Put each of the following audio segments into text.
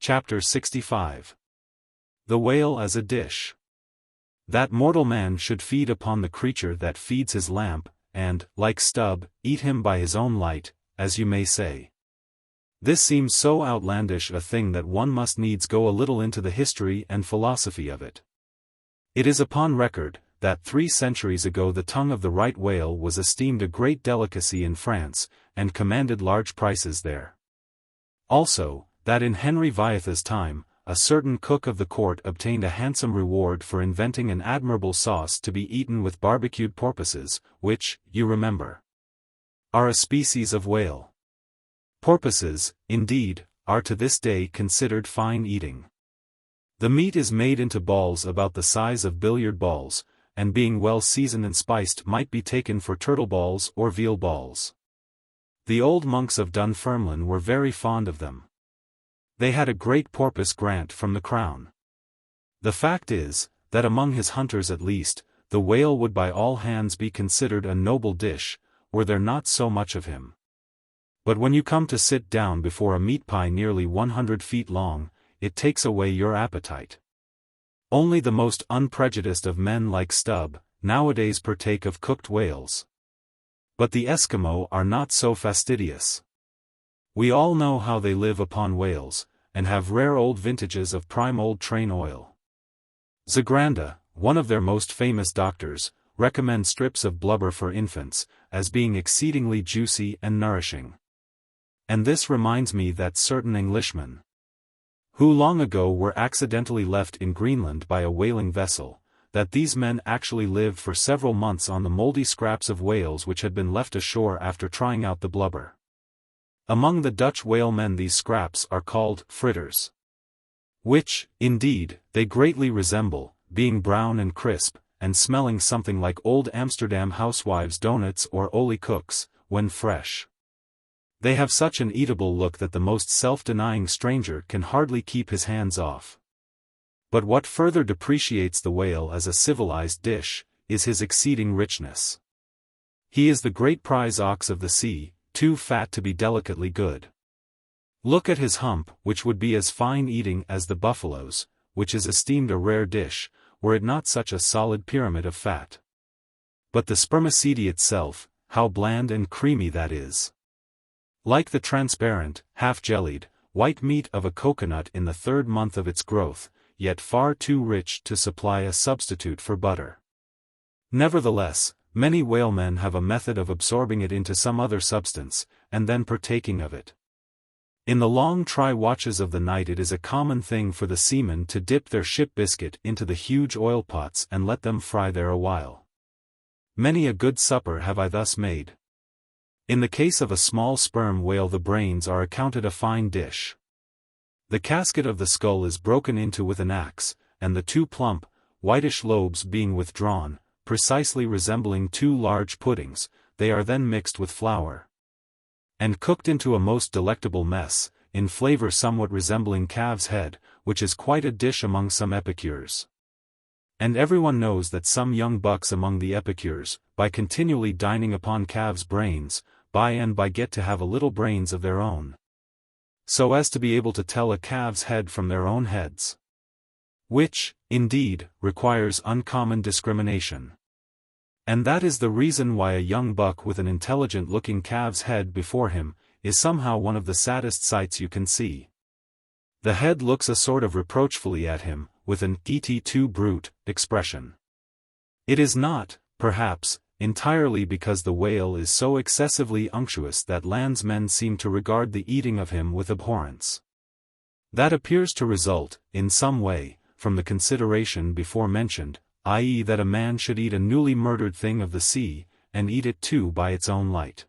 Chapter 65. The Whale as a Dish. That mortal man should feed upon the creature that feeds his lamp, and, like Stubb, eat him by his own light, as you may say. This seems so outlandish a thing that one must needs go a little into the history and philosophy of it. It is upon record, that 3 centuries ago the tongue of the right whale was esteemed a great delicacy in France, and commanded large prices there. Also, that in Henry VIII's time, a certain cook of the court obtained a handsome reward for inventing an admirable sauce to be eaten with barbecued porpoises, which, you remember, are a species of whale. Porpoises, indeed, are to this day considered fine eating. The meat is made into balls about the size of billiard balls, and being well seasoned and spiced might be taken for turtle balls or veal balls. The old monks of Dunfermline were very fond of them. They had a great porpoise grant from the crown. The fact is, that among his hunters at least, the whale would by all hands be considered a noble dish, were there not so much of him. But when you come to sit down before a meat pie nearly 100 feet long, it takes away your appetite. Only the most unprejudiced of men like Stubb, nowadays partake of cooked whales. But the Eskimo are not so fastidious. We all know how they live upon whales, and have rare old vintages of prime old train oil. Zagranda, one of their most famous doctors, recommends strips of blubber for infants, as being exceedingly juicy and nourishing. And this reminds me that certain Englishmen, who long ago were accidentally left in Greenland by a whaling vessel, that these men actually lived for several months on the moldy scraps of whales which had been left ashore after trying out the blubber. Among the Dutch whalemen these scraps are called fritters, which, indeed, they greatly resemble, being brown and crisp, and smelling something like old Amsterdam housewives' doughnuts or olie cooks, when fresh. They have such an eatable look that the most self-denying stranger can hardly keep his hands off. But what further depreciates the whale as a civilized dish, is his exceeding richness. He is the great prize ox of the sea, too fat to be delicately good. Look at his hump, which would be as fine eating as the buffalo's, which is esteemed a rare dish, were it not such a solid pyramid of fat. But the spermaceti itself, how bland and creamy that is. Like the transparent, half-jellied, white meat of a coconut in the 3rd month of its growth, yet far too rich to supply a substitute for butter. Nevertheless, many whalemen have a method of absorbing it into some other substance, and then partaking of it. In the long try watches of the night it is a common thing for the seamen to dip their ship biscuit into the huge oil pots and let them fry there a while. Many a good supper have I thus made. In the case of a small sperm whale the brains are accounted a fine dish. The casket of the skull is broken into with an axe, and the 2 plump, whitish lobes being withdrawn, precisely resembling 2 large puddings, they are then mixed with flour and cooked into a most delectable mess, in flavor somewhat resembling calf's head, which is quite a dish among some epicures. And everyone knows that some young bucks among the epicures, by continually dining upon calves' brains, by and by get to have a little brains of their own, so as to be able to tell a calf's head from their own heads. Which, indeed, requires uncommon discrimination. And that is the reason why a young buck with an intelligent-looking calf's head before him, is somehow one of the saddest sights you can see. The head looks a sort of reproachfully at him, with an "et tu brute" expression. It is not, perhaps, entirely because the whale is so excessively unctuous that landsmen seem to regard the eating of him with abhorrence. That appears to result, in some way, from the consideration before mentioned, i.e. that a man should eat a newly murdered thing of the sea, and eat it too by its own light.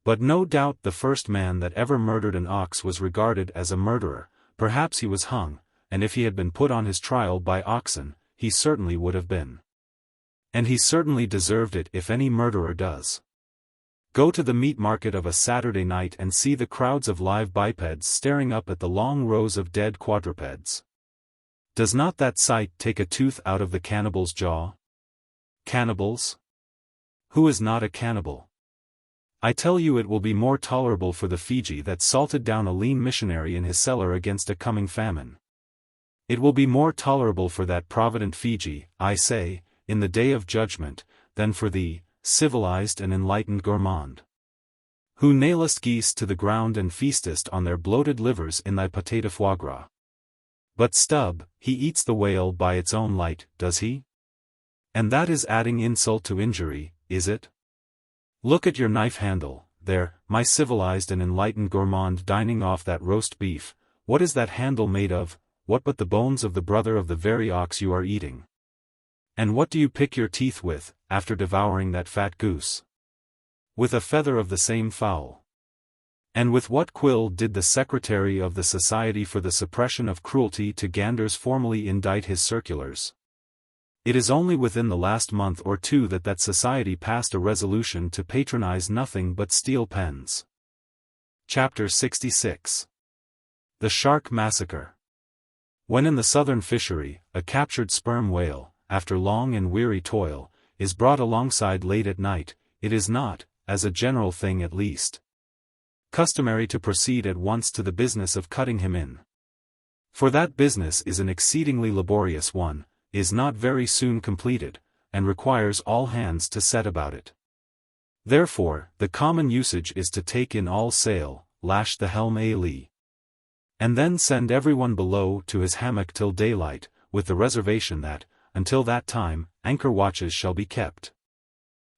But no doubt the first man that ever murdered an ox was regarded as a murderer, perhaps he was hung, and if he had been put on his trial by oxen, he certainly would have been. And he certainly deserved it if any murderer does. Go to the meat market of a Saturday night and see the crowds of live bipeds staring up at the long rows of dead quadrupeds. Does not that sight take a tooth out of the cannibal's jaw? Cannibals? Who is not a cannibal? I tell you it will be more tolerable for the Fiji that salted down a lean missionary in his cellar against a coming famine. It will be more tolerable for that provident Fiji, I say, in the day of judgment, than for thee, civilized and enlightened gourmand, who nailest geese to the ground and feastest on their bloated livers in thy pâté de foie gras. But Stubb, he eats the whale by its own light, does he? And that is adding insult to injury, is it? Look at your knife handle, there, my civilized and enlightened gourmand dining off that roast beef. What is that handle made of? What but the bones of the brother of the very ox you are eating? And what do you pick your teeth with, after devouring that fat goose? With a feather of the same fowl. And with what quill did the secretary of the Society for the Suppression of Cruelty to Ganders formally indite his circulars? It is only within the last month or two that that society passed a resolution to patronize nothing but steel pens. Chapter 66. The Shark Massacre. When in the southern fishery, a captured sperm whale, after long and weary toil, is brought alongside late at night, it is not, as a general thing at least, customary to proceed at once to the business of cutting him in. For that business is an exceedingly laborious one, is not very soon completed, and requires all hands to set about it. Therefore, the common usage is to take in all sail, lash the helm a lee, and then send everyone below to his hammock till daylight, with the reservation that, until that time, anchor watches shall be kept.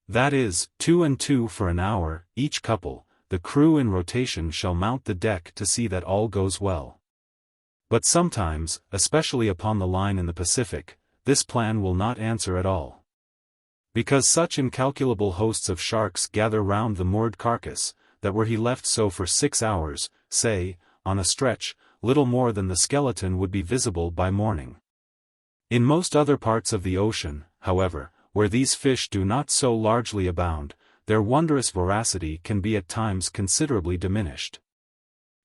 That is, 2 and 2 for an hour, each couple, the crew in rotation shall mount the deck to see that all goes well. But sometimes, especially upon the line in the Pacific, this plan will not answer at all. Because such incalculable hosts of sharks gather round the moored carcass, that were he left so for 6 hours, say, on a stretch, little more than the skeleton would be visible by morning. In most other parts of the ocean, however, where these fish do not so largely abound, their wondrous voracity can be at times considerably diminished.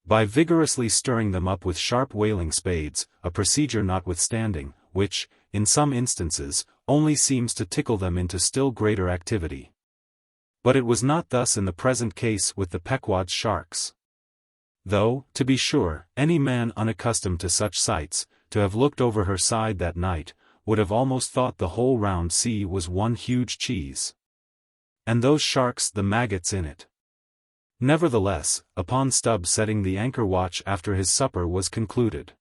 By vigorously stirring them up with sharp whaling spades, a procedure notwithstanding, which, in some instances, only seems to tickle them into still greater activity. But it was not thus in the present case with the Pequod sharks. Though, to be sure, any man unaccustomed to such sights, to have looked over her side that night, would have almost thought the whole round sea was one huge cheese, and those sharks the maggots in it. Nevertheless, upon Stubb setting the anchor watch after his supper was concluded,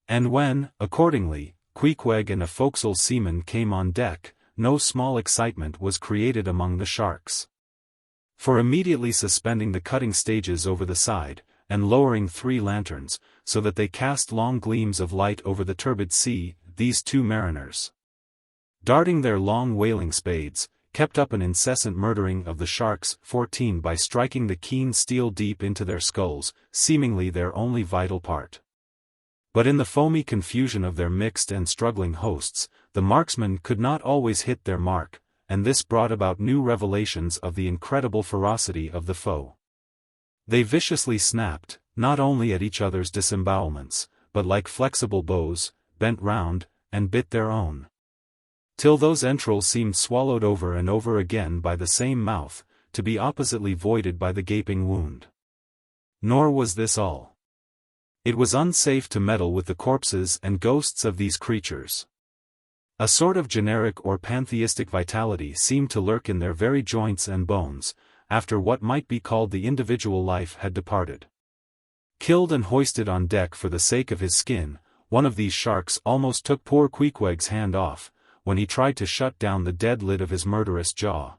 and when, accordingly, Queequeg and a forecastle seaman came on deck, no small excitement was created among the sharks. For immediately suspending the cutting stages over the side, and lowering 3 lanterns, so that they cast long gleams of light over the turbid sea, these 2 mariners, darting their long whaling spades, kept up an incessant murdering of the sharks 14 by striking the keen steel deep into their skulls, seemingly their only vital part. But in the foamy confusion of their mixed and struggling hosts, the marksmen could not always hit their mark, and this brought about new revelations of the incredible ferocity of the foe. They viciously snapped, not only at each other's disembowelments, but like flexible bows, bent round, and bit their own, till those entrails seemed swallowed over and over again by the same mouth, to be oppositely voided by the gaping wound. Nor was this all. It was unsafe to meddle with the corpses and ghosts of these creatures. A sort of generic or pantheistic vitality seemed to lurk in their very joints and bones, after what might be called the individual life had departed. Killed and hoisted on deck for the sake of his skin, one of these sharks almost took poor Queequeg's hand off, when he tried to shut down the dead lid of his murderous jaw.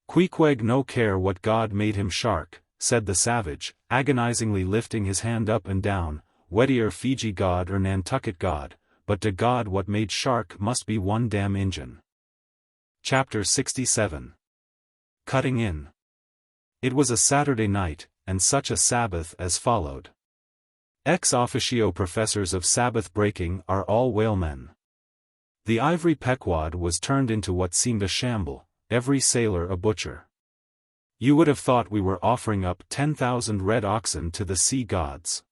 Queequeg no care what god made him shark, said the savage, agonizingly lifting his hand up and down, whether Fiji god or Nantucket god, but to God what made shark must be one damn Injun. Chapter 67. Cutting in. It was a Saturday night, and such a Sabbath as followed. Ex officio professors of Sabbath breaking are all whalemen. The ivory Pequod was turned into what seemed a shamble, every sailor a butcher. You would have thought we were offering up 10,000 red oxen to the sea gods.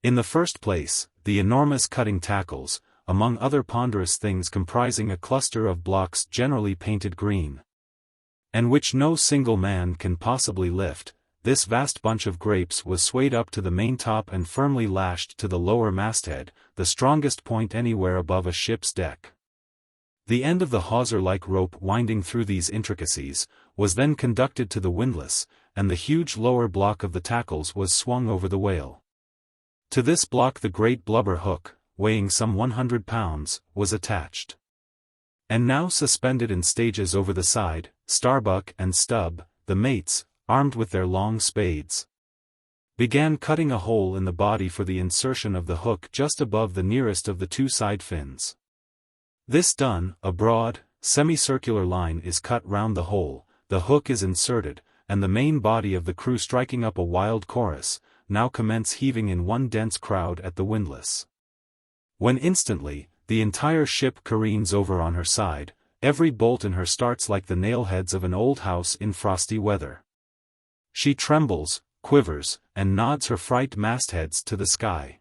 In the first place, the enormous cutting tackles, among other ponderous things comprising a cluster of blocks generally painted green, and which no single man can possibly lift, this vast bunch of grapes was swayed up to the maintop and firmly lashed to the lower masthead, the strongest point anywhere above a ship's deck. The end of the hawser-like rope winding through these intricacies, was then conducted to the windlass, and the huge lower block of the tackles was swung over the whale. To this block the great blubber hook, weighing some 100 pounds, was attached. And now suspended in stages over the side, Starbuck and Stubb, the mates, armed with their long spades, began cutting a hole in the body for the insertion of the hook just above the nearest of the two side fins. This done, a broad, semicircular line is cut round the hole, the hook is inserted, and the main body of the crew, striking up a wild chorus, now commence heaving in one dense crowd at the windlass. When instantly, the entire ship careens over on her side, every bolt in her starts like the nail-heads of an old house in frosty weather. She trembles, quivers, and nods her fright mastheads to the sky.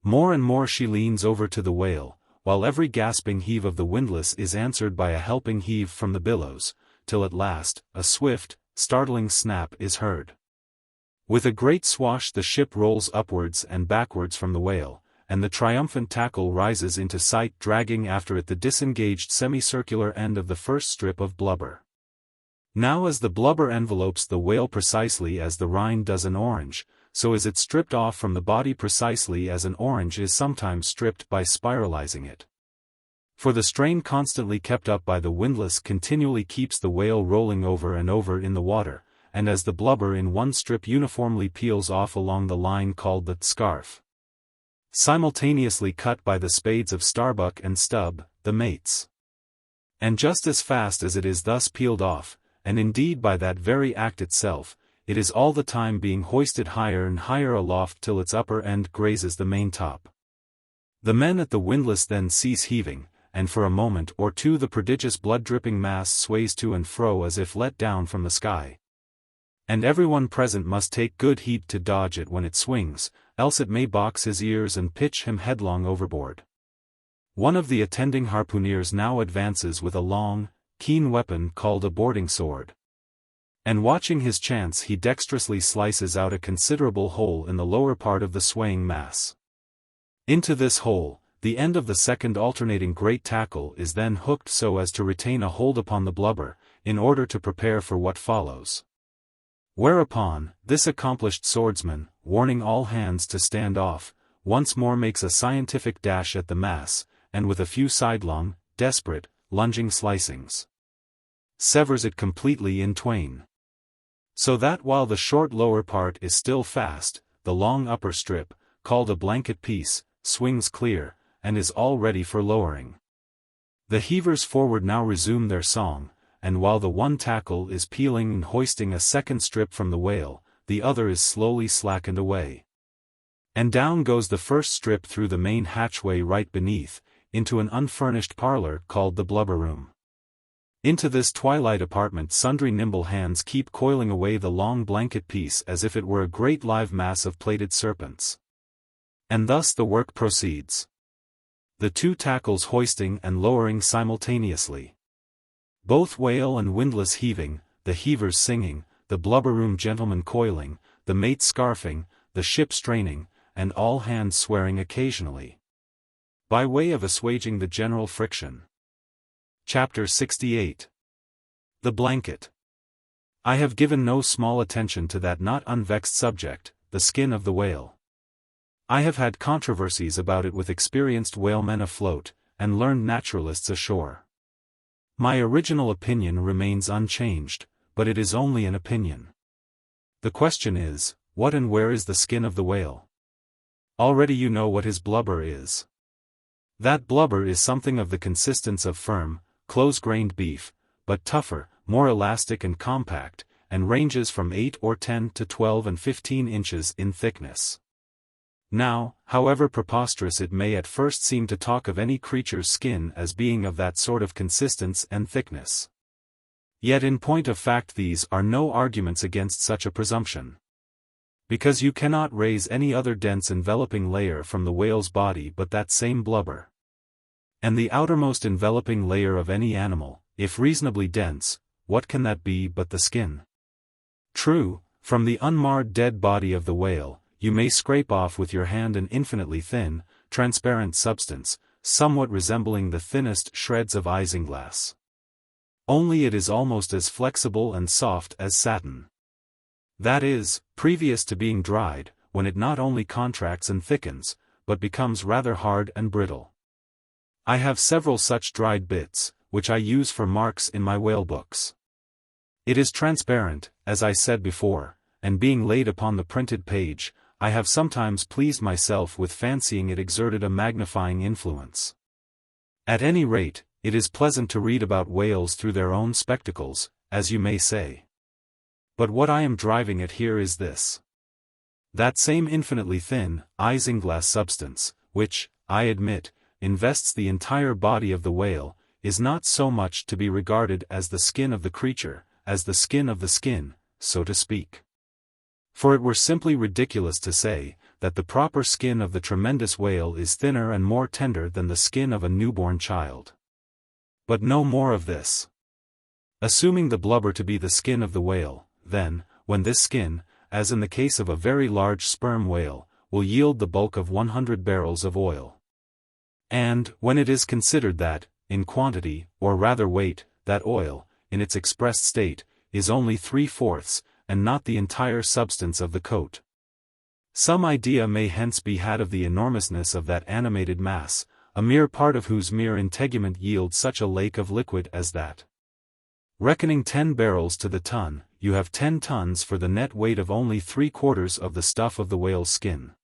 More and more she leans over to the whale, while every gasping heave of the windlass is answered by a helping heave from the billows, till at last, a swift, startling snap is heard. With a great swash the ship rolls upwards and backwards from the whale, and the triumphant tackle rises into sight, dragging after it the disengaged semicircular end of the first strip of blubber. Now as the blubber envelopes the whale precisely as the rind does an orange, so is it stripped off from the body precisely as an orange is sometimes stripped by spiralizing it. For the strain constantly kept up by the windlass continually keeps the whale rolling over and over in the water, and as the blubber in one strip uniformly peels off along the line called the scarf, simultaneously cut by the spades of Starbuck and Stubb, the mates. And just as fast as it is thus peeled off, and indeed by that very act itself, it is all the time being hoisted higher and higher aloft till its upper end grazes the maintop. The men at the windlass then cease heaving, and for a moment or two the prodigious blood-dripping mass sways to and fro as if let down from the sky. And everyone present must take good heed to dodge it when it swings, else it may box his ears and pitch him headlong overboard. One of the attending harpooneers now advances with a long, keen weapon called a boarding sword. And watching his chance he dexterously slices out a considerable hole in the lower part of the swaying mass. Into this hole, the end of the second alternating great tackle is then hooked so as to retain a hold upon the blubber, in order to prepare for what follows. Whereupon, this accomplished swordsman, warning all hands to stand off, once more makes a scientific dash at the mass, and with a few sidelong, desperate, lunging slicings, severs it completely in twain. So that while the short lower part is still fast, the long upper strip, called a blanket piece, swings clear, and is all ready for lowering. The heavers forward now resume their song, and while the one tackle is peeling and hoisting a second strip from the whale, the other is slowly slackened away. And down goes the first strip through the main hatchway right beneath, into an unfurnished parlor called the blubber room. Into this twilight apartment sundry nimble hands keep coiling away the long blanket piece as if it were a great live mass of plaited serpents. And thus the work proceeds. The two tackles hoisting and lowering simultaneously. Both whale and windlass heaving, the heavers singing, the blubber room gentlemen coiling, the mates scarfing, the ship straining, and all hands swearing occasionally, by way of assuaging the general friction. Chapter 68. The Blanket. I have given no small attention to that not unvexed subject, the skin of the whale. I have had controversies about it with experienced whalemen afloat, and learned naturalists ashore. My original opinion remains unchanged, but it is only an opinion. The question is, what and where is the skin of the whale? Already you know what his blubber is. That blubber is something of the consistence of firm, close-grained beef, but tougher, more elastic and compact, and ranges from 8 or 10 to 12 and 15 inches in thickness. Now, however preposterous it may at first seem to talk of any creature's skin as being of that sort of consistence and thickness, yet in point of fact these are no arguments against such a presumption. Because you cannot raise any other dense enveloping layer from the whale's body but that same blubber. And the outermost enveloping layer of any animal, if reasonably dense, what can that be but the skin? True, from the unmarred dead body of the whale, you may scrape off with your hand an infinitely thin, transparent substance, somewhat resembling the thinnest shreds of isinglass. Only it is almost as flexible and soft as satin. That is, previous to being dried, when it not only contracts and thickens, but becomes rather hard and brittle. I have several such dried bits, which I use for marks in my whale books. It is transparent, as I said before, and being laid upon the printed page, I have sometimes pleased myself with fancying it exerted a magnifying influence. At any rate, it is pleasant to read about whales through their own spectacles, as you may say. But what I am driving at here is this. That same infinitely thin, isinglass substance, which, I admit, invests the entire body of the whale, is not so much to be regarded as the skin of the creature, as the skin of the skin, so to speak. For it were simply ridiculous to say, that the proper skin of the tremendous whale is thinner and more tender than the skin of a newborn child. But no more of this. Assuming the blubber to be the skin of the whale, then, when this skin, as in the case of a very large sperm whale, will yield the bulk of 100 barrels of oil. And, when it is considered that, in quantity, or rather weight, that oil, in its expressed state, is only 3/4, and not the entire substance of the coat. Some idea may hence be had of the enormousness of that animated mass, a mere part of whose mere integument yields such a lake of liquid as that. Reckoning 10 barrels to the ton, you have 10 tons for the net weight of only 3/4 of the stuff of the whale's skin.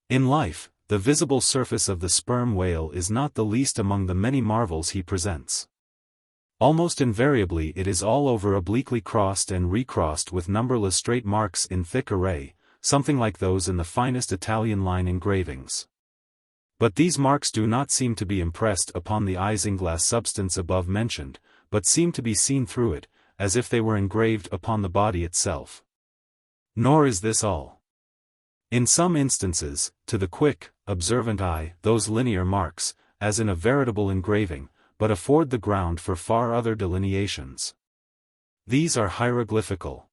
In life, the visible surface of the sperm whale is not the least among the many marvels he presents. Almost invariably it is all over obliquely crossed and recrossed with numberless straight marks in thick array, something like those in the finest Italian line engravings. But these marks do not seem to be impressed upon the isinglass substance above mentioned, but seem to be seen through it, as if they were engraved upon the body itself. Nor is this all. In some instances, to the quick, observant eye, those linear marks, as in a veritable engraving, but afford the ground for far other delineations. These are hieroglyphical.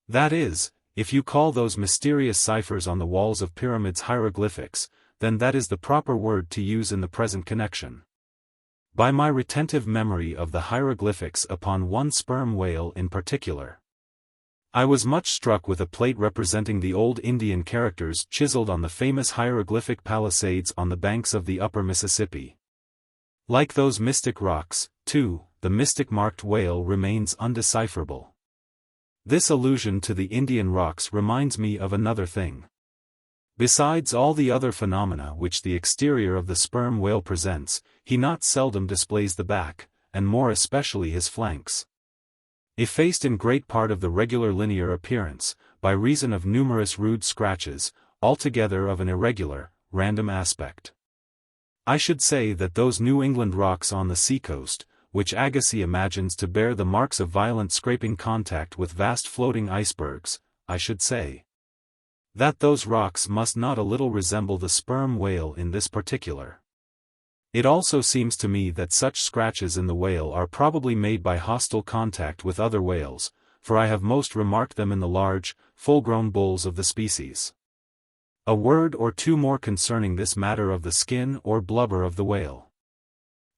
That is, if you call those mysterious ciphers on the walls of pyramids hieroglyphics, then that is the proper word to use in the present connection. By my retentive memory of the hieroglyphics upon one sperm whale in particular, I was much struck with a plate representing the old Indian characters chiseled on the famous hieroglyphic palisades on the banks of the upper Mississippi. Like those mystic rocks, too, the mystic marked whale remains undecipherable. This allusion to the Indian rocks reminds me of another thing. Besides all the other phenomena which the exterior of the sperm whale presents, he not seldom displays the back, and more especially his flanks. Effaced in great part of the regular linear appearance, by reason of numerous rude scratches, altogether of an irregular, random aspect. I should say that those New England rocks on the seacoast, which Agassiz imagines to bear the marks of violent scraping contact with vast floating icebergs, I should say that those rocks must not a little resemble the sperm whale in this particular. It also seems to me that such scratches in the whale are probably made by hostile contact with other whales, for I have most remarked them in the large, full-grown bulls of the species. A word or two more concerning this matter of the skin or blubber of the whale.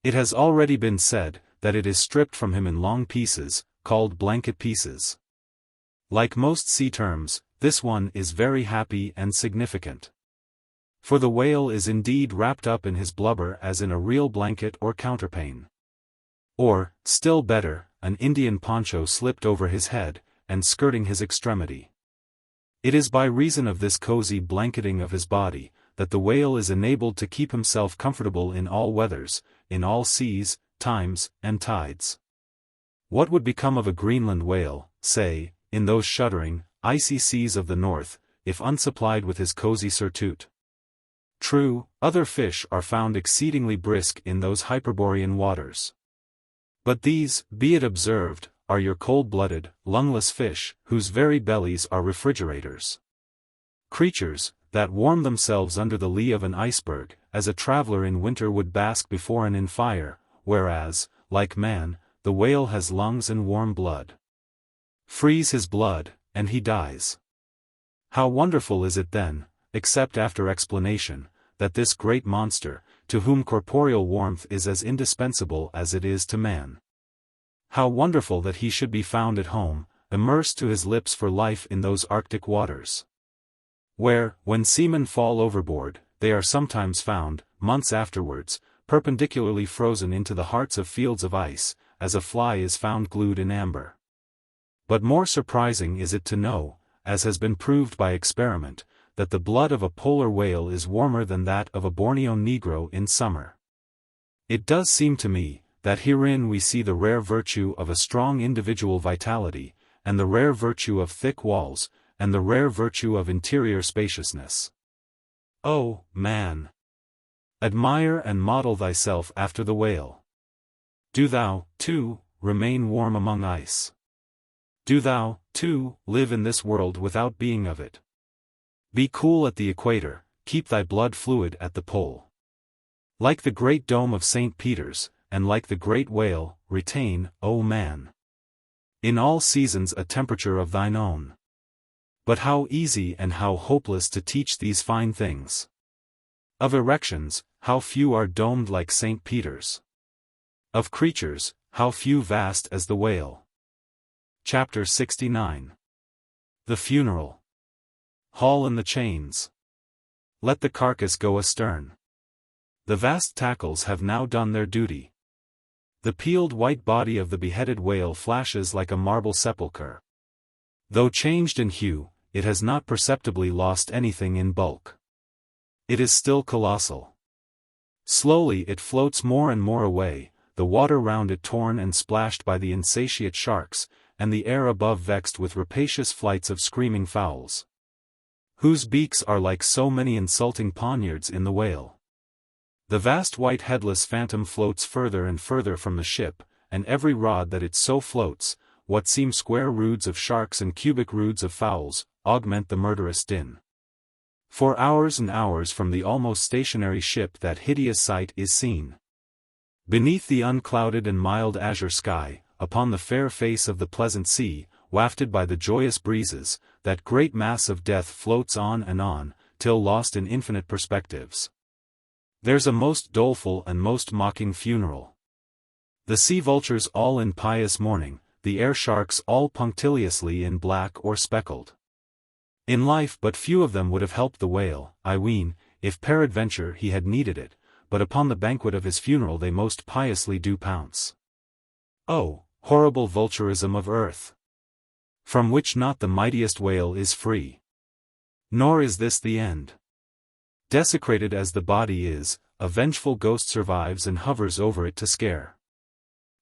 It has already been said, that it is stripped from him in long pieces, called blanket pieces. Like most sea terms, this one is very happy and significant. For the whale is indeed wrapped up in his blubber as in a real blanket or counterpane. Or, still better, an Indian poncho slipped over his head, and skirting his extremity. It is by reason of this cozy blanketing of his body, that the whale is enabled to keep himself comfortable in all weathers, in all seas, times, and tides. What would become of a Greenland whale, say, in those shuddering, icy seas of the north, if unsupplied with his cozy surtout? True, other fish are found exceedingly brisk in those Hyperborean waters. But these, be it observed, are your cold-blooded, lungless fish, whose very bellies are refrigerators. Creatures, that warm themselves under the lee of an iceberg, as a traveler in winter would bask before an inn fire, whereas, like man, the whale has lungs and warm blood. Freeze his blood, and he dies. How wonderful is it then, except after explanation, that this great monster, to whom corporeal warmth is as indispensable as it is to man. How wonderful that he should be found at home, immersed to his lips for life in those Arctic waters. Where, when seamen fall overboard, they are sometimes found, months afterwards, perpendicularly frozen into the hearts of fields of ice, as a fly is found glued in amber. But more surprising is it to know, as has been proved by experiment, that the blood of a polar whale is warmer than that of a Borneo negro in summer. It does seem to me, that herein we see the rare virtue of a strong individual vitality, and the rare virtue of thick walls, and the rare virtue of interior spaciousness. O, man! Admire and model thyself after the whale. Do thou, too, remain warm among ice. Do thou, too, live in this world without being of it. Be cool at the equator, keep thy blood fluid at the pole. Like the great dome of St. Peter's, and like the great whale, retain, O man, in all seasons a temperature of thine own. But how easy and how hopeless to teach these fine things. Of erections, how few are domed like St. Peter's. Of creatures, how few vast as the whale. Chapter 69. The Funeral. Haul in the chains. Let the carcass go astern. The vast tackles have now done their duty. The peeled white body of the beheaded whale flashes like a marble sepulchre. Though changed in hue, it has not perceptibly lost anything in bulk. It is still colossal. Slowly it floats more and more away, the water round it torn and splashed by the insatiate sharks, and the air above vexed with rapacious flights of screaming fowls, whose beaks are like so many insulting poniards in the whale. The vast white headless phantom floats further and further from the ship, and every rod that it so floats, what seem square roods of sharks and cubic roods of fowls, augment the murderous din. For hours and hours from the almost stationary ship that hideous sight is seen. Beneath the unclouded and mild azure sky, upon the fair face of the pleasant sea, wafted by the joyous breezes, that great mass of death floats on, till lost in infinite perspectives. There's a most doleful and most mocking funeral. The sea vultures all in pious mourning, the air sharks all punctiliously in black or speckled. In life but few of them would have helped the whale, I ween, if peradventure he had needed it, but upon the banquet of his funeral they most piously do pounce. Oh, horrible vulturism of earth! From which not the mightiest whale is free. Nor is this the end. Desecrated as the body is, a vengeful ghost survives and hovers over it to scare.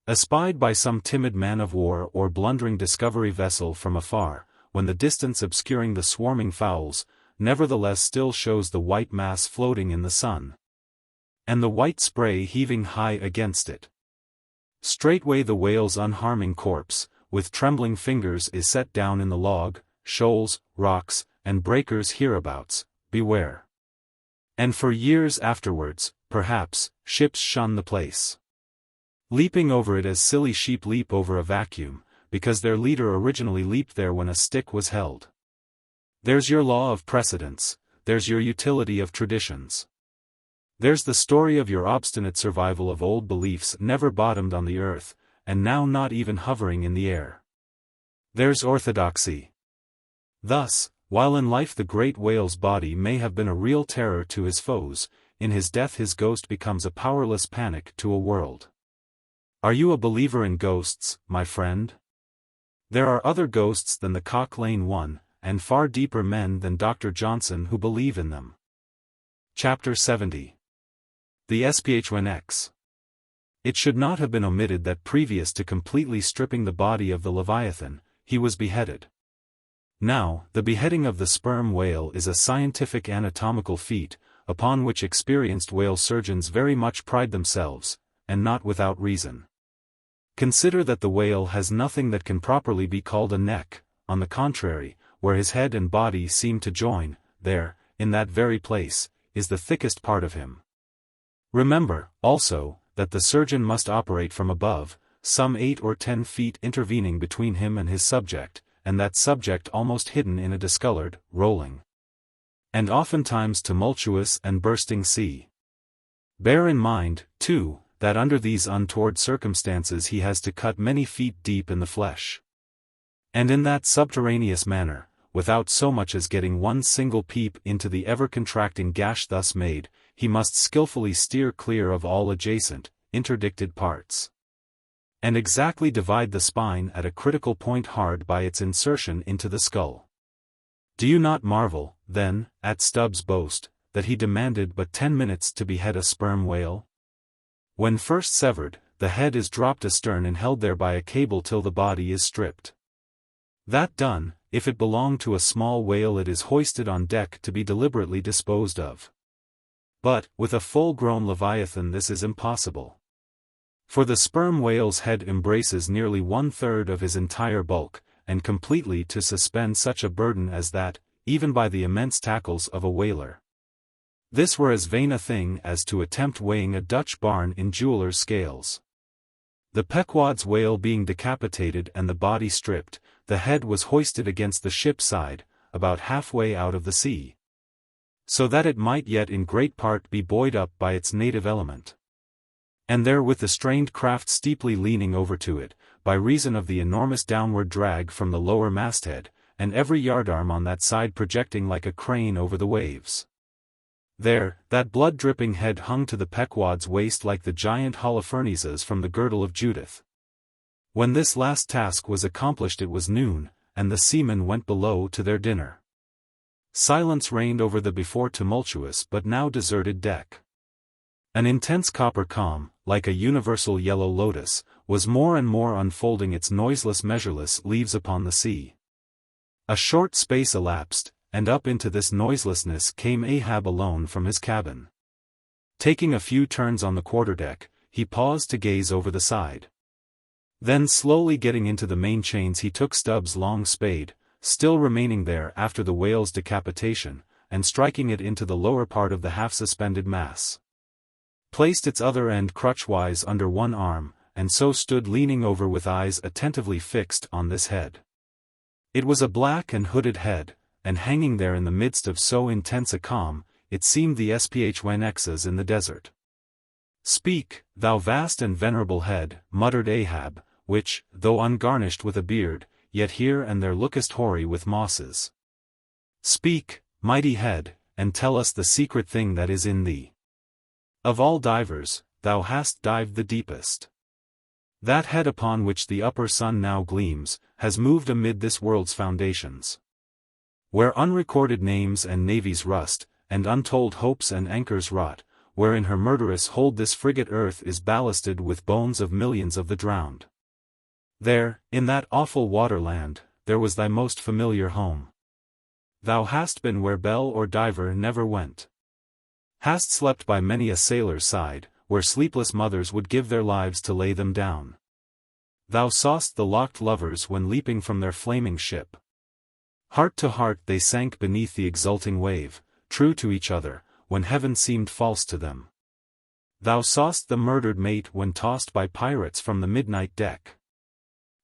Espied by some timid man of war or blundering discovery vessel from afar, when the distance obscuring the swarming fowls, nevertheless still shows the white mass floating in the sun, and the white spray heaving high against it. Straightway the whale's unharming corpse, with trembling fingers is set down in the log, shoals, rocks, and breakers hereabouts, beware. And for years afterwards, perhaps, ships shun the place, leaping over it as silly sheep leap over a vacuum, because their leader originally leaped there when a stick was held. There's your law of precedents, there's your utility of traditions. There's the story of your obstinate survival of old beliefs never bottomed on the earth, and now not even hovering in the air. There's orthodoxy. Thus, while in life the great whale's body may have been a real terror to his foes, in his death his ghost becomes a powerless panic to a world. Are you a believer in ghosts, my friend? There are other ghosts than the Cock Lane one, and far deeper men than Dr. Johnson who believe in them. Chapter 70. The Sphynx. It should not have been omitted that previous to completely stripping the body of the Leviathan, he was beheaded. Now, the beheading of the sperm whale is a scientific anatomical feat, upon which experienced whale surgeons very much pride themselves, and not without reason. Consider that the whale has nothing that can properly be called a neck, on the contrary, where his head and body seem to join, there, in that very place, is the thickest part of him. Remember, also, that the surgeon must operate from above, some 8 or 10 feet intervening between him and his subject, and that subject almost hidden in a discolored, rolling, and oftentimes tumultuous and bursting sea. Bear in mind, too, that under these untoward circumstances he has to cut many feet deep in the flesh. And in that subterraneous manner, without so much as getting one single peep into the ever-contracting gash thus made, he must skillfully steer clear of all adjacent, interdicted parts, and exactly divide the spine at a critical point hard by its insertion into the skull. Do you not marvel, then, at Stubb's boast, that he demanded but 10 minutes to behead a sperm whale? When first severed, the head is dropped astern and held there by a cable till the body is stripped. That done, if it belong to a small whale it is hoisted on deck to be deliberately disposed of. But, with a full-grown leviathan this is impossible. For the sperm whale's head embraces nearly 1/3 of his entire bulk, and completely to suspend such a burden as that, even by the immense tackles of a whaler, this were as vain a thing as to attempt weighing a Dutch barn in jeweller's scales. The Pequod's whale being decapitated and the body stripped, the head was hoisted against the ship's side, about halfway out of the sea, so that it might yet in great part be buoyed up by its native element. And there with the strained craft steeply leaning over to it, by reason of the enormous downward drag from the lower masthead, and every yardarm on that side projecting like a crane over the waves. There, that blood-dripping head hung to the Pequod's waist like the giant Holofernes's from the girdle of Judith. When this last task was accomplished it was noon, and the seamen went below to their dinner. Silence reigned over the before tumultuous but now deserted deck. An intense copper calm, like a universal yellow lotus, was more and more unfolding its noiseless measureless leaves upon the sea. A short space elapsed, and up into this noiselessness came Ahab alone from his cabin. Taking a few turns on the quarterdeck, he paused to gaze over the side. Then slowly getting into the main chains he took Stubb's long spade, still remaining there after the whale's decapitation, and striking it into the lower part of the half-suspended mass, placed its other end crutchwise under one arm, and so stood leaning over with eyes attentively fixed on this head. It was a black and hooded head, and hanging there in the midst of so intense a calm, it seemed the Sphynx's in the desert. "Speak, thou vast and venerable head," muttered Ahab, which, though ungarnished with a beard, yet here and there lookest hoary with mosses. "Speak, mighty head, and tell us the secret thing that is in thee. Of all divers, thou hast dived the deepest. That head upon which the upper sun now gleams, has moved amid this world's foundations, where unrecorded names and navies rust, and untold hopes and anchors rot, wherein her murderous hold this frigate earth is ballasted with bones of millions of the drowned. There, in that awful waterland, there was thy most familiar home. Thou hast been where belle or diver never went. Hast slept by many a sailor's side, where sleepless mothers would give their lives to lay them down. Thou saw'st the locked lovers when leaping from their flaming ship, heart to heart they sank beneath the exulting wave, true to each other, when heaven seemed false to them. Thou saw'st the murdered mate when tossed by pirates from the midnight deck.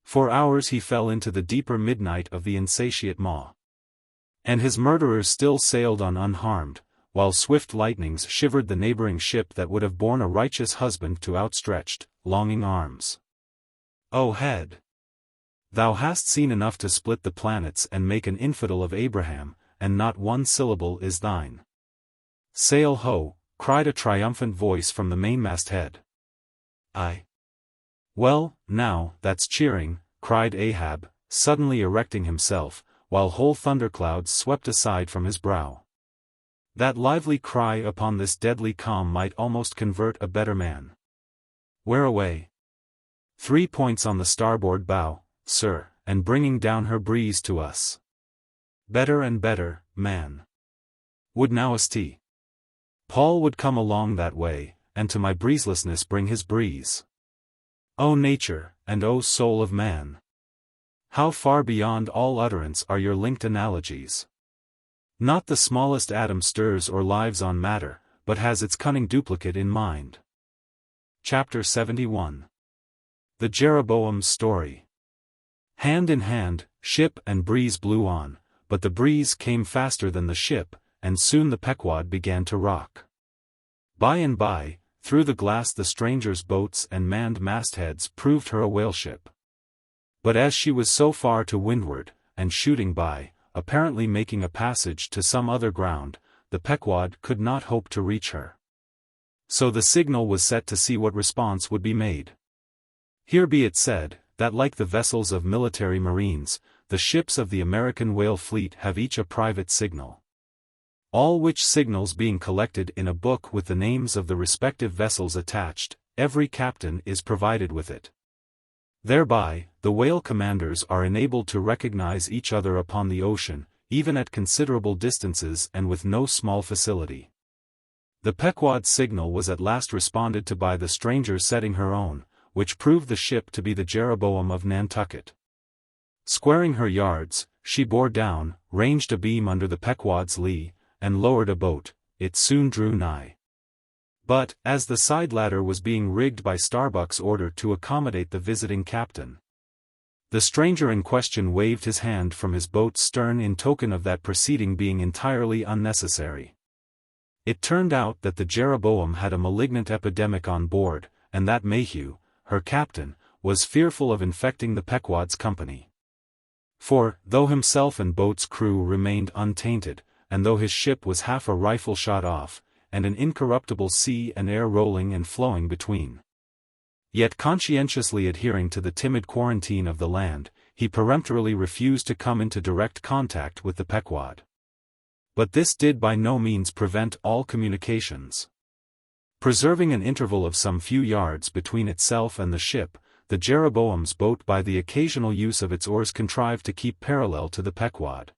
For hours he fell into the deeper midnight of the insatiate maw, and his murderers still sailed on unharmed, while swift lightnings shivered the neighboring ship that would have borne a righteous husband to outstretched, longing arms. O head! Thou hast seen enough to split the planets and make an infidel of Abraham, and not one syllable is thine. Sail ho! Cried a triumphant voice from the mainmast head. Aye. Well, now, that's cheering, cried Ahab, suddenly erecting himself, while whole thunderclouds swept aside from his brow. That lively cry upon this deadly calm might almost convert a better man. Where away? 3 points on the starboard bow, sir, and bringing down her breeze to us. Better and better, man. Would nowest he? Paul would come along that way, and to my breezelessness bring his breeze. O nature, and O soul of man! How far beyond all utterance are your linked analogies! Not the smallest atom stirs or lives on matter, but has its cunning duplicate in mind. Chapter 71. The Jeroboam's story. Hand in hand, ship and breeze blew on, but the breeze came faster than the ship, and soon the Pequod began to rock. By and by, through the glass the stranger's boats and manned mastheads proved her a whaleship. But as she was so far to windward, and shooting by, apparently making a passage to some other ground, the Pequod could not hope to reach her. So the signal was set to see what response would be made. Here be it said, that like the vessels of military marines, the ships of the American whale fleet have each a private signal. All which signals being collected in a book with the names of the respective vessels attached, every captain is provided with it. Thereby, the whale commanders are enabled to recognize each other upon the ocean, even at considerable distances and with no small facility. The Pequod's signal was at last responded to by the stranger setting her own, which proved the ship to be the Jeroboam of Nantucket. Squaring her yards, she bore down, ranged a beam under the Pequod's lee, and lowered a boat. It soon drew nigh. But, as the side ladder was being rigged by Starbuck's order to accommodate the visiting captain, the stranger in question waved his hand from his boat's stern in token of that proceeding being entirely unnecessary. It turned out that the Jeroboam had a malignant epidemic on board, and that Mayhew, her captain, was fearful of infecting the Pequod's company. For, though himself and boat's crew remained untainted, and though his ship was half a rifle shot off, and an incorruptible sea and air rolling and flowing between, yet conscientiously adhering to the timid quarantine of the land, he peremptorily refused to come into direct contact with the Pequod. But this did by no means prevent all communications. Preserving an interval of some few yards between itself and the ship, the Jeroboam's boat by the occasional use of its oars contrived to keep parallel to the Pequod.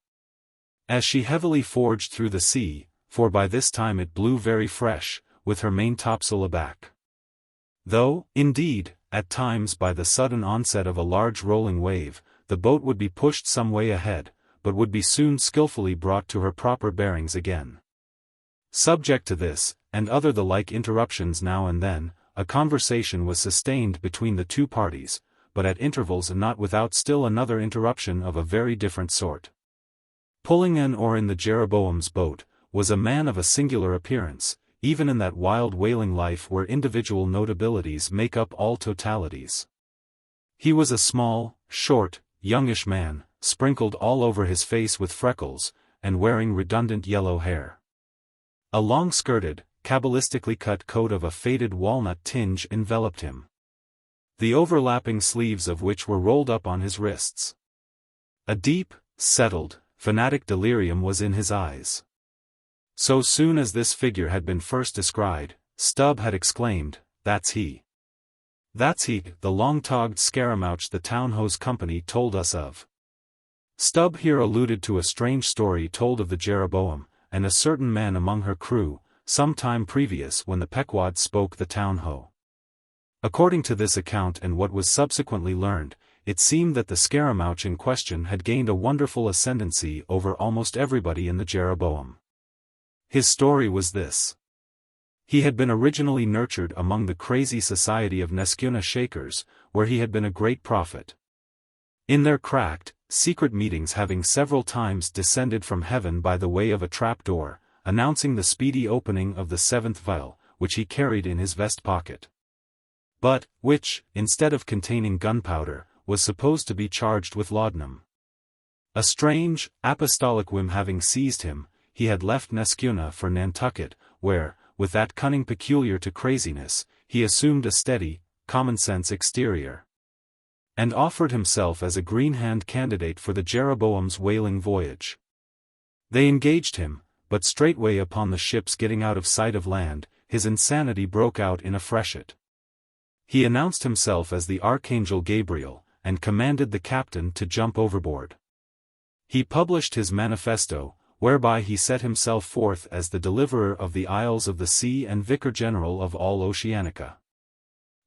As she heavily forged through the sea, for by this time it blew very fresh, with her main topsail aback. Though, indeed, at times by the sudden onset of a large rolling wave, the boat would be pushed some way ahead, but would be soon skillfully brought to her proper bearings again. Subject to this, and other the like interruptions now and then, a conversation was sustained between the two parties, but at intervals and not without still another interruption of a very different sort. Pulling an oar in the Jeroboam's boat, was a man of a singular appearance, even in that wild whaling life where individual notabilities make up all totalities. He was a small, short, youngish man, sprinkled all over his face with freckles, and wearing redundant yellow hair. A long-skirted, cabalistically cut coat of a faded walnut tinge enveloped him, the overlapping sleeves of which were rolled up on his wrists. A deep, settled, fanatic delirium was in his eyes. So soon as this figure had been first descried, Stubb had exclaimed, "That's he. That's he, the long-togged scaramouch the town-hose company told us of." Stubb here alluded to a strange story told of the Jeroboam, and a certain man among her crew, some time previous when the Pequod spoke the town-ho. According to this account and what was subsequently learned, it seemed that the scaramouch in question had gained a wonderful ascendancy over almost everybody in the Jeroboam. His story was this. He had been originally nurtured among the crazy society of Neskuna Shakers, where he had been a great prophet. In their cracked, secret meetings having several times descended from heaven by the way of a trapdoor, announcing the speedy opening of the seventh vial, which he carried in his vest pocket, but which, instead of containing gunpowder, was supposed to be charged with laudanum. A strange, apostolic whim having seized him, he had left Neskuna for Nantucket, where, with that cunning peculiar to craziness, he assumed a steady, common-sense exterior, and offered himself as a green-hand candidate for the Jeroboam's whaling voyage. They engaged him, but straightway upon the ship's getting out of sight of land, his insanity broke out in a freshet. He announced himself as the Archangel Gabriel, and commanded the captain to jump overboard. He published his manifesto, whereby he set himself forth as the deliverer of the isles of the sea and vicar general of all Oceanica.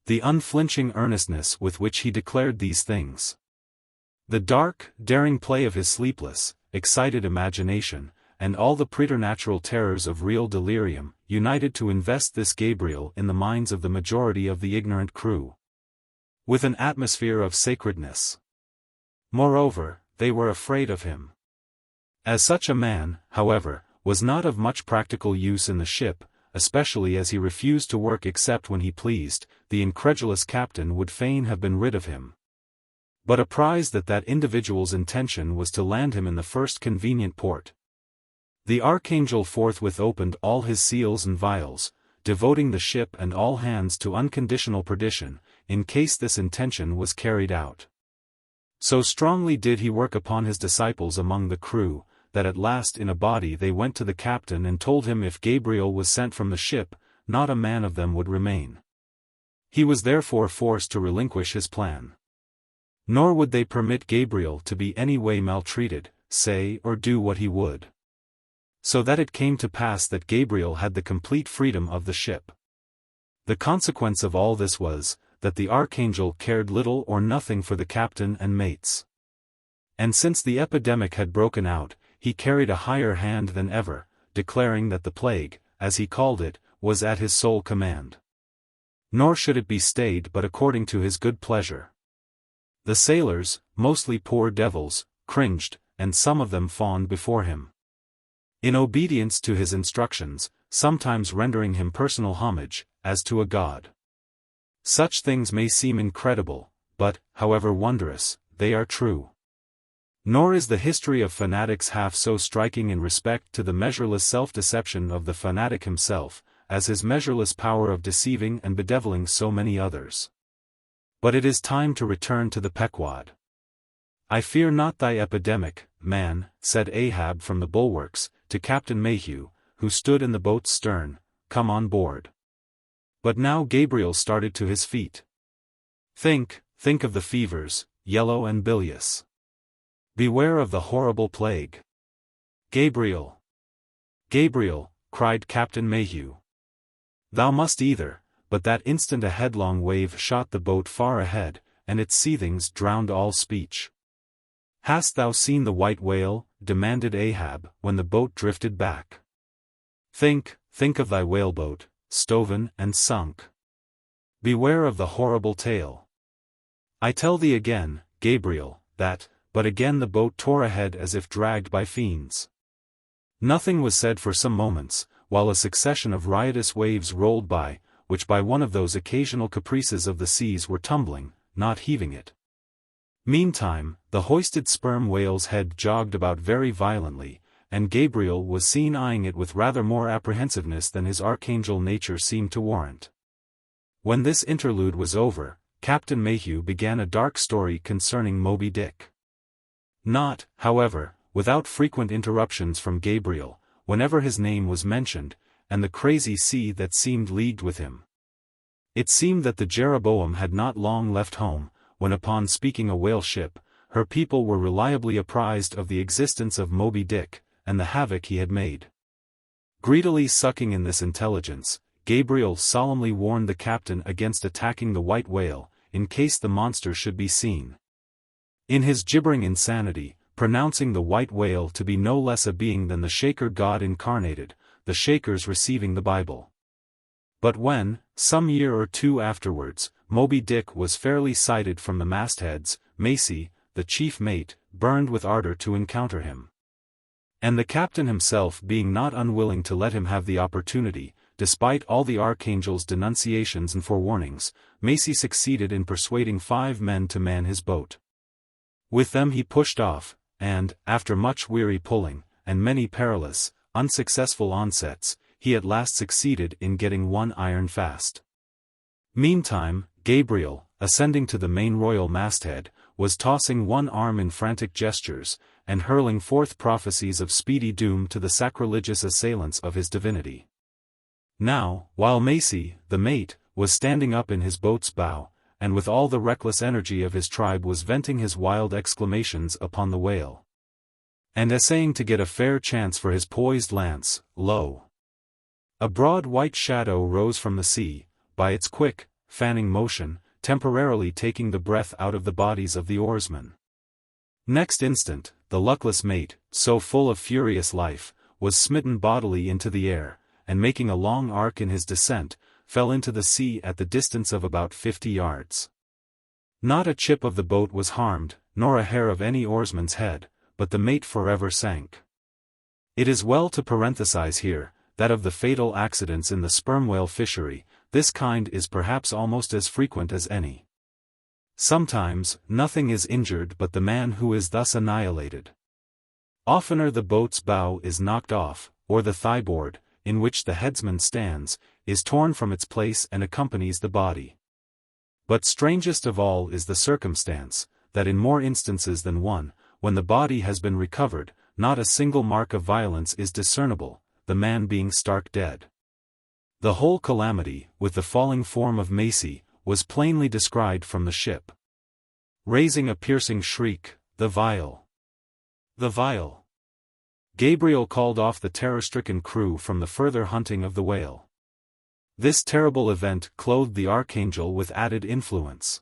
The unflinching earnestness with which he declared these things, the dark, daring play of his sleepless, excited imagination, and all the preternatural terrors of real delirium, united to invest this Gabriel in the minds of the majority of the ignorant crew with an atmosphere of sacredness. Moreover, they were afraid of him. As such a man, however, was not of much practical use in the ship, especially as he refused to work except when he pleased. The incredulous captain would fain have been rid of him. But apprised that that individual's intention was to land him in the first convenient port, the archangel forthwith opened all his seals and vials, devoting the ship and all hands to unconditional perdition, in case this intention was carried out. So strongly did he work upon his disciples among the crew, that at last in a body they went to the captain and told him if Gabriel was sent from the ship, not a man of them would remain. He was therefore forced to relinquish his plan. Nor would they permit Gabriel to be any way maltreated, say or do what he would. So that it came to pass that Gabriel had the complete freedom of the ship. The consequence of all this was, that the archangel cared little or nothing for the captain and mates. And since the epidemic had broken out, he carried a higher hand than ever, declaring that the plague, as he called it, was at his sole command. Nor should it be stayed but according to his good pleasure. The sailors, mostly poor devils, cringed, and some of them fawned before him. In obedience to his instructions, sometimes rendering him personal homage, as to a god. Such things may seem incredible, but, however wondrous, they are true. Nor is the history of fanatics half so striking in respect to the measureless self-deception of the fanatic himself, as his measureless power of deceiving and bedeviling so many others. But it is time to return to the Pequod. "I fear not thy epidemic, man," said Ahab from the bulwarks, to Captain Mayhew, who stood in the boat's stern, "come on board." But now Gabriel started to his feet. Think of the fevers, yellow and bilious. Beware of the horrible plague. Gabriel! Gabriel, cried Captain Mayhew. Thou must either, but that instant a headlong wave shot the boat far ahead, and its seethings drowned all speech. Hast thou seen the white whale? Demanded Ahab, when the boat drifted back. Think of thy whaleboat, stoven and sunk. Beware of the horrible tale. I tell thee again, Gabriel, that, but again the boat tore ahead as if dragged by fiends. Nothing was said for some moments, while a succession of riotous waves rolled by, which by one of those occasional caprices of the seas were tumbling, not heaving it. Meantime, the hoisted sperm whale's head jogged about very violently, and Gabriel was seen eyeing it with rather more apprehensiveness than his archangel nature seemed to warrant. When this interlude was over, Captain Mayhew began a dark story concerning Moby-Dick. Not, however, without frequent interruptions from Gabriel, whenever his name was mentioned, and the crazy sea that seemed leagued with him. It seemed that the Jeroboam had not long left home, when upon speaking a whale ship, her people were reliably apprised of the existence of Moby-Dick, and the havoc he had made. Greedily sucking in this intelligence, Gabriel solemnly warned the captain against attacking the white whale, in case the monster should be seen. In his gibbering insanity, pronouncing the white whale to be no less a being than the Shaker God incarnated, the Shakers receiving the Bible. But when, some year or two afterwards, Moby-Dick was fairly sighted from the mastheads, Macy, the chief mate, burned with ardor to encounter him. And the captain himself being not unwilling to let him have the opportunity, despite all the archangel's denunciations and forewarnings, Macy succeeded in persuading 5 men to man his boat. With them he pushed off, and, after much weary pulling, and many perilous, unsuccessful onsets, he at last succeeded in getting one iron fast. Meantime, Gabriel, ascending to the main royal masthead, was tossing one arm in frantic gestures, and hurling forth prophecies of speedy doom to the sacrilegious assailants of his divinity. Now, while Macy, the mate, was standing up in his boat's bow, and with all the reckless energy of his tribe was venting his wild exclamations upon the whale, and essaying to get a fair chance for his poised lance, lo! A broad white shadow rose from the sea, by its quick, fanning motion, temporarily taking the breath out of the bodies of the oarsmen. Next instant, the luckless mate, so full of furious life, was smitten bodily into the air, and making a long arc in his descent, fell into the sea at the distance of about 50 yards. Not a chip of the boat was harmed, nor a hair of any oarsman's head, but the mate forever sank. It is well to parenthesize here, that of the fatal accidents in the sperm whale fishery, this kind is perhaps almost as frequent as any. Sometimes, nothing is injured but the man who is thus annihilated. Oftener the boat's bow is knocked off, or the thigh-board, in which the headsman stands, is torn from its place and accompanies the body. But strangest of all is the circumstance, that in more instances than one, when the body has been recovered, not a single mark of violence is discernible, the man being stark dead. The whole calamity, with the falling form of Macy, was plainly descried from the ship. Raising a piercing shriek, the vial! The vial! Gabriel called off the terror-stricken crew from the further hunting of the whale. This terrible event clothed the archangel with added influence.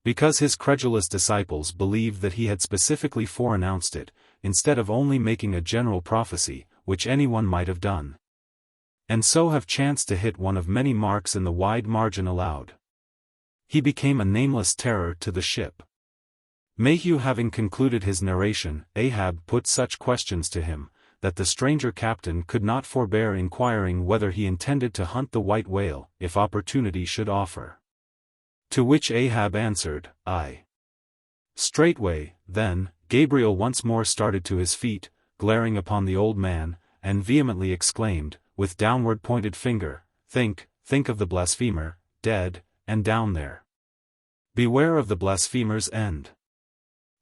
Because his credulous disciples believed that he had specifically foreannounced it, instead of only making a general prophecy, which anyone might have done. And so have chanced to hit one of many marks in the wide margin allowed. He became a nameless terror to the ship. Mayhew having concluded his narration, Ahab put such questions to him, that the stranger captain could not forbear inquiring whether he intended to hunt the white whale, if opportunity should offer. To which Ahab answered, "Aye." Straightway, then, Gabriel once more started to his feet, glaring upon the old man, and vehemently exclaimed, with downward pointed finger, think of the blasphemer, dead, and down there. Beware of the blasphemer's end.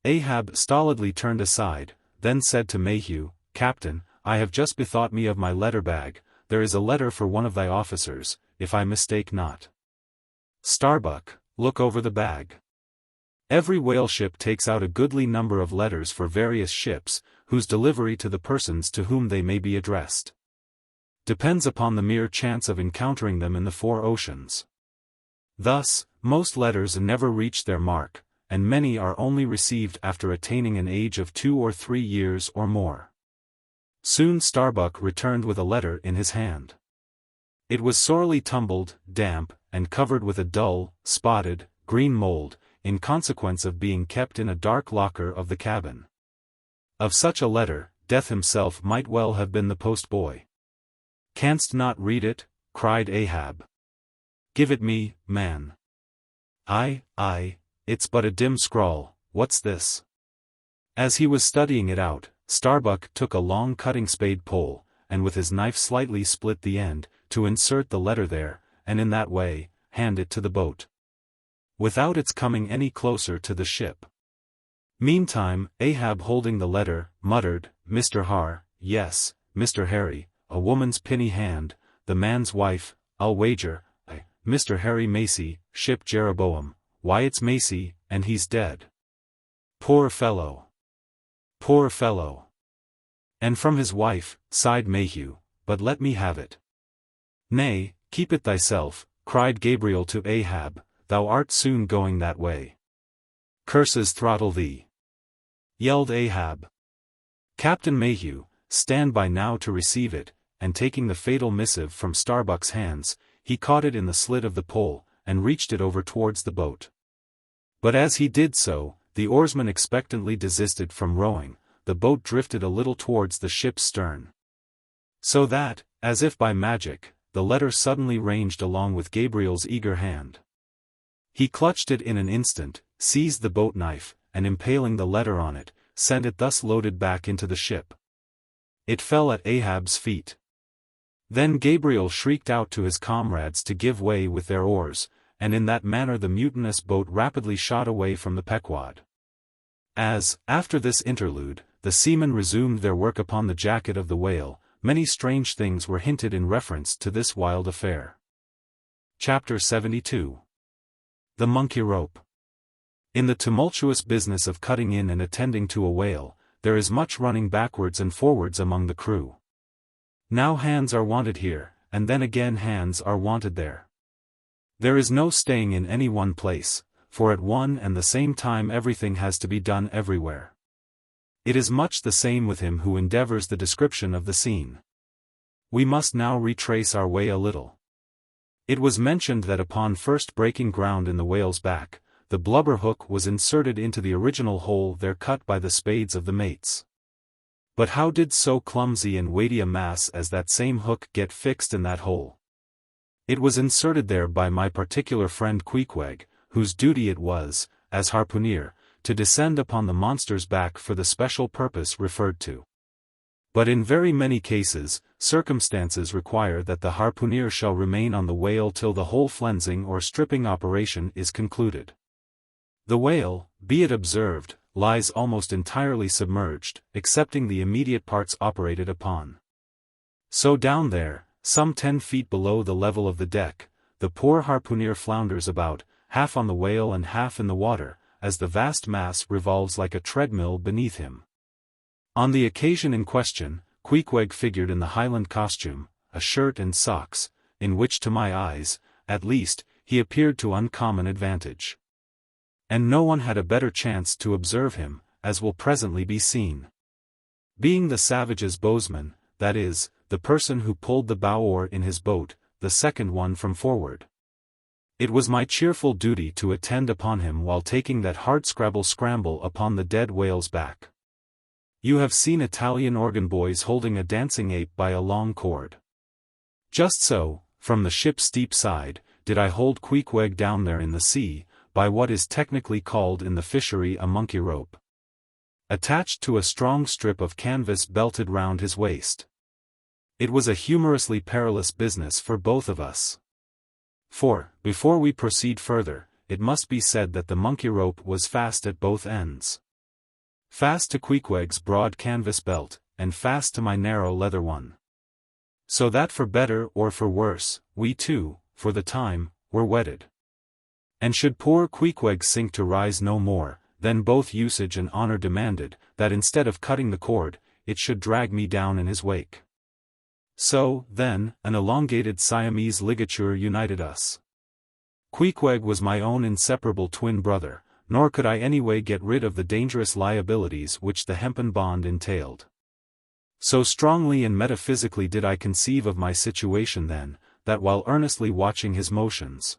Ahab stolidly turned aside, then said to Mayhew, "Captain, I have just bethought me of my letter-bag, there is a letter for one of thy officers, if I mistake not. Starbuck, look over the bag." Every whale ship takes out a goodly number of letters for various ships, whose delivery to the persons to whom they may be addressed depends upon the mere chance of encountering them in the four oceans. Thus, most letters never reach their mark, and many are only received after attaining an age of 2 or 3 years or more. Soon Starbuck returned with a letter in his hand. It was sorely tumbled, damp, and covered with a dull, spotted, green mold, in consequence of being kept in a dark locker of the cabin. Of such a letter, Death himself might well have been the post-boy. "Canst not read it?" cried Ahab. "Give it me, man." Aye, it's but a dim scrawl, what's this?" As he was studying it out, Starbuck took a long cutting spade pole, and with his knife slightly split the end, to insert the letter there, and in that way, hand it to the boat, without its coming any closer to the ship. Meantime, Ahab holding the letter, muttered, "Mr. Har, yes, Mr. Harry, a woman's pinny hand, the man's wife, I'll wager, Mr. Harry Macy, ship Jeroboam, why it's Macy, and he's dead. Poor fellow. Poor fellow." "And from his wife," sighed Mayhew, "but let me have it." "Nay, keep it thyself," cried Gabriel to Ahab, "thou art soon going that way." "Curses throttle thee!" yelled Ahab. Captain Mayhew, stand by now to receive it, and taking the fatal missive from Starbuck's hands, he caught it in the slit of the pole, and reached it over towards the boat. But as he did so, the oarsman expectantly desisted from rowing, the boat drifted a little towards the ship's stern. So that, as if by magic, the letter suddenly ranged along with Gabriel's eager hand. He clutched it in an instant, seized the boat knife, and impaling the letter on it, sent it thus loaded back into the ship. It fell at Ahab's feet. Then Gabriel shrieked out to his comrades to give way with their oars, and in that manner the mutinous boat rapidly shot away from the Pequod. As, after this interlude, the seamen resumed their work upon the jacket of the whale, many strange things were hinted in reference to this wild affair. Chapter 72. The Monkey Rope. In the tumultuous business of cutting in and attending to a whale, there is much running backwards and forwards among the crew. Now hands are wanted here, and then again hands are wanted there. There is no staying in any one place, for at one and the same time everything has to be done everywhere. It is much the same with him who endeavors the description of the scene. We must now retrace our way a little. It was mentioned that upon first breaking ground in the whale's back, the blubber hook was inserted into the original hole there cut by the spades of the mates. But how did so clumsy and weighty a mass as that same hook get fixed in that hole? It was inserted there by my particular friend Queequeg, whose duty it was, as harpooner, to descend upon the monster's back for the special purpose referred to. But in very many cases, circumstances require that the harpooner shall remain on the whale till the whole flensing or stripping operation is concluded. The whale, be it observed, lies almost entirely submerged, excepting the immediate parts operated upon. So down there, some 10 feet below the level of the deck, the poor harpooner flounders about, half on the whale and half in the water, as the vast mass revolves like a treadmill beneath him. On the occasion in question, Queequeg figured in the Highland costume, a shirt and socks, in which to my eyes, at least, he appeared to uncommon advantage. And no one had a better chance to observe him, as will presently be seen. Being the savage's bowsman, that is, the person who pulled the bow oar in his boat, the second one from forward. It was my cheerful duty to attend upon him while taking that hard-scramble upon the dead whale's back. You have seen Italian organ boys holding a dancing ape by a long cord. Just so, from the ship's steep side, did I hold Queequeg down there in the sea, by what is technically called in the fishery a monkey rope, attached to a strong strip of canvas belted round his waist. It was a humorously perilous business for both of us. For, before we proceed further, it must be said that the monkey rope was fast at both ends. Fast to Queequeg's broad canvas belt, and fast to my narrow leather one. So that for better or for worse, we two, for the time, were wedded. And should poor Queequeg sink to rise no more, then both usage and honor demanded, that instead of cutting the cord, it should drag me down in his wake. So, then, an elongated Siamese ligature united us. Queequeg was my own inseparable twin brother, nor could I anyway get rid of the dangerous liabilities which the hempen bond entailed. So strongly and metaphysically did I conceive of my situation then, that while earnestly watching his motions,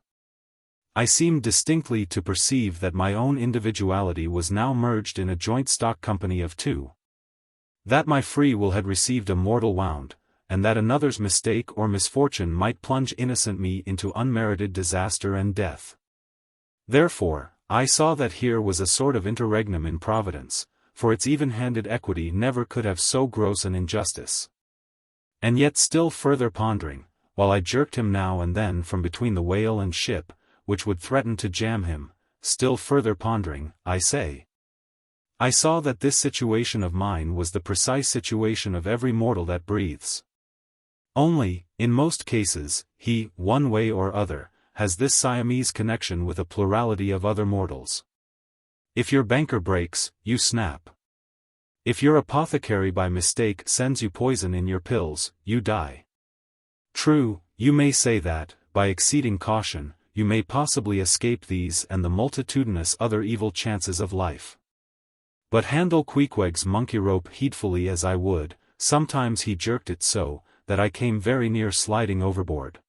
I seemed distinctly to perceive that my own individuality was now merged in a joint stock company of two. That my free will had received a mortal wound, and that another's mistake or misfortune might plunge innocent me into unmerited disaster and death. Therefore, I saw that here was a sort of interregnum in Providence, for its even-handed equity never could have so gross an injustice. And yet still further pondering, while I jerked him now and then from between the whale and ship, which would threaten to jam him, still further pondering, I say, I saw that this situation of mine was the precise situation of every mortal that breathes. Only, in most cases, he, one way or other, has this Siamese connection with a plurality of other mortals. If your banker breaks, you snap. If your apothecary by mistake sends you poison in your pills, you die. True, you may say that, by exceeding caution, you may possibly escape these and the multitudinous other evil chances of life. But handle Queequeg's monkey rope heedfully as I would, sometimes he jerked it so, that I came very near sliding overboard.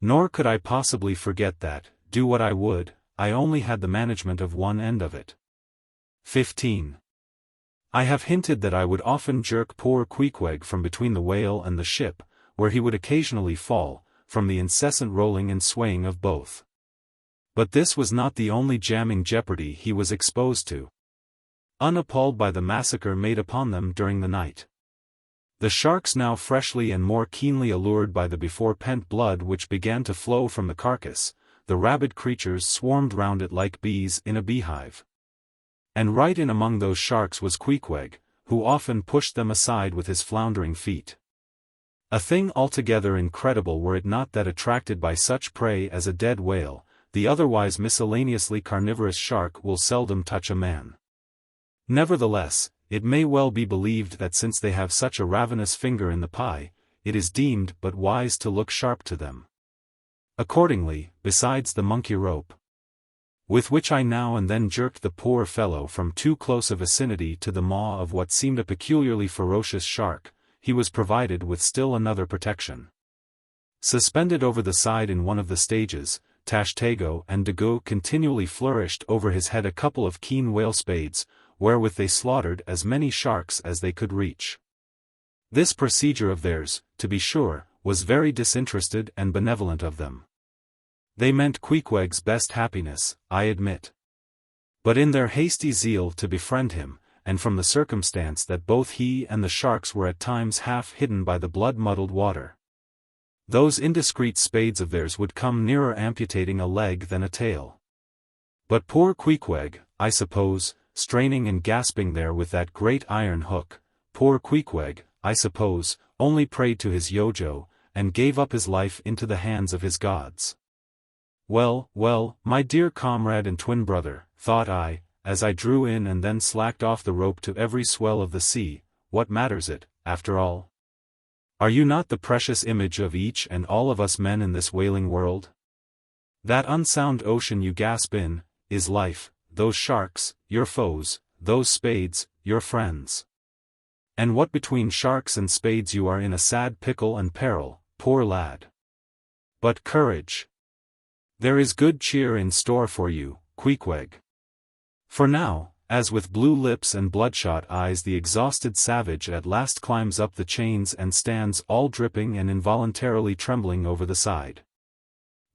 Nor could I possibly forget that, do what I would, I only had the management of one end of it. 15. I have hinted that I would often jerk poor Queequeg from between the whale and the ship, where he would occasionally fall, from the incessant rolling and swaying of both. But this was not the only jamming jeopardy he was exposed to. Unappalled by the massacre made upon them during the night, the sharks now freshly and more keenly allured by the before-pent blood which began to flow from the carcass, the rabid creatures swarmed round it like bees in a beehive. And right in among those sharks was Queequeg, who often pushed them aside with his floundering feet. A thing altogether incredible were it not that attracted by such prey as a dead whale, the otherwise miscellaneously carnivorous shark will seldom touch a man. Nevertheless, it may well be believed that since they have such a ravenous finger in the pie, it is deemed but wise to look sharp to them. Accordingly, besides the monkey rope, with which I now and then jerked the poor fellow from too close a vicinity to the maw of what seemed a peculiarly ferocious shark, he was provided with still another protection. Suspended over the side in one of the stages, Tashtego and Dago continually flourished over his head a couple of keen whale spades, wherewith they slaughtered as many sharks as they could reach. This procedure of theirs, to be sure, was very disinterested and benevolent of them. They meant Queequeg's best happiness, I admit. But in their hasty zeal to befriend him, and from the circumstance that both he and the sharks were at times half hidden by the blood-muddled water, those indiscreet spades of theirs would come nearer amputating a leg than a tail. But poor Queequeg, I suppose, straining and gasping there with that great iron hook, poor Queequeg, I suppose, only prayed to his Yojo, and gave up his life into the hands of his gods. Well, well, my dear comrade and twin brother, thought I, as I drew in and then slacked off the rope to every swell of the sea, what matters it, after all? Are you not the precious image of each and all of us men in this wailing world? That unsound ocean you gasp in, is life, those sharks, your foes, those spades, your friends. And what between sharks and spades you are in a sad pickle and peril, poor lad. But courage! There is good cheer in store for you, Queequeg. For now, as with blue lips and bloodshot eyes the exhausted savage at last climbs up the chains and stands all dripping and involuntarily trembling over the side,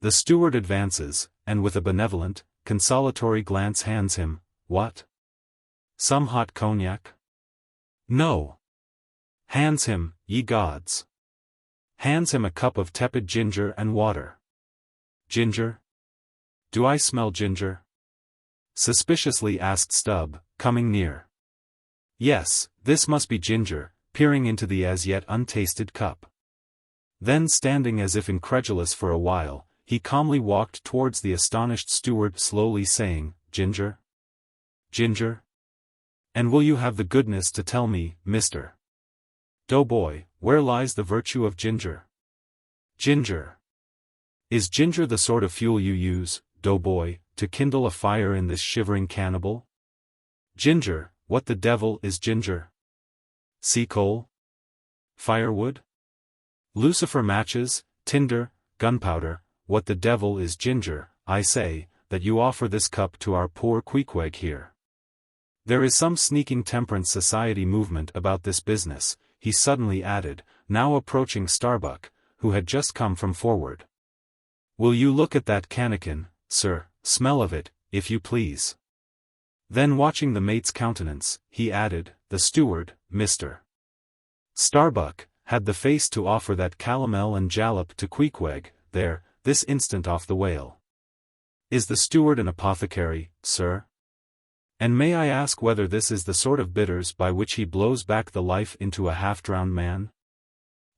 the steward advances, and with a benevolent, consolatory glance hands him, what? Some hot cognac? No. Hands him, ye gods. Hands him a cup of tepid ginger and water. Ginger? Do I smell ginger? Suspiciously asked Stubb, coming near. Yes, this must be ginger, peering into the as yet untasted cup. Then standing as if incredulous for a while, he calmly walked towards the astonished steward slowly saying, Ginger? Ginger? And will you have the goodness to tell me, Mr. Doughboy, where lies the virtue of ginger? Ginger. Is ginger the sort of fuel you use, Doughboy, to kindle a fire in this shivering cannibal? Ginger, what the devil is ginger? Sea coal? Firewood? Lucifer matches, tinder, gunpowder, what the devil is ginger, I say, that you offer this cup to our poor Queequeg here? There is some sneaking temperance society movement about this business, he suddenly added, now approaching Starbuck, who had just come from forward. Will you look at that cannikin, sir, smell of it, if you please. Then watching the mate's countenance, he added, the steward, Mr. Starbuck, had the face to offer that calomel and jalap to Queequeg, there, this instant off the whale. Is the steward an apothecary, sir? And may I ask whether this is the sort of bitters by which he blows back the life into a half-drowned man?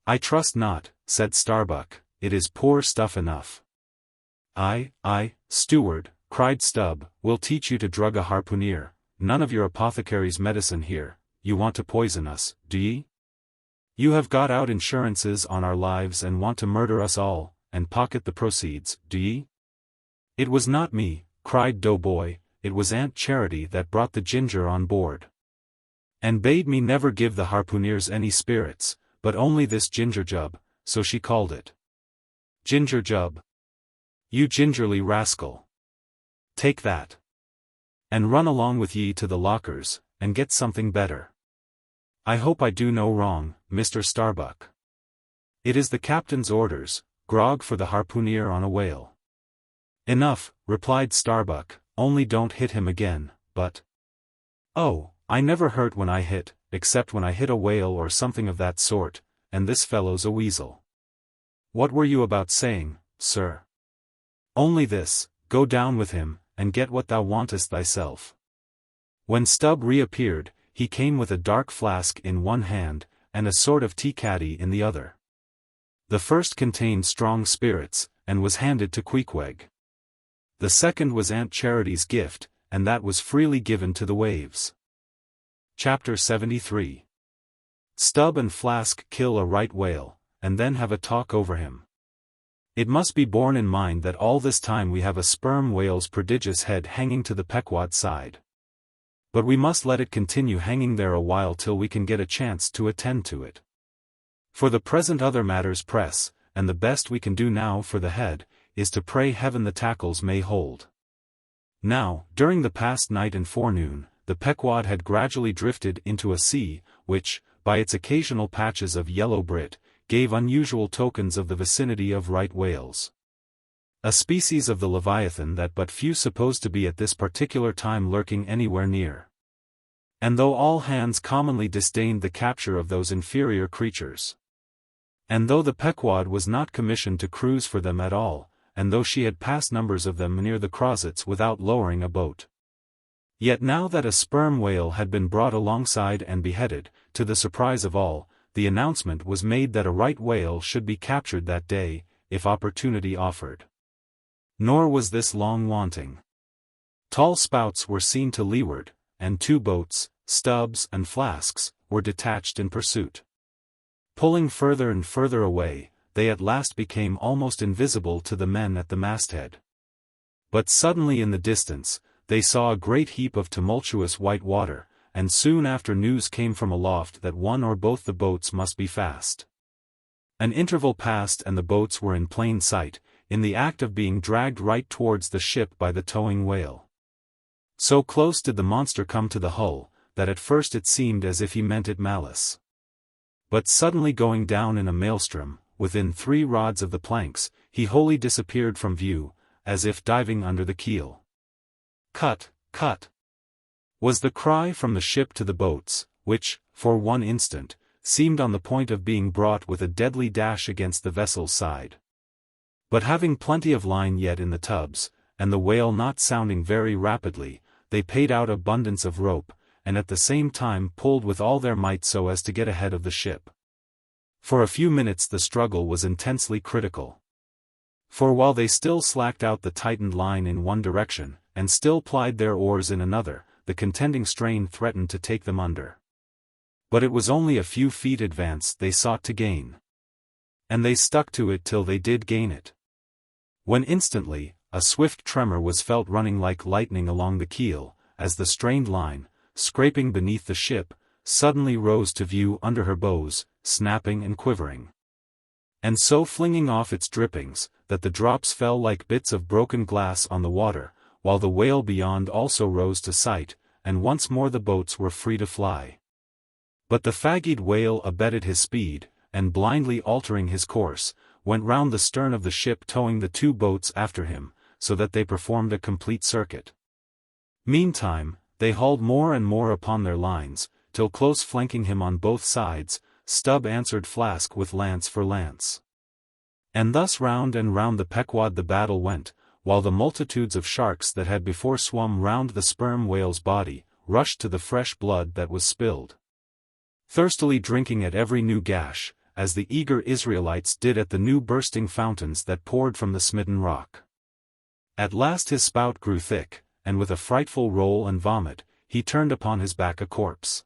I trust not, said Starbuck, it is poor stuff enough. I, steward, cried Stubb, will teach you to drug a harpooner, none of your apothecary's medicine here, you want to poison us, do ye? You have got out insurances on our lives and want to murder us all, and pocket the proceeds, do ye? It was not me, cried Doughboy, it was Aunt Charity that brought the ginger on board. And bade me never give the harpooneers any spirits, but only this ginger jub, so she called it. Ginger jub. You gingerly rascal. Take that. And run along with ye to the lockers, and get something better. I hope I do no wrong, Mr. Starbuck. It is the captain's orders, grog for the harpooner on a whale. Enough, replied Starbuck, only don't hit him again, but... Oh, I never hurt when I hit, except when I hit a whale or something of that sort, and this fellow's a weasel. What were you about saying, sir? Only this, go down with him, and get what thou wantest thyself. When Stubb reappeared, he came with a dark flask in one hand, and a sort of tea-caddy in the other. The first contained strong spirits, and was handed to Queequeg. The second was Aunt Charity's gift, and that was freely given to the waves. Chapter 73. Stubb and Flask kill a right whale, and then have a talk over him. It must be borne in mind that all this time we have a sperm whale's prodigious head hanging to the Pequod side. But we must let it continue hanging there a while till we can get a chance to attend to it. For the present other matters press, and the best we can do now for the head, is to pray heaven the tackles may hold. Now, during the past night and forenoon, the Pequod had gradually drifted into a sea, which, by its occasional patches of yellow brit, gave unusual tokens of the vicinity of right whales. A species of the Leviathan that but few supposed to be at this particular time lurking anywhere near. And though all hands commonly disdained the capture of those inferior creatures. And though the Pequod was not commissioned to cruise for them at all, and though she had passed numbers of them near the crozets without lowering a boat. Yet now that a sperm whale had been brought alongside and beheaded, to the surprise of all, the announcement was made that a right whale should be captured that day, if opportunity offered. Nor was this long wanting. Tall spouts were seen to leeward, and 2 boats, Stubbs and Flasks, were detached in pursuit. Pulling further and further away, they at last became almost invisible to the men at the masthead. But suddenly in the distance, they saw a great heap of tumultuous white water, and soon after news came from aloft that one or both the boats must be fast. An interval passed and the boats were in plain sight, in the act of being dragged right towards the ship by the towing whale. So close did the monster come to the hull, that at first it seemed as if he meant it malice. But suddenly going down in a maelstrom, within 3 rods of the planks, he wholly disappeared from view, as if diving under the keel. "Cut, cut!" was the cry from the ship to the boats, which, for one instant, seemed on the point of being brought with a deadly dash against the vessel's side. But having plenty of line yet in the tubs, and the whale not sounding very rapidly, they paid out abundance of rope, and at the same time pulled with all their might so as to get ahead of the ship. For a few minutes the struggle was intensely critical. For while they still slacked out the tightened line in one direction, and still plied their oars in another, the contending strain threatened to take them under. But it was only a few feet advance they sought to gain. And they stuck to it till they did gain it. When instantly, a swift tremor was felt running like lightning along the keel, as the strained line, scraping beneath the ship, suddenly rose to view under her bows, snapping and quivering. And so flinging off its drippings, that the drops fell like bits of broken glass on the water, while the whale beyond also rose to sight, and once more the boats were free to fly. But the fagged whale abated his speed, and blindly altering his course, went round the stern of the ship towing the 2 boats after him, so that they performed a complete circuit. Meantime, they hauled more and more upon their lines, till close flanking him on both sides, Stubb answered Flask with lance for lance. And thus round and round the Pequod the battle went, while the multitudes of sharks that had before swum round the sperm whale's body, rushed to the fresh blood that was spilled. Thirstily drinking at every new gash, as the eager Israelites did at the new bursting fountains that poured from the smitten rock. At last his spout grew thick, and with a frightful roll and vomit, he turned upon his back a corpse.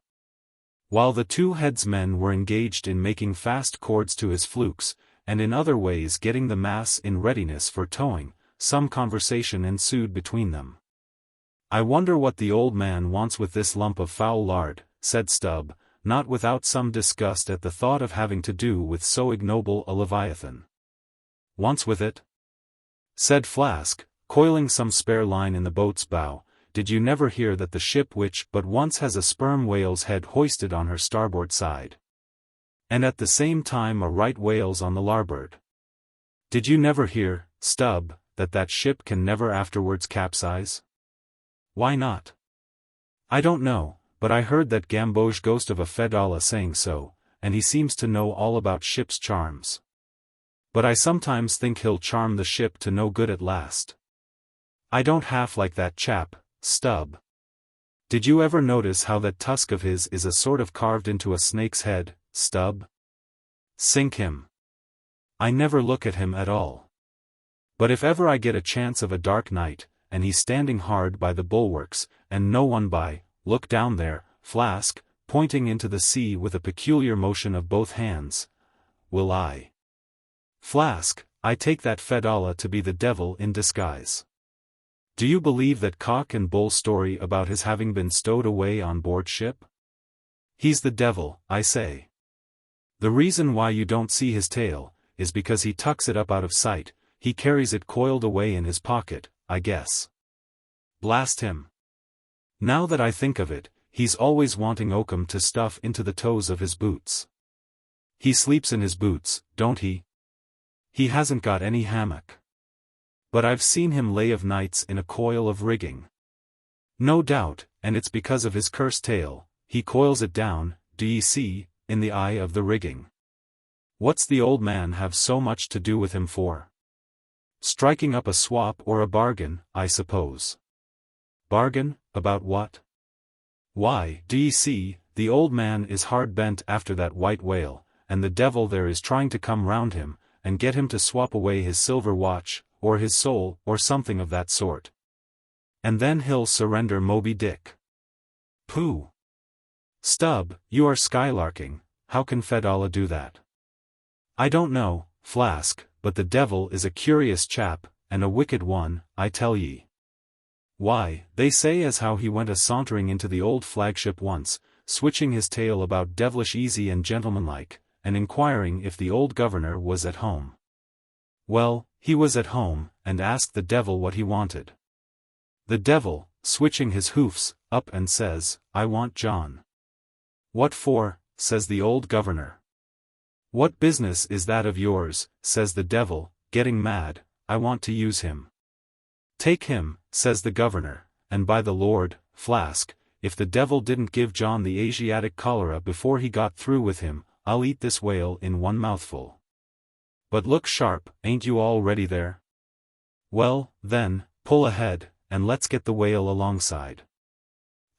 While the 2 headsmen were engaged in making fast cords to his flukes, and in other ways getting the mass in readiness for towing, some conversation ensued between them. "I wonder what the old man wants with this lump of foul lard," said Stubb, not without some disgust at the thought of having to do with so ignoble a Leviathan. "Wants with it?" said Flask, coiling some spare line in the boat's bow. "Did you never hear that the ship which but once has a sperm whale's head hoisted on her starboard side, and at the same time a right whale's on the larboard? Did you never hear, Stubb, that ship can never afterwards capsize?" "Why not?" "I don't know, but I heard that Gamboge ghost of a Fedallah saying so, and he seems to know all about ship's charms. But I sometimes think he'll charm the ship to no good at last. I don't half like that chap, Stubb. Did you ever notice how that tusk of his is a sort of carved into a snake's head, Stubb? Sink him. I never look at him at all. But if ever I get a chance of a dark night, and he's standing hard by the bulwarks, and no one by, look down there, Flask, pointing into the sea with a peculiar motion of both hands. Will I? Flask, I take that Fedallah to be the devil in disguise. Do you believe that cock and bull story about his having been stowed away on board ship? He's the devil, I say. The reason why you don't see his tail, is because he tucks it up out of sight. he carries it coiled away in his pocket, I guess. Blast him. Now that I think of it, he's always wanting oakum to stuff into the toes of his boots. He sleeps in his boots, don't he? He hasn't got any hammock. But I've seen him lay of nights in a coil of rigging. No doubt, and it's because of his cursed tail, he coils it down, do ye see, in the eye of the rigging. What's the old man have so much to do with him for? Striking up a swap or a bargain, I suppose. Bargain, about what? Why, do ye see, the old man is hard bent after that white whale, and the devil there is trying to come round him, and get him to swap away his silver watch, or his soul, or something of that sort. And then he'll surrender Moby-Dick. Pooh! Stubb, you are skylarking, how can Fedallah do that? I don't know, Flask, but the devil is a curious chap, and a wicked one, I tell ye. Why, they say as how he went a-sauntering into the old flagship once, switching his tail about devilish easy and gentlemanlike, and inquiring if the old governor was at home. Well, he was at home, and asked the devil what he wanted. The devil, switching his hoofs, up and says, I want John. What for, says the old governor. What business is that of yours, says the devil, getting mad, I want to use him. Take him, says the governor, and by the Lord, Flask, if the devil didn't give John the Asiatic cholera before he got through with him, I'll eat this whale in one mouthful. But look sharp, ain't you all ready there? Well, then, pull ahead, and let's get the whale alongside.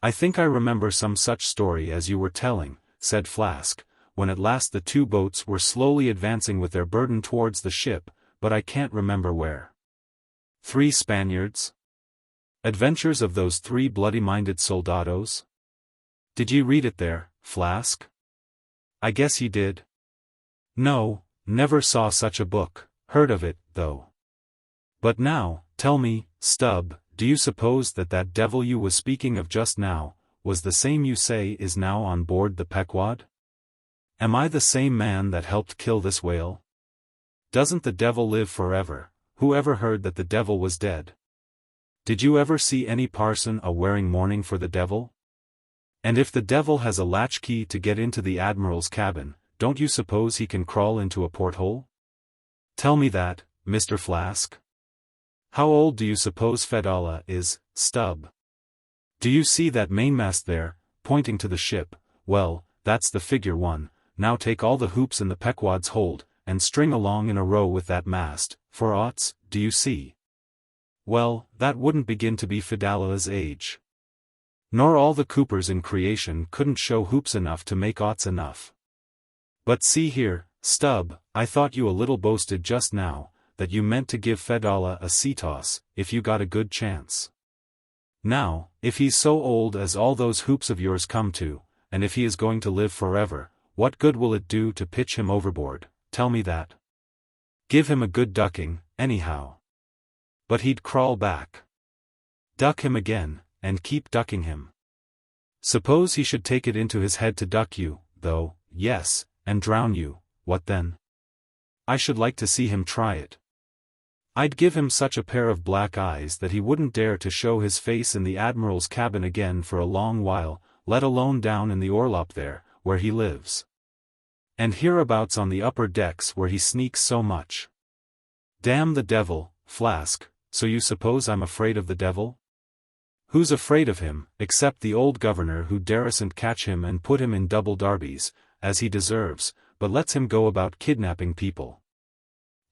I think I remember some such story as you were telling, said Flask, when at last the two boats were slowly advancing with their burden towards the ship, but I can't remember where. 3 Spaniards? Adventures of those 3 bloody-minded soldados? Did ye read it there, Flask? I guess ye did. No, never saw such a book, heard of it, though. But now, tell me, Stubb, do you suppose that that devil you was speaking of just now, was the same you say is now on board the Pequod? Am I the same man that helped kill this whale? Doesn't the devil live forever? Who ever heard that the devil was dead? Did you ever see any parson a-wearing mourning for the devil? And if the devil has a latchkey to get into the admiral's cabin, don't you suppose he can crawl into a porthole? Tell me that, Mr. Flask. How old do you suppose Fedallah is, Stubb? Do you see that mainmast there, pointing to the ship? Well, that's the figure 1, now take all the hoops in the Pequod's hold, and string along in a row with that mast, for aughts, do you see? Well, that wouldn't begin to be Fedallah's age. Nor all the coopers in creation couldn't show hoops enough to make aughts enough. But see here, Stubb, I thought you a little boasted just now, that you meant to give Fedallah a sea toss, if you got a good chance. Now, if he's so old as all those hoops of yours come to, and if he is going to live forever, what good will it do to pitch him overboard, tell me that? Give him a good ducking, anyhow. But he'd crawl back. Duck him again, and keep ducking him. Suppose he should take it into his head to duck you, though, yes, and drown you, what then? I should like to see him try it. I'd give him such a pair of black eyes that he wouldn't dare to show his face in the admiral's cabin again for a long while, let alone down in the orlop there, where he lives. And hereabouts on the upper decks where he sneaks so much. Damn the devil, Flask, so you suppose I'm afraid of the devil? Who's afraid of him, except the old governor who daresn't catch him and put him in double darbies, as he deserves, but lets him go about kidnapping people.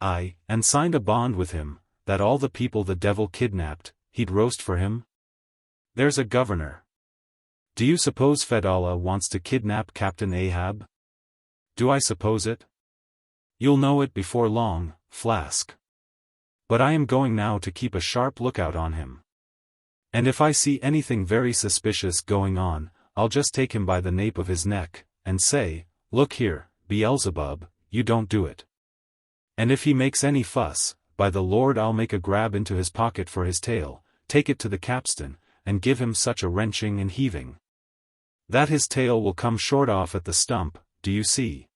Aye, and signed a bond with him, that all the people the devil kidnapped, he'd roast for him? There's a governor. Do you suppose Fedallah wants to kidnap Captain Ahab? Do I suppose it? You'll know it before long, Flask. But I am going now to keep a sharp lookout on him. And if I see anything very suspicious going on, I'll just take him by the nape of his neck, and say, look here, Beelzebub, you don't do it. And if he makes any fuss, by the Lord I'll make a grab into his pocket for his tail, take it to the capstan, and give him such a wrenching and heaving that his tail will come short off at the stump, do you see?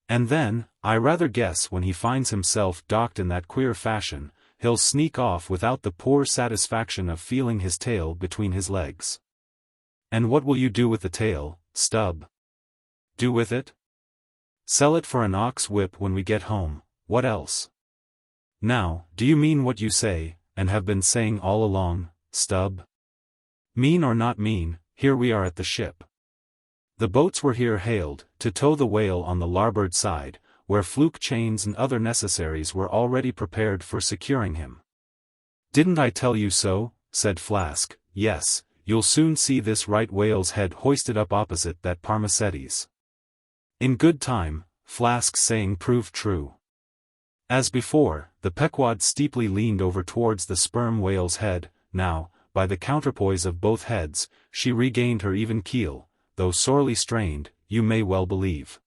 And then, I rather guess when he finds himself docked in that queer fashion, he'll sneak off without the poor satisfaction of feeling his tail between his legs. And what will you do with the tail, Stubb? Do with it? Sell it for an ox whip when we get home. What else? Now, do you mean what you say, and have been saying all along, Stubb? Mean or not mean, here we are at the ship. The boats were here hailed, to tow the whale on the larboard side, where fluke chains and other necessaries were already prepared for securing him. Didn't I tell you so? Said Flask. Yes, you'll soon see this right whale's head hoisted up opposite that Parmacetti's. In good time, Flask's saying proved true. As before, the Pequod steeply leaned over towards the sperm whale's head. Now, by the counterpoise of both heads, she regained her even keel, though sorely strained, you may well believe.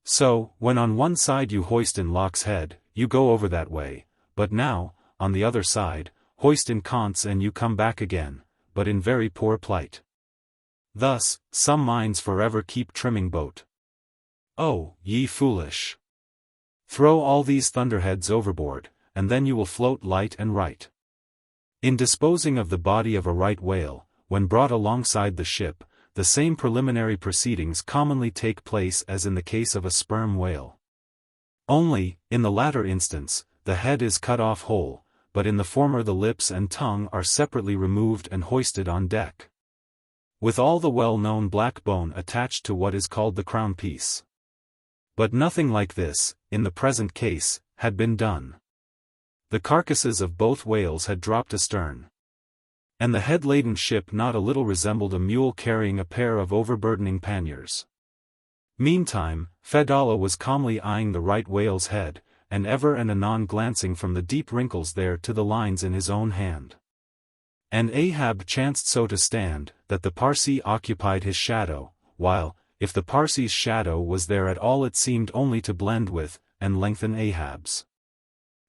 So, when on one side you hoist in Locke's head, you go over that way, but now, on the other side, hoist in Kant's and you come back again, but in very poor plight. Thus, some minds forever keep trimming boat. Oh, ye foolish! Throw all these thunderheads overboard, and then you will float light and right. In disposing of the body of a right whale, when brought alongside the ship, the same preliminary proceedings commonly take place as in the case of a sperm whale. Only, in the latter instance, the head is cut off whole, but in the former the lips and tongue are separately removed and hoisted on deck, with all the well-known black bone attached to what is called the crown piece. But nothing like this, in the present case, had been done. The carcasses of both whales had dropped astern, and the head-laden ship not a little resembled a mule carrying a pair of overburdening panniers. Meantime, Fedallah was calmly eyeing the right whale's head, and ever and anon glancing from the deep wrinkles there to the lines in his own hand. And Ahab chanced so to stand, that the Parsee occupied his shadow, while, if the Parsee's shadow was there at all it seemed only to blend with, and lengthen Ahab's.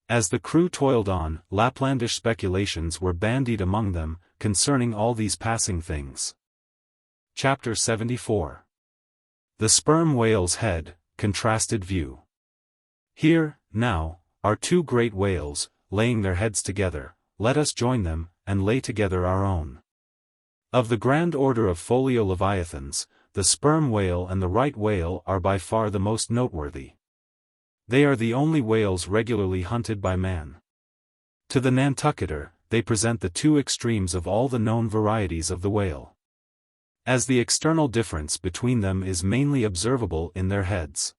As the crew toiled on, Laplandish speculations were bandied among them, concerning all these passing things. Chapter 74. The Sperm Whale's Head, Contrasted View. Here, now, are two great whales, laying their heads together. Let us join them, and lay together our own. Of the grand order of folio leviathans, the sperm whale and the right whale are by far the most noteworthy. They are the only whales regularly hunted by man. To the Nantucketer, they present the two extremes of all the known varieties of the whale, as the external difference between them is mainly observable in their heads.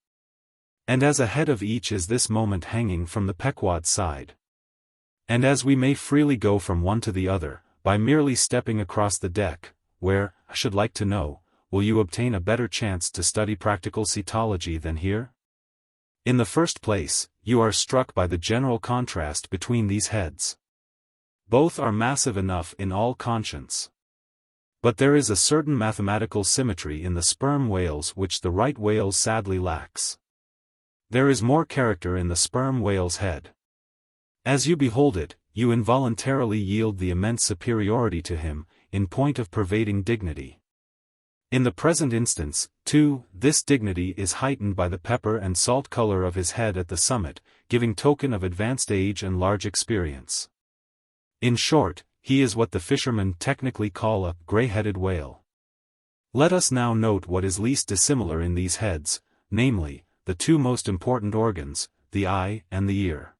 And as a head of each is this moment hanging from the Pequod side. And as we may freely go from one to the other, by merely stepping across the deck, where, I should like to know, will you obtain a better chance to study practical cetology than here? In the first place, you are struck by the general contrast between these heads. Both are massive enough in all conscience. But there is a certain mathematical symmetry in the sperm whales which the right whale sadly lacks. There is more character in the sperm whale's head. As you behold it, you involuntarily yield the immense superiority to him, in point of pervading dignity. In the present instance, too, this dignity is heightened by the pepper and salt color of his head at the summit, giving token of advanced age and large experience. In short, he is what the fishermen technically call a gray-headed whale. Let us now note what is least dissimilar in these heads, namely, the two most important organs, the eye and the ear.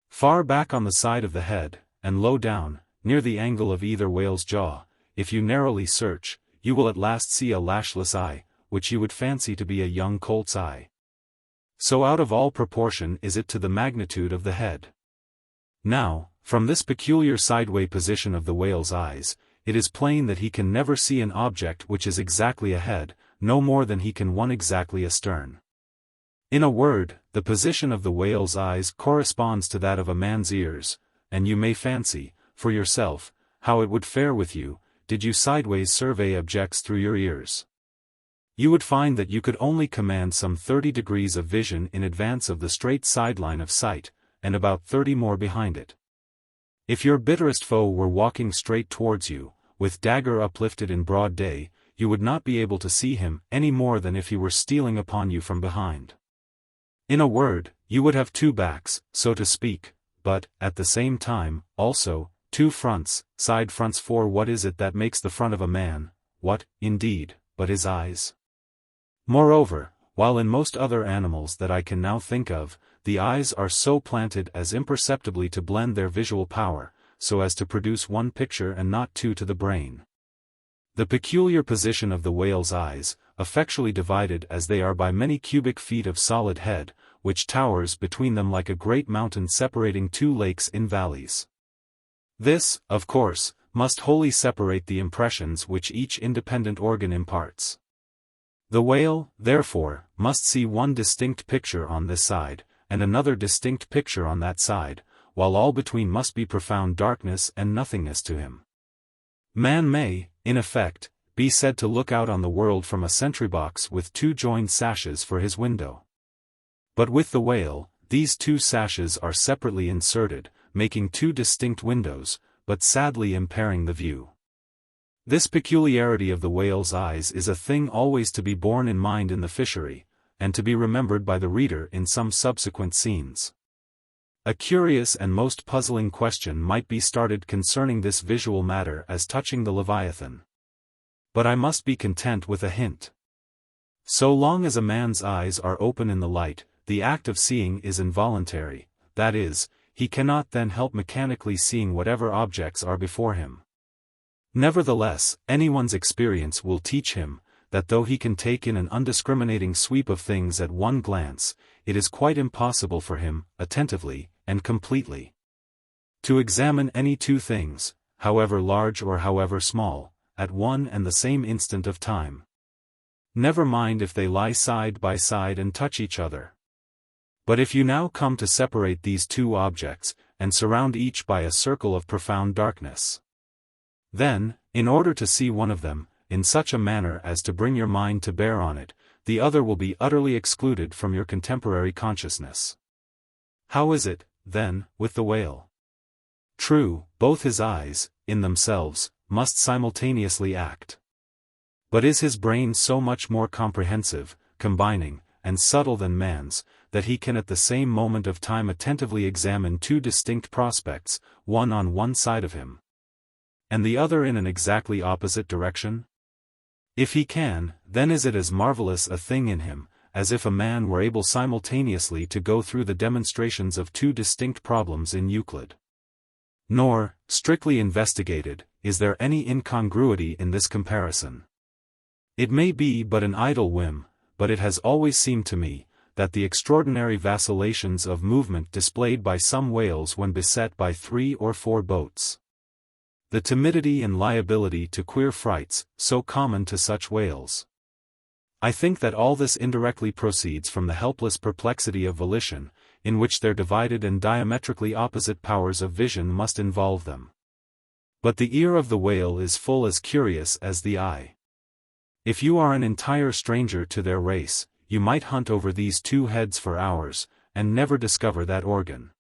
Far back on the side of the head, and low down, near the angle of either whale's jaw, if you narrowly search, you will at last see a lashless eye, which you would fancy to be a young colt's eye. So out of all proportion is it to the magnitude of the head. Now, from this peculiar sideway position of the whale's eyes, it is plain that he can never see an object which is exactly ahead, no more than he can one exactly astern. In a word, the position of the whale's eyes corresponds to that of a man's ears, and you may fancy, for yourself, how it would fare with you, did you sideways survey objects through your ears. You would find that you could only command some 30 degrees of vision in advance of the straight sideline of sight, and about 30 more behind it. If your bitterest foe were walking straight towards you, with dagger uplifted in broad day, you would not be able to see him any more than if he were stealing upon you from behind. In a word, you would have two backs, so to speak, but, at the same time, also, two fronts, side fronts. For what is it that makes the front of a man? What, indeed, but his eyes? Moreover, while in most other animals that I can now think of, the eyes are so planted as imperceptibly to blend their visual power, so as to produce one picture and not two to the brain. The peculiar position of the whale's eyes, effectually divided as they are by many cubic feet of solid head, which towers between them like a great mountain separating two lakes in valleys. This, of course, must wholly separate the impressions which each independent organ imparts. The whale, therefore, must see one distinct picture on this side, and another distinct picture on that side, while all between must be profound darkness and nothingness to him. Man may, in effect, be said to look out on the world from a sentry-box with two joined sashes for his window. But with the whale, these two sashes are separately inserted, making two distinct windows, but sadly impairing the view. This peculiarity of the whale's eyes is a thing always to be borne in mind in the fishery, and to be remembered by the reader in some subsequent scenes. A curious and most puzzling question might be started concerning this visual matter as touching the Leviathan. But I must be content with a hint. So long as a man's eyes are open in the light, the act of seeing is involuntary, that is, he cannot then help mechanically seeing whatever objects are before him. Nevertheless, anyone's experience will teach him, that though he can take in an undiscriminating sweep of things at one glance, it is quite impossible for him, attentively, and completely, to examine any two things, however large or however small, at one and the same instant of time. Never mind if they lie side by side and touch each other. But if you now come to separate these two objects, and surround each by a circle of profound darkness, then, in order to see one of them, in such a manner as to bring your mind to bear on it, the other will be utterly excluded from your contemporary consciousness. How is it, then, with the whale? True, both his eyes, in themselves, must simultaneously act. But is his brain so much more comprehensive, combining, and subtle than man's, that he can at the same moment of time attentively examine two distinct prospects, one on one side of him, and the other in an exactly opposite direction? If he can, then is it as marvelous a thing in him, as if a man were able simultaneously to go through the demonstrations of two distinct problems in Euclid. Nor, strictly investigated, is there any incongruity in this comparison. It may be but an idle whim, but it has always seemed to me, that the extraordinary vacillations of movement displayed by some whales when beset by 3 or 4 boats, the timidity and liability to queer frights, so common to such whales. I think that all this indirectly proceeds from the helpless perplexity of volition, in which their divided and diametrically opposite powers of vision must involve them. But the ear of the whale is full as curious as the eye. If you are an entire stranger to their race, you might hunt over these two heads for hours, and never discover that organ.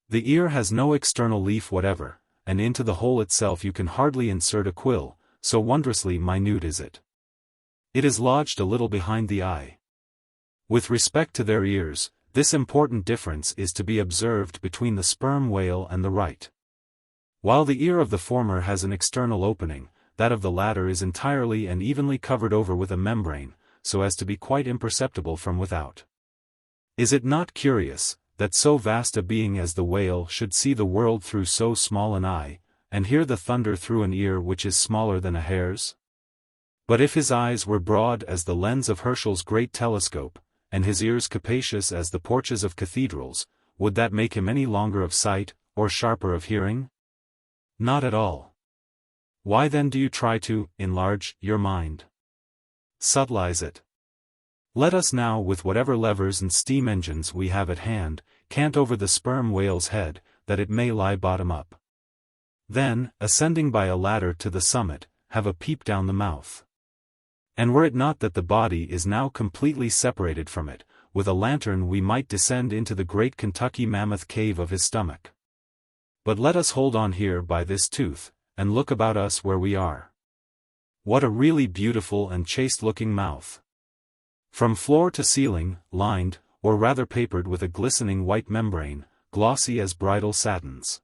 The ear has no external leaf whatever, and into the hole itself you can hardly insert a quill, so wondrously minute is it. It is lodged a little behind the eye. With respect to their ears, this important difference is to be observed between the sperm whale and the right. While the ear of the former has an external opening, that of the latter is entirely and evenly covered over with a membrane, so as to be quite imperceptible from without. Is it not curious, that so vast a being as the whale should see the world through so small an eye, and hear the thunder through an ear which is smaller than a hare's? But if his eyes were broad as the lens of Herschel's great telescope, and his ears capacious as the porches of cathedrals, would that make him any longer of sight, or sharper of hearing? Not at all. Why then do you try to enlarge your mind? Subtilize it. Let us now, with whatever levers and steam engines we have at hand, cant over the sperm whale's head, that it may lie bottom up. Then, ascending by a ladder to the summit, have a peep down the mouth. And were it not that the body is now completely separated from it, with a lantern we might descend into the great Kentucky mammoth cave of his stomach. But let us hold on here by this tooth, and look about us where we are. What a really beautiful and chaste-looking mouth! From floor to ceiling, lined, or rather papered with a glistening white membrane, glossy as bridal satins.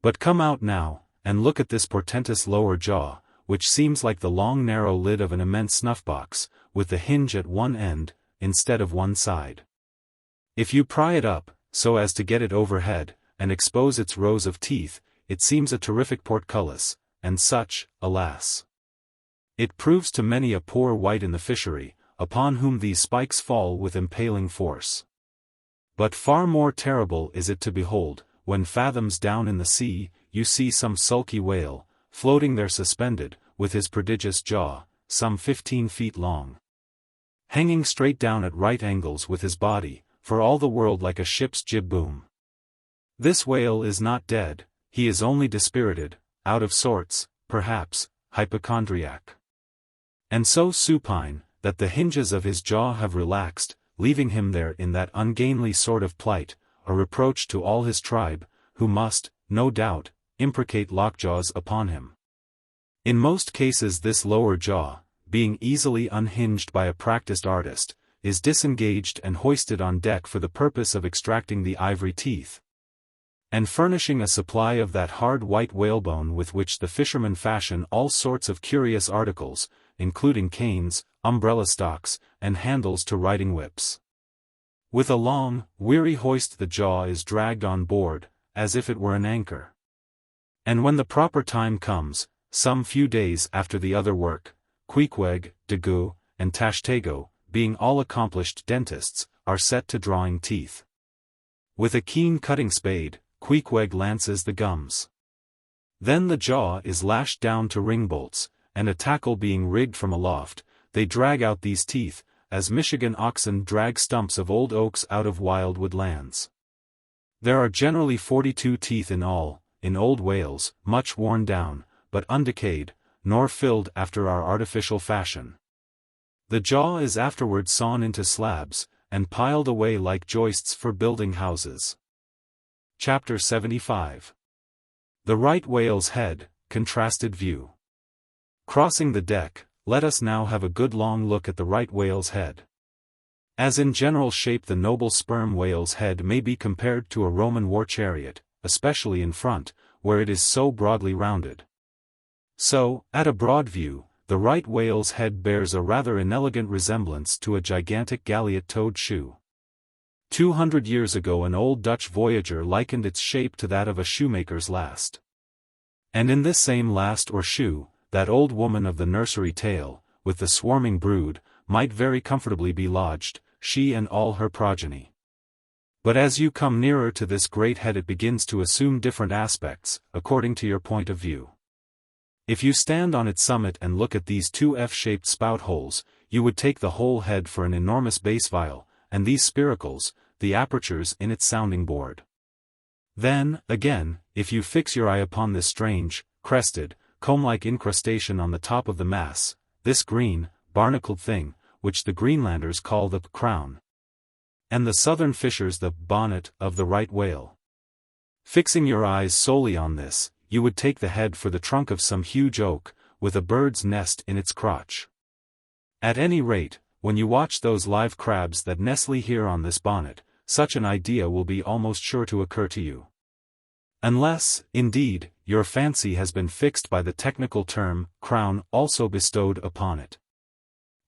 But come out now, and look at this portentous lower jaw, which seems like the long narrow lid of an immense snuff-box, with the hinge at one end, instead of one side. If you pry it up, so as to get it overhead, and expose its rows of teeth, it seems a terrific portcullis, and such, alas. It proves to many a poor wight in the fishery, upon whom these spikes fall with impaling force. But far more terrible is it to behold, when fathoms down in the sea, you see some sulky whale, floating there suspended, with his prodigious jaw, some 15 feet long, hanging straight down at right angles with his body, for all the world like a ship's jib boom. This whale is not dead, he is only dispirited, out of sorts, perhaps, hypochondriac, and so supine, that the hinges of his jaw have relaxed, leaving him there in that ungainly sort of plight, a reproach to all his tribe, who must, no doubt, imprecate lockjaws upon him. In most cases this lower jaw, being easily unhinged by a practiced artist, is disengaged and hoisted on deck for the purpose of extracting the ivory teeth, and furnishing a supply of that hard white whalebone with which the fishermen fashion all sorts of curious articles, including canes, umbrella stocks, and handles to riding whips. With a long, weary hoist the jaw is dragged on board, as if it were an anchor. And when the proper time comes, some few days after the other work, Queequeg, Daggoo, and Tashtego, being all accomplished dentists, are set to drawing teeth. With a keen cutting spade, Queequeg lances the gums. Then the jaw is lashed down to ring bolts, and a tackle being rigged from aloft, they drag out these teeth, as Michigan oxen drag stumps of old oaks out of wildwood lands. There are generally 42 teeth in all, in old whales, much worn down, but undecayed, nor filled after our artificial fashion. The jaw is afterward sawn into slabs, and piled away like joists for building houses. Chapter 75. The right whale's head, contrasted view. Crossing the deck, let us now have a good long look at the right whale's head. As in general shape the noble sperm whale's head may be compared to a Roman war chariot, especially in front, where it is so broadly rounded. So, at a broad view, the right whale's head bears a rather inelegant resemblance to a gigantic galliot-toed shoe. 200 years ago an old Dutch voyager likened its shape to that of a shoemaker's last. And in this same last or shoe, that old woman of the nursery tale, with the swarming brood, might very comfortably be lodged, she and all her progeny. But as you come nearer to this great head it begins to assume different aspects, according to your point of view. If you stand on its summit and look at these two F-shaped spout holes, you would take the whole head for an enormous bass viol, and these spiracles, the apertures in its sounding board. Then, again, if you fix your eye upon this strange, crested, comb-like incrustation on the top of the mass, this green, barnacled thing, which the Greenlanders call the crown, and the southern fishers the bonnet of the right whale. Fixing your eyes solely on this, you would take the head for the trunk of some huge oak, with a bird's nest in its crotch. At any rate, when you watch those live crabs that nestle here on this bonnet, such an idea will be almost sure to occur to you. Unless, indeed, your fancy has been fixed by the technical term, crown, also bestowed upon it.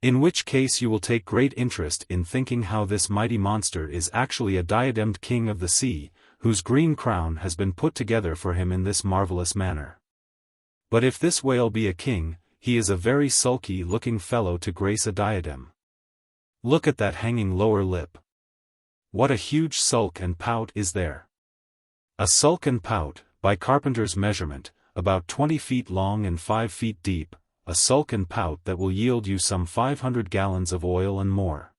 In which case you will take great interest in thinking how this mighty monster is actually a diademed king of the sea, whose green crown has been put together for him in this marvelous manner. But if this whale be a king, he is a very sulky-looking fellow to grace a diadem. Look at that hanging lower lip. What a huge sulk and pout is there! A sulk and pout, by carpenter's measurement, about 20 feet long and 5 feet deep, a sulk and pout that will yield you some 500 gallons of oil and more.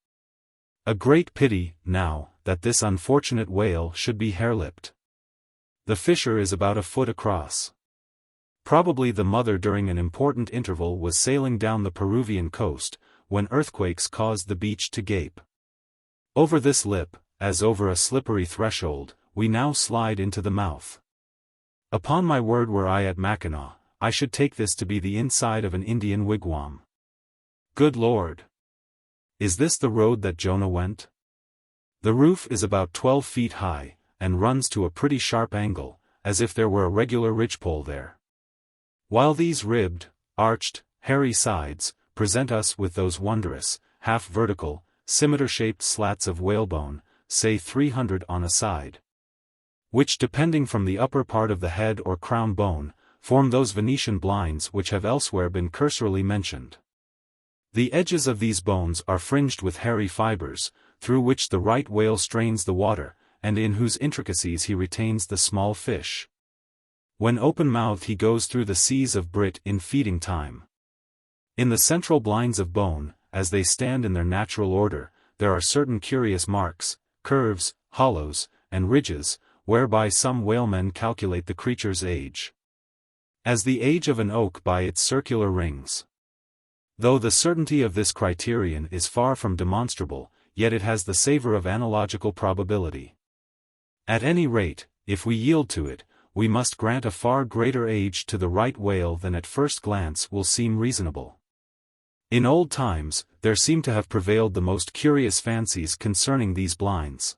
A great pity, now, that this unfortunate whale should be hair-lipped. The fissure is about a foot across. Probably the mother during an important interval was sailing down the Peruvian coast, when earthquakes caused the beach to gape. Over this lip, as over a slippery threshold, we now slide into the mouth. Upon my word, were I at Mackinac, I should take this to be the inside of an Indian wigwam. Good Lord! Is this the road that Jonah went? The roof is about 12 feet high, and runs to a pretty sharp angle, as if there were a regular ridgepole there. While these ribbed, arched, hairy sides present us with those wondrous, half-vertical, scimitar-shaped slats of whalebone, say 300 on a side, which depending from the upper part of the head or crown bone, form those Venetian blinds which have elsewhere been cursorily mentioned. The edges of these bones are fringed with hairy fibers, through which the right whale strains the water, and in whose intricacies he retains the small fish. When open-mouthed he goes through the seas of brit in feeding time. In the central blinds of bone, as they stand in their natural order, there are certain curious marks, curves, hollows, and ridges, whereby some whalemen calculate the creature's age, as the age of an oak by its circular rings. Though the certainty of this criterion is far from demonstrable, yet it has the savor of analogical probability. At any rate, if we yield to it, we must grant a far greater age to the right whale than at first glance will seem reasonable. In old times, there seem to have prevailed the most curious fancies concerning these blinds.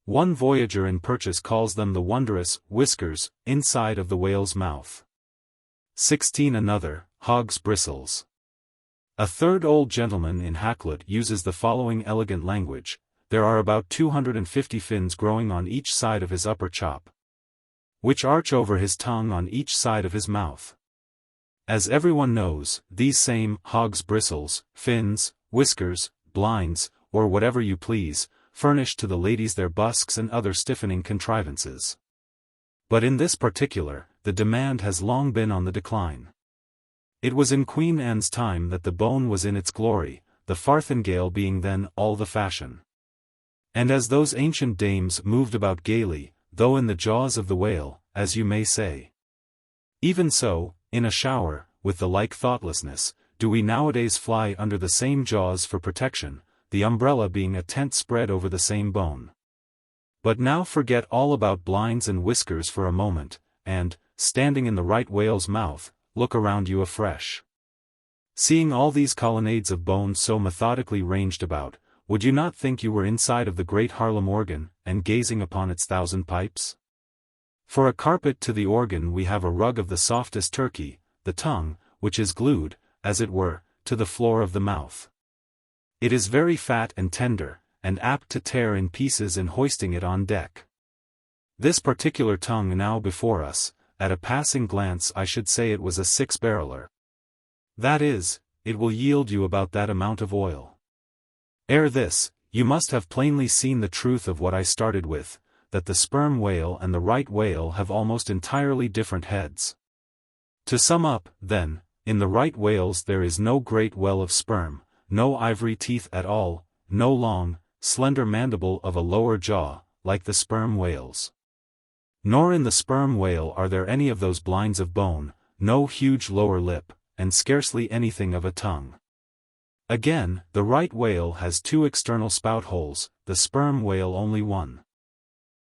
One voyager in Purchas calls them the wondrous whiskers inside of the whale's mouth. 16 another, hog's bristles. A third old gentleman in Hakluyt uses the following elegant language: there are about 250 fins growing on each side of his upper chop, which arch over his tongue on each side of his mouth. As everyone knows, these same hog's bristles, fins, whiskers, blinds, or whatever you please, furnish to the ladies their busks and other stiffening contrivances. But in this particular, the demand has long been on the decline. It was in Queen Anne's time that the bone was in its glory, the farthingale being then all the fashion. And as those ancient dames moved about gaily, though in the jaws of the whale, as you may say, even so, in a shower, with the like thoughtlessness, do we nowadays fly under the same jaws for protection, the umbrella being a tent spread over the same bone. But now forget all about blinds and whiskers for a moment, and, standing in the right whale's mouth, look around you afresh. Seeing all these colonnades of bone so methodically ranged about, would you not think you were inside of the great Harlem organ, and gazing upon its 1,000 pipes? For a carpet to the organ we have a rug of the softest turkey, the tongue, which is glued, as it were, to the floor of the mouth. It is very fat and tender, and apt to tear in pieces in hoisting it on deck. This particular tongue now before us, at a passing glance I should say it was a 6-barreler. That is, it will yield you about that amount of oil. Ere this, you must have plainly seen the truth of what I started with, that the sperm whale and the right whale have almost entirely different heads. To sum up, then, in the right whales there is no great well of sperm, no ivory teeth at all, no long, slender mandible of a lower jaw, like the sperm whales. Nor in the sperm whale are there any of those blinds of bone, no huge lower lip, and scarcely anything of a tongue. Again, the right whale has 2 external spout holes, the sperm whale only 1.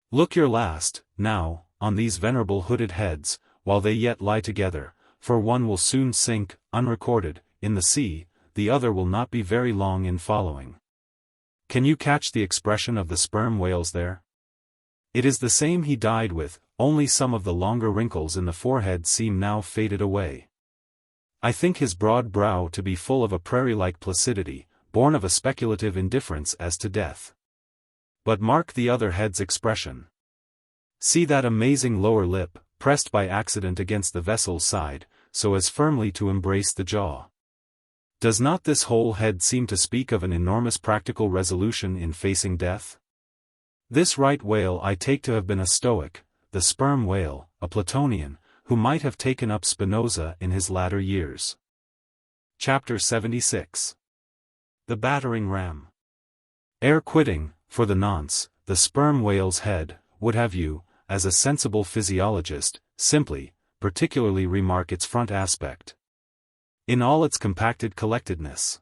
Look your last, now, on these venerable hooded heads, while they yet lie together, for one will soon sink, unrecorded, in the sea, the other will not be very long in following. Can you catch the expression of the sperm whales there? It is the same he died with, only some of the longer wrinkles in the forehead seem now faded away. I think his broad brow to be full of a prairie-like placidity, born of a speculative indifference as to death. But mark the other head's expression. See that amazing lower lip, pressed by accident against the vessel's side, so as firmly to embrace the jaw. Does not this whole head seem to speak of an enormous practical resolution in facing death? This right whale I take to have been a Stoic, the sperm whale, a Platonian, who might have taken up Spinoza in his latter years. Chapter 76. The Battering-Ram. Ere quitting, for the nonce, the sperm whale's head, would have you, as a sensible physiologist, simply, particularly remark its front aspect, in all its compacted collectedness.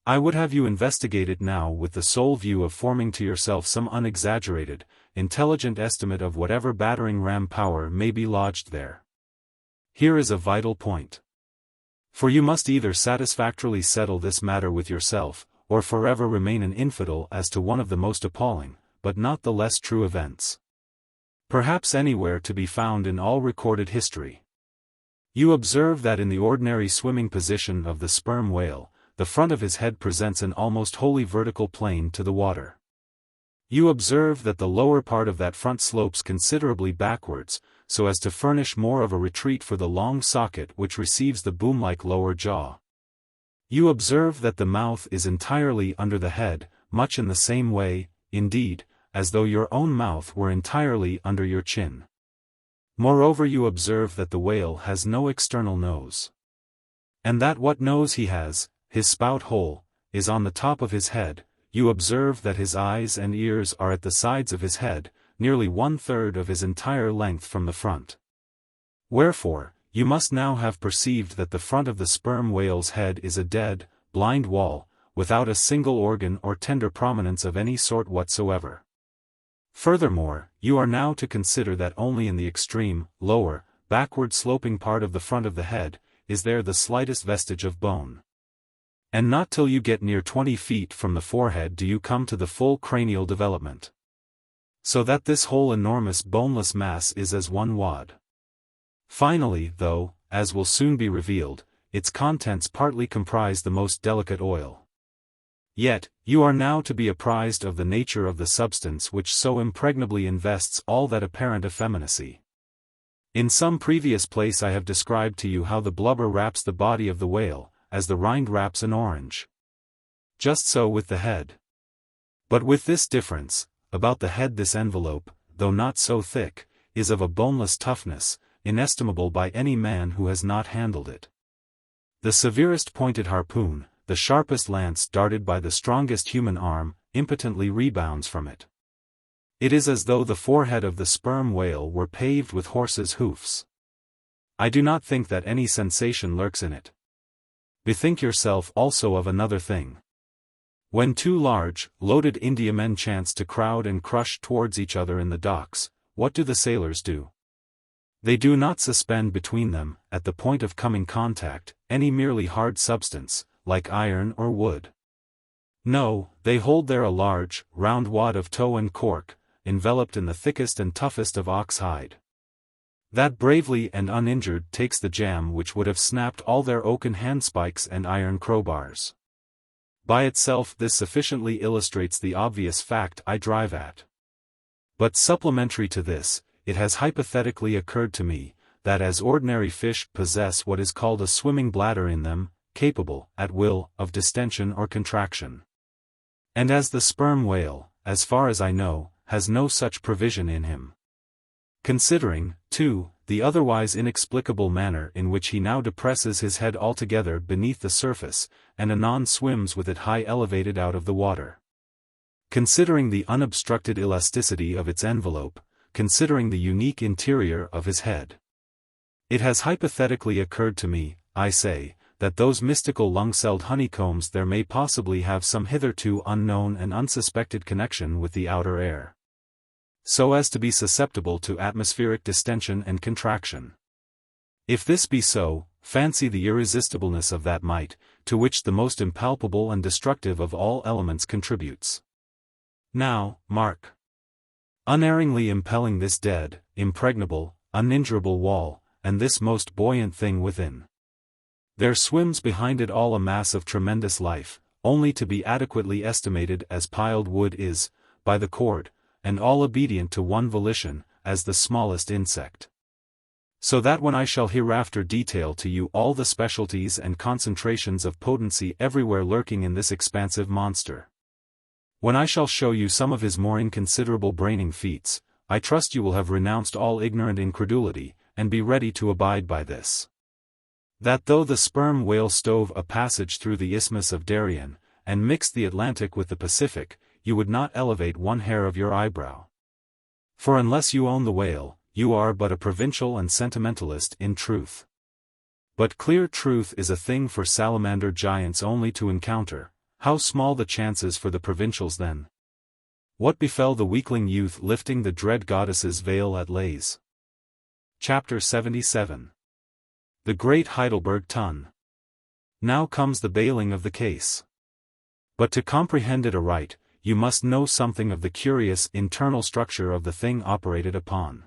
I would have you investigate it now with the sole view of forming to yourself some unexaggerated, intelligent estimate of whatever battering-ram power may be lodged there. Here is a vital point. For you must either satisfactorily settle this matter with yourself, or forever remain an infidel as to one of the most appalling, but not the less true events, perhaps anywhere to be found in all recorded history. You observe that in the ordinary swimming position of the sperm whale, the front of his head presents an almost wholly vertical plane to the water. You observe that the lower part of that front slopes considerably backwards, so as to furnish more of a retreat for the long socket which receives the boom-like lower jaw. You observe that the mouth is entirely under the head, much in the same way, indeed, as though your own mouth were entirely under your chin. Moreover, you observe that the whale has no external nose, and that what nose he has, his spout hole, is on the top of his head. You observe that his eyes and ears are at the sides of his head, nearly 1/3 of his entire length from the front. Wherefore, you must now have perceived that the front of the sperm whale's head is a dead, blind wall, without a single organ or tender prominence of any sort whatsoever. Furthermore, you are now to consider that only in the extreme, lower, backward sloping part of the front of the head, is there the slightest vestige of bone. And not till you get near 20 feet from the forehead do you come to the full cranial development. So that this whole enormous boneless mass is as one wad. Finally, though, as will soon be revealed, its contents partly comprise the most delicate oil. Yet, you are now to be apprised of the nature of the substance which so impregnably invests all that apparent effeminacy. In some previous place I have described to you how the blubber wraps the body of the whale, as the rind wraps an orange. Just so with the head. But with this difference, about the head this envelope, though not so thick, is of a boneless toughness, inestimable by any man who has not handled it. The severest pointed harpoon, the sharpest lance darted by the strongest human arm, impotently rebounds from it. It is as though the forehead of the sperm whale were paved with horses' hoofs. I do not think that any sensation lurks in it. Bethink yourself also of another thing. When two large, loaded Indiamen chance to crowd and crush towards each other in the docks, what do the sailors do? They do not suspend between them, at the point of coming contact, any merely hard substance, like iron or wood. No, they hold there a large, round wad of tow and cork, enveloped in the thickest and toughest of ox hide. That bravely and uninjured takes the jam which would have snapped all their oaken handspikes and iron crowbars. By itself this sufficiently illustrates the obvious fact I drive at. But supplementary to this, it has hypothetically occurred to me, that as ordinary fish possess what is called a swimming bladder in them, capable, at will, of distension or contraction. And as the sperm whale, as far as I know, has no such provision in him. Considering, too, the otherwise inexplicable manner in which he now depresses his head altogether beneath the surface, and anon swims with it high elevated out of the water. Considering the unobstructed elasticity of its envelope, considering the unique interior of his head. It has hypothetically occurred to me, I say, that those mystical lung-celled honeycombs there may possibly have some hitherto unknown and unsuspected connection with the outer air, so as to be susceptible to atmospheric distension and contraction. If this be so, fancy the irresistibleness of that might, to which the most impalpable and destructive of all elements contributes. Now, mark. Unerringly impelling this dead, impregnable, uninjurable wall, and this most buoyant thing within. There swims behind it all a mass of tremendous life, only to be adequately estimated as piled wood is, by the cord, and all obedient to one volition, as the smallest insect. So that when I shall hereafter detail to you all the specialties and concentrations of potency everywhere lurking in this expansive monster, when I shall show you some of his more inconsiderable braining feats, I trust you will have renounced all ignorant incredulity, and be ready to abide by this. That though the sperm whale stove a passage through the Isthmus of Darien, and mixed the Atlantic with the Pacific, you would not elevate one hair of your eyebrow. For unless you own the whale, you are but a provincial and sentimentalist in truth. But clear truth is a thing for salamander giants only to encounter. How small the chances for the provincials then? What befell the weakling youth lifting the dread goddess's veil at Lays? Chapter 77. The Great Heidelberg Tun. Now comes the bailing of the case. But to comprehend it aright, you must know something of the curious internal structure of the thing operated upon.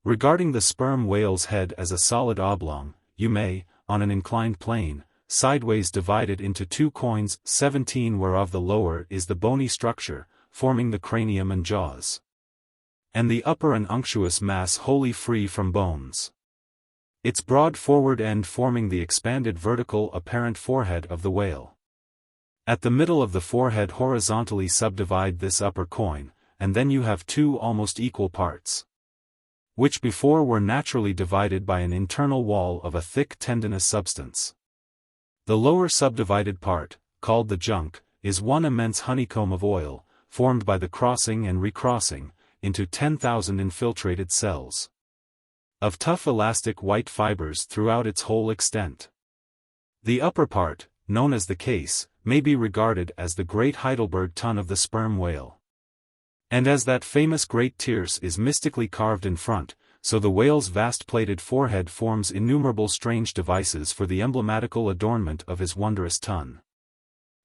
Regarding the sperm whale's head as a solid oblong, you may, on an inclined plane, sideways divide it into 2 coins, 17 whereof the lower is the bony structure, forming the cranium and jaws, and the upper an unctuous mass wholly free from bones. Its broad forward end forming the expanded vertical apparent forehead of the whale. At the middle of the forehead horizontally subdivide this upper coin, and then you have 2 almost equal parts, which before were naturally divided by an internal wall of a thick tendinous substance. The lower subdivided part, called the junk, is one immense honeycomb of oil, formed by the crossing and recrossing, into 10,000 infiltrated cells, of tough elastic white fibers throughout its whole extent. The upper part, known as the case, may be regarded as the great Heidelberg ton of the sperm whale. And as that famous great tierce is mystically carved in front, so the whale's vast plated forehead forms innumerable strange devices for the emblematical adornment of his wondrous ton.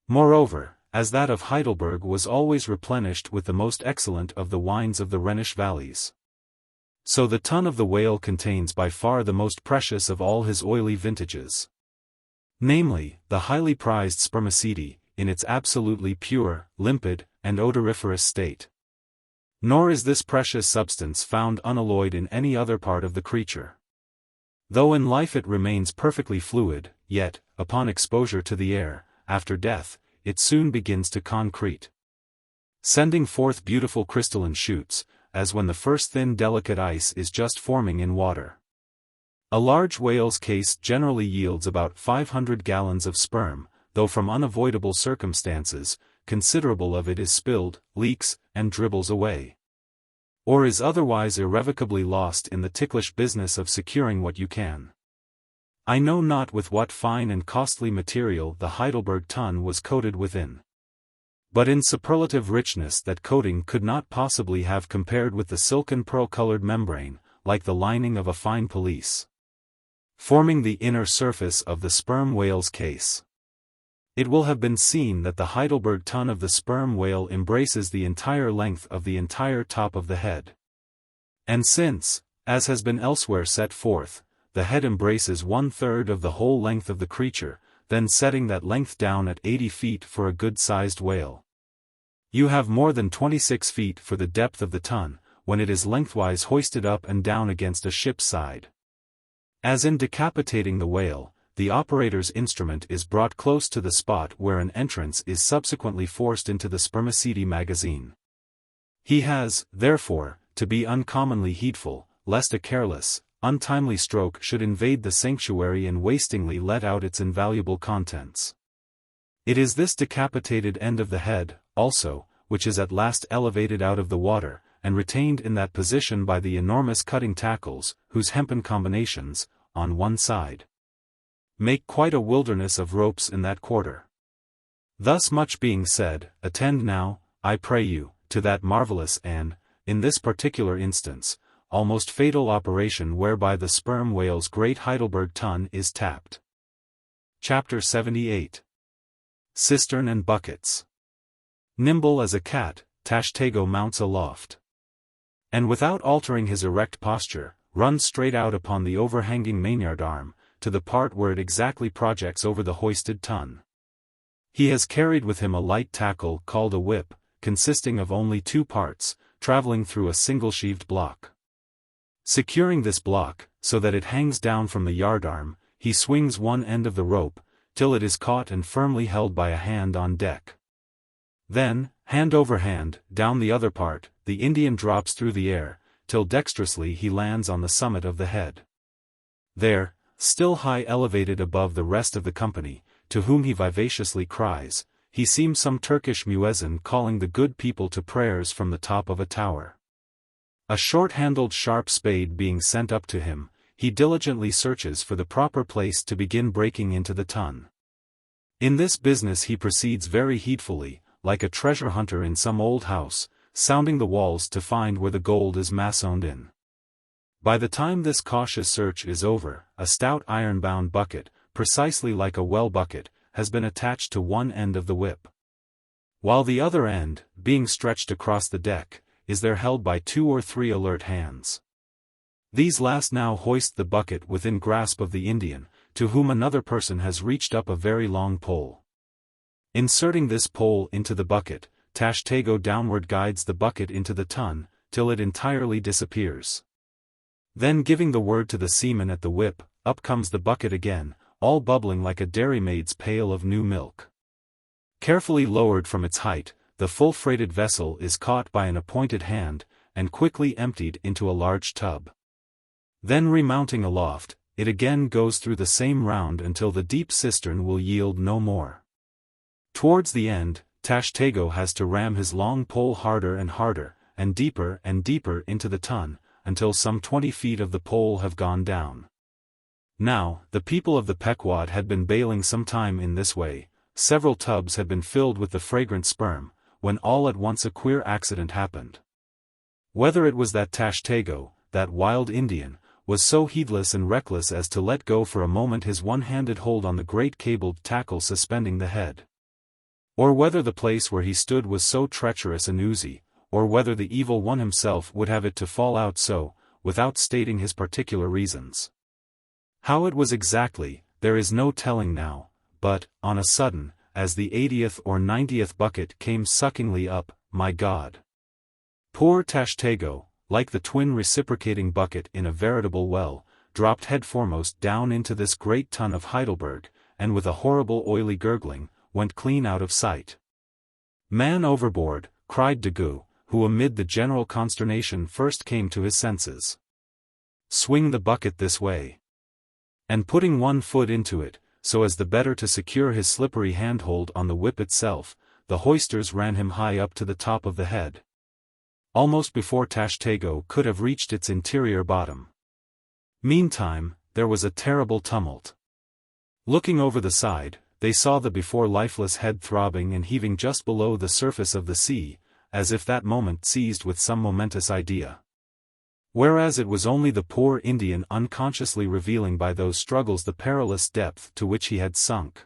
Moreover, as that of Heidelberg was always replenished with the most excellent of the wines of the Rhenish valleys, so the ton of the whale contains by far the most precious of all his oily vintages, namely, the highly prized spermaceti, in its absolutely pure, limpid, and odoriferous state. Nor is this precious substance found unalloyed in any other part of the creature. Though in life it remains perfectly fluid, yet, upon exposure to the air, after death, it soon begins to concrete, sending forth beautiful crystalline shoots, as when the first thin delicate ice is just forming in water. A large whale's case generally yields about 500 gallons of sperm, though from unavoidable circumstances, considerable of it is spilled, leaks, and dribbles away, or is otherwise irrevocably lost in the ticklish business of securing what you can. I know not with what fine and costly material the Heidelberg ton was coated within, but in superlative richness that coating could not possibly have compared with the silken pearl-colored membrane, like the lining of a fine pelisse, forming the inner surface of the sperm whale's case. It will have been seen that the Heidelberg ton of the sperm whale embraces the entire length of the entire top of the head. And since, as has been elsewhere set forth, the head embraces 1/3 of the whole length of the creature, then setting that length down at 80 feet for a good-sized whale, you have more than 26 feet for the depth of the ton, when it is lengthwise hoisted up and down against a ship's side. As in decapitating the whale, the operator's instrument is brought close to the spot where an entrance is subsequently forced into the spermaceti magazine. He has, therefore, to be uncommonly heedful, lest a careless, untimely stroke should invade the sanctuary and wastingly let out its invaluable contents. It is this decapitated end of the head, also, which is at last elevated out of the water, and retained in that position by the enormous cutting tackles, whose hempen combinations, on one side, make quite a wilderness of ropes in that quarter. Thus much being said, attend now, I pray you, to that marvelous and, in this particular instance, almost fatal operation whereby the sperm whale's great Heidelberg ton is tapped. Chapter 78. Cistern and Buckets. Nimble as a cat, Tashtego mounts aloft, and without altering his erect posture, runs straight out upon the overhanging mainyard arm, to the part where it exactly projects over the hoisted ton. He has carried with him a light tackle called a whip, consisting of only 2 parts, traveling through a single-sheaved block. Securing this block, so that it hangs down from the yardarm, he swings one end of the rope, till it is caught and firmly held by a hand on deck. Then, hand over hand, down the other part, the Indian drops through the air, till dexterously he lands on the summit of the head. There, still high elevated above the rest of the company, to whom he vivaciously cries, he seems some Turkish muezzin calling the good people to prayers from the top of a tower. A short-handled sharp spade being sent up to him, he diligently searches for the proper place to begin breaking into the ton. In this business he proceeds very heedfully, like a treasure hunter in some old house, sounding the walls to find where the gold is massoned in. By the time this cautious search is over, a stout iron-bound bucket, precisely like a well bucket, has been attached to one end of the whip. while the other end, being stretched across the deck, is there held by 2 or 3 alert hands. These last now hoist the bucket within grasp of the Indian, to whom another person has reached up a very long pole. Inserting this pole into the bucket, Tashtego downward guides the bucket into the tun, till it entirely disappears. Then giving the word to the seaman at the whip, up comes the bucket again, all bubbling like a dairymaid's pail of new milk. Carefully lowered from its height, the full-freighted vessel is caught by an appointed hand, and quickly emptied into a large tub. Then remounting aloft, it again goes through the same round until the deep cistern will yield no more. Towards the end, Tashtego has to ram his long pole harder and deeper into the tun, until some 20 feet of the pole have gone down. Now, the people of the Pequod had been bailing some time in this way. Several tubs had been filled with the fragrant sperm, when all at once a queer accident happened. Whether it was that Tashtego, that wild Indian, was so heedless and reckless as to let go for a moment his one-handed hold on the great cabled tackle suspending the head. Or whether the place where he stood was so treacherous and oozy, or whether the evil one himself would have it to fall out so, without stating his particular reasons. How it was exactly, there is no telling now, but, on a sudden, as the 80th or 90th bucket came suckingly up, my God! Poor Tashtego, like the twin reciprocating bucket in a veritable well, dropped headforemost down into this great tun of Heidelberg, and with a horrible oily gurgling, went clean out of sight. Man overboard, cried Daggoo, who amid the general consternation first came to his senses. Swing the bucket this way. And putting one foot into it, so as the better to secure his slippery handhold on the whip itself, the hoisters ran him high up to the top of the head. Almost before Tashtego could have reached its interior bottom. Meantime, there was a terrible tumult. Looking over the side, they saw the before lifeless head throbbing and heaving just below the surface of the sea, as if that moment seized with some momentous idea. Whereas it was only the poor Indian unconsciously revealing by those struggles the perilous depth to which he had sunk.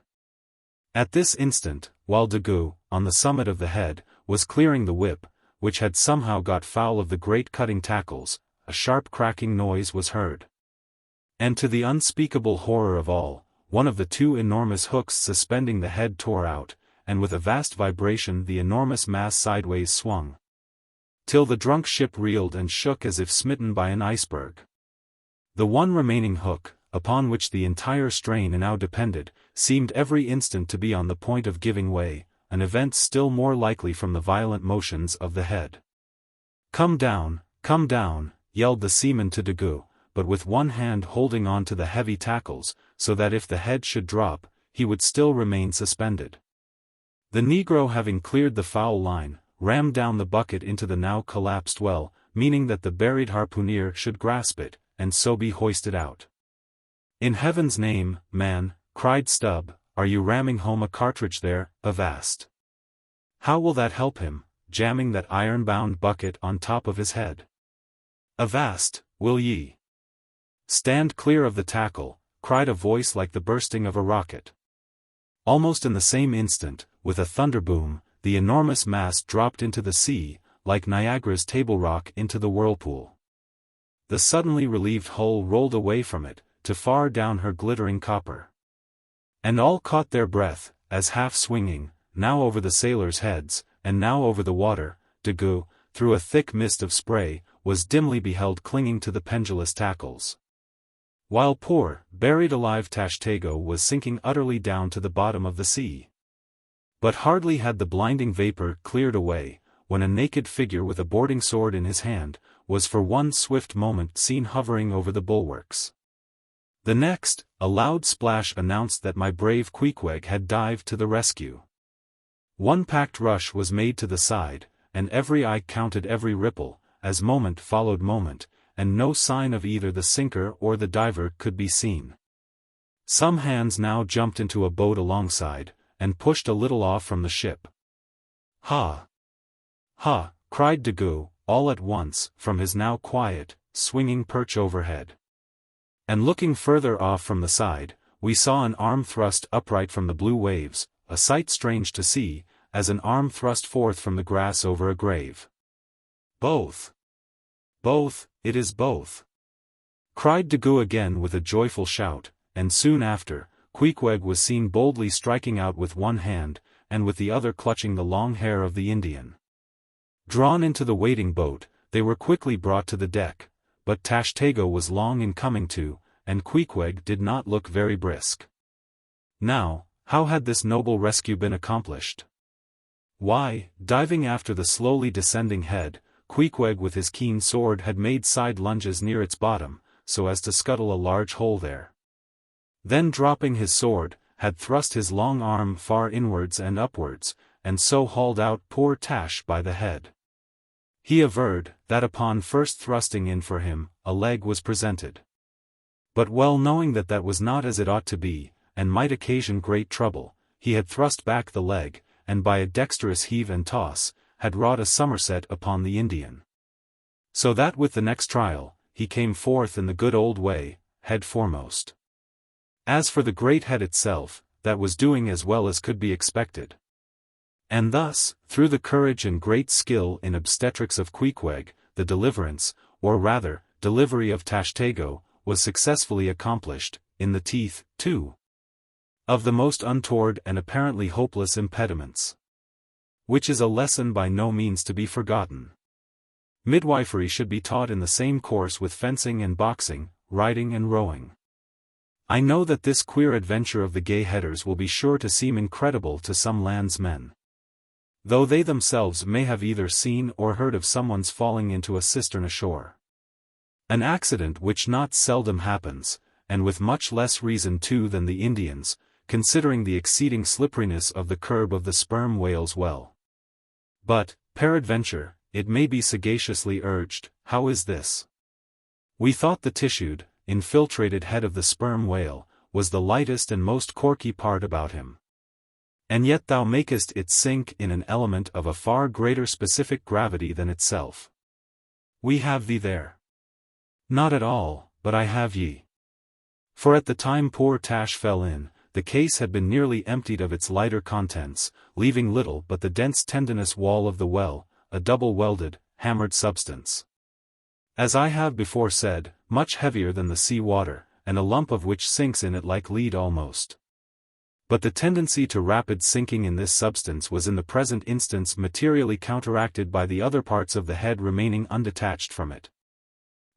At this instant, while Daggoo, on the summit of the head, was clearing the whip, which had somehow got foul of the great cutting tackles, a sharp cracking noise was heard. And to the unspeakable horror of all, one of the 2 enormous hooks suspending the head tore out, and with a vast vibration the enormous mass sideways swung, till the drunk ship reeled and shook as if smitten by an iceberg. The one remaining hook, upon which the entire strain now depended, seemed every instant to be on the point of giving way, an event still more likely from the violent motions of the head. Come down, yelled the seaman to Daggoo, but with one hand holding on to the heavy tackles, so that if the head should drop, he would still remain suspended. The negro having cleared the foul line, rammed down the bucket into the now collapsed well, meaning that the buried harpooner should grasp it, and so be hoisted out. In heaven's name, man, cried Stubb, are you ramming home a cartridge there, avast? How will that help him, jamming that iron-bound bucket on top of his head? Avast, will ye? Stand clear of the tackle, cried a voice like the bursting of a rocket. Almost in the same instant, with a thunder boom, the enormous mass dropped into the sea, like Niagara's table rock into the whirlpool. The suddenly relieved hull rolled away from it, to far down her glittering copper. And all caught their breath, as half swinging, now over the sailors' heads, and now over the water, Daggoo, through a thick mist of spray, was dimly beheld clinging to the pendulous tackles. While poor, buried alive Tashtego was sinking utterly down to the bottom of the sea. But hardly had the blinding vapor cleared away, when a naked figure with a boarding sword in his hand, was for one swift moment seen hovering over the bulwarks. The next, a loud splash announced that my brave Queequeg had dived to the rescue. One packed rush was made to the side, and every eye counted every ripple, as moment followed moment, and no sign of either the sinker or the diver could be seen. Some hands now jumped into a boat alongside, and pushed a little off from the ship. Ha! Ha! Cried Daggoo, all at once, from his now quiet, swinging perch overhead. And looking further off from the side, we saw an arm thrust upright from the blue waves, a sight strange to see, as an arm thrust forth from the grass over a grave. "Both! Both, it is both!" cried Daggoo again with a joyful shout, and soon after, Queequeg was seen boldly striking out with one hand, and with the other clutching the long hair of the Indian. Drawn into the waiting boat, they were quickly brought to the deck, but Tashtego was long in coming to, and Queequeg did not look very brisk. Now, how had this noble rescue been accomplished? Why, diving after the slowly descending head, Queequeg with his keen sword had made side lunges near its bottom, so as to scuttle a large hole there. Then dropping his sword, had thrust his long arm far inwards and upwards, and so hauled out poor Tash by the head. He averred, that upon first thrusting in for him, a leg was presented. But well knowing that that was not as it ought to be, and might occasion great trouble, he had thrust back the leg, and by a dexterous heave and toss, had wrought a somerset upon the Indian. So that with the next trial, he came forth in the good old way, head foremost. As for the great head itself, that was doing as well as could be expected. And thus, through the courage and great skill in obstetrics of Queequeg, the deliverance, or rather, delivery of Tashtego, was successfully accomplished, in the teeth, too, of the most untoward and apparently hopeless impediments. Which is a lesson by no means to be forgotten. Midwifery should be taught in the same course with fencing and boxing, riding and rowing. I know that this queer adventure of the gay headers will be sure to seem incredible to some landsmen, though they themselves may have either seen or heard of someone's falling into a cistern ashore. An accident which not seldom happens, and with much less reason too than the Indians, considering the exceeding slipperiness of the curb of the sperm whale's well. But, peradventure, it may be sagaciously urged, how is this? We thought the tissued, infiltrated head of the sperm whale, was the lightest and most corky part about him. And yet thou makest it sink in an element of a far greater specific gravity than itself. We have thee there. Not at all, but I have ye. For at the time poor Tash fell in, the case had been nearly emptied of its lighter contents, leaving little but the dense tendinous wall of the well, a double-welded, hammered substance. As I have before said, much heavier than the sea water, and a lump of which sinks in it like lead almost. But the tendency to rapid sinking in this substance was in the present instance materially counteracted by the other parts of the head remaining undetached from it.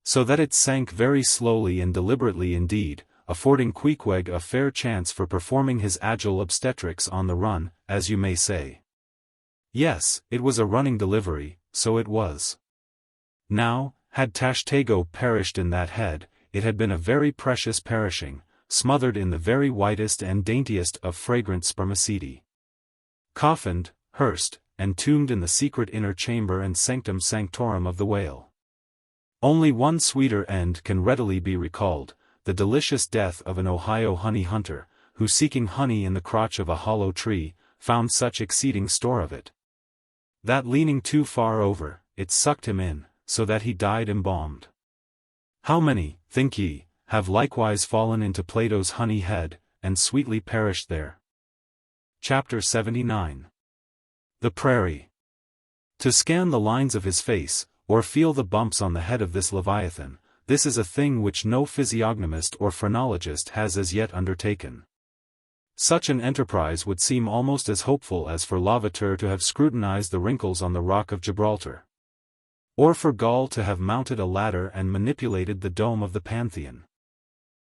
So that it sank very slowly and deliberately indeed, affording Queequeg a fair chance for performing his agile obstetrics on the run, as you may say. Yes, it was a running delivery, so it was. Now, had Tashtego perished in that head, it had been a very precious perishing, smothered in the very whitest and daintiest of fragrant spermaceti. Coffined, hearsed, and tombed in the secret inner chamber and sanctum sanctorum of the whale. Only one sweeter end can readily be recalled, the delicious death of an Ohio honey hunter, who seeking honey in the crotch of a hollow tree, found such exceeding store of it, that leaning too far over, it sucked him in, so that he died embalmed. How many, think ye, have likewise fallen into Plato's honey head, and sweetly perished there? Chapter 79. The Prairie. To scan the lines of his face, or feel the bumps on the head of this Leviathan, this is a thing which no physiognomist or phrenologist has as yet undertaken. Such an enterprise would seem almost as hopeful as for Lavater to have scrutinized the wrinkles on the rock of Gibraltar, or for Gaul to have mounted a ladder and manipulated the dome of the Pantheon.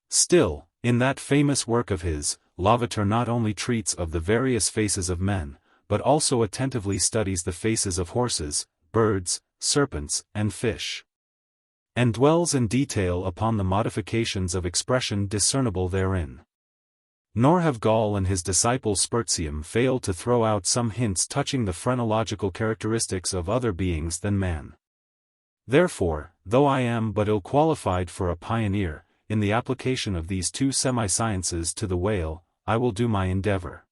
Still, in that famous work of his, Lavater not only treats of the various faces of men, but also attentively studies the faces of horses, birds, serpents, and fish, and dwells in detail upon the modifications of expression discernible therein. Nor have Gall and his disciple Spertium failed to throw out some hints touching the phrenological characteristics of other beings than man. Therefore, though I am but ill-qualified for a pioneer, in the application of these two semi-sciences to the whale, I will do my endeavor.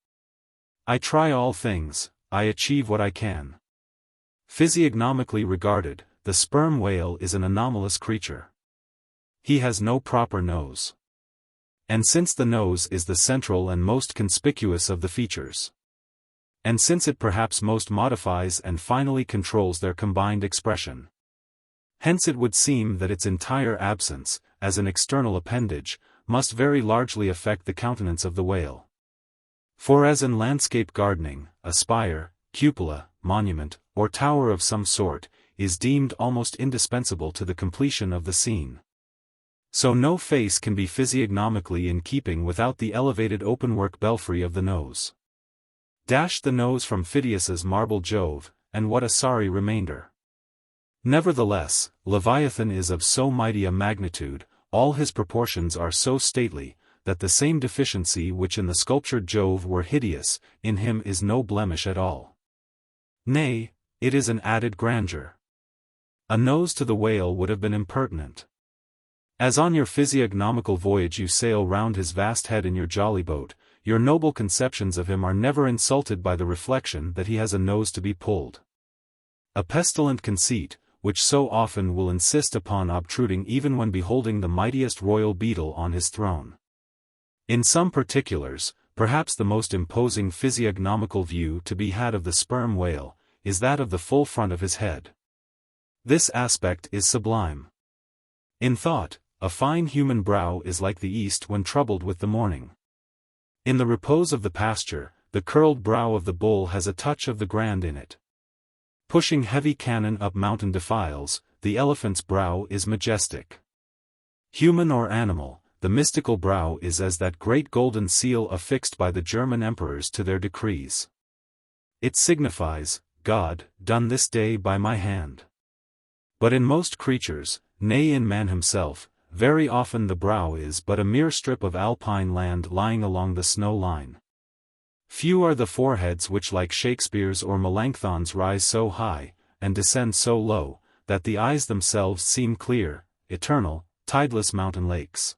I try all things, I achieve what I can. Physiognomically regarded, the sperm whale is an anomalous creature. He has no proper nose. And since the nose is the central and most conspicuous of the features, and since it perhaps most modifies and finally controls their combined expression. Hence it would seem that its entire absence, as an external appendage, must very largely affect the countenance of the whale. For as in landscape gardening, a spire, cupola, monument, or tower of some sort, is deemed almost indispensable to the completion of the scene, so no face can be physiognomically in keeping without the elevated openwork belfry of the nose. Dash the nose from Phidias's marble Jove, and what a sorry remainder. Nevertheless, Leviathan is of so mighty a magnitude, all his proportions are so stately, that the same deficiency which in the sculptured Jove were hideous, in him is no blemish at all. Nay, it is an added grandeur. A nose to the whale would have been impertinent. As on your physiognomical voyage you sail round his vast head in your jolly boat, your noble conceptions of him are never insulted by the reflection that he has a nose to be pulled. A pestilent conceit, which so often will insist upon obtruding even when beholding the mightiest royal beetle on his throne. In some particulars, perhaps the most imposing physiognomical view to be had of the sperm whale, is that of the full front of his head. This aspect is sublime. In thought, a fine human brow is like the east when troubled with the morning. In the repose of the pasture, the curled brow of the bull has a touch of the grand in it. Pushing heavy cannon up mountain defiles, the elephant's brow is majestic. Human or animal, the mystical brow is as that great golden seal affixed by the German emperors to their decrees. It signifies, God, done this day by my hand. But in most creatures, nay in man himself, very often the brow is but a mere strip of alpine land lying along the snow line. Few are the foreheads which like Shakespeare's or Melanchthon's rise so high, and descend so low, that the eyes themselves seem clear, eternal, tideless mountain lakes.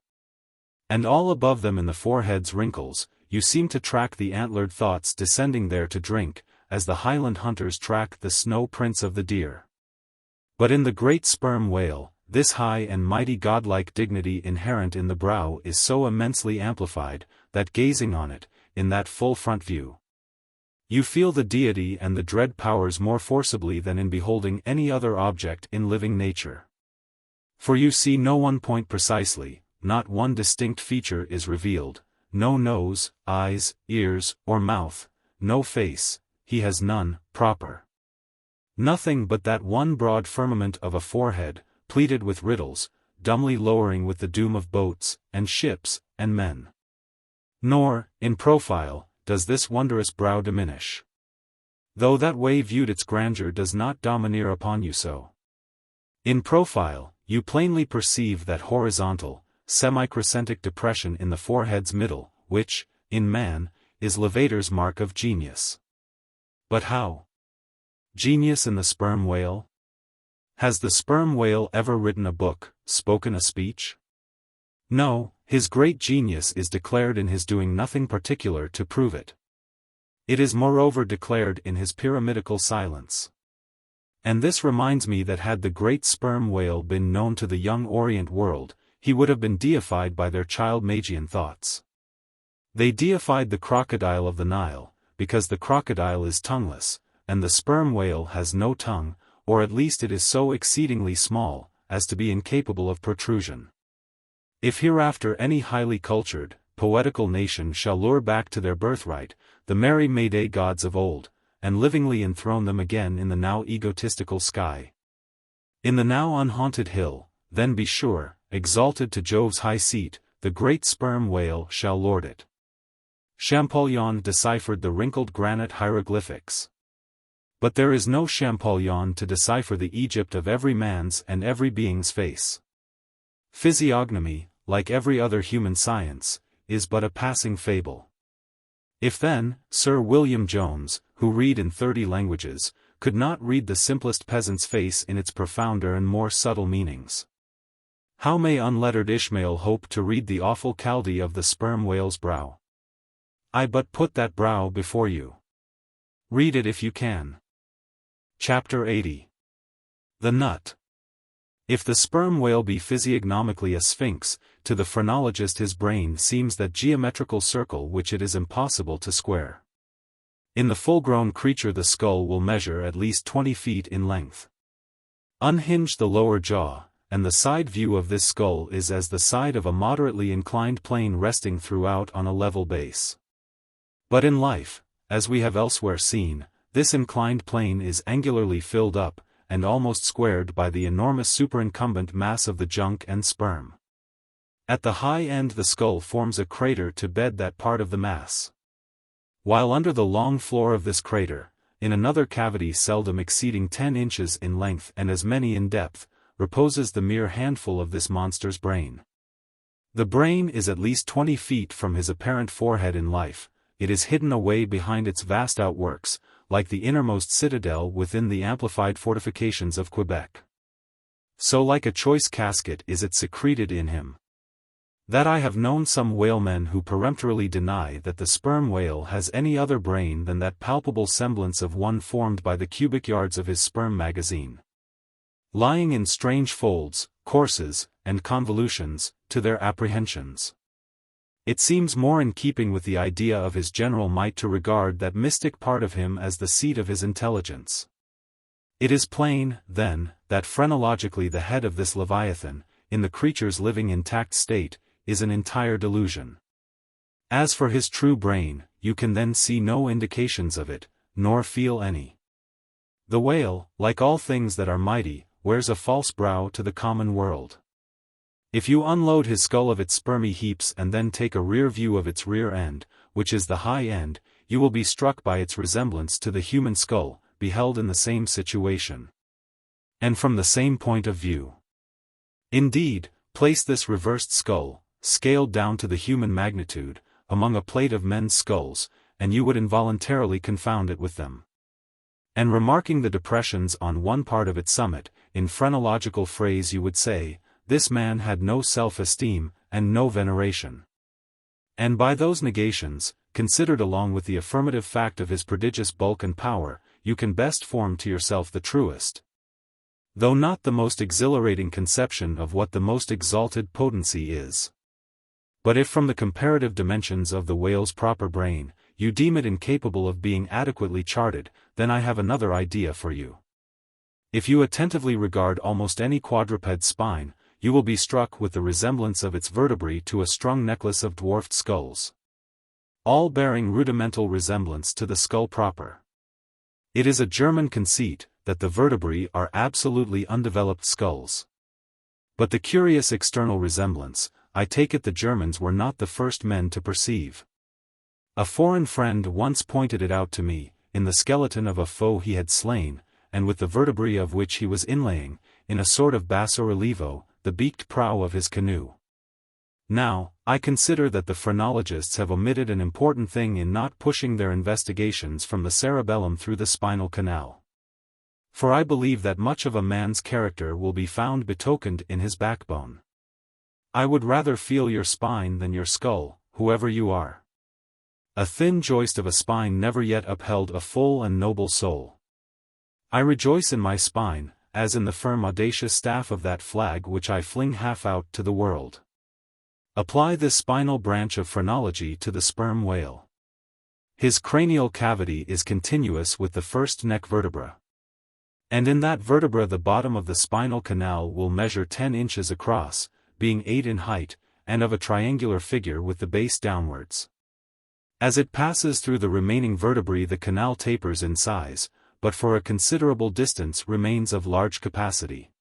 And all above them in the forehead's wrinkles, you seem to track the antlered thoughts descending there to drink, as the highland hunters track the snow prints of the deer. But in the great sperm whale, this high and mighty godlike dignity inherent in the brow is so immensely amplified, that gazing on it, in that full front view, you feel the deity and the dread powers more forcibly than in beholding any other object in living nature. For you see no one point precisely, not one distinct feature is revealed, no nose, eyes, ears, or mouth, no face, he has none, proper. Nothing but that one broad firmament of a forehead, pleated with riddles, dumbly lowering with the doom of boats, and ships, and men. Nor, in profile, does this wondrous brow diminish. Though that way viewed its grandeur does not domineer upon you so. In profile, you plainly perceive that horizontal, semi-crescentic depression in the forehead's middle, which, in man, is Lavater's mark of genius. But how? Genius in the sperm whale? Has the sperm whale ever written a book, spoken a speech? No, his great genius is declared in his doing nothing particular to prove it. It is moreover declared in his pyramidical silence. And this reminds me that had the great sperm whale been known to the young Orient world, he would have been deified by their child Magian thoughts. They deified the crocodile of the Nile, because the crocodile is tongueless, and the sperm whale has no tongue, or at least it is so exceedingly small, as to be incapable of protrusion. If hereafter any highly cultured, poetical nation shall lure back to their birthright, the merry May-Day gods of old, and livingly enthrone them again in the now egotistical sky, in the now unhaunted hill, then be sure, exalted to Jove's high seat, the great sperm whale shall lord it. Champollion deciphered the wrinkled granite hieroglyphics. But there is no Champollion to decipher the Egypt of every man's and every being's face. Physiognomy, like every other human science, is but a passing fable. If then, Sir William Jones, who read in 30 languages, could not read the simplest peasant's face in its profounder and more subtle meanings, how may unlettered Ishmael hope to read the awful Chaldee of the sperm whale's brow? I but put that brow before you. Read it if you can. Chapter 80. The Nut. If the sperm whale be physiognomically a sphinx, to the phrenologist his brain seems that geometrical circle which it is impossible to square. In the full-grown creature the skull will measure at least 20 feet in length. Unhinge the lower jaw, and the side view of this skull is as the side of a moderately inclined plane resting throughout on a level base. But in life, as we have elsewhere seen, this inclined plane is angularly filled up, and almost squared by the enormous superincumbent mass of the junk and sperm. At the high end the skull forms a crater to bed that part of the mass. While under the long floor of this crater, in another cavity seldom exceeding 10 inches in length and as many in depth, reposes the mere handful of this monster's brain. The brain is at least 20 feet from his apparent forehead in life. It is hidden away behind its vast outworks, like the innermost citadel within the amplified fortifications of Quebec. So like a choice casket is it secreted in him. That I have known some whalemen who peremptorily deny that the sperm whale has any other brain than that palpable semblance of one formed by the cubic yards of his sperm magazine. Lying in strange folds, courses, and convolutions, to their apprehensions. It seems more in keeping with the idea of his general might to regard that mystic part of him as the seat of his intelligence. It is plain, then, that phrenologically the head of this Leviathan, in the creature's living intact state, is an entire delusion. As for his true brain, you can then see no indications of it, nor feel any. The whale, like all things that are mighty, wears a false brow to the common world. If you unload his skull of its spermy heaps and then take a rear view of its rear end, which is the high end, you will be struck by its resemblance to the human skull, beheld in the same situation. And from the same point of view. Indeed, place this reversed skull, scaled down to the human magnitude, among a plate of men's skulls, and you would involuntarily confound it with them. And remarking the depressions on one part of its summit, in phrenological phrase you would say, this man had no self-esteem, and no veneration. And by those negations, considered along with the affirmative fact of his prodigious bulk and power, you can best form to yourself the truest, though not the most exhilarating conception of what the most exalted potency is. But if from the comparative dimensions of the whale's proper brain, you deem it incapable of being adequately charted, then I have another idea for you. If you attentively regard almost any quadruped spine, you will be struck with the resemblance of its vertebrae to a strung necklace of dwarfed skulls, all bearing rudimental resemblance to the skull proper. It is a German conceit, that the vertebrae are absolutely undeveloped skulls. But the curious external resemblance, I take it the Germans were not the first men to perceive. A foreign friend once pointed it out to me, in the skeleton of a foe he had slain, and with the vertebrae of which he was inlaying, in a sort of basso relievo, the beaked prow of his canoe. Now, I consider that the phrenologists have omitted an important thing in not pushing their investigations from the cerebellum through the spinal canal. For I believe that much of a man's character will be found betokened in his backbone. I would rather feel your spine than your skull, whoever you are. A thin joist of a spine never yet upheld a full and noble soul. I rejoice in my spine, as in the firm audacious staff of that flag which I fling half out to the world. Apply this spinal branch of phrenology to the sperm whale. His cranial cavity is continuous with the first neck vertebra. And in that vertebra the bottom of the spinal canal will measure 10 inches across, being 8 in height, and of a triangular figure with the base downwards. As it passes through the remaining vertebrae the canal tapers in size, but for a considerable distance remains of large capacity.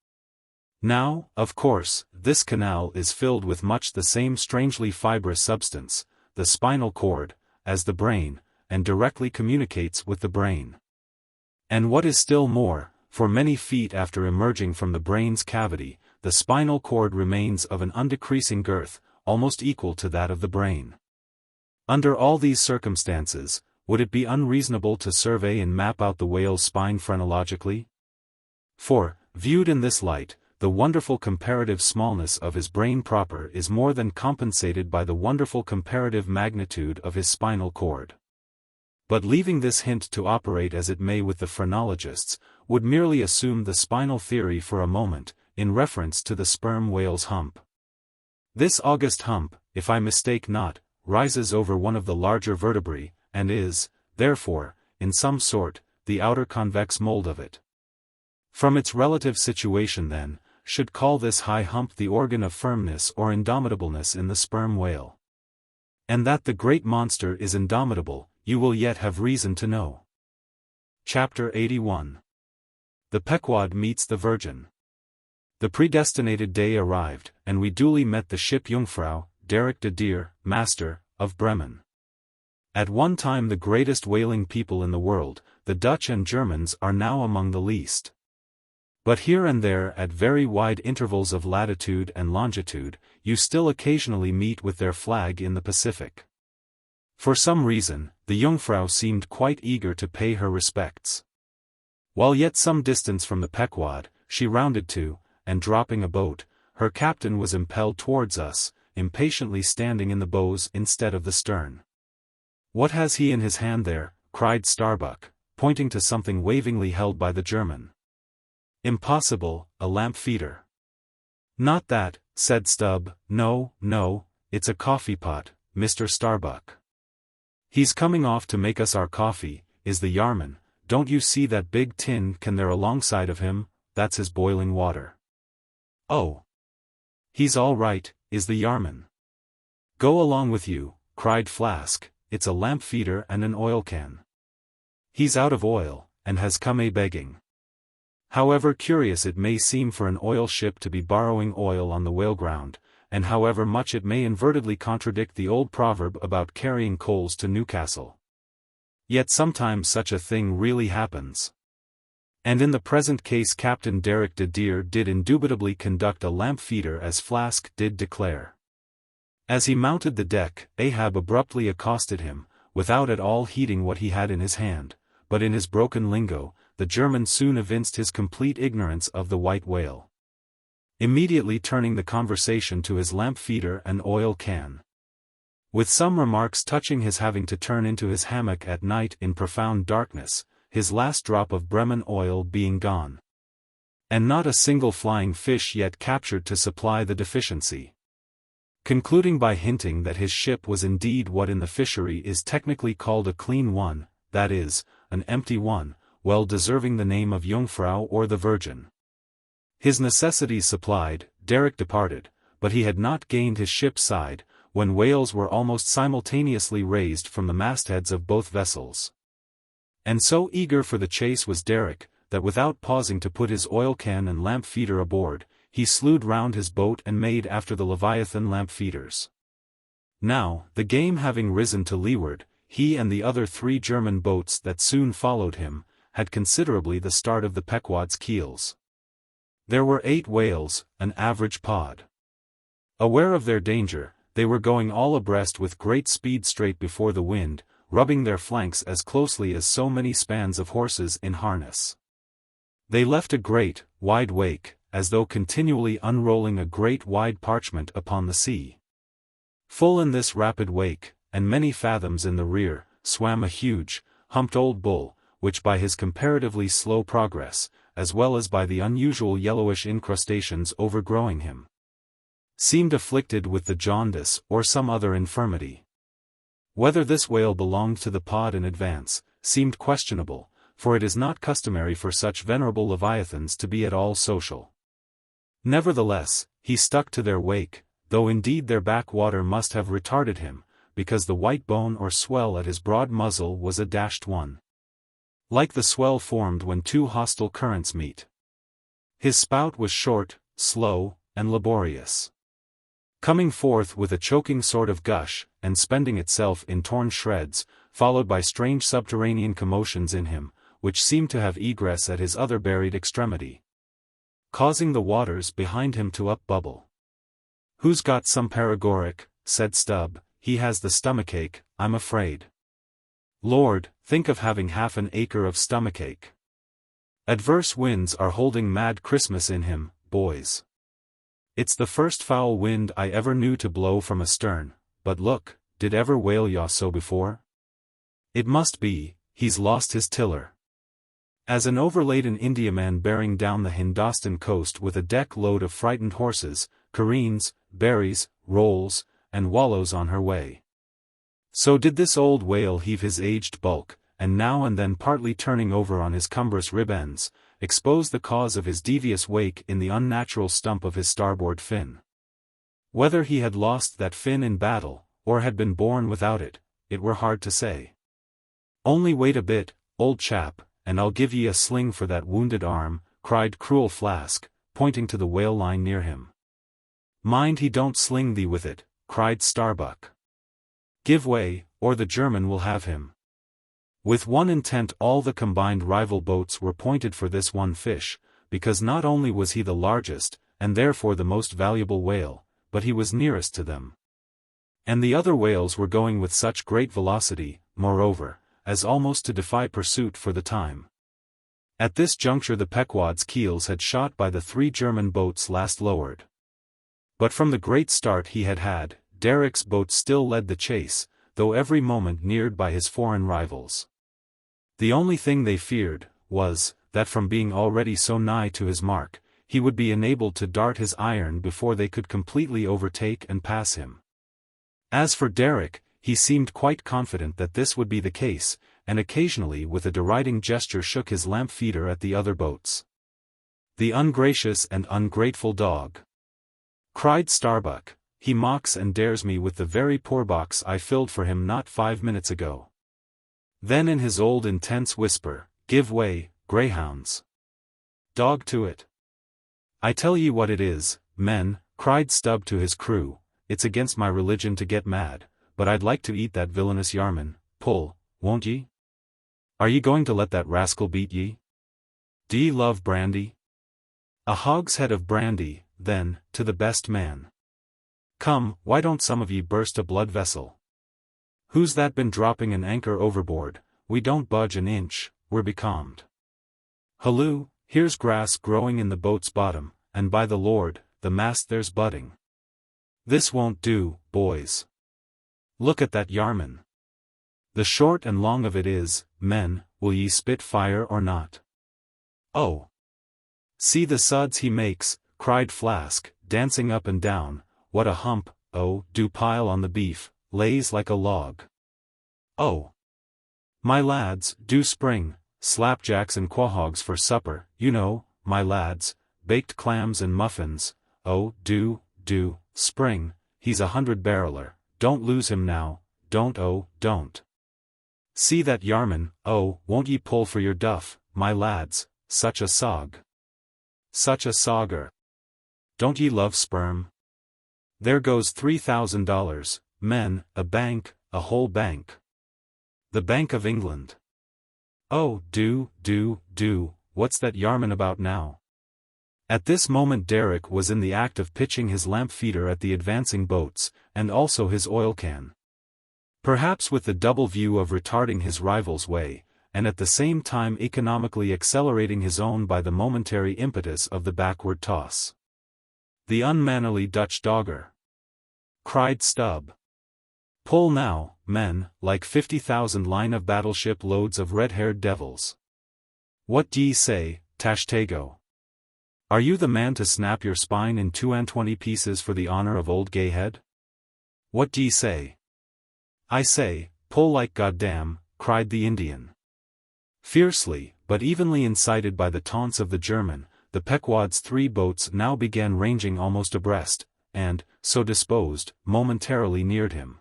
Now, of course, this canal is filled with much the same strangely fibrous substance, the spinal cord, as the brain, and directly communicates with the brain. And what is still more, for many feet after emerging from the brain's cavity, the spinal cord remains of an undecreasing girth, almost equal to that of the brain. Under all these circumstances, would it be unreasonable to survey and map out the whale's spine phrenologically? For, viewed in this light, the wonderful comparative smallness of his brain proper is more than compensated by the wonderful comparative magnitude of his spinal cord. But leaving this hint to operate as it may with the phrenologists, would merely assume the spinal theory for a moment, in reference to the sperm whale's hump. This august hump, if I mistake not, rises over one of the larger vertebrae, and is, therefore, in some sort, the outer convex mold of it. From its relative situation then, should call this high hump the organ of firmness or indomitableness in the sperm whale. And that the great monster is indomitable, you will yet have reason to know. Chapter 81. The Pequod Meets the Virgin. The predestinated day arrived, and we duly met the ship Jungfrau, Derrick de Deer, Master, of Bremen. At one time the greatest whaling people in the world, the Dutch and Germans are now among the least. But here and there at very wide intervals of latitude and longitude, you still occasionally meet with their flag in the Pacific. For some reason, the Jungfrau seemed quite eager to pay her respects. While yet some distance from the Pequod, she rounded to, and dropping a boat, her captain was impelled towards us, impatiently standing in the bows instead of the stern. "What has he in his hand there?" cried Starbuck, pointing to something wavingly held by the German. "Impossible, a lamp feeder." "Not that," said Stubb. No, it's a coffee pot, Mr. Starbuck. He's coming off to make us our coffee, is the Yarman. Don't you see that big tin can there alongside of him? That's his boiling water." "Oh. He's all right, is the Yarman." "Go along with you," cried Flask, "it's a lamp feeder and an oil can. He's out of oil, and has come a-begging." However curious it may seem for an oil ship to be borrowing oil on the whale ground, and however much it may invertedly contradict the old proverb about carrying coals to Newcastle, yet sometimes such a thing really happens. And in the present case Captain Derrick de Deer did indubitably conduct a lamp feeder as Flask did declare. As he mounted the deck, Ahab abruptly accosted him, without at all heeding what he had in his hand, but in his broken lingo, the German soon evinced his complete ignorance of the white whale, immediately turning the conversation to his lamp feeder and oil can, with some remarks touching his having to turn into his hammock at night in profound darkness, his last drop of Bremen oil being gone, and not a single flying fish yet captured to supply the deficiency, concluding by hinting that his ship was indeed what in the fishery is technically called a clean one, that is, an empty one, well deserving the name of Jungfrau or the Virgin. His necessities supplied, Derrick departed, but he had not gained his ship's side, when whales were almost simultaneously raised from the mastheads of both vessels. And so eager for the chase was Derrick, that without pausing to put his oil can and lamp feeder aboard, he slewed round his boat and made after the Leviathan lamp feeders. Now, the game having risen to leeward, he and the other 3 German boats that soon followed him, had considerably the start of the Pequod's keels. There were 8 whales, an average pod. Aware of their danger, they were going all abreast with great speed straight before the wind, rubbing their flanks as closely as so many spans of horses in harness. They left a great, wide wake, as though continually unrolling a great wide parchment upon the sea. Full in this rapid wake, and many fathoms in the rear, swam a huge, humped old bull, which by his comparatively slow progress, as well as by the unusual yellowish incrustations overgrowing him, seemed afflicted with the jaundice or some other infirmity. Whether this whale belonged to the pod in advance, seemed questionable, for it is not customary for such venerable leviathans to be at all social. Nevertheless, he stuck to their wake, though indeed their backwater must have retarded him, because the white bone or swell at his broad muzzle was a dashed one, like the swell formed when 2 hostile currents meet. His spout was short, slow, and laborious, coming forth with a choking sort of gush, and spending itself in torn shreds, followed by strange subterranean commotions in him, which seemed to have egress at his other buried extremity, causing the waters behind him to up-bubble. "Who's got some paregoric?" said Stubb. "He has the stomachache, I'm afraid." "Lord, think of having half an acre of stomachache. Adverse winds are holding mad Christmas in him, boys. It's the first foul wind I ever knew to blow from astern, but look, did ever whale yaw so before? It must be, he's lost his tiller." As an overladen Indiaman bearing down the Hindostan coast with a deck load of frightened horses, careens, berries, rolls, and wallows on her way, so did this old whale heave his aged bulk, and now and then partly turning over on his cumbrous rib ends, exposed the cause of his devious wake in the unnatural stump of his starboard fin. Whether he had lost that fin in battle, or had been born without it, it were hard to say. "Only wait a bit, old chap, and I'll give ye a sling for that wounded arm," cried cruel Flask, pointing to the whale line near him. "Mind he don't sling thee with it," cried Starbuck. "Give way, or the German will have him." With one intent all the combined rival boats were pointed for this one fish, because not only was he the largest, and therefore the most valuable whale, but he was nearest to them. And the other whales were going with such great velocity, moreover, as almost to defy pursuit for the time. At this juncture the Pequod's keels had shot by the 3 German boats last lowered. But from the great start he had had, Derrick's boat still led the chase, though every moment neared by his foreign rivals. The only thing they feared, was, that from being already so nigh to his mark, he would be enabled to dart his iron before they could completely overtake and pass him. As for Derrick, he seemed quite confident that this would be the case, and occasionally with a deriding gesture shook his lamp feeder at the other boats. "The ungracious and ungrateful dog!" cried Starbuck, "he mocks and dares me with the very poor box I filled for him not 5 minutes ago." Then in his old intense whisper, "Give way, greyhounds! Dog to it! I tell ye what it is, men," cried Stubb to his crew, "it's against my religion to get mad, but I'd like to eat that villainous Yarman. Pull, won't ye? Are ye going to let that rascal beat ye? D'ye love brandy? A hogshead of brandy, then, to the best man. Come, why don't some of ye burst a blood vessel? Who's that been dropping an anchor overboard? We don't budge an inch, we're becalmed. Halloo, here's grass growing in the boat's bottom, and by the Lord, the mast there's budding. This won't do, boys. Look at that Yarman. The short and long of it is, men, will ye spit fire or not? Oh! See the suds he makes," cried Flask, dancing up and down. "What a hump, oh, do pile on the beef, lays like a log. Oh! My lads, do spring, slapjacks and quahogs for supper, you know, my lads, baked clams and muffins, oh, do, spring, he's 100-barreler, don't lose him now, don't, oh, don't. See that Yarman, oh, won't ye pull for your duff, my lads, such a sog. Such a sogger. Don't ye love Sperm? There goes $3,000, men, a bank, a whole bank. The Bank of England. Oh, do, what's that Yarman about now?" At this moment Derrick was in the act of pitching his lamp feeder at the advancing boats, and also his oil can. Perhaps with the double view of retarding his rival's way, and at the same time economically accelerating his own by the momentary impetus of the backward toss. "The unmannerly Dutch dogger!" cried Stubb. "Pull now, men, like 50,000 line of battleship loads of red-haired devils. What d'ye say, Tashtego? Are you the man to snap your spine in 22 pieces for the honor of old Gayhead? What d'ye say?" "I say, pull like goddamn," cried the Indian. Fiercely, but evenly incited by the taunts of the German, the Pequod's 3 boats now began ranging almost abreast, and, so disposed, momentarily neared him.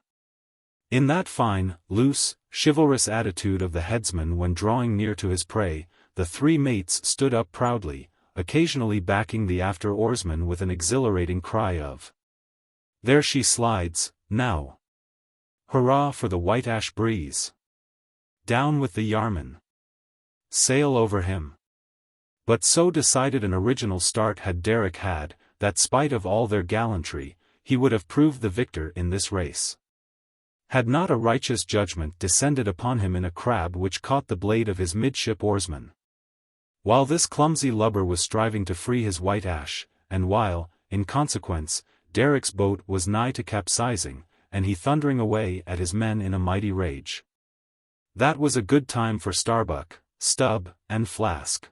In that fine, loose, chivalrous attitude of the headsman when drawing near to his prey, the 3 mates stood up proudly, occasionally backing the after oarsman with an exhilarating cry of, "There she slides, now! Hurrah for the white ash breeze! Down with the Yarman! Sail over him!" But so decided an original start had Derrick had, that spite of all their gallantry, he would have proved the victor in this race. Had not a righteous judgment descended upon him in a crab which caught the blade of his midship oarsman. While this clumsy lubber was striving to free his white ash, and while, in consequence, Derrick's boat was nigh to capsizing, and he thundering away at his men in a mighty rage. That was a good time for Starbuck, Stubb, and Flask.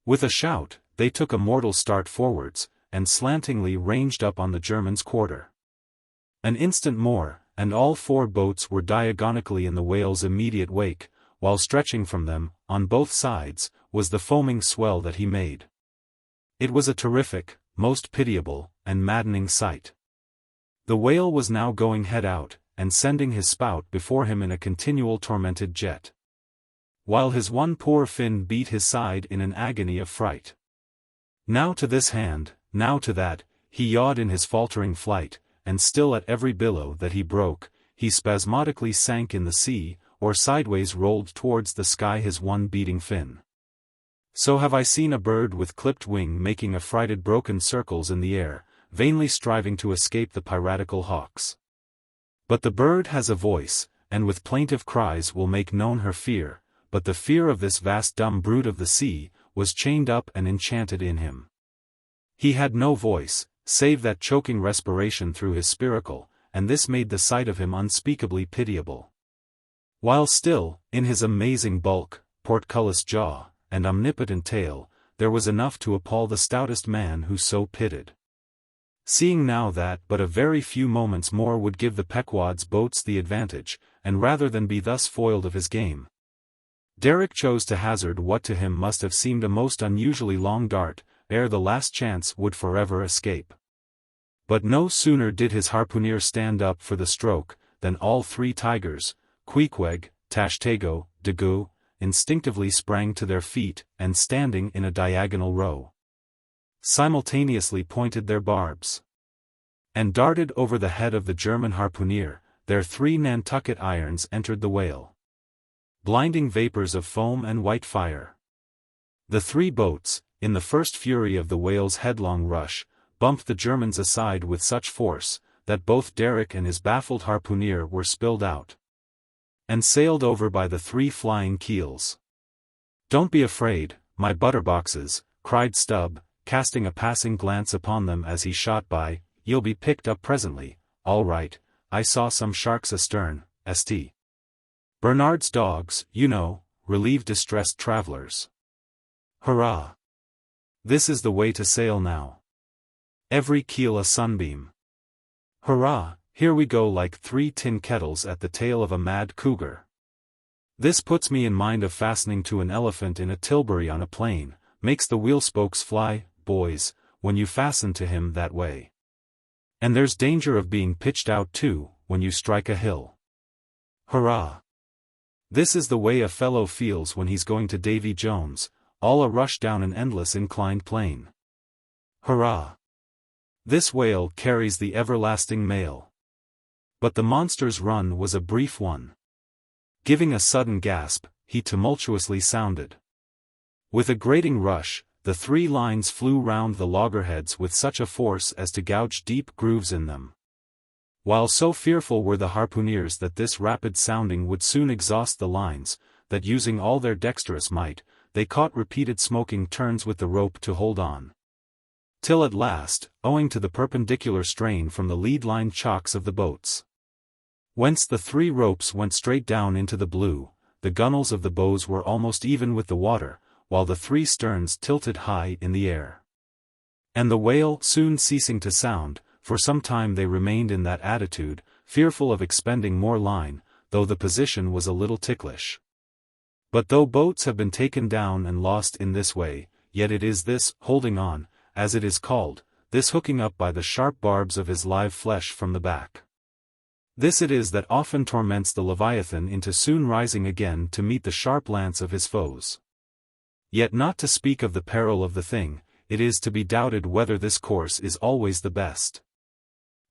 With a shout, they took a mortal start forwards, and slantingly ranged up on the German's quarter. An instant more, and all 4 boats were diagonically in the whale's immediate wake, while stretching from them, on both sides, was the foaming swell that he made. It was a terrific, most pitiable, and maddening sight. The whale was now going head out, and sending his spout before him in a continual tormented jet, while his one poor fin beat his side in an agony of fright. Now to this hand, now to that, he yawed in his faltering flight, and still at every billow that he broke, he spasmodically sank in the sea, or sideways rolled towards the sky his one beating fin. So have I seen a bird with clipped wing making affrighted broken circles in the air, vainly striving to escape the piratical hawks. But the bird has a voice, and with plaintive cries will make known her fear, but the fear of this vast dumb brute of the sea, was chained up and enchanted in him. He had no voice, save that choking respiration through his spiracle, and this made the sight of him unspeakably pitiable. While still, in his amazing bulk, portcullis jaw, and omnipotent tail, there was enough to appall the stoutest man who so pitted. Seeing now that but a very few moments more would give the Pequod's boats the advantage, and rather than be thus foiled of his game, Derrick chose to hazard what to him must have seemed a most unusually long dart, ere the last chance would forever escape. But no sooner did his harpooner stand up for the stroke, than all three tigers, Queequeg, Tashtego, Daggoo, instinctively sprang to their feet, and standing in a diagonal row, simultaneously pointed their barbs, and darted over the head of the German harpooner. Their three Nantucket irons entered the whale, blinding vapors of foam and white fire. The three boats, in the first fury of the whale's headlong rush, bumped the Germans aside with such force, that both Derrick and his baffled harpooner were spilled out, and sailed over by the three flying keels. "Don't be afraid, my butterboxes," cried Stubb, casting a passing glance upon them as he shot by, "you'll be picked up presently, all right. I saw some sharks astern, St. Bernard's dogs, you know, relieve distressed travelers. Hurrah! This is the way to sail now. Every keel a sunbeam. Hurrah, here we go like three tin kettles at the tail of a mad cougar. This puts me in mind of fastening to an elephant in a tilbury on a plain, makes the wheel spokes fly, boys, when you fasten to him that way. And there's danger of being pitched out too, when you strike a hill. Hurrah! This is the way a fellow feels when he's going to Davy Jones, all a rush down an endless inclined plane. Hurrah! This whale carries the everlasting mail." But the monster's run was a brief one. Giving a sudden gasp, he tumultuously sounded. With a grating rush, the three lines flew round the loggerheads with such a force as to gouge deep grooves in them, while so fearful were the harpooneers that this rapid sounding would soon exhaust the lines, that using all their dexterous might, they caught repeated smoking turns with the rope to hold on, till at last, owing to the perpendicular strain from the lead-line chocks of the boats, whence the three ropes went straight down into the blue, the gunwales of the bows were almost even with the water, while the three sterns tilted high in the air. And the whale soon ceasing to sound, for some time they remained in that attitude, fearful of expending more line, though the position was a little ticklish. But though boats have been taken down and lost in this way, yet it is this holding on, as it is called, this hooking up by the sharp barbs of his live flesh from the back. This it is that often torments the Leviathan into soon rising again to meet the sharp lance of his foes. Yet not to speak of the peril of the thing, it is to be doubted whether this course is always the best.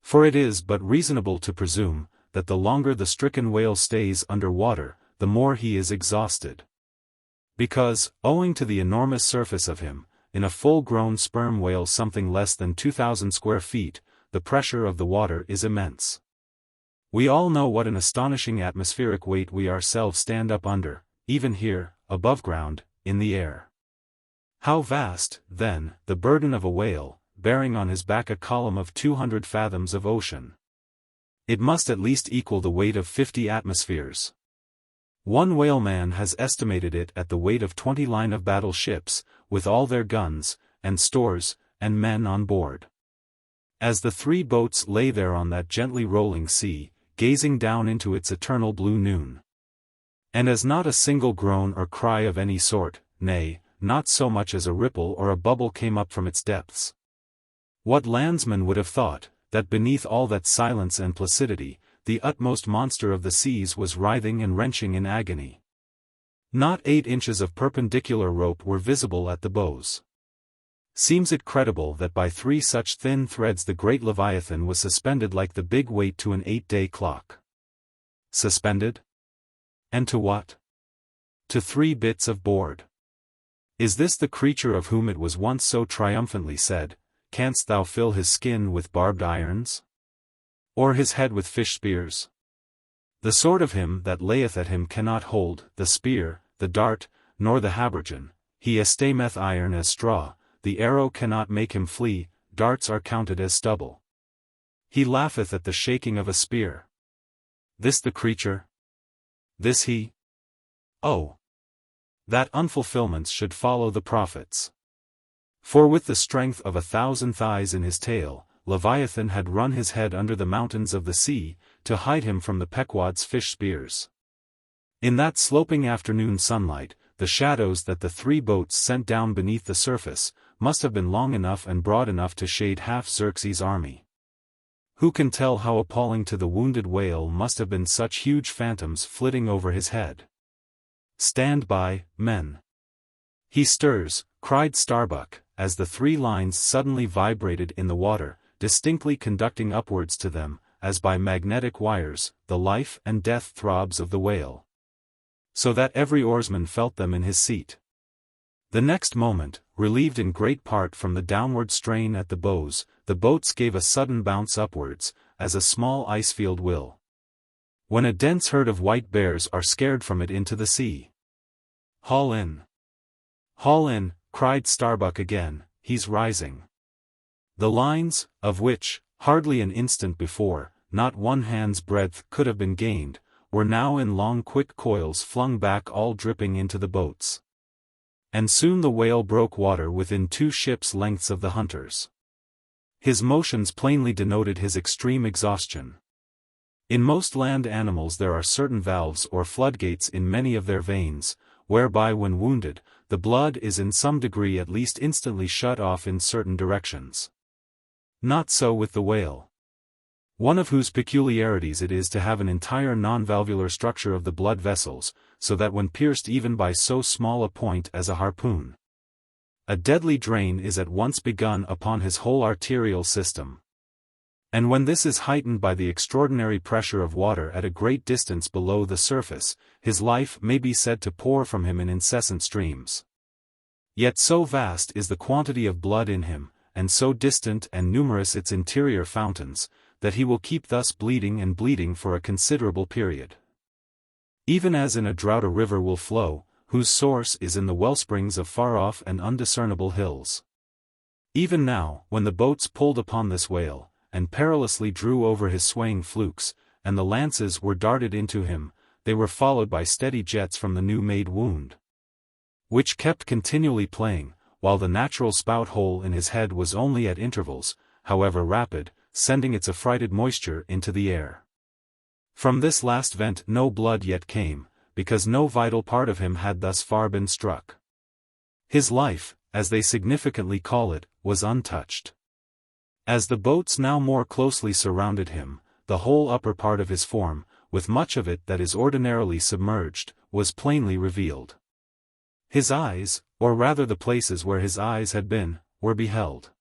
For it is but reasonable to presume, that the longer the stricken whale stays under water, the more he is exhausted. Because, owing to the enormous surface of him, in a full-grown sperm whale something less than 2,000 square feet, the pressure of the water is immense. We all know what an astonishing atmospheric weight we ourselves stand up under, even here, above ground, in the air. How vast, then, the burden of a whale, bearing on his back a column of 200 fathoms of ocean. It must at least equal the weight of 50 atmospheres. One whaleman has estimated it at the weight of 20 line-of-battle ships, with all their guns, and stores, and men on board. As the three boats lay there on that gently rolling sea, gazing down into its eternal blue noon, And as not a single groan or cry of any sort, nay, not so much as a ripple or a bubble came up from its depths. What landsman would have thought, that beneath all that silence and placidity, the utmost monster of the seas was writhing and wrenching in agony? Not 8 inches of perpendicular rope were visible at the bows. Seems it credible that by 3 such thin threads the great Leviathan was suspended like the big weight to an 8-day clock? Suspended? And to what? To 3 bits of board. Is this the creature of whom it was once so triumphantly said, "Canst thou fill his skin with barbed irons? Or his head with fish spears? The sword of him that layeth at him cannot hold the spear, the dart, nor the habergeon. He esteemeth iron as straw, the arrow cannot make him flee, darts are counted as stubble. He laugheth at the shaking of a spear." This the creature? This he? Oh! That unfulfillments should follow the prophets. For with the strength of 1,000 thighs in his tail, Leviathan had run his head under the mountains of the sea, to hide him from the Pequod's fish spears. In that sloping afternoon sunlight, the shadows that the 3 boats sent down beneath the surface, must have been long enough and broad enough to shade half Xerxes' army. Who can tell how appalling to the wounded whale must have been such huge phantoms flitting over his head? "Stand by, men! He stirs," cried Starbuck, as the 3 lines suddenly vibrated in the water, distinctly conducting upwards to them, as by magnetic wires, the life and death throbs of the whale. So that every oarsman felt them in his seat. The next moment, relieved in great part from the downward strain at the bows, the boats gave a sudden bounce upwards, as a small icefield will, when a dense herd of white bears are scared from it into the sea. "Haul in! Haul in!" cried Starbuck again, "he's rising." The lines, of which, hardly an instant before, not 1 hand's breadth could have been gained, were now in long quick coils flung back all dripping into the boats. And soon the whale broke water within 2 ships' lengths of the hunters. His motions plainly denoted his extreme exhaustion. In most land animals there are certain valves or floodgates in many of their veins, whereby when wounded, the blood is in some degree at least instantly shut off in certain directions. Not so with the whale, one of whose peculiarities it is to have an entire non-valvular structure of the blood vessels, so that when pierced even by so small a point as a harpoon, a deadly drain is at once begun upon his whole arterial system. And when this is heightened by the extraordinary pressure of water at a great distance below the surface, his life may be said to pour from him in incessant streams. Yet so vast is the quantity of blood in him, and so distant and numerous its interior fountains, that he will keep thus bleeding and bleeding for a considerable period. Even as in a drought a river will flow, whose source is in the wellsprings of far-off and undiscernible hills. Even now, when the boats pulled upon this whale, and perilously drew over his swaying flukes, and the lances were darted into him, they were followed by steady jets from the new-made wound, which kept continually playing, while the natural spout hole in his head was only at intervals, however rapid, sending its affrighted moisture into the air. From this last vent no blood yet came, because no vital part of him had thus far been struck. His life, as they significantly call it, was untouched. As the boats now more closely surrounded him, the whole upper part of his form, with much of it that is ordinarily submerged, was plainly revealed. His eyes, or rather the places where his eyes had been, were beheld.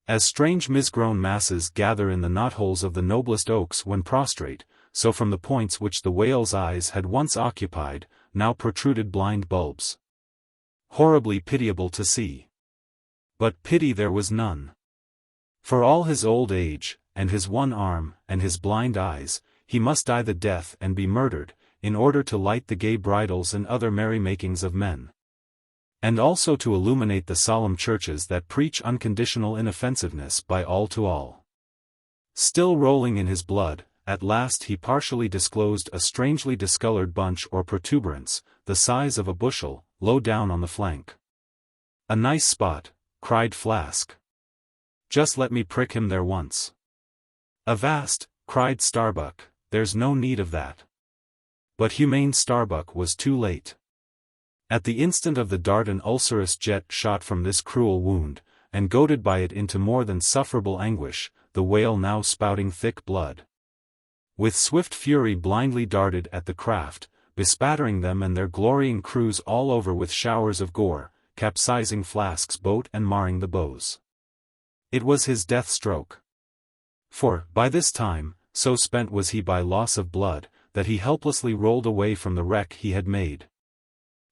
As strange misgrown masses gather in the knotholes of the noblest oaks when prostrate, so from the points which the whale's eyes had once occupied, now protruded blind bulbs. Horribly pitiable to see. But pity there was none. For all his old age, and his one arm, and his blind eyes, he must die the death and be murdered, in order to light the gay bridals and other merrymakings of men, and also to illuminate the solemn churches that preach unconditional inoffensiveness by all to all. Still rolling in his blood, at last he partially disclosed a strangely discolored bunch or protuberance, the size of a bushel, low down on the flank. "A nice spot," cried Flask. "Just let me prick him there once." "Avast," cried Starbuck, "there's no need of that. But humane Starbuck was too late. At the instant of the dart an ulcerous jet shot from this cruel wound, and goaded by it into more than sufferable anguish, the whale now spouting thick blood, with swift fury blindly darted at the craft, bespattering them and their glorying crews all over with showers of gore, capsizing Flask's boat and marring the bows. It was his death stroke. For, by this time, so spent was he by loss of blood, that he helplessly rolled away from the wreck he had made.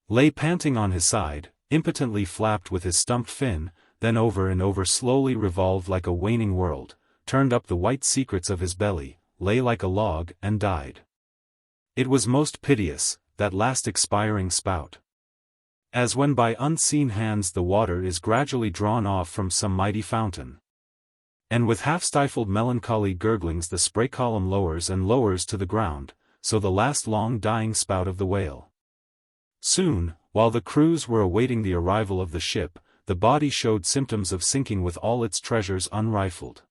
Lay panting on his side, impotently flapped with his stumped fin, then over and over slowly revolved like a waning world, turned up the white secrets of his belly, lay like a log, and died. It was most piteous, that last expiring spout. As when by unseen hands the water is gradually drawn off from some mighty fountain, and with half-stifled melancholy gurglings the spray column lowers and lowers to the ground, so the last long dying spout of the whale. Soon, while the crews were awaiting the arrival of the ship, the body showed symptoms of sinking with all its treasures unrifled.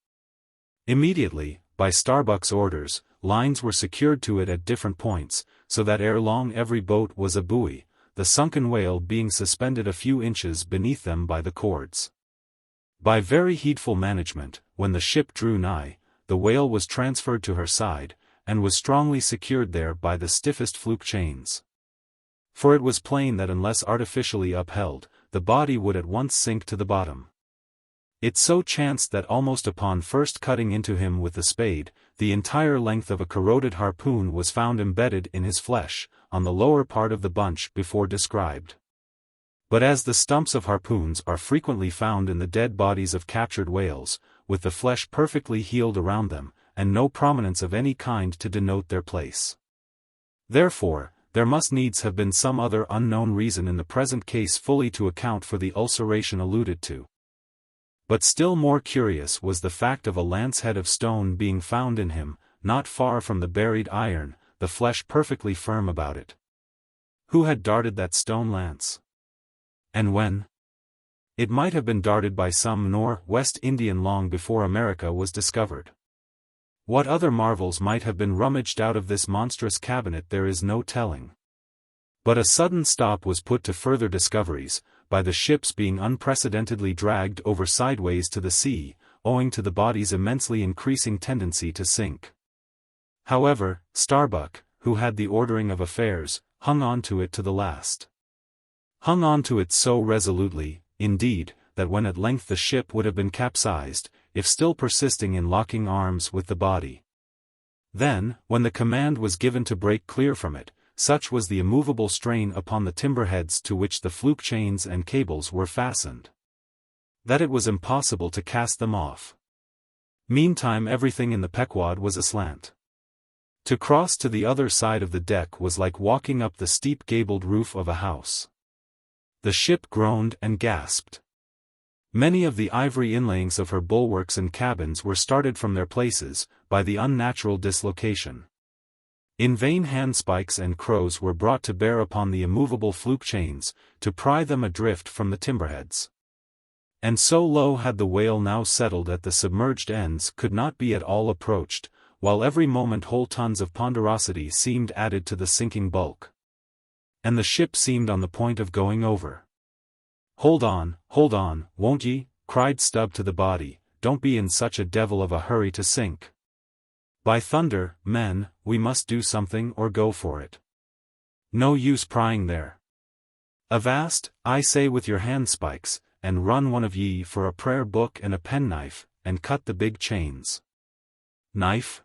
Immediately, by Starbuck's orders, lines were secured to it at different points, so that ere long every boat was a buoy, the sunken whale being suspended a few inches beneath them by the cords. By very heedful management, when the ship drew nigh, the whale was transferred to her side, and was strongly secured there by the stiffest fluke chains. For it was plain that unless artificially upheld, the body would at once sink to the bottom. It so chanced that almost upon first cutting into him with the spade, the entire length of a corroded harpoon was found embedded in his flesh, on the lower part of the bunch before described. But as the stumps of harpoons are frequently found in the dead bodies of captured whales, with the flesh perfectly healed around them, and no prominence of any kind to denote their place. Therefore, there must needs have been some other unknown reason in the present case fully to account for the ulceration alluded to. But still more curious was the fact of a lance-head of stone being found in him, not far from the buried iron, the flesh perfectly firm about it. Who had darted that stone lance? And when? It might have been darted by some West Indian long before America was discovered. What other marvels might have been rummaged out of this monstrous cabinet there is no telling. But a sudden stop was put to further discoveries, by the ship's being unprecedentedly dragged over sideways to the sea, owing to the body's immensely increasing tendency to sink. However, Starbuck, who had the ordering of affairs, hung on to it to the last. Hung on to it so resolutely, indeed, that when at length the ship would have been capsized, if still persisting in locking arms with the body. Then, when the command was given to break clear from it, such was the immovable strain upon the timber-heads to which the fluke chains and cables were fastened, that it was impossible to cast them off. Meantime everything in the Pequod was aslant. To cross to the other side of the deck was like walking up the steep gabled roof of a house. The ship groaned and gasped. Many of the ivory inlayings of her bulwarks and cabins were started from their places, by the unnatural dislocation. In vain handspikes and crows were brought to bear upon the immovable fluke chains, to pry them adrift from the timberheads. And so low had the whale now settled that the submerged ends could not be at all approached, while every moment whole tons of ponderosity seemed added to the sinking bulk. And the ship seemed on the point of going over. Hold on, won't ye?" cried Stubb to the body, "don't be in such a devil of a hurry to sink. By thunder, men, we must do something or go for it. No use prying there. Avast, I say with your handspikes, and run one of ye for a prayer book and a penknife, and cut the big chains." "Knife?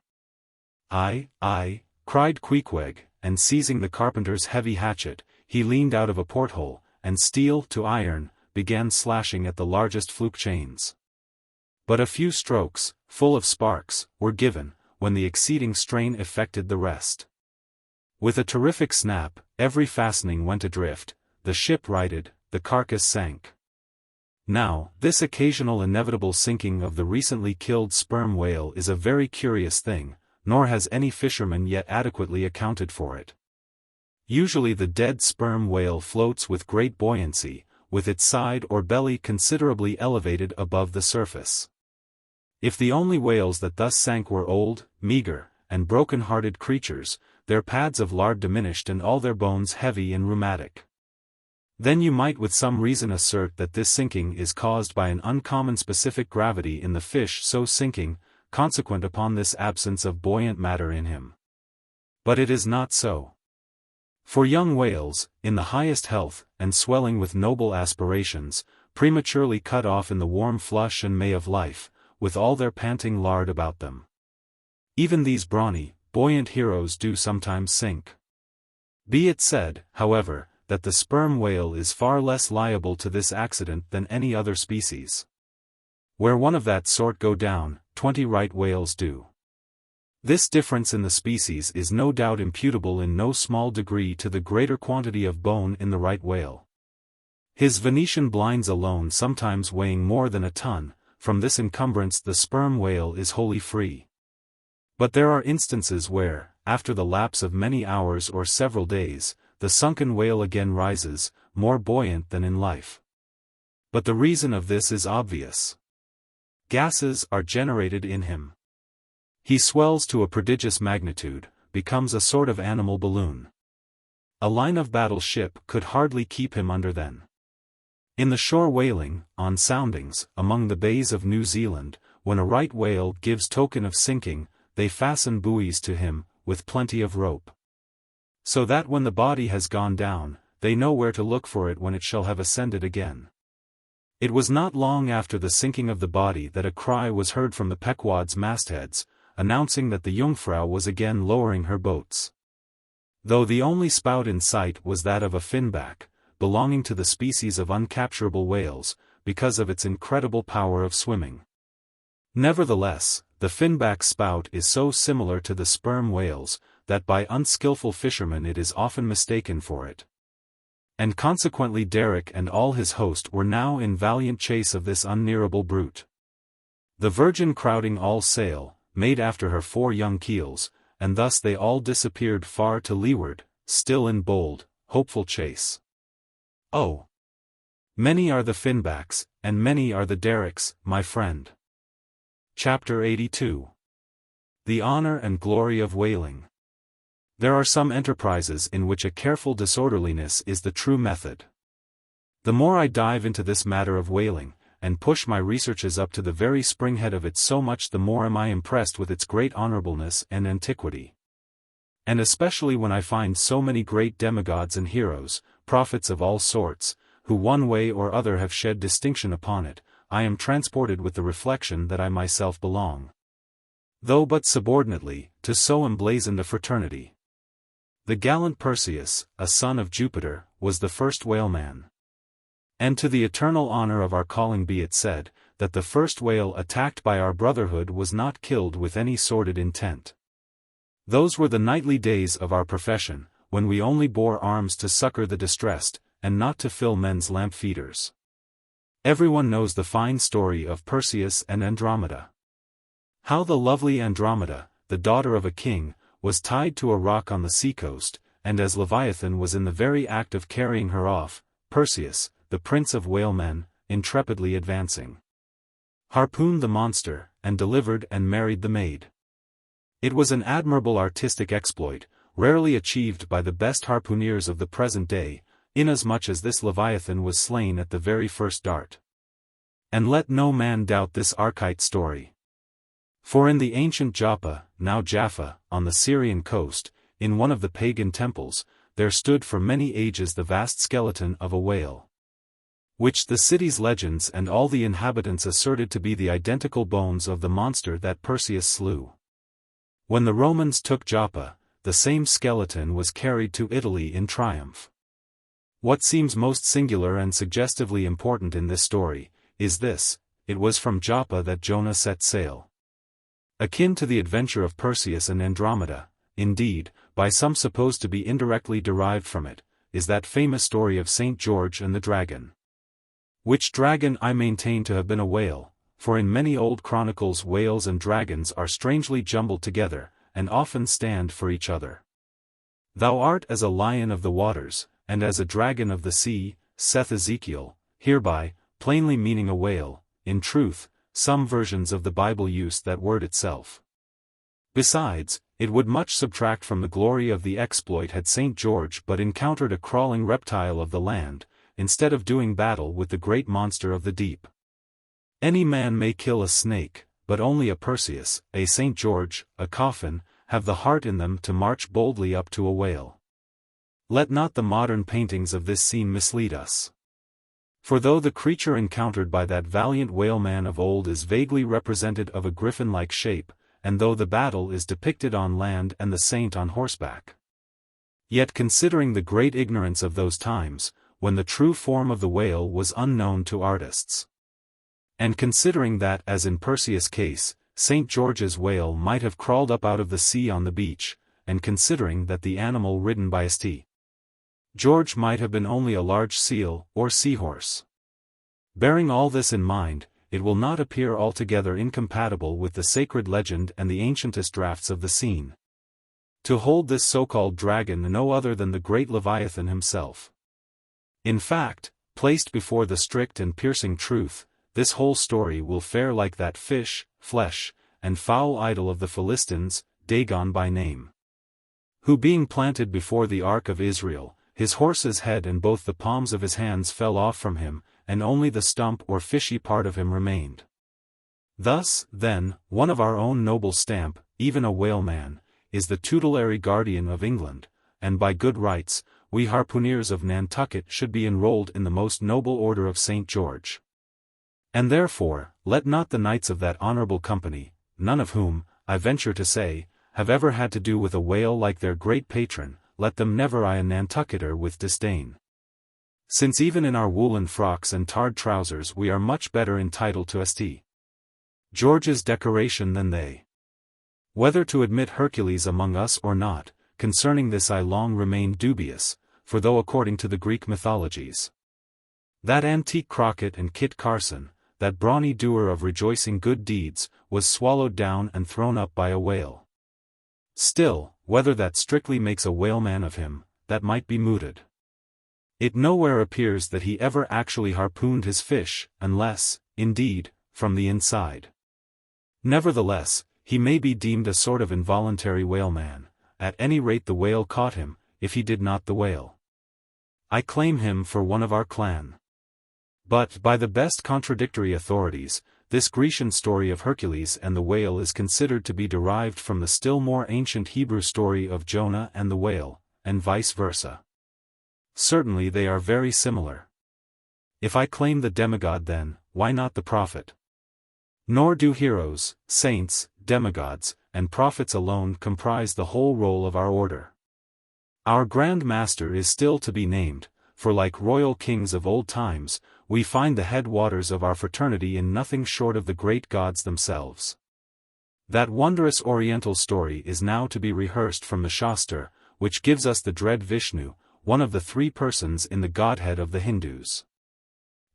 Aye," cried Queequeg, and seizing the carpenter's heavy hatchet, he leaned out of a porthole, and steel to iron, began slashing at the largest fluke chains. But a few strokes, full of sparks, were given, when the exceeding strain effected the rest. With a terrific snap, every fastening went adrift, the ship righted, the carcass sank. Now, this occasional inevitable sinking of the recently killed sperm whale is a very curious thing, nor has any fisherman yet adequately accounted for it. Usually the dead sperm whale floats with great buoyancy, with its side or belly considerably elevated above the surface. If the only whales that thus sank were old, meager, and broken-hearted creatures, their pads of lard diminished and all their bones heavy and rheumatic. Then you might with some reason assert that this sinking is caused by an uncommon specific gravity in the fish so sinking, consequent upon this absence of buoyant matter in him. But it is not so. For young whales, in the highest health, and swelling with noble aspirations, prematurely cut off in the warm flush and May of life, with all their panting lard about them. Even these brawny, buoyant heroes do sometimes sink. Be it said, however, that the sperm whale is far less liable to this accident than any other species. Where one of that sort go down, 20 right whales do. This difference in the species is no doubt imputable in no small degree to the greater quantity of bone in the right whale. His Venetian blinds alone sometimes weighing more than a ton, from this encumbrance the sperm whale is wholly free. But there are instances where, after the lapse of many hours or several days, the sunken whale again rises, more buoyant than in life. But the reason of this is obvious. Gases are generated in him. He swells to a prodigious magnitude, becomes a sort of animal balloon. A line of battle ship could hardly keep him under then. In the shore whaling, on soundings, among the bays of New Zealand, when a right whale gives token of sinking, they fasten buoys to him, with plenty of rope. So that when the body has gone down, they know where to look for it when it shall have ascended again. It was not long after the sinking of the body that a cry was heard from the Pequod's mastheads, announcing that the Jungfrau was again lowering her boats. Though the only spout in sight was that of a finback, belonging to the species of uncapturable whales, because of its incredible power of swimming. Nevertheless, the finback spout is so similar to the sperm whales, that by unskillful fishermen it is often mistaken for it. And consequently Derrick and all his host were now in valiant chase of this unnearable brute. The Virgin crowding all sail, made after her 4 young keels, and thus they all disappeared far to leeward, still in bold, hopeful chase. Oh! Many are the finbacks, and many are the Derricks, my friend. Chapter 82. The Honor and Glory of Whaling. There are some enterprises in which a careful disorderliness is the true method. The more I dive into this matter of whaling, and push my researches up to the very springhead of it, so much the more am I impressed with its great honorableness and antiquity. And especially when I find so many great demigods and heroes, prophets of all sorts, who one way or other have shed distinction upon it, I am transported with the reflection that I myself belong, though but subordinately, to so emblazoned a fraternity. The gallant Perseus, a son of Jupiter, was the first whaleman. And to the eternal honor of our calling be it said, that the first whale attacked by our brotherhood was not killed with any sordid intent. Those were the nightly days of our profession, when we only bore arms to succor the distressed, and not to fill men's lamp feeders. Everyone knows the fine story of Perseus and Andromeda. How the lovely Andromeda, the daughter of a king, was tied to a rock on the seacoast, and as Leviathan was in the very act of carrying her off, Perseus, the prince of whalemen, intrepidly advancing, harpooned the monster, and delivered and married the maid. It was an admirable artistic exploit, rarely achieved by the best harpooneers of the present day, inasmuch as this Leviathan was slain at the very first dart. And let no man doubt this archite story. For in the ancient Joppa, now Jaffa, on the Syrian coast, in one of the pagan temples, there stood for many ages the vast skeleton of a whale, which the city's legends and all the inhabitants asserted to be the identical bones of the monster that Perseus slew. When the Romans took Joppa, the same skeleton was carried to Italy in triumph. What seems most singular and suggestively important in this story, is this: it was from Joppa that Jonah set sail. Akin to the adventure of Perseus and Andromeda, indeed, by some supposed to be indirectly derived from it, is that famous story of St. George and the dragon. Which dragon I maintain to have been a whale, for in many old chronicles whales and dragons are strangely jumbled together, and often stand for each other. Thou art as a lion of the waters, and as a dragon of the sea, saith Ezekiel, hereby, plainly meaning a whale. In truth, some versions of the Bible use that word itself. Besides, It would much subtract from the glory of the exploit had St. George but encountered a crawling reptile of the land, instead of doing battle with the great monster of the deep. Any man may kill a snake, but only a Perseus, a St. George, a Coffin, have the heart in them to march boldly up to a whale. Let not the modern paintings of this scene mislead us. For though the creature encountered by that valiant whaleman of old is vaguely represented of a griffin-like shape, and though the battle is depicted on land and the saint on horseback, yet considering the great ignorance of those times, when the true form of the whale was unknown to artists, and considering that as in Perseus' case, St. George's whale might have crawled up out of the sea on the beach, and considering that the animal ridden by St. George might have been only a large seal or seahorse. Bearing all this in mind, it will not appear altogether incompatible with the sacred legend and the ancientest drafts of the scene, to hold this so-called dragon no other than the great Leviathan himself. In fact, placed before the strict and piercing truth, this whole story will fare like that fish, flesh, and foul idol of the Philistines, Dagon by name, who being planted before the ark of Israel, his horse's head and both the palms of his hands fell off from him, and only the stump or fishy part of him remained. Thus, then, one of our own noble stamp, even a whaleman, is the tutelary guardian of England, and by good rights, we harpooneers of Nantucket should be enrolled in the most noble order of St. George. And therefore, let not the knights of that honorable company, none of whom, I venture to say, have ever had to do with a whale like their great patron, let them never eye a Nantucketer with disdain. Since even in our woolen frocks and tarred trousers we are much better entitled to St. George's decoration than they. Whether to admit Hercules among us or not, concerning this I long remained dubious, for though according to the Greek mythologies, that antique Crockett and Kit Carson, that brawny doer of rejoicing good deeds, was swallowed down and thrown up by a whale. Still, whether that strictly makes a whaleman of him, that might be mooted. It nowhere appears that he ever actually harpooned his fish, unless, indeed, from the inside. Nevertheless, he may be deemed a sort of involuntary whaleman, at any rate the whale caught him, if he did not the whale. I claim him for one of our clan. But by the best contradictory authorities, this Grecian story of Hercules and the whale is considered to be derived from the still more ancient Hebrew story of Jonah and the whale, and vice versa. Certainly they are very similar. If I claim the demigod then, why not the prophet? Nor do heroes, saints, demigods, and prophets alone comprise the whole roll of our order. Our Grand Master is still to be named, for like royal kings of old times, we find the headwaters of our fraternity in nothing short of the great gods themselves. That wondrous oriental story is now to be rehearsed from the Shastra, which gives us the dread Vishnu, one of the three persons in the Godhead of the Hindus.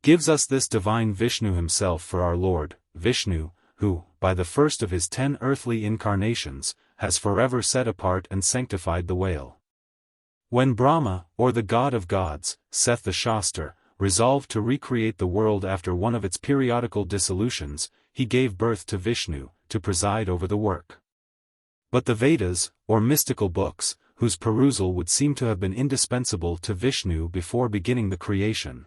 Gives us this divine Vishnu himself for our Lord, Vishnu, who, by the first of his 10 earthly incarnations, has forever set apart and sanctified the whale. When Brahma, or the god of gods, saith the Shastra, resolved to recreate the world after one of its periodical dissolutions, he gave birth to Vishnu, to preside over the work. But the Vedas, or mystical books, whose perusal would seem to have been indispensable to Vishnu before beginning the creation,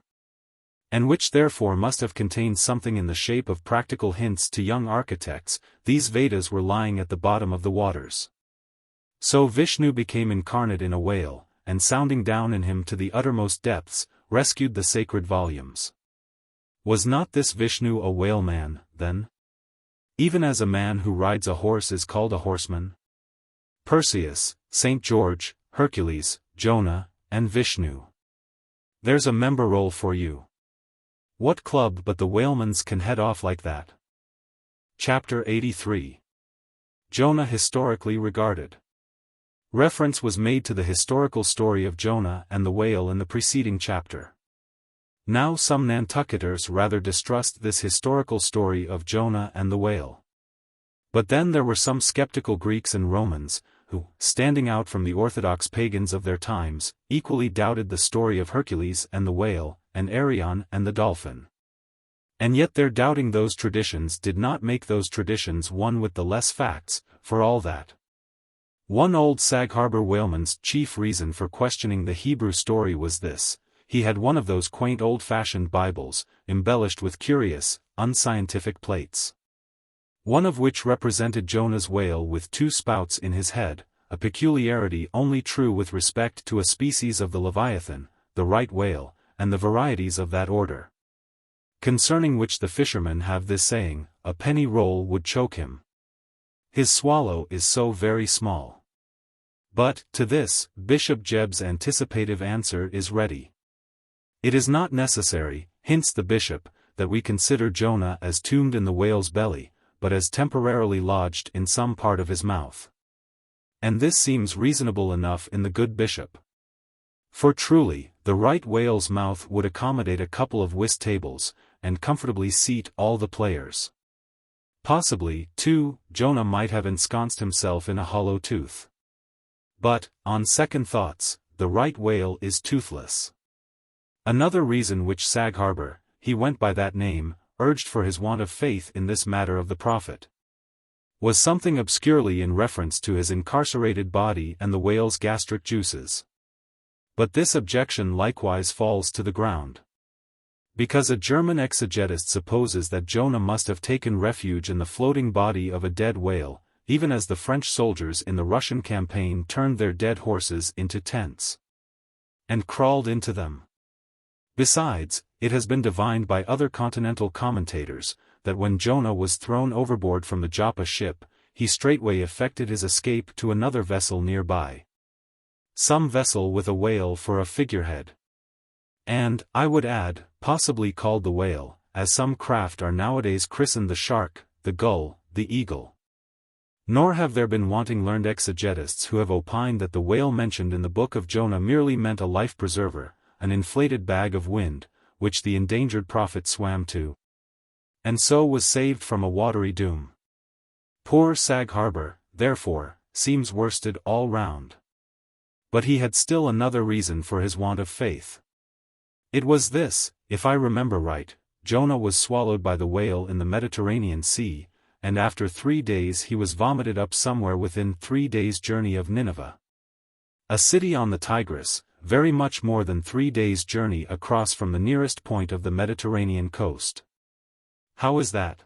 and which therefore must have contained something in the shape of practical hints to young architects, these Vedas were lying at the bottom of the waters. So Vishnu became incarnate in a whale, and sounding down in him to the uttermost depths, rescued the sacred volumes. Was not this Vishnu a whaleman, then? Even as a man who rides a horse is called a horseman? Perseus, St. George, Hercules, Jonah, and Vishnu. There's a member roll for you. What club but the whaleman's can head off like that? Chapter 83. Jonah historically regarded. Reference was made to the historical story of Jonah and the whale in the preceding chapter. Now some Nantucketers rather distrust this historical story of Jonah and the whale. But then there were some skeptical Greeks and Romans, who, standing out from the orthodox pagans of their times, equally doubted the story of Hercules and the whale, and Arion and the dolphin. And yet their doubting those traditions did not make those traditions one with the less facts, for all that. One old Sag Harbor whaleman's chief reason for questioning the Hebrew story was this: he had one of those quaint old-fashioned Bibles, embellished with curious, unscientific plates. One of which represented Jonah's whale with two spouts in his head, a peculiarity only true with respect to a species of the Leviathan, the right whale, and the varieties of that order. Concerning which the fishermen have this saying, a penny roll would choke him. His swallow is so very small. But, to this, Bishop Jebb's anticipative answer is ready. It is not necessary, hints the bishop, that we consider Jonah as tombed in the whale's belly, but as temporarily lodged in some part of his mouth. And this seems reasonable enough in the good bishop. For truly, the right whale's mouth would accommodate a couple of whist tables, and comfortably seat all the players. Possibly, too, Jonah might have ensconced himself in a hollow tooth. But, on second thoughts, the right whale is toothless. Another reason which Sag Harbor, he went by that name, urged for his want of faith in this matter of the prophet, was something obscurely in reference to his incarcerated body and the whale's gastric juices. But this objection likewise falls to the ground. Because a German exegetist supposes that Jonah must have taken refuge in the floating body of a dead whale, even as the French soldiers in the Russian campaign turned their dead horses into tents and crawled into them. Besides, it has been divined by other continental commentators, that when Jonah was thrown overboard from the Joppa ship, he straightway effected his escape to another vessel nearby. Some vessel with a whale for a figurehead. And, I would add, possibly called the whale, as some craft are nowadays christened the shark, the gull, the eagle. Nor have there been wanting learned exegetists who have opined that the whale mentioned in the book of Jonah merely meant a life-preserver, an inflated bag of wind, which the endangered prophet swam to, and so was saved from a watery doom. Poor Sag Harbor, therefore, seems worsted all round. But he had still another reason for his want of faith. It was this: if I remember right, Jonah was swallowed by the whale in the Mediterranean Sea, and after 3 days he was vomited up somewhere within 3 days' journey of Nineveh, a city on the Tigris, very much more than 3 days' journey across from the nearest point of the Mediterranean coast. How is that?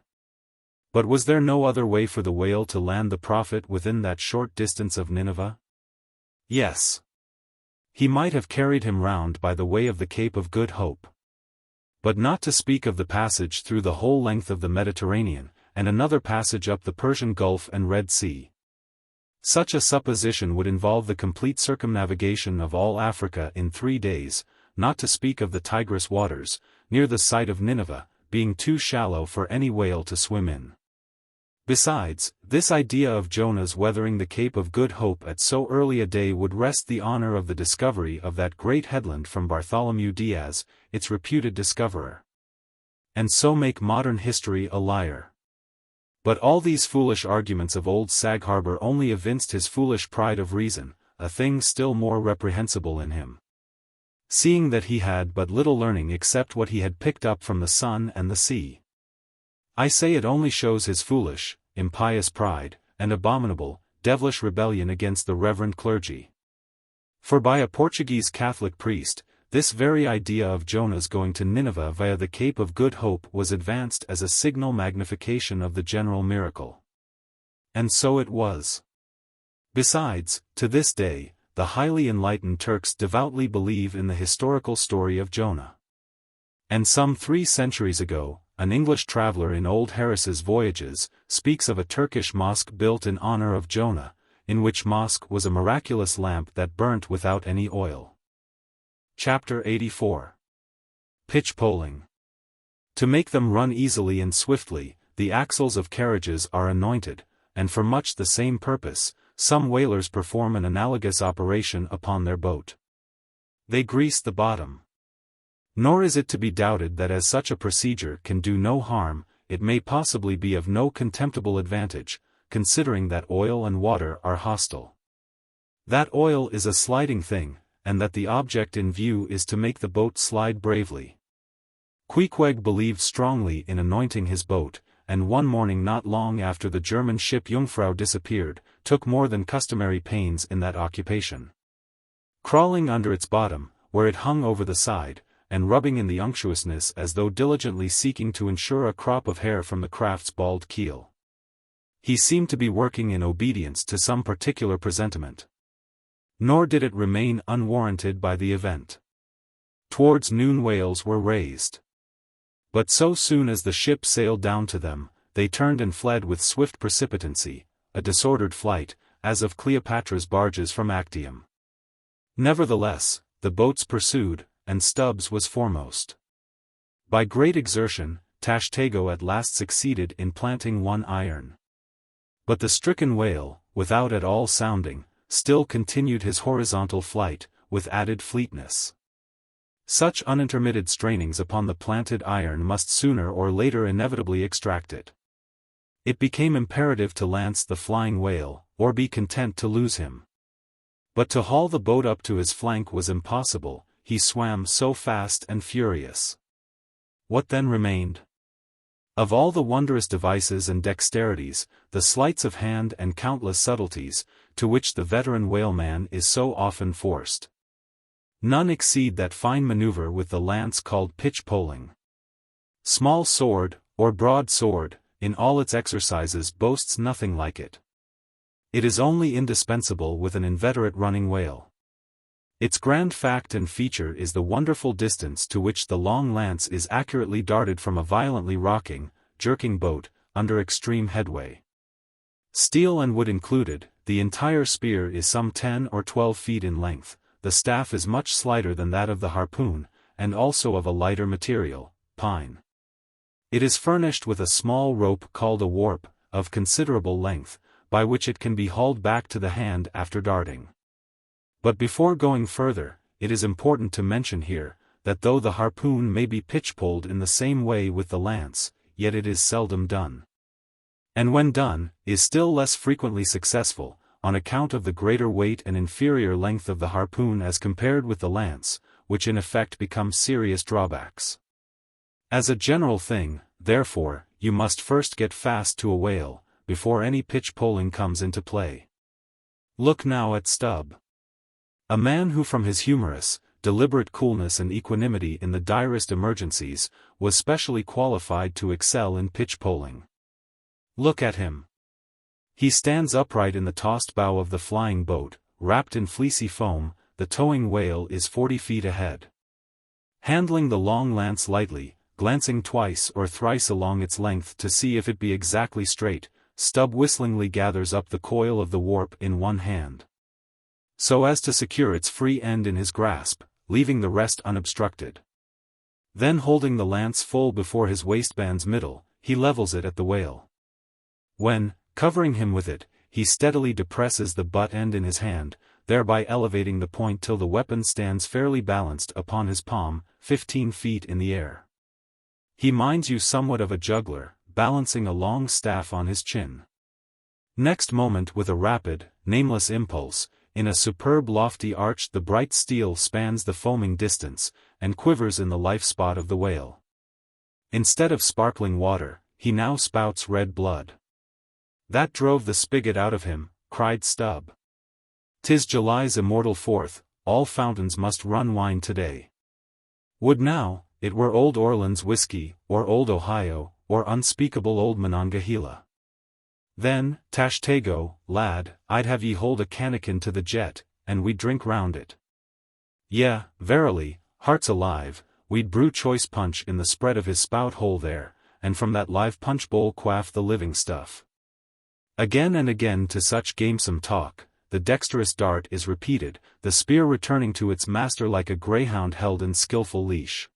But was there no other way for the whale to land the prophet within that short distance of Nineveh? Yes. He might have carried him round by the way of the Cape of Good Hope. But not to speak of the passage through the whole length of the Mediterranean, and another passage up the Persian Gulf and Red Sea. Such a supposition would involve the complete circumnavigation of all Africa in 3 days, not to speak of the Tigris waters, near the site of Nineveh, being too shallow for any whale to swim in. Besides, this idea of Jonah's weathering the Cape of Good Hope at so early a day would wrest the honor of the discovery of that great headland from Bartholomew Diaz, its reputed discoverer, and so make modern history a liar. But all these foolish arguments of old Sag Harbor only evinced his foolish pride of reason, a thing still more reprehensible in him, seeing that he had but little learning except what he had picked up from the sun and the sea. I say it only shows his foolish, impious pride, and abominable, devilish rebellion against the reverend clergy. For by a Portuguese Catholic priest, this very idea of Jonah's going to Nineveh via the Cape of Good Hope was advanced as a signal magnification of the general miracle. And so it was. Besides, to this day, the highly enlightened Turks devoutly believe in the historical story of Jonah. And some 3 centuries ago, an English traveler in Old Harris's Voyages speaks of a Turkish mosque built in honor of Jonah, in which mosque was a miraculous lamp that burnt without any oil. Chapter 84. Pitch poling. To make them run easily and swiftly, the axles of carriages are anointed, and for much the same purpose, some whalers perform an analogous operation upon their boat. They grease the bottom. Nor is it to be doubted that as such a procedure can do no harm, it may possibly be of no contemptible advantage, considering that oil and water are hostile. That oil is a sliding thing, and that the object in view is to make the boat slide bravely. Queequeg believed strongly in anointing his boat, and one morning not long after the German ship Jungfrau disappeared, took more than customary pains in that occupation. Crawling under its bottom, where it hung over the side, and rubbing in the unctuousness as though diligently seeking to ensure a crop of hair from the craft's bald keel. He seemed to be working in obedience to some particular presentiment. Nor did it remain unwarranted by the event. Towards noon whales were raised. But so soon as the ship sailed down to them, they turned and fled with swift precipitancy, a disordered flight, as of Cleopatra's barges from Actium. Nevertheless, the boats pursued, and Stubbs was foremost. By great exertion, Tashtego at last succeeded in planting one iron. But the stricken whale, without at all sounding, still continued his horizontal flight, with added fleetness. Such unintermitted strainings upon the planted iron must sooner or later inevitably extract it. It became imperative to lance the flying whale, or be content to lose him. But to haul the boat up to his flank was impossible, he swam so fast and furious. What then remained? Of all the wondrous devices and dexterities, the sleights of hand and countless subtleties, to which the veteran whaleman is so often forced, none exceed that fine maneuver with the lance called pitch-poling. Small sword, or broad sword, in all its exercises boasts nothing like it. It is only indispensable with an inveterate running whale. Its grand fact and feature is the wonderful distance to which the long lance is accurately darted from a violently rocking, jerking boat, under extreme headway. Steel and wood included, the entire spear is some 10 or 12 feet in length, the staff is much slighter than that of the harpoon, and also of a lighter material, pine. It is furnished with a small rope called a warp, of considerable length, by which it can be hauled back to the hand after darting. But before going further, it is important to mention here, that though the harpoon may be pitch-poled in the same way with the lance, yet it is seldom done. And when done, is still less frequently successful, on account of the greater weight and inferior length of the harpoon as compared with the lance, which in effect become serious drawbacks. As a general thing, therefore, you must first get fast to a whale, before any pitch-poling comes into play. Look now at Stubb. A man who from his humorous, deliberate coolness and equanimity in the direst emergencies, was specially qualified to excel in pitch-poling. Look at him. He stands upright in the tossed bow of the flying boat, wrapped in fleecy foam, the towing whale is 40 feet ahead. Handling the long lance lightly, glancing twice or thrice along its length to see if it be exactly straight, Stubb whistlingly gathers up the coil of the warp in one hand, so as to secure its free end in his grasp, leaving the rest unobstructed. Then holding the lance full before his waistband's middle, he levels it at the whale. When, covering him with it, he steadily depresses the butt end in his hand, thereby elevating the point till the weapon stands fairly balanced upon his palm, 15 feet in the air. He minds you somewhat of a juggler, balancing a long staff on his chin. Next moment with a rapid, nameless impulse, in a superb lofty arch the bright steel spans the foaming distance, and quivers in the life spot of the whale. Instead of sparkling water, he now spouts red blood. That drove the spigot out of him, cried Stubb. 'Tis July's immortal 4th, all fountains must run wine today. Would now, it were Old Orleans whiskey, or Old Ohio, or unspeakable Old Monongahela. Then, Tashtego, lad, I'd have ye hold a cannikin to the jet, and we'd drink round it. Yea, verily, hearts alive, we'd brew choice punch in the spread of his spout hole there, and from that live punch bowl quaff the living stuff. Again and again to such gamesome talk, the dexterous dart is repeated, the spear returning to its master like a greyhound held in skillful leash.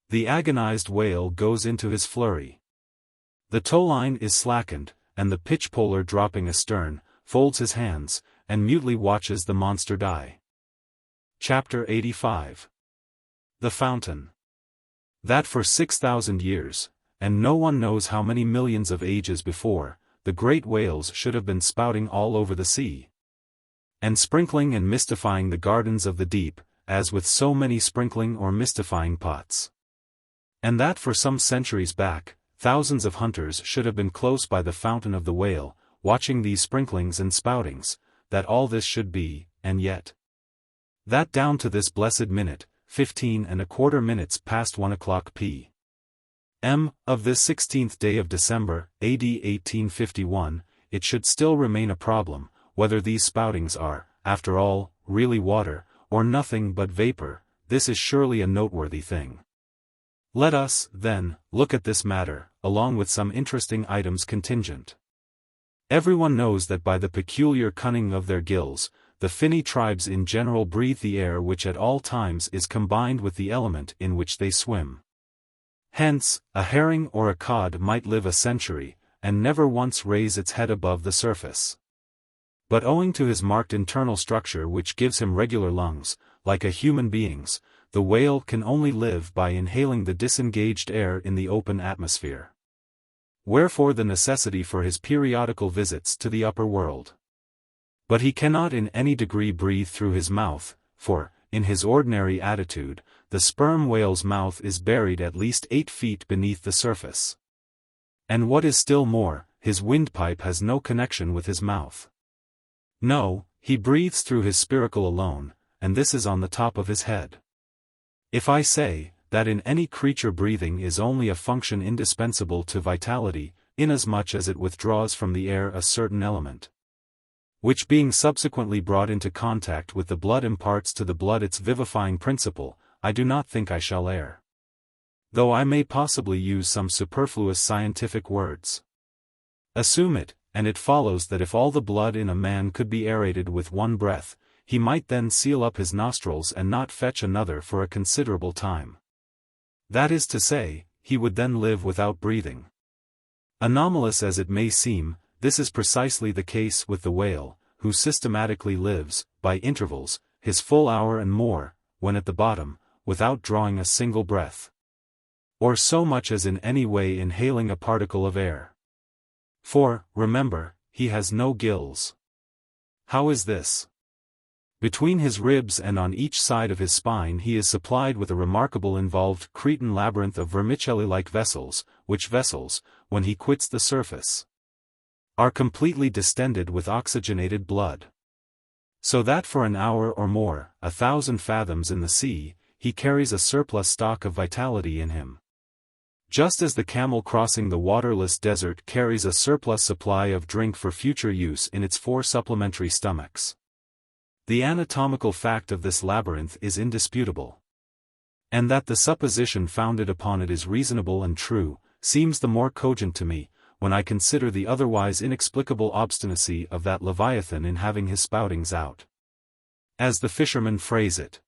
The agonized whale goes into his flurry. The towline is slackened, and the pitch-poler dropping astern, folds his hands, and mutely watches the monster die. Chapter 85. The Fountain. That for 6,000 years, and no one knows how many millions of ages before, the great whales should have been spouting all over the sea, and sprinkling and mystifying the gardens of the deep, as with so many sprinkling or mystifying pots. And that for some centuries back, thousands of hunters should have been close by the fountain of the whale, watching these sprinklings and spoutings, that all this should be, and yet that down to this blessed minute, 15¼ minutes past 1 o'clock p.m. of this 16th day of December, AD 1851, it should still remain a problem, whether these spoutings are, after all, really water, or nothing but vapor. This is surely a noteworthy thing. Let us, then, look at this matter, along with some interesting items contingent. Everyone knows that by the peculiar cunning of their gills, the finny tribes in general breathe the air which at all times is combined with the element in which they swim. Hence, a herring or a cod might live a century, and never once raise its head above the surface. But owing to his marked internal structure which gives him regular lungs, like a human being's, the whale can only live by inhaling the disengaged air in the open atmosphere. Wherefore the necessity for his periodical visits to the upper world. But he cannot in any degree breathe through his mouth, for, in his ordinary attitude, the sperm whale's mouth is buried at least 8 feet beneath the surface. And what is still more, his windpipe has no connection with his mouth. No, he breathes through his spiracle alone, and this is on the top of his head. If I say, that in any creature breathing is only a function indispensable to vitality, inasmuch as it withdraws from the air a certain element, which being subsequently brought into contact with the blood imparts to the blood its vivifying principle, I do not think I shall err. Though I may possibly use some superfluous scientific words. Assume it, and it follows that if all the blood in a man could be aerated with one breath, he might then seal up his nostrils and not fetch another for a considerable time. That is to say, he would then live without breathing. Anomalous as it may seem, this is precisely the case with the whale, who systematically lives, by intervals, his full hour and more, when at the bottom, without drawing a single breath, or so much as in any way inhaling a particle of air. For, remember, he has no gills. How is this? Between his ribs and on each side of his spine he is supplied with a remarkable involved Cretan labyrinth of vermicelli-like vessels, which vessels, when he quits the surface, are completely distended with oxygenated blood. So that for an hour or more, 1,000 fathoms in the sea, he carries a surplus stock of vitality in him. Just as the camel crossing the waterless desert carries a surplus supply of drink for future use in its 4 supplementary stomachs. The anatomical fact of this labyrinth is indisputable. And that the supposition founded upon it is reasonable and true, seems the more cogent to me, when I consider the otherwise inexplicable obstinacy of that Leviathan in having his spoutings out. As the fishermen phrase it.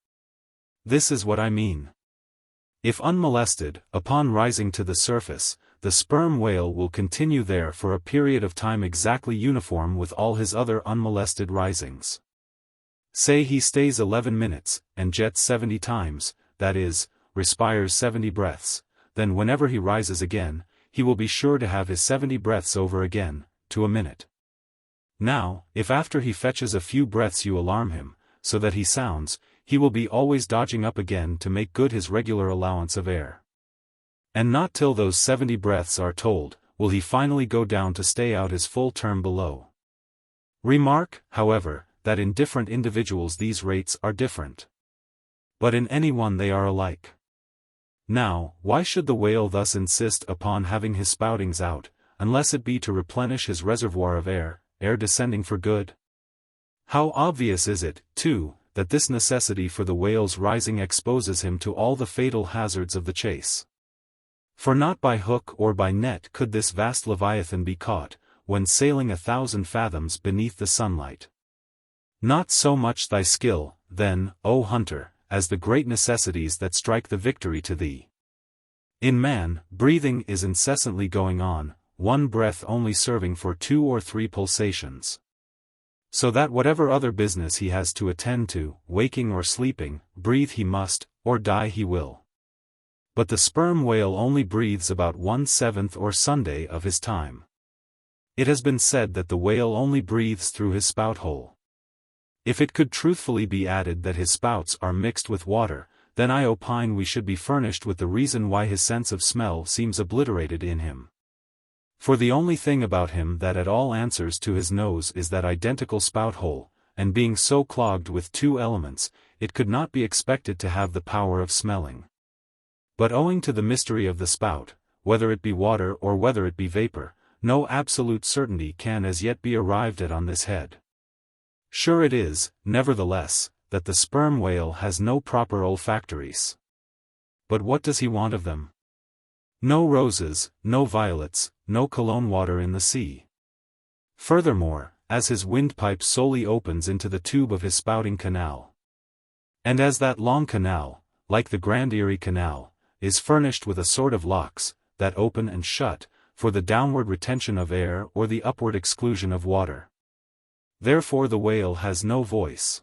This is what I mean. If unmolested, upon rising to the surface, the sperm whale will continue there for a period of time exactly uniform with all his other unmolested risings. Say he stays 11 minutes, and jets 70 times, that is, respires 70 breaths, then whenever he rises again, he will be sure to have his 70 breaths over again, to a minute. Now, if after he fetches a few breaths you alarm him, so that he sounds, he will be always dodging up again to make good his regular allowance of air. And not till those 70 breaths are told, will he finally go down to stay out his full term below. Remark, however, that in different individuals these rates are different. But in any one they are alike. Now, why should the whale thus insist upon having his spoutings out, unless it be to replenish his reservoir of air descending for good? How obvious is it, too, that this necessity for the whale's rising exposes him to all the fatal hazards of the chase. For not by hook or by net could this vast Leviathan be caught, when sailing 1,000 fathoms beneath the sunlight. Not so much thy skill, then, O hunter, as the great necessities that strike the victory to thee. In man, breathing is incessantly going on, one breath only serving for 2 or 3 pulsations. So that whatever other business he has to attend to, waking or sleeping, breathe he must, or die he will. But the sperm whale only breathes about 1/7 or Sunday of his time. It has been said that the whale only breathes through his spout hole. If it could truthfully be added that his spouts are mixed with water, then I opine we should be furnished with the reason why his sense of smell seems obliterated in him. For the only thing about him that at all answers to his nose is that identical spout hole, and being so clogged with two elements, it could not be expected to have the power of smelling. But owing to the mystery of the spout, whether it be water or whether it be vapor, no absolute certainty can as yet be arrived at on this head. Sure it is, nevertheless, that the sperm whale has no proper olfactories. But what does he want of them? No roses, no violets, no cologne water in the sea. Furthermore, as his windpipe solely opens into the tube of his spouting canal, and as that long canal, like the Grand Erie Canal, is furnished with a sort of locks, that open and shut, for the downward retention of air or the upward exclusion of water. Therefore the whale has no voice.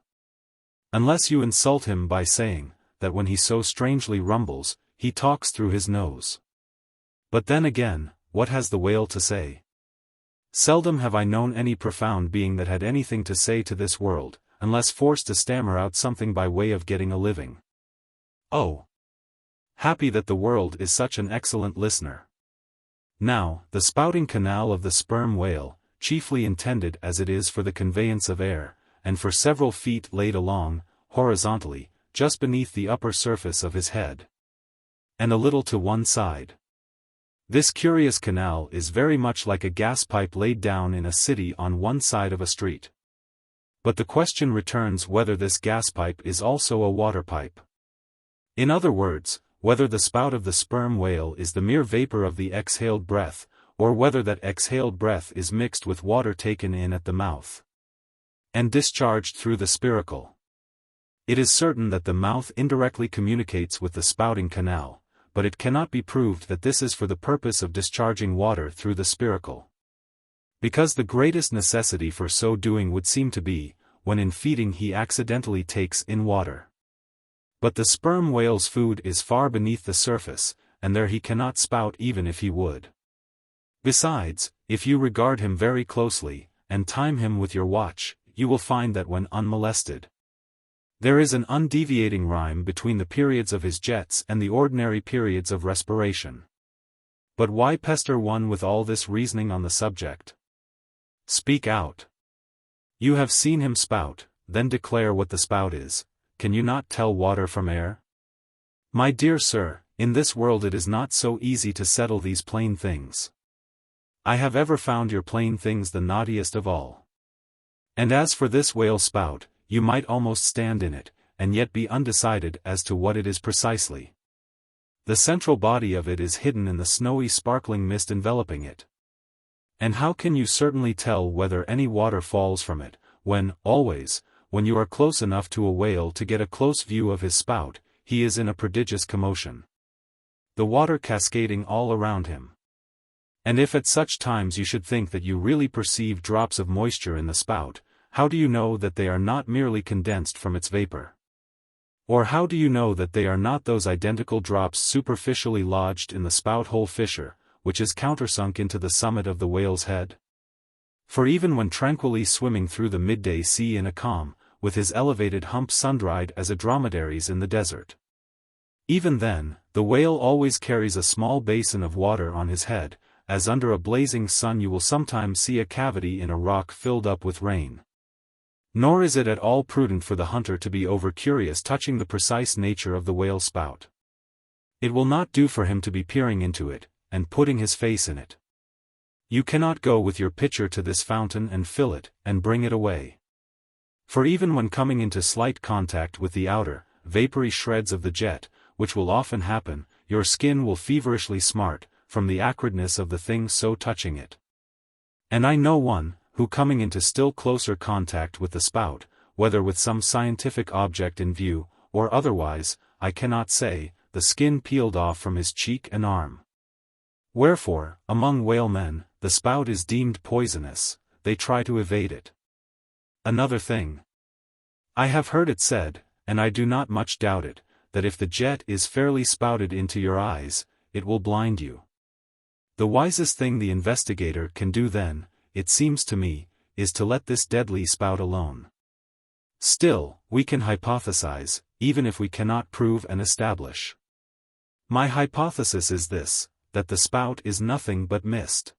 Unless you insult him by saying, that when he so strangely rumbles, he talks through his nose. But then again, what has the whale to say? Seldom have I known any profound being that had anything to say to this world, unless forced to stammer out something by way of getting a living. Oh! Happy that the world is such an excellent listener. Now, the spouting canal of the sperm whale, chiefly intended as it is for the conveyance of air, and for several feet laid along, horizontally, just beneath the upper surface of his head, and a little to one side. This curious canal is very much like a gas pipe laid down in a city on one side of a street. But the question returns whether this gas pipe is also a water pipe. In other words, whether the spout of the sperm whale is the mere vapor of the exhaled breath, or whether that exhaled breath is mixed with water taken in at the mouth and discharged through the spiracle. It is certain that the mouth indirectly communicates with the spouting canal, but it cannot be proved that this is for the purpose of discharging water through the spiracle. Because the greatest necessity for so doing would seem to be, when in feeding he accidentally takes in water. But the sperm whale's food is far beneath the surface, and there he cannot spout even if he would. Besides, if you regard him very closely, and time him with your watch, you will find that when unmolested, there is an undeviating rhyme between the periods of his jets and the ordinary periods of respiration. But why pester one with all this reasoning on the subject? Speak out. You have seen him spout, then declare what the spout is. Can you not tell water from air? My dear sir, in this world it is not so easy to settle these plain things. I have ever found your plain things the knottiest of all. And as for this whale spout, you might almost stand in it, and yet be undecided as to what it is precisely. The central body of it is hidden in the snowy sparkling mist enveloping it. And how can you certainly tell whether any water falls from it, when, always, when you are close enough to a whale to get a close view of his spout, he is in a prodigious commotion, the water cascading all around him? And if at such times you should think that you really perceive drops of moisture in the spout, how do you know that they are not merely condensed from its vapor? Or how do you know that they are not those identical drops superficially lodged in the spout-hole fissure, which is countersunk into the summit of the whale's head? For even when tranquilly swimming through the midday sea in a calm, with his elevated hump sun-dried as a dromedary's in the desert, even then, the whale always carries a small basin of water on his head, as under a blazing sun you will sometimes see a cavity in a rock filled up with rain. Nor is it at all prudent for the hunter to be over-curious touching the precise nature of the whale spout. It will not do for him to be peering into it, and putting his face in it. You cannot go with your pitcher to this fountain and fill it, and bring it away. For even when coming into slight contact with the outer, vapory shreds of the jet, which will often happen, your skin will feverishly smart, from the acridness of the thing so touching it. And I know one, who coming into still closer contact with the spout, whether with some scientific object in view, or otherwise, I cannot say, the skin peeled off from his cheek and arm. Wherefore, among whalemen, the spout is deemed poisonous, they try to evade it. Another thing. I have heard it said, and I do not much doubt it, that if the jet is fairly spouted into your eyes, it will blind you. The wisest thing the investigator can do then, it seems to me, is to let this deadly spout alone. Still, we can hypothesize, even if we cannot prove and establish. My hypothesis is this, that the spout is nothing but mist.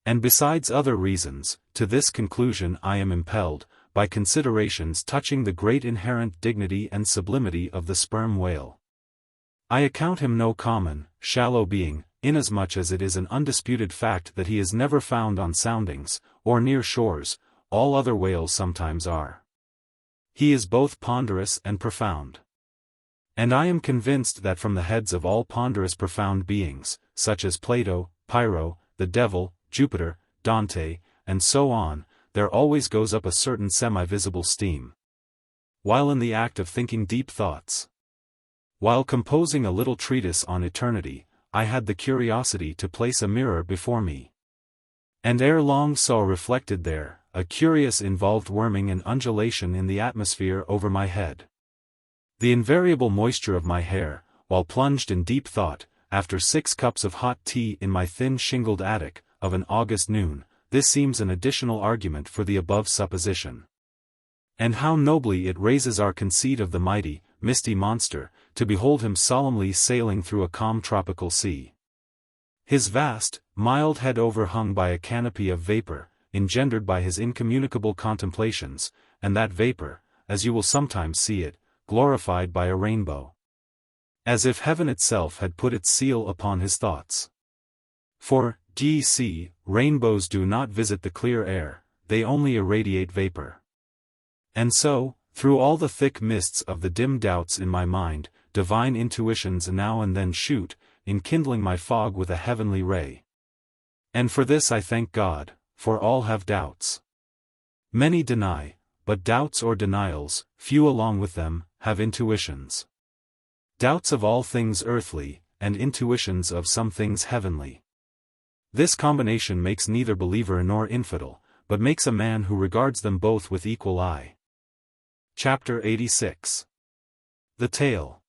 And besides other reasons, to this conclusion I am impelled, by considerations touching the great inherent dignity and sublimity of the sperm whale. I account him no common, shallow being, inasmuch as it is an undisputed fact that he is never found on soundings, or near shores. All other whales sometimes are. He is both ponderous and profound. And I am convinced that from the heads of all ponderous profound beings, such as Plato, Pyrrho, the devil, Jupiter, Dante, and so on, there always goes up a certain semi-visible steam. While in the act of thinking deep thoughts, while composing a little treatise on eternity, I had the curiosity to place a mirror before me. And ere long saw reflected there, a curious involved worming and undulation in the atmosphere over my head. The invariable moisture of my hair, while plunged in deep thought, after 6 cups of hot tea in my thin shingled attic, of an August noon, this seems an additional argument for the above supposition. And how nobly it raises our conceit of the mighty, misty monster, to behold him solemnly sailing through a calm tropical sea. His vast, mild head overhung by a canopy of vapor, engendered by his incommunicable contemplations, and that vapor, as you will sometimes see it, glorified by a rainbow. As if heaven itself had put its seal upon his thoughts. For, ye see, rainbows do not visit the clear air, they only irradiate vapor. And so, through all the thick mists of the dim doubts in my mind, divine intuitions now and then shoot, enkindling my fog with a heavenly ray. And for this I thank God, for all have doubts. Many deny, but doubts or denials, few along with them, have intuitions. Doubts of all things earthly, and intuitions of some things heavenly. This combination makes neither believer nor infidel, but makes a man who regards them both with equal eye. Chapter 86. The Tail.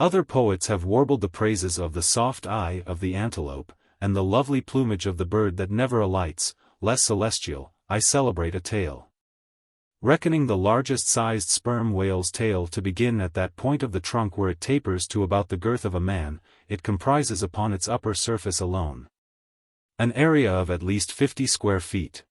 Other poets have warbled the praises of the soft eye of the antelope, and the lovely plumage of the bird that never alights. Less celestial, I celebrate a tail. Reckoning the largest sized sperm whale's tail to begin at that point of the trunk where it tapers to about the girth of a man, it comprises upon its upper surface alone an area of at least 50 square feet.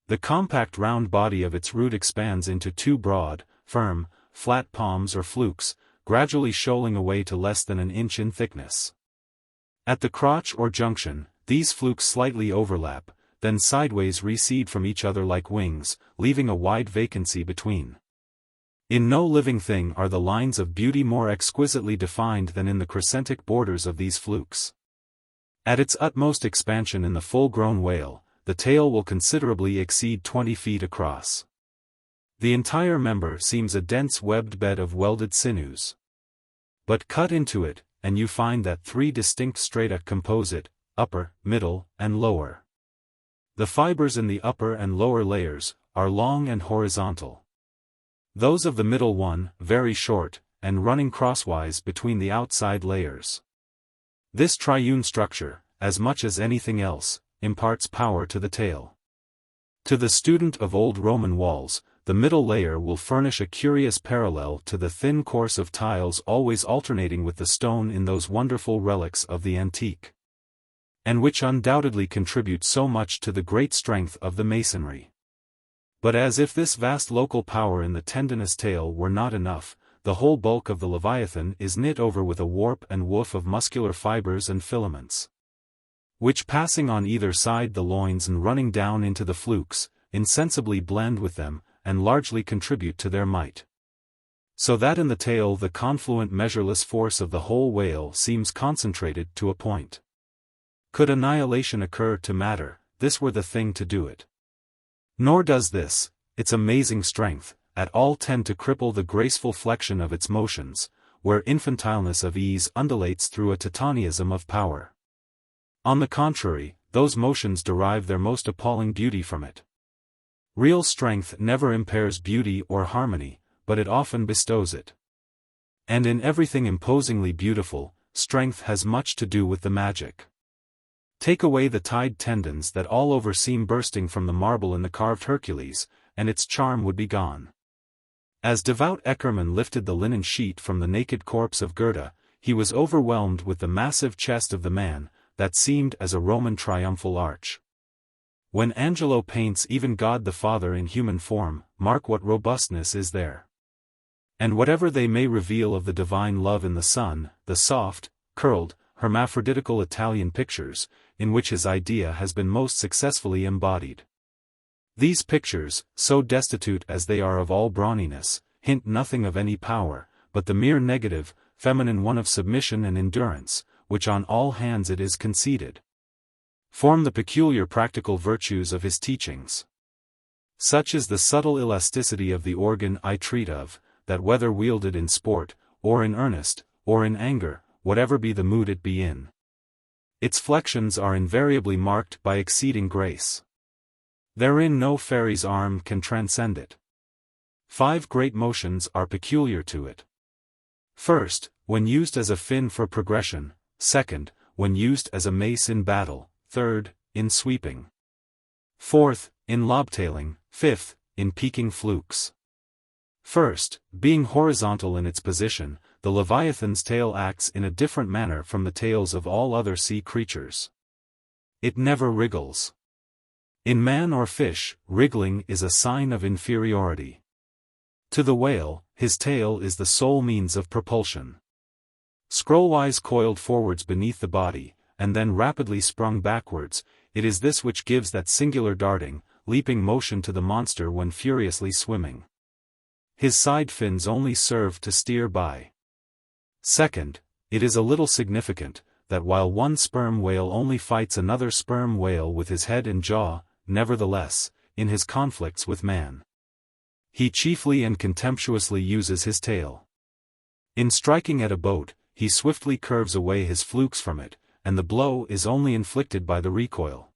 The compact round body of its root expands into 2 broad, firm, flat palms or flukes, gradually shoaling away to less than an inch in thickness. At the crotch or junction, these flukes slightly overlap, then sideways recede from each other like wings, leaving a wide vacancy between. In no living thing are the lines of beauty more exquisitely defined than in the crescentic borders of these flukes. At its utmost expansion in the full-grown whale, the tail will considerably exceed 20 feet across. The entire member seems a dense webbed bed of welded sinews. But cut into it, and you find that 3 distinct strata compose it, upper, middle, and lower. The fibers in the upper and lower layers are long and horizontal. Those of the middle one, very short, and running crosswise between the outside layers. This triune structure, as much as anything else, imparts power to the tail. To the student of old Roman walls, the middle layer will furnish a curious parallel to the thin course of tiles always alternating with the stone in those wonderful relics of the antique, and which undoubtedly contribute so much to the great strength of the masonry. But as if this vast local power in the tendinous tail were not enough, the whole bulk of the Leviathan is knit over with a warp and woof of muscular fibers and filaments, which passing on either side the loins and running down into the flukes, insensibly blend with them, and largely contribute to their might. So that in the tail the confluent measureless force of the whole whale seems concentrated to a point. Could annihilation occur to matter, this were the thing to do it. Nor does this, its amazing strength, at all tend to cripple the graceful flexion of its motions, where infantileness of ease undulates through a titanism of power. On the contrary, those motions derive their most appalling beauty from it. Real strength never impairs beauty or harmony, but it often bestows it. And in everything imposingly beautiful, strength has much to do with the magic. Take away the tied tendons that all over seem bursting from the marble in the carved Hercules, and its charm would be gone. As devout Eckermann lifted the linen sheet from the naked corpse of Goethe, he was overwhelmed with the massive chest of the man, that seemed as a Roman triumphal arch. When Angelo paints even God the Father in human form, mark what robustness is there. And whatever they may reveal of the divine love in the Son, the soft, curled, hermaphroditical Italian pictures, in which his idea has been most successfully embodied. These pictures, so destitute as they are of all brawniness, hint nothing of any power, but the mere negative, feminine one of submission and endurance, which on all hands it is conceded, form the peculiar practical virtues of his teachings. Such is the subtle elasticity of the organ I treat of, that whether wielded in sport, or in earnest, or in anger, whatever be the mood it be in, its flexions are invariably marked by exceeding grace. Therein no fairy's arm can transcend it. 5 great motions are peculiar to it. First, when used as a fin for progression; second, when used as a mace in battle; third, in sweeping; fourth, in lobtailing; fifth, in peaking flukes. First, being horizontal in its position, the Leviathan's tail acts in a different manner from the tails of all other sea creatures. It never wriggles. In man or fish, wriggling is a sign of inferiority. To the whale, his tail is the sole means of propulsion. Scrollwise coiled forwards beneath the body, and then rapidly sprung backwards, it is this which gives that singular darting, leaping motion to the monster when furiously swimming. His side fins only serve to steer by. Second, it is a little significant, that while one sperm whale only fights another sperm whale with his head and jaw, nevertheless, in his conflicts with man, he chiefly and contemptuously uses his tail. In striking at a boat, he swiftly curves away his flukes from it, and the blow is only inflicted by the recoil.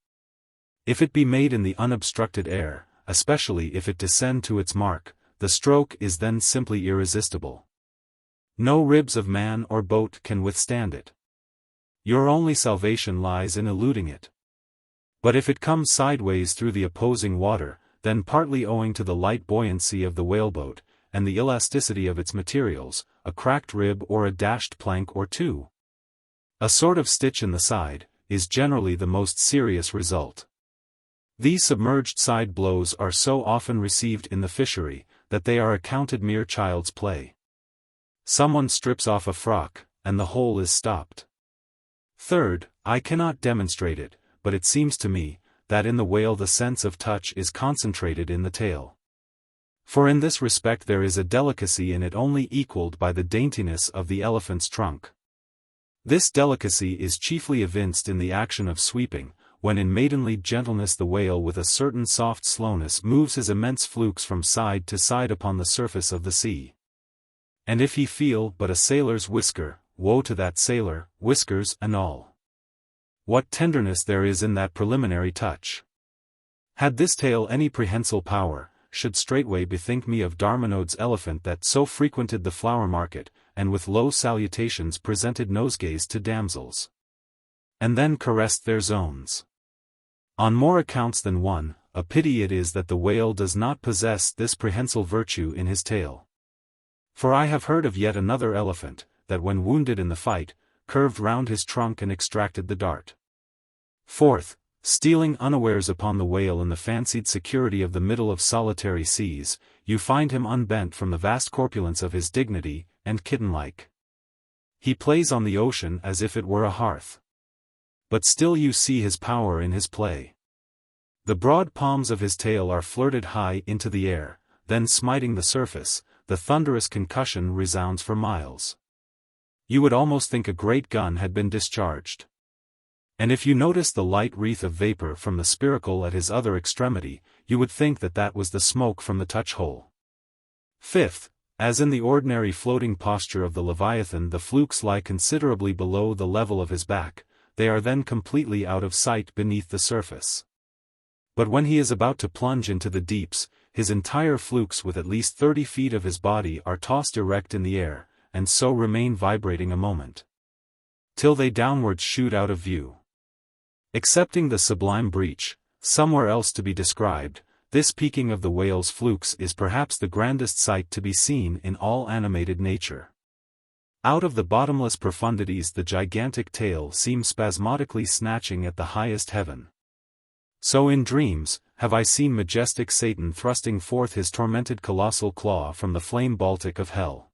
If it be made in the unobstructed air, especially if it descend to its mark, the stroke is then simply irresistible. No ribs of man or boat can withstand it. Your only salvation lies in eluding it. But if it comes sideways through the opposing water, then partly owing to the light buoyancy of the whaleboat, and the elasticity of its materials, a cracked rib or a dashed plank or two, a sort of stitch in the side, is generally the most serious result. These submerged side blows are so often received in the fishery, that they are accounted mere child's play. Someone strips off a frock, and the hole is stopped. Third, I cannot demonstrate it, but it seems to me, that in the whale the sense of touch is concentrated in the tail. For in this respect there is a delicacy in it only equalled by the daintiness of the elephant's trunk. This delicacy is chiefly evinced in the action of sweeping, when in maidenly gentleness the whale with a certain soft slowness moves his immense flukes from side to side upon the surface of the sea. And if he feel but a sailor's whisker, woe to that sailor, whiskers and all. What tenderness there is in that preliminary touch! Had this tale any prehensile power, should straightway bethink me of Darminode's elephant that so frequented the flower market, and with low salutations presented nosegays to damsels, and then caressed their zones. On more accounts than one, a pity it is that the whale does not possess this prehensile virtue in his tail. For I have heard of yet another elephant, that when wounded in the fight, curved round his trunk and extracted the dart. Fourth, stealing unawares upon the whale in the fancied security of the middle of solitary seas, you find him unbent from the vast corpulence of his dignity, and kitten-like. He plays on the ocean as if it were a hearth. But still you see his power in his play. The broad palms of his tail are flirted high into the air, then smiting the surface, the thunderous concussion resounds for miles. You would almost think a great gun had been discharged. And if you notice the light wreath of vapor from the spiracle at his other extremity, you would think that that was the smoke from the touch-hole. Fifth, as in the ordinary floating posture of the Leviathan the flukes lie considerably below the level of his back, they are then completely out of sight beneath the surface. But when he is about to plunge into the deeps, his entire flukes with at least 30 feet of his body are tossed erect in the air, and so remain vibrating a moment, till they downwards shoot out of view. Excepting the sublime breach, somewhere else to be described, this peaking of the whale's flukes is perhaps the grandest sight to be seen in all animated nature. Out of the bottomless profundities the gigantic tail seems spasmodically snatching at the highest heaven. So in dreams, have I seen majestic Satan thrusting forth his tormented colossal claw from the flame Baltic of hell.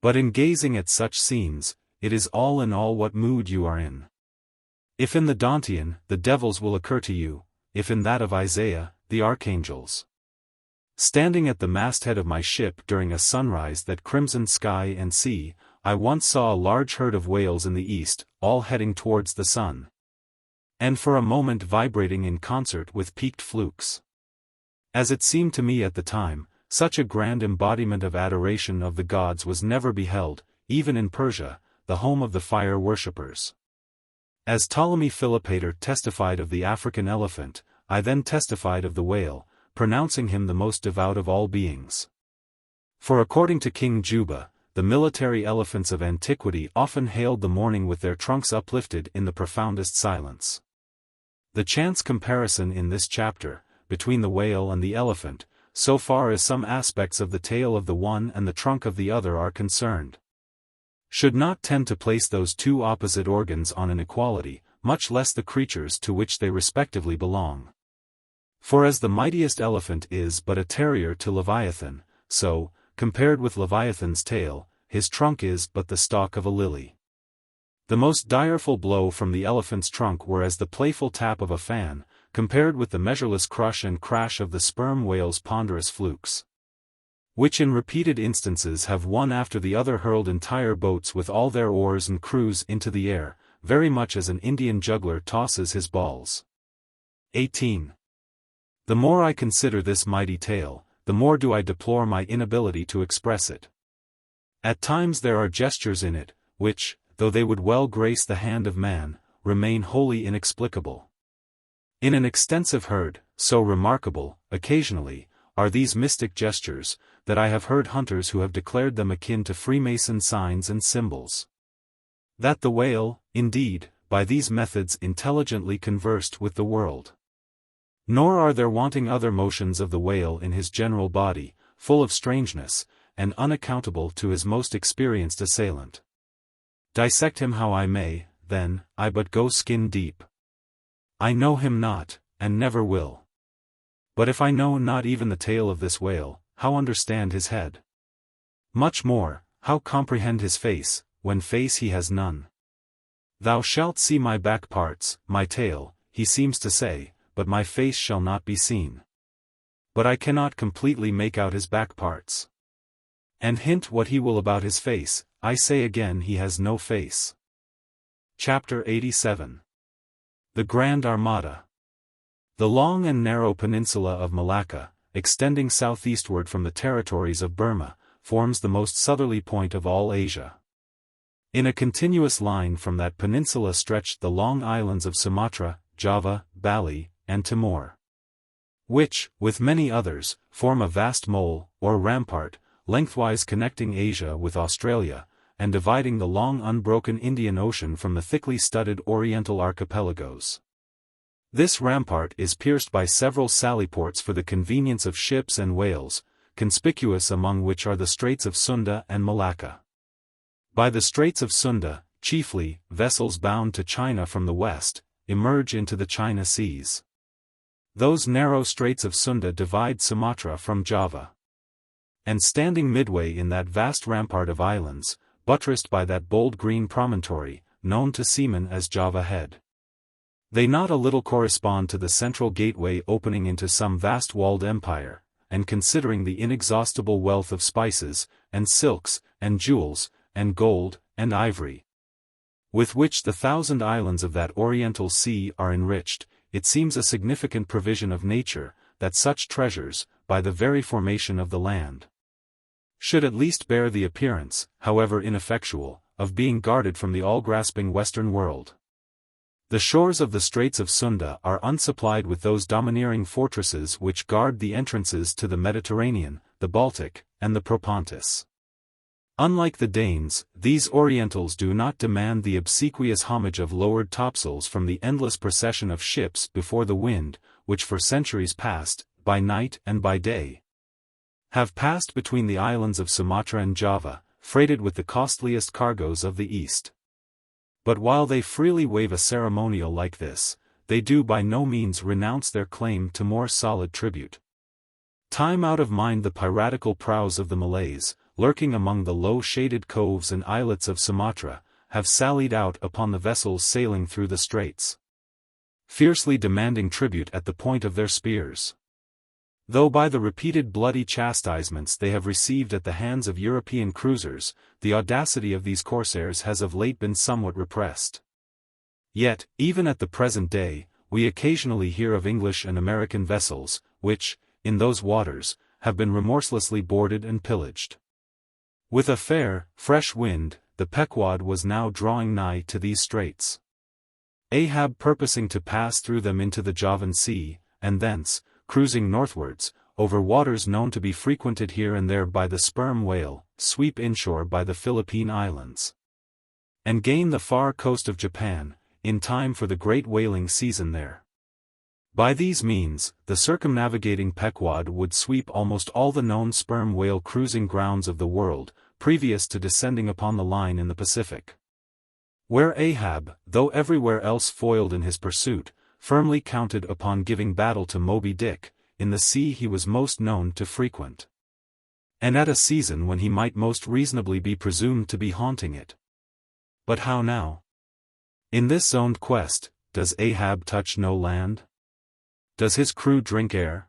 But in gazing at such scenes, it is all in all what mood you are in. If in the Dantean, the devils will occur to you, if in that of Isaiah, the archangels. Standing at the masthead of my ship during a sunrise that crimsoned sky and sea, I once saw a large herd of whales in the east, all heading towards the sun. And for a moment vibrating in concert with peaked flukes. As it seemed to me at the time, such a grand embodiment of adoration of the gods was never beheld, even in Persia, the home of the fire worshippers. As Ptolemy Philopater testified of the African elephant, I then testified of the whale, pronouncing him the most devout of all beings. For according to King Juba, the military elephants of antiquity often hailed the morning with their trunks uplifted in the profoundest silence. The chance comparison in this chapter, between the whale and the elephant, so far as some aspects of the tail of the one and the trunk of the other are concerned, should not tend to place those two opposite organs on an equality, much less the creatures to which they respectively belong. For as the mightiest elephant is but a terrier to Leviathan, so, compared with Leviathan's tail, his trunk is but the stalk of a lily. The most direful blow from the elephant's trunk were as the playful tap of a fan, compared with the measureless crush and crash of the sperm whale's ponderous flukes, which in repeated instances have one after the other hurled entire boats with all their oars and crews into the air, very much as an Indian juggler tosses his balls. 18. The more I consider this mighty tale, the more do I deplore my inability to express it. At times there are gestures in it, which, though they would well grace the hand of man, remain wholly inexplicable. In an extensive herd, so remarkable, occasionally, are these mystic gestures, that I have heard hunters who have declared them akin to Freemason signs and symbols. That the whale, indeed, by these methods intelligently conversed with the world. Nor are there wanting other motions of the whale in his general body, full of strangeness, and unaccountable to his most experienced assailant. Dissect him how I may, then, I but go skin deep. I know him not, and never will. But if I know not even the tail of this whale, how understand his head? Much more, how comprehend his face, when face he has none? Thou shalt see my back parts, my tail, he seems to say, but my face shall not be seen. But I cannot completely make out his back parts. And hint what he will about his face, I say again he has no face. Chapter 87. The Grand Armada. The long and narrow peninsula of Malacca, extending southeastward from the territories of Burma, forms the most southerly point of all Asia. In a continuous line from that peninsula stretched the long islands of Sumatra, Java, Bali, and Timor, which, with many others, form a vast mole, or rampart, lengthwise connecting Asia with Australia, and dividing the long unbroken Indian Ocean from the thickly studded Oriental archipelagos. This rampart is pierced by several sallyports for the convenience of ships and whales, conspicuous among which are the Straits of Sunda and Malacca. By the Straits of Sunda, chiefly, vessels bound to China from the west, emerge into the China Seas. Those narrow Straits of Sunda divide Sumatra from Java. And standing midway in that vast rampart of islands, buttressed by that bold green promontory, known to seamen as Java Head, they not a little correspond to the central gateway opening into some vast walled empire, and considering the inexhaustible wealth of spices, and silks, and jewels, and gold, and ivory, with which the 1,000 islands of that Oriental Sea are enriched, it seems a significant provision of nature, that such treasures, by the very formation of the land, should at least bear the appearance, however ineffectual, of being guarded from the all-grasping Western world. The shores of the Straits of Sunda are unsupplied with those domineering fortresses which guard the entrances to the Mediterranean, the Baltic, and the Propontis. Unlike the Danes, these Orientals do not demand the obsequious homage of lowered topsails from the endless procession of ships before the wind, which for centuries past, by night and by day, have passed between the islands of Sumatra and Java, freighted with the costliest cargoes of the East. But while they freely waive a ceremonial like this, they do by no means renounce their claim to more solid tribute. Time out of mind the piratical prows of the Malays, lurking among the low-shaded coves and islets of Sumatra, have sallied out upon the vessels sailing through the straits, fiercely demanding tribute at the point of their spears. Though by the repeated bloody chastisements they have received at the hands of European cruisers, the audacity of these corsairs has of late been somewhat repressed. Yet, even at the present day, we occasionally hear of English and American vessels, which, in those waters, have been remorselessly boarded and pillaged. With a fair, fresh wind, the Pequod was now drawing nigh to these straits, Ahab purposing to pass through them into the Javan Sea, and thence, cruising northwards, over waters known to be frequented here and there by the sperm whale, sweep inshore by the Philippine Islands, and gain the far coast of Japan, in time for the great whaling season there. By these means, the circumnavigating Pequod would sweep almost all the known sperm whale cruising grounds of the world, previous to descending upon the line in the Pacific, where Ahab, though everywhere else foiled in his pursuit, firmly counted upon giving battle to Moby-Dick, in the sea he was most known to frequent, and at a season when he might most reasonably be presumed to be haunting it. But how now? In this zoned quest, does Ahab touch no land? Does his crew drink air?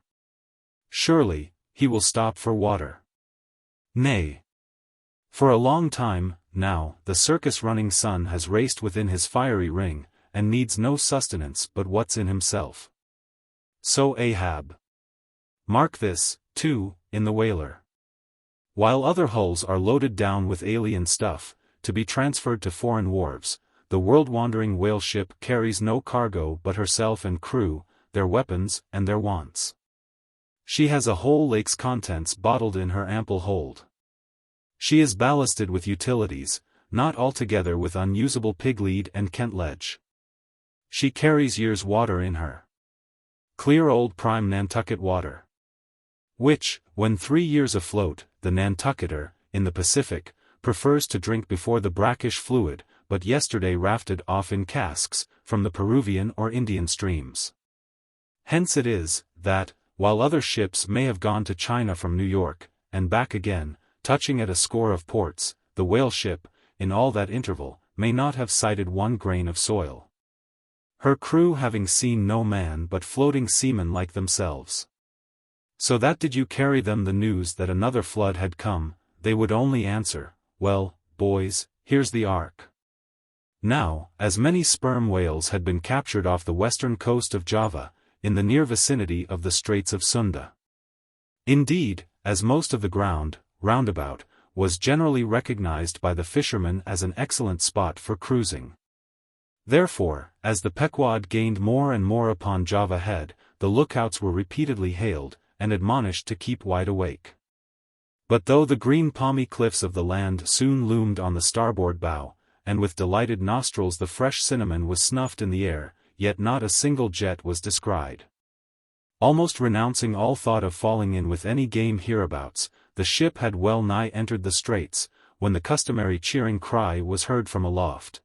Surely, he will stop for water. Nay. For a long time, now, the circus-running sun has raced within his fiery ring, and needs no sustenance but what's in himself. So Ahab. Mark this, too, in the whaler. While other hulls are loaded down with alien stuff, to be transferred to foreign wharves, the world-wandering whale ship carries no cargo but herself and crew, their weapons and their wants. She has a whole lake's contents bottled in her ample hold. She is ballasted with utilities, not altogether with unusable pig-lead and Kent-ledge. She carries years' water in her. Clear old prime Nantucket water, which, when 3 years afloat, the Nantucketer, in the Pacific, prefers to drink before the brackish fluid, but yesterday rafted off in casks, from the Peruvian or Indian streams. Hence it is, that, while other ships may have gone to China from New York, and back again, touching at a score of ports, the whale ship, in all that interval, may not have sighted one grain of soil, her crew having seen no man but floating seamen like themselves. So that did you carry them the news that another flood had come, they would only answer, well, boys, here's the ark. Now, as many sperm whales had been captured off the western coast of Java, in the near vicinity of the Straits of Sunda. Indeed, as most of the ground, roundabout, was generally recognized by the fishermen as an excellent spot for cruising. Therefore, as the Pequod gained more and more upon Java Head, the lookouts were repeatedly hailed, and admonished to keep wide awake. But though the green palmy cliffs of the land soon loomed on the starboard bow, and with delighted nostrils the fresh cinnamon was snuffed in the air, yet not a single jet was descried. Almost renouncing all thought of falling in with any game hereabouts, the ship had well nigh entered the straits, when the customary cheering cry was heard from aloft.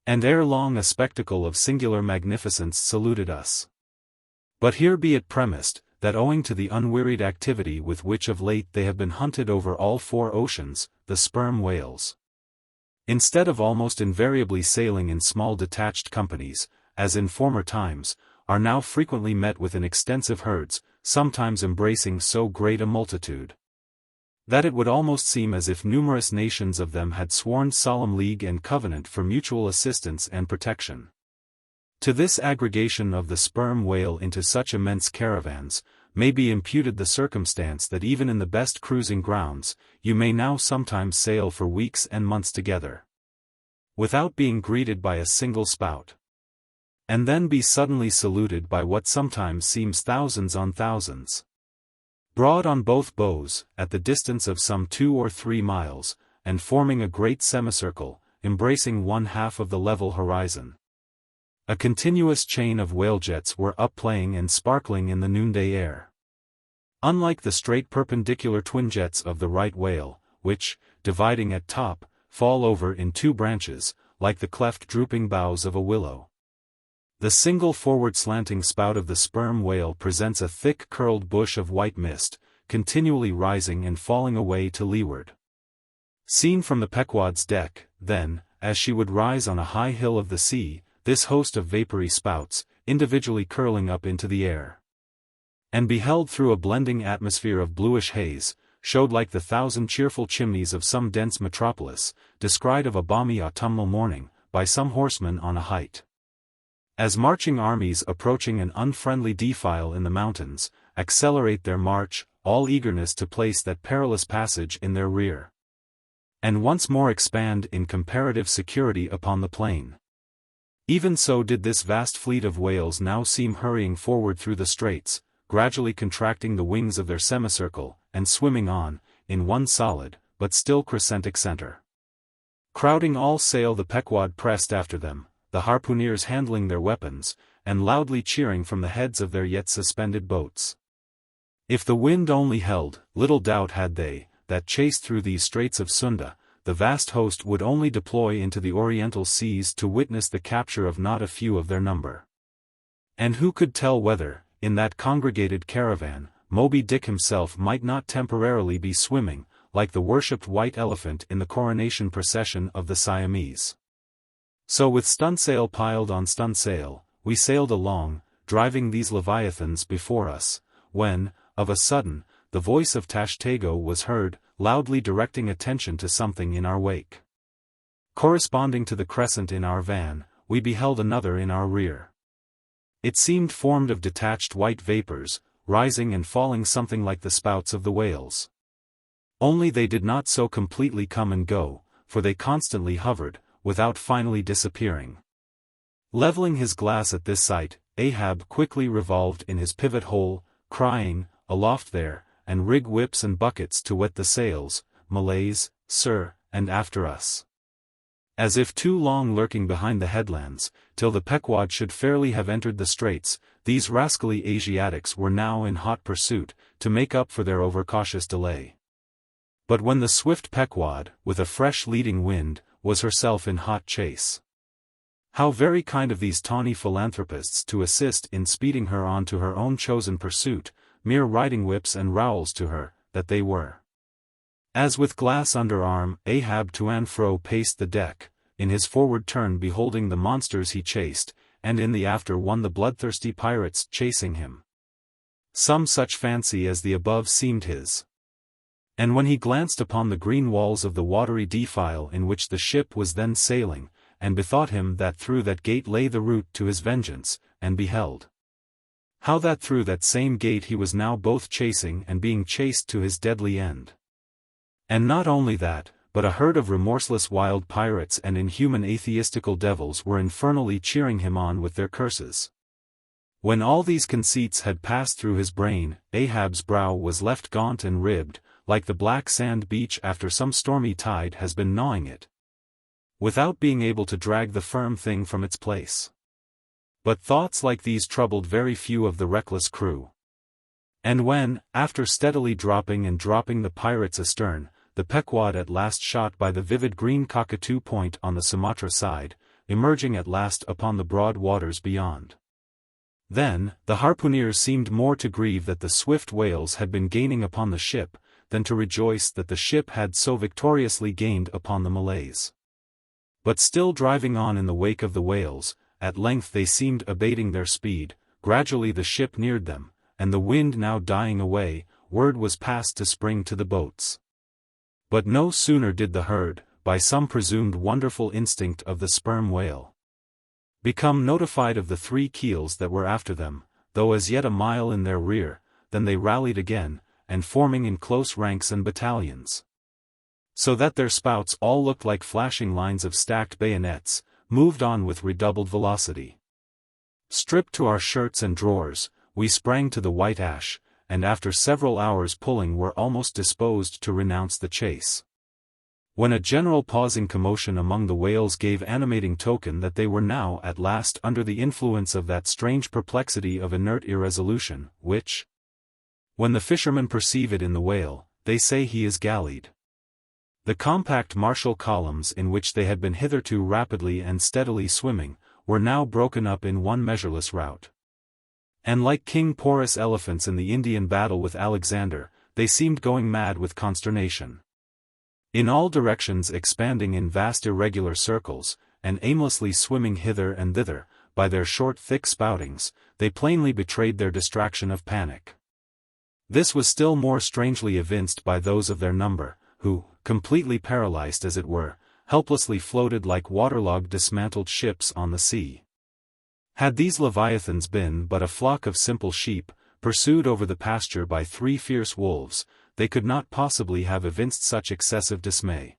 And ere long a spectacle of singular magnificence saluted us. But here be it premised, that owing to the unwearied activity with which of late they have been hunted over all 4 oceans, the sperm whales, instead of almost invariably sailing in small detached companies, as in former times, are now frequently met with in extensive herds, sometimes embracing so great a multitude, that it would almost seem as if numerous nations of them had sworn solemn league and covenant for mutual assistance and protection. To this aggregation of the sperm whale into such immense caravans, may be imputed the circumstance that even in the best cruising grounds, you may now sometimes sail for weeks and months together, without being greeted by a single spout, and then be suddenly saluted by what sometimes seems thousands on thousands, broad on both bows, at the distance of some 2 or 3 miles, and forming a great semicircle, embracing one half of the level horizon. A continuous chain of whalejets were up playing and sparkling in the noonday air. Unlike the straight perpendicular twinjets of the right whale, which, dividing at top, fall over in 2 branches, like the cleft drooping boughs of a willow. The single forward slanting spout of the sperm whale presents a thick curled bush of white mist, continually rising and falling away to leeward. Seen from the Pequod's deck, then, as she would rise on a high hill of the sea, this host of vapory spouts, individually curling up into the air, and beheld through a blending atmosphere of bluish haze, showed like the 1,000 cheerful chimneys of some dense metropolis, descried of a balmy autumnal morning, by some horseman on a height. As marching armies approaching an unfriendly defile in the mountains, accelerate their march, all eagerness to place that perilous passage in their rear, and once more expand in comparative security upon the plain. Even so did this vast fleet of whales now seem hurrying forward through the straits, gradually contracting the wings of their semicircle, and swimming on, in one solid, but still crescentic center. Crowding all sail, the Pequod pressed after them, the harpooneers handling their weapons, and loudly cheering from the heads of their yet suspended boats. If the wind only held, little doubt had they, that chased through these straits of Sunda, the vast host would only deploy into the oriental seas to witness the capture of not a few of their number. And who could tell whether, in that congregated caravan, Moby-Dick himself might not temporarily be swimming, like the worshipped white elephant in the coronation procession of the Siamese. So with stunsail piled on stunsail, we sailed along, driving these leviathans before us, when, of a sudden, the voice of Tashtego was heard, loudly directing attention to something in our wake. Corresponding to the crescent in our van, we beheld another in our rear. It seemed formed of detached white vapors, rising and falling something like the spouts of the whales. Only they did not so completely come and go, for they constantly hovered, without finally disappearing. Leveling his glass at this sight, Ahab quickly revolved in his pivot hole, crying, "Aloft there, and rig whips and buckets to wet the sails, Malays, sir, and after us." As if too long lurking behind the headlands, till the Pequod should fairly have entered the straits, these rascally Asiatics were now in hot pursuit, to make up for their overcautious delay. But when the swift Pequod, with a fresh leading wind, was herself in hot chase. How very kind of these tawny philanthropists to assist in speeding her on to her own chosen pursuit, mere riding whips and rowels to her, that they were. As with glass under arm, Ahab to and fro paced the deck, in his forward turn beholding the monsters he chased, and in the after one the bloodthirsty pirates chasing him. Some such fancy as the above seemed his. And when he glanced upon the green walls of the watery defile in which the ship was then sailing, and bethought him that through that gate lay the route to his vengeance, and beheld how that through that same gate he was now both chasing and being chased to his deadly end. And not only that, but a herd of remorseless wild pirates and inhuman atheistical devils were infernally cheering him on with their curses. When all these conceits had passed through his brain, Ahab's brow was left gaunt and ribbed, like the black sand beach after some stormy tide has been gnawing it, without being able to drag the firm thing from its place. But thoughts like these troubled very few of the reckless crew. And when, after steadily dropping the pirates astern, the Pequod at last shot by the vivid green cockatoo point on the Sumatra side, emerging at last upon the broad waters beyond. Then, the harpooneers seemed more to grieve that the swift whales had been gaining upon the ship, than to rejoice that the ship had so victoriously gained upon the Malays. But still driving on in the wake of the whales, at length they seemed abating their speed, gradually the ship neared them, and the wind now dying away, word was passed to spring to the boats. But no sooner did the herd, by some presumed wonderful instinct of the sperm whale, become notified of the 3 keels that were after them, though as yet a mile in their rear, than they rallied again, and forming in close ranks and battalions, so that their spouts all looked like flashing lines of stacked bayonets, moved on with redoubled velocity. Stripped to our shirts and drawers, we sprang to the white ash, and after several hours pulling were almost disposed to renounce the chase, when a general pausing commotion among the whales gave animating token that they were now at last under the influence of that strange perplexity of inert irresolution, which, when the fishermen perceive it in the whale, they say he is gallied. The compact martial columns in which they had been hitherto rapidly and steadily swimming, were now broken up in one measureless rout. And like King Porus elephants in the Indian battle with Alexander, they seemed going mad with consternation. In all directions expanding in vast irregular circles, and aimlessly swimming hither and thither, by their short thick spoutings, they plainly betrayed their distraction of panic. This was still more strangely evinced by those of their number, who, completely paralyzed as it were, helplessly floated like waterlogged dismantled ships on the sea. Had these leviathans been but a flock of simple sheep, pursued over the pasture by 3 fierce wolves, they could not possibly have evinced such excessive dismay.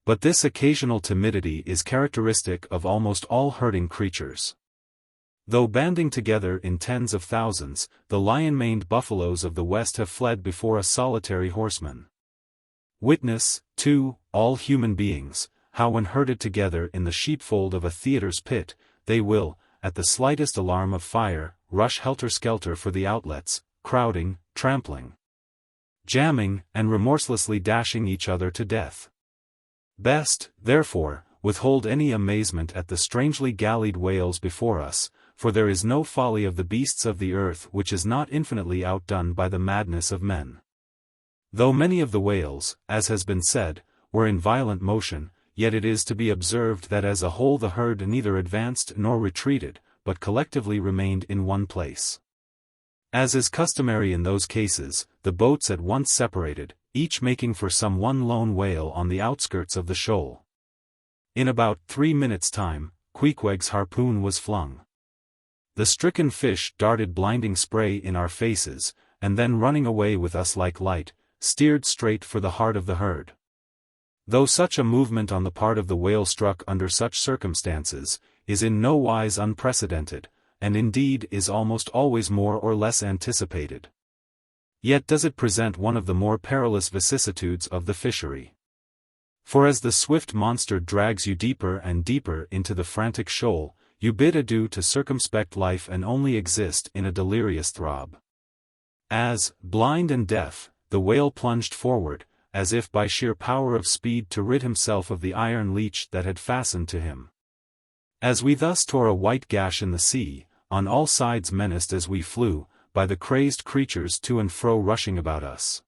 But this occasional timidity is characteristic of almost all herding creatures. Though banding together in tens of thousands, the lion-maned buffaloes of the West have fled before a solitary horseman. Witness, too, all human beings, how when herded together in the sheepfold of a theatre's pit, they will, at the slightest alarm of fire, rush helter-skelter for the outlets, crowding, trampling, jamming, and remorselessly dashing each other to death. Best, therefore, withhold any amazement at the strangely gallied wails before us, for there is no folly of the beasts of the earth which is not infinitely outdone by the madness of men. Though many of the whales, as has been said, were in violent motion, yet it is to be observed that as a whole the herd neither advanced nor retreated, but collectively remained in one place. As is customary in those cases, the boats at once separated, each making for some one lone whale on the outskirts of the shoal. In about 3 minutes' time, Queequeg's harpoon was flung. The stricken fish darted blinding spray in our faces, and then running away with us like light, steered straight for the heart of the herd. Though such a movement on the part of the whale struck under such circumstances, is in no wise unprecedented, and indeed is almost always more or less anticipated. Yet does it present one of the more perilous vicissitudes of the fishery. For as the swift monster drags you deeper and deeper into the frantic shoal, you bid adieu to circumspect life and only exist in a delirious throb. As, blind and deaf, the whale plunged forward, as if by sheer power of speed to rid himself of the iron leech that had fastened to him. As we thus tore a white gash in the sea, on all sides menaced as we flew, by the crazed creatures to and fro rushing about us.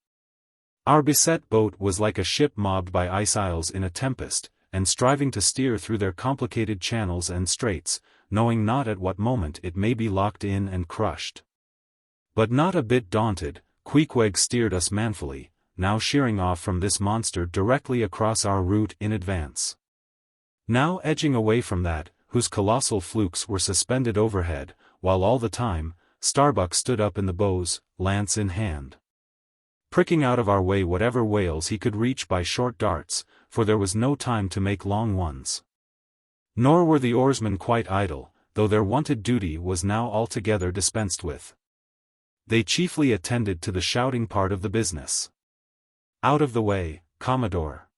Our beset boat was like a ship mobbed by ice isles in a tempest, and striving to steer through their complicated channels and straits, knowing not at what moment it may be locked in and crushed. But not a bit daunted, Queequeg steered us manfully, now sheering off from this monster directly across our route in advance. Now edging away from that, whose colossal flukes were suspended overhead, while all the time, Starbuck stood up in the bows, lance in hand, pricking out of our way whatever whales he could reach by short darts, for there was no time to make long ones. Nor were the oarsmen quite idle, though their wonted duty was now altogether dispensed with. They chiefly attended to the shouting part of the business. "Out of the way, Commodore!"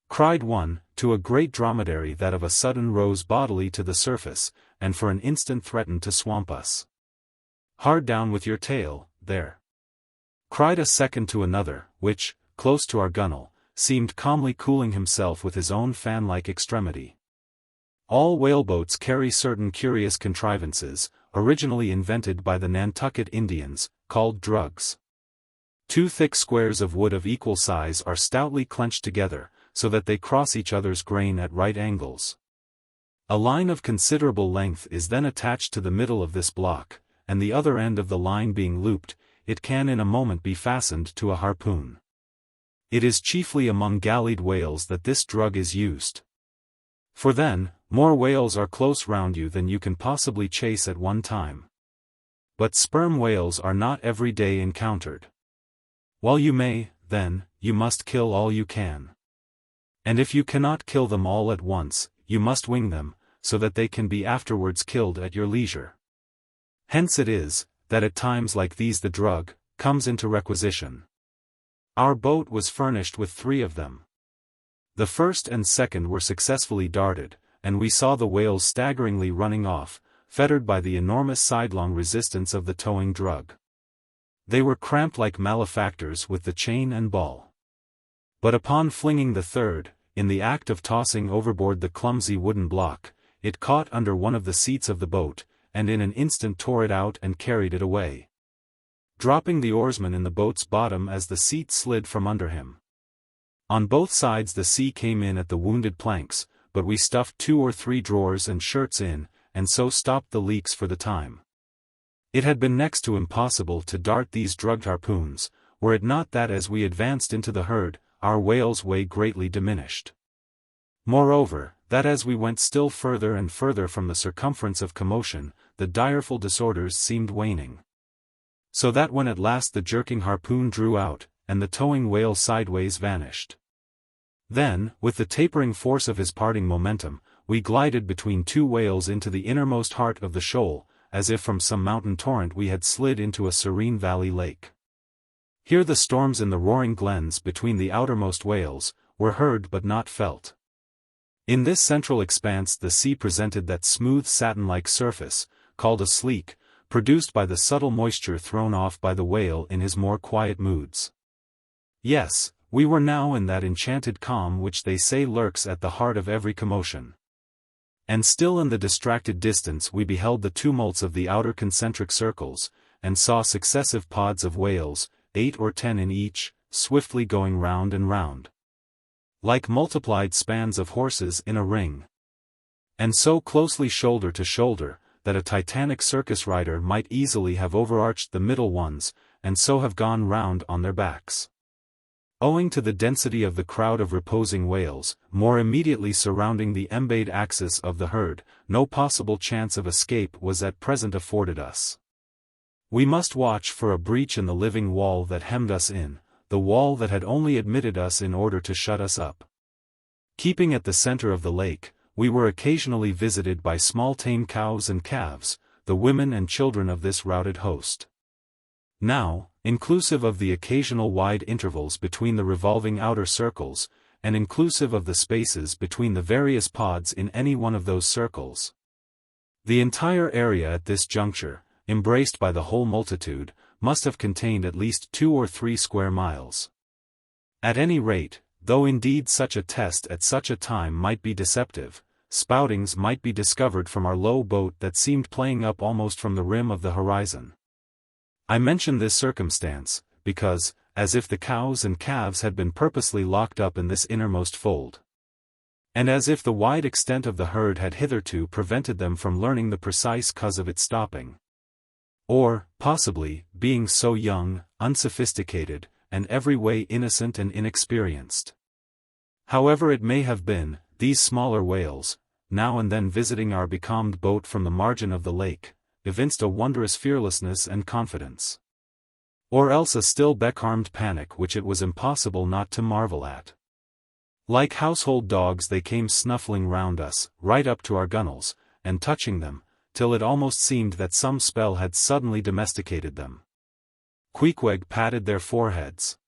cried one, to a great dromedary that of a sudden rose bodily to the surface, and for an instant threatened to swamp us. "Hard down with your tail, there!" cried a second to another, which, close to our gunwale, seemed calmly cooling himself with his own fan-like extremity. All whaleboats carry certain curious contrivances, originally invented by the Nantucket Indians, called drugs. 2 thick squares of wood of equal size are stoutly clenched together, so that they cross each other's grain at right angles. A line of considerable length is then attached to the middle of this block, and the other end of the line being looped, it can in a moment be fastened to a harpoon. It is chiefly among gallied whales that this drug is used. For then, more whales are close round you than you can possibly chase at one time. But sperm whales are not every day encountered. While you may, then, you must kill all you can. And if you cannot kill them all at once, you must wing them, so that they can be afterwards killed at your leisure. Hence it is, that at times like these the drug comes into requisition. Our boat was furnished with 3 of them. The first and second were successfully darted, and we saw the whales staggeringly running off, fettered by the enormous sidelong resistance of the towing drug. They were cramped like malefactors with the chain and ball. But upon flinging the third, in the act of tossing overboard the clumsy wooden block, it caught under one of the seats of the boat, and in an instant tore it out and carried it away, dropping the oarsman in the boat's bottom as the seat slid from under him. On both sides the sea came in at the wounded planks, but we stuffed 2 or 3 drawers and shirts in, and so stopped the leaks for the time. It had been next to impossible to dart these drugged harpoons, were it not that as we advanced into the herd, our whale's way greatly diminished. Moreover, that as we went still further and further from the circumference of commotion, the direful disorders seemed waning. So that when at last the jerking harpoon drew out, and the towing whale sideways vanished, then, with the tapering force of his parting momentum, we glided between 2 whales into the innermost heart of the shoal, as if from some mountain torrent we had slid into a serene valley lake. Here the storms in the roaring glens between the outermost whales were heard but not felt. In this central expanse the sea presented that smooth satin-like surface, called a sleek, produced by the subtle moisture thrown off by the whale in his more quiet moods. Yes, we were now in that enchanted calm which they say lurks at the heart of every commotion. And still in the distracted distance we beheld the tumults of the outer concentric circles, and saw successive pods of whales, 8 or 10 in each, swiftly going round and round, like multiplied spans of horses in a ring, and so closely shoulder to shoulder, that a titanic circus rider might easily have overarched the middle ones, and so have gone round on their backs. Owing to the density of the crowd of reposing whales, more immediately surrounding the embayed axis of the herd, no possible chance of escape was at present afforded us. We must watch for a breach in the living wall that hemmed us in, the wall that had only admitted us in order to shut us up. Keeping at the center of the lake, we were occasionally visited by small tame cows and calves, the women and children of this routed host. Now, inclusive of the occasional wide intervals between the revolving outer circles, and inclusive of the spaces between the various pods in any one of those circles, the entire area at this juncture, embraced by the whole multitude, must have contained at least 2 or 3 square miles. At any rate, though indeed such a test at such a time might be deceptive, spoutings might be discovered from our low boat that seemed playing up almost from the rim of the horizon. I mention this circumstance, because, as if the cows and calves had been purposely locked up in this innermost fold, and as if the wide extent of the herd had hitherto prevented them from learning the precise cause of its stopping, or, possibly, being so young, unsophisticated, and every way innocent and inexperienced. However it may have been, these smaller whales, now and then visiting our becalmed boat from the margin of the lake, evinced a wondrous fearlessness and confidence, or else a still becalmed panic which it was impossible not to marvel at. Like household dogs they came snuffling round us, right up to our gunwales, and touching them, till it almost seemed that some spell had suddenly domesticated them. Queequeg patted their foreheads.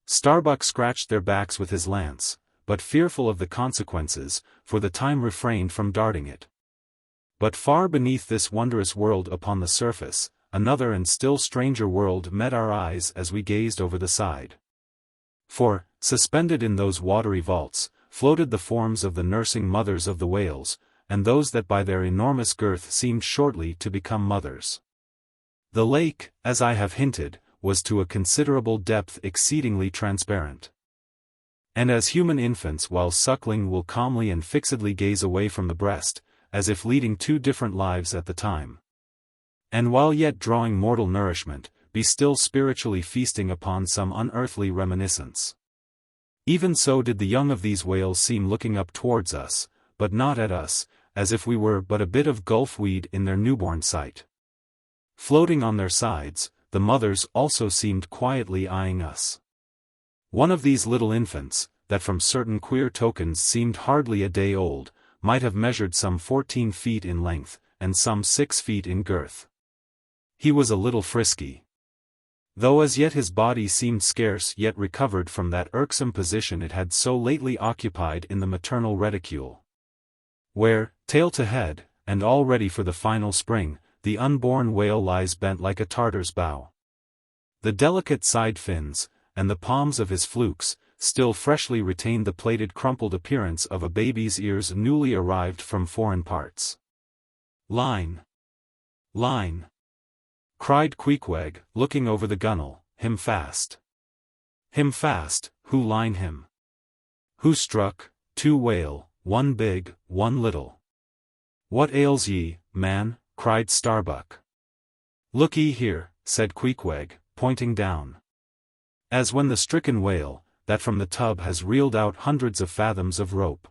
Starbuck scratched their backs with his lance, but fearful of the consequences, for the time refrained from darting it. But far beneath this wondrous world upon the surface, another and still stranger world met our eyes as we gazed over the side. For, suspended in those watery vaults, floated the forms of the nursing mothers of the whales, and those that by their enormous girth seemed shortly to become mothers. The lake, as I have hinted, was to a considerable depth exceedingly transparent. And as human infants while suckling will calmly and fixedly gaze away from the breast, as if leading 2 different lives at the time, and while yet drawing mortal nourishment, be still spiritually feasting upon some unearthly reminiscence, even so did the young of these whales seem looking up towards us, but not at us, as if we were but a bit of gulf weed in their newborn sight. Floating on their sides, the mothers also seemed quietly eyeing us. One of these little infants, that from certain queer tokens seemed hardly a day old, might have measured some 14 feet in length, and some 6 feet in girth. He was a little frisky, though as yet his body seemed scarce yet recovered from that irksome position it had so lately occupied in the maternal reticule, where, tail to head, and all ready for the final spring, the unborn whale lies bent like a Tartar's bow. The delicate side fins, and the palms of his flukes, still freshly retained the plaited crumpled appearance of a baby's ears newly arrived from foreign parts. "Line! Line!" cried Queequeg, looking over the gunwale. "Him fast! Him fast, who line him? Who struck, 2 whale, 1 big, 1 little?" "What ails ye, man?" cried Starbuck. "Look ye here," said Queequeg, pointing down. As when the stricken whale, that from the tub has reeled out hundreds of fathoms of rope.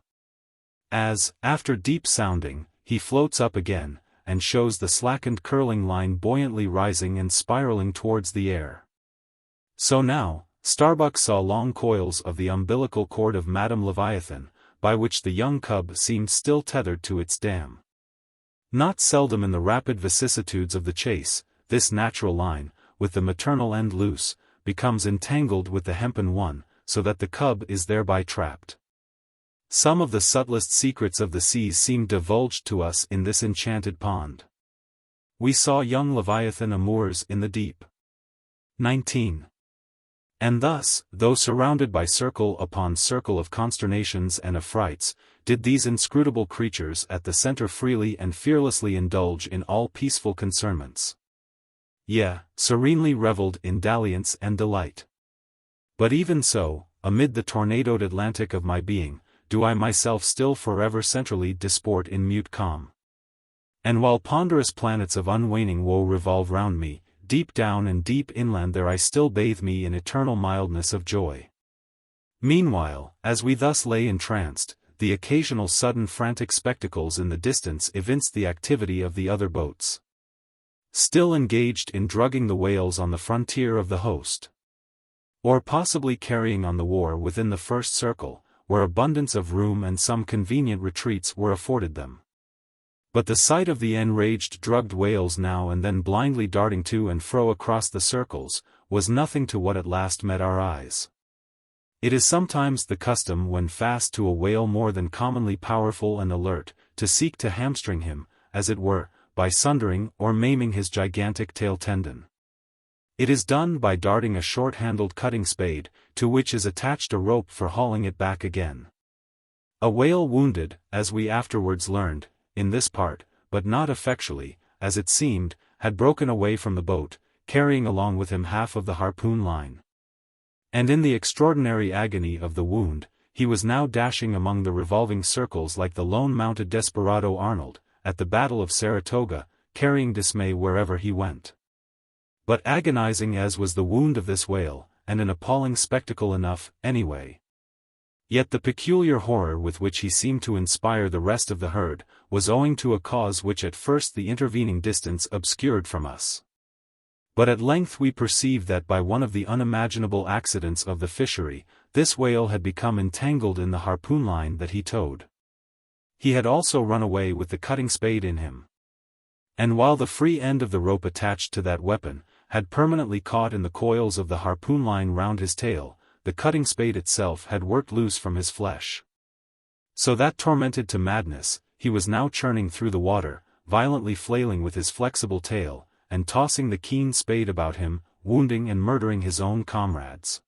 As, after deep sounding, he floats up again, and shows the slackened curling line buoyantly rising and spiraling towards the air. So now, Starbuck saw long coils of the umbilical cord of Madame Leviathan, by which the young cub seemed still tethered to its dam. Not seldom in the rapid vicissitudes of the chase, this natural line, with the maternal end loose, becomes entangled with the hempen one, so that the cub is thereby trapped. Some of the subtlest secrets of the seas seemed divulged to us in this enchanted pond. We saw young Leviathan amours in the deep. 19. And thus, though surrounded by circle upon circle of consternations and affrights, did these inscrutable creatures at the center freely and fearlessly indulge in all peaceful concernments. Yea, serenely reveled in dalliance and delight. But even so, amid the tornadoed Atlantic of my being, do I myself still forever centrally disport in mute calm. And while ponderous planets of unwaning woe revolve round me, deep down and deep inland there I still bathe me in eternal mildness of joy. Meanwhile, as we thus lay entranced, the occasional sudden frantic spectacles in the distance evinced the activity of the other boats, still engaged in drugging the whales on the frontier of the host. Or possibly carrying on the war within the first circle, where abundance of room and some convenient retreats were afforded them. But the sight of the enraged drugged whales now and then blindly darting to and fro across the circles, was nothing to what at last met our eyes. It is sometimes the custom when fast to a whale more than commonly powerful and alert, to seek to hamstring him, as it were, by sundering or maiming his gigantic tail tendon. It is done by darting a short-handled cutting spade, to which is attached a rope for hauling it back again. A whale wounded, as we afterwards learned, in this part, but not effectually, as it seemed, had broken away from the boat, carrying along with him half of the harpoon line. And in the extraordinary agony of the wound, he was now dashing among the revolving circles like the lone mounted desperado Arnold, at the Battle of Saratoga, carrying dismay wherever he went. But agonizing as was the wound of this whale, and an appalling spectacle enough, anyway. Yet the peculiar horror with which he seemed to inspire the rest of the herd, was owing to a cause which at first the intervening distance obscured from us. But at length we perceived that by one of the unimaginable accidents of the fishery, this whale had become entangled in the harpoon line that he towed. He had also run away with the cutting spade in him. And while the free end of the rope attached to that weapon, had permanently caught in the coils of the harpoon line round his tail, the cutting spade itself had worked loose from his flesh. So that tormented to madness, he was now churning through the water, violently flailing with his flexible tail, and tossing the keen spade about him, wounding and murdering his own comrades.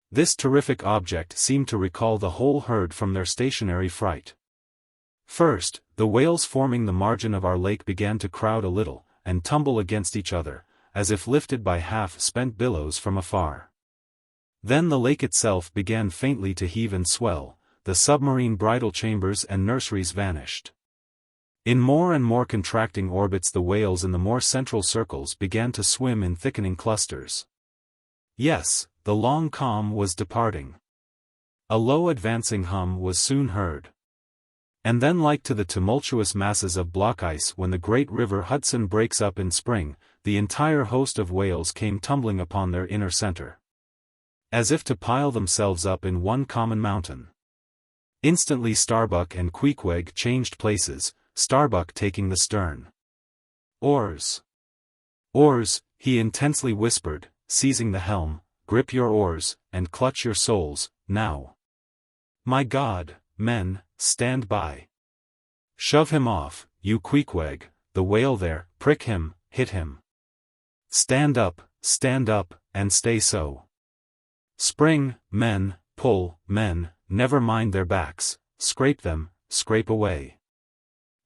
This terrific object seemed to recall the whole herd from their stationary fright. First, the whales forming the margin of our lake began to crowd a little, and tumble against each other, as if lifted by half-spent billows from afar. Then the lake itself began faintly to heave and swell, the submarine bridal chambers and nurseries vanished. In more and more contracting orbits the whales in the more central circles began to swim in thickening clusters. Yes, the long calm was departing. A low advancing hum was soon heard. And then, like to the tumultuous masses of block ice when the great river Hudson breaks up in spring, the entire host of whales came tumbling upon their inner center, as if to pile themselves up in one common mountain. Instantly Starbuck and Queequeg changed places, Starbuck taking the stern. "Oars! Oars!" he intensely whispered, seizing the helm. "Grip your oars, and clutch your souls, now. My God, men, stand by. Shove him off, you Queequeg, the whale there, prick him, hit him. Stand up, and stay so. Spring, men, pull, men, never mind their backs, scrape them, scrape away.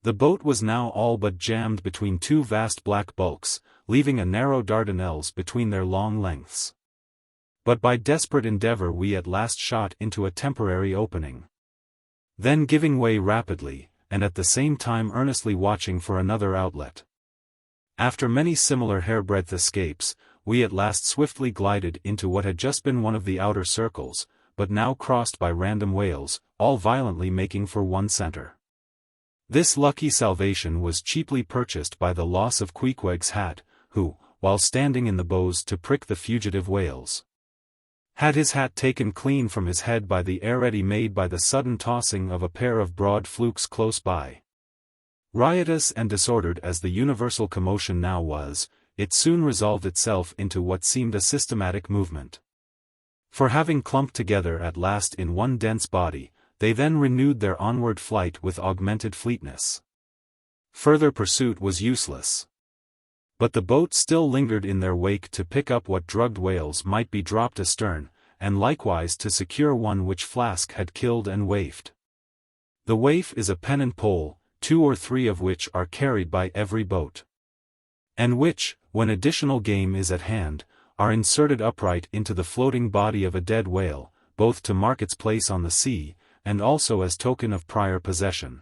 The boat was now all but jammed between two vast black bulks, leaving a narrow Dardanelles between their long lengths. But by desperate endeavor we at last shot into a temporary opening. Then giving way rapidly, and at the same time earnestly watching for another outlet. After many similar hairbreadth escapes, we at last swiftly glided into what had just been one of the outer circles, but now crossed by random whales, all violently making for one center. This lucky salvation was cheaply purchased by the loss of Queequeg's hat, who, while standing in the bows to prick the fugitive whales, had his hat taken clean from his head by the air-eddy made by the sudden tossing of a pair of broad flukes close by. Riotous and disordered as the universal commotion now was, it soon resolved itself into what seemed a systematic movement. For having clumped together at last in one dense body, they then renewed their onward flight with augmented fleetness. Further pursuit was useless. But the boat still lingered in their wake to pick up what drugged whales might be dropped astern, and likewise to secure one which Flask had killed and waifed. The waif is a pennant pole, 2 or 3 of which are carried by every boat, and which, when additional game is at hand, are inserted upright into the floating body of a dead whale, both to mark its place on the sea, and also as token of prior possession,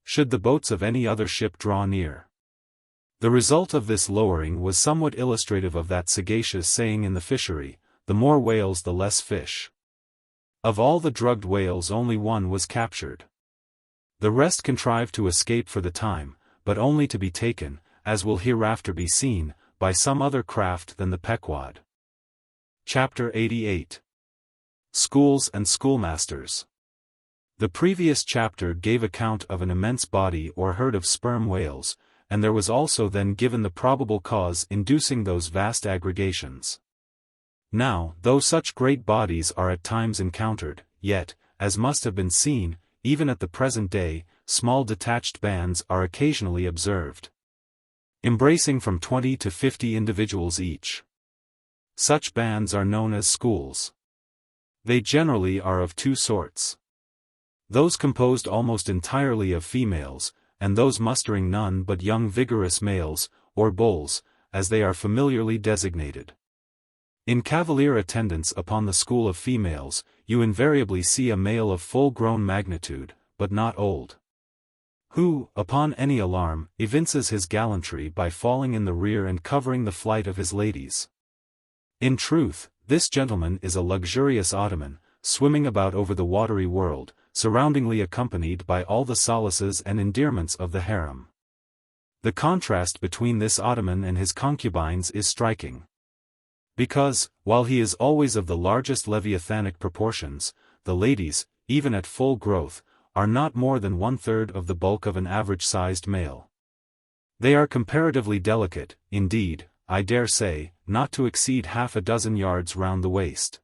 should the boats of any other ship draw near. The result of this lowering was somewhat illustrative of that sagacious saying in the fishery, the more whales the less fish. Of all the drugged whales only one was captured. The rest contrived to escape for the time, but only to be taken, as will hereafter be seen, by some other craft than the Pequod. Chapter 88. Schools and Schoolmasters. The previous chapter gave account of an immense body or herd of sperm whales, and there was also then given the probable cause inducing those vast aggregations. Now, though such great bodies are at times encountered, yet, as must have been seen, even at the present day, small detached bands are occasionally observed, embracing from 20 to 50 individuals each. Such bands are known as schools. They generally are of 2 sorts. Those composed almost entirely of females, and those mustering none but young vigorous males, or bulls, as they are familiarly designated. In cavalier attendance upon the school of females, you invariably see a male of full-grown magnitude, but not old, who, upon any alarm, evinces his gallantry by falling in the rear and covering the flight of his ladies. In truth, this gentleman is a luxurious ottoman, swimming about over the watery world, surroundingly accompanied by all the solaces and endearments of the harem. The contrast between this ottoman and his concubines is striking. Because, while he is always of the largest leviathanic proportions, the ladies, even at full growth, are not more than 1/3 of the bulk of an average-sized male. They are comparatively delicate, indeed, I dare say, not to exceed 6 yards round the waist.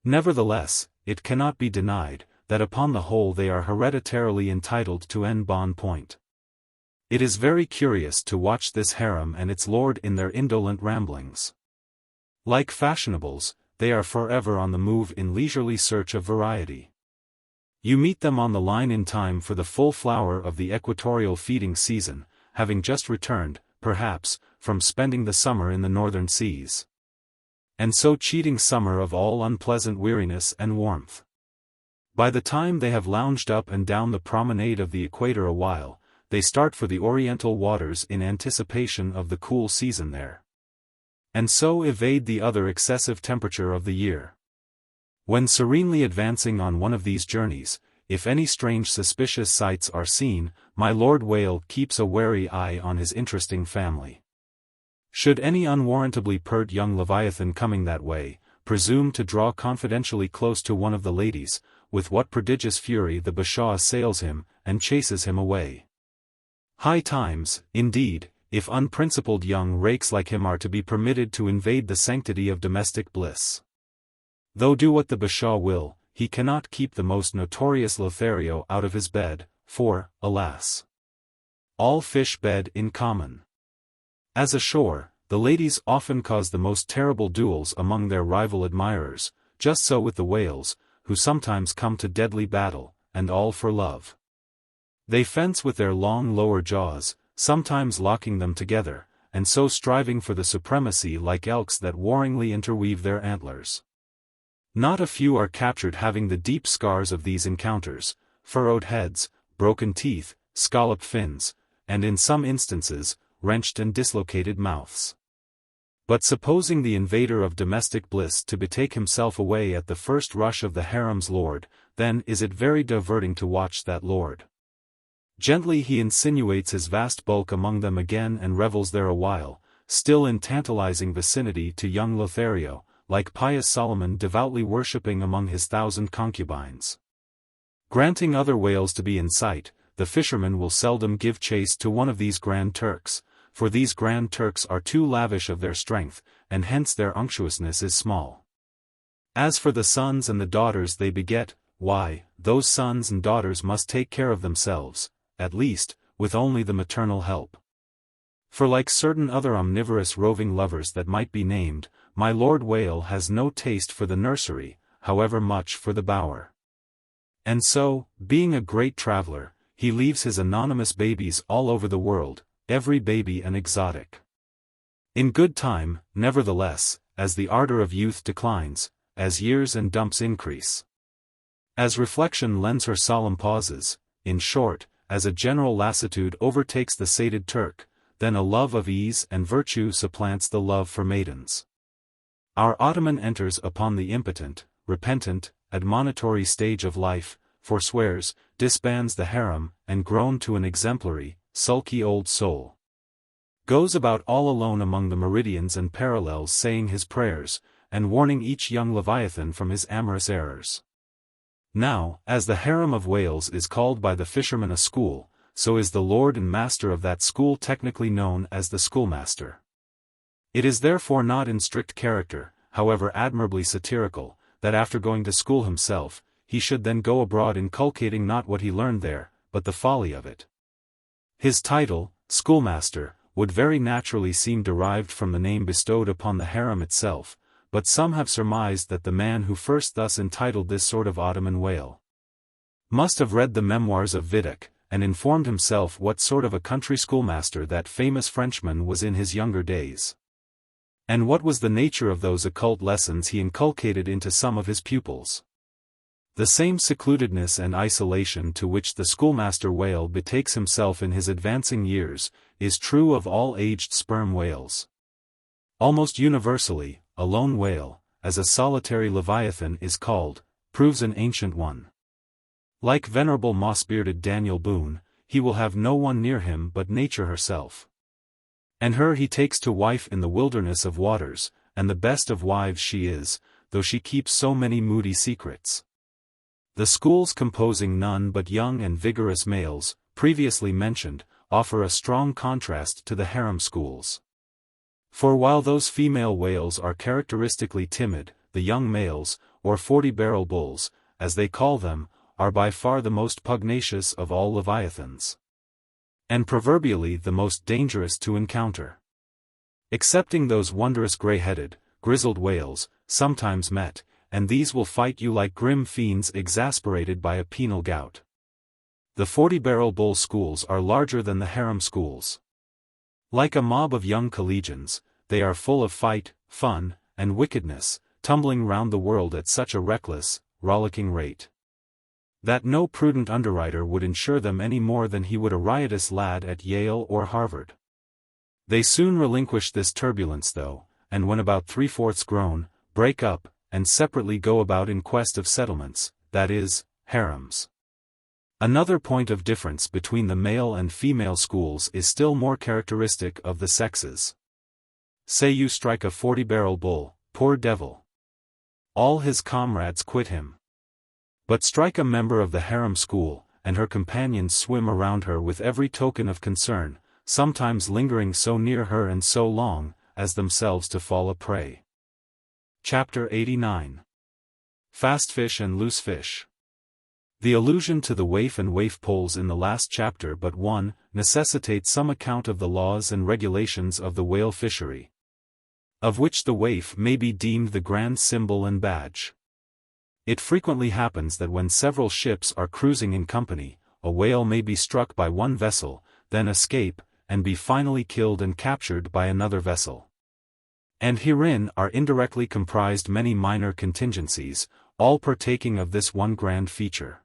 Nevertheless, it cannot be denied, that upon the whole they are hereditarily entitled to en bon point. It is very curious to watch this harem and its lord in their indolent ramblings. Like fashionables, they are forever on the move in leisurely search of variety. You meet them on the line in time for the full flower of the equatorial feeding season, having just returned, perhaps, from spending the summer in the northern seas, and so cheating summer of all unpleasant weariness and warmth. By the time they have lounged up and down the promenade of the equator a while, they start for the oriental waters in anticipation of the cool season there, and so evade the other excessive temperature of the year. When serenely advancing on one of these journeys, if any strange suspicious sights are seen, my Lord Whale keeps a wary eye on his interesting family. Should any unwarrantably pert young Leviathan coming that way, presume to draw confidentially close to one of the ladies, with what prodigious fury the bashaw assails him, and chases him away. High times, indeed, if unprincipled young rakes like him are to be permitted to invade the sanctity of domestic bliss. Though do what the bashaw will, he cannot keep the most notorious Lothario out of his bed, for, alas, all fish bed in common. As ashore, the ladies often cause the most terrible duels among their rival admirers, just so with the whales, who sometimes come to deadly battle, and all for love. They fence with their long lower jaws, sometimes locking them together, and so striving for the supremacy like elks that warringly interweave their antlers. Not a few are captured having the deep scars of these encounters, furrowed heads, broken teeth, scalloped fins, and in some instances, wrenched and dislocated mouths. But supposing the invader of domestic bliss to betake himself away at the first rush of the harem's lord, then is it very diverting to watch that lord. Gently he insinuates his vast bulk among them again and revels there a while, still in tantalizing vicinity to young Lothario, like pious Solomon devoutly worshipping among his 1,000 concubines. Granting other whales to be in sight, the fisherman will seldom give chase to one of these Grand Turks, for these Grand Turks are too lavish of their strength, and hence their unctuousness is small. As for the sons and the daughters they beget, why, those sons and daughters must take care of themselves, at least, with only the maternal help. For like certain other omnivorous roving lovers that might be named, my Lord Whale has no taste for the nursery, however much for the bower. And so, being a great traveler, he leaves his anonymous babies all over the world, every baby an exotic. In good time, nevertheless, as the ardor of youth declines, as years and dumps increase. As reflection lends her solemn pauses, in short, as a general lassitude overtakes the sated Turk, then a love of ease and virtue supplants the love for maidens. Our Ottoman enters upon the impotent, repentant, admonitory stage of life, forswears, disbands the harem, and grown to an exemplary, sulky old soul, goes about all alone among the meridians and parallels saying his prayers, and warning each young Leviathan from his amorous errors. Now, as the harem of whales is called by the fishermen a school, so is the lord and master of that school technically known as the schoolmaster. It is therefore not in strict character, however admirably satirical, that after going to school himself, he should then go abroad inculcating not what he learned there, but the folly of it. His title, schoolmaster, would very naturally seem derived from the name bestowed upon the harem itself, but some have surmised that the man who first thus entitled this sort of Ottoman whale must have read the memoirs of Vidocq, and informed himself what sort of a country schoolmaster that famous Frenchman was in his younger days, and what was the nature of those occult lessons he inculcated into some of his pupils. The same secludedness and isolation to which the schoolmaster whale betakes himself in his advancing years, is true of all aged sperm whales. Almost universally, a lone whale, as a solitary leviathan is called, proves an ancient one. Like venerable moss-bearded Daniel Boone, he will have no one near him but nature herself. And her he takes to wife in the wilderness of waters, and the best of wives she is, though she keeps so many moody secrets. The schools composing none but young and vigorous males, previously mentioned, offer a strong contrast to the harem schools. For while those female whales are characteristically timid, the young males, or 40-barrel bulls, as they call them, are by far the most pugnacious of all leviathans, and proverbially the most dangerous to encounter. Excepting those wondrous gray-headed, grizzled whales, sometimes met, and these will fight you like grim fiends exasperated by a penal gout. The 40-barrel bull schools are larger than the harem schools. Like a mob of young collegians, they are full of fight, fun, and wickedness, tumbling round the world at such a reckless, rollicking rate that no prudent underwriter would insure them any more than he would a riotous lad at Yale or Harvard. They soon relinquish this turbulence though, and when about 3/4 grown, break up, and separately go about in quest of settlements, that is, harems. Another point of difference between the male and female schools is still more characteristic of the sexes. Say you strike a 40-barrel bull, poor devil, all his comrades quit him. But strike a member of the harem school, and her companions swim around her with every token of concern, sometimes lingering so near her and so long, as themselves to fall a prey. Chapter 89. Fast Fish and Loose Fish. The allusion to the waif and waif poles in the last chapter but one, necessitates some account of the laws and regulations of the whale fishery, of which the waif may be deemed the grand symbol and badge. It frequently happens that when several ships are cruising in company, a whale may be struck by one vessel, then escape, and be finally killed and captured by another vessel. And herein are indirectly comprised many minor contingencies, all partaking of this one grand feature.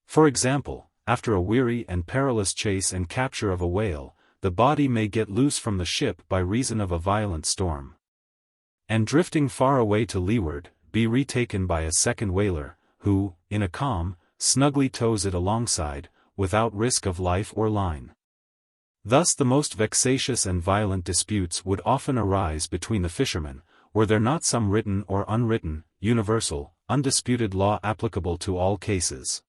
For example, after a weary and perilous chase and capture of a whale, the body may get loose from the ship by reason of a violent storm. And drifting far away to leeward, be retaken by a second whaler, who, in a calm, snugly tows it alongside, without risk of life or line. Thus the most vexatious and violent disputes would often arise between the fishermen, were there not some written or unwritten, universal, undisputed law applicable to all cases.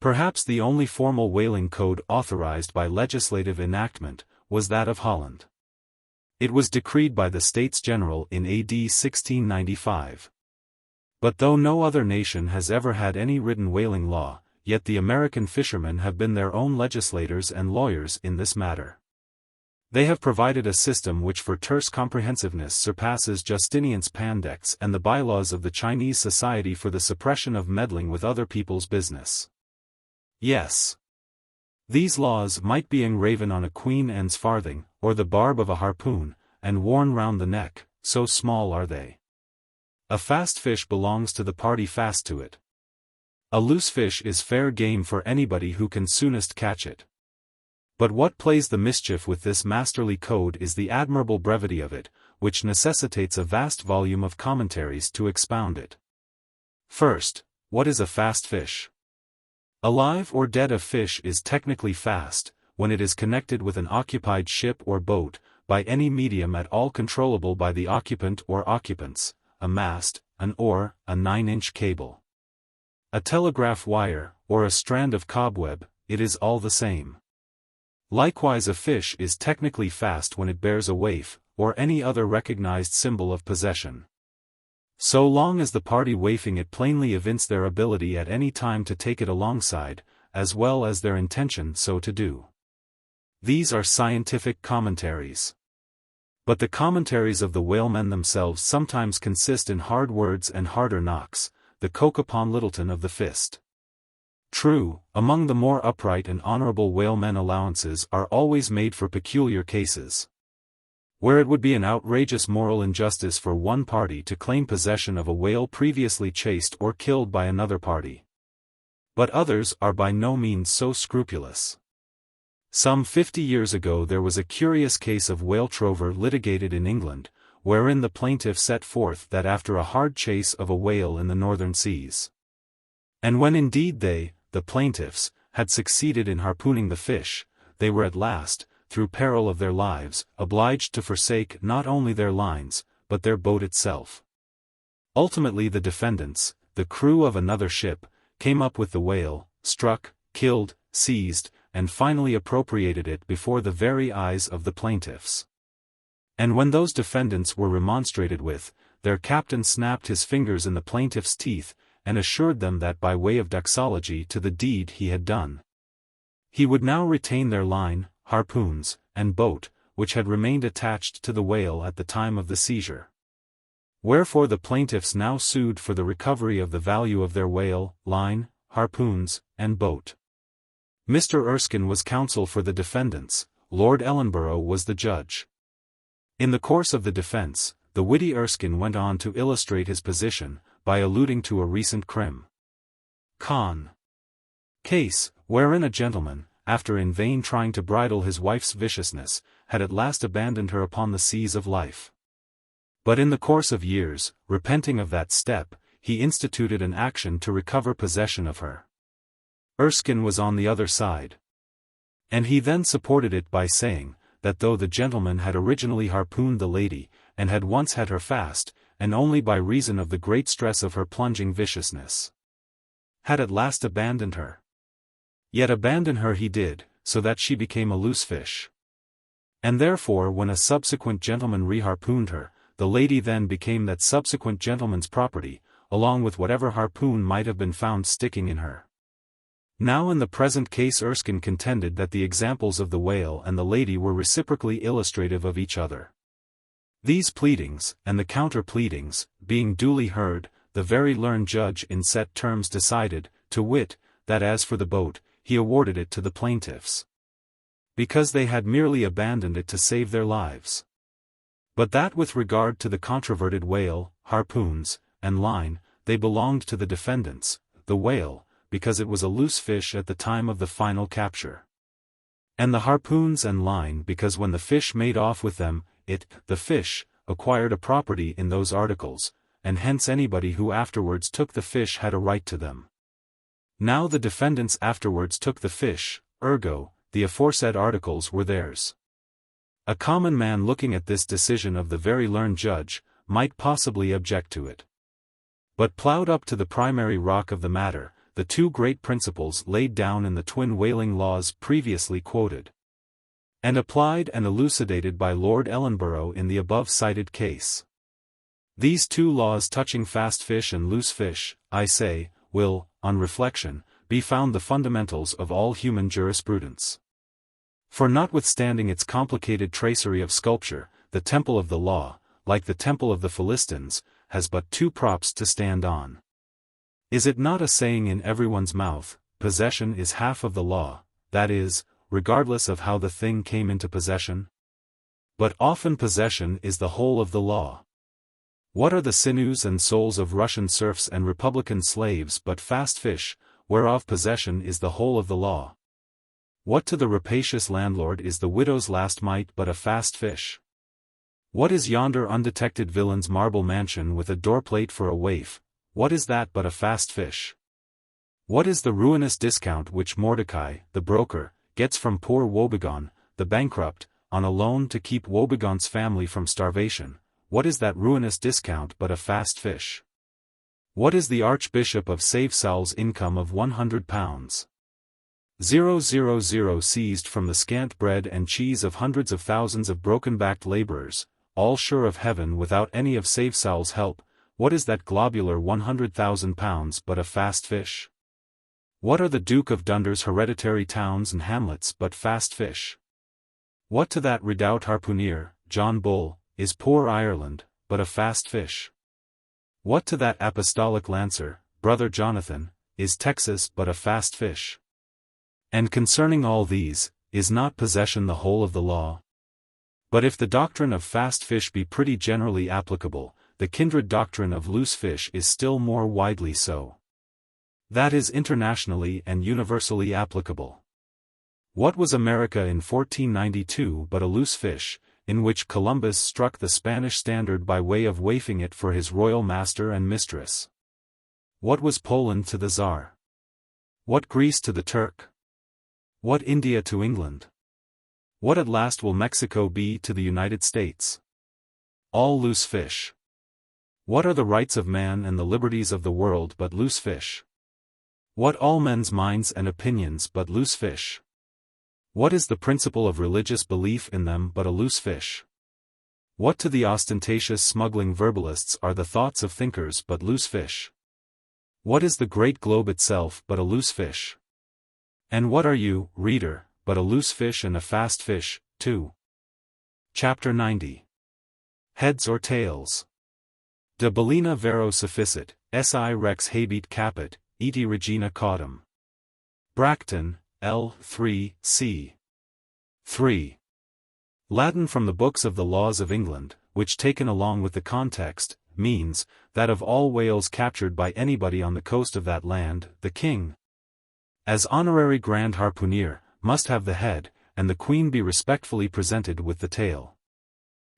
Perhaps the only formal whaling code authorized by legislative enactment was that of Holland. It was decreed by the States General in AD 1695. But though no other nation has ever had any written whaling law, yet the American fishermen have been their own legislators and lawyers in this matter. They have provided a system which for terse comprehensiveness surpasses Justinian's Pandects and the bylaws of the Chinese Society for the Suppression of Meddling with Other People's Business. Yes. These laws might be engraven on a Queen Anne's farthing, or the barb of a harpoon, and worn round the neck, so small are they. A fast fish belongs to the party fast to it. A loose fish is fair game for anybody who can soonest catch it. But what plays the mischief with this masterly code is the admirable brevity of it, which necessitates a vast volume of commentaries to expound it. First, what is a fast fish? Alive or dead, a fish is technically fast, when it is connected with an occupied ship or boat, by any medium at all controllable by the occupant or occupants, a mast, an oar, a 9-inch cable, a telegraph wire, or a strand of cobweb, it is all the same. Likewise, a fish is technically fast when it bears a waif, or any other recognized symbol of possession. So long as the party waifing it plainly evince their ability at any time to take it alongside, as well as their intention so to do. These are scientific commentaries. But the commentaries of the whalemen themselves sometimes consist in hard words and harder knocks, the coke upon Littleton of the fist. True, among the more upright and honorable whalemen allowances are always made for peculiar cases, where it would be an outrageous moral injustice for one party to claim possession of a whale previously chased or killed by another party. But others are by no means so scrupulous. Some 50 years ago there was a curious case of whale trover litigated in England, wherein the plaintiff set forth that after a hard chase of a whale in the northern seas, and when indeed they, the plaintiffs, had succeeded in harpooning the fish, they were at last, through peril of their lives, obliged to forsake not only their lines, but their boat itself. Ultimately the defendants, the crew of another ship, came up with the whale, struck, killed, seized, and finally appropriated it before the very eyes of the plaintiffs. And when those defendants were remonstrated with, their captain snapped his fingers in the plaintiffs' teeth, and assured them that by way of doxology to the deed he had done, he would now retain their line, harpoons, and boat, which had remained attached to the whale at the time of the seizure. Wherefore the plaintiffs now sued for the recovery of the value of their whale, line, harpoons, and boat. Mr. Erskine was counsel for the defendants, Lord Ellenborough was the judge. In the course of the defense, the witty Erskine went on to illustrate his position, by alluding to a recent con. Case, wherein a gentleman, after in vain trying to bridle his wife's viciousness, had at last abandoned her upon the seas of life. But in the course of years, repenting of that step, he instituted an action to recover possession of her. Erskine was on the other side. And he then supported it by saying, that though the gentleman had originally harpooned the lady, and had once had her fast, and only by reason of the great stress of her plunging viciousness, had at last abandoned her. Yet abandon her he did, so that she became a loose fish. And therefore when a subsequent gentleman reharpooned her, the lady then became that subsequent gentleman's property, along with whatever harpoon might have been found sticking in her. Now in the present case Erskine contended that the examples of the whale and the lady were reciprocally illustrative of each other. These pleadings, and the counter-pleadings, being duly heard, the very learned judge in set terms decided, to wit, that as for the boat, he awarded it to the plaintiffs, because they had merely abandoned it to save their lives. But that with regard to the controverted whale, harpoons, and line, they belonged to the defendants, the whale, because it was a loose fish at the time of the final capture, and the harpoons and line because when the fish made off with them, it, the fish, acquired a property in those articles, and hence anybody who afterwards took the fish had a right to them. Now the defendants afterwards took the fish, ergo, the aforesaid articles were theirs. A common man looking at this decision of the very learned judge, might possibly object to it. But ploughed up to the primary rock of the matter, the two great principles laid down in the twin whaling laws previously quoted, and applied and elucidated by Lord Ellenborough in the above-cited case. These two laws touching fast fish and loose fish, I say, will, on reflection, be found the fundamentals of all human jurisprudence. For notwithstanding its complicated tracery of sculpture, the temple of the law, like the temple of the Philistines, has but two props to stand on. Is it not a saying in everyone's mouth, possession is half of the law, that is, regardless of how the thing came into possession? But often possession is the whole of the law. What are the sinews and souls of Russian serfs and republican slaves but fast fish, whereof possession is the whole of the law? What to the rapacious landlord is the widow's last mite but a fast fish? What is yonder undetected villain's marble mansion with a doorplate for a waif, what is that but a fast fish? What is the ruinous discount which Mordecai, the broker, gets from poor Woebegone, the bankrupt, on a loan to keep Woebegone's family from starvation? What is that ruinous discount but a fast fish? What is the Archbishop of Savesal's income of £100? 000 seized from the scant bread and cheese of hundreds of thousands of broken-backed laborers, all sure of heaven without any of Savesal's help. What is that globular £100,000 but a fast fish? What are the Duke of Dunder's hereditary towns and hamlets but fast fish? What to that redoubt harpooner, John Bull, is poor Ireland, but a fast fish? What to that apostolic lancer, brother Jonathan, is Texas but a fast fish? And concerning all these, is not possession the whole of the law? But if the doctrine of fast fish be pretty generally applicable, the kindred doctrine of loose fish is still more widely so. That is internationally and universally applicable. What was America in 1492 but a loose fish, in which Columbus struck the Spanish standard by way of waifing it for his royal master and mistress? What was Poland to the Tsar? What Greece to the Turk? What India to England? What at last will Mexico be to the United States? All loose fish. What are the rights of man and the liberties of the world but loose fish? What all men's minds and opinions but loose fish? What is the principle of religious belief in them but a loose fish? What to the ostentatious smuggling verbalists are the thoughts of thinkers but loose fish? What is the great globe itself but a loose fish? And what are you, reader, but a loose fish and a fast fish, too? Chapter 90. Heads or Tails. De bellina vero sufficit, si rex habet caput, eti regina caudam. Bracton, L. 3, c. 3. Latin from the books of the laws of England, which taken along with the context, means, that of all whales captured by anybody on the coast of that land, the king, as honorary grand harpooner, must have the head, and the queen be respectfully presented with the tail.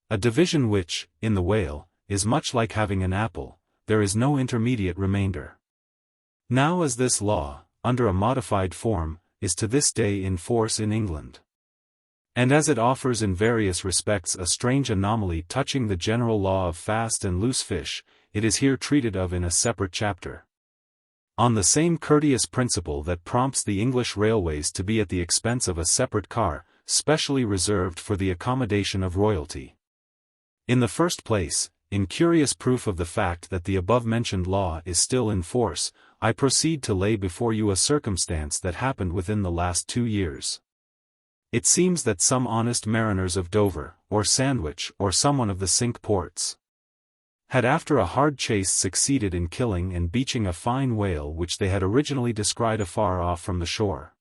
A division which, in the whale, is much like having an apple, there is no intermediate remainder. Now as this law, under a modified form, is to this day in force in England, and as it offers in various respects a strange anomaly touching the general law of fast and loose fish, it is here treated of in a separate chapter. On the same courteous principle that prompts the English railways to be at the expense of a separate car, specially reserved for the accommodation of royalty. In the first place, in curious proof of the fact that the above-mentioned law is still in force, I proceed to lay before you a circumstance that happened within the last 2 years. It seems that some honest mariners of Dover, or Sandwich, or someone of the Cinque Ports, had after a hard chase succeeded in killing and beaching a fine whale which they had originally descried afar off from the shore.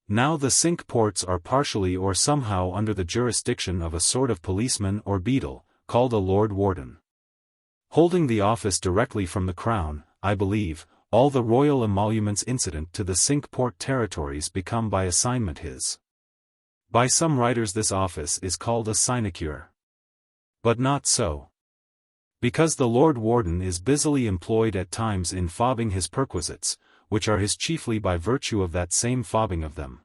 Now the Cinque Ports are partially or somehow under the jurisdiction of a sort of policeman or beadle, called a Lord Warden. Holding the office directly from the Crown, I believe, all the royal emoluments incident to the Cinque Port territories become by assignment his. By some writers this office is called a sinecure. But not so. Because the Lord Warden is busily employed at times in fobbing his perquisites, which are his chiefly by virtue of that same fobbing of them.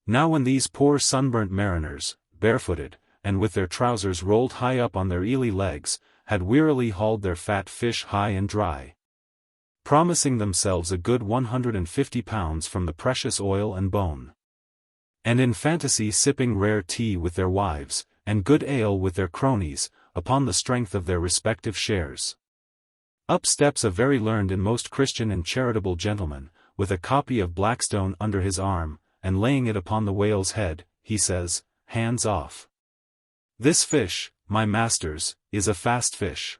Now when these poor sunburnt mariners, barefooted, and with their trousers rolled high up on their eely legs, had wearily hauled their fat fish high and dry, promising themselves a good 150 pounds from the precious oil and bone, and in fantasy sipping rare tea with their wives, and good ale with their cronies, upon the strength of their respective shares. Up steps a very learned and most Christian and charitable gentleman, with a copy of Blackstone under his arm, and laying it upon the whale's head, he says, "Hands off. This fish, my masters, is a fast fish.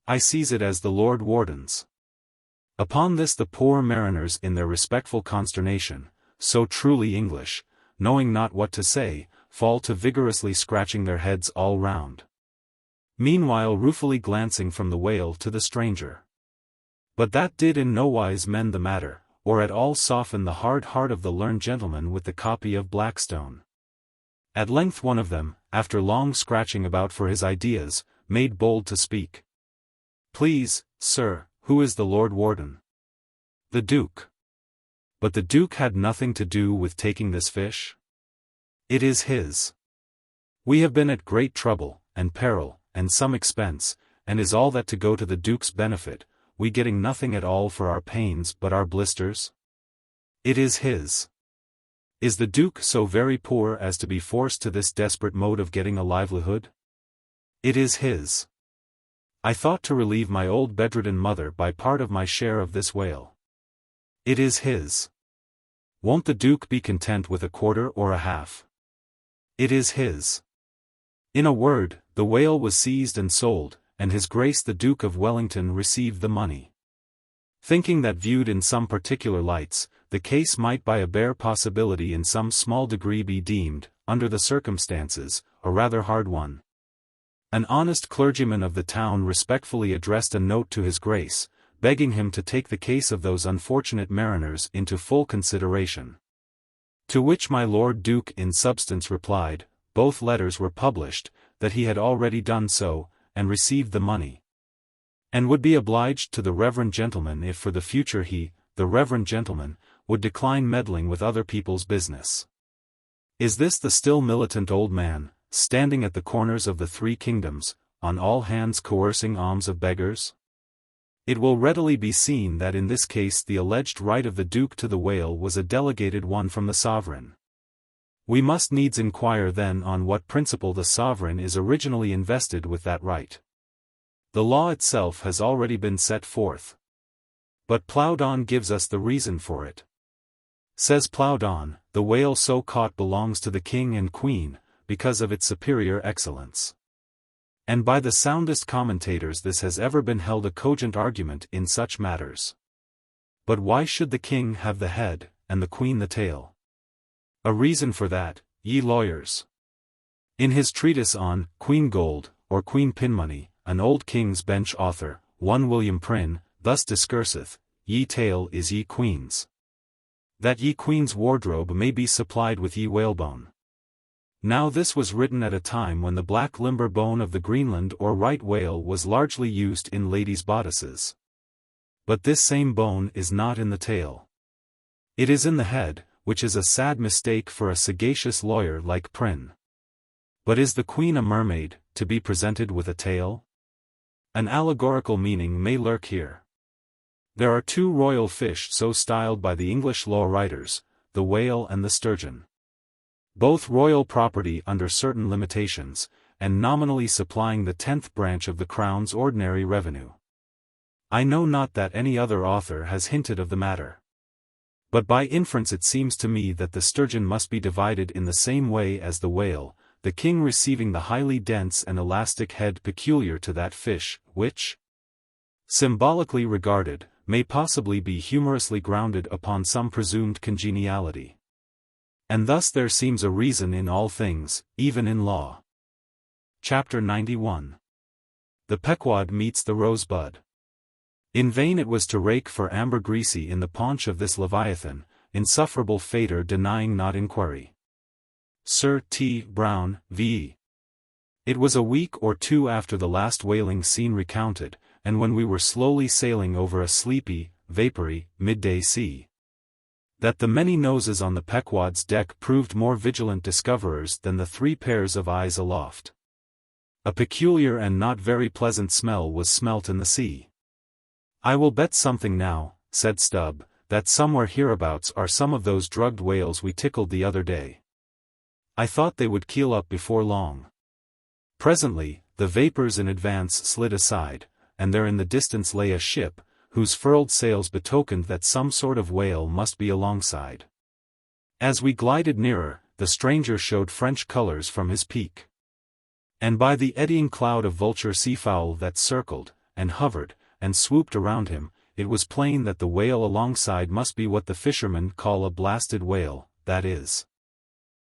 I seize it as the Lord Warden's." Upon this the poor mariners in their respectful consternation, so truly English, knowing not what to say, fall to vigorously scratching their heads all round, meanwhile ruefully glancing from the whale to the stranger. But that did in nowise mend the matter, or at all soften the hard heart of the learned gentleman with the copy of Blackstone. At length one of them, after long scratching about for his ideas, made bold to speak. "Please, sir, who is the Lord Warden?" "The Duke." "But the Duke had nothing to do with taking this fish?" "It is his. We have been at great trouble, and peril, and some expense, and is all that to go to the Duke's benefit, we getting nothing at all for our pains but our blisters?" "It is his." "Is the Duke so very poor as to be forced to this desperate mode of getting a livelihood?" "It is his. I thought to relieve my old bedridden mother by part of my share of this whale." "It is his. Won't the Duke be content with a quarter or a half?" "It is his." In a word, the whale was seized and sold, and His Grace the Duke of Wellington received the money. Thinking that viewed in some particular lights, the case might by a bare possibility in some small degree be deemed, under the circumstances, a rather hard one, an honest clergyman of the town respectfully addressed a note to His Grace, begging him to take the case of those unfortunate mariners into full consideration. To which my Lord Duke in substance replied, both letters were published, that he had already done so, and received the money, and would be obliged to the reverend gentleman if for the future he, the reverend gentleman, would decline meddling with other people's business. Is this the still militant old man, standing at the corners of the three kingdoms, on all hands coercing alms of beggars? It will readily be seen that in this case the alleged right of the Duke to the whale was a delegated one from the sovereign. We must needs inquire then on what principle the sovereign is originally invested with that right. The law itself has already been set forth. But Plowdon gives us the reason for it. Says Plowdon, the whale so caught belongs to the king and queen, because of its superior excellence. And by the soundest commentators this has ever been held a cogent argument in such matters. But why should the king have the head, and the queen the tail? A reason for that, ye lawyers. In his treatise on Queen Gold, or Queen Pinmoney, an old King's Bench author, one William Prynne, thus discourseth, ye tail is ye queen's. That ye queen's wardrobe may be supplied with ye whalebone. Now this was written at a time when the black limber bone of the Greenland or right whale was largely used in ladies' bodices. But this same bone is not in the tail. It is in the head, which is a sad mistake for a sagacious lawyer like Prynne. But is the queen a mermaid, to be presented with a tail? An allegorical meaning may lurk here. There are two royal fish so styled by the English law writers, the whale and the sturgeon. Both royal property under certain limitations, and nominally supplying the 10th branch of the Crown's ordinary revenue. I know not that any other author has hinted of the matter. But by inference it seems to me that the sturgeon must be divided in the same way as the whale, the king receiving the highly dense and elastic head peculiar to that fish, which, symbolically regarded, may possibly be humorously grounded upon some presumed congeniality. And thus there seems a reason in all things, even in law. Chapter 91. The Pequod Meets the Rosebud. In vain it was to rake for ambergris in the paunch of this leviathan, insufferable fator denying not inquiry. Sir T. Brown, V. It was a week or two after the last whaling scene recounted, and when we were slowly sailing over a sleepy, vapory, midday sea, that the many noses on the Pequod's deck proved more vigilant discoverers than the 3 pairs of eyes aloft. A peculiar and not very pleasant smell was smelt in the sea. "I will bet something now," said Stubb, "that somewhere hereabouts are some of those drugged whales we tickled the other day. I thought they would keel up before long." Presently, the vapors in advance slid aside, and there in the distance lay a ship, whose furled sails betokened that some sort of whale must be alongside. As we glided nearer, the stranger showed French colors from his peak. And by the eddying cloud of vulture seafowl that circled, and hovered, and swooped around him, it was plain that the whale alongside must be what the fishermen call a blasted whale, that is,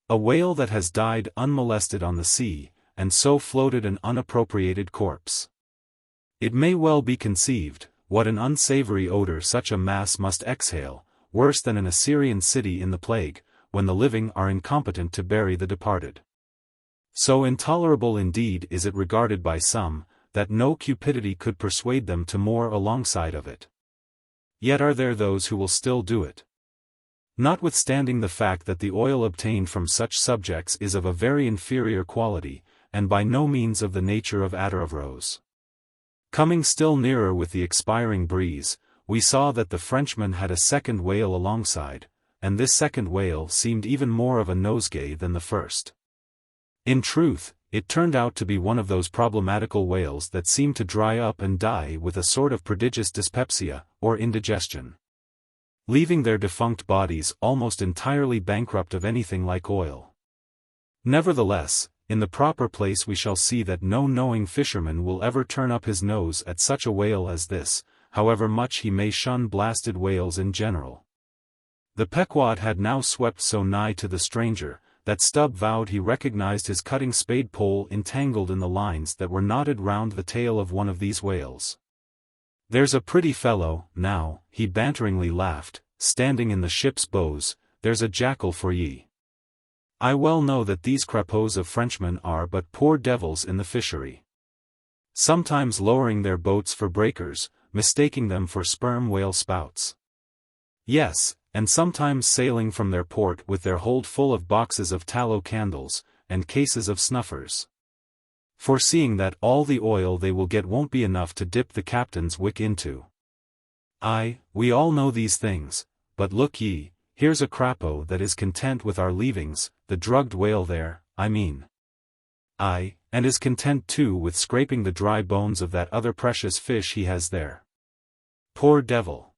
a whale that has died unmolested on the sea, and so floated an unappropriated corpse. It may well be conceived, what an unsavory odor such a mass must exhale, worse than an Assyrian city in the plague, when the living are incompetent to bury the departed. So intolerable indeed is it regarded by some, that no cupidity could persuade them to moor alongside of it. Yet are there those who will still do it. Notwithstanding the fact that the oil obtained from such subjects is of a very inferior quality, and by no means of the nature of attar of rose. Coming still nearer with the expiring breeze, we saw that the Frenchman had a second whale alongside, and this second whale seemed even more of a nosegay than the first. In truth, it turned out to be one of those problematical whales that seem to dry up and die with a sort of prodigious dyspepsia, or indigestion, leaving their defunct bodies almost entirely bankrupt of anything like oil. Nevertheless, in the proper place we shall see that no knowing fisherman will ever turn up his nose at such a whale as this, however much he may shun blasted whales in general. The Pequod had now swept so nigh to the stranger, that Stubb vowed he recognized his cutting spade pole entangled in the lines that were knotted round the tail of one of these whales. "There's a pretty fellow, now," he banteringly laughed, standing in the ship's bows, "there's a jackal for ye. I well know that these crapauds of Frenchmen are but poor devils in the fishery, sometimes lowering their boats for breakers, mistaking them for sperm whale spouts. Yes, and sometimes sailing from their port with their hold full of boxes of tallow candles, and cases of snuffers, foreseeing that all the oil they will get won't be enough to dip the captain's wick into. Aye, we all know these things, but look ye, here's a crapo that is content with our leavings, the drugged whale there, I mean. Aye, and is content too with scraping the dry bones of that other precious fish he has there. Poor devil.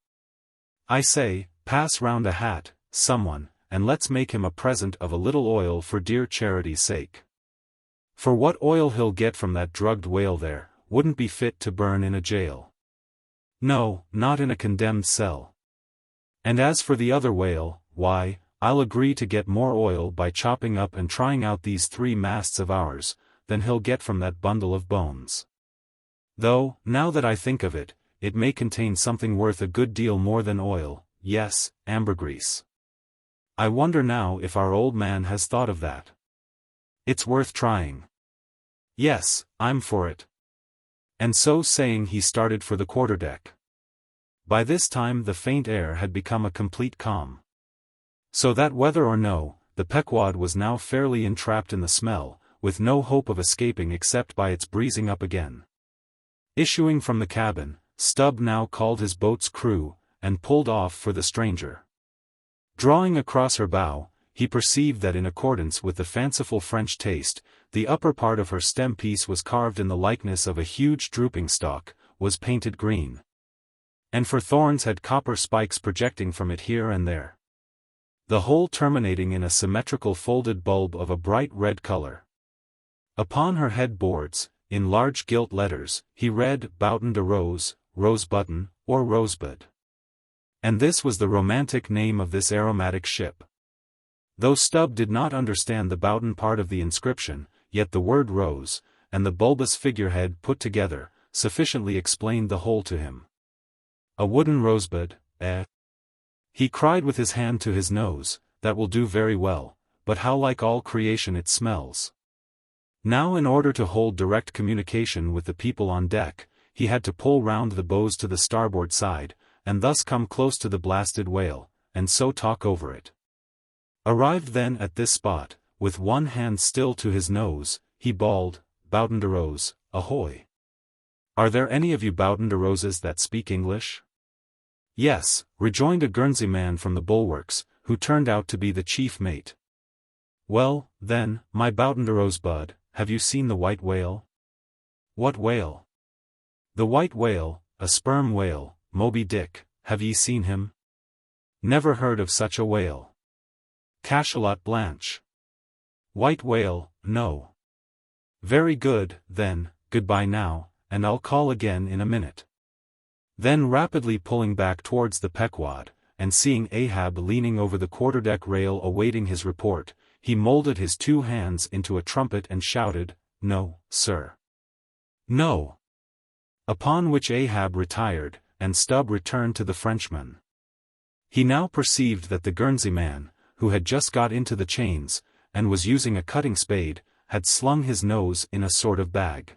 I say, pass round a hat, someone, and let's make him a present of a little oil for dear charity's sake. For what oil he'll get from that drugged whale there, wouldn't be fit to burn in a jail. No, not in a condemned cell. And as for the other whale, why, I'll agree to get more oil by chopping up and trying out these 3 masts of ours, than he'll get from that bundle of bones. Though, now that I think of it, it may contain something worth a good deal more than oil, yes, ambergris. I wonder now if our old man has thought of that. It's worth trying. Yes, I'm for it." And so saying he started for the quarterdeck. By this time the faint air had become a complete calm. So that whether or no, the Pequod was now fairly entrapped in the smell, with no hope of escaping except by its breezing up again. Issuing from the cabin, Stubb now called his boat's crew, and pulled off for the stranger. Drawing across her bow, he perceived that in accordance with the fanciful French taste, the upper part of her stem piece was carved in the likeness of a huge drooping stalk, was painted green, and for thorns had copper spikes projecting from it here and there, the whole terminating in a symmetrical folded bulb of a bright red color. Upon her headboards, in large gilt letters, he read Boughton de Rose, Rose Button, or Rosebud. And this was the romantic name of this aromatic ship. Though Stubb did not understand the Boughton part of the inscription, yet the word rose, and the bulbous figurehead put together, sufficiently explained the whole to him. A wooden rosebud, eh? He cried with his hand to his nose, that will do very well, but how like all creation it smells. Now in order to hold direct communication with the people on deck, he had to pull round the bows to the starboard side, and thus come close to the blasted whale, and so talk over it. Arrived then at this spot, with one hand still to his nose, he bawled, Boughton de Rose, ahoy! Are there any of you Boughton de Roses that speak English? Yes, rejoined a Guernsey man from the bulwarks, who turned out to be the chief mate. Well, then, my Boughton de Rose bud, have you seen the white whale? What whale? The white whale, a sperm whale, Moby-Dick, have ye seen him? Never heard of such a whale. Cachalot Blanche. White whale, no. Very good, then, goodbye now, and I'll call again in a minute. Then rapidly pulling back towards the Pequod, and seeing Ahab leaning over the quarterdeck rail awaiting his report, he molded his two hands into a trumpet and shouted, No, sir. No. Upon which Ahab retired, and Stubb returned to the Frenchman. He now perceived that the Guernsey man, who had just got into the chains, and was using a cutting spade, had slung his nose in a sort of bag.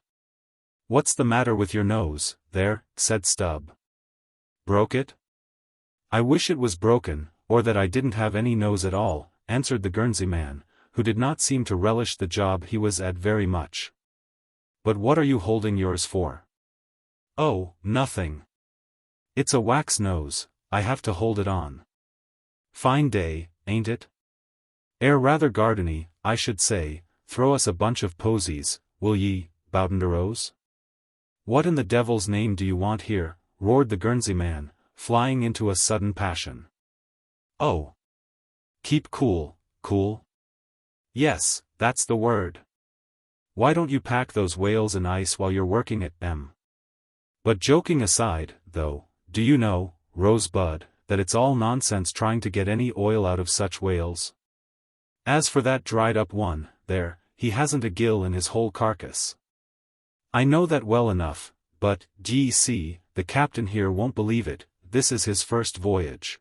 What's the matter with your nose, there? Said Stubb. Broke it? I wish it was broken, or that I didn't have any nose at all, answered the Guernsey man, who did not seem to relish the job he was at very much. But what are you holding yours for? Oh, nothing. It's a wax nose, I have to hold it on. Fine day, ain't it? Air rather gardeny, I should say. Throw us a bunch of posies, will ye, Boughton de Rose? What in the devil's name do you want here? Roared the Guernsey man, flying into a sudden passion. Oh! Keep cool, cool? Yes, that's the word. Why don't you pack those whales in ice while you're working at them? But joking aside, though, do you know, Rosebud, that it's all nonsense trying to get any oil out of such whales? As for that dried-up one, there, he hasn't a gill in his whole carcass. I know that well enough, but, d'ye see, the captain here won't believe it, this is his first voyage.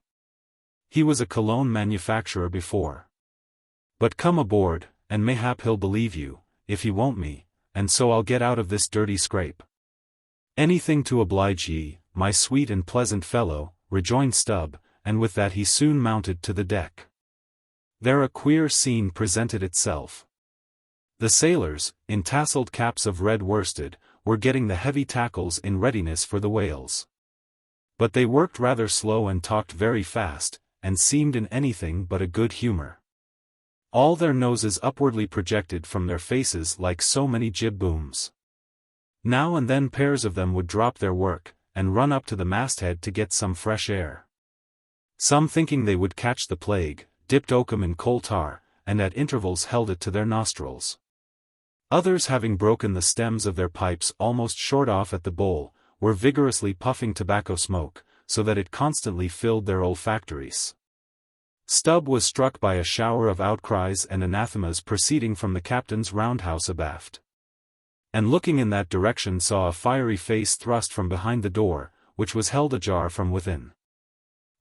He was a cologne manufacturer before. But come aboard, and mayhap he'll believe you, if he won't me, and so I'll get out of this dirty scrape. Anything to oblige ye, my sweet and pleasant fellow, rejoined Stubb, and with that he soon mounted to the deck. There a queer scene presented itself. The sailors, in tasseled caps of red worsted, were getting the heavy tackles in readiness for the whales. But they worked rather slow and talked very fast, and seemed in anything but a good humor. All their noses upwardly projected from their faces like so many jib-booms. Now and then pairs of them would drop their work, and run up to the masthead to get some fresh air. Some thinking they would catch the plague, dipped oakum in coal tar, and at intervals held it to their nostrils. Others having broken the stems of their pipes almost short off at the bowl, were vigorously puffing tobacco smoke, so that it constantly filled their olfactories. Stubb was struck by a shower of outcries and anathemas proceeding from the captain's roundhouse abaft. And looking in that direction saw a fiery face thrust from behind the door, which was held ajar from within.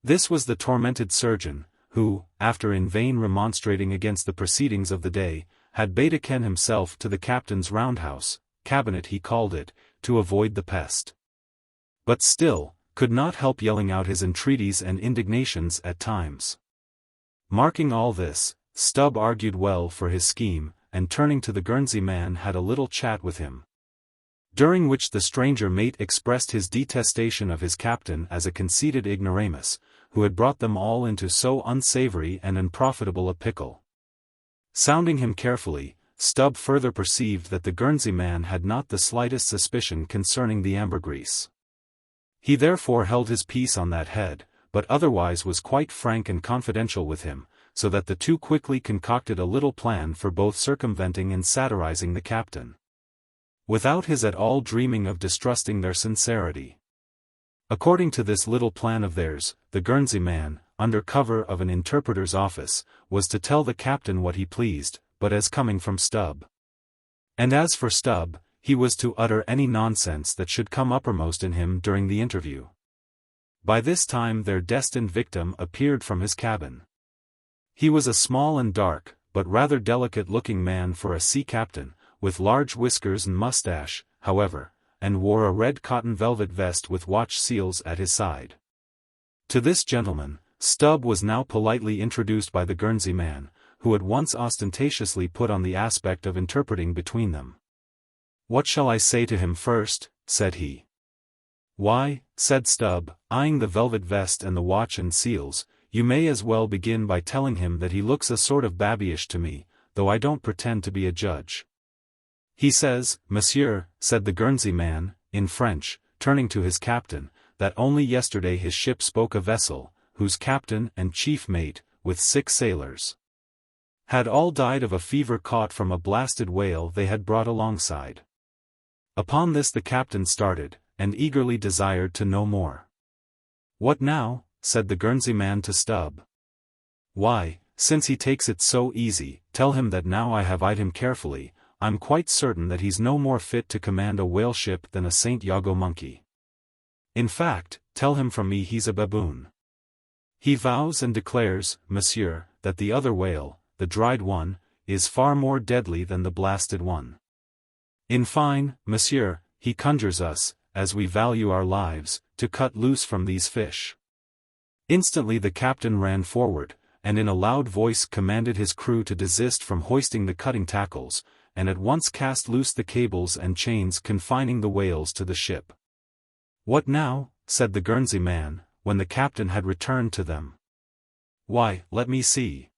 This was the tormented surgeon, who, after in vain remonstrating against the proceedings of the day, had betaken himself to the captain's roundhouse, cabinet he called it, to avoid the pest. But still, could not help yelling out his entreaties and indignations at times. Marking all this, Stubb argued well for his scheme, and turning to the Guernsey man had a little chat with him. During which the stranger mate expressed his detestation of his captain as a conceited ignoramus, who had brought them all into so unsavory and unprofitable a pickle. Sounding him carefully, Stubb further perceived that the Guernsey man had not the slightest suspicion concerning the ambergris. He therefore held his peace on that head, but otherwise was quite frank and confidential with him, so that the two quickly concocted a little plan for both circumventing and satirizing the captain, without his at all dreaming of distrusting their sincerity. According to this little plan of theirs, the Guernsey man, under cover of an interpreter's office, was to tell the captain what he pleased, but as coming from Stubb. And as for Stubb, he was to utter any nonsense that should come uppermost in him during the interview. By this time their destined victim appeared from his cabin. He was a small and dark, but rather delicate-looking man for a sea captain, with large whiskers and mustache, however, and wore a red cotton velvet vest with watch seals at his side. To this gentleman, Stubb was now politely introduced by the Guernsey man, who at once ostentatiously put on the aspect of interpreting between them. "What shall I say to him first?" said he. "Why," said Stubb, eyeing the velvet vest and the watch and seals, "you may as well begin by telling him that he looks a sort of babyish to me, though I don't pretend to be a judge. He says, Monsieur," said the Guernsey man, in French, turning to his captain, "that only yesterday his ship spoke a vessel, whose captain and chief mate, with 6 sailors, had all died of a fever caught from a blasted whale they had brought alongside." Upon this the captain started, and eagerly desired to know more. "What now?" said the Guernsey man to Stubb. "Why, since he takes it so easy, tell him that now I have eyed him carefully, I'm quite certain that he's no more fit to command a whale ship than a St. Iago monkey. In fact, tell him from me he's a baboon. He vows and declares, monsieur, that the other whale, the dried one, is far more deadly than the blasted one. In fine, monsieur, he conjures us, as we value our lives, to cut loose from these fish." Instantly the captain ran forward, and in a loud voice commanded his crew to desist from hoisting the cutting tackles, and at once cast loose the cables and chains confining the whales to the ship. "What now?" said the Guernsey man, when the captain had returned to them. "Why, let me see.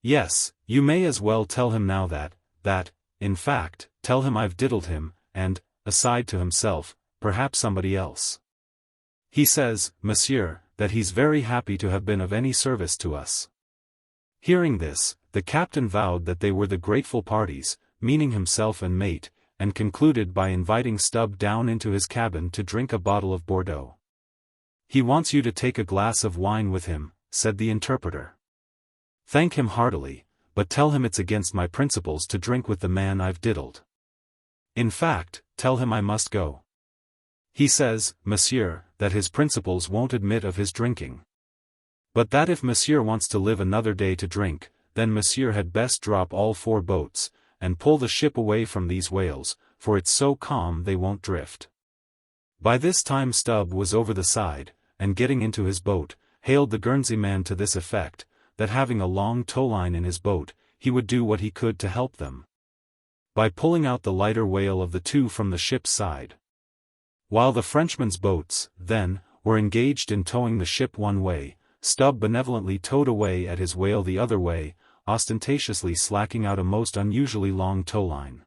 Yes, you may as well tell him now that, in fact, tell him I've diddled him, and, aside to himself, perhaps somebody else. He says, monsieur, that he's very happy to have been of any service to us." Hearing this, the captain vowed that they were the grateful parties, meaning himself and mate, and concluded by inviting Stubb down into his cabin to drink a bottle of Bordeaux. "He wants you to take a glass of wine with him," said the interpreter. "Thank him heartily, but tell him it's against my principles to drink with the man I've diddled. In fact, tell him I must go. He says, monsieur, that his principles won't admit of his drinking. But that if monsieur wants to live another day to drink, then monsieur had best drop all 4 boats, and pull the ship away from these whales, for it's so calm they won't drift." By this time Stubb was over the side, and getting into his boat, hailed the Guernsey man to this effect, that having a long towline in his boat, he would do what he could to help them, by pulling out the lighter whale of the 2 from the ship's side. While the Frenchman's boats, then, were engaged in towing the ship one way, Stubb benevolently towed away at his whale the other way, ostentatiously slacking out a most unusually long towline.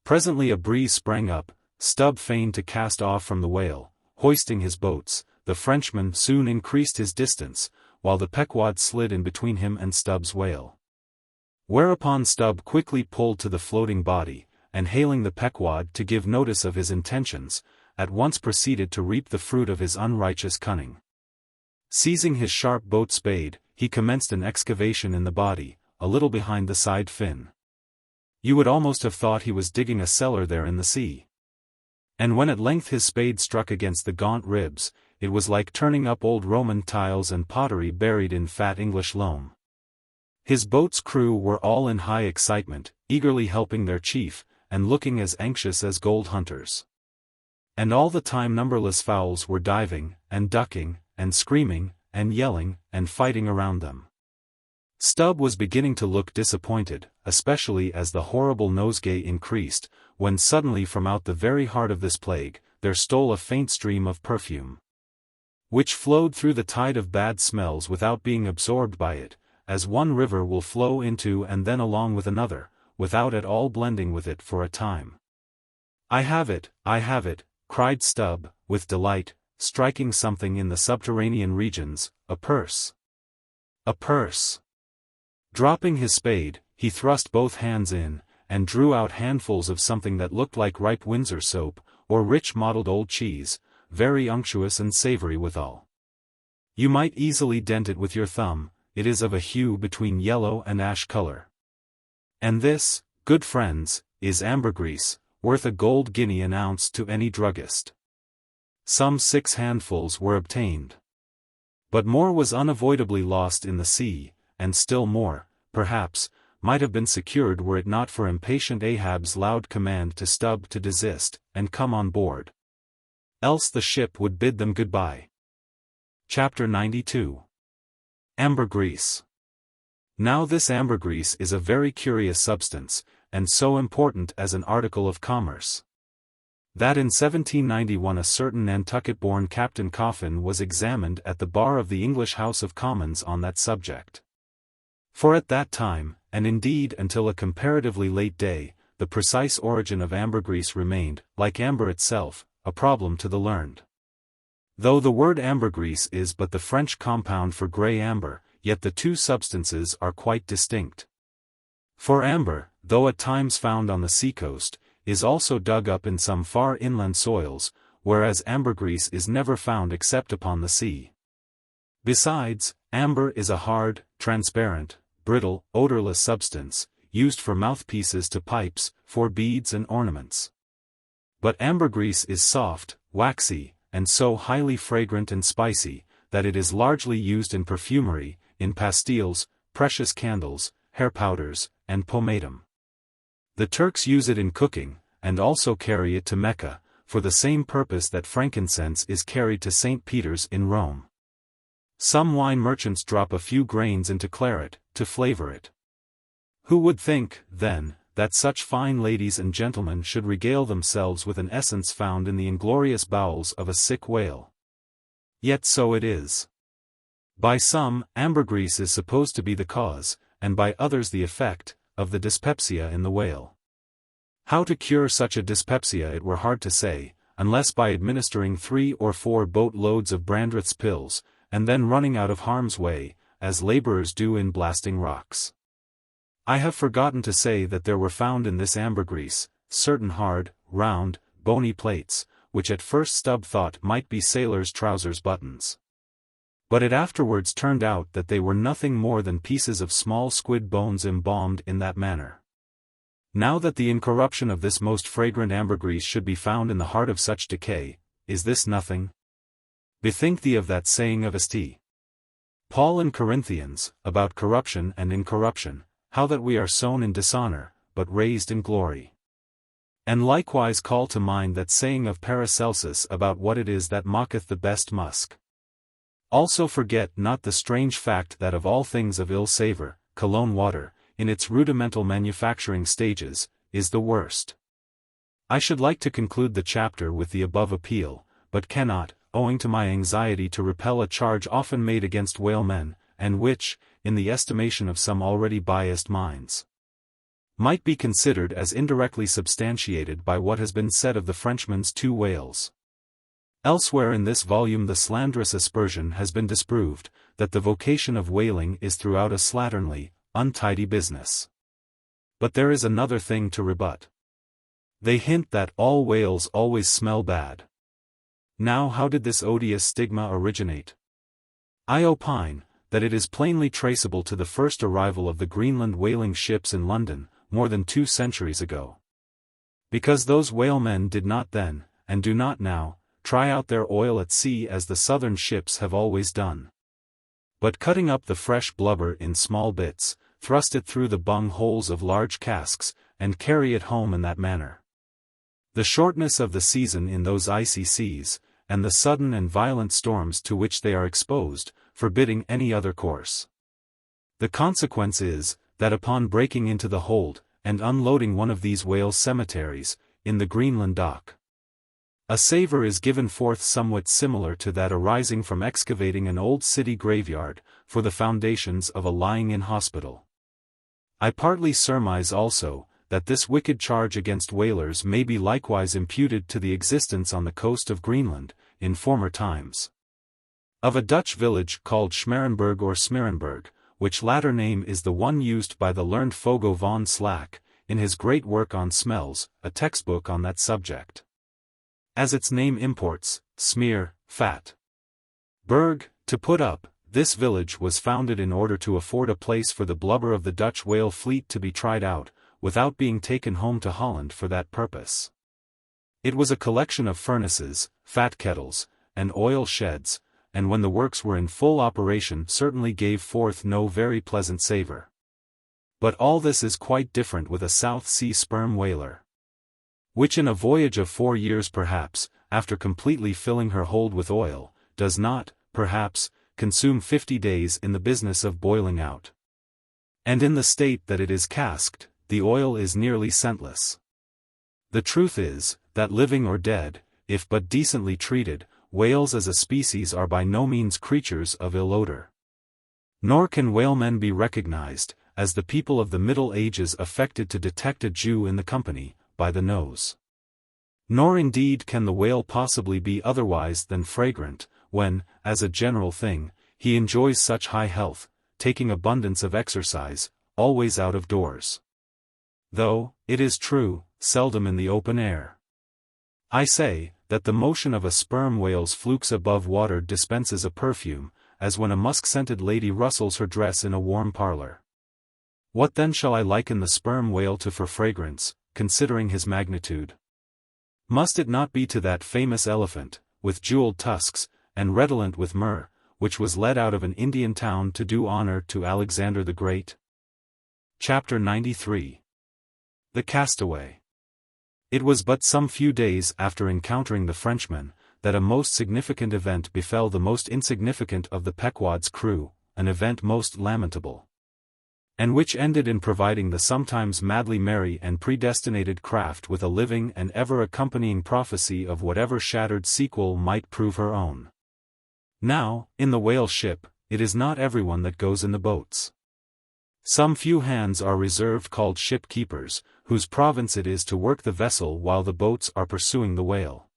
Presently a breeze sprang up, Stubb feigned to cast off from the whale, hoisting his boats, the Frenchman soon increased his distance, while the Pequod slid in between him and Stubb's whale. Whereupon Stubb quickly pulled to the floating body, and hailing the Pequod to give notice of his intentions, at once proceeded to reap the fruit of his unrighteous cunning. Seizing his sharp boat spade, he commenced an excavation in the body, a little behind the side fin. You would almost have thought he was digging a cellar there in the sea. And when at length his spade struck against the gaunt ribs, it was like turning up old Roman tiles and pottery buried in fat English loam. His boat's crew were all in high excitement, eagerly helping their chief, and looking as anxious as gold hunters. And all the time numberless fowls were diving, and ducking, and screaming, and yelling, and fighting around them. Stubb was beginning to look disappointed, especially as the horrible nosegay increased, when suddenly from out the very heart of this plague, there stole a faint stream of perfume, which flowed through the tide of bad smells without being absorbed by it, as one river will flow into and then along with another, without at all blending with it for a time. I have it, cried Stubb, with delight, striking something in the subterranean regions, a purse. A purse. Dropping his spade, he thrust both hands in, and drew out handfuls of something that looked like ripe Windsor soap, or rich mottled old cheese, very unctuous and savory withal. You might easily dent it with your thumb, it is of a hue between yellow and ash color. And this, good friends, is ambergris, worth a gold guinea an ounce to any druggist. Some 6 handfuls were obtained. But more was unavoidably lost in the sea, and still more, perhaps, might have been secured were it not for impatient Ahab's loud command to Stubb to desist, and come on board. Else the ship would bid them goodbye. Chapter 92. Ambergris. Now this ambergris is a very curious substance, and so important as an article of commerce, that in 1791 a certain Nantucket-born Captain Coffin was examined at the bar of the English House of Commons on that subject. For at that time, and indeed until a comparatively late day, the precise origin of ambergris remained, like amber itself, a problem to the learned. Though the word ambergris is but the French compound for grey amber, yet the two substances are quite distinct. For amber, though at times found on the seacoast, is also dug up in some far inland soils, whereas ambergris is never found except upon the sea. Besides, amber is a hard, transparent, brittle, odorless substance, used for mouthpieces to pipes, for beads and ornaments. But ambergris is soft, waxy, and so highly fragrant and spicy, that it is largely used in perfumery, in pastilles, precious candles, hair powders, and pomatum. The Turks use it in cooking, and also carry it to Mecca, for the same purpose that frankincense is carried to St. Peter's in Rome. Some wine merchants drop a few grains into claret, to flavor it. Who would think, then, that such fine ladies and gentlemen should regale themselves with an essence found in the inglorious bowels of a sick whale? Yet so it is. By some, ambergris is supposed to be the cause, and by others the effect, of the dyspepsia in the whale. How to cure such a dyspepsia it were hard to say, unless by administering 3 or 4 boat loads of Brandreth's pills, and then running out of harm's way, as laborers do in blasting rocks. I have forgotten to say that there were found in this ambergris, certain hard, round, bony plates, which at first Stubb thought might be sailors' trousers buttons. But it afterwards turned out that they were nothing more than pieces of small squid bones embalmed in that manner. Now that the incorruption of this most fragrant ambergris should be found in the heart of such decay, is this nothing? Bethink thee of that saying of St. Paul in Corinthians, about corruption and incorruption, how that we are sown in dishonor, but raised in glory. And likewise call to mind that saying of Paracelsus about what it is that mocketh the best musk. Also forget not the strange fact that of all things of ill savor, cologne water, in its rudimental manufacturing stages, is the worst. I should like to conclude the chapter with the above appeal, but cannot, owing to my anxiety to repel a charge often made against whalemen, and which, in the estimation of some already biased minds, might be considered as indirectly substantiated by what has been said of the Frenchman's 2 whales. Elsewhere in this volume the slanderous aspersion has been disproved, that the vocation of whaling is throughout a slatternly, untidy business. But there is another thing to rebut. They hint that all whales always smell bad. Now how did this odious stigma originate? I opine, that it is plainly traceable to the first arrival of the Greenland whaling ships in London, more than 2 centuries ago. Because those whalemen did not then, and do not now, try out their oil at sea as the southern ships have always done. But cutting up the fresh blubber in small bits, thrust it through the bung holes of large casks, and carry it home in that manner. The shortness of the season in those icy seas, and the sudden and violent storms to which they are exposed, forbidding any other course. The consequence is, that upon breaking into the hold, and unloading one of these whale cemeteries, in the Greenland dock, a savour is given forth somewhat similar to that arising from excavating an old city graveyard, for the foundations of a lying-in hospital. I partly surmise also, that this wicked charge against whalers may be likewise imputed to the existence on the coast of Greenland, in former times, of a Dutch village called Schmerenberg or Smerenberg, which latter name is the one used by the learned Fogo von Slack, in his great work on smells, a textbook on that subject. As its name imports, smear, fat. Berg, to put up, this village was founded in order to afford a place for the blubber of the Dutch whale fleet to be tried out, without being taken home to Holland for that purpose. It was a collection of furnaces, fat kettles, and oil sheds, and when the works were in full operation certainly gave forth no very pleasant savor. But all this is quite different with a South Sea sperm whaler, which in a voyage of 4 years perhaps, after completely filling her hold with oil, does not, perhaps, consume 50 days in the business of boiling out. And in the state that it is casked, the oil is nearly scentless. The truth is, that living or dead, if but decently treated, whales as a species are by no means creatures of ill odor. Nor can whalemen be recognized, as the people of the Middle Ages affected to detect a Jew in the company, by the nose. Nor indeed can the whale possibly be otherwise than fragrant, when, as a general thing, he enjoys such high health, taking abundance of exercise, always out of doors. Though, it is true, seldom in the open air. I say, that the motion of a sperm whale's flukes above water dispenses a perfume, as when a musk-scented lady rustles her dress in a warm parlor. What then shall I liken the sperm whale to for fragrance, considering his magnitude? Must it not be to that famous elephant, with jeweled tusks, and redolent with myrrh, which was led out of an Indian town to do honor to Alexander the Great? Chapter 93. The Castaway. It was but some few days after encountering the Frenchman, that a most significant event befell the most insignificant of the Pequod's crew, an event most lamentable, and which ended in providing the sometimes madly merry and predestinated craft with a living and ever-accompanying prophecy of whatever shattered sequel might prove her own. Now, in the whale ship, it is not everyone that goes in the boats. Some few hands are reserved called ship-keepers, whose province it is to work the vessel while the boats are pursuing the whale.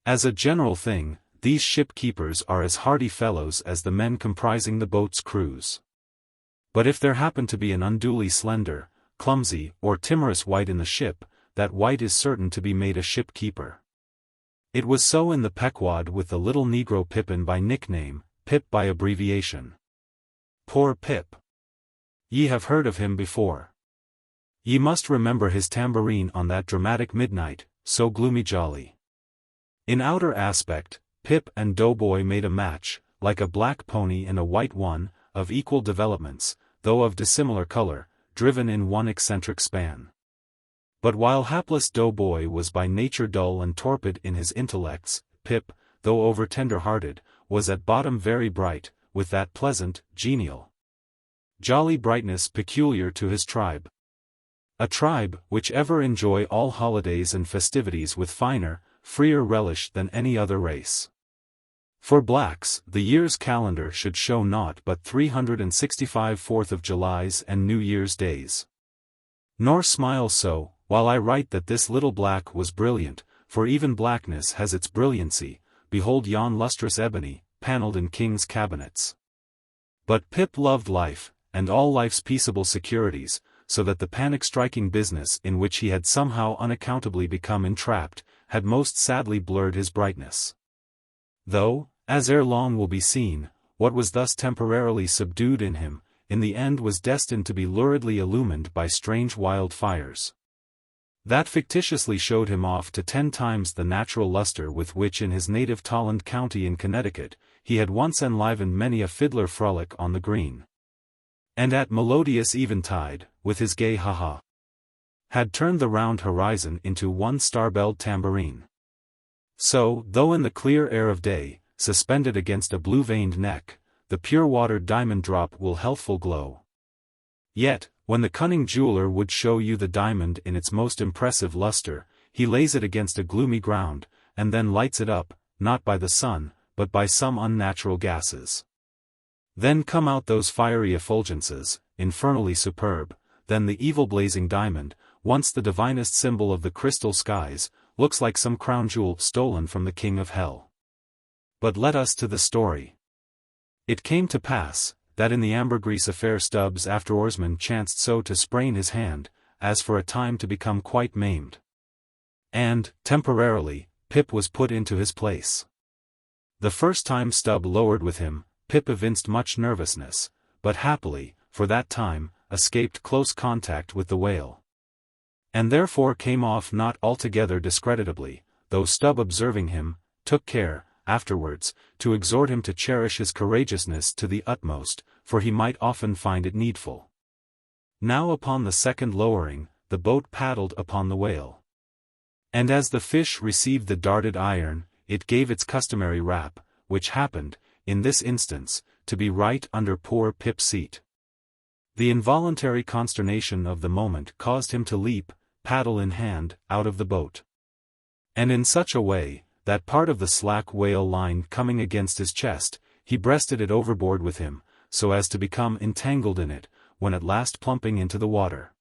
As a general thing, these ship-keepers are as hardy fellows as the men comprising the boat's crews. But if there happen to be an unduly slender, clumsy, or timorous wight in the ship, that wight is certain to be made a ship-keeper. It was so in the Pequod with the little negro Pippin by nickname, Pip by abbreviation. Poor Pip! Ye have heard of him before. Ye must remember his tambourine on that dramatic midnight, so gloomy jolly. In outer aspect, Pip and Doughboy made a match, like a black pony and a white one, of equal developments, though of dissimilar color, driven in one eccentric span. But while hapless Doughboy was by nature dull and torpid in his intellects, Pip, though over-tender-hearted, was at bottom very bright, with that pleasant, genial, jolly brightness peculiar to his tribe. A tribe which ever enjoy all holidays and festivities with finer, freer relish than any other race. For blacks, the year's calendar should show naught but 365 Fourth of Julys and New Year's days. Nor smile so, while I write that this little black was brilliant, for even blackness has its brilliancy. Behold yon lustrous ebony, panelled in kings' cabinets. But Pip loved life, and all life's peaceable securities, so that the panic-striking business in which he had somehow unaccountably become entrapped, had most sadly blurred his brightness. Though, as ere long will be seen, what was thus temporarily subdued in him, in the end was destined to be luridly illumined by strange wild fires, that fictitiously showed him off to 10 times the natural luster with which in his native Tolland County in Connecticut, he had once enlivened many a fiddler frolic on the green. And at melodious eventide, with his gay ha-ha, had turned the round horizon into one star-belled tambourine. So, though in the clear air of day, suspended against a blue-veined neck, the pure-watered diamond drop will healthful glow. Yet, when the cunning jeweler would show you the diamond in its most impressive luster, he lays it against a gloomy ground, and then lights it up, not by the sun, but by some unnatural gases. Then come out those fiery effulgences, infernally superb. Then the evil-blazing diamond, once the divinest symbol of the crystal skies, looks like some crown jewel stolen from the king of hell. But let us to the story. It came to pass, that in the ambergris affair Stubb's after-oarsman chanced so to sprain his hand, as for a time to become quite maimed. And, temporarily, Pip was put into his place. The first time Stubb lowered with him, Pip evinced much nervousness, but happily, for that time, escaped close contact with the whale. And therefore came off not altogether discreditably, though Stubb observing him, took care, afterwards, to exhort him to cherish his courageousness to the utmost, for he might often find it needful. Now upon the second lowering, the boat paddled upon the whale. And as the fish received the darted iron, it gave its customary rap, which happened, in this instance, to be right under poor Pip's seat. The involuntary consternation of the moment caused him to leap, paddle in hand, out of the boat. And in such a way, that part of the slack whale line coming against his chest, he breasted it overboard with him, so as to become entangled in it, when at last plumping into the water.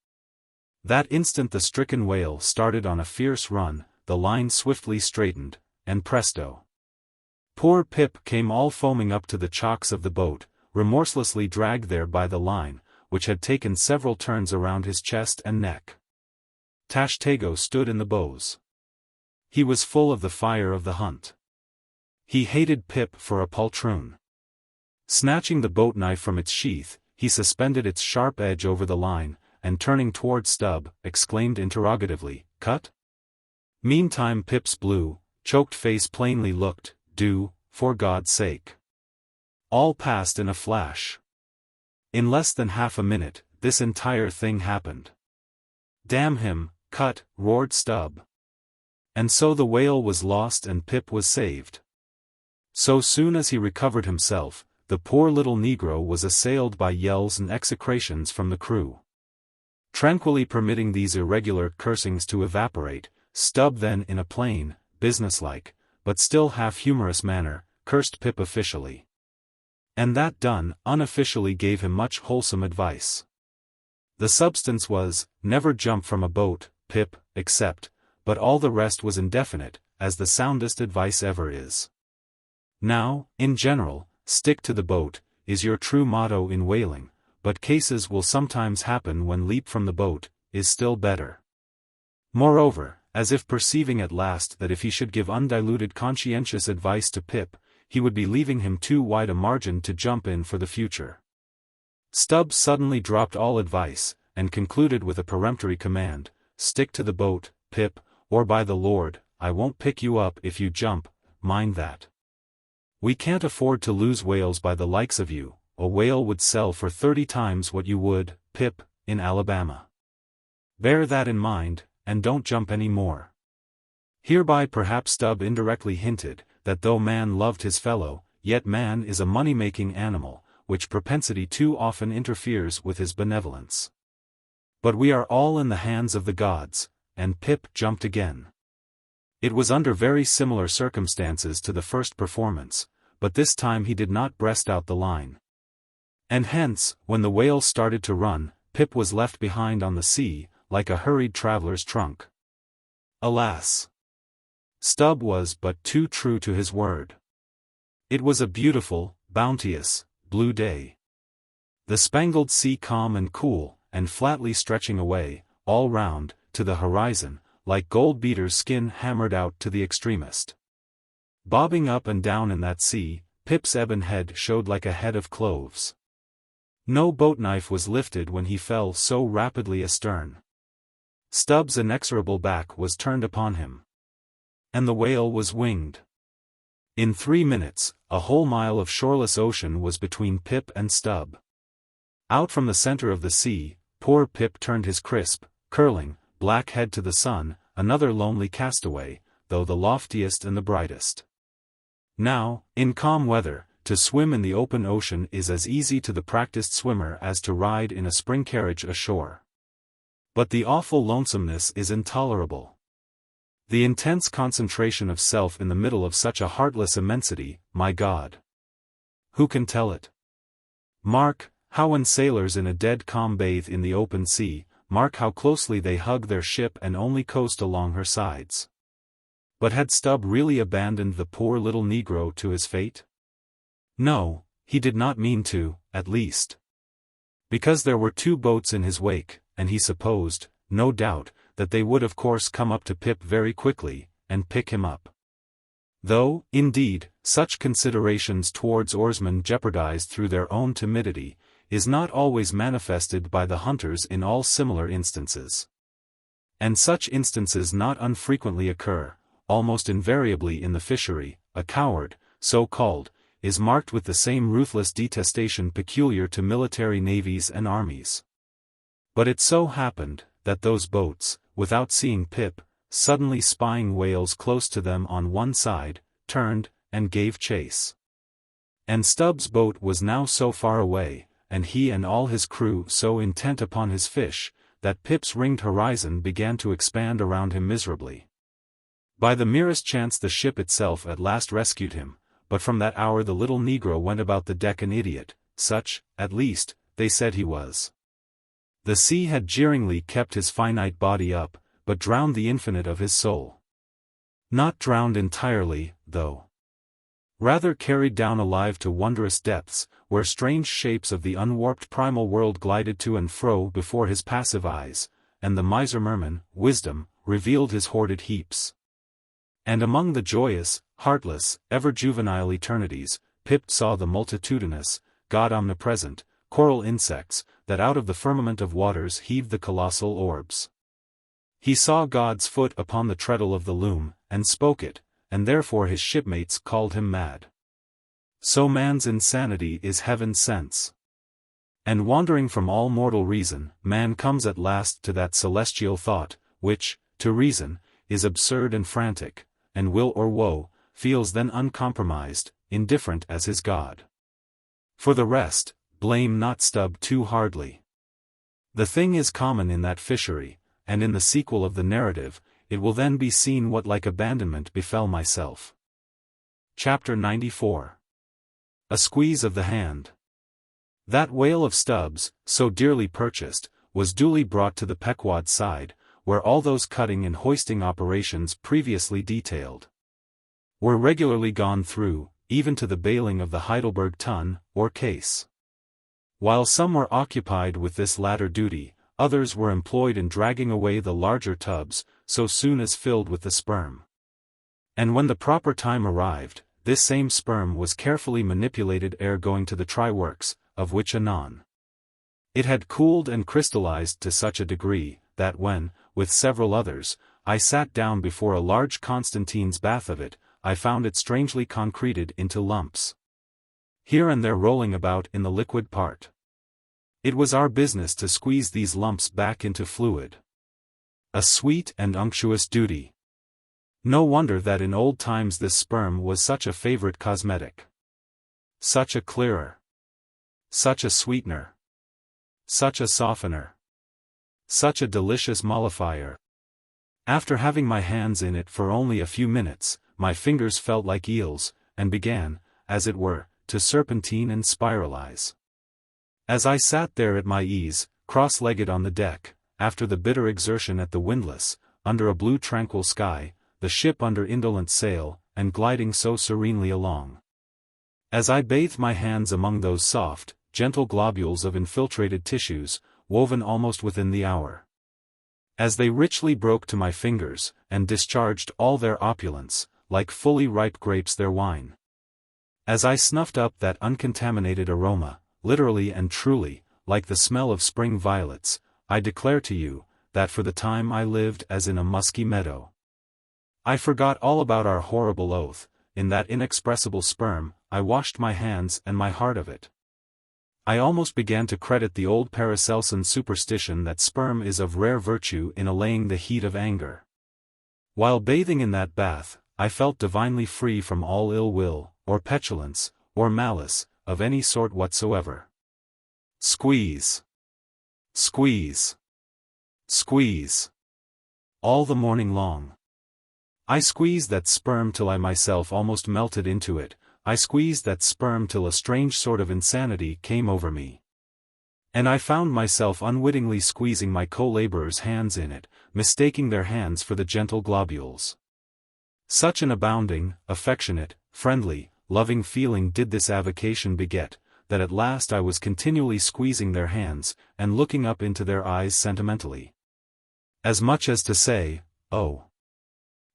That instant the stricken whale started on a fierce run, the line swiftly straightened, and presto! Poor Pip came all foaming up to the chocks of the boat, remorselessly dragged there by the line, which had taken several turns around his chest and neck. Tashtego stood in the bows. He was full of the fire of the hunt. He hated Pip for a poltroon. Snatching the boat knife from its sheath, he suspended its sharp edge over the line, and turning toward Stubb, exclaimed interrogatively, "Cut?" Meantime Pip's blue, choked face plainly looked, "Do, for God's sake." All passed in a flash. In less than half a minute, this entire thing happened. "Damn him, cut," roared Stubb. And so the whale was lost and Pip was saved. So soon as he recovered himself, the poor little negro was assailed by yells and execrations from the crew. Tranquilly permitting these irregular cursings to evaporate, Stubb then in a plain, businesslike, but still half-humorous manner, cursed Pip officially. And that done, unofficially gave him much wholesome advice. The substance was, never jump from a boat, Pip, except, but all the rest was indefinite, as the soundest advice ever is. Now, in general, stick to the boat, is your true motto in whaling, but cases will sometimes happen when leap from the boat, is still better. Moreover, as if perceiving at last that if he should give undiluted conscientious advice to Pip, he would be leaving him too wide a margin to jump in for the future. Stubb suddenly dropped all advice, and concluded with a peremptory command, "Stick to the boat, Pip, or by the Lord, I won't pick you up if you jump, mind that. We can't afford to lose whales by the likes of you. A whale would sell for 30 times what you would, Pip, in Alabama. Bear that in mind, and don't jump any more." Hereby perhaps Stubb indirectly hinted, that though man loved his fellow, yet man is a money-making animal, which propensity too often interferes with his benevolence. But we are all in the hands of the gods, and Pip jumped again. It was under very similar circumstances to the first performance, but this time he did not breast out the line. And hence, when the whale started to run, Pip was left behind on the sea, like a hurried traveler's trunk. Alas! Stubb was but too true to his word. It was a beautiful, bounteous, blue day. The spangled sea calm and cool, and flatly stretching away, all round, to the horizon, like gold beater's skin hammered out to the extremest. Bobbing up and down in that sea, Pip's ebon head showed like a head of cloves. No boat knife was lifted when he fell so rapidly astern. Stubb's inexorable back was turned upon him. And the whale was winged. In 3 minutes, a whole mile of shoreless ocean was between Pip and Stubb. Out from the center of the sea, poor Pip turned his crisp, curling, black head to the sun, another lonely castaway, though the loftiest and the brightest. Now, in calm weather, to swim in the open ocean is as easy to the practiced swimmer as to ride in a spring carriage ashore. But the awful lonesomeness is intolerable. The intense concentration of self in the middle of such a heartless immensity, my God! Who can tell it? Mark, how when sailors in a dead calm bathe in the open sea, mark how closely they hug their ship and only coast along her sides. But had Stubb really abandoned the poor little negro to his fate? No, he did not mean to, at least. Because there were 2 boats in his wake, and he supposed, no doubt, that they would of course come up to Pip very quickly, and pick him up. Though, indeed, such considerations towards oarsmen jeopardized through their own timidity, is not always manifested by the hunters in all similar instances. And such instances not unfrequently occur, almost invariably in the fishery. A coward, so called, is marked with the same ruthless detestation peculiar to military navies and armies. But it so happened, that those boats, without seeing Pip, suddenly spying whales close to them on one side, turned, and gave chase. And Stubb's boat was now so far away, and he and all his crew so intent upon his fish, that Pip's ringed horizon began to expand around him miserably. By the merest chance the ship itself at last rescued him, but from that hour the little negro went about the deck an idiot, such, at least, they said he was. The sea had jeeringly kept his finite body up, but drowned the infinite of his soul. Not drowned entirely, though. Rather carried down alive to wondrous depths, where strange shapes of the unwarped primal world glided to and fro before his passive eyes, and the miser Merman, wisdom, revealed his hoarded heaps. And among the joyous, heartless, ever-juvenile eternities, Pip saw the multitudinous, God omnipresent, coral insects, that out of the firmament of waters heaved the colossal orbs. He saw God's foot upon the treadle of the loom, and spoke it, and therefore his shipmates called him mad. So man's insanity is heaven's sense. And wandering from all mortal reason, man comes at last to that celestial thought, which, to reason, is absurd and frantic, and will or woe, feels then uncompromised, indifferent as his God. For the rest, blame not Stubb too hardly. The thing is common in that fishery, and in the sequel of the narrative, it will then be seen what like abandonment befell myself. Chapter 94. A squeeze of the hand. That whale of Stubb's, so dearly purchased, was duly brought to the Pequod side, where all those cutting and hoisting operations previously detailed were regularly gone through, even to the bailing of the Heidelberg tun, or case. While some were occupied with this latter duty, others were employed in dragging away the larger tubs, so soon as filled with the sperm. And when the proper time arrived, this same sperm was carefully manipulated ere going to the try-works, of which anon. It had cooled and crystallized to such a degree, that when, with several others, I sat down before a large Constantine's bath of it, I found it strangely concreted into lumps, here and there rolling about in the liquid part. It was our business to squeeze these lumps back into fluid. A sweet and unctuous duty. No wonder that in old times this sperm was such a favorite cosmetic. Such a clearer. Such a sweetener. Such a softener. Such a delicious mollifier. After having my hands in it for only a few minutes, my fingers felt like eels, and began, as it were, to serpentine and spiralize. As I sat there at my ease, cross-legged on the deck, after the bitter exertion at the windlass, under a blue tranquil sky, the ship under indolent sail, and gliding so serenely along. As I bathed my hands among those soft, gentle globules of infiltrated tissues, woven almost within the hour. As they richly broke to my fingers, and discharged all their opulence, like fully ripe grapes their wine. As I snuffed up that uncontaminated aroma, literally and truly, like the smell of spring violets, I declare to you, that for the time I lived as in a musky meadow. I forgot all about our horrible oath. In that inexpressible sperm, I washed my hands and my heart of it. I almost began to credit the old Paracelsian superstition that sperm is of rare virtue in allaying the heat of anger. While bathing in that bath, I felt divinely free from all ill will, or petulance, or malice, of any sort whatsoever. Squeeze. Squeeze. Squeeze. All the morning long. I squeezed that sperm till I myself almost melted into it. I squeezed that sperm till a strange sort of insanity came over me. And I found myself unwittingly squeezing my co-laborers' hands in it, mistaking their hands for the gentle globules. Such an abounding, affectionate, friendly, loving feeling did this avocation beget, that at last I was continually squeezing their hands, and looking up into their eyes sentimentally. As much as to say, "Oh,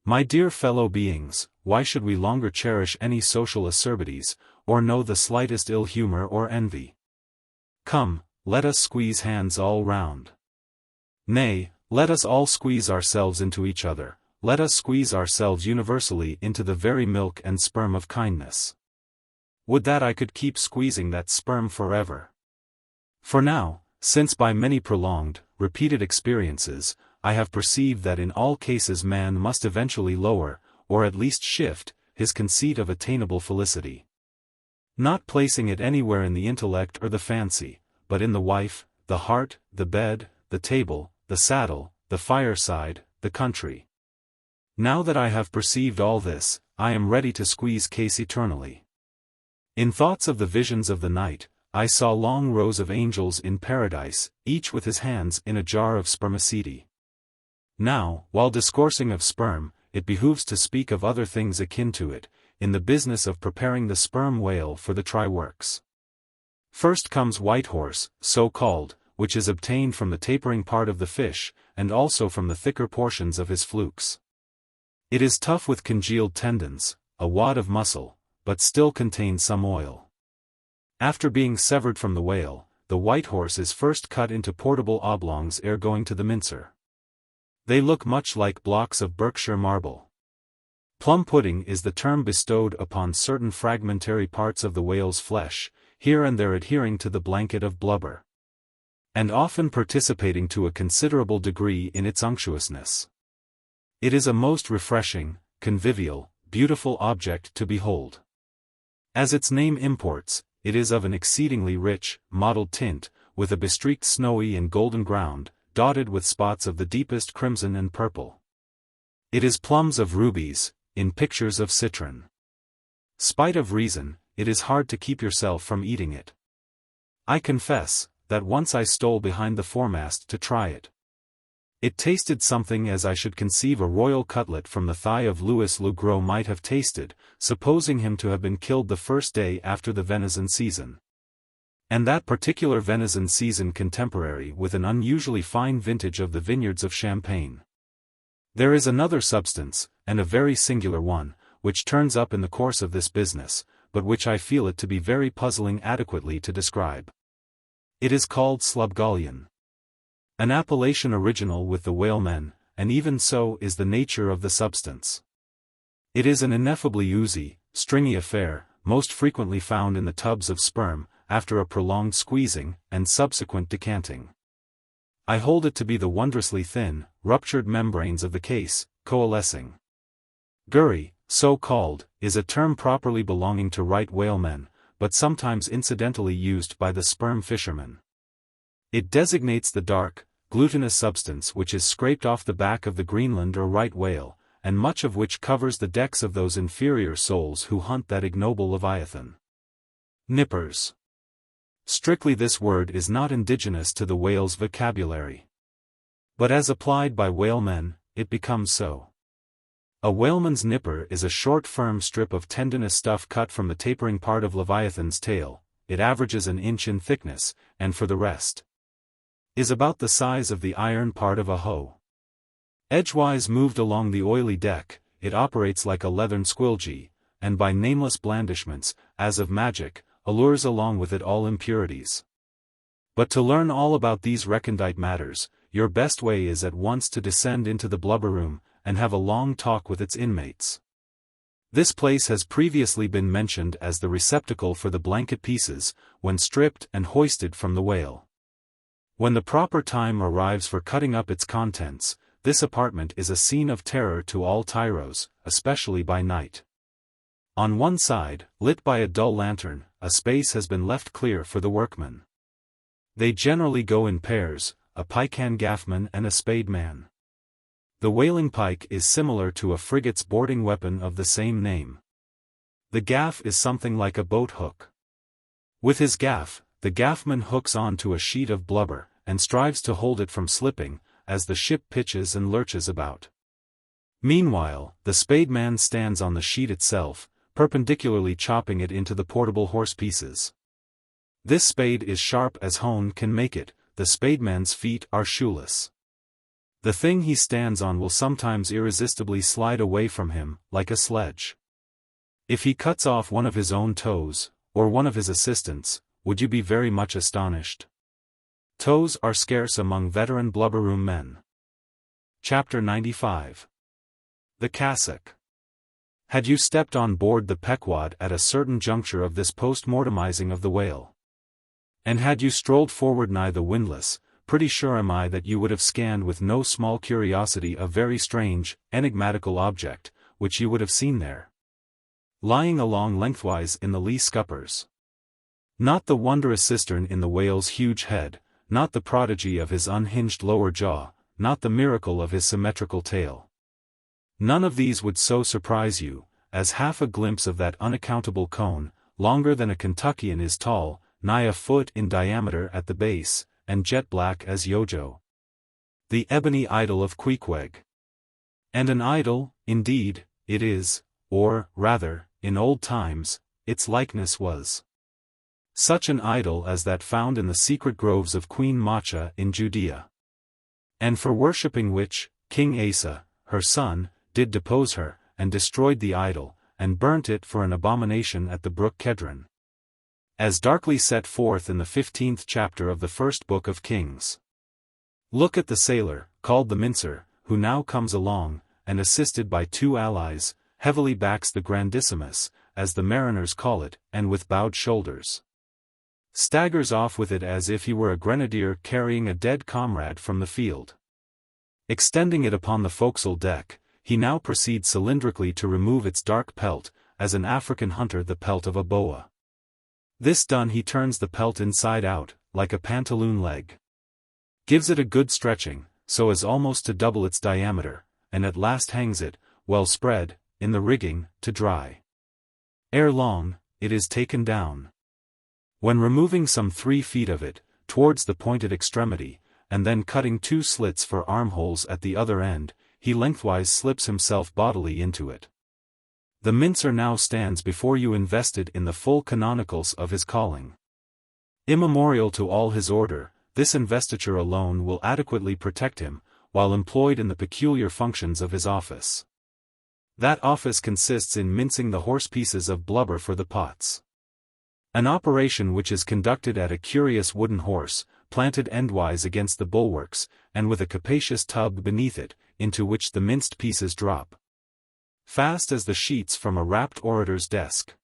my dear fellow beings, why should we longer cherish any social acerbities, or know the slightest ill humor or envy? Come, let us squeeze hands all round. Nay, let us all squeeze ourselves into each other, let us squeeze ourselves universally into the very milk and sperm of kindness. Would that I could keep squeezing that sperm forever. For now, since by many prolonged, repeated experiences, I have perceived that in all cases man must eventually lower, or at least shift, his conceit of attainable felicity. Not placing it anywhere in the intellect or the fancy, but in the wife, the heart, the bed, the table, the saddle, the fireside, the country. Now that I have perceived all this, I am ready to squeeze case eternally. In thoughts of the visions of the night, I saw long rows of angels in paradise, each with his hands in a jar of spermaceti. Now, while discoursing of sperm, it behooves to speak of other things akin to it, in the business of preparing the sperm whale for the try-works. First comes white horse, so called, which is obtained from the tapering part of the fish, and also from the thicker portions of his flukes. It is tough with congealed tendons, a wad of muscle, but still contains some oil. After being severed from the whale, the white horse is first cut into portable oblongs ere going to the mincer. They look much like blocks of Berkshire marble. Plum pudding is the term bestowed upon certain fragmentary parts of the whale's flesh, here and there adhering to the blanket of blubber, and often participating to a considerable degree in its unctuousness. It is a most refreshing, convivial, beautiful object to behold. As its name imports, it is of an exceedingly rich, mottled tint, with a bestreaked snowy and golden ground, dotted with spots of the deepest crimson and purple. It is plums of rubies, in pictures of citron. Spite of reason, it is hard to keep yourself from eating it. I confess, that once I stole behind the foremast to try it. It tasted something as I should conceive a royal cutlet from the thigh of Louis le Gros might have tasted, supposing him to have been killed the first day after the venison season. And that particular venison season contemporary with an unusually fine vintage of the vineyards of Champagne. There is another substance, and a very singular one, which turns up in the course of this business, but which I feel it to be very puzzling adequately to describe. It is called slubgullion. An appellation original with the whalemen, and even so is the nature of the substance. It is an ineffably oozy, stringy affair, most frequently found in the tubs of sperm, after a prolonged squeezing, and subsequent decanting. I hold it to be the wondrously thin, ruptured membranes of the case, coalescing. Gurry, so called, is a term properly belonging to right whalemen, but sometimes incidentally used by the sperm fishermen. It designates the dark, glutinous substance which is scraped off the back of the Greenland or right whale, and much of which covers the decks of those inferior souls who hunt that ignoble leviathan. Nippers. Strictly this word is not indigenous to the whale's vocabulary. But as applied by whalemen, it becomes so. A whaleman's nipper is a short firm strip of tendinous stuff cut from the tapering part of leviathan's tail. It averages an inch in thickness, and for the rest, is about the size of the iron part of a hoe. Edgewise moved along the oily deck, it operates like a leathern squilgee, and by nameless blandishments, as of magic, allures along with it all impurities. But to learn all about these recondite matters, your best way is at once to descend into the blubber room, and have a long talk with its inmates. This place has previously been mentioned as the receptacle for the blanket pieces, when stripped and hoisted from the whale. When the proper time arrives for cutting up its contents, this apartment is a scene of terror to all tyros, especially by night. On one side, lit by a dull lantern, a space has been left clear for the workmen. They generally go in pairs, a pike-hand gaffman and a spademan. The whaling pike is similar to a frigate's boarding weapon of the same name. The gaff is something like a boat hook. With his gaff, the gaffman hooks on to a sheet of blubber, and strives to hold it from slipping, as the ship pitches and lurches about. Meanwhile, the spademan stands on the sheet itself, perpendicularly chopping it into the portable horse pieces. This spade is sharp as hone can make it, the spademan's feet are shoeless. The thing he stands on will sometimes irresistibly slide away from him, like a sledge. If he cuts off one of his own toes, or one of his assistants, would you be very much astonished? Toes are scarce among veteran blubber-room men. Chapter 95. The Cassock. Had you stepped on board the Pequod at a certain juncture of this post-mortemizing of the whale, and had you strolled forward nigh the windlass, pretty sure am I that you would have scanned with no small curiosity a very strange, enigmatical object, which you would have seen there, lying along lengthwise in the lee scuppers. Not the wondrous cistern in the whale's huge head, not the prodigy of his unhinged lower jaw, not the miracle of his symmetrical tail. None of these would so surprise you, as half a glimpse of that unaccountable cone, longer than a Kentuckian is tall, nigh a foot in diameter at the base, and jet black as Yojo. The ebony idol of Queequeg. And an idol, indeed, it is, or, rather, in old times, its likeness was. Such an idol as that found in the secret groves of Queen Macha in Judea. And for worshipping which, King Asa, her son, did depose her, and destroyed the idol, and burnt it for an abomination at the brook Kedron. As darkly set forth in the 15th chapter of the first book of Kings. Look at the sailor, called the mincer, who now comes along, and assisted by two allies, heavily backs the grandissimus, as the mariners call it, and with bowed shoulders staggers off with it as if he were a grenadier carrying a dead comrade from the field. Extending it upon the forecastle deck, he now proceeds cylindrically to remove its dark pelt, as an African hunter the pelt of a boa. This done, he turns the pelt inside out, like a pantaloon leg. Gives it a good stretching, so as almost to double its diameter, and at last hangs it, well spread, in the rigging, to dry. Ere long, it is taken down. When removing some 3 feet of it, towards the pointed extremity, and then cutting 2 slits for armholes at the other end, he lengthwise slips himself bodily into it. The mincer now stands before you invested in the full canonicals of his calling. Immemorial to all his order, this investiture alone will adequately protect him, while employed in the peculiar functions of his office. That office consists in mincing the horse pieces of blubber for the pots. An operation which is conducted at a curious wooden horse, planted endwise against the bulwarks, and with a capacious tub beneath it, into which the minced pieces drop, fast as the sheets from a rapt orator's desk.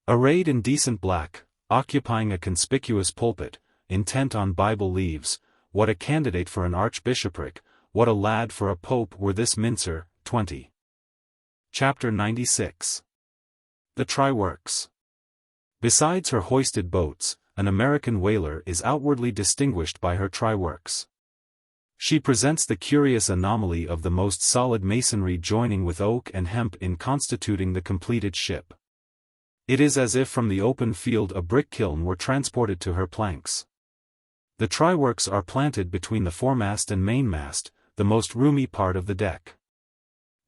Arrayed in decent black, occupying a conspicuous pulpit, intent on Bible leaves, what a candidate for an archbishopric, what a lad for a pope were this mincer. 20. Chapter 96. The Try-Works. Besides her hoisted boats, an American whaler is outwardly distinguished by her try-works. She presents the curious anomaly of the most solid masonry joining with oak and hemp in constituting the completed ship. It is as if from the open field a brick kiln were transported to her planks. The try-works are planted between the foremast and mainmast, the most roomy part of the deck.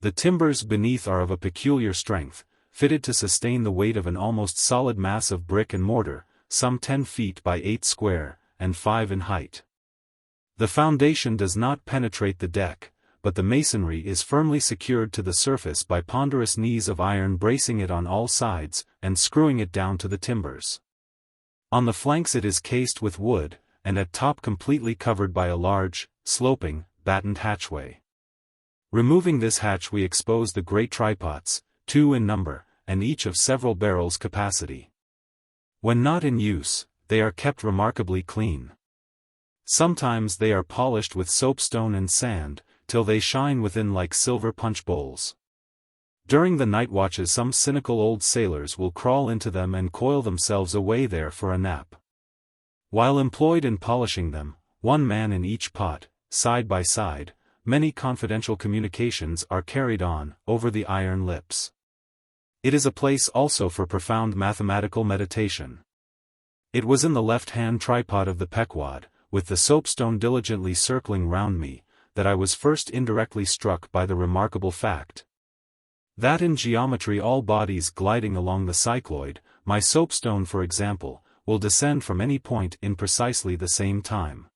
The timbers beneath are of a peculiar strength, fitted to sustain the weight of an almost solid mass of brick and mortar, some 10 feet by 8 square, and 5 in height. The foundation does not penetrate the deck, but the masonry is firmly secured to the surface by ponderous knees of iron bracing it on all sides, and screwing it down to the timbers. On the flanks it is cased with wood, and at top completely covered by a large, sloping, battened hatchway. Removing this hatch we expose the great trypots, 2 in number, and each of several barrels capacity. When not in use, they are kept remarkably clean. Sometimes they are polished with soapstone and sand, till they shine within like silver punch bowls. During the night watches some cynical old sailors will crawl into them and coil themselves away there for a nap. While employed in polishing them, one man in each pot, side by side, many confidential communications are carried on, over the iron lips. It is a place also for profound mathematical meditation. It was in the left-hand tripod of the Pequod, with the soapstone diligently circling round me, that I was first indirectly struck by the remarkable fact that in geometry all bodies gliding along the cycloid, my soapstone for example, will descend from any point in precisely the same time.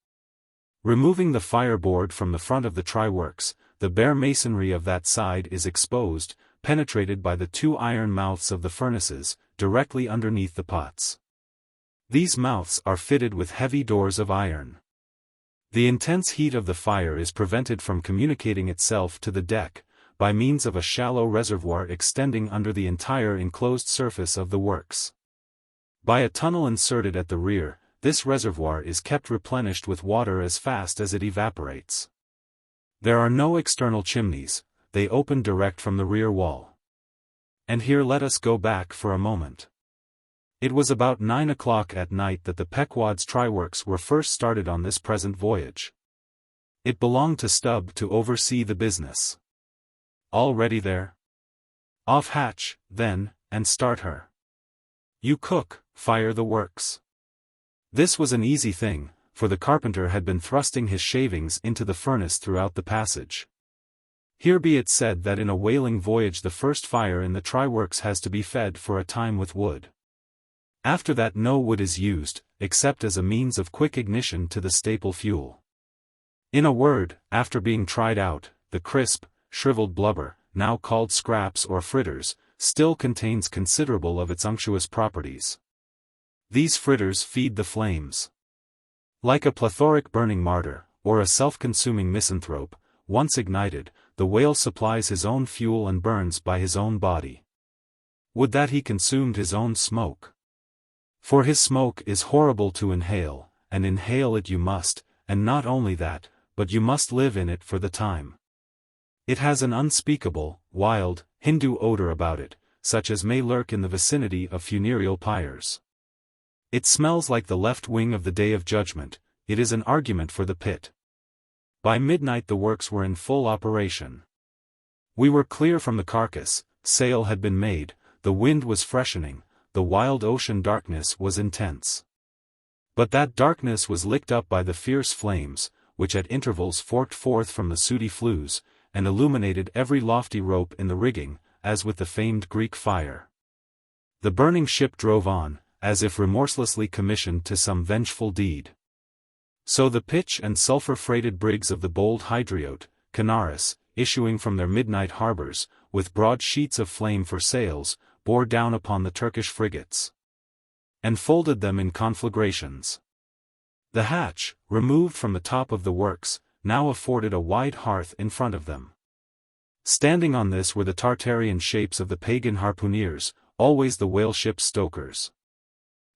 Removing the fireboard from the front of the try-works, the bare masonry of that side is exposed, penetrated by the two iron mouths of the furnaces, directly underneath the pots. These mouths are fitted with heavy doors of iron. The intense heat of the fire is prevented from communicating itself to the deck, by means of a shallow reservoir extending under the entire enclosed surface of the works. By a tunnel inserted at the rear, this reservoir is kept replenished with water as fast as it evaporates. There are no external chimneys, they open direct from the rear wall. And here let us go back for a moment. It was about 9 o'clock at night that the Pequod's try-works were first started on this present voyage. It belonged to Stubb to oversee the business. All ready there? Off hatch, then, and start her. You cook, fire the works. This was an easy thing, for the carpenter had been thrusting his shavings into the furnace throughout the passage. Here be it said that in a whaling voyage the first fire in the try-works has to be fed for a time with wood. After that no wood is used, except as a means of quick ignition to the staple fuel. In a word, after being tried out, the crisp, shriveled blubber, now called scraps or fritters, still contains considerable of its unctuous properties. These fritters feed the flames. Like a plethoric burning martyr, or a self-consuming misanthrope, once ignited, the whale supplies his own fuel and burns by his own body. Would that he consumed his own smoke! For his smoke is horrible to inhale, and inhale it you must, and not only that, but you must live in it for the time. It has an unspeakable, wild, Hindu odor about it, such as may lurk in the vicinity of funereal pyres. It smells like the left wing of the Day of Judgment, it is an argument for the pit. By midnight the works were in full operation. We were clear from the carcass, sail had been made, the wind was freshening, the wild ocean darkness was intense. But that darkness was licked up by the fierce flames, which at intervals forked forth from the sooty flues, and illuminated every lofty rope in the rigging, as with the famed Greek fire. The burning ship drove on, as if remorselessly commissioned to some vengeful deed. So the pitch and sulphur-freighted brigs of the bold Hydriote, Canaris, issuing from their midnight harbors, with broad sheets of flame for sails, bore down upon the Turkish frigates, and folded them in conflagrations. The hatch, removed from the top of the works, now afforded a wide hearth in front of them. Standing on this were the Tartarian shapes of the pagan harpooneers, always the whale-ship's stokers.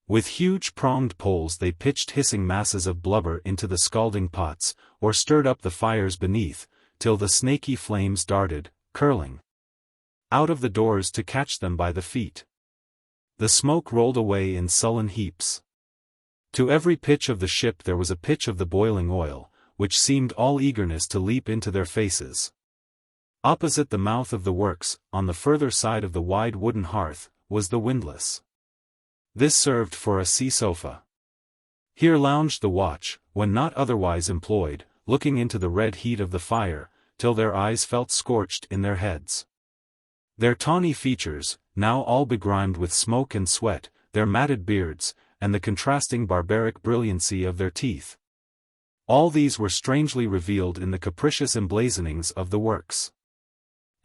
With huge pronged poles they pitched hissing masses of blubber into the scalding pots, or stirred up the fires beneath, till the snaky flames darted, curling, out of the doors to catch them by the feet. The smoke rolled away in sullen heaps. To every pitch of the ship there was a pitch of the boiling oil, which seemed all eagerness to leap into their faces. Opposite the mouth of the works, on the further side of the wide wooden hearth, was the windlass. This served for a sea sofa. Here lounged the watch, when not otherwise employed, looking into the red heat of the fire, till their eyes felt scorched in their heads. Their tawny features, now all begrimed with smoke and sweat, their matted beards, and the contrasting barbaric brilliancy of their teeth. All these were strangely revealed in the capricious emblazonings of the works.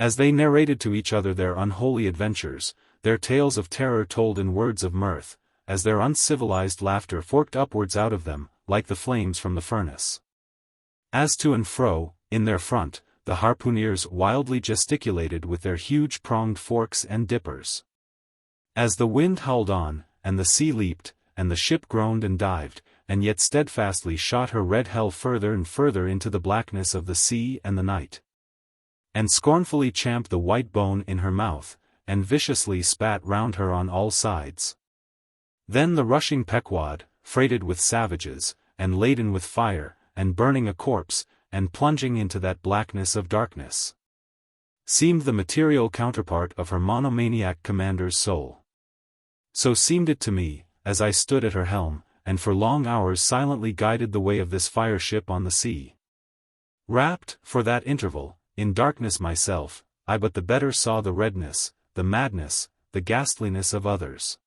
As they narrated to each other their unholy adventures, their tales of terror told in words of mirth, as their uncivilized laughter forked upwards out of them, like the flames from the furnace. As to and fro, in their front, the harpooneers wildly gesticulated with their huge pronged forks and dippers. As the wind howled on, and the sea leaped, and the ship groaned and dived, and yet steadfastly shot her red hell further and further into the blackness of the sea and the night, and scornfully champed the white bone in her mouth, and viciously spat round her on all sides. Then the rushing Pequod, freighted with savages, and laden with fire, and burning a corpse, and plunging into that blackness of darkness, seemed the material counterpart of her monomaniac commander's soul. So seemed it to me, as I stood at her helm, and for long hours silently guided the way of this fire ship on the sea. Wrapped, for that interval, in darkness myself, I but the better saw the redness, the madness, the ghastliness of others.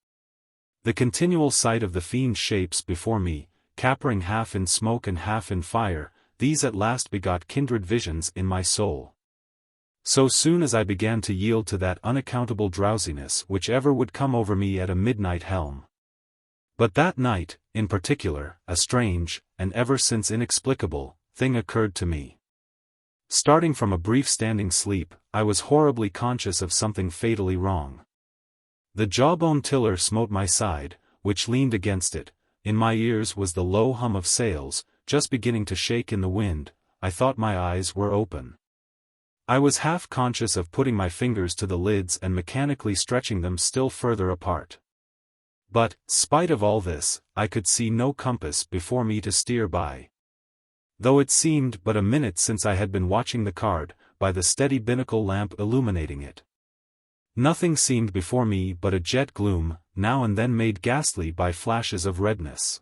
The continual sight of the fiend shapes before me, capering half in smoke and half in fire, these at last begot kindred visions in my soul. So soon as I began to yield to that unaccountable drowsiness which ever would come over me at a midnight helm. But that night, in particular, a strange, and ever since inexplicable, thing occurred to me. Starting from a brief standing sleep, I was horribly conscious of something fatally wrong. The jawbone tiller smote my side, which leaned against it, in my ears was the low hum of sails, just beginning to shake in the wind, I thought my eyes were open. I was half conscious of putting my fingers to the lids and mechanically stretching them still further apart. But, spite of all this, I could see no compass before me to steer by. Though it seemed but a minute since I had been watching the card, by the steady binnacle lamp illuminating it. Nothing seemed before me but a jet gloom, now and then made ghastly by flashes of redness.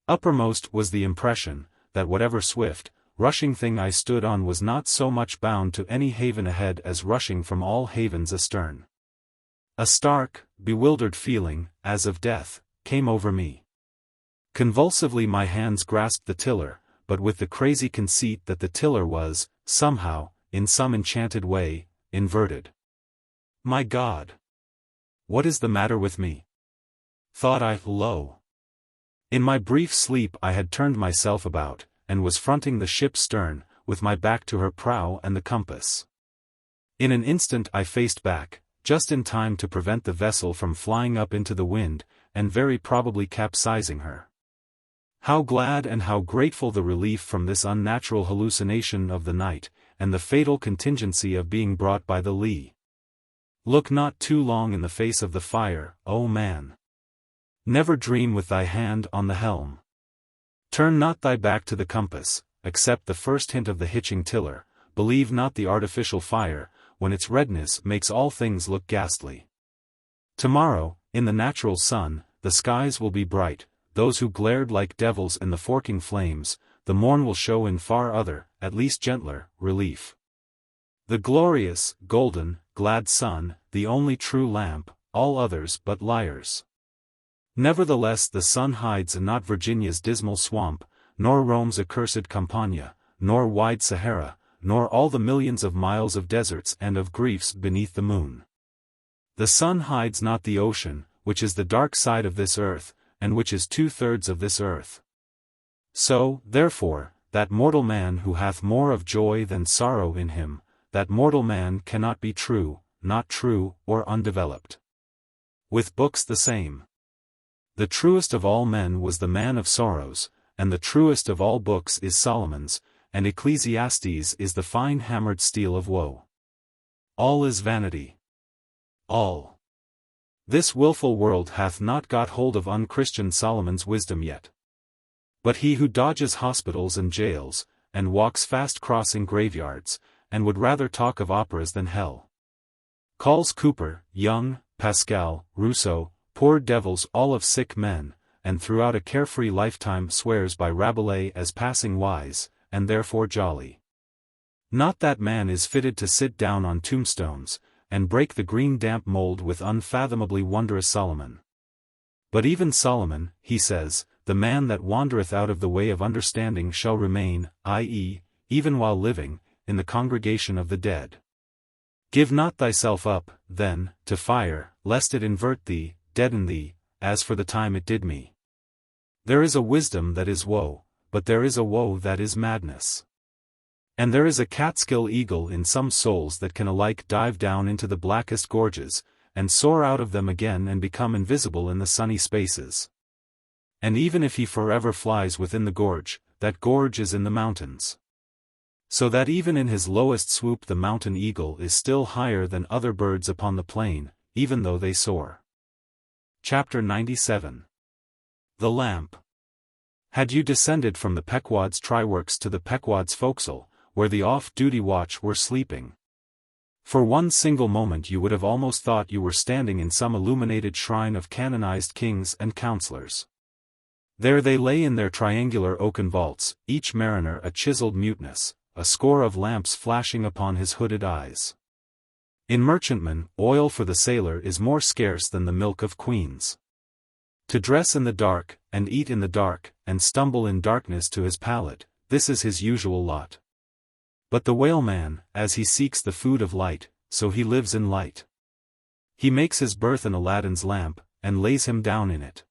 Uppermost was the impression, that whatever swift, rushing thing I stood on was not so much bound to any haven ahead as rushing from all havens astern. A stark, bewildered feeling, as of death, came over me. Convulsively my hands grasped the tiller, but with the crazy conceit that the tiller was, somehow, in some enchanted way, inverted. My God! What is the matter with me? Thought I, lo! In my brief sleep I had turned myself about, and was fronting the ship's stern, with my back to her prow and the compass. In an instant I faced back, just in time to prevent the vessel from flying up into the wind, and very probably capsizing her. How glad and how grateful the relief from this unnatural hallucination of the night, and the fatal contingency of being brought by the lee. Look not too long in the face of the fire, O man. Never dream with thy hand on the helm. Turn not thy back to the compass, accept the first hint of the hitching tiller, believe not the artificial fire, when its redness makes all things look ghastly. Tomorrow, in the natural sun, the skies will be bright, those who glared like devils in the forking flames, the morn will show in far other, at least gentler, relief. The glorious, golden, glad sun, the only true lamp, all others but liars. Nevertheless the sun hides not Virginia's dismal swamp, nor Rome's accursed Campagna, nor wide Sahara, nor all the millions of miles of deserts and of griefs beneath the moon. The sun hides not the ocean, which is the dark side of this earth, and which is 2/3 of this earth. So, therefore, that mortal man who hath more of joy than sorrow in him, that mortal man cannot be true, not true, or undeveloped. With books the same. The truest of all men was the man of sorrows, and the truest of all books is Solomon's, and Ecclesiastes is the fine hammered steel of woe. All is vanity. All. This wilful world hath not got hold of unchristian Solomon's wisdom yet. But he who dodges hospitals and jails, and walks fast crossing graveyards, and would rather talk of operas than hell, calls Cooper, Young, Pascal, Rousseau, poor devils all of sick men, and throughout a carefree lifetime swears by Rabelais as passing wise, and therefore jolly. Not that man is fitted to sit down on tombstones, and break the green damp mold with unfathomably wondrous Solomon. But even Solomon, he says, the man that wandereth out of the way of understanding shall remain, i.e., even while living, in the congregation of the dead. Give not thyself up, then, to fire, lest it invert thee, deaden thee, as for the time it did me. There is a wisdom that is woe, but there is a woe that is madness. And there is a Catskill eagle in some souls that can alike dive down into the blackest gorges, and soar out of them again and become invisible in the sunny spaces. And even if he forever flies within the gorge, that gorge is in the mountains. So that even in his lowest swoop the mountain eagle is still higher than other birds upon the plain, even though they soar. Chapter 97. The Lamp. Had you descended from the Pequod's tryworks to the Pequod's forecastle, where the off-duty watch were sleeping, for one single moment you would have almost thought you were standing in some illuminated shrine of canonized kings and counselors. There they lay in their triangular oaken vaults, each mariner a chiseled muteness, a score of lamps flashing upon his hooded eyes. In merchantmen, oil for the sailor is more scarce than the milk of queens. To dress in the dark, and eat in the dark, and stumble in darkness to his palate, this is his usual lot. But the whaleman, as he seeks the food of light, so he lives in light. He makes his berth in Aladdin's lamp, and lays him down in it.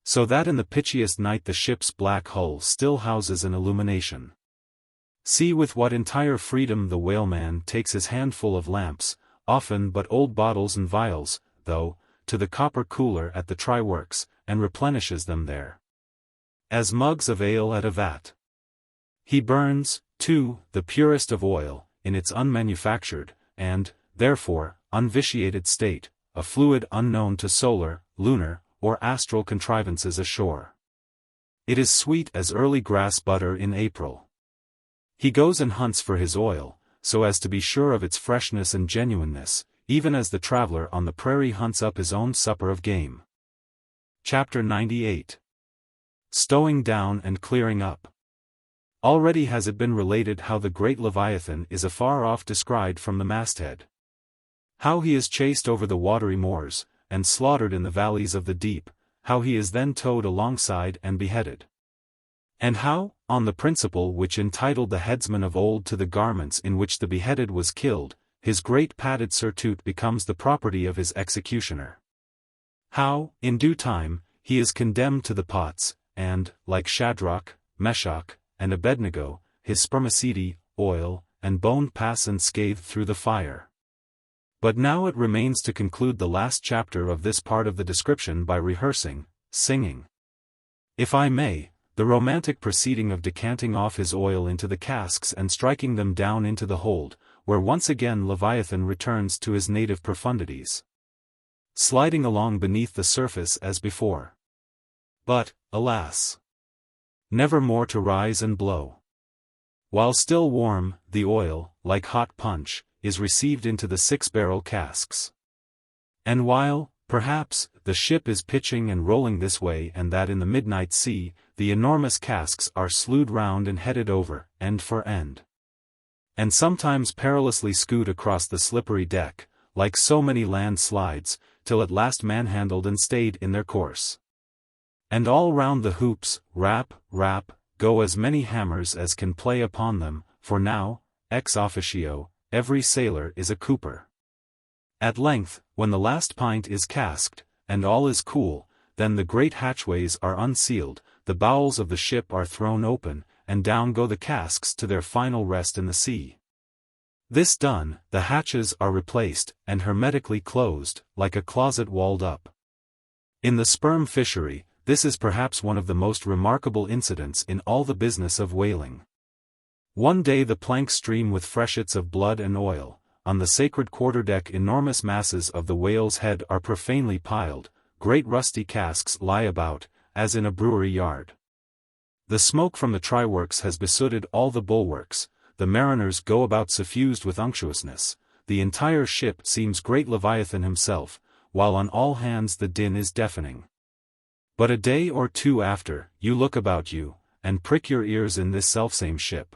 So that in the pitchiest night the ship's black hull still houses an illumination. See with what entire freedom the whaleman takes his handful of lamps, often but old bottles and vials, though, to the copper cooler at the try-works, and replenishes them there. As mugs of ale at a vat. He burns, too, the purest of oil, in its unmanufactured, and, therefore, unvitiated state, a fluid unknown to solar, lunar, or astral contrivances ashore. It is sweet as early grass butter in April. He goes and hunts for his oil, so as to be sure of its freshness and genuineness, even as the traveler on the prairie hunts up his own supper of game. Chapter 98. Stowing down and clearing up. Already has it been related how the great Leviathan is afar off descried from the masthead. How he is chased over the watery moors, and slaughtered in the valleys of the deep, how he is then towed alongside and beheaded. And how, on the principle which entitled the headsman of old to the garments in which the beheaded was killed, his great padded surtout becomes the property of his executioner. How, in due time, he is condemned to the pots, and, like Shadrach, Meshach, and Abednego, his spermaceti, oil, and bone pass unscathed through the fire. But now it remains to conclude the last chapter of this part of the description by rehearsing, singing, if I may, the romantic proceeding of decanting off his oil into the casks and striking them down into the hold, where once again Leviathan returns to his native profundities, sliding along beneath the surface as before. But, alas! Never more to rise and blow. While still warm, the oil, like hot punch, is received into the 6-barrel casks. And while, perhaps, the ship is pitching and rolling this way and that in the midnight sea, the enormous casks are slewed round and headed over, end for end. And sometimes perilously scoot across the slippery deck, like so many land slides, till at last manhandled and stayed in their course. And all round the hoops, rap, rap, go as many hammers as can play upon them, for now, ex officio, every sailor is a cooper. At length, when the last pint is casked, and all is cool, then the great hatchways are unsealed, the bowels of the ship are thrown open, and down go the casks to their final rest in the sea. This done, the hatches are replaced, and hermetically closed, like a closet walled up. In the sperm fishery, this is perhaps one of the most remarkable incidents in all the business of whaling. One day the planks stream with freshets of blood and oil, on the sacred quarterdeck enormous masses of the whale's head are profanely piled, great rusty casks lie about, as in a brewery yard. The smoke from the try-works has besooted all the bulwarks, the mariners go about suffused with unctuousness, the entire ship seems great Leviathan himself, while on all hands the din is deafening. But a day or two after, you look about you, and prick your ears in this selfsame ship.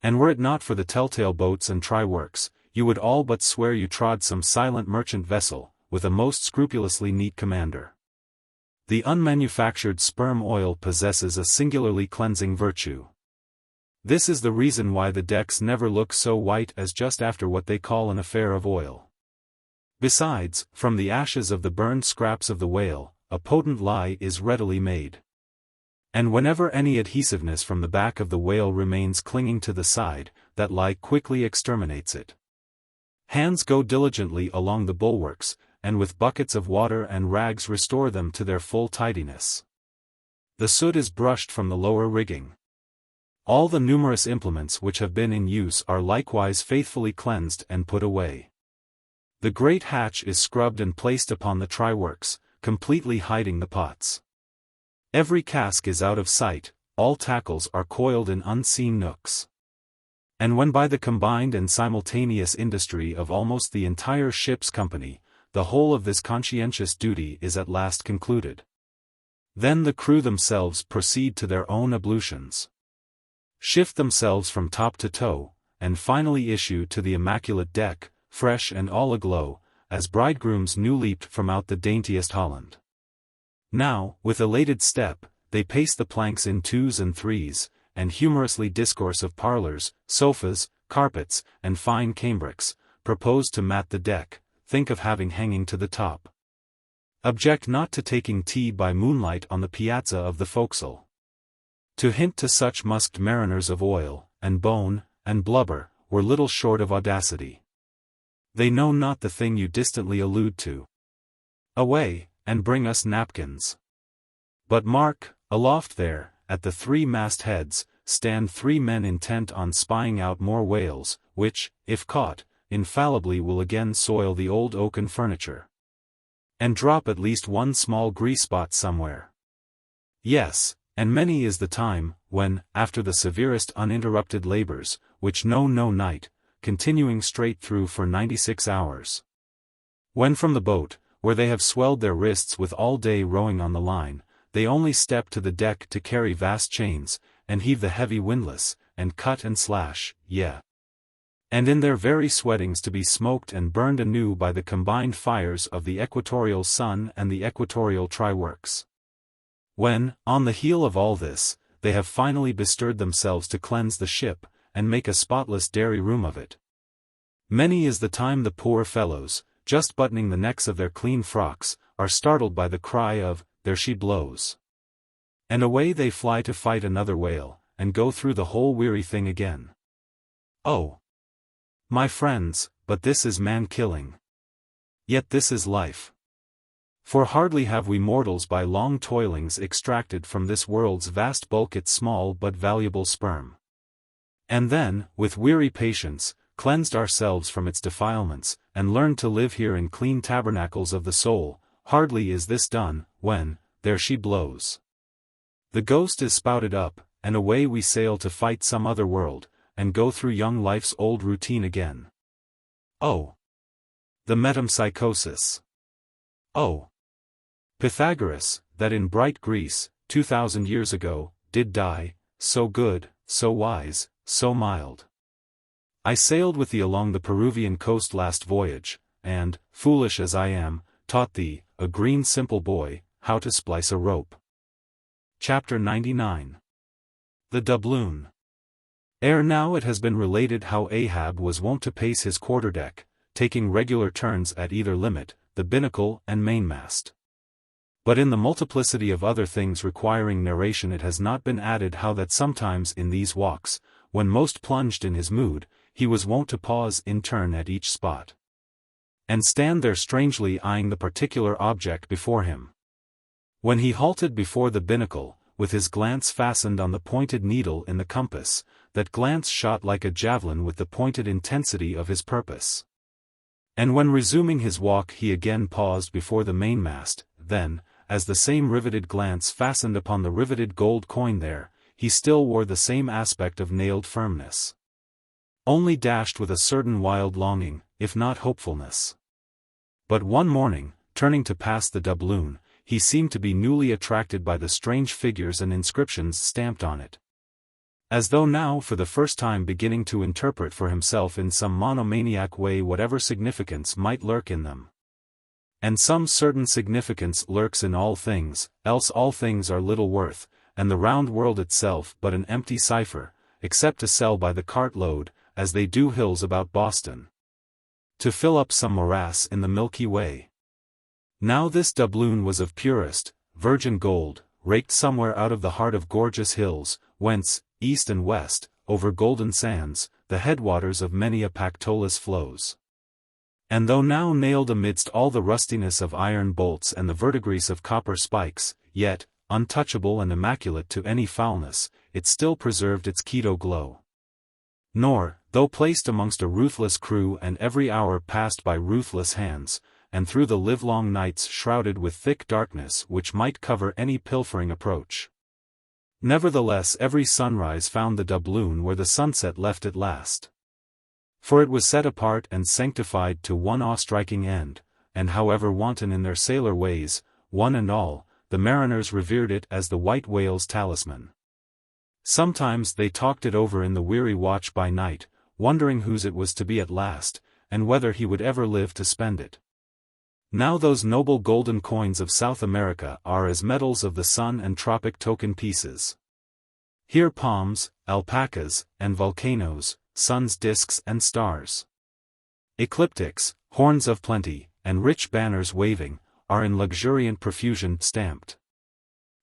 And were it not for the telltale boats and try-works, you would all but swear you trod some silent merchant vessel, with a most scrupulously neat commander. The unmanufactured sperm oil possesses a singularly cleansing virtue. This is the reason why the decks never look so white as just after what they call an affair of oil. Besides, from the ashes of the burned scraps of the whale, a potent lye is readily made. And whenever any adhesiveness from the back of the whale remains clinging to the side, that lye quickly exterminates it. Hands go diligently along the bulwarks, and with buckets of water and rags restore them to their full tidiness. The soot is brushed from the lower rigging. All the numerous implements which have been in use are likewise faithfully cleansed and put away. The great hatch is scrubbed and placed upon the try-works, completely hiding the pots. Every cask is out of sight, all tackles are coiled in unseen nooks. And when by the combined and simultaneous industry of almost the entire ship's company, the whole of this conscientious duty is at last concluded, then the crew themselves proceed to their own ablutions, shift themselves from top to toe, and finally issue to the immaculate deck, fresh and all aglow, as bridegrooms new leaped from out the daintiest holland. Now, with elated step, they pace the planks in twos and threes, and humorously discourse of parlors, sofas, carpets, and fine cambrics, propose to mat the deck, think of having hanging to the top. Object not to taking tea by moonlight on the piazza of the forecastle. To hint to such musked mariners of oil, and bone, and blubber, were little short of audacity. They know not the thing you distantly allude to. Away, and bring us napkins. But mark, aloft there, at the three mast-heads, stand three men intent on spying out more whales, which, if caught, infallibly will again soil the old oaken furniture. And drop at least one small grease spot somewhere. Yes, and many is the time, when, after the severest uninterrupted labors, which know no night, continuing straight through for 96 hours. When from the boat, where they have swelled their wrists with all day rowing on the line, they only step to the deck to carry vast chains, and heave the heavy windlass, and cut and slash, and in their very sweatings to be smoked and burned anew by the combined fires of the equatorial sun and the equatorial try-works. When, on the heel of all this, they have finally bestirred themselves to cleanse the ship, and make a spotless dairy room of it. Many is the time the poor fellows, just buttoning the necks of their clean frocks, are startled by the cry of, "There she blows." And away they fly to fight another whale, and go through the whole weary thing again. Oh, my friends, but this is man-killing. Yet this is life. For hardly have we mortals by long toilings extracted from this world's vast bulk its small but valuable sperm. And then, with weary patience, cleansed ourselves from its defilements, and learned to live here in clean tabernacles of the soul, hardly is this done, when, there she blows. The ghost is spouted up, and away we sail to fight some other world, and go through young life's old routine again. Oh, the metempsychosis. Oh, Pythagoras, that in bright Greece, 2000 years ago, did die, so good, so wise, so mild. I sailed with thee along the Peruvian coast last voyage, and, foolish as I am, taught thee, a green simple boy, how to splice a rope. Chapter 99. The Doubloon. Ere now it has been related how Ahab was wont to pace his quarterdeck, taking regular turns at either limit, the binnacle and mainmast. But in the multiplicity of other things requiring narration it has not been added how that sometimes in these walks, when most plunged in his mood, he was wont to pause in turn at each spot, and stand there strangely eyeing the particular object before him. When he halted before the binnacle, with his glance fastened on the pointed needle in the compass, that glance shot like a javelin with the pointed intensity of his purpose. And when resuming his walk he again paused before the mainmast, then, as the same riveted glance fastened upon the riveted gold coin there, he still wore the same aspect of nailed firmness, only dashed with a certain wild longing, if not hopefulness. But one morning, turning to pass the doubloon, he seemed to be newly attracted by the strange figures and inscriptions stamped on it, as though now for the first time beginning to interpret for himself in some monomaniac way whatever significance might lurk in them. And some certain significance lurks in all things, else all things are little worth, and the round world itself but an empty cipher, except to sell by the cartload, as they do hills about Boston, to fill up some morass in the Milky Way. Now this doubloon was of purest, virgin gold, raked somewhere out of the heart of gorgeous hills, whence, east and west, over golden sands, the headwaters of many a Pactolus flows. And though now nailed amidst all the rustiness of iron bolts and the verdigris of copper spikes, yet, untouchable and immaculate to any foulness, it still preserved its Quito glow. Nor, though placed amongst a ruthless crew and every hour passed by ruthless hands, and through the livelong nights shrouded with thick darkness which might cover any pilfering approach, nevertheless every sunrise found the doubloon where the sunset left it last. For it was set apart and sanctified to one awe-striking end, and however wanton in their sailor ways, one and all, the mariners revered it as the white whale's talisman. Sometimes they talked it over in the weary watch by night, wondering whose it was to be at last, and whether he would ever live to spend it. Now those noble golden coins of South America are as medals of the sun and tropic token pieces. Here palms, alpacas, and volcanoes, sun's disks and stars. Ecliptics, horns of plenty, and rich banners waving, are in luxuriant profusion stamped.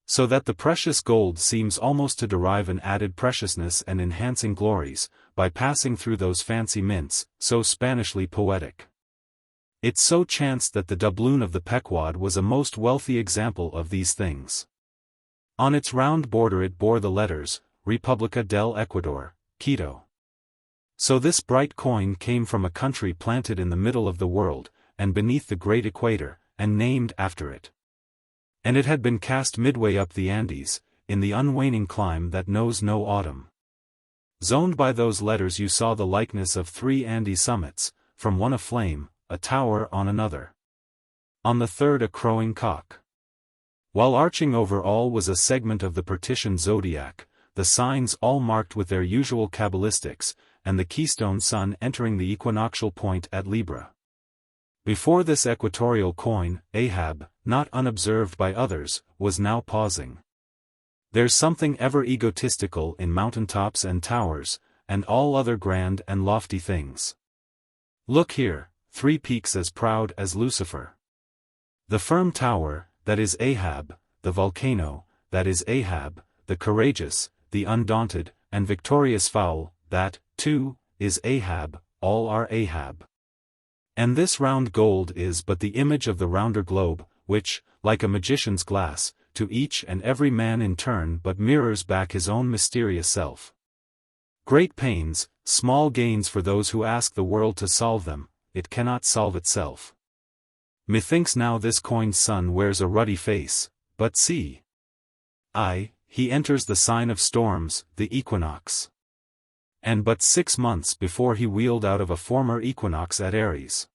So that the precious gold seems almost to derive an added preciousness and enhancing glories, by passing through those fancy mints, so Spanishly poetic. It so chanced that the doubloon of the Pequod was a most wealthy example of these things. On its round border it bore the letters, República del Ecuador, Quito. So this bright coin came from a country planted in the middle of the world, and beneath the great equator, and named after it. And it had been cast midway up the Andes, in the unwaning clime that knows no autumn. Zoned by those letters you saw the likeness of 3 Andes summits, from one a flame, a tower on another. On the third a crowing cock. While arching over all was a segment of the partitioned zodiac, the signs all marked with their usual cabalistics, and the keystone sun entering the equinoctial point at Libra. Before this equatorial coin, Ahab, not unobserved by others, was now pausing. There's something ever egotistical in mountaintops and towers, and all other grand and lofty things. Look here, 3 peaks as proud as Lucifer. The firm tower, that is Ahab, the volcano, that is Ahab, the courageous, the undaunted, and victorious fowl, that, too, is Ahab, all are Ahab. And this round gold is but the image of the rounder globe, which, like a magician's glass, to each and every man in turn but mirrors back his own mysterious self. Great pains, small gains for those who ask the world to solve them, it cannot solve itself. Methinks now this coined sun wears a ruddy face, but see! Aye, he enters the sign of storms, the equinox. And but 6 months before he wheeled out of a former equinox at Aries.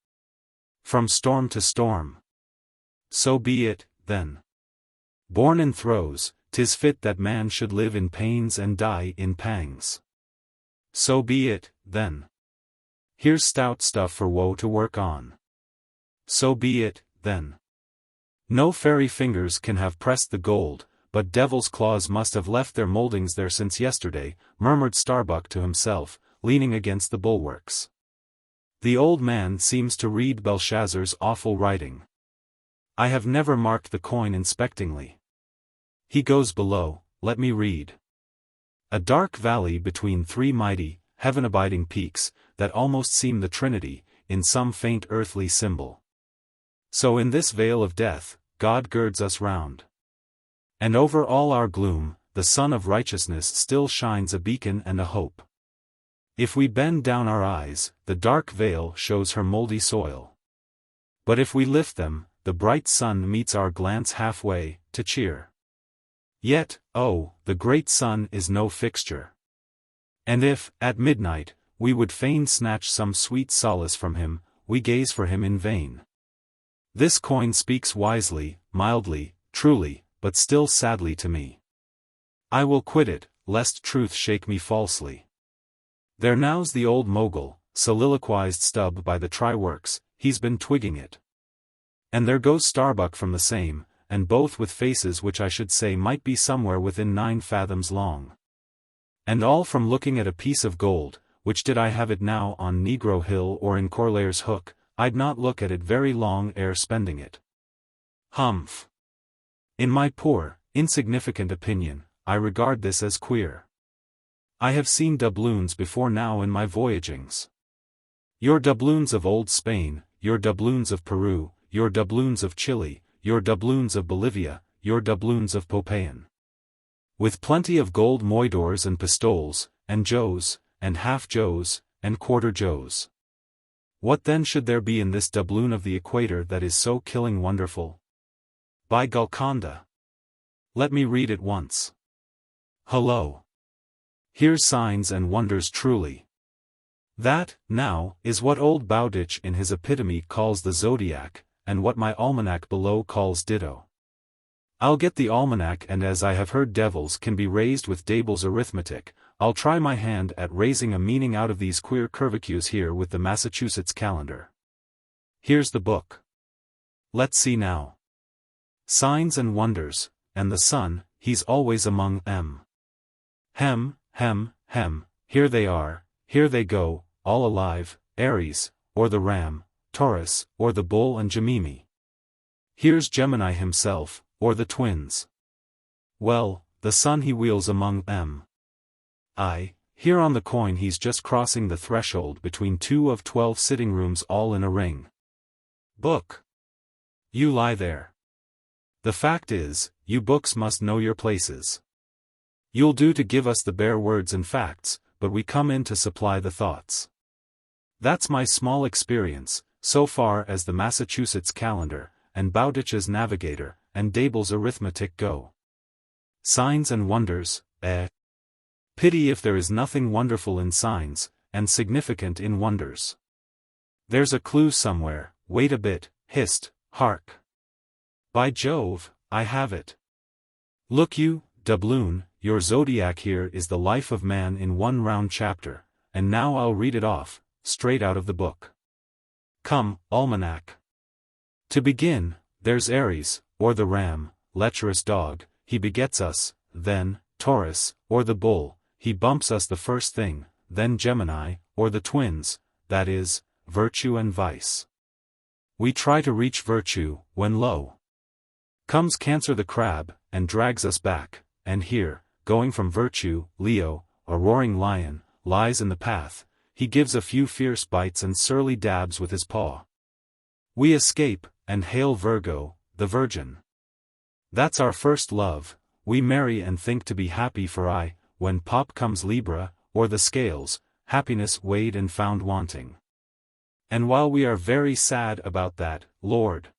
From storm to storm. So be it, then. Born in throes, 'tis fit that man should live in pains and die in pangs. So be it, then. Here's stout stuff for woe to work on. So be it, then. No fairy fingers can have pressed the gold, but devil's claws must have left their moldings there since yesterday, murmured Starbuck to himself, leaning against the bulwarks. The old man seems to read Belshazzar's awful writing. I have never marked the coin inspectingly. He goes below, let me read. A dark valley between 3 mighty, heaven-abiding peaks, that almost seem the Trinity, in some faint earthly symbol. So in this vale of death, God girds us round. And over all our gloom, the sun of righteousness still shines a beacon and a hope. If we bend down our eyes, the dark veil shows her moldy soil. But if we lift them, the bright sun meets our glance halfway, to cheer. Yet, oh, the great sun is no fixture. And if, at midnight, we would fain snatch some sweet solace from him, we gaze for him in vain. This coin speaks wisely, mildly, truly, but still sadly to me. I will quit it, lest truth shake me falsely. There now's the old mogul, soliloquized Stubb by the try-works, he's been twigging it. And there goes Starbuck from the same, and both with faces which I should say might be somewhere within 9 fathoms long. And all from looking at a piece of gold, which did I have it now on Negro Hill or in Corlaer's Hook, I'd not look at it very long ere spending it. Humph! In my poor, insignificant opinion, I regard this as queer. I have seen doubloons before now in my voyagings. Your doubloons of old Spain, your doubloons of Peru, your doubloons of Chile, your doubloons of Bolivia, your doubloons of Popayan. With plenty of gold moidores and pistoles, and joes, and half-joes, and quarter-joes. What then should there be in this doubloon of the equator that is so killing wonderful? By Golconda! Let me read it once. Hullo! Here's signs and wonders truly. That, now, is what old Bowditch in his epitome calls the zodiac, and what my almanac below calls ditto. I'll get the almanac, and as I have heard devils can be raised with Dable's arithmetic, I'll try my hand at raising a meaning out of these queer curvicues here with the Massachusetts calendar. Here's the book. Let's see now. Signs and wonders, and the sun, he's always among them. Hem, here they are, here they go, all alive, Aries, or the ram, Taurus, or the bull and Gemini. Here's Gemini himself, or the twins. Well, the sun he wheels among them. Aye, here on the coin he's just crossing the threshold between 2 of 12 sitting rooms all in a ring. Book. You lie there. The fact is, you books must know your places. You'll do to give us the bare words and facts, but we come in to supply the thoughts. That's my small experience, so far as the Massachusetts calendar, and Bowditch's Navigator, and Dable's arithmetic go. Signs and wonders, Pity if there is nothing wonderful in signs, and significant in wonders. There's a clue somewhere, wait a bit, hist, hark. By Jove, I have it. Look you, doubloon, your zodiac here is the life of man in one round chapter, and now I'll read it off, straight out of the book. Come, almanac. To begin, there's Aries, or the ram, lecherous dog, he begets us, then, Taurus, or the bull, he bumps us the first thing, then Gemini, or the twins, that is, virtue and vice. We try to reach virtue, when lo! Comes Cancer the crab, and drags us back, and here, going from virtue, Leo, a roaring lion, lies in the path, he gives a few fierce bites and surly dabs with his paw. We escape, and hail Virgo, the virgin. That's our first love, we marry and think to be happy for aye, when pop comes Libra, or the scales, happiness weighed and found wanting. And while we are very sad about that, Lord,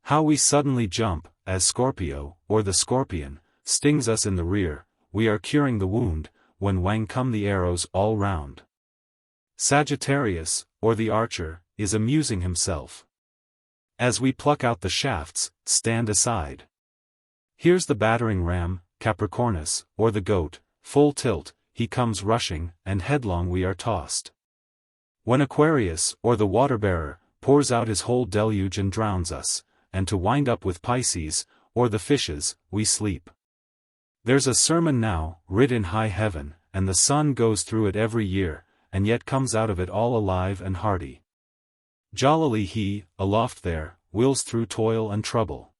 how we suddenly jump, as Scorpio, or the scorpion, stings us in the rear, we are curing the wound, when wang come the arrows all round. Sagittarius, or the archer, is amusing himself. As we pluck out the shafts, stand aside. Here's the Battering-Ram, Capricornus, or the goat, full tilt, he comes rushing, and headlong we are tossed. When Aquarius, or the water-bearer, pours out his whole deluge and drowns us, and to wind up with Pisces, or the fishes, we sleep. There's a sermon now, writ in high heaven, and the sun goes through it every year, and yet comes out of it all alive and hearty. Jollily he, aloft there, wills through toil and trouble.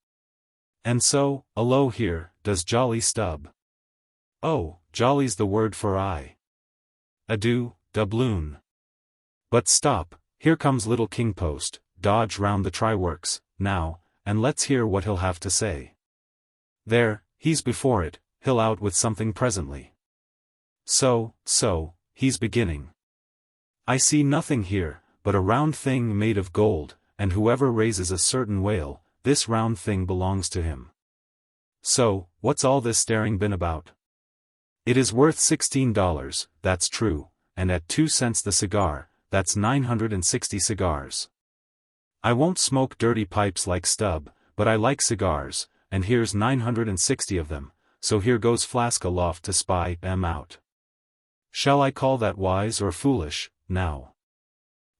And so, alow here, does jolly Stubb. Oh, jolly's the word for aye. Adieu, doubloon. But stop, here comes little King Post, dodge round the try-works, now, and let's hear what he'll have to say. There, he's before it, he'll out with something presently. So, he's beginning. I see nothing here, but a round thing made of gold, and whoever raises a certain whale, this round thing belongs to him. So, what's all this staring been about? It is worth $16, that's true, and at 2 cents the cigar, that's 960 cigars. I won't smoke dirty pipes like Stubb, but I like cigars, and here's 960 of them, so here goes Flask aloft to spy them out. Shall I call that wise or foolish, now?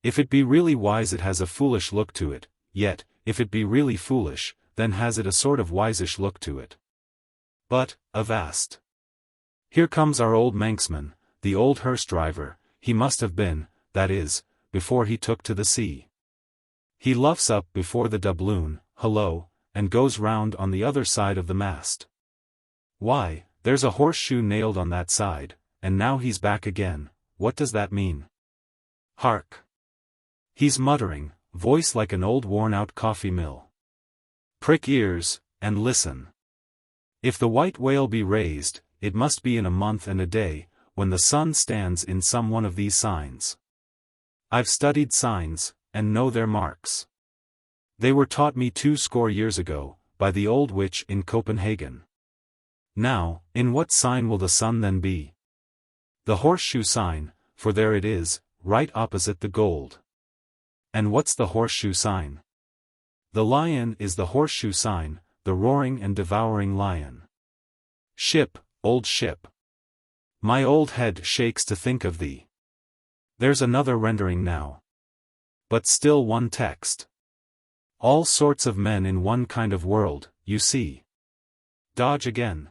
If it be really wise it has a foolish look to it, yet, if it be really foolish, then has it a sort of wisish look to it. But, avast! Here comes our old Manxman, the old hearse driver, he must have been, that is, before he took to the sea. He luffs up before the doubloon, hullo, and goes round on the other side of the mast. Why, there's a horseshoe nailed on that side, and now he's back again, what does that mean? Hark! He's muttering, voice like an old worn-out coffee mill. Prick ears, and listen. If the white whale be raised, it must be in a month and a day, when the sun stands in some one of these signs. I've studied signs, and know their marks. They were taught me 20 years ago, by the old witch in Copenhagen. Now, in what sign will the sun then be? The horseshoe sign, for there it is, right opposite the gold. And what's the horseshoe sign? The lion is the horseshoe sign, the roaring and devouring lion. Ship, old ship. My old head shakes to think of thee. There's another rendering now. But still one text. All sorts of men in one kind of world, you see. Dodge again.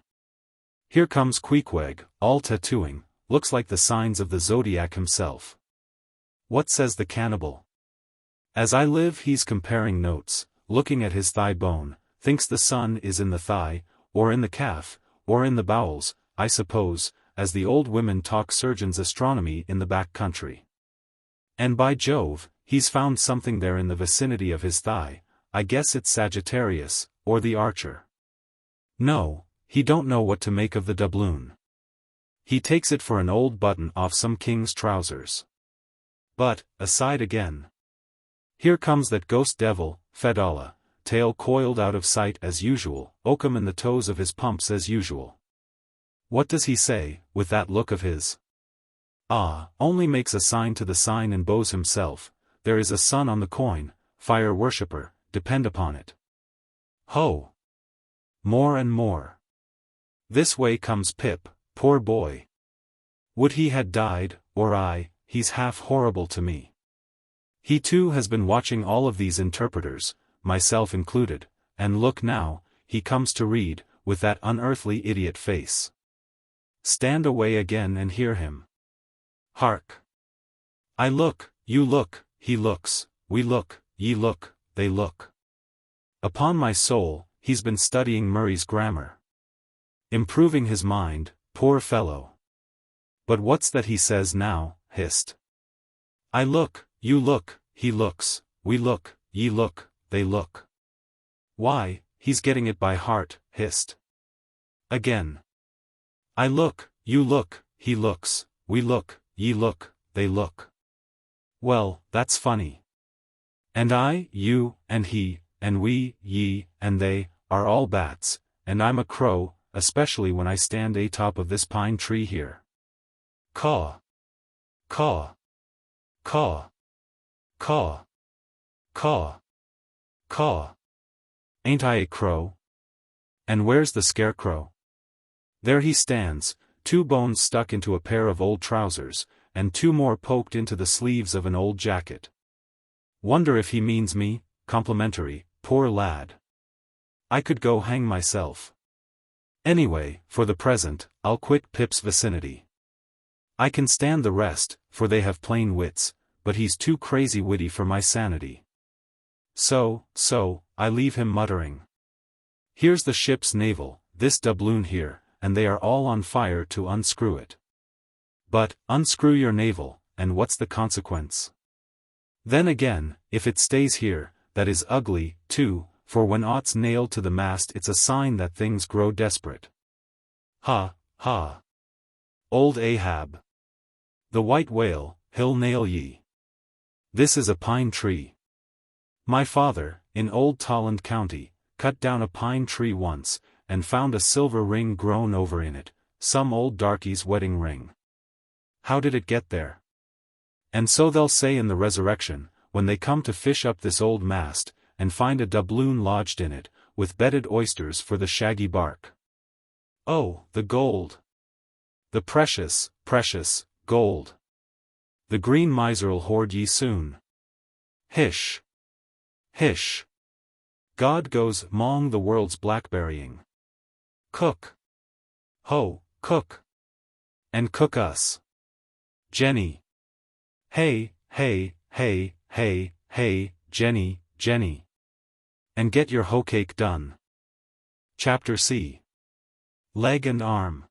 Here comes Queequeg, all tattooing, looks like the signs of the zodiac himself. What says the cannibal? As I live, he's comparing notes, looking at his thigh bone, thinks the sun is in the thigh, or in the calf, or in the bowels, I suppose, as the old women talk surgeon's astronomy in the back country. And by Jove, he's found something there in the vicinity of his thigh. I guess it's Sagittarius, or the Archer. No, he don't know what to make of the doubloon. He takes it for an old button off some king's trousers. But, aside again. Here comes that ghost devil, Fedallah, tail coiled out of sight as usual, oakum in the toes of his pumps as usual. What does he say, with that look of his? Only makes a sign to the sign and bows himself. There is a sun on the coin, fire worshipper, depend upon it. Ho! More and more. This way comes Pip, poor boy. Would he had died, or I, he's half horrible to me. He too has been watching all of these interpreters, myself included, and look now, he comes to read, with that unearthly idiot face. Stand away again and hear him. Hark! I look, you look, he looks, we look, ye look, they look. Upon my soul, he's been studying Murray's grammar. Improving his mind, poor fellow. But what's that he says now, hist? I look, you look, he looks, we look, ye look, they look. Why, he's getting it by heart, hist. Again. I look, you look, he looks, we look, ye look, they look. Well, that's funny. And I, you, and he, and we, ye, and they, are all bats, and I'm a crow, especially when I stand atop of this pine tree here. Caw. Caw. Caw. Caw. Caw. Caw. Ain't I a crow? And where's the scarecrow? There he stands, 2 bones stuck into a pair of old trousers, and 2 more poked into the sleeves of an old jacket. Wonder if he means me, complimentary, poor lad. I could go hang myself. Anyway, for the present, I'll quit Pip's vicinity. I can stand the rest, for they have plain wits, but he's too crazy witty for my sanity. So, I leave him muttering. Here's the ship's navel, this doubloon here, and they are all on fire to unscrew it. But, unscrew your navel, and what's the consequence? Then again, if it stays here, that is ugly, too, for when aught's nailed to the mast it's a sign that things grow desperate. Ha, ha. Old Ahab. The white whale, he'll nail ye. This is a pine tree. My father, in old Tolland County, cut down a pine tree once, and found a silver ring grown over in it, some old darky's wedding ring. How did it get there? And so they'll say in the resurrection, when they come to fish up this old mast, and find a doubloon lodged in it, with bedded oysters for the shaggy bark. Oh, the gold! The precious, precious, gold! The green miser'll hoard ye soon. Hish! Hish! God goes mong the world's blackberrying. Cook! Ho, cook! And cook us! Jenny! Hey, hey, hey, hey, hey, Jenny, Jenny! And get your hoe cake done. Chapter C. Leg and Arm.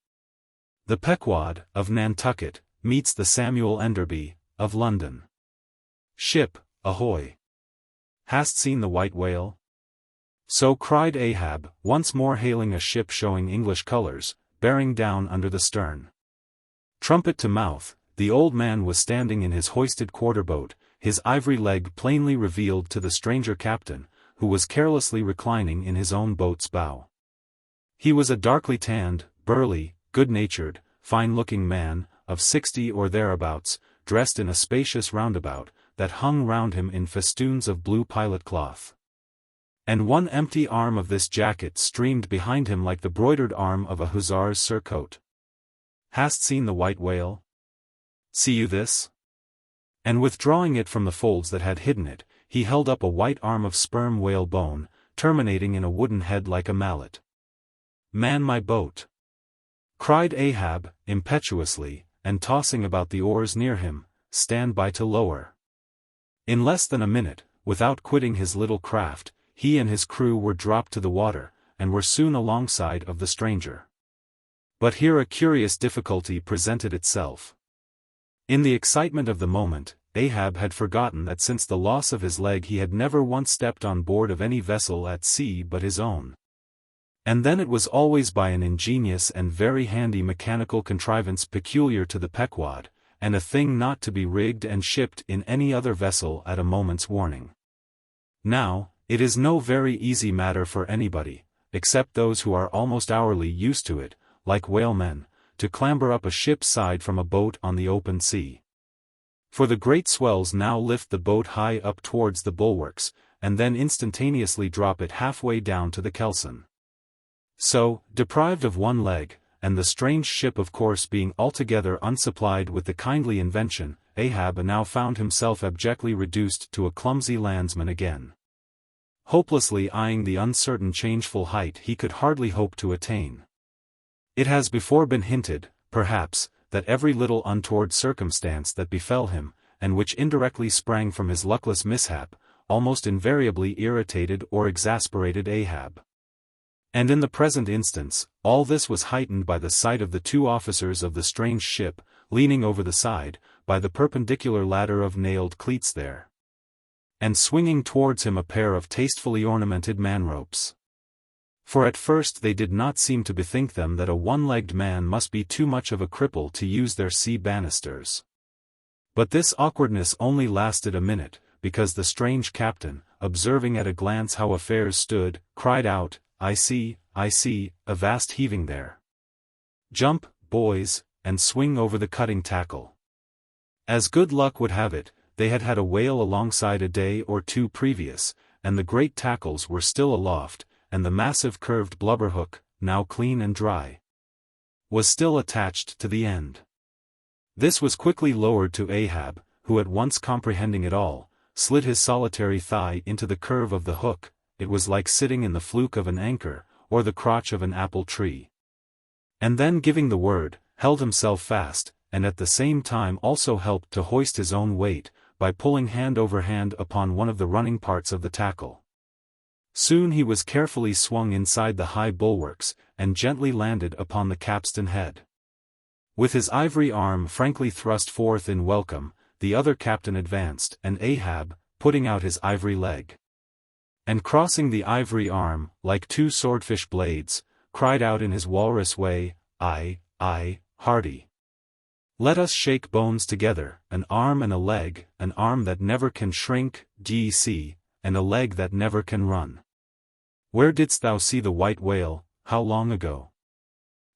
The Pequod, of Nantucket, meets the Samuel Enderby, of London. Ship, ahoy! Hast seen the white whale? So cried Ahab, once more hailing a ship showing English colors, bearing down under the stern. Trumpet to mouth, the old man was standing in his hoisted quarter-boat, his ivory leg plainly revealed to the stranger captain, who was carelessly reclining in his own boat's bow. He was a darkly tanned, burly, good-natured, fine-looking man, of 60 or thereabouts, dressed in a spacious roundabout, that hung round him in festoons of blue pilot cloth. And one empty arm of this jacket streamed behind him like the broidered arm of a hussar's surcoat. Hast seen the white whale? See you this? And withdrawing it from the folds that had hidden it, he held up a white arm of sperm whale bone, terminating in a wooden head like a mallet. "Man my boat!" cried Ahab, impetuously, and tossing about the oars near him, "stand by to lower." In less than a minute, without quitting his little craft, he and his crew were dropped to the water, and were soon alongside of the stranger. But here a curious difficulty presented itself. In the excitement of the moment, Ahab had forgotten that since the loss of his leg he had never once stepped on board of any vessel at sea but his own. And then it was always by an ingenious and very handy mechanical contrivance peculiar to the Pequod, and a thing not to be rigged and shipped in any other vessel at a moment's warning. Now, it is no very easy matter for anybody, except those who are almost hourly used to it, like whalemen, to clamber up a ship's side from a boat on the open sea. For the great swells now lift the boat high up towards the bulwarks, and then instantaneously drop it halfway down to the kelson. So, deprived of one leg, and the strange ship of course being altogether unsupplied with the kindly invention, Ahab now found himself abjectly reduced to a clumsy landsman again. Hopelessly eyeing the uncertain changeful height he could hardly hope to attain. It has before been hinted, perhaps, that every little untoward circumstance that befell him, and which indirectly sprang from his luckless mishap, almost invariably irritated or exasperated Ahab. And in the present instance, all this was heightened by the sight of the two officers of the strange ship, leaning over the side, by the perpendicular ladder of nailed cleats there, and swinging towards him a pair of tastefully ornamented man-ropes. For at first they did not seem to bethink them that a one-legged man must be too much of a cripple to use their sea banisters. But this awkwardness only lasted a minute, because the strange captain, observing at a glance how affairs stood, cried out, I see, a vast heaving there. Jump, boys, and swing over the cutting tackle." As good luck would have it, they had had a whale alongside a day or two previous, and the great tackles were still aloft, and the massive curved blubber hook, now clean and dry, was still attached to the end. This was quickly lowered to Ahab, who at once comprehending it all, slid his solitary thigh into the curve of the hook. It was like sitting in the fluke of an anchor, or the crotch of an apple tree. And then giving the word, held himself fast, and at the same time also helped to hoist his own weight, by pulling hand over hand upon one of the running parts of the tackle. Soon he was carefully swung inside the high bulwarks, and gently landed upon the capstan head. With his ivory arm frankly thrust forth in welcome, the other captain advanced, and Ahab, putting out his ivory leg, and crossing the ivory arm, like two swordfish blades, cried out in his walrus way, Aye, hearty. Let us shake bones together, an arm and a leg, an arm that never can shrink, d'ye, and a leg that never can run. Where didst thou see the white whale, how long ago?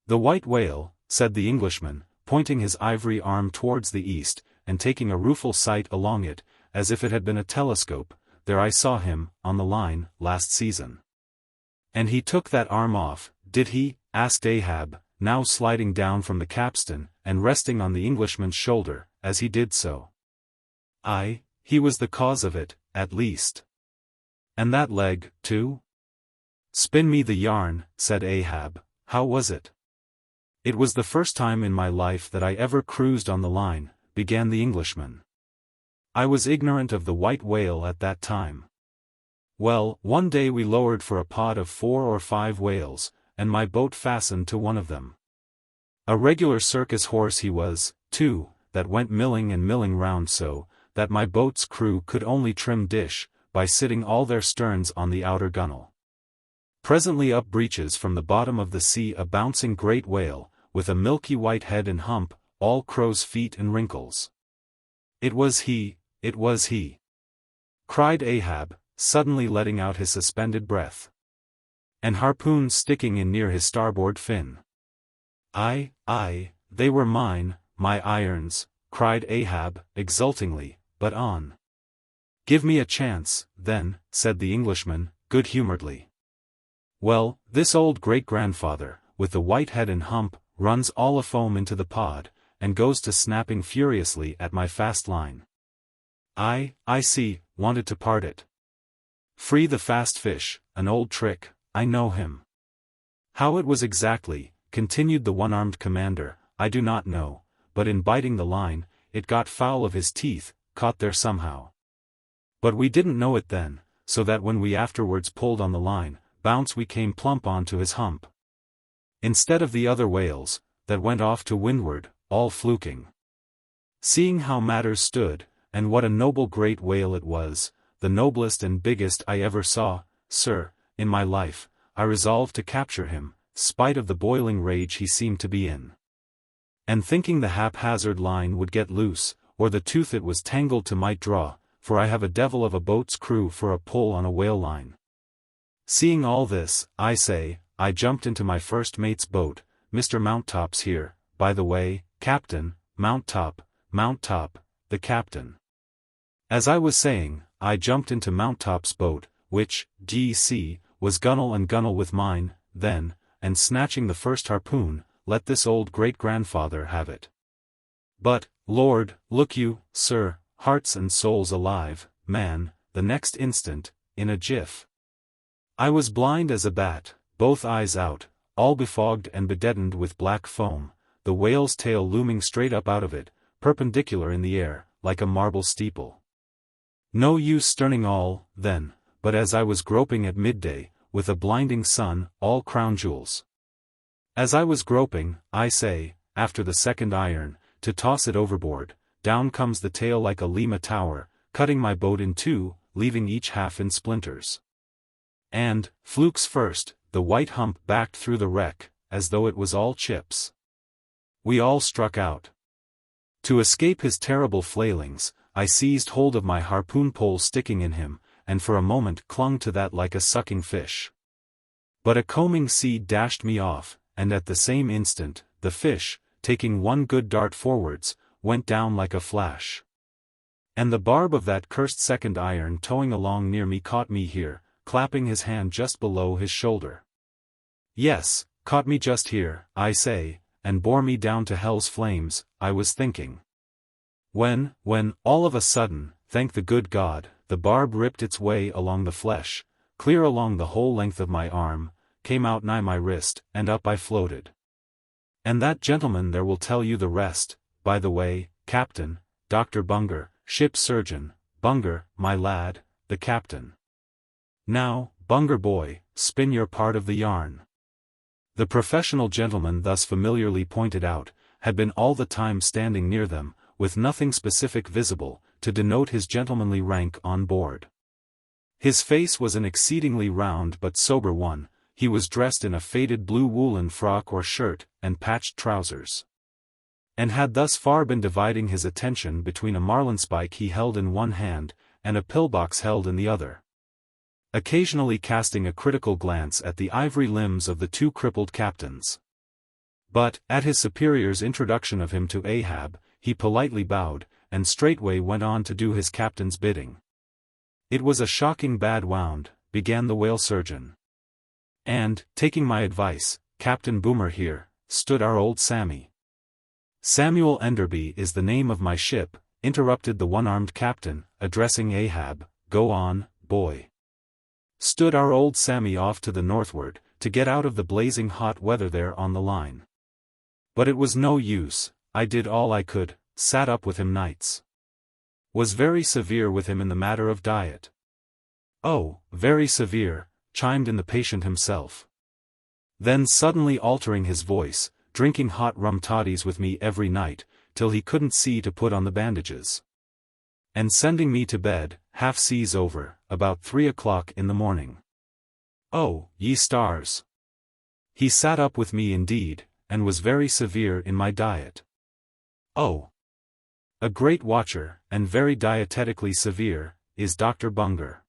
The white whale, said the Englishman, pointing his ivory arm towards the east, and taking a rueful sight along it, as if it had been a telescope. There I saw him, on the line, last season. And he took that arm off, did he? Asked Ahab, now sliding down from the capstan, and resting on the Englishman's shoulder, as he did so. Aye, he was the cause of it, at least. And that leg, too? Spin me the yarn, said Ahab, how was it? It was the first time in my life that I ever cruised on the line, began the Englishman. I was ignorant of the white whale at that time. Well, one day we lowered for a pod of 4 or 5 whales, and my boat fastened to one of them. A regular circus horse he was, too, that went milling and milling round so, that my boat's crew could only trim dish, by sitting all their sterns on the outer gunwale. Presently up breaches from the bottom of the sea a bouncing great whale, with a milky white head and hump, all crow's feet and wrinkles. It was he, cried Ahab, suddenly letting out his suspended breath. And harpoons sticking in near his starboard fin. Aye, they were mine, my irons, cried Ahab, exultingly, but on. Give me a chance, then, said the Englishman, good-humoredly. Well, this old great-grandfather, with the white head and hump, runs all afoam into the pod, and goes to snapping furiously at my fast line. I see, wanted to part it. Free the fast fish, an old trick, I know him. How it was exactly, continued the one-armed commander, I do not know, but in biting the line, it got foul of his teeth, caught there somehow. But we didn't know it then, so that when we afterwards pulled on the line, bounce we came plump onto his hump. Instead of the other whales, that went off to windward, all fluking. Seeing how matters stood, and what a noble great whale it was, the noblest and biggest I ever saw, sir, in my life, I resolved to capture him, spite of the boiling rage he seemed to be in. And thinking the haphazard line would get loose, or the tooth it was tangled to might draw, for I have a devil of a boat's crew for a pull on a whale line. Seeing all this, I say, I jumped into my first mate's boat, Mr. Mounttop's here, by the way, Captain, Mounttop, the captain. As I was saying, I jumped into Mounttop's boat, which, D.C., was gunwale and gunwale with mine, then, and snatching the first harpoon, let this old great-grandfather have it. But, Lord, look you, sir, hearts and souls alive, man, the next instant, in a jiff. I was blind as a bat, both eyes out, all befogged and bedeadened with black foam, the whale's tail looming straight up out of it, perpendicular in the air, like a marble steeple. No use sterning all, then, but as I was groping at midday, with a blinding sun, all crown jewels. As I was groping, I say, after the second iron, to toss it overboard, down comes the tail like a Lima tower, cutting my boat in two, leaving each half in splinters. And, flukes first, the white hump backed through the wreck, as though it was all chips. We all struck out. To escape his terrible flailings, I seized hold of my harpoon pole sticking in him, and for a moment clung to that like a sucking fish. But a combing sea dashed me off, and at the same instant, the fish, taking one good dart forwards, went down like a flash. And the barb of that cursed second iron towing along near me caught me here, clapping his hand just below his shoulder. Yes, caught me just here, I say, and bore me down to hell's flames, I was thinking. When, all of a sudden, thank the good God, the barb ripped its way along the flesh, clear along the whole length of my arm, came out nigh my wrist, and up I floated. And that gentleman there will tell you the rest, by the way, Captain, Dr. Bunger, ship's surgeon, Bunger, my lad, the captain. Now, Bunger boy, spin your part of the yarn. The professional gentleman thus familiarly pointed out, had been all the time standing near them, with nothing specific visible, to denote his gentlemanly rank on board. His face was an exceedingly round but sober one, he was dressed in a faded blue woolen frock or shirt, and patched trousers. And had thus far been dividing his attention between a marlinspike he held in one hand, and a pillbox held in the other. Occasionally casting a critical glance at the ivory limbs of the two crippled captains. But, at his superior's introduction of him to Ahab, he politely bowed, and straightway went on to do his captain's bidding. It was a shocking bad wound, began the whale surgeon. And, taking my advice, Captain Boomer here, stood our old Sammy. Samuel Enderby is the name of my ship, interrupted the one-armed captain, addressing Ahab, go on, boy. Stood our old Sammy off to the northward, to get out of the blazing hot weather there on the line. But it was no use, I did all I could, sat up with him nights. Was very severe with him in the matter of diet. Oh, very severe, chimed in the patient himself. Then suddenly altering his voice, drinking hot rum toddies with me every night, till he couldn't see to put on the bandages. And sending me to bed, half seas over, about 3 o'clock in the morning. Oh, ye stars! He sat up with me indeed, and was very severe in my diet. Oh! A great watcher, and very dietetically severe, is Dr. Bunger.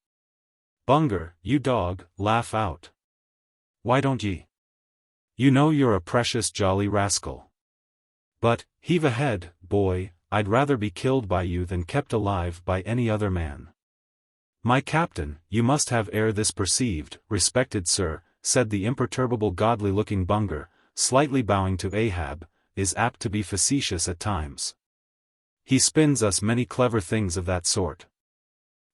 Bunger, you dog, laugh out. Why don't ye? You know you're a precious jolly rascal. But, heave ahead, boy, I'd rather be killed by you than kept alive by any other man. My captain, you must have ere this perceived, respected sir, said the imperturbable godly-looking Bunger, slightly bowing to Ahab, is apt to be facetious at times. He spins us many clever things of that sort.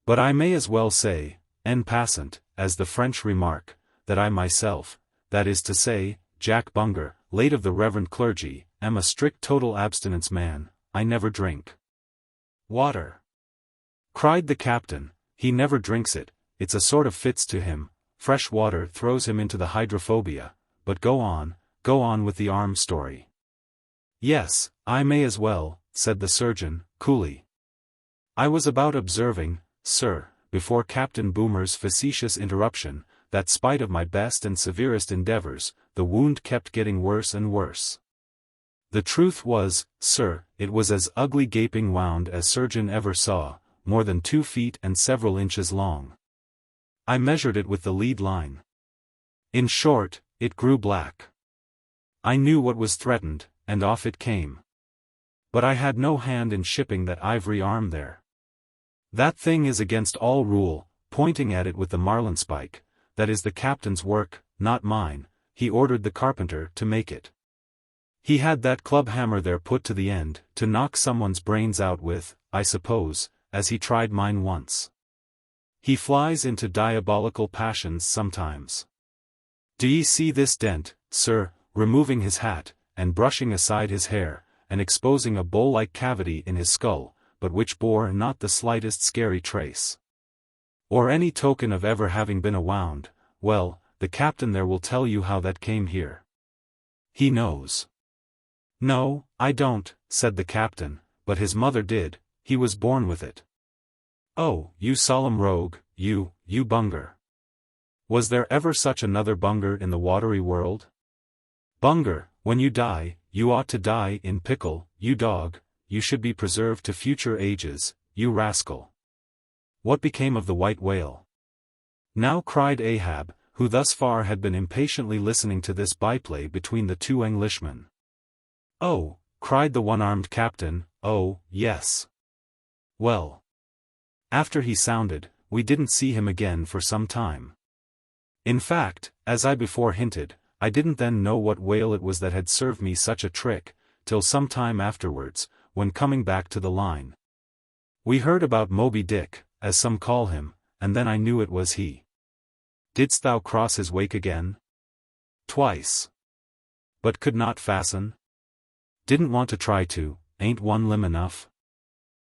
But I may as well say, en passant, as the French remark, that I myself, that is to say, Jack Bunger, late of the reverend clergy, am a strict total abstinence man. I never drink water. Cried the captain. He never drinks it, it's a sort of fits to him, fresh water throws him into the hydrophobia. But go on with the arm story. Yes, I may as well, said the surgeon, coolly. I was about observing, sir, before Captain Boomer's facetious interruption, that spite of my best and severest endeavors, the wound kept getting worse and worse. The truth was, sir, it was as ugly gaping wound as surgeon ever saw, more than 2 feet and several inches long. I measured it with the lead line. In short, it grew black. I knew what was threatened, and off it came. But I had no hand in shipping that ivory arm there. That thing is against all rule, pointing at it with the marlinspike, that is the captain's work, not mine. He ordered the carpenter to make it. He had that club hammer there put to the end, to knock someone's brains out with, I suppose, as he tried mine once. He flies into diabolical passions sometimes. Do ye see this dent, sir, removing his hat, and brushing aside his hair, and exposing a bowl-like cavity in his skull, but which bore not the slightest scary trace, or any token of ever having been a wound? Well, the captain there will tell you how that came here. He knows. No, I don't, said the captain, but his mother did, he was born with it. Oh, you solemn rogue, you Bunger. Was there ever such another Bunger in the watery world? Bunger, when you die, you ought to die in pickle, you dog, you should be preserved to future ages, you rascal. What became of the white whale? Now cried Ahab, who thus far had been impatiently listening to this byplay between the two Englishmen. Oh, cried the one-armed captain, oh, yes. Well. After he sounded, we didn't see him again for some time. In fact, as I before hinted, I didn't then know what whale it was that had served me such a trick, till some time afterwards, when coming back to the line. We heard about Moby-Dick, as some call him, and then I knew it was he. Didst thou cross his wake again? Twice. But could not fasten? Didn't want to try to, ain't one limb enough?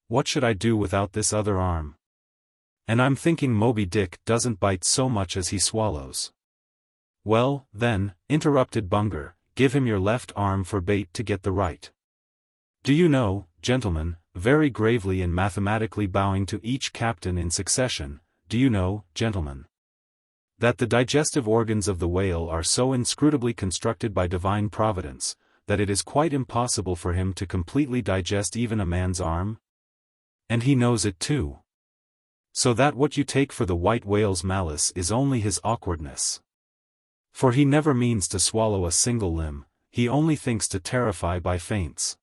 What should I do without this other arm? And I'm thinking Moby-Dick doesn't bite so much as he swallows. Well, then, interrupted Bunger, give him your left arm for bait to get the right. Do you know, gentlemen, very gravely and mathematically bowing to each captain in succession, do you know, gentlemen, that the digestive organs of the whale are so inscrutably constructed by divine providence, that it is quite impossible for him to completely digest even a man's arm? And he knows it too. So that what you take for the white whale's malice is only his awkwardness. For he never means to swallow a single limb, he only thinks to terrify by feints.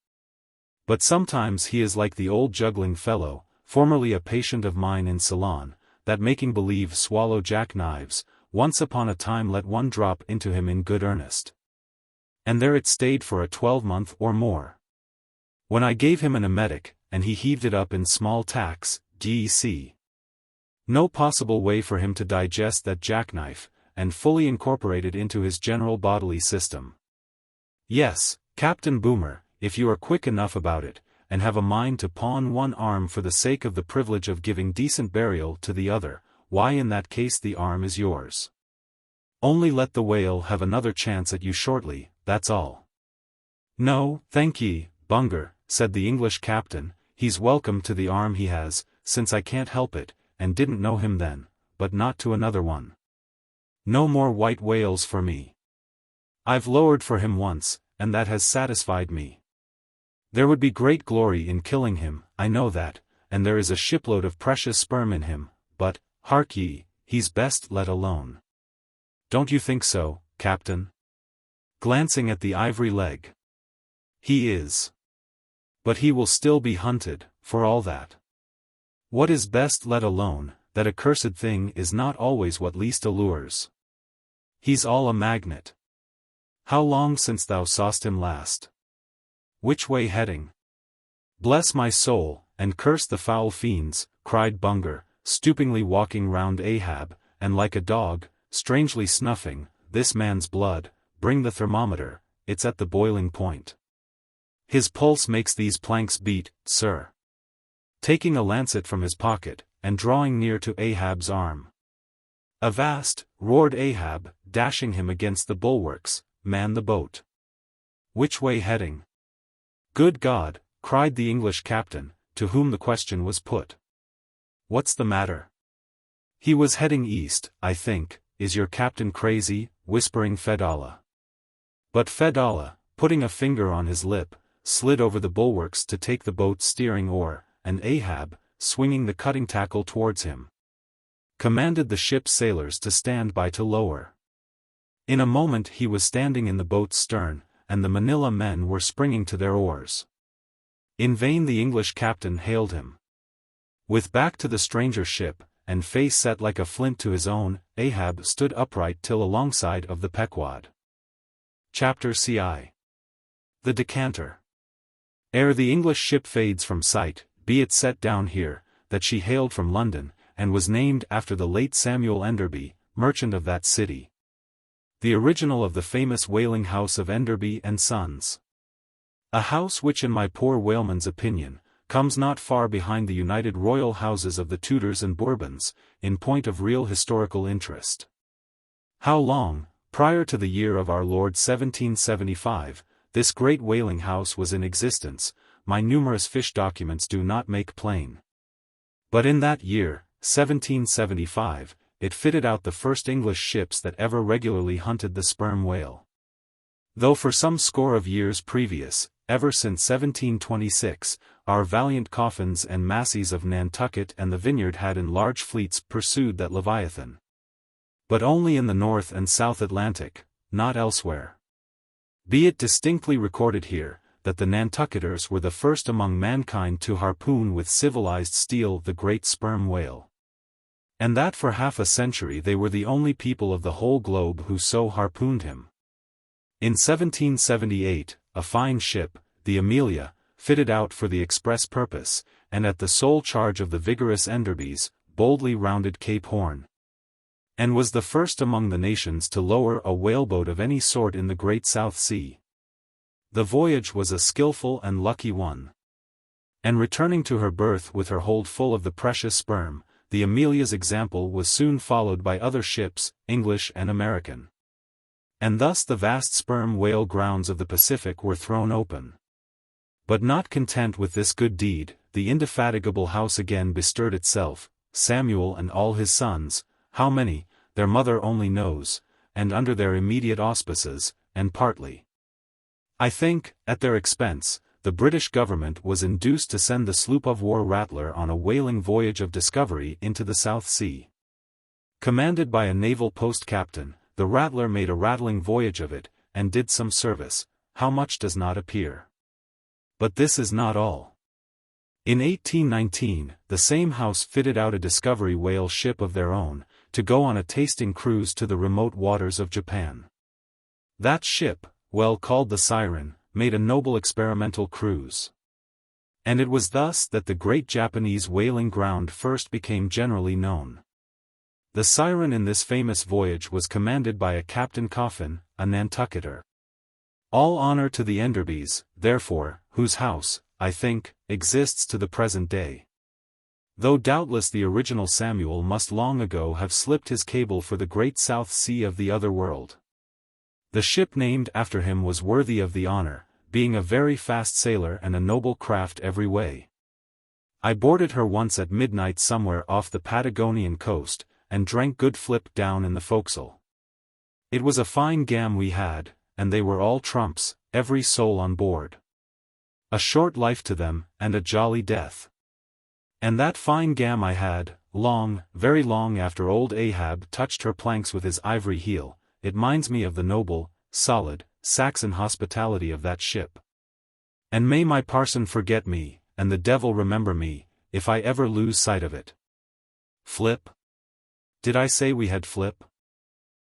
But sometimes he is like the old juggling fellow, formerly a patient of mine in Ceylon, that making believe swallow jackknives, once upon a time let one drop into him in good earnest. And there it stayed for a 12-month or more. When I gave him an emetic, and he heaved it up in small tacks, d.c. No possible way for him to digest that jackknife, and fully incorporate it into his general bodily system. Yes, Captain Boomer, if you are quick enough about it, and have a mind to pawn one arm for the sake of the privilege of giving decent burial to the other, why in that case the arm is yours. Only let the whale have another chance at you shortly, that's all. No, thank ye, Bunger, said the English captain, he's welcome to the arm he has, since I can't help it, and didn't know him then, but not to another one. No more white whales for me. I've lowered for him once, and that has satisfied me. There would be great glory in killing him, I know that, and there is a shipload of precious sperm in him, but, hark ye, he's best let alone. Don't you think so, Captain? Glancing at the ivory leg. He is. But he will still be hunted, for all that. What is best let alone, that accursed thing is not always what least allures. He's all a magnet. How long since thou saw'st him last? Which way heading? Bless my soul, and curse the foul fiends, cried Bunger, stoopingly walking round Ahab, and like a dog, strangely snuffing, "This man's blood, bring the thermometer, it's at the boiling point. His pulse makes these planks beat, sir." Taking a lancet from his pocket, and drawing near to Ahab's arm. "Avast," roared Ahab, dashing him against the bulwarks, "man the boat." "Which way heading?" "Good God," cried the English captain, to whom the question was put. "What's the matter?" "He was heading east, I think. Is your captain crazy?" whispering Fedallah. But Fedallah, putting a finger on his lip, slid over the bulwarks to take the boat's steering oar, and Ahab, swinging the cutting tackle towards him, commanded the ship's sailors to stand by to lower. In a moment he was standing in the boat's stern, and the Manila men were springing to their oars. In vain the English captain hailed him. With back to the stranger ship, and face set like a flint to his own, Ahab stood upright till alongside of the Pequod. Chapter CI. The Decanter. Ere the English ship fades from sight, be it set down here, that she hailed from London, and was named after the late Samuel Enderby, merchant of that city. The original of the famous whaling house of Enderby and Sons. A house which in my poor whaleman's opinion, comes not far behind the united royal houses of the Tudors and Bourbons, in point of real historical interest. How long, prior to the year of our Lord 1775, this great whaling house was in existence, my numerous fish documents do not make plain. But in that year, 1775, it fitted out the first English ships that ever regularly hunted the sperm whale. Though for some score of years previous, ever since 1726, our valiant coffins and massies of Nantucket and the Vineyard had in large fleets pursued that Leviathan. But only in the North and South Atlantic, not elsewhere. Be it distinctly recorded here, that the Nantucketers were the first among mankind to harpoon with civilized steel the great sperm whale. And that for half a century they were the only people of the whole globe who so harpooned him. In 1778, a fine ship, the Amelia, fitted out for the express purpose, and at the sole charge of the vigorous Enderbys, boldly rounded Cape Horn, and was the first among the nations to lower a whaleboat of any sort in the Great South Sea. The voyage was a skillful and lucky one. And returning to her berth with her hold full of the precious sperm, the Amelia's example was soon followed by other ships, English and American. And thus the vast sperm whale grounds of the Pacific were thrown open. But not content with this good deed, the indefatigable house again bestirred itself, Samuel and all his sons, how many, their mother only knows, and under their immediate auspices, and partly, I think, at their expense, the British government was induced to send the sloop of war Rattler on a whaling voyage of discovery into the South Sea. Commanded by a naval post captain, the Rattler made a rattling voyage of it, and did some service, how much does not appear. But this is not all. In 1819, the same house fitted out a discovery whale ship of their own, to go on a tasting cruise to the remote waters of Japan. That ship, well called the Siren, made a noble experimental cruise. And it was thus that the great Japanese whaling ground first became generally known. The Siren in this famous voyage was commanded by a Captain Coffin, a Nantucketer. All honor to the Enderbys, therefore, whose house, I think, exists to the present day. Though doubtless the original Samuel must long ago have slipped his cable for the great South Sea of the other world. The ship named after him was worthy of the honor, being a very fast sailor and a noble craft every way. I boarded her once at midnight somewhere off the Patagonian coast, and drank good flip down in the forecastle. It was a fine gam we had, and they were all trumps, every soul on board. A short life to them, and a jolly death. And that fine gam I had, long, very long after old Ahab touched her planks with his ivory heel, it minds me of the noble, solid, Saxon hospitality of that ship. And may my parson forget me, and the devil remember me, if I ever lose sight of it. Flip? Did I say we had flip?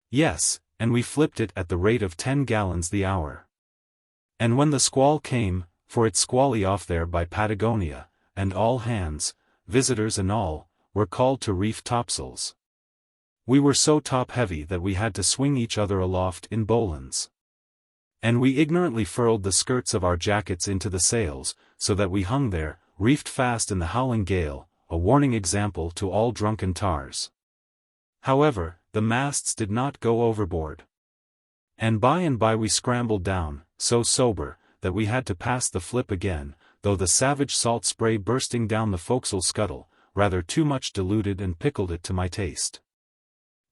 Yes, and we flipped it at the rate of 10 gallons the hour. And when the squall came, for it's squally off there by Patagonia, and all hands, visitors and all, were called to reef topsails. We were so top-heavy that we had to swing each other aloft in bowlines. And we ignorantly furled the skirts of our jackets into the sails, so that we hung there, reefed fast in the howling gale, a warning example to all drunken tars. However, the masts did not go overboard. And by we scrambled down, so sober, that we had to pass the flip again, though the savage salt spray bursting down the forecastle scuttle, rather too much diluted and pickled it to my taste.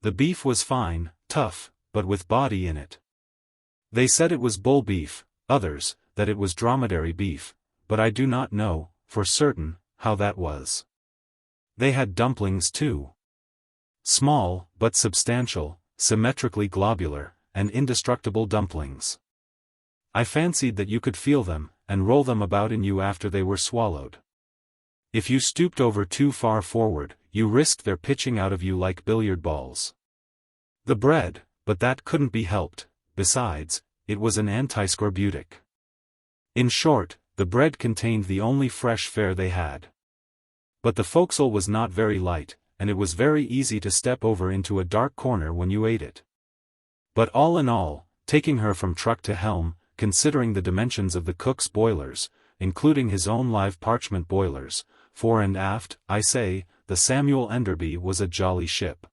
The beef was fine, tough, but with body in it. They said it was bull beef, others, that it was dromedary beef, but I do not know, for certain, how that was. They had dumplings too. Small, but substantial, symmetrically globular, and indestructible dumplings. I fancied that you could feel them, and roll them about in you after they were swallowed. If you stooped over too far forward, you risked their pitching out of you like billiard balls. The bread, but that couldn't be helped, besides, it was an antiscorbutic. In short, the bread contained the only fresh fare they had. But the forecastle was not very light, and it was very easy to step over into a dark corner when you ate it. But all in all, taking her from truck to helm, considering the dimensions of the cook's boilers, including his own live parchment boilers, fore and aft, I say, the Samuel Enderby was a jolly ship.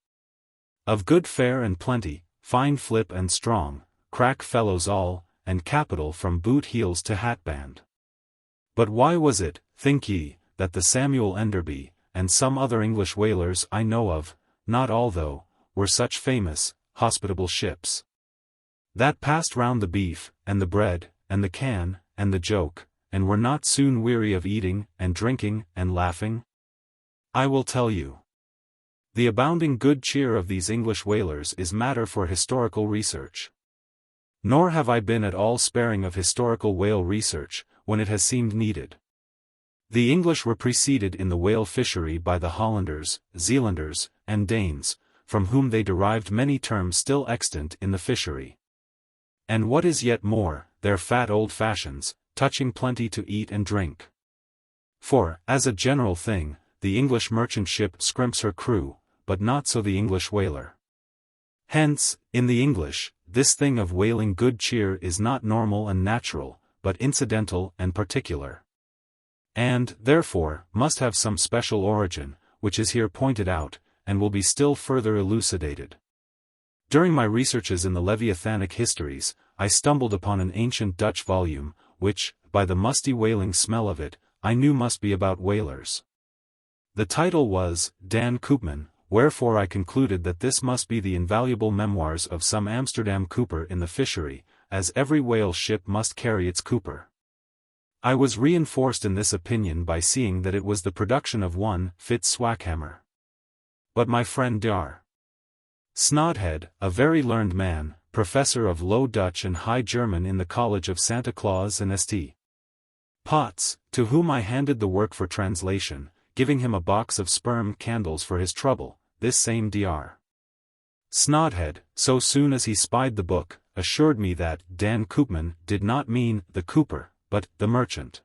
Of good fare and plenty, fine flip and strong, crack fellows all, and capital from boot heels to hatband. But why was it, think ye, that the Samuel Enderby, and some other English whalers I know of, not all though, were such famous, hospitable ships? That passed round the beef, and the bread, and the can, and the joke, and were not soon weary of eating, and drinking, and laughing? I will tell you. The abounding good cheer of these English whalers is matter for historical research. Nor have I been at all sparing of historical whale research, when it has seemed needed. The English were preceded in the whale fishery by the Hollanders, Zealanders, and Danes, from whom they derived many terms still extant in the fishery. And what is yet more, their fat old fashions, touching plenty to eat and drink. For, as a general thing, the English merchant ship scrimps her crew, but not so the English whaler. Hence, in the English, this thing of whaling good cheer is not normal and natural, but incidental and particular. And, therefore, must have some special origin, which is here pointed out, and will be still further elucidated. During my researches in the Leviathanic histories, I stumbled upon an ancient Dutch volume, which, by the musty whaling smell of it, I knew must be about whalers. The title was, Dan Koopman, wherefore I concluded that this must be the invaluable memoirs of some Amsterdam cooper in the fishery, as every whale ship must carry its cooper. I was reinforced in this opinion by seeing that it was the production of one Fitz Swackhammer. But my friend Dr. Snodhead, a very learned man, professor of Low Dutch and High German in the College of Santa Claus and St. Potts, to whom I handed the work for translation, giving him a box of sperm candles for his trouble, this same Dr. Snodhead, so soon as he spied the book, assured me that Dan Koopman did not mean the cooper, but the merchant.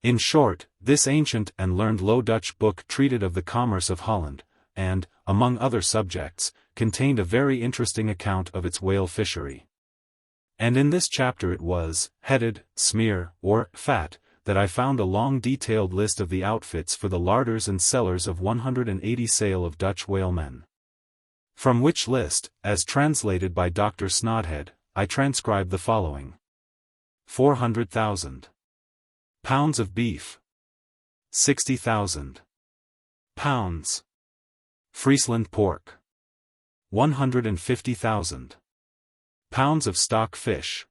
In short, this ancient and learned Low Dutch book treated of the commerce of Holland, and, among other subjects, contained a very interesting account of its whale fishery. And in this chapter it was, headed, Smear, or Fat, that I found a long detailed list of the outfits for the larders and cellars of 180 sail of Dutch whalemen. From which list, as translated by Dr. Snodhead, I transcribe the following. 400,000 pounds of beef. 60,000 pounds Friesland pork. 150,000 pounds of stock fish.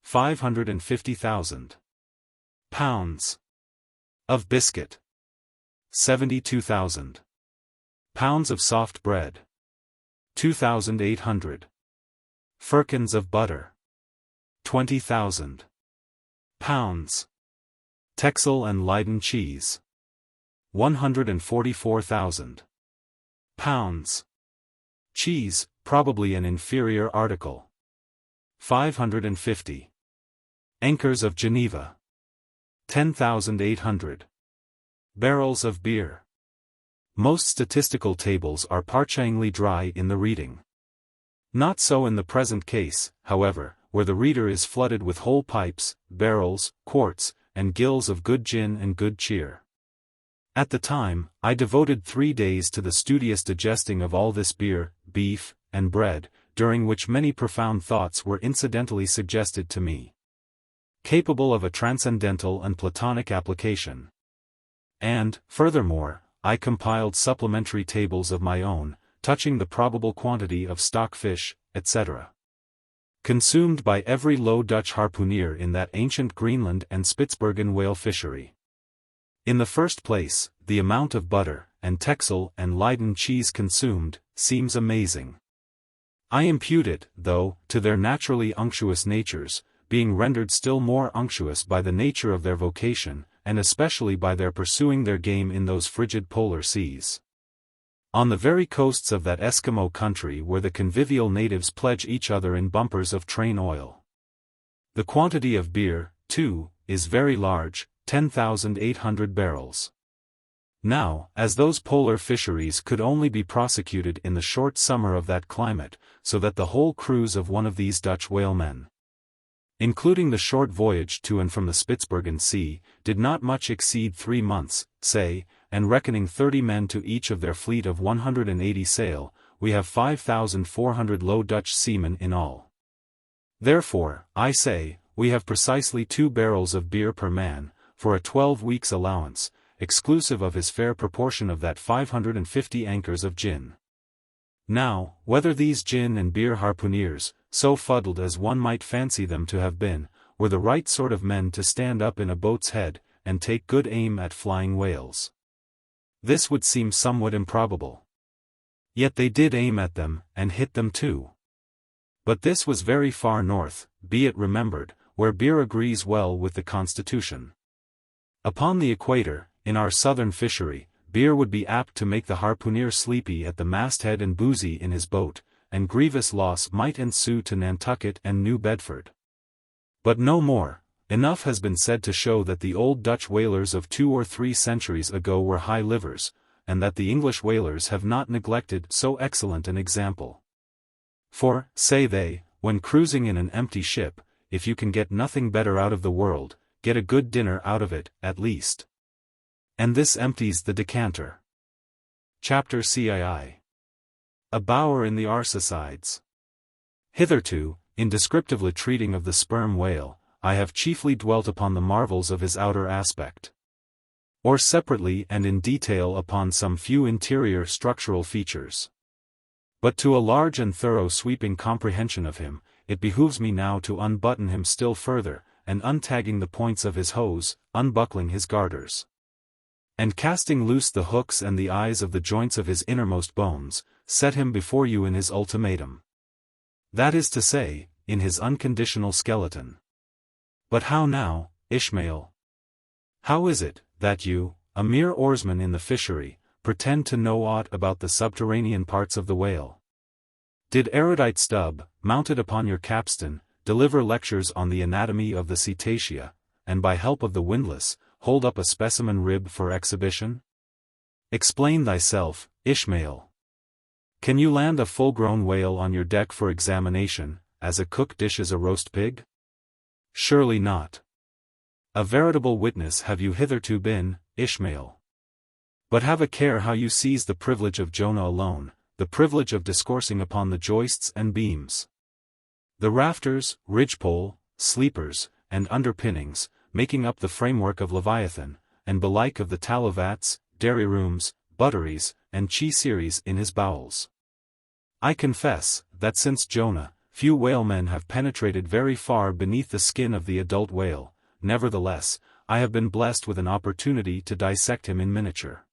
550,000 pounds of biscuit. 72,000 pounds of soft bread. 2,800 firkins of butter. 20,000 pounds Texel and Leyden cheese. 144,000 pounds cheese, probably an inferior article. 550 anchors of Geneva. 10,800 barrels of beer. Most statistical tables are parchingly dry in the reading. Not so in the present case, however, where the reader is flooded with whole pipes, barrels, quarts, and gills of good gin and good cheer. At the time, I devoted 3 days to the studious digesting of all this beer, beef, and bread, during which many profound thoughts were incidentally suggested to me, capable of a transcendental and Platonic application. And, furthermore, I compiled supplementary tables of my own, touching the probable quantity of stock fish, etc., consumed by every Low Dutch harpooner in that ancient Greenland and Spitzbergen whale fishery. In the first place, the amount of butter, and Texel and Leyden cheese consumed, seems amazing. I impute it, though, to their naturally unctuous natures, being rendered still more unctuous by the nature of their vocation, and especially by their pursuing their game in those frigid polar seas, on the very coasts of that Eskimo country where the convivial natives pledge each other in bumpers of train oil. The quantity of beer, too, is very large, 10,800 barrels. Now, as those polar fisheries could only be prosecuted in the short summer of that climate, so that the whole cruise of one of these Dutch whalemen, including the short voyage to and from the Spitzbergen Sea, did not much exceed 3 months, say, and reckoning 30 men to each of their fleet of 180 sail, we have 5,400 Low Dutch seamen in all. Therefore, I say, we have precisely 2 barrels of beer per man, for a 12 weeks' allowance, exclusive of his fair proportion of that 550 anchors of gin. Now, whether these gin and beer harpooneers, so fuddled as one might fancy them to have been, were the right sort of men to stand up in a boat's head, and take good aim at flying whales, this would seem somewhat improbable. Yet they did aim at them, and hit them too. But this was very far north, be it remembered, where beer agrees well with the constitution. Upon the equator, in our southern fishery, beer would be apt to make the harpooner sleepy at the masthead and boozy in his boat, and grievous loss might ensue to Nantucket and New Bedford. But no more. Enough has been said to show that the old Dutch whalers of 2 or 3 centuries ago were high livers, and that the English whalers have not neglected so excellent an example. For, say they, when cruising in an empty ship, if you can get nothing better out of the world, get a good dinner out of it, at least. And this empties the decanter. Chapter CII. A bower in the Arsacides. Hitherto, in descriptively treating of the sperm whale, I have chiefly dwelt upon the marvels of his outer aspect, or separately and in detail upon some few interior structural features. But to a large and thorough sweeping comprehension of him, it behooves me now to unbutton him still further, and untagging the points of his hose, unbuckling his garters, and casting loose the hooks and the eyes of the joints of his innermost bones, set him before you in his ultimatum. That is to say, in his unconditional skeleton. But how now, Ishmael? How is it, that you, a mere oarsman in the fishery, pretend to know aught about the subterranean parts of the whale? Did erudite Stubb, mounted upon your capstan, deliver lectures on the anatomy of the cetacea, and by help of the windlass, hold up a specimen rib for exhibition? Explain thyself, Ishmael. Can you land a full-grown whale on your deck for examination, as a cook dishes a roast pig? Surely not. A veritable witness have you hitherto been, Ishmael. But have a care how you seize the privilege of Jonah alone, the privilege of discoursing upon the joists and beams, the rafters, ridgepole, sleepers, and underpinnings, making up the framework of Leviathan, and belike of the talovats, dairy rooms, butteries, and cheeseries in his bowels. I confess, that since Jonah, few whalemen have penetrated very far beneath the skin of the adult whale. Nevertheless, I have been blessed with an opportunity to dissect him in miniature.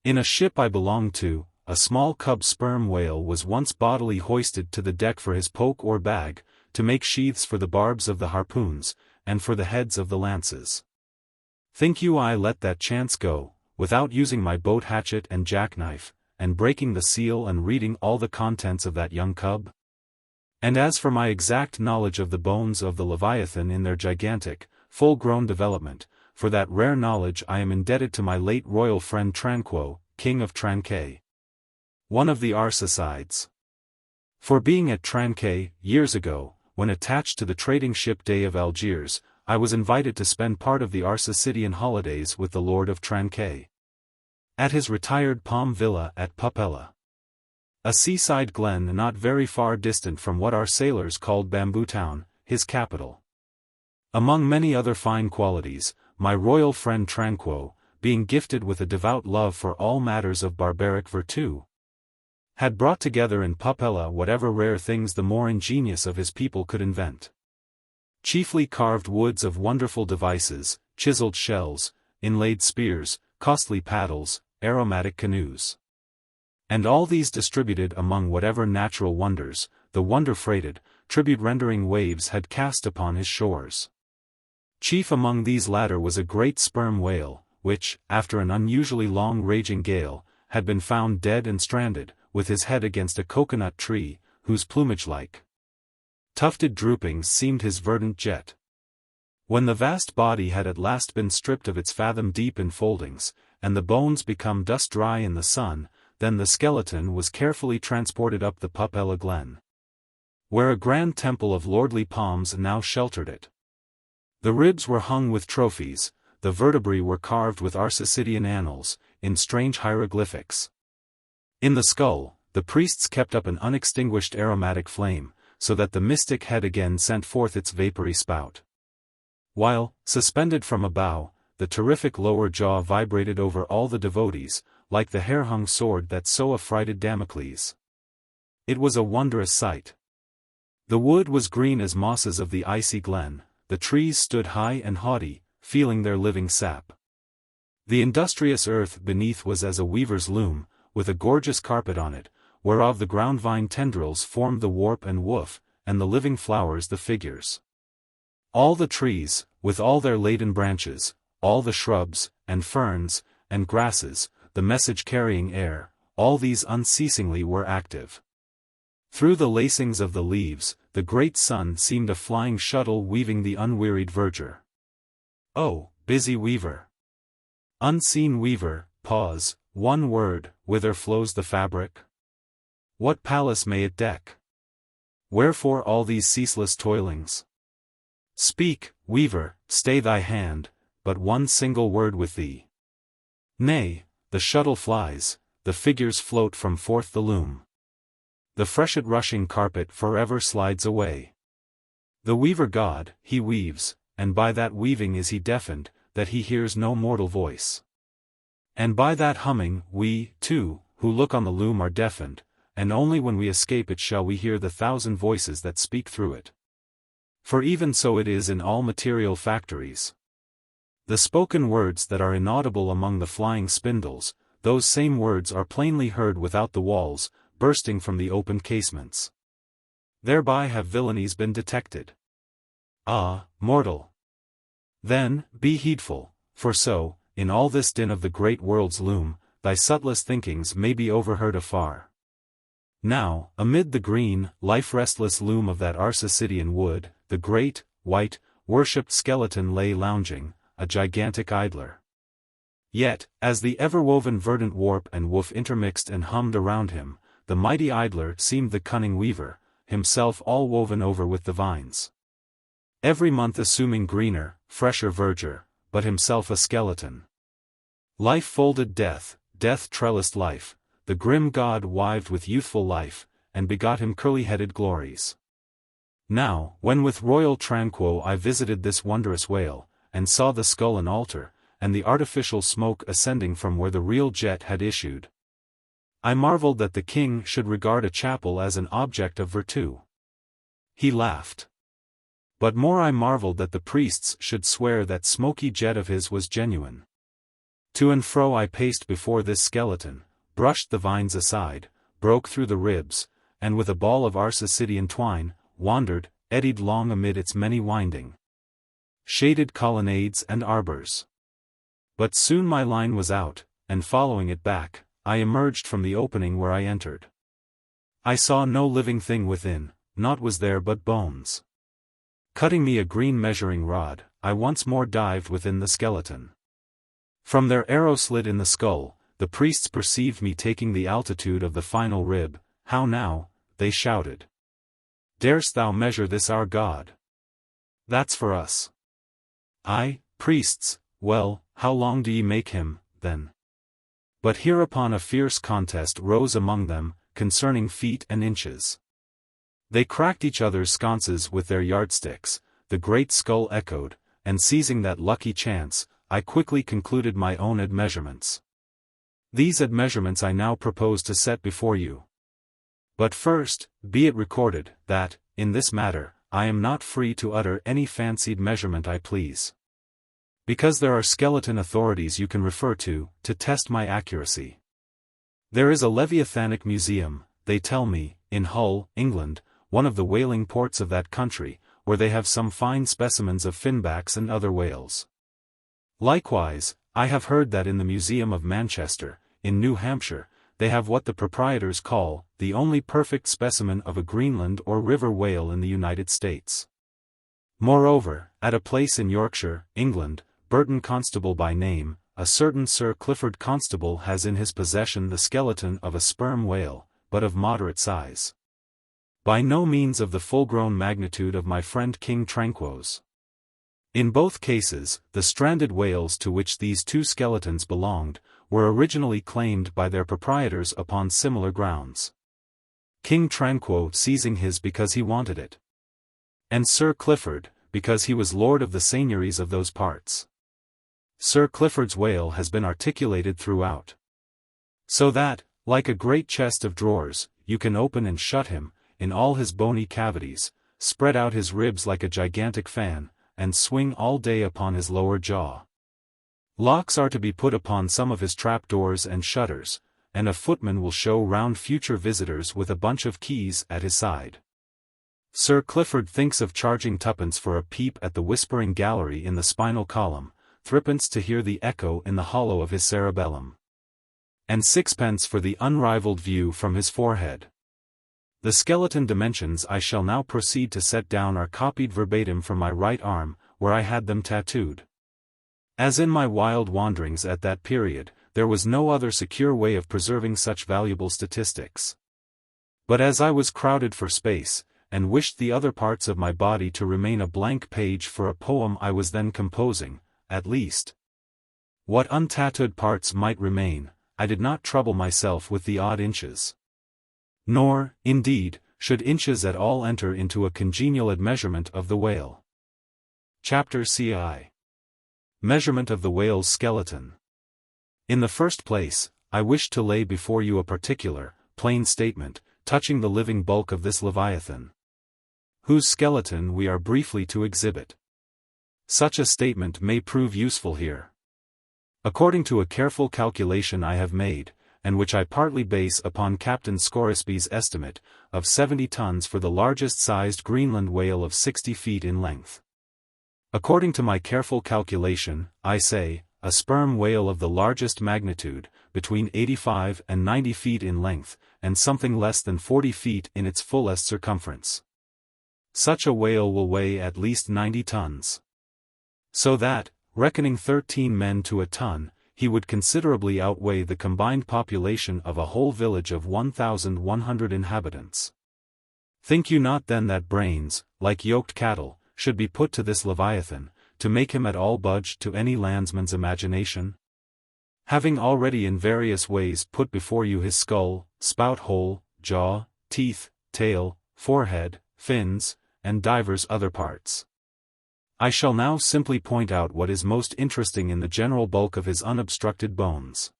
In a ship I belonged to, a small cub sperm whale was once bodily hoisted to the deck for his poke or bag, to make sheaths for the barbs of the harpoons, and for the heads of the lances. Think you I let that chance go, without using my boat hatchet and jackknife, and breaking the seal and reading all the contents of that young cub? And as for my exact knowledge of the bones of the Leviathan in their gigantic, full-grown development, for that rare knowledge I am indebted to my late royal friend Tranquo, king of Trancay. One of the Arsacides. For being at Trancay, years ago, when attached to the trading ship Day of Algiers, I was invited to spend part of the Arsacidian holidays with the Lord of Trancay. At his retired palm villa at Pupella. A seaside glen not very far distant from what our sailors called Bamboo Town, his capital. Among many other fine qualities, my royal friend Tranquo, being gifted with a devout love for all matters of barbaric virtue, had brought together in Pupella whatever rare things the more ingenious of his people could invent. Chiefly carved woods of wonderful devices, chiseled shells, inlaid spears, costly paddles, aromatic canoes. And all these distributed among whatever natural wonders, the wonder-freighted, tribute-rendering waves had cast upon his shores. Chief among these latter was a great sperm whale, which, after an unusually long raging gale, had been found dead and stranded, with his head against a coconut tree, whose plumage-like tufted droopings seemed his verdant jet. When the vast body had at last been stripped of its fathom-deep enfoldings, and the bones become dust-dry in the sun, then the skeleton was carefully transported up the Pupella glen, where a grand temple of lordly palms now sheltered it. The ribs were hung with trophies, the vertebrae were carved with Arsacidian annals, in strange hieroglyphics. In the skull, the priests kept up an unextinguished aromatic flame, so that the mystic head again sent forth its vapory spout. While, suspended from a bough, the terrific lower jaw vibrated over all the devotees, like the hair-hung sword that so affrighted Damocles. It was a wondrous sight. The wood was green as mosses of the icy glen, the trees stood high and haughty, feeling their living sap. The industrious earth beneath was as a weaver's loom, with a gorgeous carpet on it, whereof the ground-vine tendrils formed the warp and woof, and the living flowers the figures. All the trees, with all their laden branches, all the shrubs, and ferns, and grasses, the message-carrying air, all these unceasingly were active. Through the lacings of the leaves, the great sun seemed a flying shuttle weaving the unwearied verdure. Oh, busy weaver! Unseen weaver, pause, one word, whither flows the fabric? What palace may it deck? Wherefore all these ceaseless toilings? Speak, weaver, stay thy hand, but one single word with thee. Nay, the shuttle flies, the figures float from forth the loom. The freshet-rushing carpet forever slides away. The weaver god, he weaves, and by that weaving is he deafened, that he hears no mortal voice. And by that humming, we, too, who look on the loom are deafened, and only when we escape it shall we hear the thousand voices that speak through it. For even so it is in all material factories. The spoken words that are inaudible among the flying spindles, those same words are plainly heard without the walls, bursting from the open casements. Thereby have villainies been detected. Ah, mortal! Then, be heedful, for so, in all this din of the great world's loom, thy subtlest thinkings may be overheard afar. Now, amid the green, life-restless loom of that Arsacidian wood, the great, white, worshipped skeleton lay lounging, a gigantic idler. Yet, as the ever-woven verdant warp and woof intermixed and hummed around him, the mighty idler seemed the cunning weaver, himself all woven over with the vines. Every month assuming greener, fresher verdure, but himself a skeleton. Life folded death, death trellised life, the grim god wived with youthful life, and begot him curly-headed glories. Now, when with royal Tranquo I visited this wondrous whale, and saw the skull an altar, and the artificial smoke ascending from where the real jet had issued, I marveled that the king should regard a chapel as an object of virtue. He laughed. But more I marveled that the priests should swear that smoky jet of his was genuine. To and fro I paced before this skeleton, brushed the vines aside, broke through the ribs, and with a ball of Arsacidian twine, wandered, eddied long amid its many winding, shaded colonnades and arbors. But soon my line was out, and following it back, I emerged from the opening where I entered. I saw no living thing within, naught was there but bones. Cutting me a green measuring rod, I once more dived within the skeleton. From their arrow slit in the skull, the priests perceived me taking the altitude of the final rib. "How now," they shouted. "Darest thou measure this our God? That's for us." "Aye, priests, well, how long do ye make him, then?" But hereupon a fierce contest rose among them, concerning feet and inches. They cracked each other's sconces with their yardsticks, the great skull echoed, and seizing that lucky chance, I quickly concluded my own admeasurements. These admeasurements I now propose to set before you. But first, be it recorded, that, in this matter, I am not free to utter any fancied measurement I please. Because there are skeleton authorities you can refer to test my accuracy. There is a Leviathanic museum, they tell me, in Hull, England, one of the whaling ports of that country, where they have some fine specimens of finbacks and other whales. Likewise, I have heard that in the Museum of Manchester, in New Hampshire, they have what the proprietors call the only perfect specimen of a Greenland or river whale in the United States. Moreover, at a place in Yorkshire, England, Burton Constable by name, a certain Sir Clifford Constable has in his possession the skeleton of a sperm whale, but of moderate size. By no means of the full-grown magnitude of my friend King Tranquo's. In both cases, the stranded whales to which these two skeletons belonged, were originally claimed by their proprietors upon similar grounds. King Tranquo seizing his because he wanted it. And Sir Clifford, because he was lord of the seigneuries of those parts. Sir Clifford's whale has been articulated throughout. So that, like a great chest of drawers, you can open and shut him, in all his bony cavities, spread out his ribs like a gigantic fan, and swing all day upon his lower jaw. Locks are to be put upon some of his trap-doors and shutters, and a footman will show round future visitors with a bunch of keys at his side. Sir Clifford thinks of charging twopence for a peep at the whispering gallery in the spinal column, threepence to hear the echo in the hollow of his cerebellum, and sixpence for the unrivalled view from his forehead. The skeleton dimensions I shall now proceed to set down are copied verbatim from my right arm, where I had them tattooed. As in my wild wanderings at that period, there was no other secure way of preserving such valuable statistics. But as I was crowded for space, and wished the other parts of my body to remain a blank page for a poem I was then composing, at least, what untattooed parts might remain, I did not trouble myself with the odd inches. Nor, indeed, should inches at all enter into a congenial admeasurement of the whale. Chapter CI. Measurement of the whale's skeleton. In the first place, I wish to lay before you a particular, plain statement, touching the living bulk of this Leviathan, whose skeleton we are briefly to exhibit. Such a statement may prove useful here. According to a careful calculation I have made, and which I partly base upon Captain Scoresby's estimate, of 70 tons for the largest sized Greenland whale of 60 feet in length. According to my careful calculation, I say, a sperm whale of the largest magnitude, between 85 and 90 feet in length, and something less than 40 feet in its fullest circumference. Such a whale will weigh at least 90 tons. So that, reckoning 13 men to a ton, he would considerably outweigh the combined population of a whole village of 1,100 inhabitants. Think you not then that brains, like yoked cattle, should be put to this Leviathan, to make him at all budge to any landsman's imagination? Having already in various ways put before you his skull, spout hole, jaw, teeth, tail, forehead, fins, and divers other parts, I shall now simply point out what is most interesting in the general bulk of his unobstructed bones.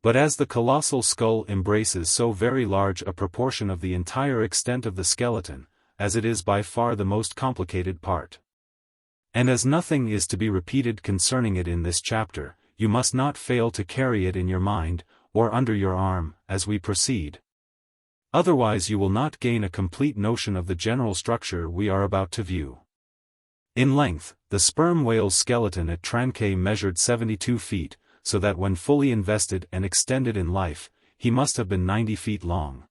But as the colossal skull embraces so very large a proportion of the entire extent of the skeleton, as it is by far the most complicated part, and as nothing is to be repeated concerning it in this chapter, you must not fail to carry it in your mind, or under your arm, as we proceed. Otherwise you will not gain a complete notion of the general structure we are about to view. In length, the sperm whale's skeleton at Trancay measured 72 feet, so that when fully invested and extended in life, he must have been 90 feet long.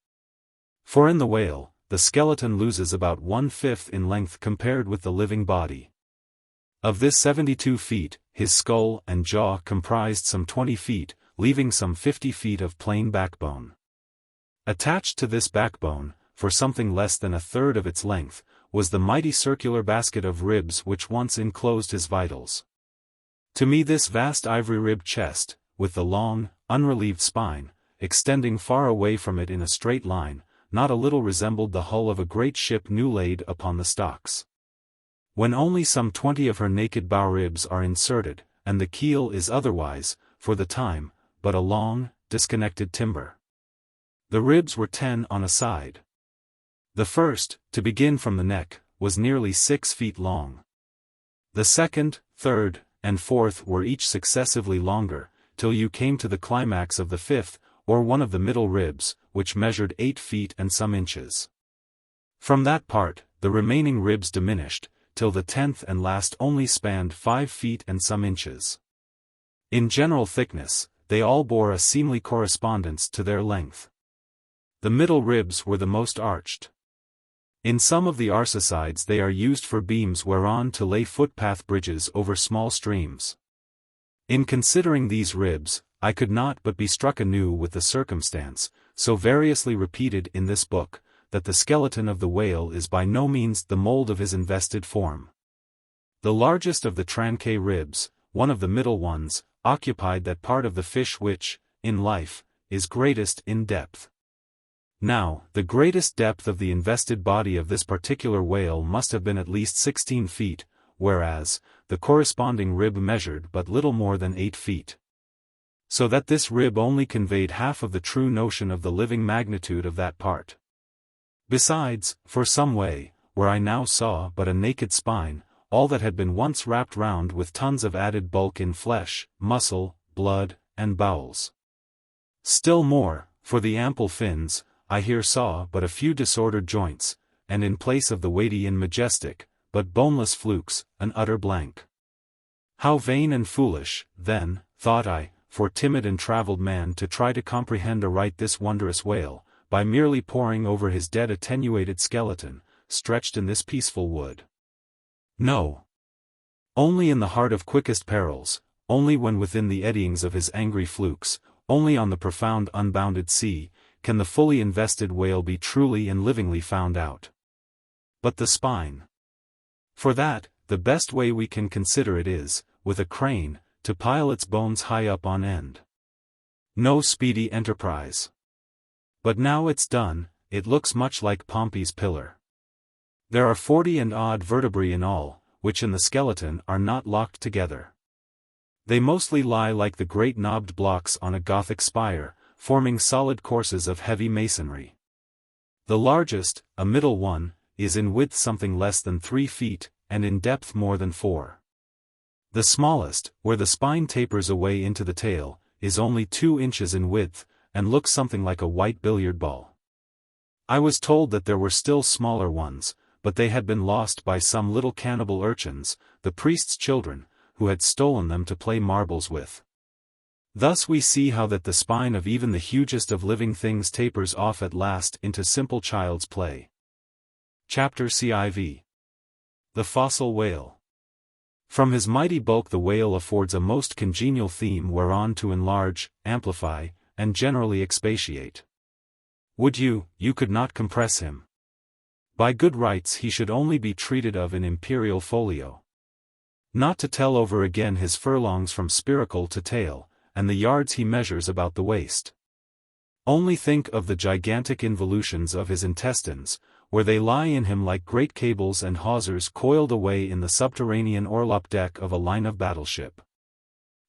For in the whale, the skeleton loses about 1/5 in length compared with the living body. Of this 72 feet, his skull and jaw comprised some 20 feet, leaving some 50 feet of plain backbone. Attached to this backbone, for something less than a third of its length, was the mighty circular basket of ribs which once enclosed his vitals. To me this vast ivory-ribbed chest, with the long, unrelieved spine, extending far away from it in a straight line, not a little resembled the hull of a great ship new laid upon the stocks. When only some 20 of her naked bow ribs are inserted, and the keel is otherwise, for the time, but a long, disconnected timber. The ribs were 10 on a side. The first, to begin from the neck, was nearly 6 feet long. The second, third, and fourth were each successively longer, till you came to the climax of the fifth, or one of the middle ribs, which measured 8 feet and some inches. From that part, the remaining ribs diminished, till the 10th and last only spanned 5 feet and some inches. In general thickness, they all bore a seemly correspondence to their length. The middle ribs were the most arched. In some of the arsacides they are used for beams whereon to lay footpath bridges over small streams. In considering these ribs, I could not but be struck anew with the circumstance, so variously repeated in this book, that the skeleton of the whale is by no means the mold of his invested form. The largest of the tranquae ribs, one of the middle ones, occupied that part of the fish which, in life, is greatest in depth. Now, the greatest depth of the invested body of this particular whale must have been at least 16 feet, whereas, the corresponding rib measured but little more than 8 feet. So that this rib only conveyed half of the true notion of the living magnitude of that part. Besides, for some way, where I now saw but a naked spine, all that had been once wrapped round with tons of added bulk in flesh, muscle, blood, and bowels. Still more, for the ample fins, I here saw but a few disordered joints, and in place of the weighty and majestic, but boneless flukes, an utter blank. How vain and foolish, then, thought I, for timid and travelled man to try to comprehend aright this wondrous whale, by merely poring over his dead attenuated skeleton, stretched in this peaceful wood. No. Only in the heart of quickest perils, only when within the eddyings of his angry flukes, only on the profound unbounded sea, can the fully invested whale be truly and livingly found out. But the spine. For that, the best way we can consider it is, with a crane, to pile its bones high up on end. No speedy enterprise. But now it's done, it looks much like Pompey's pillar. There are 40 and odd vertebrae in all, which in the skeleton are not locked together. They mostly lie like the great knobbed blocks on a Gothic spire, forming solid courses of heavy masonry. The largest, a middle one, is in width something less than 3 feet, and in depth more than 4. The smallest, where the spine tapers away into the tail, is only 2 inches in width, and looks something like a white billiard ball. I was told that there were still smaller ones, but they had been lost by some little cannibal urchins, the priest's children, who had stolen them to play marbles with. Thus we see how that the spine of even the hugest of living things tapers off at last into simple child's play. Chapter CIV. The Fossil Whale. From his mighty bulk the whale affords a most congenial theme whereon to enlarge, amplify, and generally expatiate. Would you could not compress him. By good rights he should only be treated of in imperial folio. Not to tell over again his furlongs from spiracle to tail, and the yards he measures about the waist. Only think of the gigantic involutions of his intestines, where they lie in him like great cables and hawsers coiled away in the subterranean orlop deck of a line of battleship.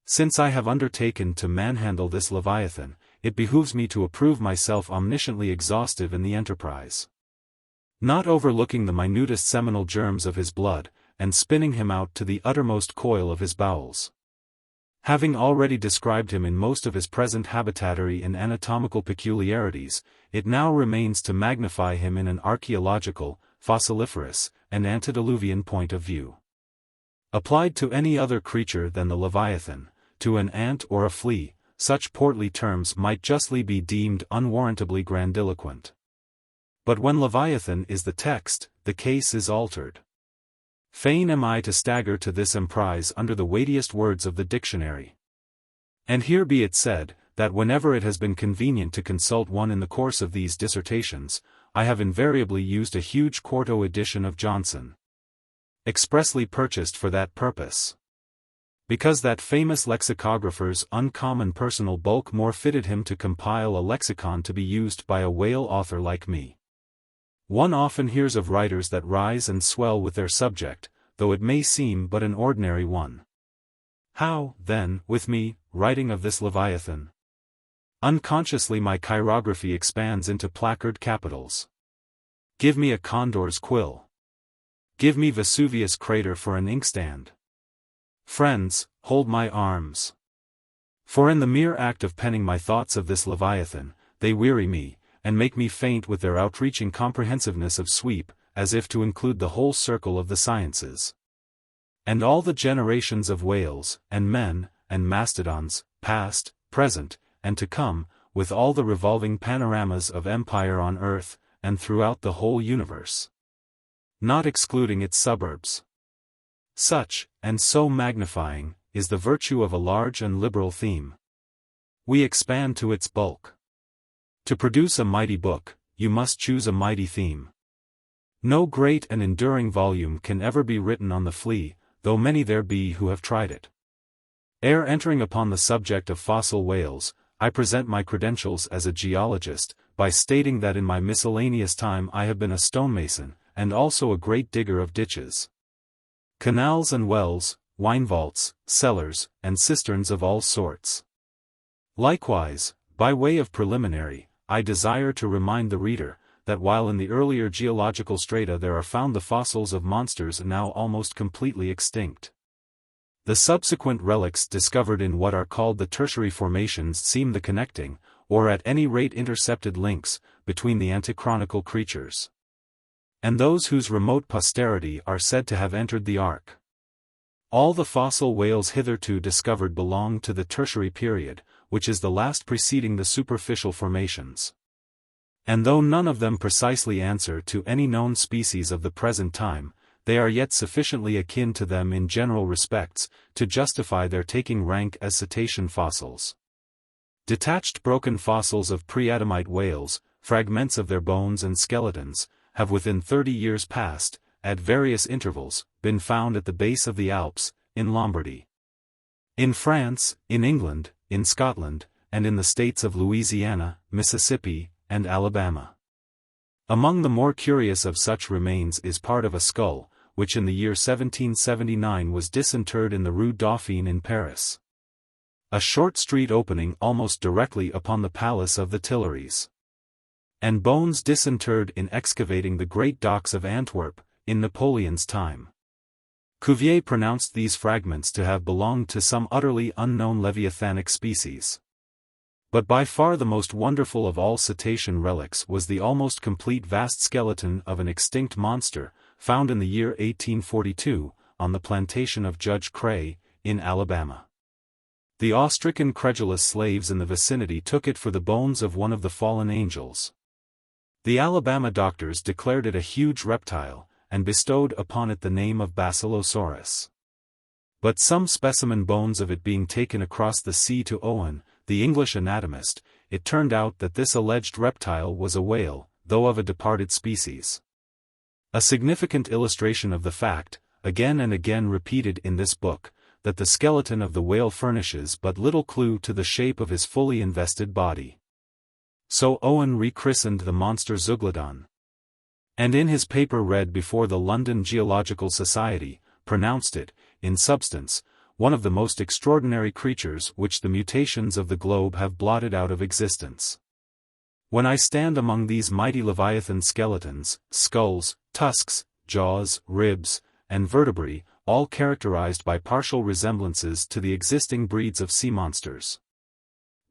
Since I have undertaken to manhandle this Leviathan, it behooves me to approve myself omnisciently exhaustive in the enterprise. Not overlooking the minutest seminal germs of his blood, and spinning him out to the uttermost coil of his bowels. Having already described him in most of his present habitatory and anatomical peculiarities, it now remains to magnify him in an archaeological, fossiliferous, and antediluvian point of view. Applied to any other creature than the Leviathan, to an ant or a flea, such portly terms might justly be deemed unwarrantably grandiloquent. But when Leviathan is the text, the case is altered. Fain am I to stagger to this emprise under the weightiest words of the dictionary. And here be it said, that whenever it has been convenient to consult one in the course of these dissertations, I have invariably used a huge quarto edition of Johnson, expressly purchased for that purpose, because that famous lexicographer's uncommon personal bulk more fitted him to compile a lexicon to be used by a whale author like me. One often hears of writers that rise and swell with their subject, though it may seem but an ordinary one. How, then, with me, writing of this Leviathan? Unconsciously my chirography expands into placard capitals. Give me a condor's quill. Give me Vesuvius crater for an inkstand. Friends, hold my arms. For in the mere act of penning my thoughts of this Leviathan, they weary me, and make me faint with their outreaching comprehensiveness of sweep, as if to include the whole circle of the sciences. And all the generations of whales, and men, and mastodons, past, present, and to come, with all the revolving panoramas of empire on earth, and throughout the whole universe, not excluding its suburbs. Such, and so magnifying, is the virtue of a large and liberal theme. We expand to its bulk. To produce a mighty book, you must choose a mighty theme. No great and enduring volume can ever be written on the flea, though many there be who have tried it. Ere entering upon the subject of fossil whales, I present my credentials as a geologist, by stating that in my miscellaneous time I have been a stonemason, and also a great digger of ditches, canals and wells, wine vaults, cellars, and cisterns of all sorts. Likewise, by way of preliminary, I desire to remind the reader, that while in the earlier geological strata there are found the fossils of monsters now almost completely extinct, the subsequent relics discovered in what are called the tertiary formations seem the connecting, or at any rate intercepted links, between the antichronical creatures and those whose remote posterity are said to have entered the ark. All the fossil whales hitherto discovered belong to the tertiary period, which is the last preceding the superficial formations. And though none of them precisely answer to any known species of the present time, they are yet sufficiently akin to them in general respects, to justify their taking rank as cetacean fossils. Detached broken fossils of pre-Adamite whales, fragments of their bones and skeletons, have within 30 years past, at various intervals, been found at the base of the Alps, in Lombardy, in France, in England, in Scotland, and in the states of Louisiana, Mississippi, and Alabama. Among the more curious of such remains is part of a skull, which in the year 1779 was disinterred in the Rue Dauphine in Paris, a short street opening almost directly upon the Palace of the Tuileries, and bones disinterred in excavating the great docks of Antwerp, in Napoleon's time. Cuvier pronounced these fragments to have belonged to some utterly unknown leviathanic species. But by far the most wonderful of all cetacean relics was the almost complete vast skeleton of an extinct monster, found in the year 1842, on the plantation of Judge Cray, in Alabama. The awe-stricken credulous slaves in the vicinity took it for the bones of one of the fallen angels. The Alabama doctors declared it a huge reptile, and bestowed upon it the name of Basilosaurus. But some specimen bones of it being taken across the sea to Owen, the English anatomist, it turned out that this alleged reptile was a whale, though of a departed species. A significant illustration of the fact, again and again repeated in this book, that the skeleton of the whale furnishes but little clue to the shape of his fully invested body. So Owen rechristened the monster Zeuglodon, and in his paper read before the London Geological Society, pronounced it, in substance, one of the most extraordinary creatures which the mutations of the globe have blotted out of existence. When I stand among these mighty leviathan skeletons, skulls, tusks, jaws, ribs, and vertebrae, all characterized by partial resemblances to the existing breeds of sea monsters,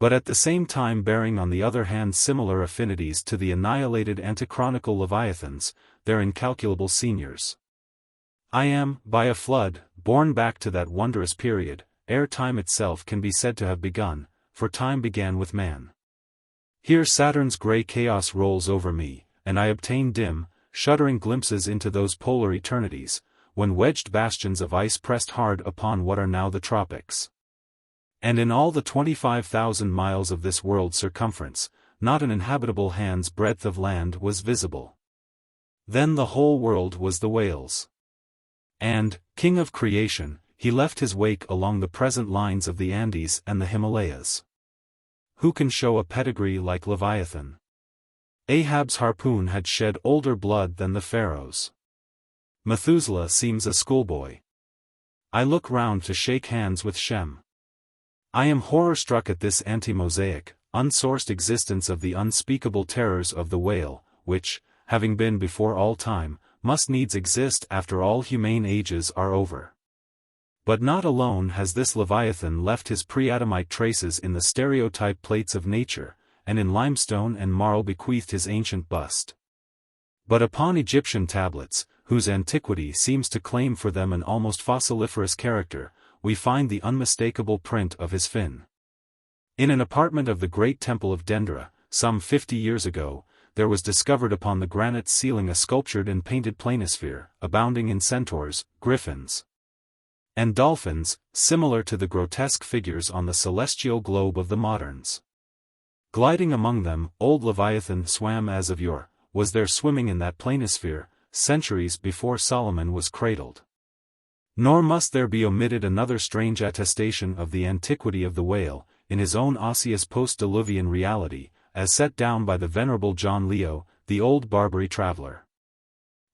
but at the same time bearing on the other hand similar affinities to the annihilated antichronical leviathans, their incalculable seniors, I am, by a flood, borne back to that wondrous period, ere time itself can be said to have begun, for time began with man. Here Saturn's grey chaos rolls over me, and I obtain dim, shuddering glimpses into those polar eternities, when wedged bastions of ice pressed hard upon what are now the tropics, And in all the 25,000 miles of this world's circumference, not an inhabitable hand's breadth of land was visible. Then the whole world was the whale's. And, king of creation, he left his wake along the present lines of the Andes and the Himalayas. Who can show a pedigree like Leviathan? Ahab's harpoon had shed older blood than the pharaoh's. Methuselah seems a schoolboy. I look round to shake hands with Shem. I am horror-struck at this anti-Mosaic, unsourced existence of the unspeakable terrors of the whale, which, having been before all time, must needs exist after all humane ages are over. But not alone has this Leviathan left his pre-Adamite traces in the stereotype plates of nature, and in limestone and marl bequeathed his ancient bust. But upon Egyptian tablets, whose antiquity seems to claim for them an almost fossiliferous character, we find the unmistakable print of his fin. In an apartment of the great temple of Dendera, some 50 years ago, there was discovered upon the granite ceiling a sculptured and painted planisphere, abounding in centaurs, griffins, and dolphins, similar to the grotesque figures on the celestial globe of the moderns. Gliding among them, old Leviathan swam as of yore, was there swimming in that planisphere, centuries before Solomon was cradled. Nor must there be omitted another strange attestation of the antiquity of the whale, in his own osseous post-diluvian reality, as set down by the venerable John Leo, the old Barbary traveler.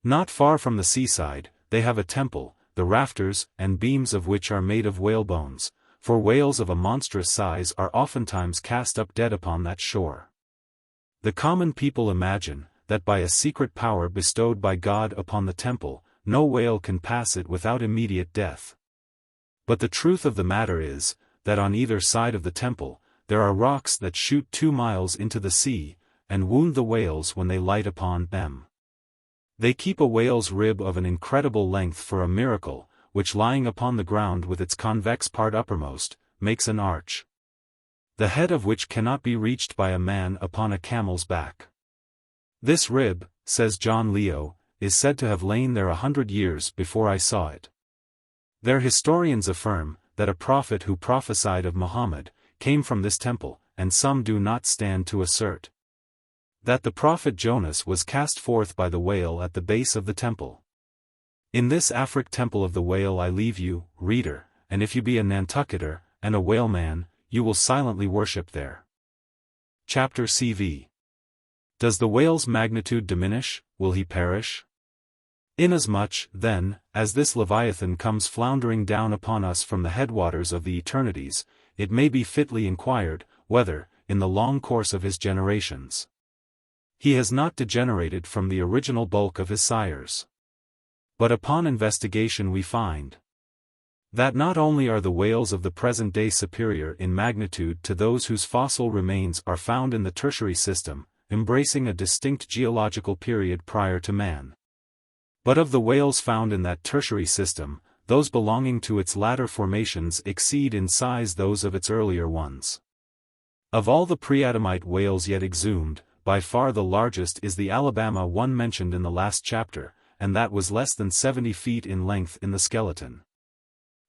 Not far from the seaside, they have a temple, the rafters and beams of which are made of whale bones, for whales of a monstrous size are oftentimes cast up dead upon that shore. The common people imagine, that by a secret power bestowed by God upon the temple, no whale can pass it without immediate death. But the truth of the matter is, that on either side of the temple, there are rocks that shoot 2 miles into the sea, and wound the whales when they light upon them. They keep a whale's rib of an incredible length for a miracle, which lying upon the ground with its convex part uppermost, makes an arch, the head of which cannot be reached by a man upon a camel's back. This rib, says John Leo, is said to have lain there 100 years before I saw it. Their historians affirm, that a prophet who prophesied of Muhammad, came from this temple, and some do not stand to assert that the prophet Jonas was cast forth by the whale at the base of the temple. In this Afric temple of the whale I leave you, reader, and if you be a Nantucketer, and a whaleman, you will silently worship there. Chapter CV. Does the whale's magnitude diminish, will he perish? Inasmuch, then, as this Leviathan comes floundering down upon us from the headwaters of the eternities, it may be fitly inquired, whether, in the long course of his generations, he has not degenerated from the original bulk of his sires. But upon investigation we find that not only are the whales of the present day superior in magnitude to those whose fossil remains are found in the tertiary system, embracing a distinct geological period prior to man, but of the whales found in that tertiary system, those belonging to its latter formations exceed in size those of its earlier ones. Of all the pre-Adamite whales yet exhumed, by far the largest is the Alabama one mentioned in the last chapter, and that was less than 70 feet in length in the skeleton.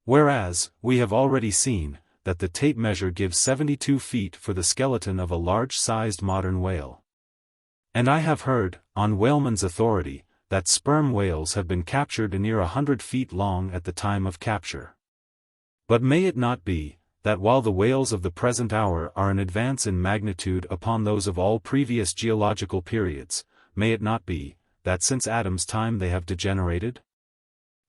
Whereas, we have already seen, that the tape measure gives 72 feet for the skeleton of a large-sized modern whale. And I have heard, on whaleman's authority, that sperm whales have been captured near 100 feet long at the time of capture. But may it not be, that while the whales of the present hour are an advance in magnitude upon those of all previous geological periods, may it not be, that since Adam's time they have degenerated?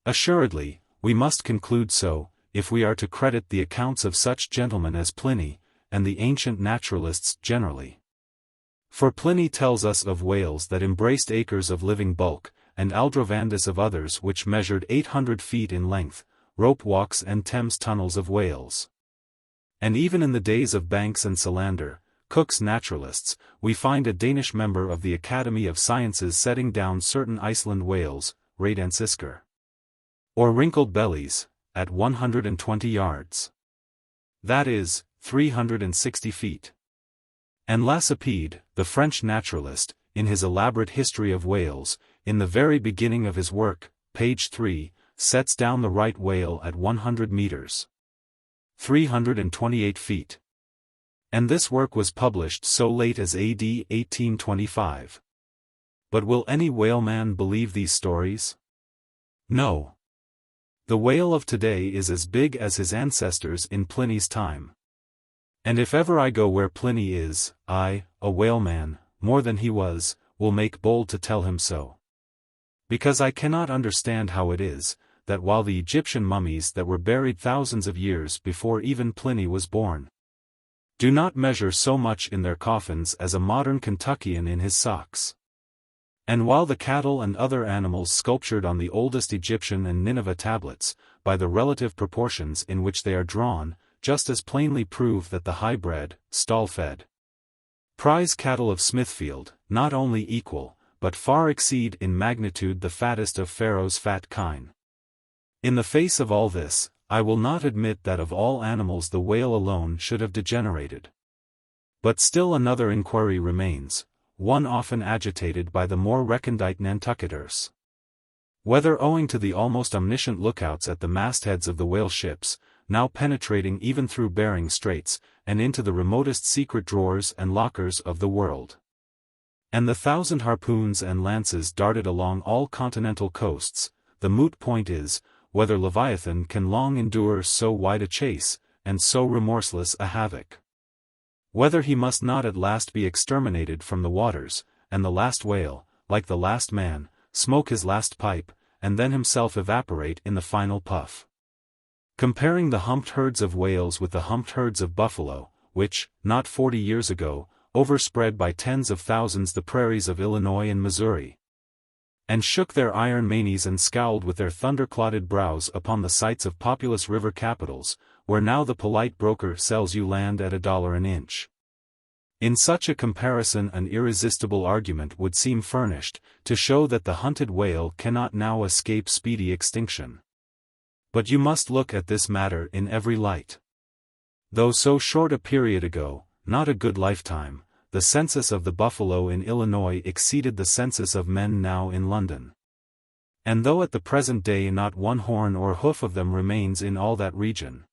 Assuredly, we must conclude so, if we are to credit the accounts of such gentlemen as Pliny, and the ancient naturalists generally. For Pliny tells us of whales that embraced acres of living bulk, and Aldrovandus of others which measured 800 feet in length, rope walks and Thames tunnels of whales. And even in the days of Banks and Solander, Cook's naturalists, we find a Danish member of the Academy of Sciences setting down certain Iceland whales, Radansiskur, or wrinkled bellies, at 120 yards. That is, 360 feet. And Lacépède, the French naturalist, in his elaborate history of whales, in the very beginning of his work, page 3, sets down the right whale at 100 meters. 328 feet. And this work was published so late as AD 1825. But will any whaleman believe these stories? No. The whale of today is as big as his ancestors in Pliny's time. And if ever I go where Pliny is, I, a whaleman, more than he was, will make bold to tell him so. Because I cannot understand how it is, that while the Egyptian mummies that were buried thousands of years before even Pliny was born, do not measure so much in their coffins as a modern Kentuckian in his socks. And while the cattle and other animals sculptured on the oldest Egyptian and Nineveh tablets, by the relative proportions in which they are drawn, just as plainly prove that the high-bred, stall-fed prize cattle of Smithfield, not only equal, but far exceed in magnitude the fattest of Pharaoh's fat kine. In the face of all this, I will not admit that of all animals the whale alone should have degenerated. But still another inquiry remains, one often agitated by the more recondite Nantucketers. Whether owing to the almost omniscient lookouts at the mastheads of the whale ships, now penetrating even through Bering Straits, and into the remotest secret drawers and lockers of the world, and the 1,000 harpoons and lances darted along all continental coasts, the moot point is, whether Leviathan can long endure so wide a chase, and so remorseless a havoc. Whether he must not at last be exterminated from the waters, and the last whale, like the last man, smoke his last pipe, and then himself evaporate in the final puff. Comparing the humped herds of whales with the humped herds of buffalo, which, not 40 years ago, overspread by tens of thousands the prairies of Illinois and Missouri, and shook their iron manes and scowled with their thunder-clotted brows upon the sites of populous river capitals, where now the polite broker sells you land at $1 an inch. In such a comparison an irresistible argument would seem furnished, to show that the hunted whale cannot now escape speedy extinction. But you must look at this matter in every light. Though so short a period ago, not a good lifetime, the census of the buffalo in Illinois exceeded the census of men now in London. And though at the present day not one horn or hoof of them remains in all that region,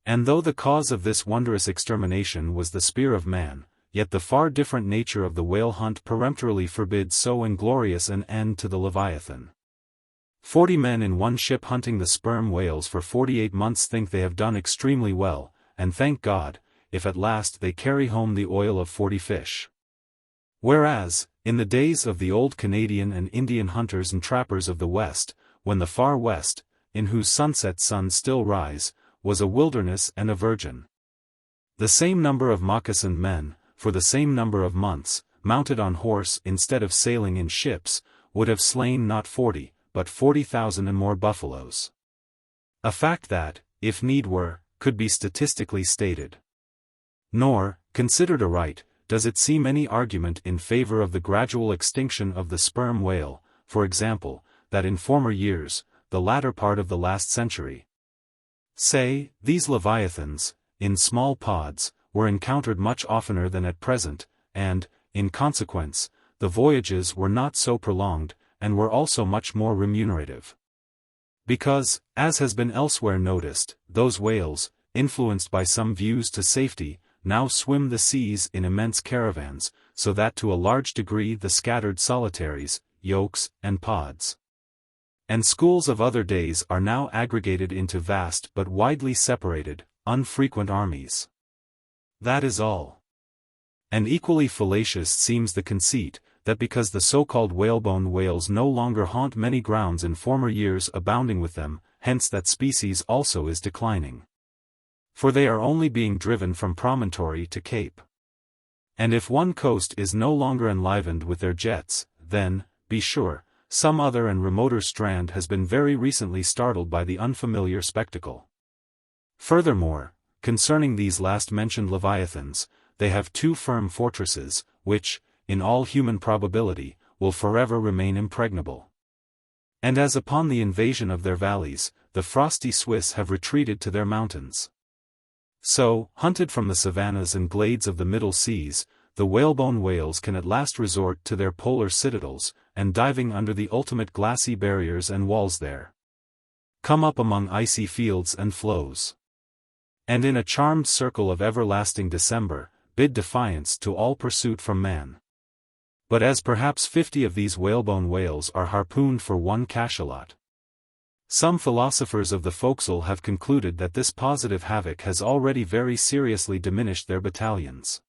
and though the cause of this wondrous extermination was the spear of man, yet the far different nature of the whale hunt peremptorily forbids so inglorious an end to the Leviathan. 40 men in one ship hunting the sperm whales for 48 months think they have done extremely well, and thank God, if at last they carry home the oil of 40 fish. Whereas, in the days of the old Canadian and Indian hunters and trappers of the West, when the far West, in whose sunset suns still rise, was a wilderness and a virgin, the same number of moccasined men, for the same number of months, mounted on horse instead of sailing in ships, would have slain not 40, but 40,000 and more buffaloes. A fact that, if need were, could be statistically stated. Nor, considered aright, does it seem any argument in favor of the gradual extinction of the sperm whale, for example, that in former years, the latter part of the last century, say, these leviathans, in small pods, were encountered much oftener than at present, and, in consequence, the voyages were not so prolonged, and were also much more remunerative. Because, as has been elsewhere noticed, those whales, influenced by some views to safety, now swim the seas in immense caravans, so that to a large degree the scattered solitaries, yolks, and pods, and schools of other days are now aggregated into vast but widely separated, unfrequent armies. That is all. And equally fallacious seems the conceit, that because the so-called whalebone whales no longer haunt many grounds in former years abounding with them, hence that species also is declining. For they are only being driven from promontory to cape. And if one coast is no longer enlivened with their jets, then, be sure, some other and remoter strand has been very recently startled by the unfamiliar spectacle. Furthermore, concerning these last-mentioned leviathans, they have 2 firm fortresses, which, in all human probability, will forever remain impregnable. And as upon the invasion of their valleys, the frosty Swiss have retreated to their mountains, so, hunted from the savannas and glades of the Middle Seas, the whalebone whales can at last resort to their polar citadels, and diving under the ultimate glassy barriers and walls there, come up among icy fields and floes. and in a charmed circle of everlasting December, bid defiance to all pursuit from man. But as perhaps 50 of these whalebone whales are harpooned for one cachalot. Some philosophers of the forecastle have concluded that this positive havoc has already very seriously diminished their battalions.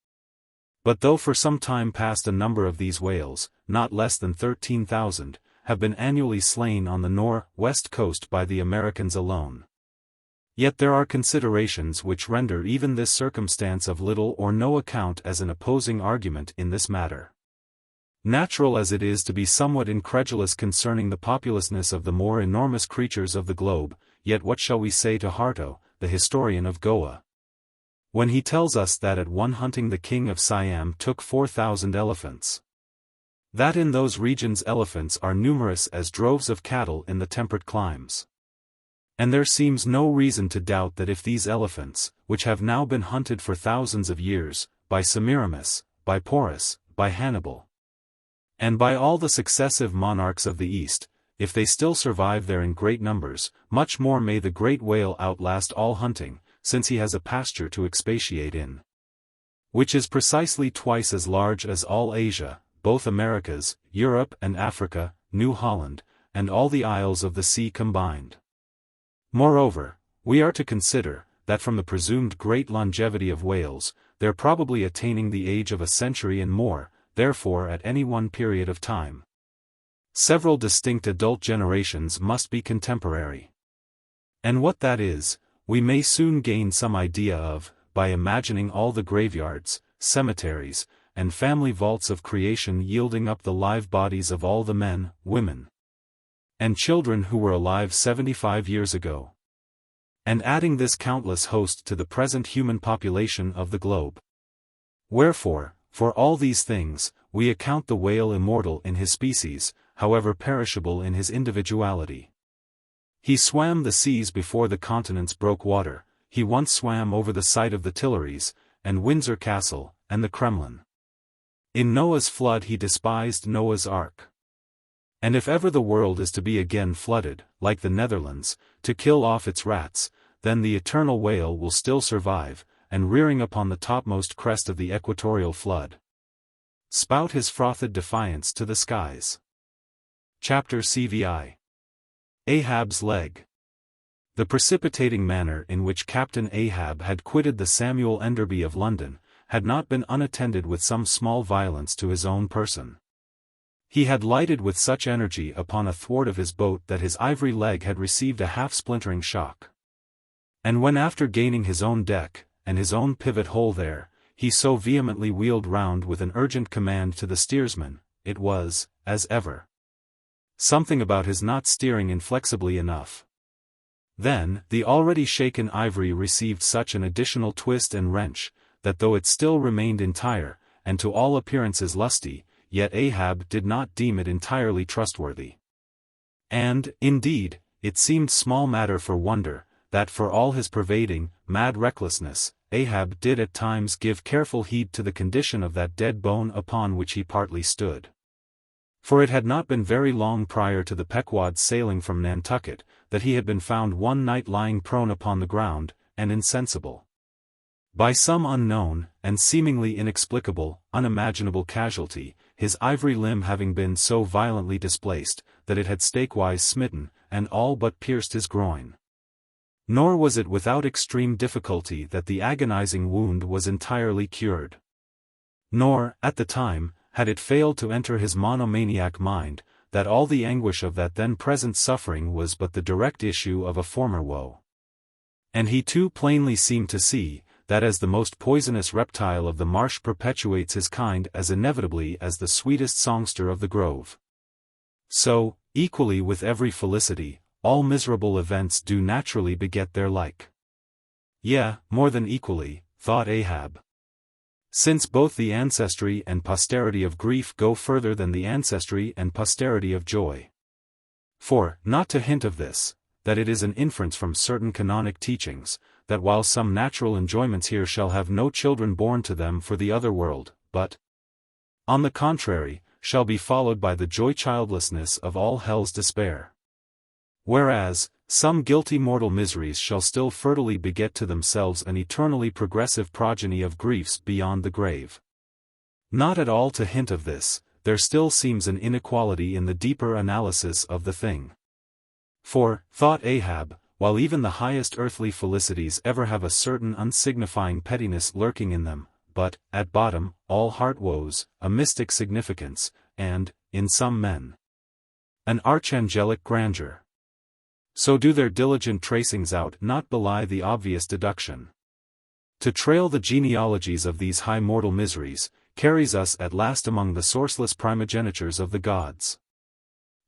But though for some time past a number of these whales, not less than 13,000, have been annually slain on the north-west coast by the Americans alone. Yet there are considerations which render even this circumstance of little or no account as an opposing argument in this matter. Natural as it is to be somewhat incredulous concerning the populousness of the more enormous creatures of the globe, yet what shall we say to Harto, the historian of Goa, when he tells us that at one hunting the king of Siam took 4,000 elephants? That in those regions elephants are numerous as droves of cattle in the temperate climes. And there seems no reason to doubt that if these elephants, which have now been hunted for thousands of years, by Semiramis, by Porus, by Hannibal, and by all the successive monarchs of the East, if they still survive there in great numbers, much more may the great whale outlast all hunting, since he has a pasture to expatiate in, which is precisely twice as large as all Asia, both Americas, Europe and Africa, New Holland, and all the isles of the sea combined. Moreover, we are to consider, that from the presumed great longevity of whales, their probably attaining the age of a century and more, therefore at any one period of time, several distinct adult generations must be contemporary. And what that is, we may soon gain some idea of, by imagining all the graveyards, cemeteries, and family vaults of creation yielding up the live bodies of all the men, women, and children who were alive 75 years ago, and adding this countless host to the present human population of the globe. Wherefore, for all these things, we account the whale immortal in his species, however perishable in his individuality. He swam the seas before the continents broke water, he once swam over the site of the Tuileries, and Windsor Castle, and the Kremlin. In Noah's flood he despised Noah's Ark. And if ever the world is to be again flooded, like the Netherlands, to kill off its rats, then the eternal whale will still survive, and rearing upon the topmost crest of the equatorial flood, spout his frothed defiance to the skies. Chapter XVI. Ahab's Leg. The precipitating manner in which Captain Ahab had quitted the Samuel Enderby of London, had not been unattended with some small violence to his own person. He had lighted with such energy upon a thwart of his boat that his ivory leg had received a half-splintering shock. And when after gaining his own deck, and his own pivot hole there, he so vehemently wheeled round with an urgent command to the steersman, it was, as ever, something about his not steering inflexibly enough. Then, the already shaken ivory received such an additional twist and wrench, that though it still remained entire, and to all appearances lusty, yet Ahab did not deem it entirely trustworthy. And, indeed, it seemed small matter for wonder, that for all his pervading, mad recklessness, Ahab did at times give careful heed to the condition of that dead bone upon which he partly stood. For it had not been very long prior to the Pequod's sailing from Nantucket, that he had been found one night lying prone upon the ground, and insensible. By some unknown, and seemingly inexplicable, unimaginable casualty, his ivory limb having been so violently displaced, that it had stakewise smitten, and all but pierced his groin. Nor was it without extreme difficulty that the agonizing wound was entirely cured. Nor, at the time, had it failed to enter his monomaniac mind, that all the anguish of that then present suffering was but the direct issue of a former woe. And he too plainly seemed to see, that as the most poisonous reptile of the marsh perpetuates his kind as inevitably as the sweetest songster of the grove, so, equally with every felicity, all miserable events do naturally beget their like. Yea, more than equally, thought Ahab. Since both the ancestry and posterity of grief go further than the ancestry and posterity of joy. For, not to hint of this, that it is an inference from certain canonic teachings, that while some natural enjoyments here shall have no children born to them for the other world, but, on the contrary, shall be followed by the joy childlessness of all hell's despair. Whereas, some guilty mortal miseries shall still fertily beget to themselves an eternally progressive progeny of griefs beyond the grave. Not at all to hint of this, there still seems an inequality in the deeper analysis of the thing. For, thought Ahab, while even the highest earthly felicities ever have a certain unsignifying pettiness lurking in them, but, at bottom, all heart woes, a mystic significance, and, in some men, an archangelic grandeur. So do their diligent tracings out not belie the obvious deduction. To trail the genealogies of these high mortal miseries, carries us at last among the sourceless primogenitures of the gods.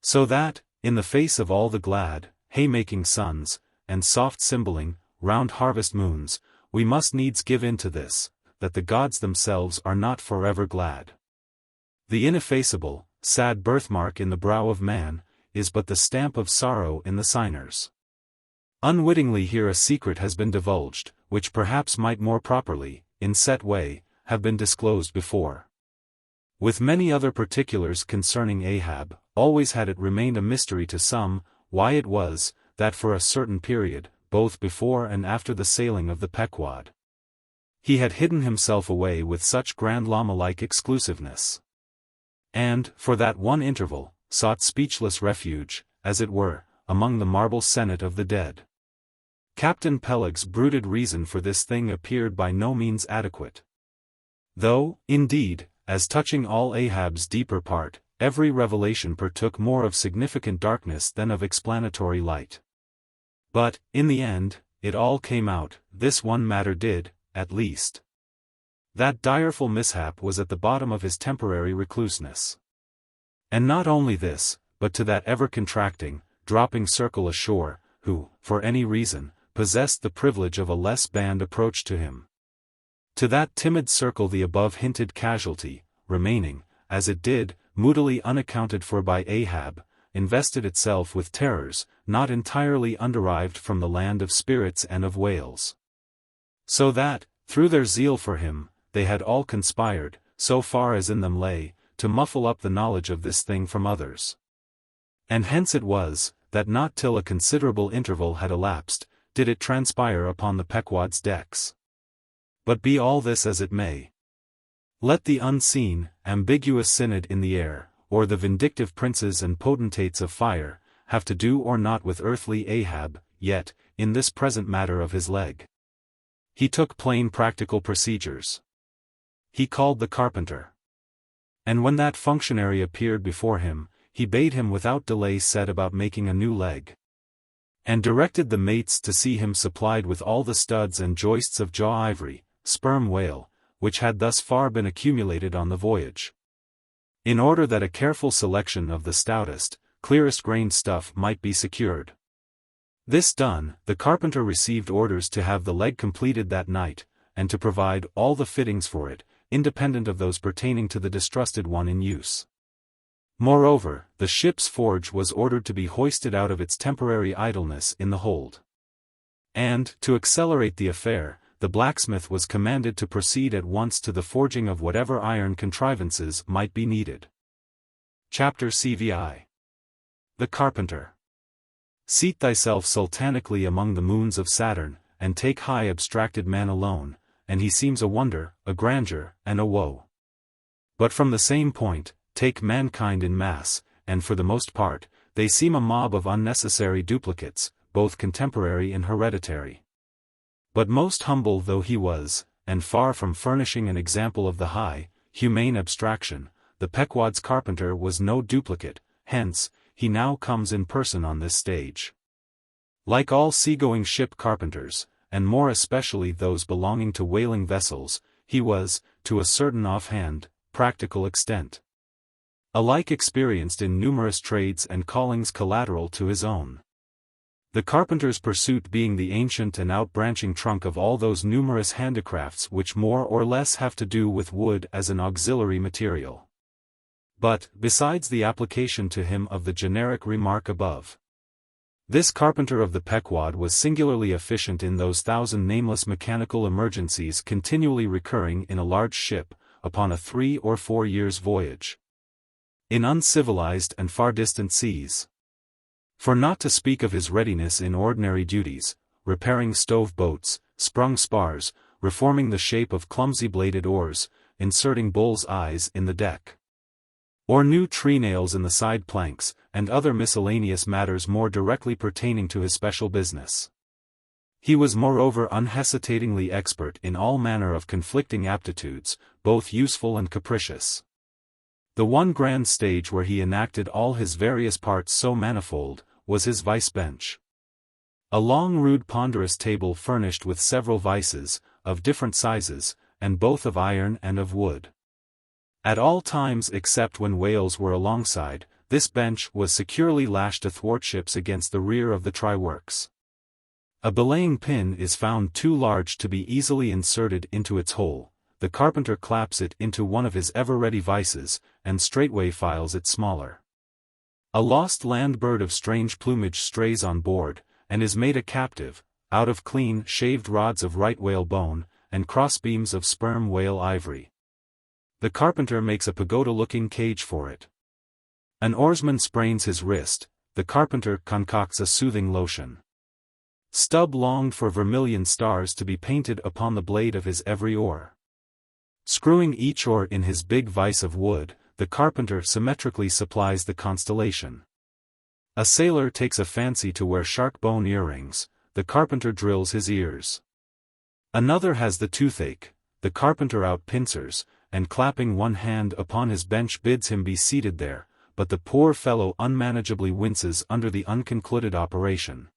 So that, in the face of all the glad, haymaking suns, and soft symboling, round harvest moons, we must needs give in to this, that the gods themselves are not forever glad. The ineffaceable, sad birthmark in the brow of man, is but the stamp of sorrow in the signers. Unwittingly here a secret has been divulged, which perhaps might more properly, in set way, have been disclosed before. With many other particulars concerning Ahab, always had it remained a mystery to some, why it was, that for a certain period, both before and after the sailing of the Pequod, he had hidden himself away with such Grand Lama-like exclusiveness. And, for that one interval, sought speechless refuge, as it were, among the marble senate of the dead. Captain Peleg's brooded reason for this thing appeared by no means adequate. Though, indeed, as touching all Ahab's deeper part, every revelation partook more of significant darkness than of explanatory light. But, in the end, it all came out, this one matter did, at least. That direful mishap was at the bottom of his temporary recluseness. And not only this, but to that ever-contracting, dropping circle ashore, who, for any reason, possessed the privilege of a less band approach to him. To that timid circle the above-hinted casualty, remaining, as it did, moodily unaccounted for by Ahab, invested itself with terrors, not entirely underived from the land of spirits and of whales. So that, through their zeal for him, they had all conspired, so far as in them lay, to muffle up the knowledge of this thing from others. And hence it was, that not till a considerable interval had elapsed, did it transpire upon the Pequod's decks. But be all this as it may, let the unseen, ambiguous synod in the air, or the vindictive princes and potentates of fire, have to do or not with earthly Ahab, yet, in this present matter of his leg, he took plain practical procedures. He called the carpenter. And when that functionary appeared before him, he bade him without delay set about making a new leg, and directed the mates to see him supplied with all the studs and joists of jaw ivory, sperm whale, which had thus far been accumulated on the voyage, in order that a careful selection of the stoutest, clearest-grained stuff might be secured. This done, the carpenter received orders to have the leg completed that night, and to provide all the fittings for it, independent of those pertaining to the distrusted one in use. Moreover, the ship's forge was ordered to be hoisted out of its temporary idleness in the hold. And, to accelerate the affair, the blacksmith was commanded to proceed at once to the forging of whatever iron contrivances might be needed. Chapter XVI. The Carpenter. Seat thyself sultanically among the moons of Saturn, and take high abstracted man alone, and he seems a wonder, a grandeur, and a woe. But from the same point, take mankind in mass, and for the most part, they seem a mob of unnecessary duplicates, both contemporary and hereditary. But most humble though he was, and far from furnishing an example of the high, humane abstraction, the Pequod's carpenter was no duplicate, hence, he now comes in person on this stage. Like all seagoing ship carpenters, and more especially those belonging to whaling vessels, he was, to a certain offhand, practical extent, alike experienced in numerous trades and callings collateral to his own. The carpenter's pursuit being the ancient and outbranching trunk of all those numerous handicrafts which more or less have to do with wood as an auxiliary material. But, besides the application to him of the generic remark above, this carpenter of the Pequod was singularly efficient in those thousand nameless mechanical emergencies continually recurring in a large ship, upon a 3 or 4 years' voyage, in uncivilized and far distant seas. For not to speak of his readiness in ordinary duties, repairing stove boats, sprung spars, reforming the shape of clumsy-bladed oars, inserting bull's eyes in the deck, or new tree-nails in the side planks, and other miscellaneous matters more directly pertaining to his special business. He was moreover unhesitatingly expert in all manner of conflicting aptitudes, both useful and capricious. The one grand stage where he enacted all his various parts so manifold, was his vice-bench. A long rude ponderous table furnished with several vices, of different sizes, and both of iron and of wood. At all times except when whales were alongside, this bench was securely lashed athwartships against the rear of the try-works. A belaying pin is found too large to be easily inserted into its hole, the carpenter claps it into one of his ever-ready vices, and straightway files it smaller. A lost land bird of strange plumage strays on board, and is made a captive, out of clean, shaved rods of right whale bone, and crossbeams of sperm whale ivory. The carpenter makes a pagoda-looking cage for it. An oarsman sprains his wrist, the carpenter concocts a soothing lotion. Stubb longed for vermilion stars to be painted upon the blade of his every oar. Screwing each oar in his big vise of wood, the carpenter symmetrically supplies the constellation. A sailor takes a fancy to wear shark bone earrings, the carpenter drills his ears. Another has the toothache, the carpenter out pincers, and clapping one hand upon his bench bids him be seated there, but the poor fellow unmanageably winces under the unconcluded operation.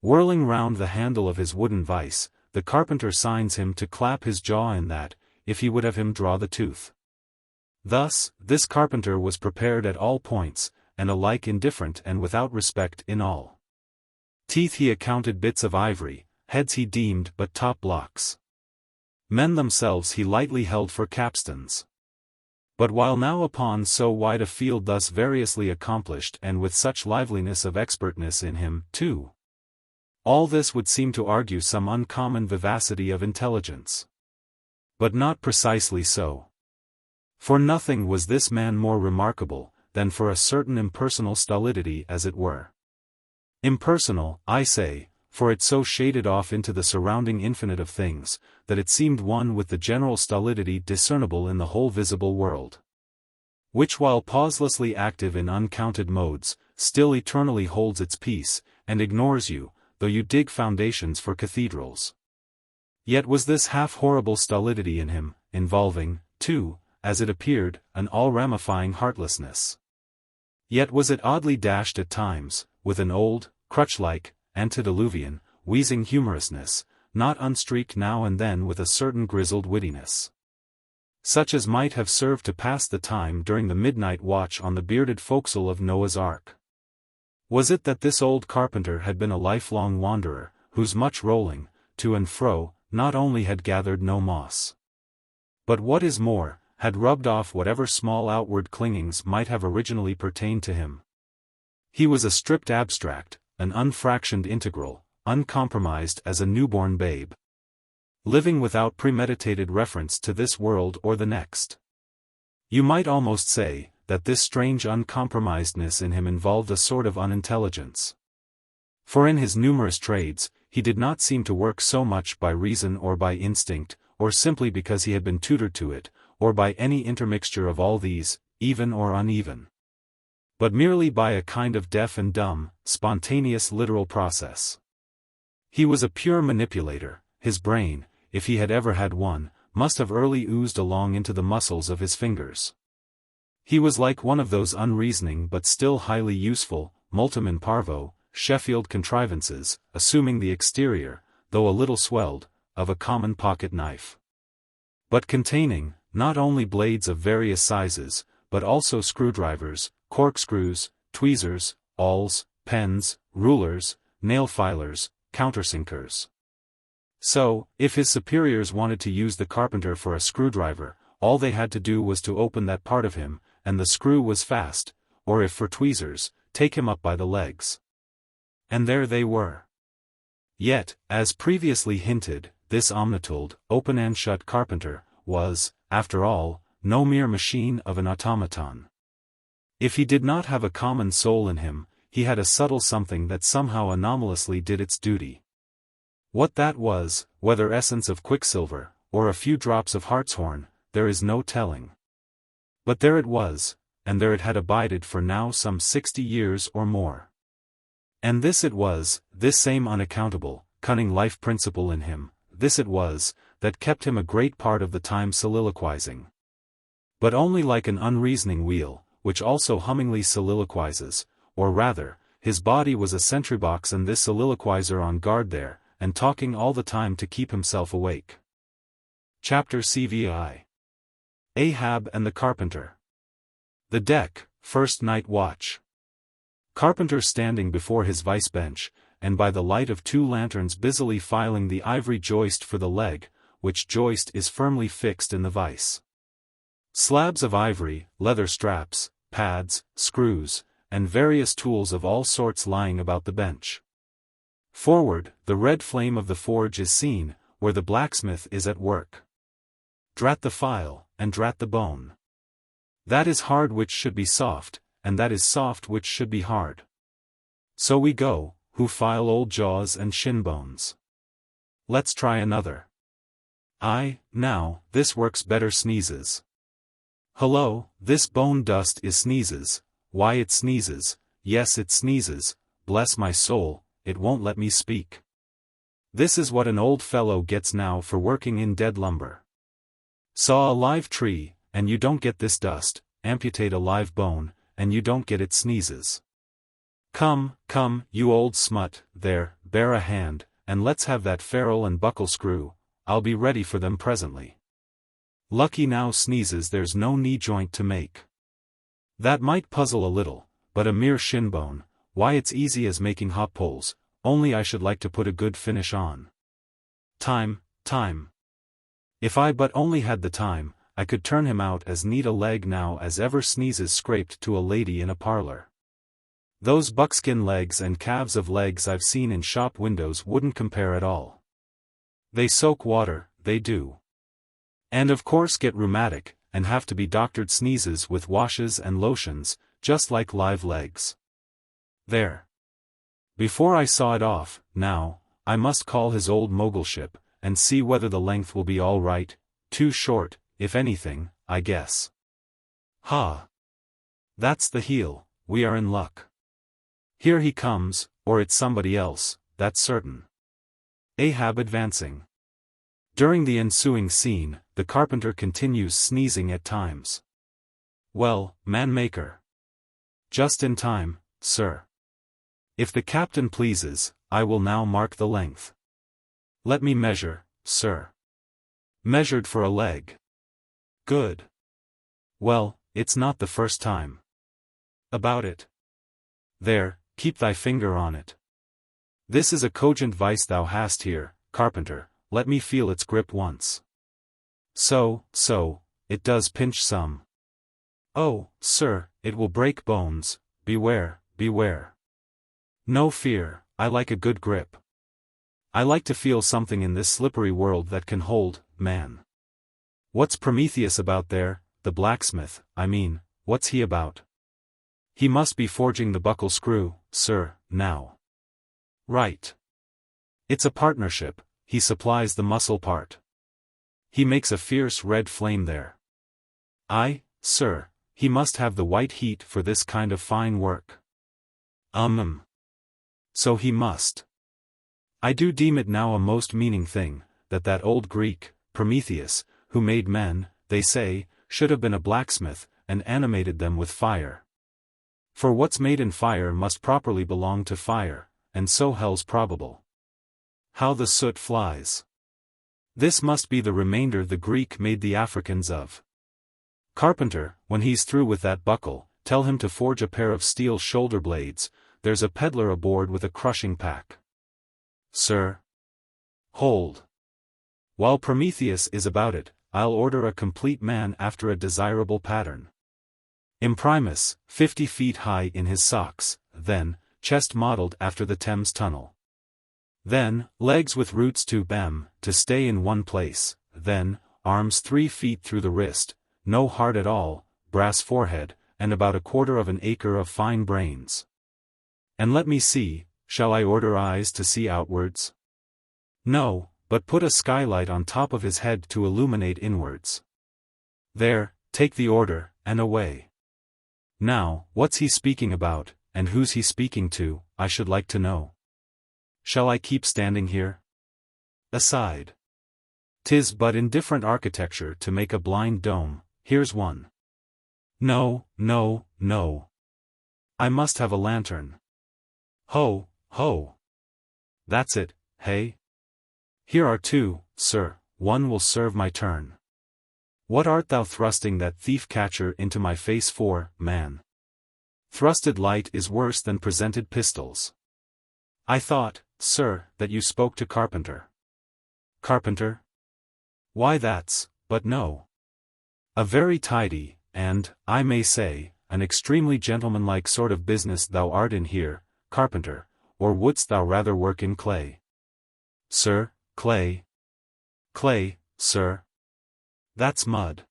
Whirling round the handle of his wooden vice, the carpenter signs him to clap his jaw in that, if he would have him draw the tooth. Thus, this carpenter was prepared at all points, and alike indifferent and without respect in all. Teeth he accounted bits of ivory, heads he deemed but top blocks. Men themselves he lightly held for capstans. But while now upon so wide a field thus variously accomplished and with such liveliness of expertness in him, too, all this would seem to argue some uncommon vivacity of intelligence. But not precisely so. For nothing was this man more remarkable, than for a certain impersonal stolidity as it were. Impersonal, I say, for it so shaded off into the surrounding infinite of things, that it seemed one with the general stolidity discernible in the whole visible world. Which while pauselessly active in uncounted modes, still eternally holds its peace, and ignores you, though you dig foundations for cathedrals. Yet was this half-horrible stolidity in him, involving, too, as it appeared, an all-ramifying heartlessness. Yet was it oddly dashed at times, with an old, crutch-like, antediluvian, wheezing humorousness, not unstreaked now and then with a certain grizzled wittiness, such as might have served to pass the time during the midnight watch on the bearded forecastle of Noah's Ark. Was it that this old carpenter had been a lifelong wanderer, whose much rolling, to and fro, not only had gathered no moss, but what is more, had rubbed off whatever small outward clingings might have originally pertained to him? He was a stripped abstract, an unfractioned integral, uncompromised as a newborn babe, living without premeditated reference to this world or the next. You might almost say, that this strange uncompromisedness in him involved a sort of unintelligence. For in his numerous trades, he did not seem to work so much by reason or by instinct, or simply because he had been tutored to it, or by any intermixture of all these, even or uneven, but merely by a kind of deaf and dumb, spontaneous literal process. He was a pure manipulator. His brain, if he had ever had one, must have early oozed along into the muscles of his fingers. He was like one of those unreasoning but still highly useful, multum in parvo, Sheffield contrivances, assuming the exterior, though a little swelled, of a common pocket knife, but containing, not only blades of various sizes, but also screwdrivers, corkscrews, tweezers, awls, pens, rulers, nail filers, countersinkers. So, if his superiors wanted to use the carpenter for a screwdriver, all they had to do was to open that part of him, and the screw was fast, or if for tweezers, take him up by the legs. And there they were. Yet, as previously hinted, this omnitold, open and shut carpenter, was, after all, no mere machine of an automaton. If he did not have a common soul in him, he had a subtle something that somehow anomalously did its duty. What that was, whether essence of quicksilver, or a few drops of hartshorn, there is no telling. But there it was, and there it had abided for now some 60 years or more. And this it was, this same unaccountable, cunning life principle in him, this it was, that kept him a great part of the time soliloquizing. But only like an unreasoning wheel, which also hummingly soliloquizes, or rather, his body was a sentry box and this soliloquizer on guard there, and talking all the time to keep himself awake. Chapter XVI. Ahab and the Carpenter. The deck, first night watch. Carpenter standing before his vice bench, and by the light of 2 lanterns busily filing the ivory joist for the leg, which joist is firmly fixed in the vice. Slabs of ivory, leather straps, pads, screws, and various tools of all sorts lying about the bench. Forward, the red flame of the forge is seen, where the blacksmith is at work. Drat the file, and drat the bone. That is hard which should be soft, and that is soft which should be hard. So we go, who file old jaws and shin bones. Let's try another. Now, this works better sneezes. Hullo, this bone dust is sneezes, why it sneezes, yes it sneezes, bless my soul, it won't let me speak. This is what an old fellow gets now for working in dead lumber. Saw a live tree, and you don't get this dust, amputate a live bone, and you don't get it sneezes. Come, you old smut, there, bear a hand, and let's have that ferrule and buckle screw, I'll be ready for them presently. Lucky now sneezes there's no knee joint to make. That might puzzle a little, but a mere shin bone, why it's easy as making hop poles, only I should like to put a good finish on. Time. If I but only had the time, I could turn him out as neat a leg now as ever sneezes scraped to a lady in a parlor. Those buckskin legs and calves of legs I've seen in shop windows wouldn't compare at all. They soak water, they do. And of course get rheumatic, and have to be doctored sneezes with washes and lotions, just like live legs. There. Before I saw it off, now, I must call his old mogulship, and see whether the length will be all right, too short, if anything, I guess. Ha! That's the heel, we are in luck. Here he comes, or it's somebody else, that's certain. Ahab advancing. During the ensuing scene, the carpenter continues sneezing at times. Well, man-maker. Just in time, sir. If the captain pleases, I will now mark the length. Let me measure, sir. Measured for a leg. Good. Well, it's not the first time. About it. There, keep thy finger on it. This is a cogent vice thou hast here, carpenter, let me feel its grip once. So, it does pinch some. Oh, sir, it will break bones, beware. No fear, I like a good grip. I like to feel something in this slippery world that can hold, man. What's Prometheus about there, the blacksmith, I mean, what's he about? He must be forging the buckle screw, sir, now. Right. It's a partnership, he supplies the muscle part. He makes a fierce red flame there. Aye, sir, he must have the white heat for this kind of fine work. So he must. I do deem it now a most meaning thing, that old Greek, Prometheus, who made men, they say, should have been a blacksmith, and animated them with fire. For what's made in fire must properly belong to fire, and so hell's probable. How the soot flies. This must be the remainder the Greek made the Africans of. Carpenter, when he's through with that buckle, tell him to forge a pair of steel shoulder blades, there's a peddler aboard with a crushing pack. Sir. Hold. While Prometheus is about it, I'll order a complete man after a desirable pattern. Imprimus, 50 feet high in his socks, then, chest modeled after the Thames Tunnel. Then, legs with roots to stay in one place, then, arms 3 feet through the wrist, no heart at all, brass forehead, and about 1/4 of an acre of fine brains. And let me see, shall I order eyes to see outwards? No, but put a skylight on top of his head to illuminate inwards. There, take the order, and away. Now, what's he speaking about, and who's he speaking to, I should like to know. Shall I keep standing here? Aside. 'Tis but indifferent architecture to make a blind dome, here's one. No, no, no. I must have a lantern. Ho, ho. That's it, hey? Here are two, sir, one will serve my turn. What art thou thrusting that thief-catcher into my face for, man? Thrusted light is worse than presented pistols. I thought, sir, that you spoke to Carpenter. Carpenter? Why but no. A very tidy, and, I may say, an extremely gentlemanlike sort of business thou art in here, Carpenter, or wouldst thou rather work in clay? Sir, clay? Clay, sir? That's mud.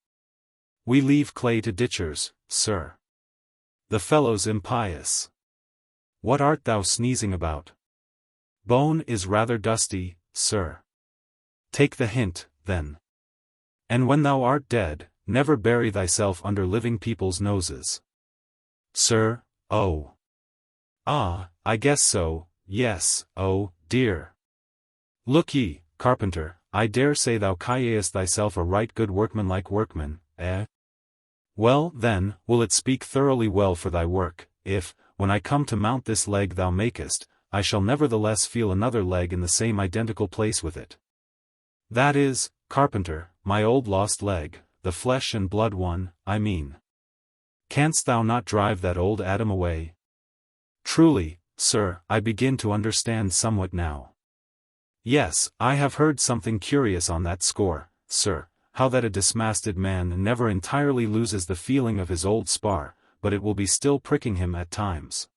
We leave clay to ditchers, sir. The fellow's impious. What art thou sneezing about? Bone is rather dusty, sir. Take the hint, then. And when thou art dead, never bury thyself under living people's noses. Sir, oh. Ah, I guess so, yes, oh, dear. Look ye, Carpenter, I dare say thou callest thyself a right good workmanlike workman, eh? Well, then, will it speak thoroughly well for thy work, if, when I come to mount this leg thou makest, I shall nevertheless feel another leg in the same identical place with it. That is, Carpenter, my old lost leg, the flesh and blood one, I mean. Canst thou not drive that old Adam away? Truly, sir, I begin to understand somewhat now. Yes, I have heard something curious on that score, sir, how that a dismasted man never entirely loses the feeling of his old spar, but it will be still pricking him at times.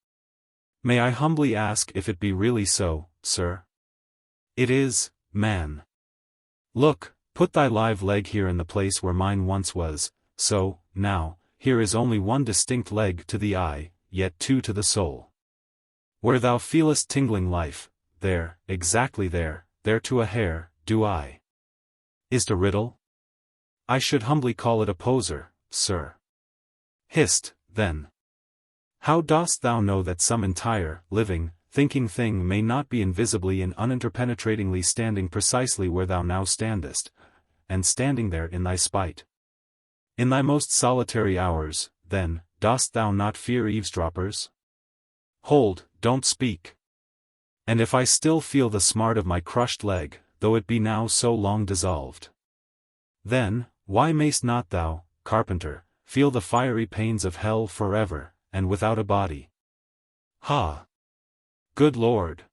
May I humbly ask if it be really so, sir? It is, man. Look, put thy live leg here in the place where mine once was, so, now, here is only one distinct leg to the eye, yet two to the soul. Where thou feelest tingling life, there, exactly there to a hair, do I. Is't a riddle? I should humbly call it a poser, sir. Hist, then. How dost thou know that some entire, living, thinking thing may not be invisibly and uninterpenetratingly standing precisely where thou now standest, and standing there in thy spite? In thy most solitary hours, then, dost thou not fear eavesdroppers? Hold, don't speak. And if I still feel the smart of my crushed leg, though it be now so long dissolved, then, why mayst not thou, Carpenter, feel the fiery pains of hell forever, and without a body? Ha! Good Lord!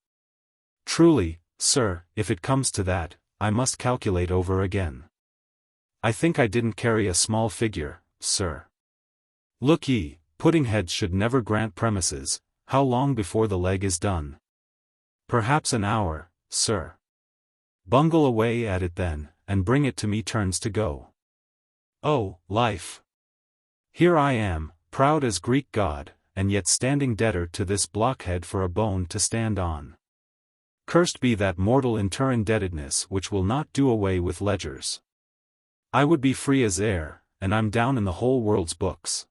Truly, sir, if it comes to that, I must calculate over again. I think I didn't carry a small figure, sir. Look ye, pudding-heads should never grant premises. How long before the leg is done? Perhaps an hour, sir. Bungle away at it then, and bring it to me turns to go. Oh, life! Here I am, proud as Greek god, and yet standing debtor to this blockhead for a bone to stand on. Cursed be that mortal interindebtedness which will not do away with ledgers. I would be free as air, and I'm down in the whole world's books.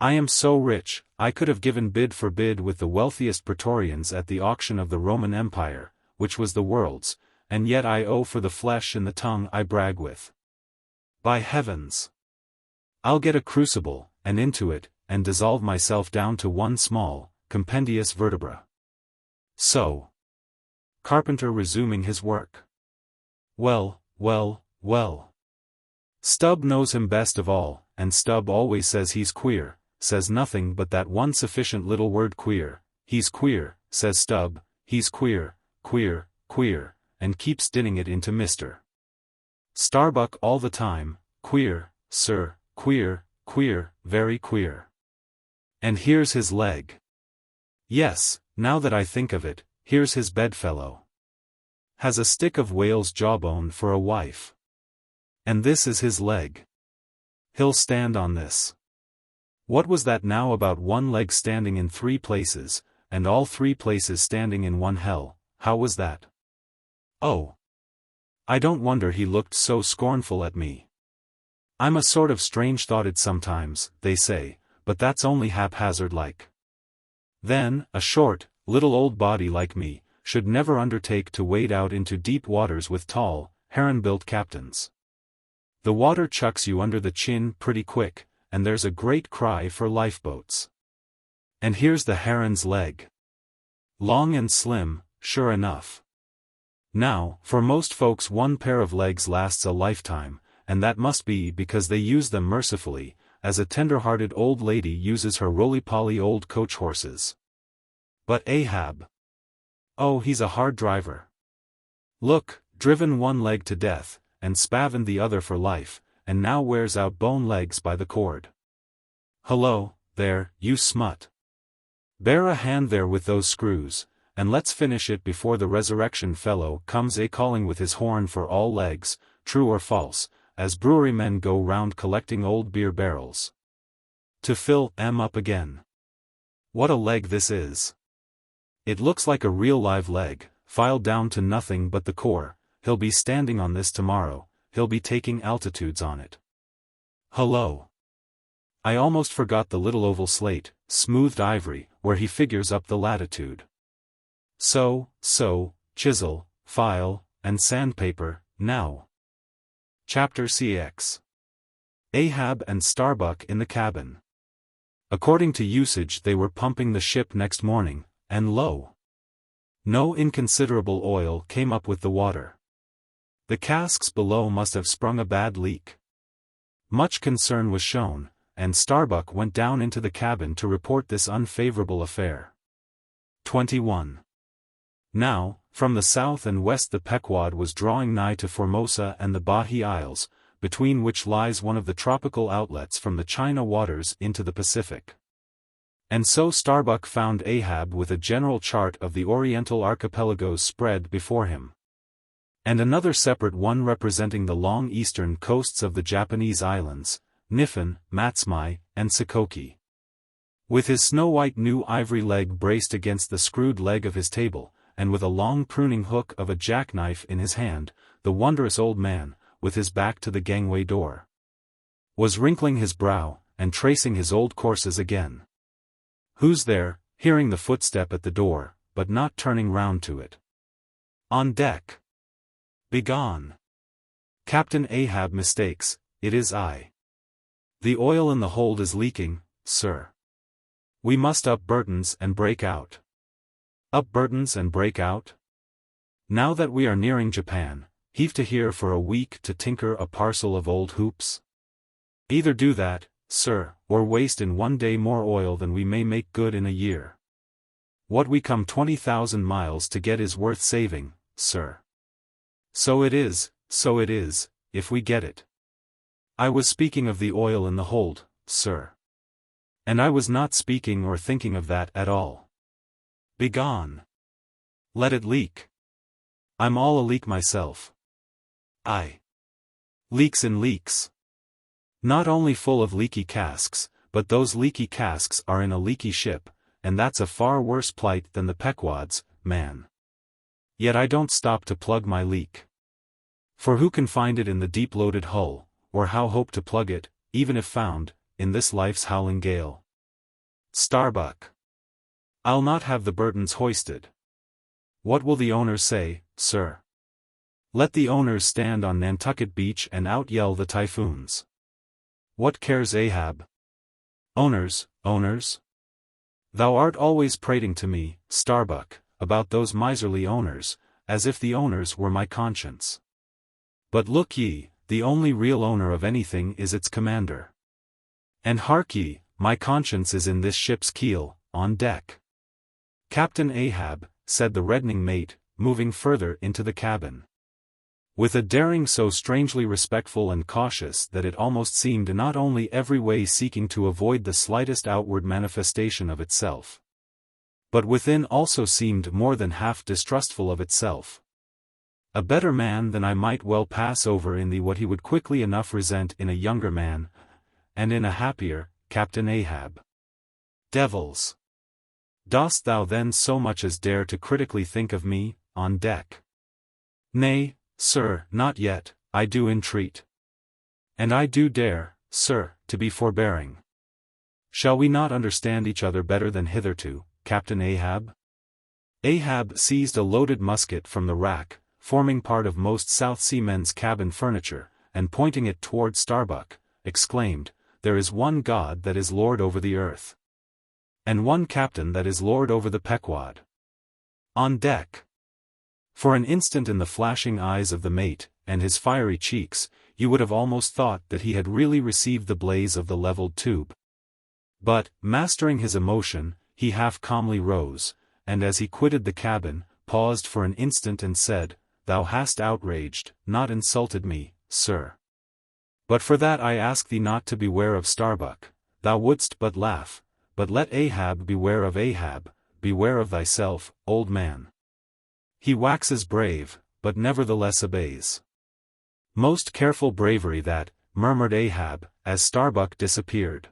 I am so rich, I could have given bid for bid with the wealthiest praetorians at the auction of the Roman Empire, which was the world's, and yet I owe for the flesh and the tongue I brag with. By heavens! I'll get a crucible, and into it, and dissolve myself down to one small, compendious vertebra. So. Carpenter resuming his work. Well, well, well. Stubb knows him best of all, and Stubb always says he's queer, says nothing but that one sufficient little word queer. He's queer, says Stubb, he's queer, queer, queer, and keeps dinning it into Mr. Starbuck all the time, queer, sir, queer, queer, very queer. And here's his leg. Yes, now that I think of it, here's his bedfellow. Has a stick of whale's jawbone for a wife. And this is his leg. He'll stand on this. What was that now about one leg standing in three places, and all 3 places standing in one hell. How was that? Oh! I don't wonder he looked so scornful at me. I'm a sort of strange-thoughted sometimes, they say, but that's only haphazard-like. Then, a short, little old body like me, should never undertake to wade out into deep waters with tall, heron-built captains. The water chucks you under the chin pretty quick, and there's a great cry for lifeboats. And here's the heron's leg. Long and slim, sure enough. Now, for most folks one pair of legs lasts a lifetime, and that must be because they use them mercifully, as a tender-hearted old lady uses her roly-poly old coach horses. But Ahab. Oh, he's a hard driver. Look, driven one leg to death, and spavined the other for life, and now wears out bone legs by the cord. Hello, there, you smut. Bear a hand there with those screws, and let's finish it before the resurrection fellow comes a-calling with his horn for all legs, true or false, as brewery men go round collecting old beer barrels. To fill 'em up again. What a leg this is. It looks like a real live leg, filed down to nothing but the core. He'll be standing on this tomorrow, he'll be taking altitudes on it. Hello. I almost forgot the little oval slate, smoothed ivory, where he figures up the latitude. So, chisel, file, and sandpaper, now. Chapter CX. Ahab and Starbuck in the cabin. According to usage they were pumping the ship next morning, and lo! No inconsiderable oil came up with the water. The casks below must have sprung a bad leak. Much concern was shown, and Starbuck went down into the cabin to report this unfavorable affair. 21. Now, from the south and west the Pequod was drawing nigh to Formosa and the Bahi Isles, between which lies one of the tropical outlets from the China waters into the Pacific. And so Starbuck found Ahab with a general chart of the Oriental archipelagos spread before him, and another separate one representing the long eastern coasts of the Japanese islands, Niffen, Matsumae, and Shikoku. With his snow-white new ivory leg braced against the screwed leg of his table, and with a long pruning hook of a jackknife in his hand, the wondrous old man, with his back to the gangway door, was wrinkling his brow, and tracing his old courses again. Who's there, hearing the footstep at the door, but not turning round to it? On deck. Begone. Captain Ahab mistakes, it is I. The oil in the hold is leaking, sir. We must up Burton's and break out. Up Burton's and break out? Now that we are nearing Japan, heave to here for a week to tinker a parcel of old hoops? Either do that, sir, or waste in one day more oil than we may make good in a year. What we come 20,000 miles to get is worth saving, sir. So it is, if we get it. I was speaking of the oil in the hold, sir. And I was not speaking or thinking of that at all. Begone. Let it leak. I'm all a leak myself. Leaks in leaks. Not only full of leaky casks, but those leaky casks are in a leaky ship, and that's a far worse plight than the Pequod's, man. Yet I don't stop to plug my leak. For who can find it in the deep-loaded hull, or how hope to plug it, even if found, in this life's howling gale? Starbuck. I'll not have the Burtons hoisted. What will the owners say, sir? Let the owners stand on Nantucket Beach and out-yell the typhoons. What cares Ahab? Owners? Thou art always prating to me, Starbuck, about those miserly owners, as if the owners were my conscience. But look ye, the only real owner of anything is its commander. And hark ye, my conscience is in this ship's keel, on deck. Captain Ahab, said the reddening mate, moving further into the cabin. With a daring so strangely respectful and cautious that it almost seemed not only every way seeking to avoid the slightest outward manifestation of itself, but within also seemed more than half distrustful of itself. A better man than I might well pass over in the what he would quickly enough resent in a younger man, and in a happier, Captain Ahab. Devils! Dost thou then so much as dare to critically think of me, on deck? Nay, sir, not yet, I do entreat. And I do dare, sir, to be forbearing. Shall we not understand each other better than hitherto, Captain Ahab? Ahab seized a loaded musket from the rack, forming part of most South Sea men's cabin furniture, and pointing it toward Starbuck, exclaimed, "There is one God that is Lord over the earth. And one captain that is Lord over the Pequod. On deck." For an instant in the flashing eyes of the mate, and his fiery cheeks, you would have almost thought that he had really received the blaze of the leveled tube. But, mastering his emotion, he half calmly rose, and as he quitted the cabin, paused for an instant and said, "Thou hast outraged, not insulted me, sir. But for that I ask thee not to beware of Starbuck, thou wouldst but laugh, but let Ahab beware of Ahab, beware of thyself, old man. He waxes brave, but nevertheless obeys." "Most careful bravery that," murmured Ahab, as Starbuck disappeared.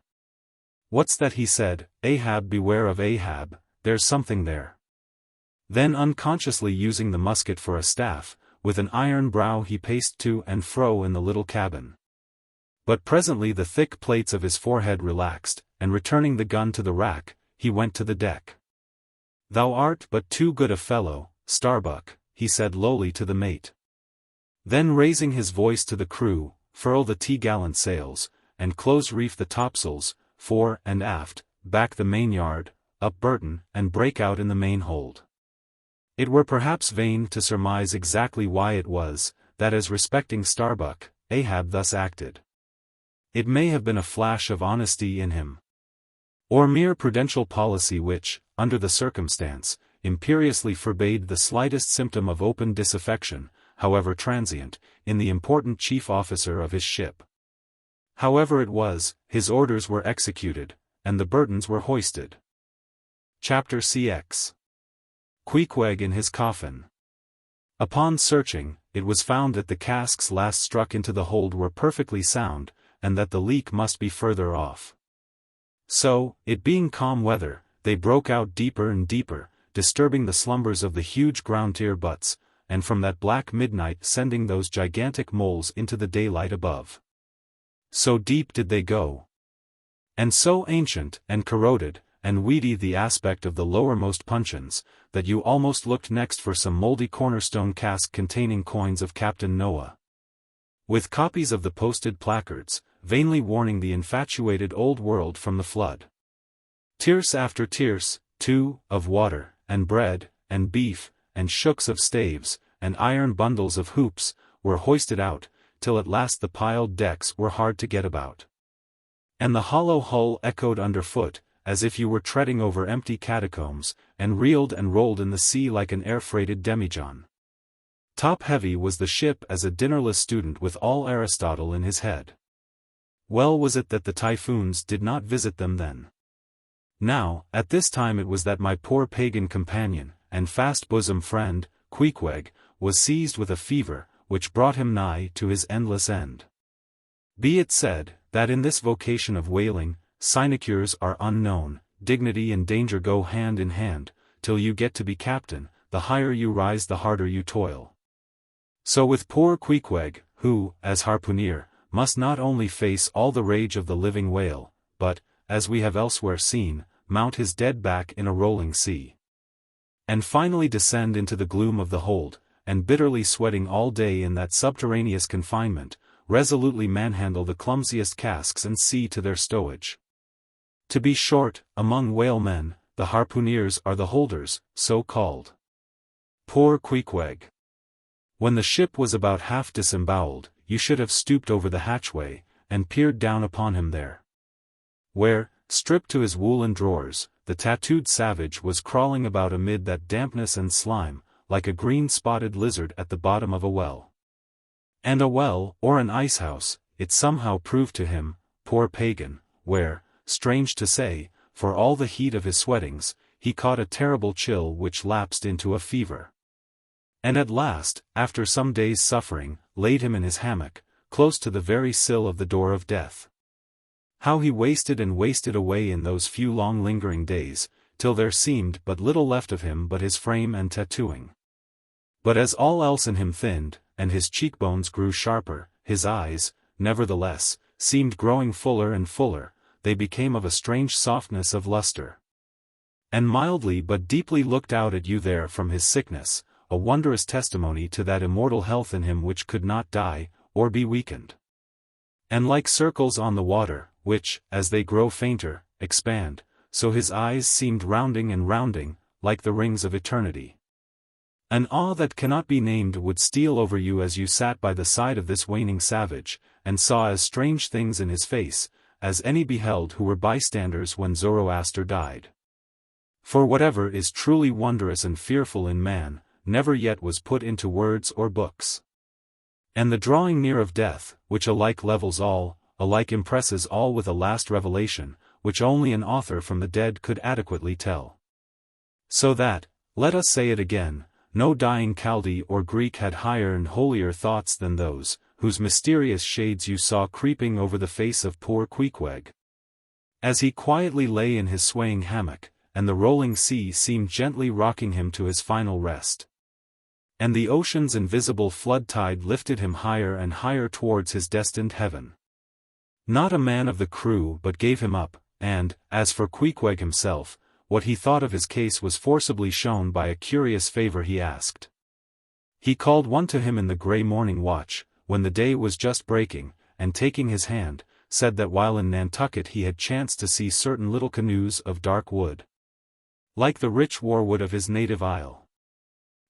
"What's that?" he said, "Ahab beware of Ahab, there's something there." Then unconsciously using the musket for a staff, with an iron brow he paced to and fro in the little cabin. But presently the thick plates of his forehead relaxed, and returning the gun to the rack, he went to the deck. "Thou art but too good a fellow, Starbuck," he said lowly to the mate. Then raising his voice to the crew, "Furl the t'gallant sails, and close reef the topsails, fore and aft, back the mainyard, up Burton, and break out in the main hold." It were perhaps vain to surmise exactly why it was, that as respecting Starbuck, Ahab thus acted. It may have been a flash of honesty in him, or mere prudential policy which, under the circumstance, imperiously forbade the slightest symptom of open disaffection, however transient, in the important chief officer of his ship. However it was, his orders were executed, and the Burtons were hoisted. Chapter CX. Queequeg in his coffin. Upon searching, it was found that the casks last struck into the hold were perfectly sound, and that the leak must be further off. So, it being calm weather, they broke out deeper and deeper, disturbing the slumbers of the huge ground-tier butts, and from that black midnight sending those gigantic moles into the daylight above. So deep did they go. And so ancient, and corroded, and weedy the aspect of the lowermost puncheons, that you almost looked next for some mouldy cornerstone cask containing coins of Captain Noah, with copies of the posted placards, vainly warning the infatuated old world from the flood. Tierce after tierce, too, of water, and bread, and beef, and shooks of staves, and iron bundles of hoops, were hoisted out, till at last the piled decks were hard to get about. And the hollow hull echoed underfoot, as if you were treading over empty catacombs, and reeled and rolled in the sea like an air-freighted demijohn. Top-heavy was the ship as a dinnerless student with all Aristotle in his head. Well was it that the typhoons did not visit them then. Now, at this time it was that my poor pagan companion, and fast-bosom friend, Queequeg, was seized with a fever, which brought him nigh to his endless end. Be it said, that in this vocation of whaling, sinecures are unknown, dignity and danger go hand in hand, till you get to be captain, the higher you rise the harder you toil. So with poor Queequeg, who, as harpooner, must not only face all the rage of the living whale, but, as we have elsewhere seen, mount his dead back in a rolling sea, and finally descend into the gloom of the hold, and bitterly sweating all day in that subterraneous confinement, resolutely manhandle the clumsiest casks and see to their stowage. To be short, among whalemen, the harpooneers are the holders, so called. Poor Queequeg! When the ship was about half disemboweled, you should have stooped over the hatchway, and peered down upon him there, where, stripped to his woolen drawers, the tattooed savage was crawling about amid that dampness and slime, like a green-spotted lizard at the bottom of a well. And a well, or an icehouse, it somehow proved to him, poor pagan, where, strange to say, for all the heat of his sweatings, he caught a terrible chill which lapsed into a fever. And at last, after some days' suffering, laid him in his hammock, close to the very sill of the door of death. How he wasted and wasted away in those few long lingering days, till there seemed but little left of him but his frame and tattooing. But as all else in him thinned, and his cheekbones grew sharper, his eyes, nevertheless, seemed growing fuller and fuller, they became of a strange softness of luster. And mildly but deeply looked out at you there from his sickness, a wondrous testimony to that immortal health in him which could not die, or be weakened. And like circles on the water, which, as they grow fainter, expand, so his eyes seemed rounding and rounding, like the rings of eternity. An awe that cannot be named would steal over you as you sat by the side of this waning savage, and saw as strange things in his face, as any beheld who were bystanders when Zoroaster died. For whatever is truly wondrous and fearful in man, never yet was put into words or books. And the drawing near of death, which alike levels all, alike impresses all with a last revelation, which only an author from the dead could adequately tell. So that, let us say it again, no dying Chaldee or Greek had higher and holier thoughts than those, whose mysterious shades you saw creeping over the face of poor Queequeg. As he quietly lay in his swaying hammock, and the rolling sea seemed gently rocking him to his final rest. And the ocean's invisible flood tide lifted him higher and higher towards his destined heaven. Not a man of the crew but gave him up, and, as for Queequeg himself, what he thought of his case was forcibly shown by a curious favor he asked. He called one to him in the grey morning watch, when the day was just breaking, and taking his hand, said that while in Nantucket he had chanced to see certain little canoes of dark wood, like the rich warwood of his native isle.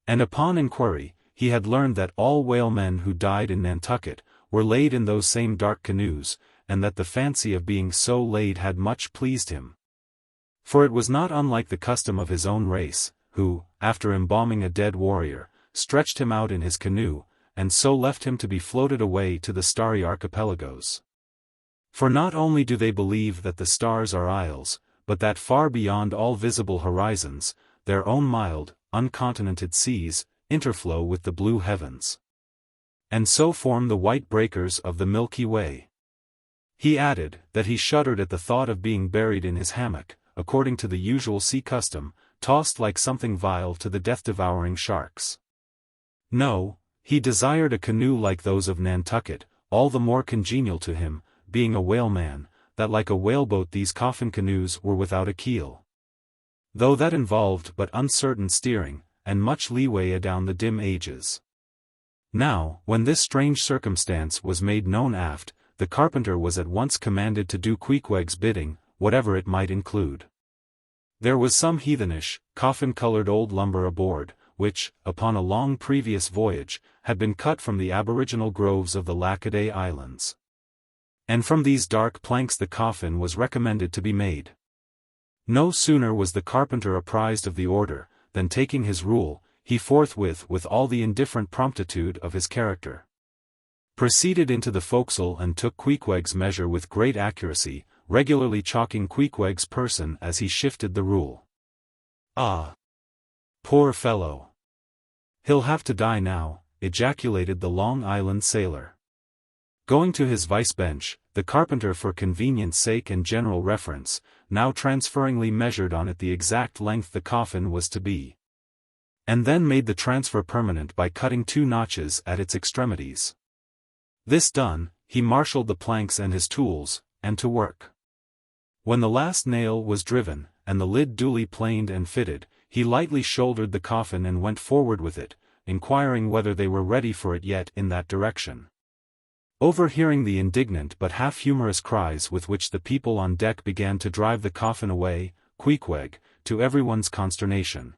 And upon inquiry, he had learned that all whalemen who died in Nantucket were laid in those same dark canoes, and that the fancy of being so laid had much pleased him. For it was not unlike the custom of his own race, who, after embalming a dead warrior, stretched him out in his canoe, and so left him to be floated away to the starry archipelagos. For not only do they believe that the stars are isles, but that far beyond all visible horizons, their own mild, uncontinented seas, interflow with the blue heavens, and so form the white breakers of the Milky Way. He added, that he shuddered at the thought of being buried in his hammock, according to the usual sea custom, tossed like something vile to the death-devouring sharks. No, he desired a canoe like those of Nantucket, all the more congenial to him, being a whaleman, that like a whaleboat these coffin canoes were without a keel, though that involved but uncertain steering, and much leeway adown the dim ages. Now, when this strange circumstance was made known aft, the carpenter was at once commanded to do Queequeg's bidding, whatever it might include. There was some heathenish, coffin-colored old lumber aboard, which, upon a long previous voyage, had been cut from the aboriginal groves of the Lackaday Islands. And from these dark planks the coffin was recommended to be made. No sooner was the carpenter apprised of the order, than taking his rule, he forthwith, with all the indifferent promptitude of his character, proceeded into the forecastle and took Queequeg's measure with great accuracy, regularly chalking Queequeg's person as he shifted the rule. "Ah! Poor fellow! He'll have to die now," ejaculated the Long Island sailor. Going to his vice-bench, the carpenter for convenience sake and general reference, now transferringly measured on it the exact length the coffin was to be, and then made the transfer permanent by cutting 2 notches at its extremities. This done, he marshalled the planks and his tools, and to work. When the last nail was driven, and the lid duly planed and fitted, he lightly shouldered the coffin and went forward with it, inquiring whether they were ready for it yet in that direction. Overhearing the indignant but half-humorous cries with which the people on deck began to drive the coffin away, Queequeg, to everyone's consternation,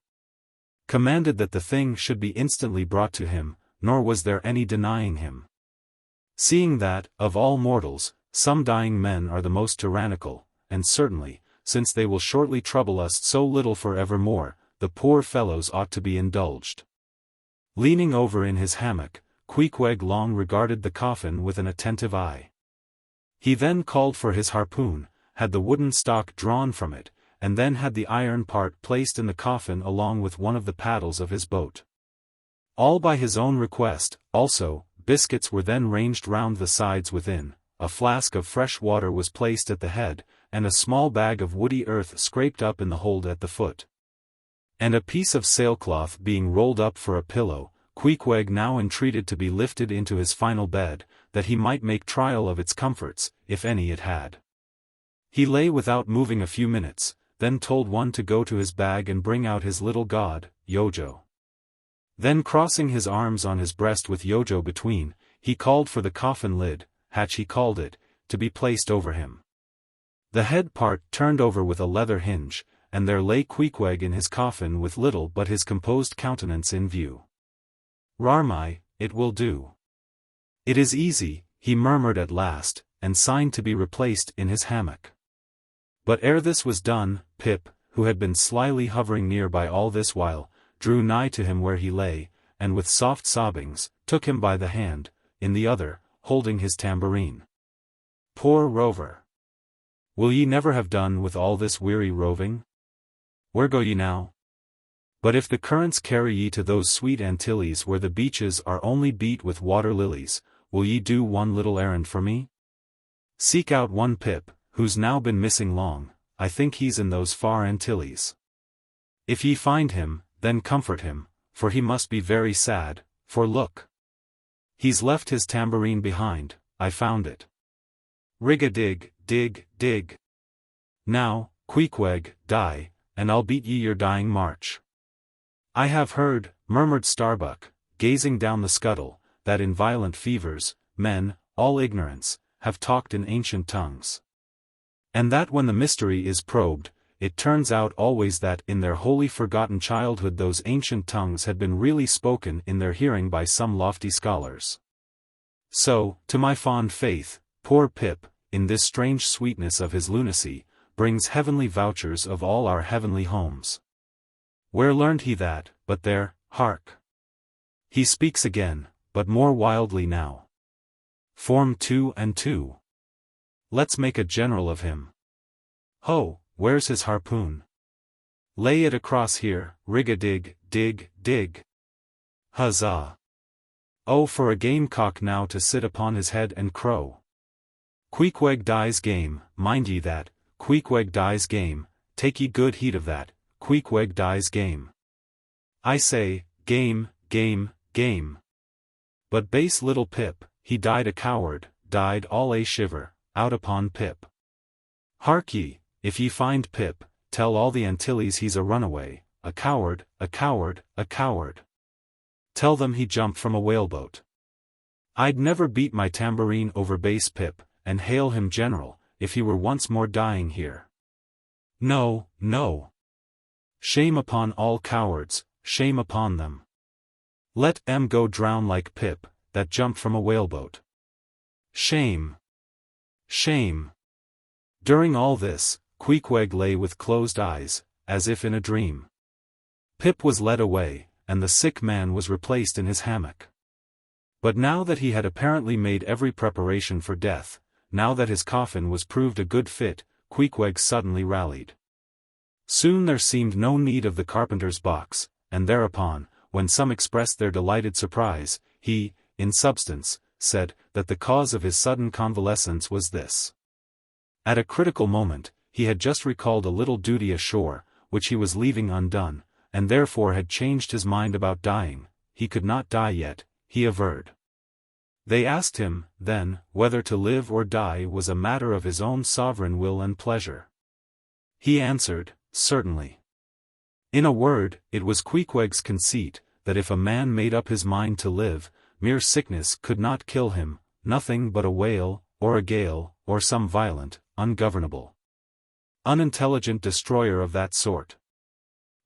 commanded that the thing should be instantly brought to him, nor was there any denying him. Seeing that, of all mortals, some dying men are the most tyrannical, and certainly, since they will shortly trouble us so little for evermore, the poor fellows ought to be indulged. Leaning over in his hammock, Queequeg long regarded the coffin with an attentive eye. He then called for his harpoon, had the wooden stock drawn from it, and then had the iron part placed in the coffin along with one of the paddles of his boat. All by his own request, also, biscuits were then ranged round the sides within, a flask of fresh water was placed at the head, and a small bag of woody earth scraped up in the hold at the foot, and a piece of sailcloth being rolled up for a pillow, Queequeg now entreated to be lifted into his final bed, that he might make trial of its comforts, if any it had. He lay without moving a few minutes, then told one to go to his bag and bring out his little god, Yojo. Then crossing his arms on his breast with Yojo between, he called for the coffin lid, hatch he called it, to be placed over him. The head part turned over with a leather hinge, and there lay Queequeg in his coffin with little but his composed countenance in view. "Rarmai, it will do. It is easy," he murmured at last, and signed to be replaced in his hammock. But ere this was done, Pip, who had been slyly hovering near by all this while, drew nigh to him where he lay, and with soft sobbings, took him by the hand, in the other, holding his tambourine. "Poor rover! Will ye never have done with all this weary roving? Where go ye now? But if the currents carry ye to those sweet Antilles where the beaches are only beat with water lilies, will ye do one little errand for me? Seek out one Pip, who's now been missing long, I think he's in those far Antilles. If ye find him, then comfort him, for he must be very sad, for look. He's left his tambourine behind, I found it. Rig-a-dig, dig, dig. Now, Queequeg, die, and I'll beat ye your dying march." "I have heard," murmured Starbuck, gazing down the scuttle, "that in violent fevers, men, all ignorance, have talked in ancient tongues. And that when the mystery is probed, it turns out always that in their wholly forgotten childhood those ancient tongues had been really spoken in their hearing by some lofty scholars. So, to my fond faith, poor Pip, in this strange sweetness of his lunacy, brings heavenly vouchers of all our heavenly homes. Where learned he that, but there, hark! He speaks again, but more wildly now. Form 2 and 2. Let's make a general of him. Ho, where's his harpoon? Lay it across here, rig-a-dig, dig, dig. Huzzah! Oh, for a gamecock now to sit upon his head and crow. Queequeg dies game, mind ye that, Queequeg dies game, take ye good heed of that, Queequeg dies game. I say, game, game, game. But base little Pip, he died a coward, died all a shiver, out upon Pip. Hark ye, if ye find Pip, tell all the Antilles he's a runaway, a coward, a coward, a coward. Tell them he jumped from a whaleboat. I'd never beat my tambourine over base Pip, and hail him general, if he were once more dying here. No, no. Shame upon all cowards, shame upon them. Let em go drown like Pip, that jumped from a whaleboat. Shame. Shame. During all this, Queequeg lay with closed eyes, as if in a dream. Pip was led away, and the sick man was replaced in his hammock. But now that he had apparently made every preparation for death, now that his coffin was proved a good fit, Queequeg suddenly rallied. Soon there seemed no need of the carpenter's box, and thereupon, when some expressed their delighted surprise, he, in substance, said that the cause of his sudden convalescence was this. At a critical moment, he had just recalled a little duty ashore, which he was leaving undone, and therefore had changed his mind about dying. He could not die yet, he averred. They asked him, then, whether to live or die was a matter of his own sovereign will and pleasure. He answered, certainly. In a word, it was Queequeg's conceit, that if a man made up his mind to live, mere sickness could not kill him, nothing but a whale, or a gale, or some violent, ungovernable, unintelligent destroyer of that sort.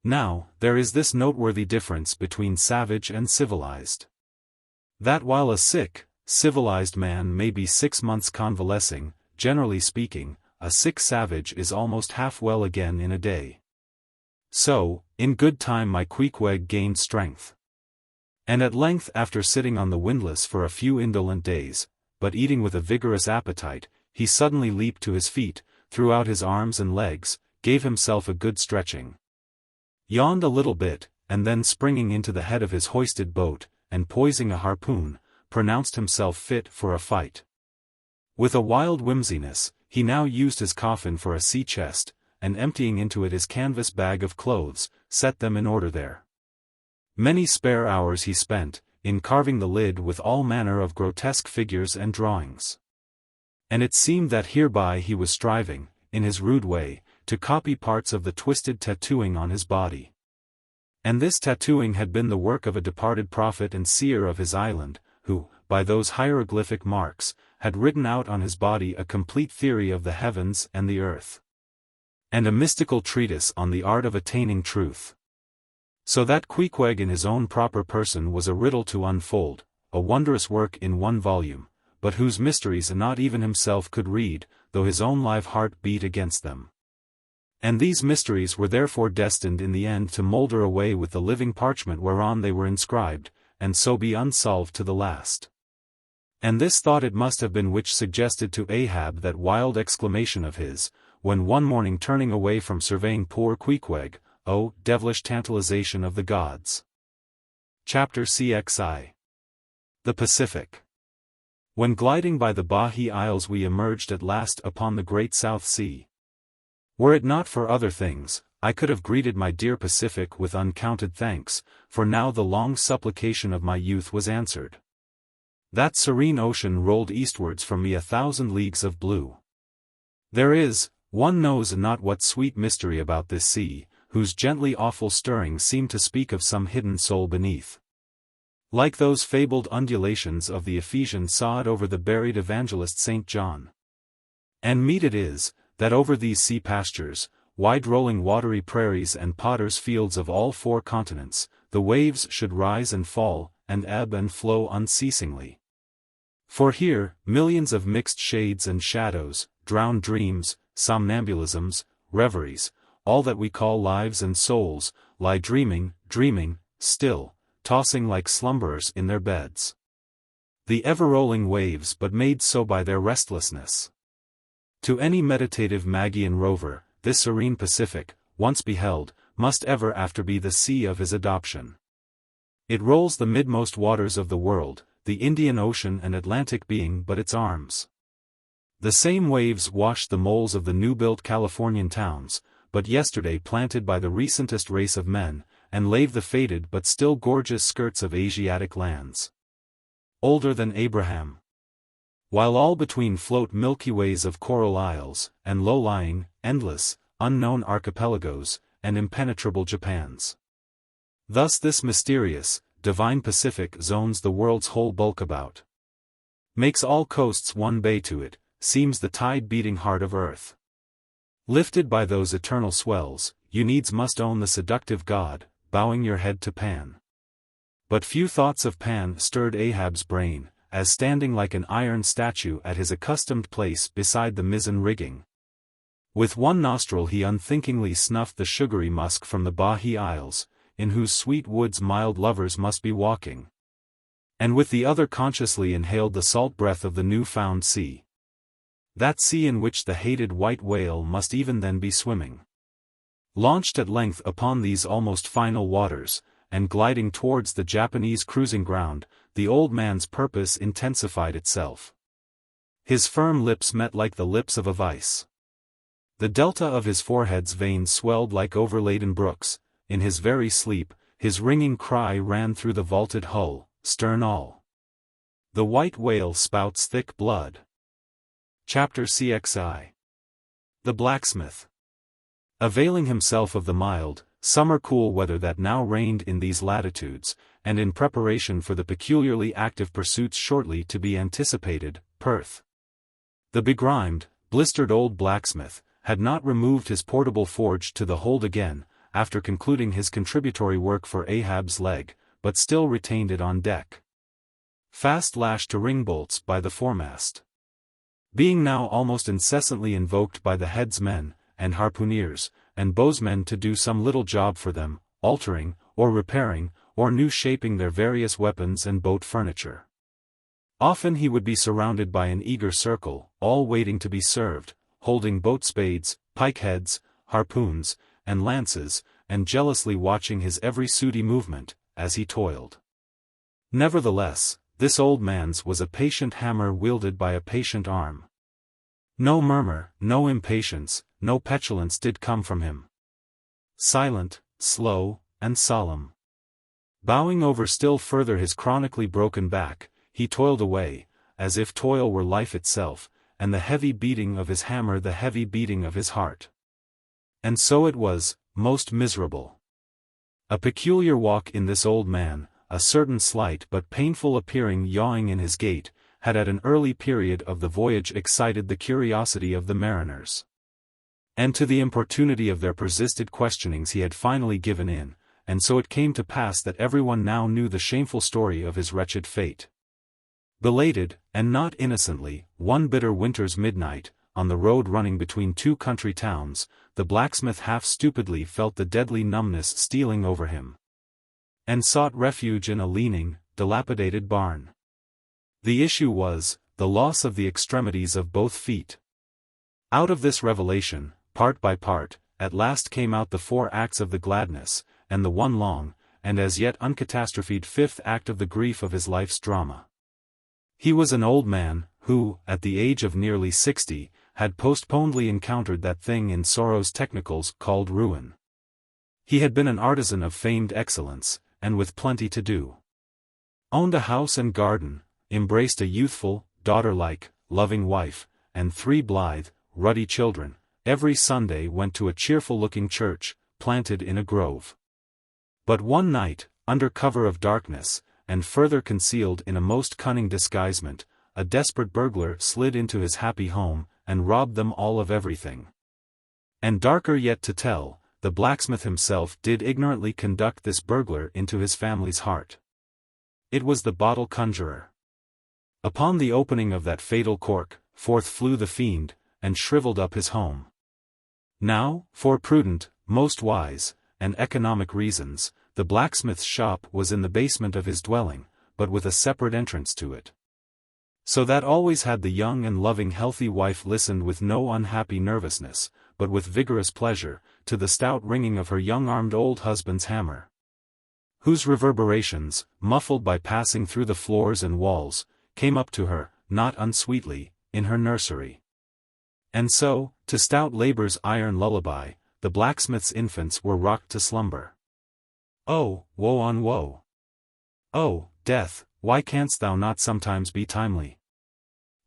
Now, there is this noteworthy difference between savage and civilized. That while a sick, civilized man may be 6 months convalescing, generally speaking, a sick savage is almost half well again in a day. So, in good time my Queequeg gained strength. And at length, after sitting on the windlass for a few indolent days, but eating with a vigorous appetite, he suddenly leaped to his feet, threw out his arms and legs, gave himself a good stretching, yawned a little bit, and then springing into the head of his hoisted boat, and poising a harpoon, pronounced himself fit for a fight. With a wild whimsiness, he now used his coffin for a sea chest, and emptying into it his canvas bag of clothes, set them in order there. Many spare hours he spent, in carving the lid with all manner of grotesque figures and drawings. And it seemed that hereby he was striving, in his rude way, to copy parts of the twisted tattooing on his body. And this tattooing had been the work of a departed prophet and seer of his island, who, by those hieroglyphic marks, had written out on his body a complete theory of the heavens and the earth, and a mystical treatise on the art of attaining truth. So that Queequeg in his own proper person was a riddle to unfold, a wondrous work in one volume, but whose mysteries not even himself could read, though his own live heart beat against them. And these mysteries were therefore destined in the end to moulder away with the living parchment whereon they were inscribed, and so be unsolved to the last. And this thought it must have been which suggested to Ahab that wild exclamation of his, when one morning turning away from surveying poor Queequeg, "Oh, devilish tantalization of the gods." Chapter LXXI. The Pacific. When gliding by the Bahi Isles we emerged at last upon the great South Sea. Were it not for other things, I could have greeted my dear Pacific with uncounted thanks, for now the long supplication of my youth was answered. That serene ocean rolled eastwards from me 1,000 leagues of blue. There is, one knows not what sweet mystery about this sea, whose gently awful stirrings seem to speak of some hidden soul beneath. Like those fabled undulations of the Ephesian sod over the buried evangelist St. John. And meet it is, that over these sea pastures, wide-rolling watery prairies and potters' fields of all 4 continents, the waves should rise and fall, and ebb and flow unceasingly. For here, millions of mixed shades and shadows, drowned dreams, somnambulisms, reveries, all that we call lives and souls, lie dreaming, still, tossing like slumberers in their beds. The ever-rolling waves but made so by their restlessness. To any meditative Magian rover, this serene Pacific, once beheld, must ever after be the sea of his adoption. It rolls the midmost waters of the world, the Indian Ocean and Atlantic being but its arms. The same waves washed the moles of the new-built Californian towns, but yesterday planted by the recentest race of men, and lave the faded but still gorgeous skirts of Asiatic lands, older than Abraham. While all between float milky ways of coral isles, and low-lying, endless, unknown archipelagos, and impenetrable Japans. Thus this mysterious, divine Pacific zones the world's whole bulk about. Makes all coasts one bay to it, seems the tide-beating heart of earth. Lifted by those eternal swells, you needs must own the seductive god, bowing your head to Pan. But few thoughts of Pan stirred Ahab's brain, as standing like an iron statue at his accustomed place beside the mizzen rigging. With one nostril he unthinkingly snuffed the sugary musk from the Bahi Isles, in whose sweet woods mild lovers must be walking. And with the other consciously inhaled the salt breath of the new-found sea. That sea in which the hated white whale must even then be swimming. Launched at length upon these almost final waters, and gliding towards the Japanese cruising ground, the old man's purpose intensified itself. His firm lips met like the lips of a vice. The delta of his forehead's veins swelled like overladen brooks. In his very sleep, his ringing cry ran through the vaulted hull, stern all. The white whale spouts thick blood. Chapter LXXI. The Blacksmith. Availing himself of the mild, summer cool weather that now reigned in these latitudes, and in preparation for the peculiarly active pursuits shortly to be anticipated, Perth. The begrimed, blistered old blacksmith, had not removed his portable forge to the hold again, after concluding his contributory work for Ahab's leg, but still retained it on deck. Fast lashed to ring-bolts by the foremast. Being now almost incessantly invoked by the headsmen, and harpooneers, and bowsmen to do some little job for them, altering, or repairing, or new-shaping their various weapons and boat furniture. Often he would be surrounded by an eager circle, all waiting to be served, holding boat spades, pike heads, harpoons, and lances, and jealously watching his every sooty movement, as he toiled. Nevertheless, this old man's was a patient hammer wielded by a patient arm. No murmur, no impatience, no petulance did come from him. Silent, slow, and solemn. Bowing over still further his chronically broken back, he toiled away, as if toil were life itself, and the heavy beating of his hammer the heavy beating of his heart. And so it was, most miserable. A peculiar walk in this old man, a certain slight but painful appearing yawing in his gait, had at an early period of the voyage excited the curiosity of the mariners. And to the importunity of their persistent questionings he had finally given in, and so it came to pass that everyone now knew the shameful story of his wretched fate. Belated, and not innocently, one bitter winter's midnight, on the road running between two country towns, the blacksmith half-stupidly felt the deadly numbness stealing over him, and sought refuge in a leaning, dilapidated barn. The issue was, the loss of the extremities of both feet. Out of this revelation, part by part, at last came out the 4 acts of the gladness, and the one long, and as yet uncatastrophed 5th act of the grief of his life's drama. He was an old man, who, at the age of nearly 60, had postponedly encountered that thing in sorrow's technicals called ruin. He had been an artisan of famed excellence, and with plenty to do. Owned a house and garden, embraced a youthful, daughter-like, loving wife, and 3 blithe, ruddy children. Every Sunday went to a cheerful-looking church, planted in a grove. But one night, under cover of darkness, and further concealed in a most cunning disguisement, a desperate burglar slid into his happy home, and robbed them all of everything. And darker yet to tell, the blacksmith himself did ignorantly conduct this burglar into his family's heart. It was the bottle conjurer. Upon the opening of that fatal cork, forth flew the fiend, and shriveled up his home. Now, for prudent, most wise, and economic reasons, the blacksmith's shop was in the basement of his dwelling, but with a separate entrance to it. So that always had the young and loving healthy wife listened with no unhappy nervousness, but with vigorous pleasure, to the stout ringing of her young-armed old husband's hammer, whose reverberations, muffled by passing through the floors and walls, came up to her, not unsweetly, in her nursery. And so, to stout labor's iron lullaby, the blacksmith's infants were rocked to slumber. Oh, woe on woe! Oh, death, why canst thou not sometimes be timely?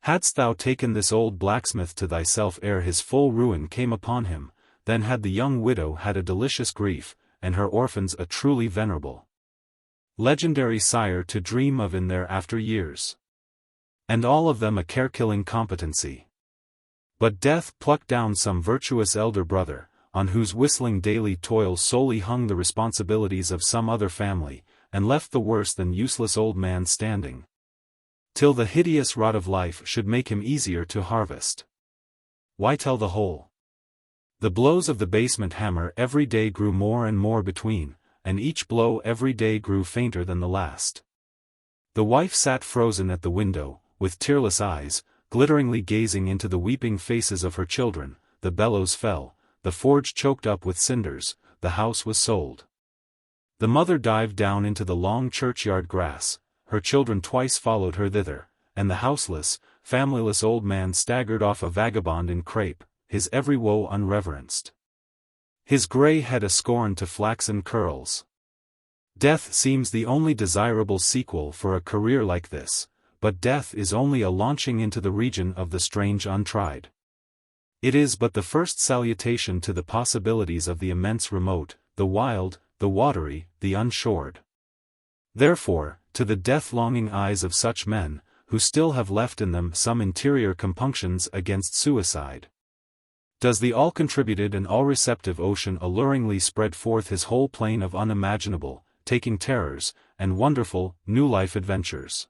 Hadst thou taken this old blacksmith to thyself ere his full ruin came upon him, then had the young widow had a delicious grief, and her orphans a truly venerable, legendary sire to dream of in their after years. And all of them a care-killing competency. But death plucked down some virtuous elder brother, on whose whistling daily toil solely hung the responsibilities of some other family, and left the worse than useless old man standing, till the hideous rot of life should make him easier to harvest. Why tell the whole? The blows of the basement hammer every day grew more and more between, and each blow every day grew fainter than the last. The wife sat frozen at the window, with tearless eyes, glitteringly gazing into the weeping faces of her children. The bellows fell, the forge choked up with cinders, the house was sold. The mother dived down into the long churchyard grass, her children twice followed her thither, and the houseless, familyless old man staggered off a vagabond in crape, his every woe unreverenced. His grey head a scorn to flaxen curls. Death seems the only desirable sequel for a career like this, but death is only a launching into the region of the strange untried. It is but the first salutation to the possibilities of the immense remote, the wild, the watery, the unshored. Therefore, to the death-longing eyes of such men, who still have left in them some interior compunctions against suicide, does the all-contributed and all-receptive ocean alluringly spread forth his whole plain of unimaginable, taking terrors, and wonderful, new life adventures.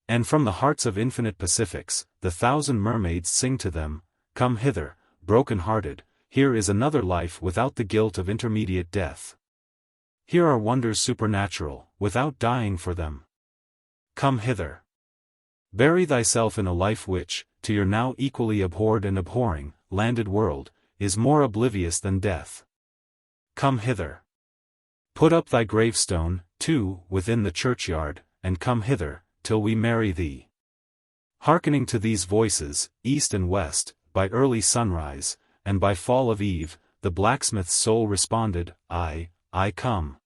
And from the hearts of infinite Pacifics, the 1,000 mermaids sing to them, "Come hither, broken-hearted, here is another life without the guilt of intermediate death. Here are wonders supernatural, without dying for them. Come hither. Bury thyself in a life which, to your now equally abhorred and abhorring, landed world, is more oblivious than death. Come hither. Put up thy gravestone, too, within the churchyard, and come hither, till we marry thee. Hearkening to these voices, east and west, by early sunrise, and by fall of eve, the blacksmith's soul responded, I come.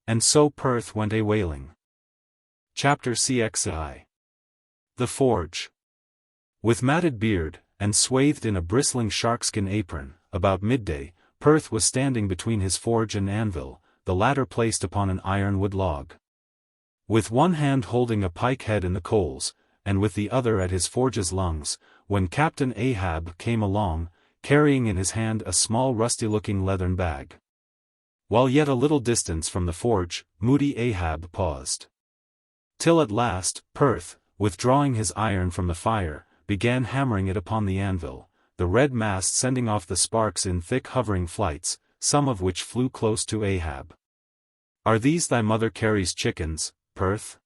And so Perth went a-wailing. Chapter LXXI. The Forge. With matted beard, and swathed in a bristling sharkskin apron, about midday, Perth was standing between his forge and anvil, the latter placed upon an ironwood log. With one hand holding a pike head in the coals, and with the other at his forge's lungs, when Captain Ahab came along, carrying in his hand a small rusty-looking leathern bag. While yet a little distance from the forge, moody Ahab paused. Till at last, Perth, withdrawing his iron from the fire, began hammering it upon the anvil, the red mass sending off the sparks in thick hovering flights, some of which flew close to Ahab. Are these thy mother Carrie's chickens, Perth?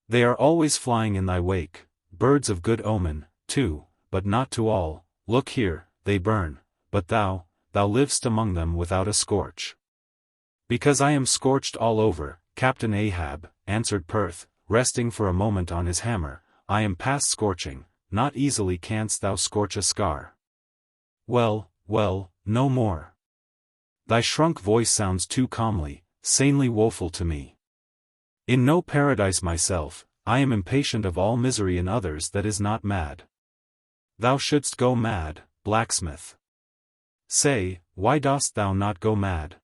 They are always flying in thy wake, birds of good omen, too, but not to all. Look here, they burn, but thou livest among them without a scorch. Because I am scorched all over, Captain Ahab, answered Perth, resting for a moment on his hammer, I am past scorching, not easily canst thou scorch a scar. Well, no more. Thy shrunk voice sounds too calmly, sanely woeful to me. In no paradise myself, I am impatient of all misery in others that is not mad. Thou shouldst go mad, blacksmith. Say, why dost thou not go mad?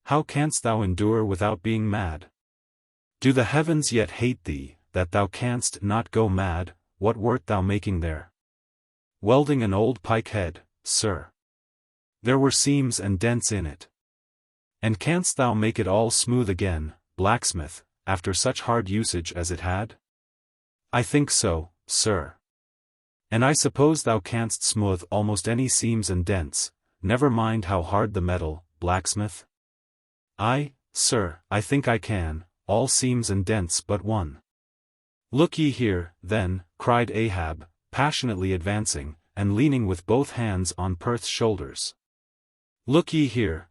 How canst thou endure without being mad? Do the heavens yet hate thee, that thou canst not go mad? What wert thou making there? Welding an old pike head, sir. There were seams and dents in it. And canst thou make it all smooth again, blacksmith, after such hard usage as it had? I think so, sir. And I suppose thou canst smooth almost any seams and dents, never mind how hard the metal, blacksmith? Aye, sir, I think I can, all seams and dents but one. Look ye here, then, cried Ahab, passionately advancing, and leaning with both hands on Perth's shoulders. Look ye here,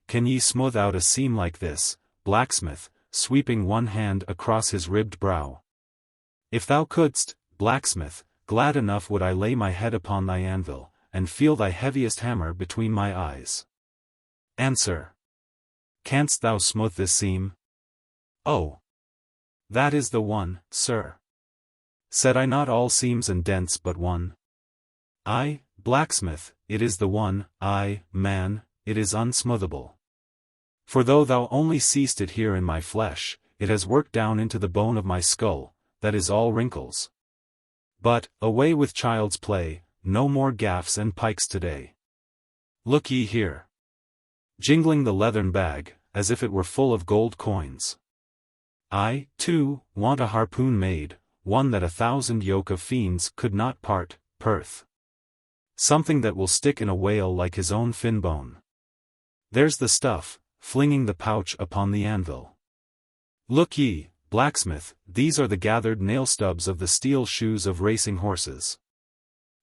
can ye smooth out a seam like this, blacksmith, sweeping one hand across his ribbed brow? If thou couldst, blacksmith, glad enough would I lay my head upon thy anvil, and feel thy heaviest hammer between my eyes. Answer. Canst thou smooth this seam? Oh! That is the one, sir. Said I not all seams and dents but one? Aye, blacksmith, it is the one, aye, man, it is unsmoothable. For though thou only seest it here in my flesh, it has worked down into the bone of my skull, that is all wrinkles. But, away with child's play, no more gaffs and pikes today. Look ye here. Jingling the leathern bag, as if it were full of gold coins. I, too, want a harpoon made, one that 1,000 yoke of fiends could not part, Perth. Something that will stick in a whale like his own fin bone. There's the stuff, flinging the pouch upon the anvil. Look ye, blacksmith, these are the gathered nail stubs of the steel shoes of racing horses.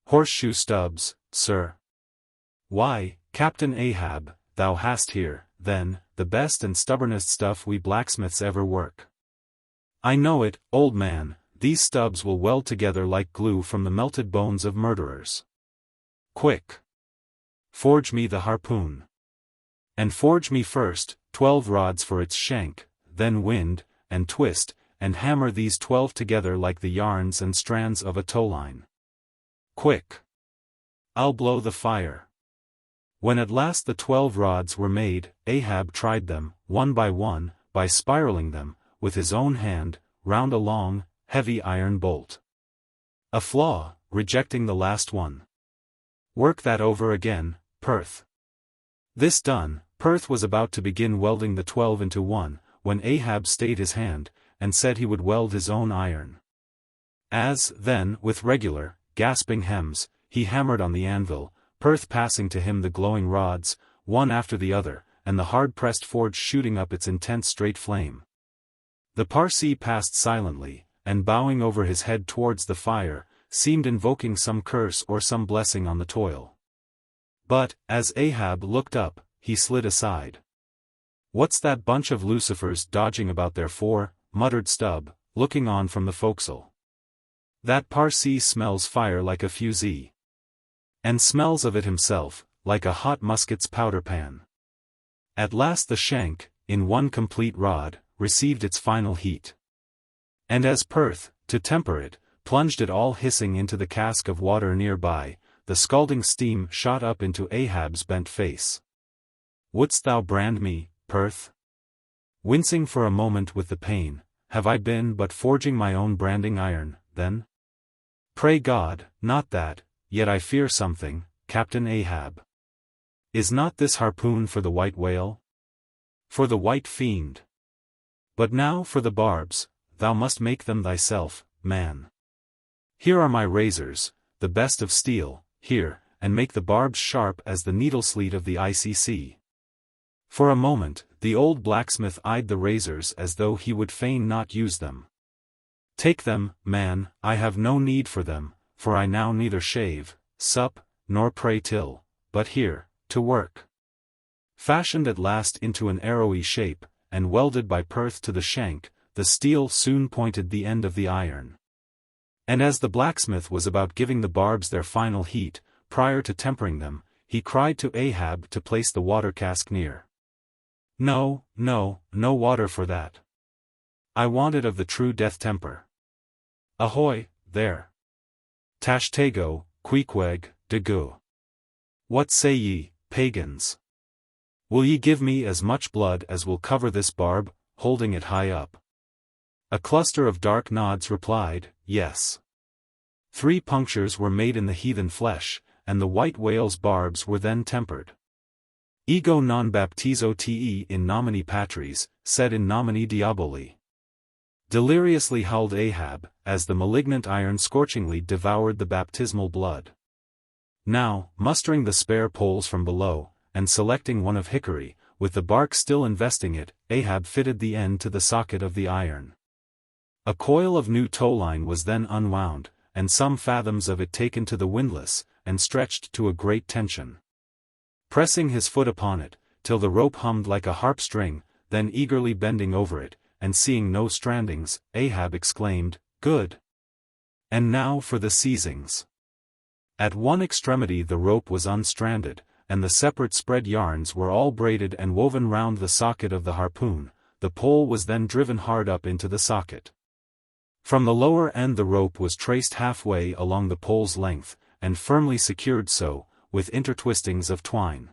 Horseshoe stubs, sir. Why, Captain Ahab, thou hast here, then, the best and stubbornest stuff we blacksmiths ever work. I know it, old man, these stubs will weld together like glue from the melted bones of murderers. Quick! Forge me the harpoon. And forge me first 12 rods for its shank, then wind, and twist, and hammer these 12 together like the yarns and strands of a towline. Quick! I'll blow the fire. When at last the 12 rods were made, Ahab tried them, one, by spiraling them, with his own hand, round a long, heavy iron bolt. A flaw, rejecting the last one. Work that over again, Perth. This done, Perth was about to begin welding the 12 into one, when Ahab stayed his hand, and said he would weld his own iron. As, then, with regular, gasping hems, he hammered on the anvil, Perth passing to him the glowing rods, one after the other, and the hard-pressed forge shooting up its intense straight flame. The Parsee passed silently, and bowing over his head towards the fire, seemed invoking some curse or some blessing on the toil. But, as Ahab looked up, he slid aside. "What's that bunch of lucifers dodging about there for?" muttered Stubb, looking on from the forecastle. That Parsee smells fire like a fusee. And smells of it himself, like a hot musket's powder pan. At last the shank, in one complete rod, received its final heat. And as Perth, to temper it, plunged it all hissing into the cask of water nearby, the scalding steam shot up into Ahab's bent face. Wouldst thou brand me, Perth? Wincing for a moment with the pain, have I been but forging my own branding iron, then? Pray God, not that, yet I fear something, Captain Ahab. Is not this harpoon for the white whale? For the white fiend? But now for the barbs, thou must make them thyself, man. Here are my razors, the best of steel, here, and make the barbs sharp as the needle-sleet of the icy sea. For a moment, the old blacksmith eyed the razors as though he would fain not use them. Take them, man, I have no need for them, for I now neither shave, sup, nor pray till, but here, to work. Fashioned at last into an arrowy shape, and welded by Perth to the shank, the steel soon pointed the end of the iron. And as the blacksmith was about giving the barbs their final heat, prior to tempering them, he cried to Ahab to place the water cask near. No, no, no water for that. I want it of the true death temper. Ahoy, there. Tashtego, Queequeg, Degu. What say ye, pagans? Will ye give me as much blood as will cover this barb, holding it high up? A cluster of dark nods replied, yes. 3 punctures were made in the heathen flesh, and the white whale's barbs were then tempered. Ego non baptizo te in nomine patris, sed in nomine diaboli. Deliriously howled Ahab, as the malignant iron scorchingly devoured the baptismal blood. Now, mustering the spare poles from below, and selecting one of hickory, with the bark still investing it, Ahab fitted the end to the socket of the iron. A coil of new towline was then unwound, and some fathoms of it taken to the windlass, and stretched to a great tension. Pressing his foot upon it, till the rope hummed like a harp string, then eagerly bending over it, and seeing no strandings, Ahab exclaimed, "Good! And now for the seizings." At one extremity the rope was unstranded, and the separate spread yarns were all braided and woven round the socket of the harpoon. The pole was then driven hard up into the socket. From the lower end the rope was traced halfway along the pole's length, and firmly secured so, with intertwistings of twine.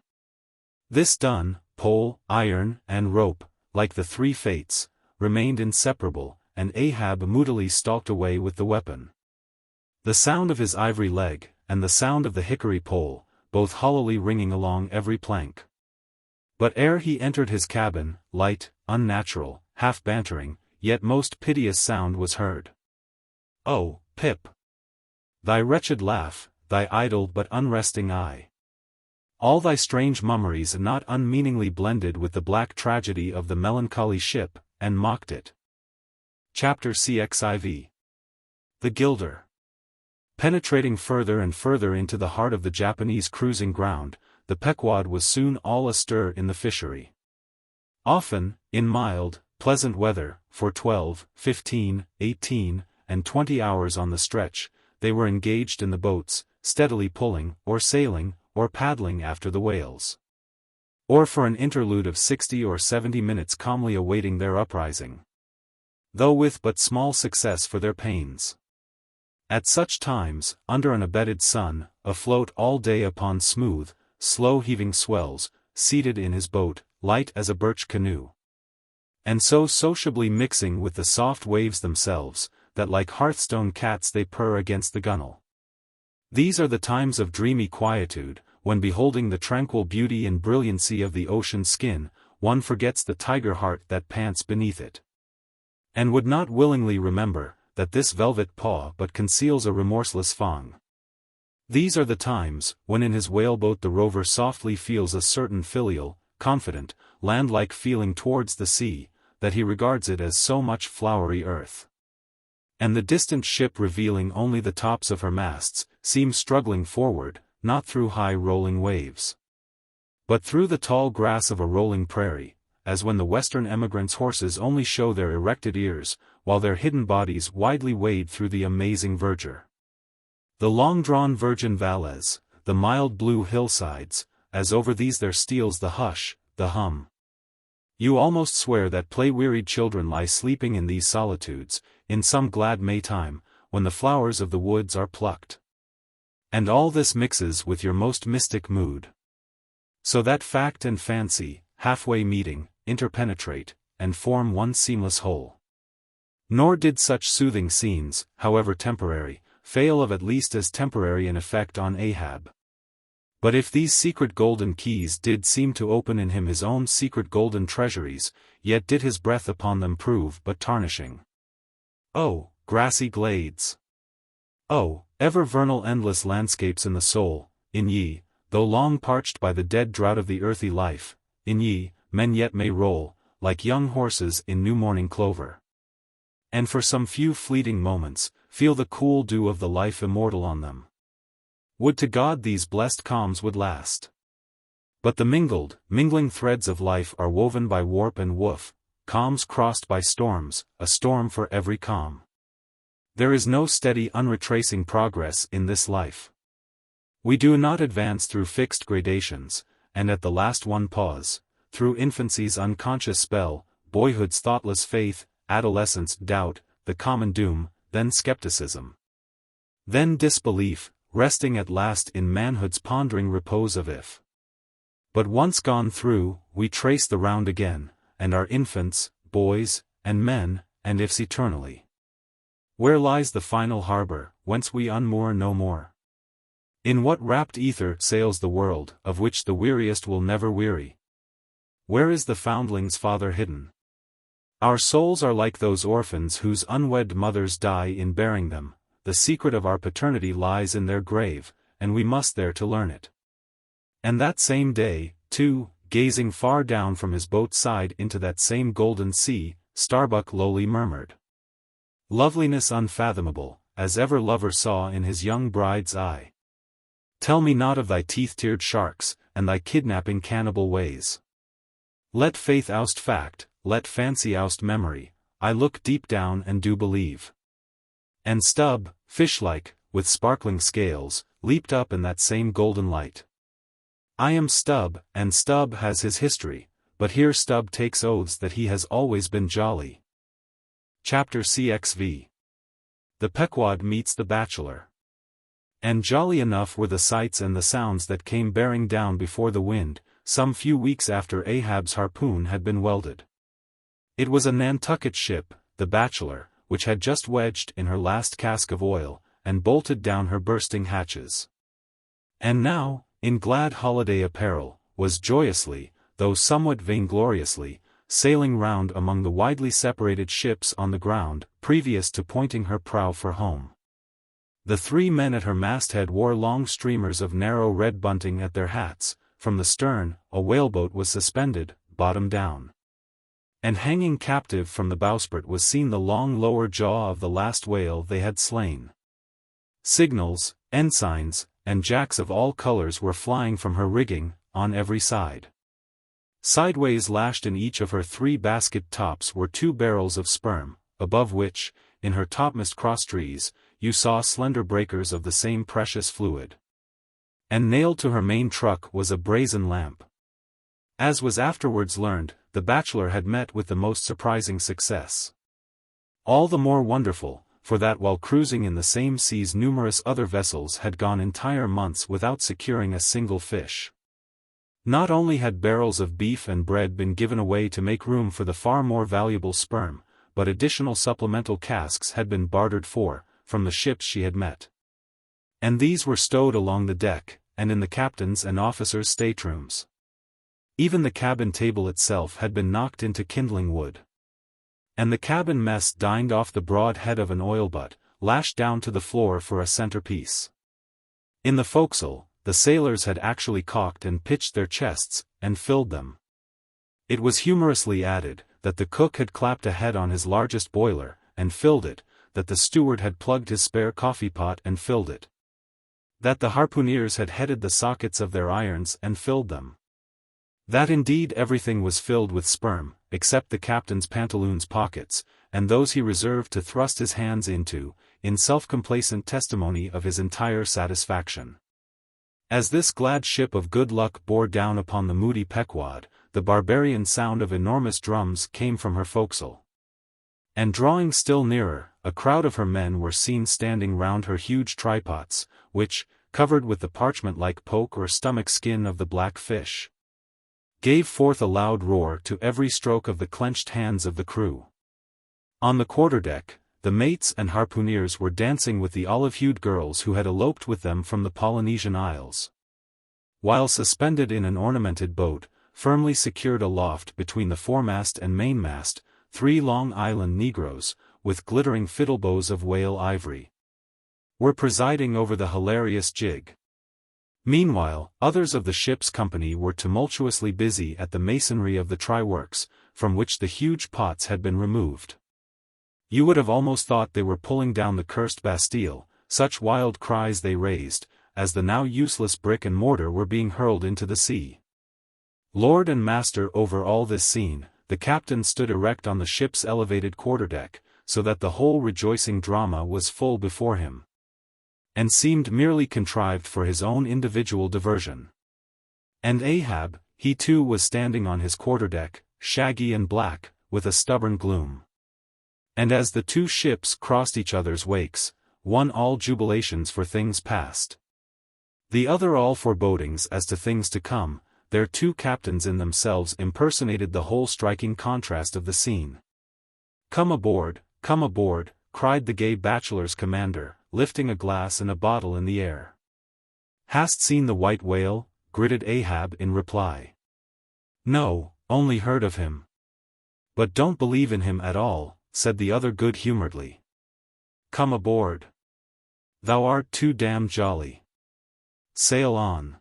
This done, pole, iron, and rope, like the 3 fates, remained inseparable, and Ahab moodily stalked away with the weapon. The sound of his ivory leg, and the sound of the hickory pole, both hollowly ringing along every plank. But ere he entered his cabin, light, unnatural, half bantering, yet most piteous sound was heard. "Oh, Pip! Thy wretched laugh, thy idle but unresting eye. All thy strange mummeries not unmeaningly blended with the black tragedy of the melancholy ship, and mocked it." Chapter LXIV. The Gilder. Penetrating further and further into the heart of the Japanese cruising ground, the Pequod was soon all astir in the fishery. Often, in mild, pleasant weather, for 12, 15, 18, and 20 hours on the stretch, they were engaged in the boats, steadily pulling, or sailing, or paddling after the whales. Or for an interlude of 60 or 70 minutes calmly awaiting their uprising. Though with but small success for their pains. At such times, under an abetted sun, afloat all day upon smooth, slow-heaving swells, seated in his boat, light as a birch canoe. And so sociably mixing with the soft waves themselves, that like hearthstone cats they purr against the gunwale. These are the times of dreamy quietude, when beholding the tranquil beauty and brilliancy of the ocean skin, one forgets the tiger heart that pants beneath it. And would not willingly remember, that this velvet paw but conceals a remorseless fang. These are the times, when in his whaleboat the rover softly feels a certain filial, confident, land-like feeling towards the sea, that he regards it as so much flowery earth. And the distant ship revealing only the tops of her masts, seems struggling forward, not through high rolling waves, but through the tall grass of a rolling prairie, as when the Western emigrants' horses only show their erected ears, while their hidden bodies widely wade through the amazing verdure. The long-drawn virgin valleys, the mild blue hillsides, as over these there steals the hush, the hum. You almost swear that play-wearied children lie sleeping in these solitudes, in some glad Maytime, when the flowers of the woods are plucked. And all this mixes with your most mystic mood. So that fact and fancy, halfway meeting, interpenetrate, and form one seamless whole. Nor did such soothing scenes, however temporary, fail of at least as temporary an effect on Ahab. But if these secret golden keys did seem to open in him his own secret golden treasuries, yet did his breath upon them prove but tarnishing. Oh, grassy glades! Oh, ever vernal endless landscapes in the soul, in ye, though long parched by the dead drought of the earthy life, in ye, men yet may roll, like young horses in new morning clover. And for some few fleeting moments, feel the cool dew of the life immortal on them. Would to God these blessed calms would last. But the mingling threads of life are woven by warp and woof, calms crossed by storms, a storm for every calm. There is no steady unretracing progress in this life. We do not advance through fixed gradations, and at the last one pause, through infancy's unconscious spell, boyhood's thoughtless faith, adolescence doubt, the common doom, then skepticism. Then disbelief, resting at last in manhood's pondering repose of if. But once gone through, we trace the round again, and are infants, boys, and men, and ifs eternally. Where lies the final harbor, whence we unmoor no more? In what rapt ether sails the world, of which the weariest will never weary? Where is the foundling's father hidden? Our souls are like those orphans whose unwed mothers die in bearing them. The secret of our paternity lies in their grave, and we must there to learn it. And that same day, too, gazing far down from his boat's side into that same golden sea, Starbuck lowly murmured. Loveliness unfathomable, as ever lover saw in his young bride's eye. Tell me not of thy teeth-tiered sharks, and thy kidnapping cannibal ways. Let faith oust fact, let fancy oust memory, I look deep down and do believe. And Stubb, fish-like, with sparkling scales, leaped up in that same golden light. I am Stubb, and Stubb has his history, but here Stubb takes oaths that he has always been jolly. Chapter LXXV. The Pequod Meets the Bachelor. And jolly enough were the sights and the sounds that came bearing down before the wind, some few weeks after Ahab's harpoon had been welded. It was a Nantucket ship, the Bachelor, which had just wedged in her last cask of oil, and bolted down her bursting hatches. And now, in glad holiday apparel, was joyously, though somewhat vaingloriously, sailing round among the widely separated ships on the ground, previous to pointing her prow for home. The 3 men at her masthead wore long streamers of narrow red bunting at their hats. From the stern, a whaleboat was suspended, bottom down. And hanging captive from the bowsprit was seen the long lower jaw of the last whale they had slain. Signals, ensigns, and jacks of all colors were flying from her rigging, on every side. Sideways lashed in each of her 3 basket tops were 2 barrels of sperm, above which, in her topmast crosstrees, you saw slender breakers of the same precious fluid. And nailed to her main truck was a brazen lamp. As was afterwards learned, the Bachelor had met with the most surprising success. All the more wonderful, for that while cruising in the same seas numerous other vessels had gone entire months without securing a single fish. Not only had barrels of beef and bread been given away to make room for the far more valuable sperm, but additional supplemental casks had been bartered for, from the ships she had met. And these were stowed along the deck, and in the captain's and officers' staterooms. Even the cabin table itself had been knocked into kindling wood. And the cabin mess dined off the broad head of an oil butt, lashed down to the floor for a centerpiece. In the forecastle, the sailors had actually cocked and pitched their chests, and filled them. It was humorously added, that the cook had clapped a head on his largest boiler, and filled it, that the steward had plugged his spare coffee pot and filled it. That the harpooneers had headed the sockets of their irons and filled them. That indeed everything was filled with sperm, except the captain's pantaloons pockets, and those he reserved to thrust his hands into, in self-complacent testimony of his entire satisfaction. As this glad ship of good luck bore down upon the moody Pequod, the barbarian sound of enormous drums came from her forecastle. And drawing still nearer, a crowd of her men were seen standing round her huge trypots, which, covered with the parchment-like poke or stomach skin of the black fish, gave forth a loud roar to every stroke of the clenched hands of the crew. On the quarterdeck, the mates and harpooneers were dancing with the olive-hued girls who had eloped with them from the Polynesian Isles. While suspended in an ornamented boat, firmly secured aloft between the foremast and mainmast, 3 Long Island negroes, with glittering fiddle-bows of whale ivory, were presiding over the hilarious jig. Meanwhile, others of the ship's company were tumultuously busy at the masonry of the try-works, from which the huge pots had been removed. You would have almost thought they were pulling down the cursed Bastille, such wild cries they raised, as the now useless brick and mortar were being hurled into the sea. Lord and master over all this scene, the captain stood erect on the ship's elevated quarterdeck, so that the whole rejoicing drama was full before him, and seemed merely contrived for his own individual diversion. And Ahab, he too was standing on his quarterdeck, shaggy and black, with a stubborn gloom. And as the 2 ships crossed each other's wakes, one all jubilations for things past, the other all forebodings as to things to come, their 2 captains in themselves impersonated the whole striking contrast of the scene. Come aboard, cried the gay bachelor's commander, lifting a glass and a bottle in the air. Hast seen the white whale? Gritted Ahab in reply. No, only heard of him. But don't believe in him at all, said the other good-humoredly. Come aboard. Thou art too damned jolly. Sail on.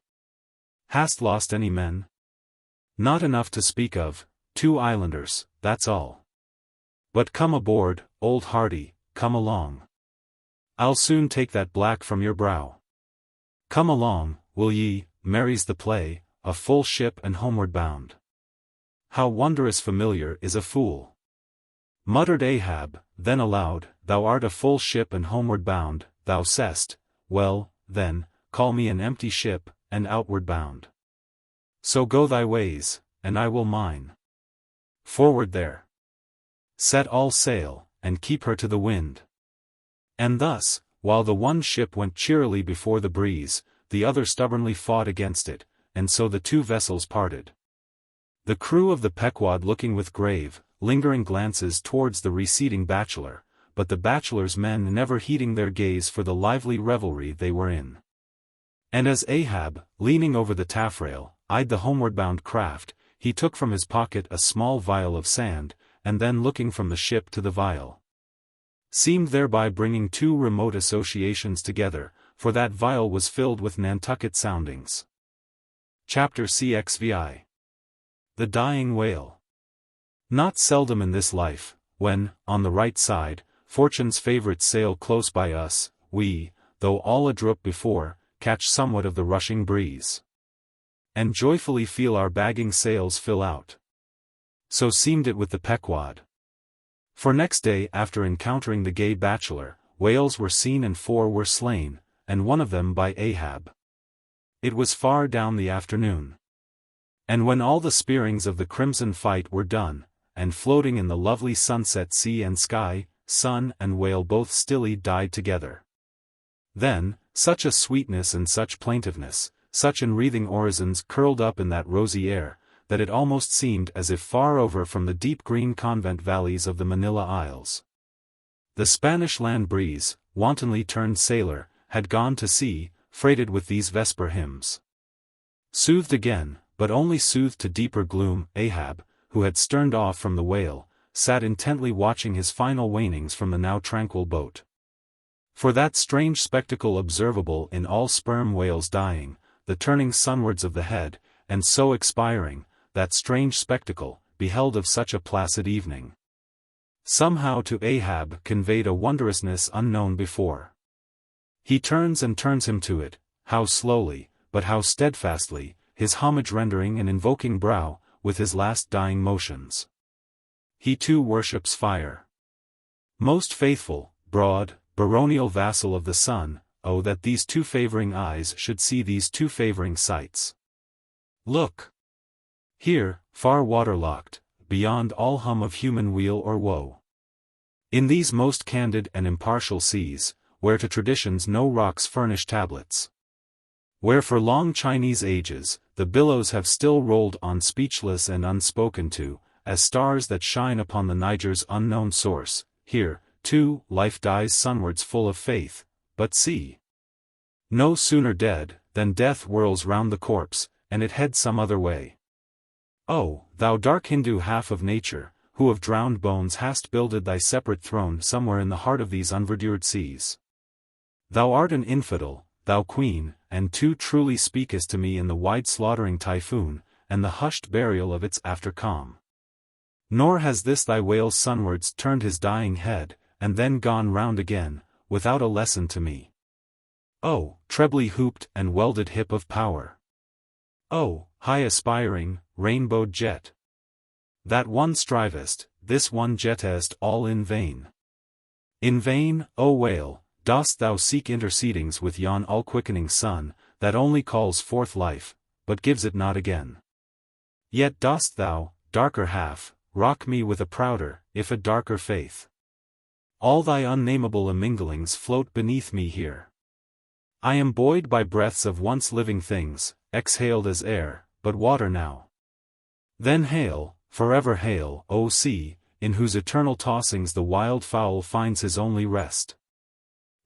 Hast lost any men? Not enough to speak of, 2 islanders, that's all. But come aboard, old hearty, come along. I'll soon take that black from your brow. Come along, will ye, merry's the play, a full ship and homeward bound. How wondrous familiar is a fool. Muttered Ahab, then aloud, thou art a full ship and homeward bound, thou say'st, well, then, call me an empty ship, and outward bound. So go thy ways, and I will mine. Forward there. Set all sail, and keep her to the wind. And thus, while the one ship went cheerily before the breeze, the other stubbornly fought against it, and so the 2 vessels parted. The crew of the Pequod looking with grave, lingering glances towards the receding bachelor, but the bachelor's men never heeding their gaze for the lively revelry they were in. And as Ahab, leaning over the taffrail, eyed the homeward-bound craft, he took from his pocket a small vial of sand, and then looking from the ship to the vial, seemed thereby bringing 2 remote associations together, for that vial was filled with Nantucket soundings. Chapter LXVI. The Dying Whale. Not seldom in this life, when, on the right side, fortune's favourites sail close by us, we, though all adroit before, catch somewhat of the rushing breeze, and joyfully feel our bagging sails fill out. So seemed it with the Pequod. For next day after encountering the gay bachelor, whales were seen and 4 were slain, and one of them by Ahab. It was far down the afternoon. And when all the spearings of the crimson fight were done, and floating in the lovely sunset sea and sky, sun and whale both stilly died together. Then, such a sweetness and such plaintiveness, such enwreathing orisons curled up in that rosy air, that it almost seemed as if far over from the deep green convent valleys of the Manila Isles, the Spanish land breeze, wantonly turned sailor, had gone to sea, freighted with these vesper hymns. Soothed again, but only soothed to deeper gloom, Ahab, who had sterned off from the whale, sat intently watching his final wanings from the now tranquil boat. For that strange spectacle observable in all sperm whales dying, the turning sunwards of the head, and so expiring, that strange spectacle, beheld of such a placid evening, somehow to Ahab conveyed a wondrousness unknown before. He turns and turns him to it, how slowly, but how steadfastly, his homage rendering and invoking brow, with his last dying motions. He too worships fire. Most faithful, broad, baronial vassal of the sun, oh that these two favoring eyes should see these two favoring sights. Look! Here, far waterlocked, beyond all hum of human weal or woe. In these most candid and impartial seas, where to traditions no rocks furnish tablets. Where for long Chinese ages, the billows have still rolled on speechless and unspoken to, as stars that shine upon the Niger's unknown source, here, too, life dies sunwards full of faith, but see! No sooner dead, than death whirls round the corpse, and it heads some other way. Oh, thou dark Hindu half of nature, who of drowned bones hast builded thy separate throne somewhere in the heart of these unverdured seas. Thou art an infidel, thou queen, and too truly speakest to me in the wide slaughtering typhoon, and the hushed burial of its after calm. Nor has this thy whale sunwards turned his dying head, and then gone round again, without a lesson to me. Oh, trebly hooped and welded hip of power! Oh, high aspiring, rainbowed jet! That one strivest, this one jettest all in vain. In vain, O whale, dost thou seek intercedings with yon all-quickening sun, that only calls forth life, but gives it not again. Yet dost thou, darker half, rock me with a prouder, if a darker faith. All thy unnameable imminglings float beneath me here. I am buoyed by breaths of once living things, exhaled as air, but water now. Then hail, forever hail, O sea, in whose eternal tossings the wild fowl finds his only rest.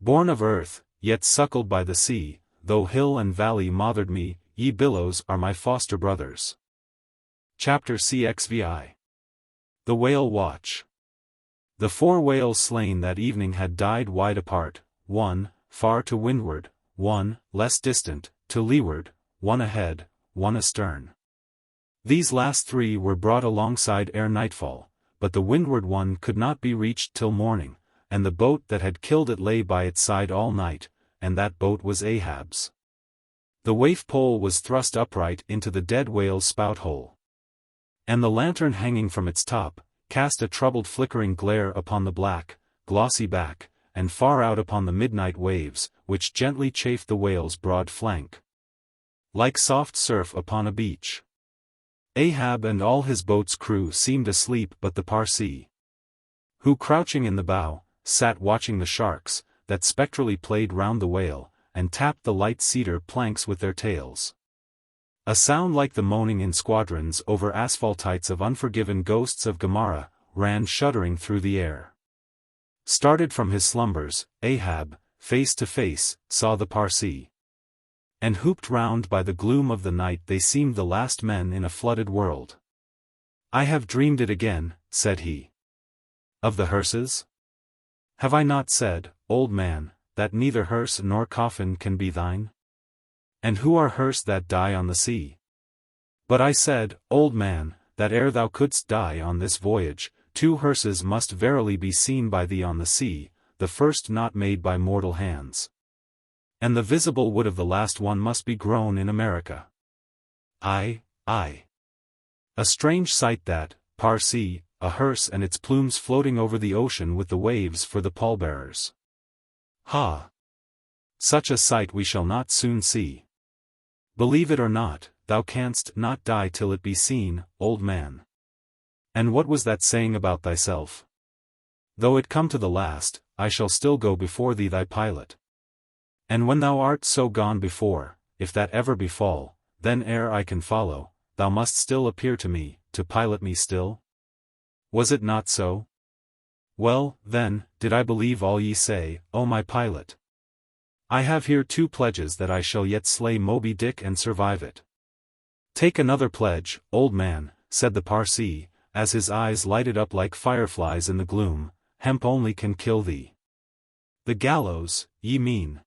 Born of earth, yet suckled by the sea, though hill and valley mothered me, ye billows are my foster brothers. Chapter LXVI. The Whale Watch. The 4 whales slain that evening had died wide apart, one, far to windward, one, less distant, to leeward, one ahead, one astern. These last 3 were brought alongside ere nightfall, but the windward one could not be reached till morning, and the boat that had killed it lay by its side all night, and that boat was Ahab's. The waif pole was thrust upright into the dead whale's spout hole. And the lantern hanging from its top, cast a troubled flickering glare upon the black, glossy back, and far out upon the midnight waves, which gently chafed the whale's broad flank. Like soft surf upon a beach. Ahab and all his boat's crew seemed asleep but the Parsee, who crouching in the bow, sat watching the sharks, that spectrally played round the whale, and tapped the light cedar planks with their tails. A sound like the moaning in squadrons over asphaltites of unforgiven ghosts of Gomorrah, ran shuddering through the air. Started from his slumbers, Ahab, face to face, saw the Parsee. And hooped round by the gloom of the night they seemed the last men in a flooded world. I have dreamed it again, said he. Of the hearses? Have I not said, old man, that neither hearse nor coffin can be thine? And who are hearse that die on the sea? But I said, old man, that ere thou couldst die on this voyage, 2 hearses must verily be seen by thee on the sea, the first not made by mortal hands. And the visible wood of the last one must be grown in America. Aye. A strange sight that, Parsee, a hearse and its plumes floating over the ocean with the waves for the pallbearers. Ha! Such a sight we shall not soon see. Believe it or not, thou canst not die till it be seen, old man. And what was that saying about thyself? Though it come to the last, I shall still go before thee thy pilot. And when thou art so gone before, if that ever befall, then ere I can follow, thou must still appear to me, to pilot me still? Was it not so? Well, then, did I believe all ye say, O my pilot? I have here 2 pledges that I shall yet slay Moby-Dick and survive it. Take another pledge, old man, said the Parsee, as his eyes lighted up like fireflies in the gloom, hemp only can kill thee. The gallows, ye mean.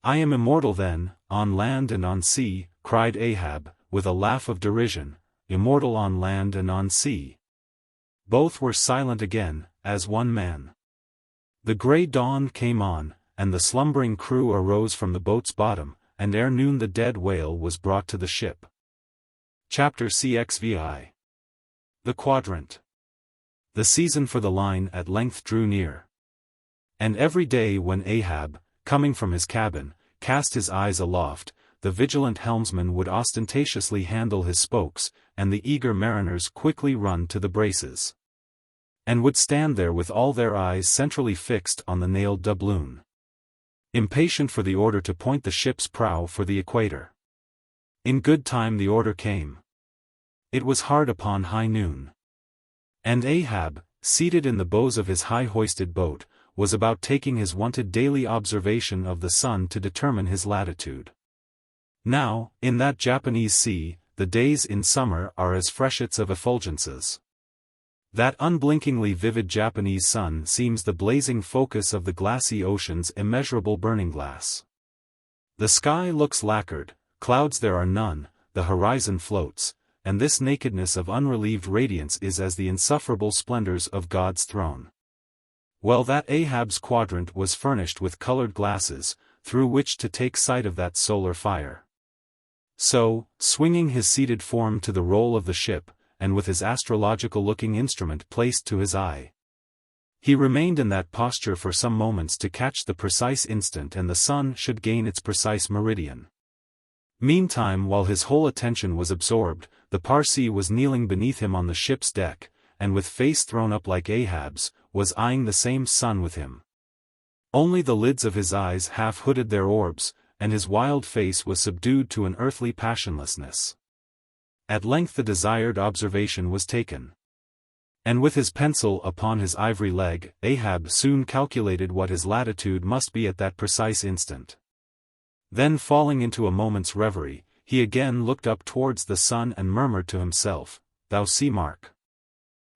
I am immortal then, on land and on sea, cried Ahab, with a laugh of derision, immortal on land and on sea. Both were silent again, as one man. The grey dawn came on, and the slumbering crew arose from the boat's bottom, and ere noon the dead whale was brought to the ship. Chapter LXVI. The Quadrant. The season for the line at length drew near. And every day when Ahab, coming from his cabin, cast his eyes aloft, the vigilant helmsman would ostentatiously handle his spokes, and the eager mariners quickly run to the braces. And would stand there with all their eyes centrally fixed on the nailed doubloon, impatient for the order to point the ship's prow for the equator. In good time the order came. It was hard upon high noon. And Ahab, seated in the bows of his high-hoisted boat, was about taking his wonted daily observation of the sun to determine his latitude. Now, in that Japanese sea, the days in summer are as freshets of effulgences. That unblinkingly vivid Japanese sun seems the blazing focus of the glassy ocean's immeasurable burning glass. The sky looks lacquered, clouds there are none, the horizon floats, and this nakedness of unrelieved radiance is as the insufferable splendors of God's throne. Well, that Ahab's quadrant was furnished with colored glasses, through which to take sight of that solar fire. So, swinging his seated form to the roll of the ship, and with his astrological-looking instrument placed to his eye, he remained in that posture for some moments to catch the precise instant and the sun should gain its precise meridian. Meantime, while his whole attention was absorbed, the Parsee was kneeling beneath him on the ship's deck, and with face thrown up like Ahab's, was eyeing the same sun with him. Only the lids of his eyes half hooded their orbs, and his wild face was subdued to an earthly passionlessness. At length the desired observation was taken. And with his pencil upon his ivory leg, Ahab soon calculated what his latitude must be at that precise instant. Then falling into a moment's reverie, he again looked up towards the sun and murmured to himself, "Thou sea mark!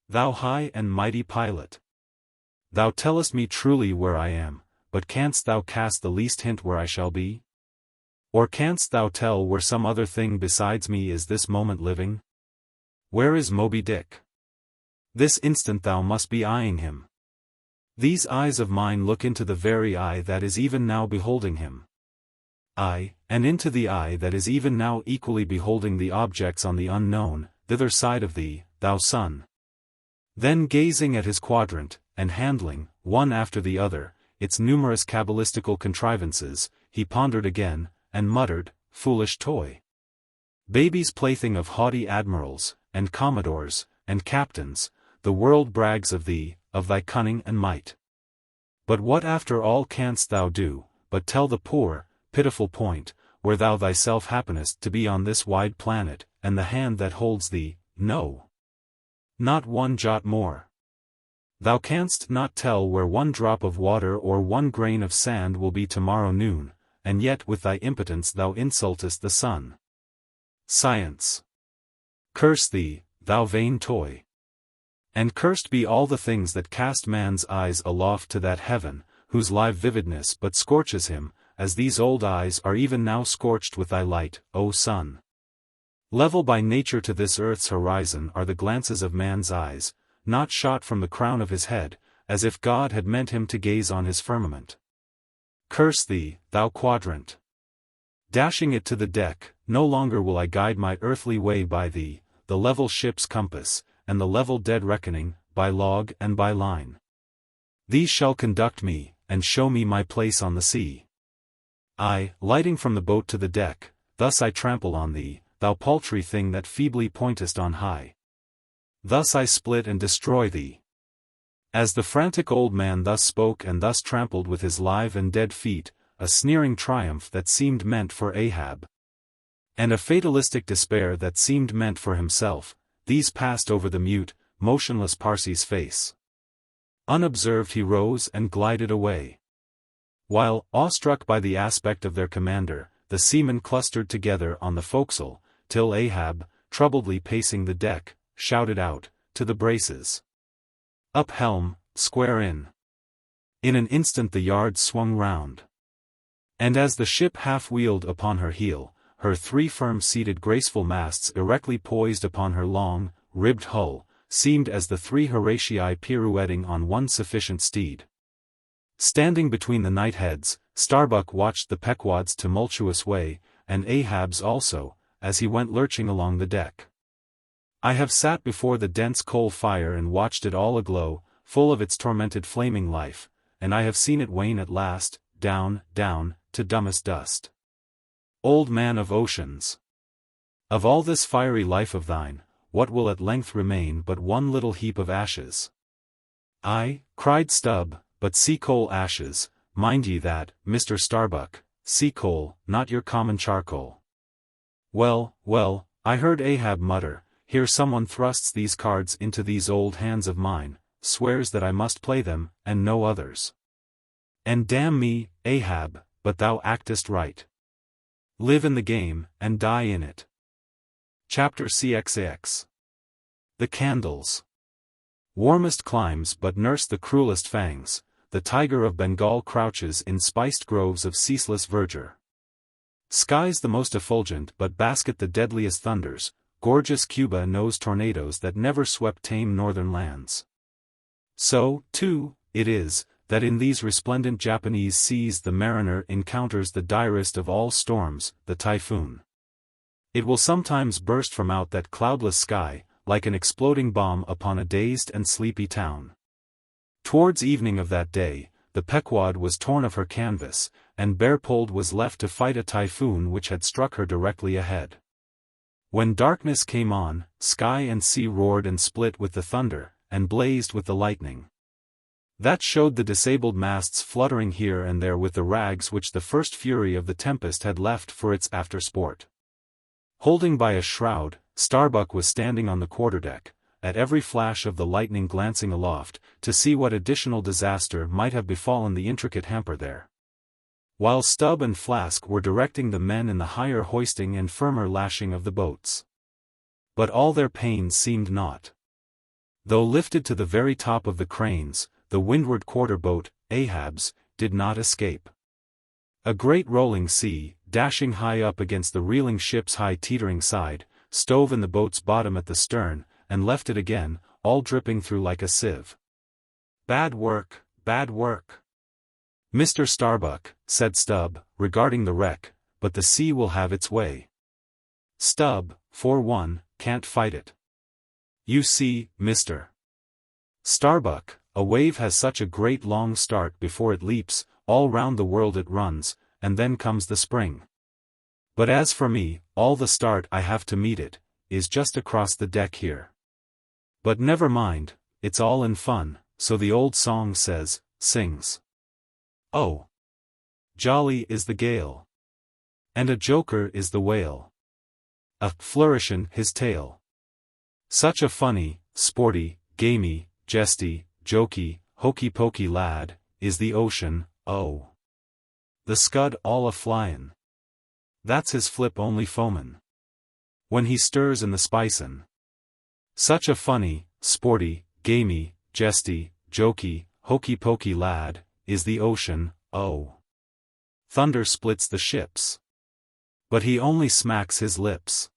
Thou high and mighty pilot! Thou tellest me truly where I am, but canst thou cast the least hint where I shall be? Or canst thou tell where some other thing besides me is this moment living? Where is Moby-Dick? This instant thou must be eyeing him. These eyes of mine look into the very eye that is even now beholding him. Aye, and into the eye that is even now equally beholding the objects on the unknown, thither side of thee, thou sun." Then gazing at his quadrant, and handling, one after the other, its numerous cabalistical contrivances, he pondered again, and muttered, "Foolish toy! Baby's plaything of haughty admirals, and commodores, and captains, the world brags of thee, of thy cunning and might. But what after all canst thou do, but tell the poor, pitiful point, where thou thyself happenest to be on this wide planet, and the hand that holds thee, no, not one jot more. Thou canst not tell where one drop of water or one grain of sand will be tomorrow noon, and yet with thy impotence thou insultest the sun. Science! Curse thee, thou vain toy! And cursed be all the things that cast man's eyes aloft to that heaven, whose live vividness but scorches him, as these old eyes are even now scorched with thy light, O sun. Level by nature to this earth's horizon are the glances of man's eyes, not shot from the crown of his head, as if God had meant him to gaze on his firmament. Curse thee, thou quadrant! Dashing it to the deck, no longer will I guide my earthly way by thee, the level ship's compass, and the level dead reckoning, by log and by line. These shall conduct me, and show me my place on the sea. I, lighting from the boat to the deck, thus I trample on thee, thou paltry thing that feebly pointest on high. Thus I split and destroy thee." As the frantic old man thus spoke and thus trampled with his live and dead feet, a sneering triumph that seemed meant for Ahab, and a fatalistic despair that seemed meant for himself, these passed over the mute, motionless Parsee's face. Unobserved he rose and glided away. While, awestruck by the aspect of their commander, the seamen clustered together on the forecastle, till Ahab, troubledly pacing the deck, shouted out, "To the braces! Up helm, square in!" In an instant the yards swung round. And as the ship half-wheeled upon her heel, her three firm-seated graceful masts erectly poised upon her long, ribbed hull, seemed as the three Horatii pirouetting on one sufficient steed. Standing between the knight-heads, Starbuck watched the Pequod's tumultuous way, and Ahab's also, as he went lurching along the deck. I have sat before the dense coal fire and watched it all aglow, full of its tormented flaming life, and I have seen it wane at last, down, down, to dumbest dust. Old man of oceans! Of all this fiery life of thine, what will at length remain but one little heap of ashes? Aye, cried Stubb, but sea coal ashes, mind ye that, Mr. Starbuck, sea coal, not your common charcoal. Well, well, I heard Ahab mutter, here someone thrusts these cards into these old hands of mine, swears that I must play them, and no others. And damn me, Ahab, but thou actest right. Live in the game, and die in it. Chapter LXXIX. The candles. Warmest climes but nurse the cruelest fangs, the tiger of Bengal crouches in spiced groves of ceaseless verdure. Skies the most effulgent but basket the deadliest thunders, gorgeous Cuba knows tornadoes that never swept tame northern lands. So, too, it is, that in these resplendent Japanese seas the mariner encounters the direst of all storms, the typhoon. It will sometimes burst from out that cloudless sky, like an exploding bomb upon a dazed and sleepy town. Towards evening of that day, the Pequod was torn of her canvas, and bare-poled was left to fight a typhoon which had struck her directly ahead. When darkness came on, sky and sea roared and split with the thunder, and blazed with the lightning. That showed the disabled masts fluttering here and there with the rags which the first fury of the tempest had left for its after-sport. Holding by a shroud, Starbuck was standing on the quarterdeck, at every flash of the lightning glancing aloft, to see what additional disaster might have befallen the intricate hamper there. While Stubb and Flask were directing the men in the higher hoisting and firmer lashing of the boats. But all their pains seemed naught. Though lifted to the very top of the cranes, the windward quarter-boat, Ahab's, did not escape. A great rolling sea, dashing high up against the reeling ship's high teetering side, stove in the boat's bottom at the stern, and left it again, all dripping through like a sieve. Bad work, bad work. Mr. Starbuck, said Stubb, regarding the wreck, but the sea will have its way. Stubb, for one, can't fight it. You see, Mr. Starbuck, a wave has such a great long start before it leaps, all round the world it runs, and then comes the spring. But as for me, all the start I have to meet it, is just across the deck here. But never mind, it's all in fun, so the old song sings. Oh! Jolly is the gale. And a joker is the whale. A flourishin' his tail. Such a funny, sporty, gamey, jesty, jokey, hokey-pokey lad, is the ocean, oh! The scud all a-flyin'. That's his flip only foamin'. When he stirs in the spicin'. Such a funny, sporty, gamey, jesty, jokey, hokey-pokey lad, is the ocean, oh! Thunder splits the ships. But he only smacks his lips.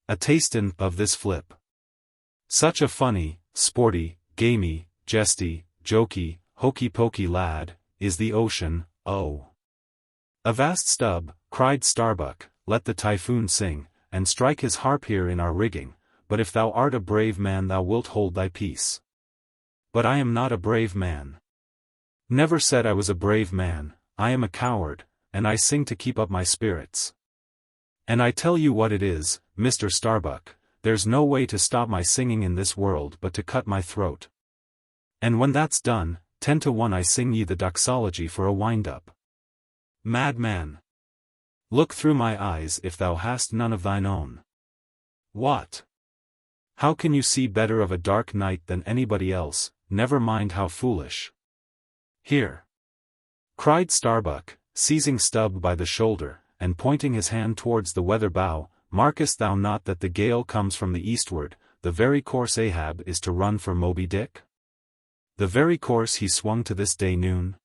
A tastin' of this flip. Such a funny, sporty, gamey, jesty, jokey, hokey-pokey lad, is the ocean, oh! Avast Stubb, cried Starbuck, let the typhoon sing, and strike his harp here in our rigging, but if thou art a brave man thou wilt hold thy peace. But I am not a brave man. Never said I was a brave man, I am a coward, and I sing to keep up my spirits. And I tell you what it is, Mr. Starbuck, there's no way to stop my singing in this world but to cut my throat. And when that's done, 10 to 1 I sing ye the doxology for a wind-up. Madman! Look through my eyes if thou hast none of thine own. What? How can you see better of a dark night than anybody else, never mind how foolish? Here! Cried Starbuck, seizing Stubb by the shoulder, and pointing his hand towards the weather bow, markest thou not that the gale comes from the eastward, the very course Ahab is to run for Moby-Dick? The very course he swung to this day noon?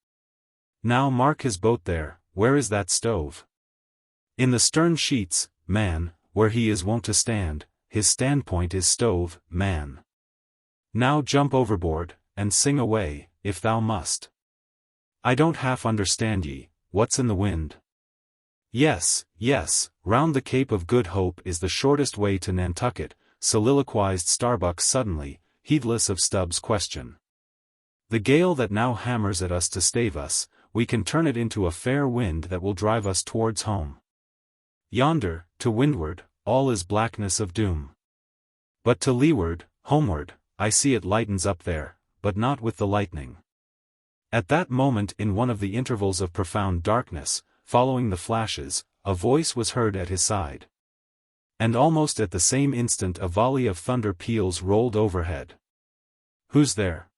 Now mark his boat there, where is that stove? In the stern sheets, man, where he is wont to stand, his standpoint is stove, man. Now jump overboard, and sing away, if thou must. I don't half understand ye, what's in the wind? Yes, yes, round the Cape of Good Hope is the shortest way to Nantucket, soliloquized Starbuck suddenly, heedless of Stubb's question. The gale that now hammers at us to stave us, we can turn it into a fair wind that will drive us towards home. Yonder, to windward, all is blackness of doom. But to leeward, homeward, I see it lightens up there, but not with the lightning. At that moment, in one of the intervals of profound darkness, following the flashes, a voice was heard at his side. And almost at the same instant a volley of thunder peals rolled overhead. "Who's there?"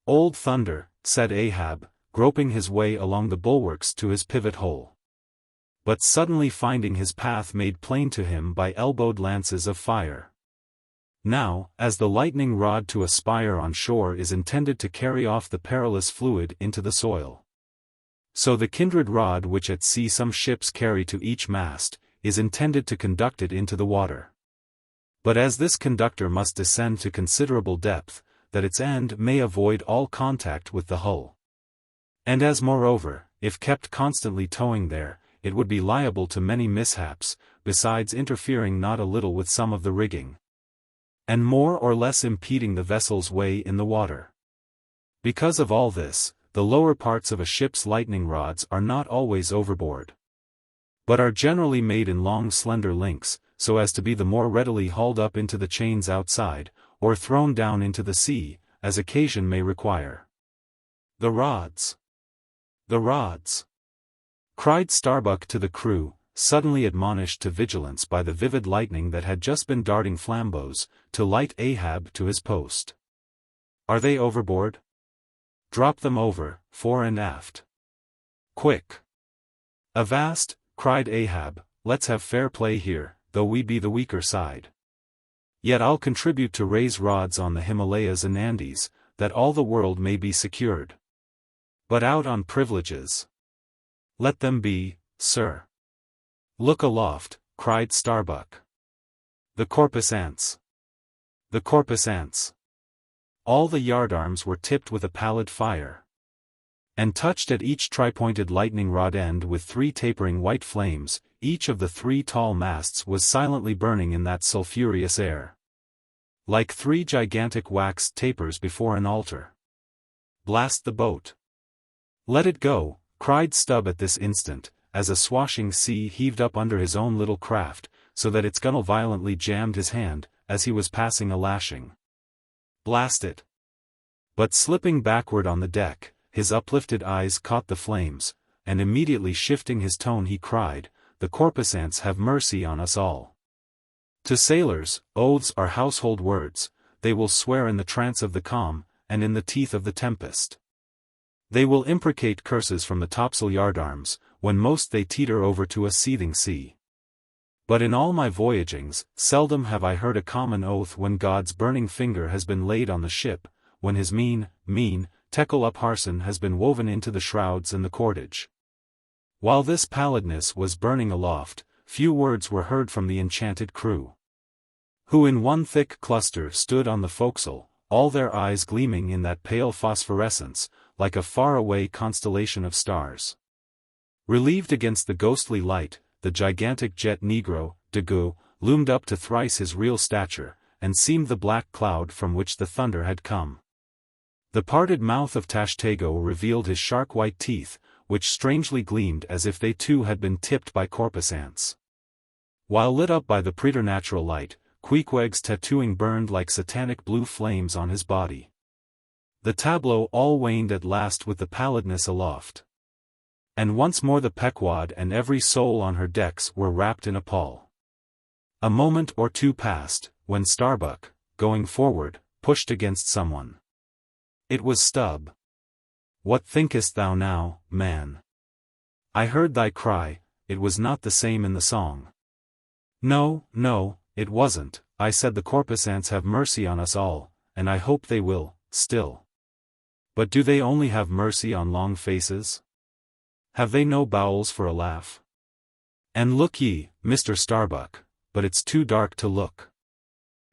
"Old Thunder," said Ahab, groping his way along the bulwarks to his pivot hole. But suddenly finding his path made plain to him by elbowed lances of fire. Now, as the lightning rod to a spire on shore is intended to carry off the perilous fluid into the soil, so the kindred rod which at sea some ships carry to each mast, is intended to conduct it into the water. But as this conductor must descend to considerable depth, that its end may avoid all contact with the hull. And as moreover, if kept constantly towing there, it would be liable to many mishaps, besides interfering not a little with some of the rigging, and more or less impeding the vessel's way in the water. Because of all this, the lower parts of a ship's lightning rods are not always overboard, but are generally made in long slender links, so as to be the more readily hauled up into the chains outside, or thrown down into the sea, as occasion may require. "The rods! The rods!" cried Starbuck to the crew, suddenly admonished to vigilance by the vivid lightning that had just been darting flambeaux, to light Ahab to his post. "Are they overboard? Drop them over, fore and aft. Quick!" "Avast," cried Ahab, "let's have fair play here, though we be the weaker side. Yet I'll contribute to raise rods on the Himalayas and Andes, that all the world may be secured. But out on privileges. Let them be, sir." "Look aloft," cried Starbuck. "The corpusants! The corpusants!" All the yardarms were tipped with a pallid fire, and touched at each tripointed lightning rod end with 3 tapering white flames. Each of the 3 tall masts was silently burning in that sulphurous air, like 3 gigantic wax tapers before an altar. "Blast the boat! Let it go!" cried Stubb at this instant, as a swashing sea heaved up under his own little craft, so that its gunwale violently jammed his hand, as he was passing a lashing. "Blast it!" But slipping backward on the deck, his uplifted eyes caught the flames, and immediately shifting his tone he cried, "The corpusants have mercy on us all. To sailors, oaths are household words, they will swear in the trance of the calm, and in the teeth of the tempest. They will imprecate curses from the topsail yardarms, when most they teeter over to a seething sea. But in all my voyagings, seldom have I heard a common oath when God's burning finger has been laid on the ship, when his mean, tekel upharsin has been woven into the shrouds and the cordage." While this pallidness was burning aloft, few words were heard from the enchanted crew, who in one thick cluster stood on the forecastle, all their eyes gleaming in that pale phosphorescence, like a far-away constellation of stars. Relieved against the ghostly light, the gigantic jet negro, Daggoo, loomed up to thrice his real stature, and seemed the black cloud from which the thunder had come. The parted mouth of Tashtego revealed his shark-white teeth, which strangely gleamed as if they too had been tipped by corpusants. While lit up by the preternatural light, Queequeg's tattooing burned like satanic blue flames on his body. The tableau all waned at last with the pallidness aloft. And once more the Pequod and every soul on her decks were wrapped in a pall. A moment or two passed, when Starbuck, going forward, pushed against someone. It was Stubb. "What thinkest thou now, man? I heard thy cry, it was not the same in the song." "No, it wasn't," I said. "The corpusants have mercy on us all, and I hope they will, still. But do they only have mercy on long faces? Have they no bowels for a laugh? And look ye, Mr. Starbuck, but it's too dark to look.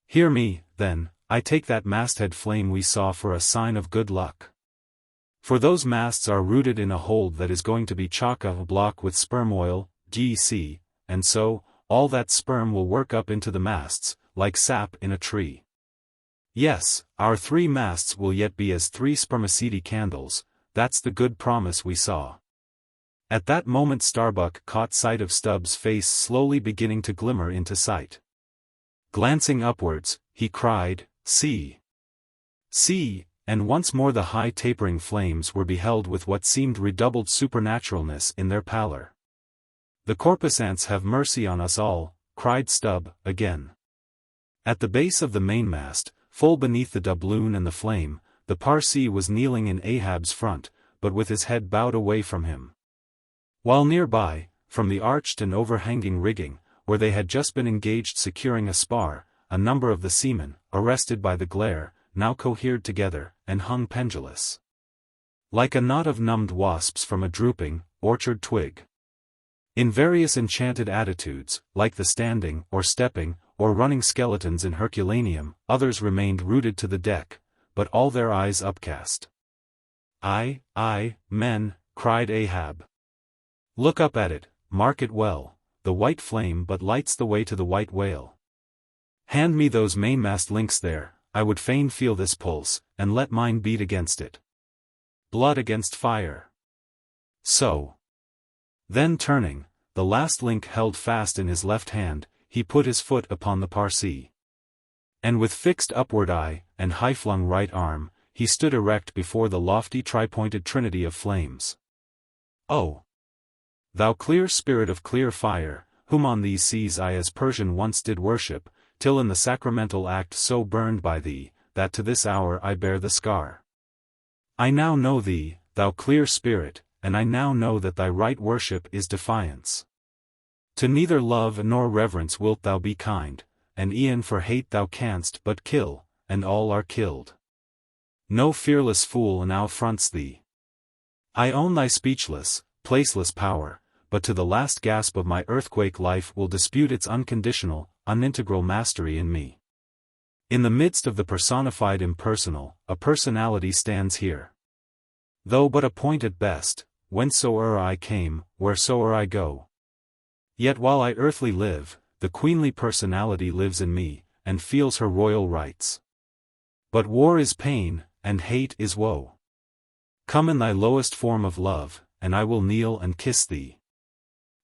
Hear me, then, I take that masthead flame we saw for a sign of good luck. For those masts are rooted in a hold that is going to be chock-a-block with sperm oil, GC, and so, all that sperm will work up into the masts, like sap in a tree. Yes, our 3 masts will yet be as 3 spermaceti candles, that's the good promise we saw. At that moment Starbuck caught sight of Stubb's face slowly beginning to glimmer into sight. Glancing upwards, he cried, "See! See!" And once more the high tapering flames were beheld with what seemed redoubled supernaturalness in their pallor. "The corpusants have mercy on us all," cried Stubb, again. At the base of the mainmast, full beneath the doubloon and the flame, the Parsee was kneeling in Ahab's front, but with his head bowed away from him. While nearby, from the arched and overhanging rigging, where they had just been engaged securing a spar, a number of the seamen, arrested by the glare, now cohered together, and hung pendulous, like a knot of numbed wasps from a drooping, orchard twig. In various enchanted attitudes, like the standing, or stepping, or running skeletons in Herculaneum, others remained rooted to the deck, but all their eyes upcast. "Aye, aye, men," cried Ahab. "Look up at it, mark it well, the white flame but lights the way to the white whale. Hand me those mainmast links there, I would fain feel this pulse, and let mine beat against it. Blood against fire. So." Then turning, the last link held fast in his left hand, he put his foot upon the Parsee. And with fixed upward eye, and high-flung right arm, he stood erect before the lofty tri-pointed trinity of flames. "Oh! Thou clear spirit of clear fire, whom on these seas I as Persian once did worship, till in the sacramental act so burned by thee, that to this hour I bear the scar. I now know thee, thou clear spirit, and I now know that thy right worship is defiance. To neither love nor reverence wilt thou be kind, and e'en for hate thou canst but kill, and all are killed. No fearless fool now affronts thee. I own thy speechless, placeless power, but to the last gasp of my earthquake life will dispute its unconditional, unintegral mastery in me. In the midst of the personified impersonal, a personality stands here. Though but a point at best, whencesoe'er I came, wheresoe'er I go. Yet while I earthly live, the queenly personality lives in me, and feels her royal rights. But war is pain, and hate is woe. Come in thy lowest form of love, and I will kneel and kiss thee.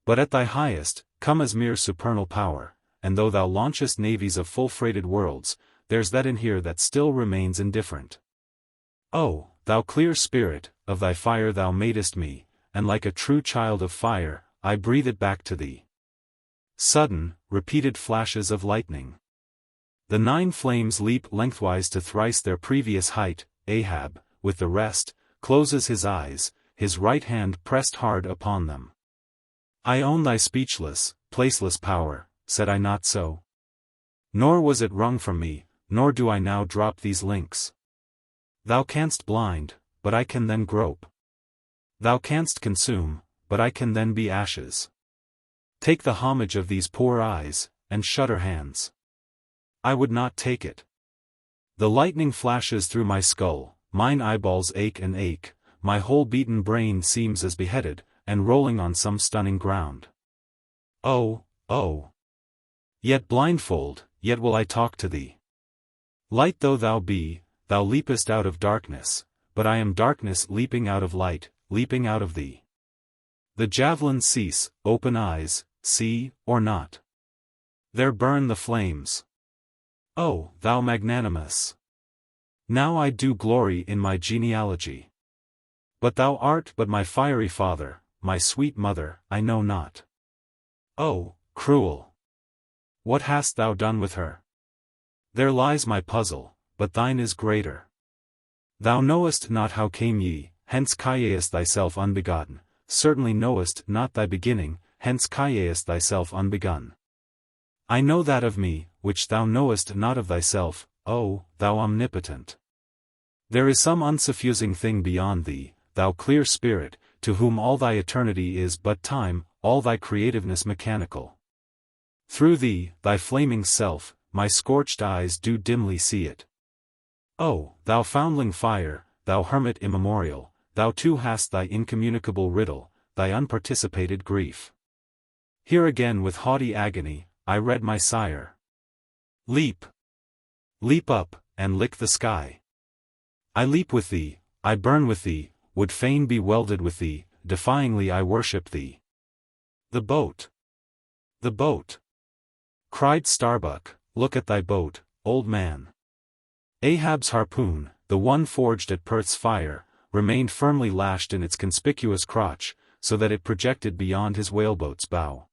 But at thy highest, come as mere supernal power, and though thou launchest navies of full-freighted worlds, there's that in here that still remains indifferent. Oh, thou clear spirit, of thy fire thou madest me, and like a true child of fire, I breathe it back to thee." Sudden, repeated flashes of lightning. The 9 flames leap lengthwise to thrice their previous height. Ahab, with the rest, closes his eyes, his right hand pressed hard upon them. "I own thy speechless, placeless power," said I not so? Nor was it wrung from me, nor do I now drop these links. Thou canst blind, but I can then grope. Thou canst consume, but I can then be ashes. Take the homage of these poor eyes, and shudder hands. I would not take it. The lightning flashes through my skull, mine eyeballs ache and ache, my whole beaten brain seems as beheaded, and rolling on some stunning ground. Oh, oh! Yet blindfold, yet will I talk to thee. Light though thou be, thou leapest out of darkness, but I am darkness leaping out of light, leaping out of thee. The javelins cease, open eyes, see, or not. There burn the flames. Oh, thou magnanimous! Now I do glory in my genealogy. But thou art but my fiery father, my sweet mother, I know not. Oh, cruel! What hast thou done with her? There lies my puzzle, but thine is greater. Thou knowest not how came ye, hence callest thyself unbegotten, certainly knowest not thy beginning, hence callest thyself unbegun. I know that of me, which thou knowest not of thyself, O, thou omnipotent. There is some unsuffusing thing beyond thee, thou clear spirit, to whom all thy eternity is but time, all thy creativeness mechanical. Through thee, thy flaming self, my scorched eyes do dimly see it. Oh, thou foundling fire, thou hermit immemorial, thou too hast thy incommunicable riddle, thy unparticipated grief. Here again with haughty agony, I read my sire. Leap! Leap up, and lick the sky. I leap with thee, I burn with thee, would fain be welded with thee, defyingly I worship thee. The boat! The boat! Cried Starbuck, look at thy boat, old man. Ahab's harpoon, the one forged at Perth's fire, remained firmly lashed in its conspicuous crotch, so that it projected beyond his whaleboat's bow.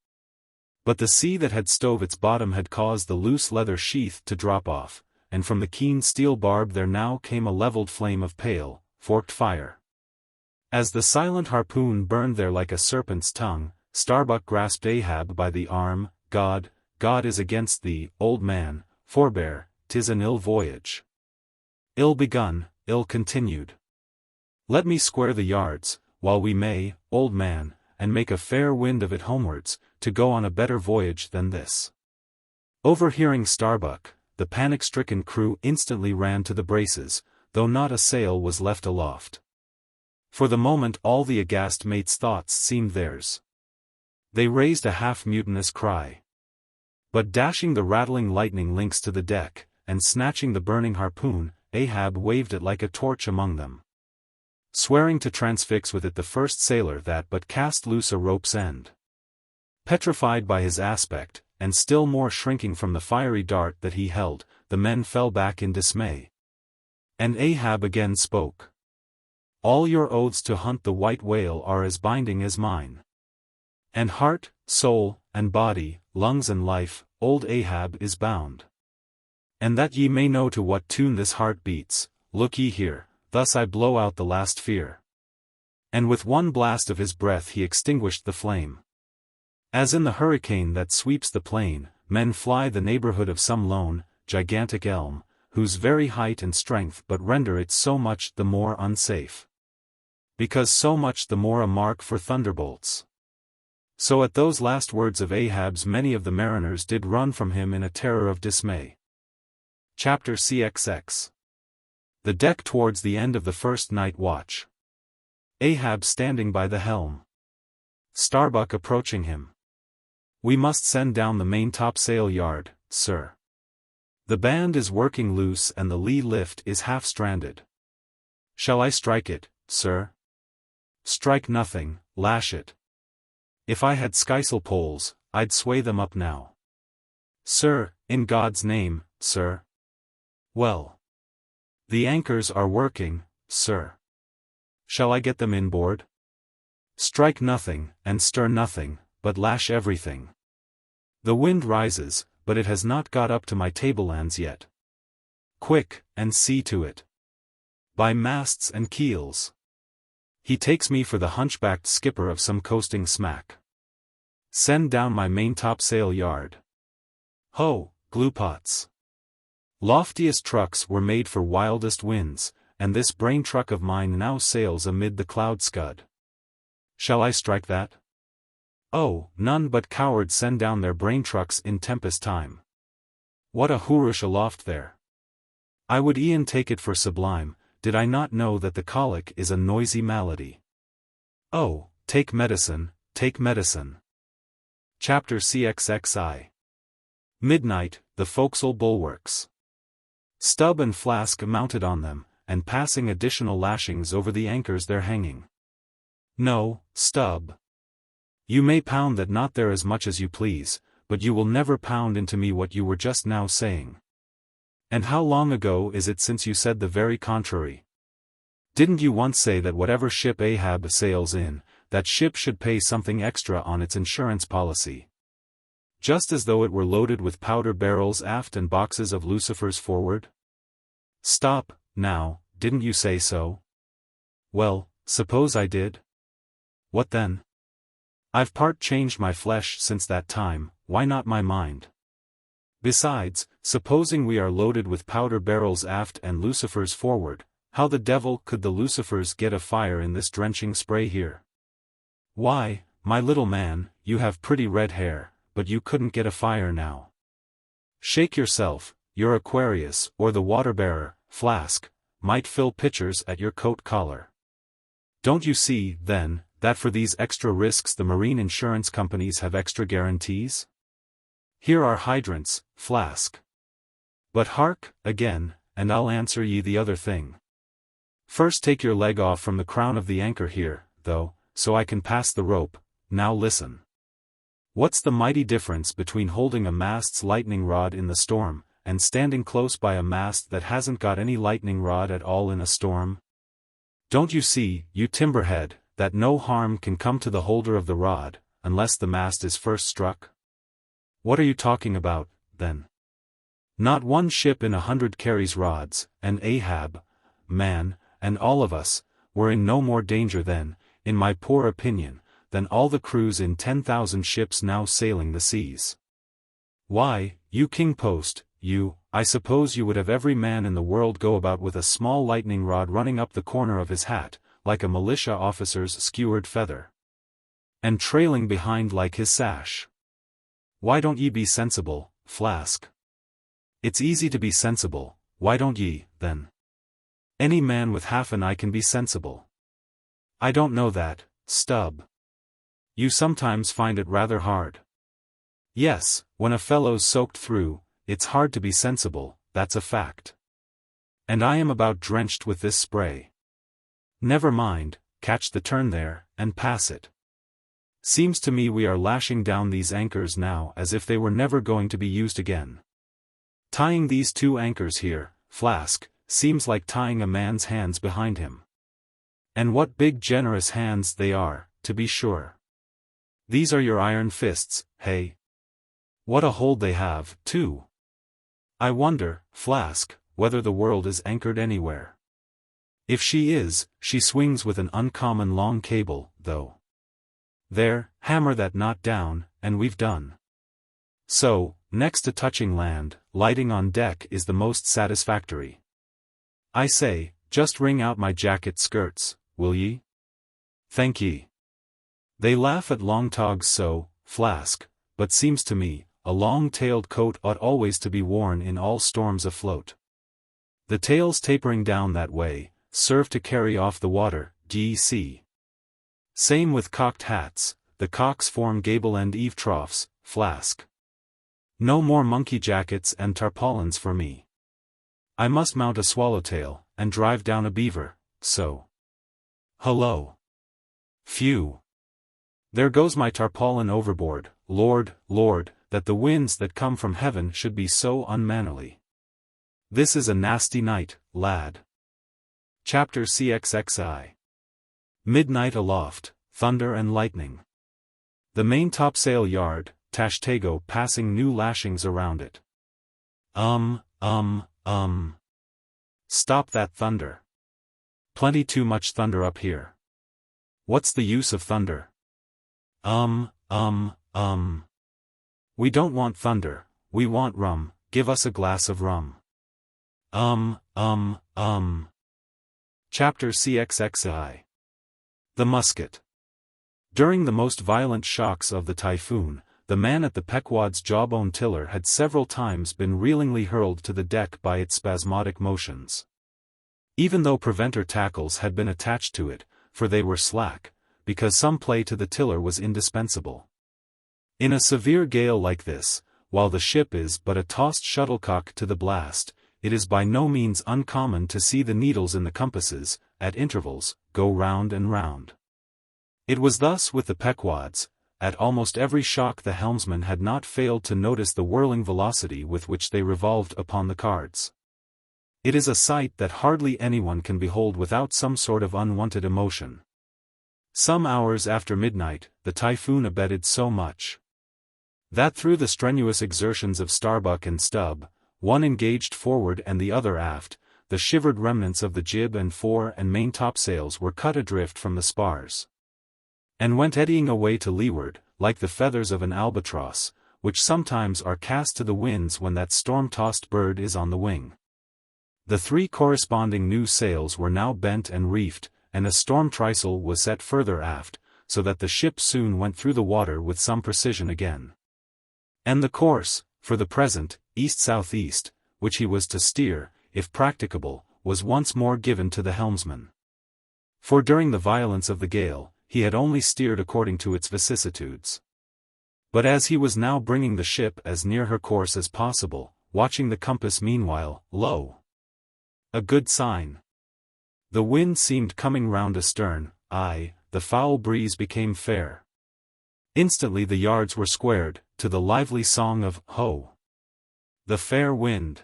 But the sea that had stove its bottom had caused the loose leather sheath to drop off, and from the keen steel barb there now came a levelled flame of pale, forked fire. As the silent harpoon burned there like a serpent's tongue, Starbuck grasped Ahab by the arm. God is against thee, old man, forbear, 'tis an ill voyage. Ill begun, ill continued. Let me square the yards, while we may, old man, and make a fair wind of it homewards, to go on a better voyage than this. Overhearing Starbuck, the panic-stricken crew instantly ran to the braces, though not a sail was left aloft. For the moment all the aghast mates' thoughts seemed theirs. They raised a half-mutinous cry. But dashing the rattling lightning links to the deck, and snatching the burning harpoon, Ahab waved it like a torch among them, swearing to transfix with it the first sailor that but cast loose a rope's end. Petrified by his aspect, and still more shrinking from the fiery dart that he held, the men fell back in dismay. And Ahab again spoke. All your oaths to hunt the white whale are as binding as mine. And heart, soul, and body, lungs and life, old Ahab is bound. And that ye may know to what tune this heart beats, look ye here, thus I blow out the last fear. And with one blast of his breath he extinguished the flame. As in the hurricane that sweeps the plain, men fly the neighborhood of some lone, gigantic elm, whose very height and strength but render it so much the more unsafe. Because so much the more a mark for thunderbolts. So at those last words of Ahab's many of the mariners did run from him in a terror of dismay. Chapter LXX. The deck towards the end of the first night watch. Ahab standing by the helm. Starbuck approaching him. We must send down the main topsail yard, sir. The band is working loose and the lee lift is half stranded. Shall I strike it, sir? Strike nothing, lash it. If I had skysail poles, I'd sway them up now. Sir, in God's name, sir. Well. The anchors are working, sir. Shall I get them inboard? Strike nothing, and stir nothing, but lash everything. The wind rises, but it has not got up to my tablelands yet. Quick, and see to it. By masts and keels. He takes me for the hunchbacked skipper of some coasting smack. Send down my main topsail yard. Ho, gluepots. Loftiest trucks were made for wildest winds, and this brain truck of mine now sails amid the cloud scud. Shall I strike that? Oh, none but cowards send down their brain trucks in tempest time. What a hoorush aloft there! I would e'en take it for sublime, did I not know that the colic is a noisy malady. Oh, take medicine, take medicine. Chapter LXXI. Midnight, the forecastle bulwarks. Stubb and Flask mounted on them, and passing additional lashings over the anchors they're hanging. No, Stubb. You may pound that not there as much as you please, but you will never pound into me what you were just now saying. And how long ago is it since you said the very contrary? Didn't you once say that whatever ship Ahab sails in, that ship should pay something extra on its insurance policy? Just as though it were loaded with powder barrels aft and boxes of lucifers forward? Stop, now, didn't you say so? Well, suppose I did? What then? I've part changed my flesh since that time, why not my mind? Besides, supposing we are loaded with powder barrels aft and lucifers forward, how the devil could the lucifers get a fire in this drenching spray here? Why, my little man, you have pretty red hair, but you couldn't get a fire now. Shake yourself, your Aquarius, or the water-bearer, Flask, might fill pitchers at your coat collar. Don't you see, then, that for these extra risks the marine insurance companies have extra guarantees? Here are hydrants, Flask. But hark, again, and I'll answer ye the other thing. First take your leg off from the crown of the anchor here, though, so I can pass the rope. Now listen. What's the mighty difference between holding a mast's lightning rod in the storm, and standing close by a mast that hasn't got any lightning rod at all in a storm? Don't you see, you timberhead, that no harm can come to the holder of the rod, unless the mast is first struck? What are you talking about, then? Not one ship in 100 carries rods, and Ahab, man, and all of us, were in no more danger then, in my poor opinion, than all the crews in 10,000 ships now sailing the seas. Why, you king post, I suppose you would have every man in the world go about with a small lightning rod running up the corner of his hat, like a militia officer's skewered feather, and trailing behind like his sash. Why don't ye be sensible, Flask? It's easy to be sensible, why don't ye, then? Any man with half an eye can be sensible. I don't know that, Stubb. You sometimes find it rather hard. Yes, when a fellow's soaked through, it's hard to be sensible, that's a fact. And I am about drenched with this spray. Never mind, catch the turn there, and pass it. Seems to me we are lashing down these anchors now as if they were never going to be used again. Tying these two anchors here, Flask, seems like tying a man's hands behind him. And what big generous hands they are, to be sure. These are your iron fists, hey? What a hold they have, too. I wonder, Flask, whether the world is anchored anywhere. If she is, she swings with an uncommon long cable, though. There, hammer that knot down, and we've done. So, next to touching land, lighting on deck is the most satisfactory. I say, just wring out my jacket skirts, will ye? Thank ye. They laugh at long togs so, Flask, but seems to me, a long-tailed coat ought always to be worn in all storms afloat. The tails tapering down that way, serve to carry off the water, d'ye see. Same with cocked hats, the cocks form gable and eave troughs, Flask. No more monkey jackets and tarpaulins for me. I must mount a swallowtail, and drive down a beaver, so. Hullo. Phew. There goes my tarpaulin overboard, Lord, Lord, that the winds that come from heaven should be so unmannerly. This is a nasty night, lad. Chapter LXXI. Midnight aloft, thunder and lightning. The main topsail yard, Tashtego passing new lashings around it. Stop that thunder. Plenty too much thunder up here. What's the use of thunder? We don't want thunder, we want rum, give us a glass of rum. Chapter LXXI. The musket. During the most violent shocks of the typhoon, the man at the Pequod's jawbone tiller had several times been reelingly hurled to the deck by its spasmodic motions. Even though preventer tackles had been attached to it, for they were slack, because some play to the tiller was indispensable. In a severe gale like this, while the ship is but a tossed shuttlecock to the blast, it is by no means uncommon to see the needles in the compasses, at intervals, go round and round. It was thus with the Pequods. At almost every shock the helmsman had not failed to notice the whirling velocity with which they revolved upon the cards. It is a sight that hardly anyone can behold without some sort of unwanted emotion. Some hours after midnight, the typhoon abated so much that through the strenuous exertions of Starbuck and Stubb, one engaged forward and the other aft, the shivered remnants of the jib and fore and main topsails were cut adrift from the spars, and went eddying away to leeward, like the feathers of an albatross, which sometimes are cast to the winds when that storm-tossed bird is on the wing. The three corresponding new sails were now bent and reefed, and a storm trysail was set further aft, so that the ship soon went through the water with some precision again. And the course, for the present, east-southeast, which he was to steer, if practicable, was once more given to the helmsman. For during the violence of the gale, he had only steered according to its vicissitudes. But as he was now bringing the ship as near her course as possible, watching the compass meanwhile, lo! A good sign. The wind seemed coming round astern, aye, the foul breeze became fair. Instantly the yards were squared, to the lively song of, ho! The fair wind.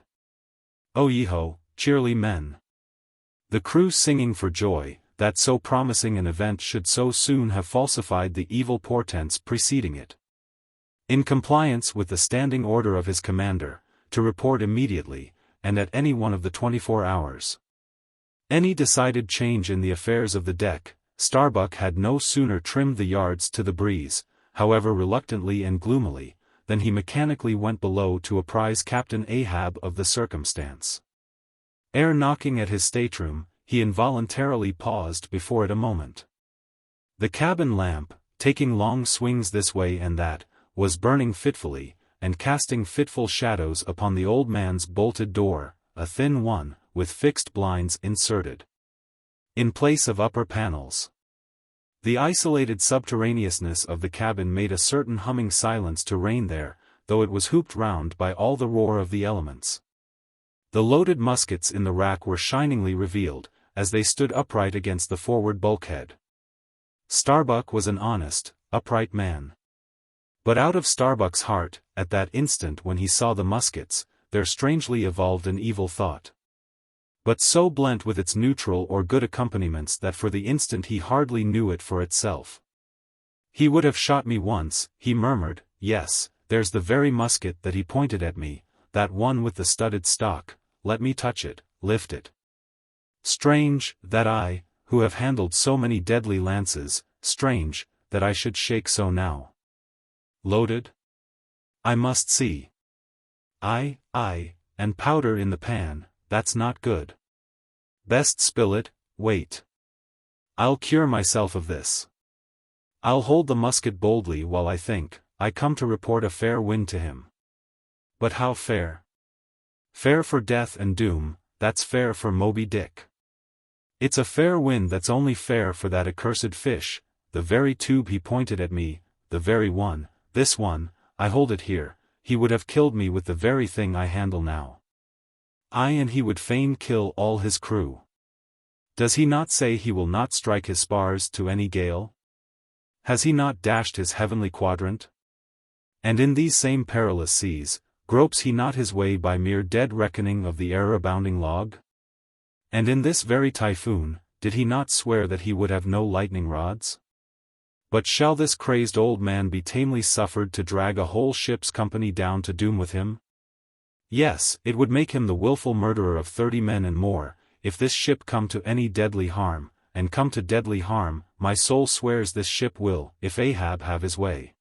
O ye ho, cheerly men. The crew singing for joy, that so promising an event should so soon have falsified the evil portents preceding it. In compliance with the standing order of his commander, to report immediately, and at any one of the 24 hours. Any decided change in the affairs of the deck, Starbuck had no sooner trimmed the yards to the breeze, however reluctantly and gloomily, than he mechanically went below to apprise Captain Ahab of the circumstance. Ere knocking at his stateroom, he involuntarily paused before it a moment. The cabin lamp, taking long swings this way and that, was burning fitfully, and casting fitful shadows upon the old man's bolted door, a thin one, with fixed blinds inserted in place of upper panels. The isolated subterraneousness of the cabin made a certain humming silence to reign there, though it was hooped round by all the roar of the elements. The loaded muskets in the rack were shiningly revealed, as they stood upright against the forward bulkhead. Starbuck was an honest, upright man. But out of Starbuck's heart, at that instant when he saw the muskets, there strangely evolved an evil thought. But so blent with its neutral or good accompaniments that for the instant he hardly knew it for itself. He would have shot me once, he murmured, yes, there's the very musket that he pointed at me, that one with the studded stock, let me touch it, lift it. Strange, that I, who have handled so many deadly lances, strange, that I should shake so now. Loaded? I must see. Aye, and powder in the pan, that's not good. Best spill it, wait. I'll cure myself of this. I'll hold the musket boldly while I think, I come to report a fair wind to him. But how fair? Fair for death and doom, that's fair for Moby-Dick. It's a fair wind that's only fair for that accursed fish, the very tube he pointed at me, the very one, this one, I hold it here, he would have killed me with the very thing I handle now. Aye, and he would fain kill all his crew. Does he not say he will not strike his spars to any gale? Has he not dashed his heavenly quadrant? And in these same perilous seas, gropes he not his way by mere dead reckoning of the error-abounding log? And in this very typhoon, did he not swear that he would have no lightning rods? But shall this crazed old man be tamely suffered to drag a whole ship's company down to doom with him? Yes, it would make him the wilful murderer of 30 men and more, if this ship come to any deadly harm, and come to deadly harm, my soul swears this ship will, if Ahab have his way.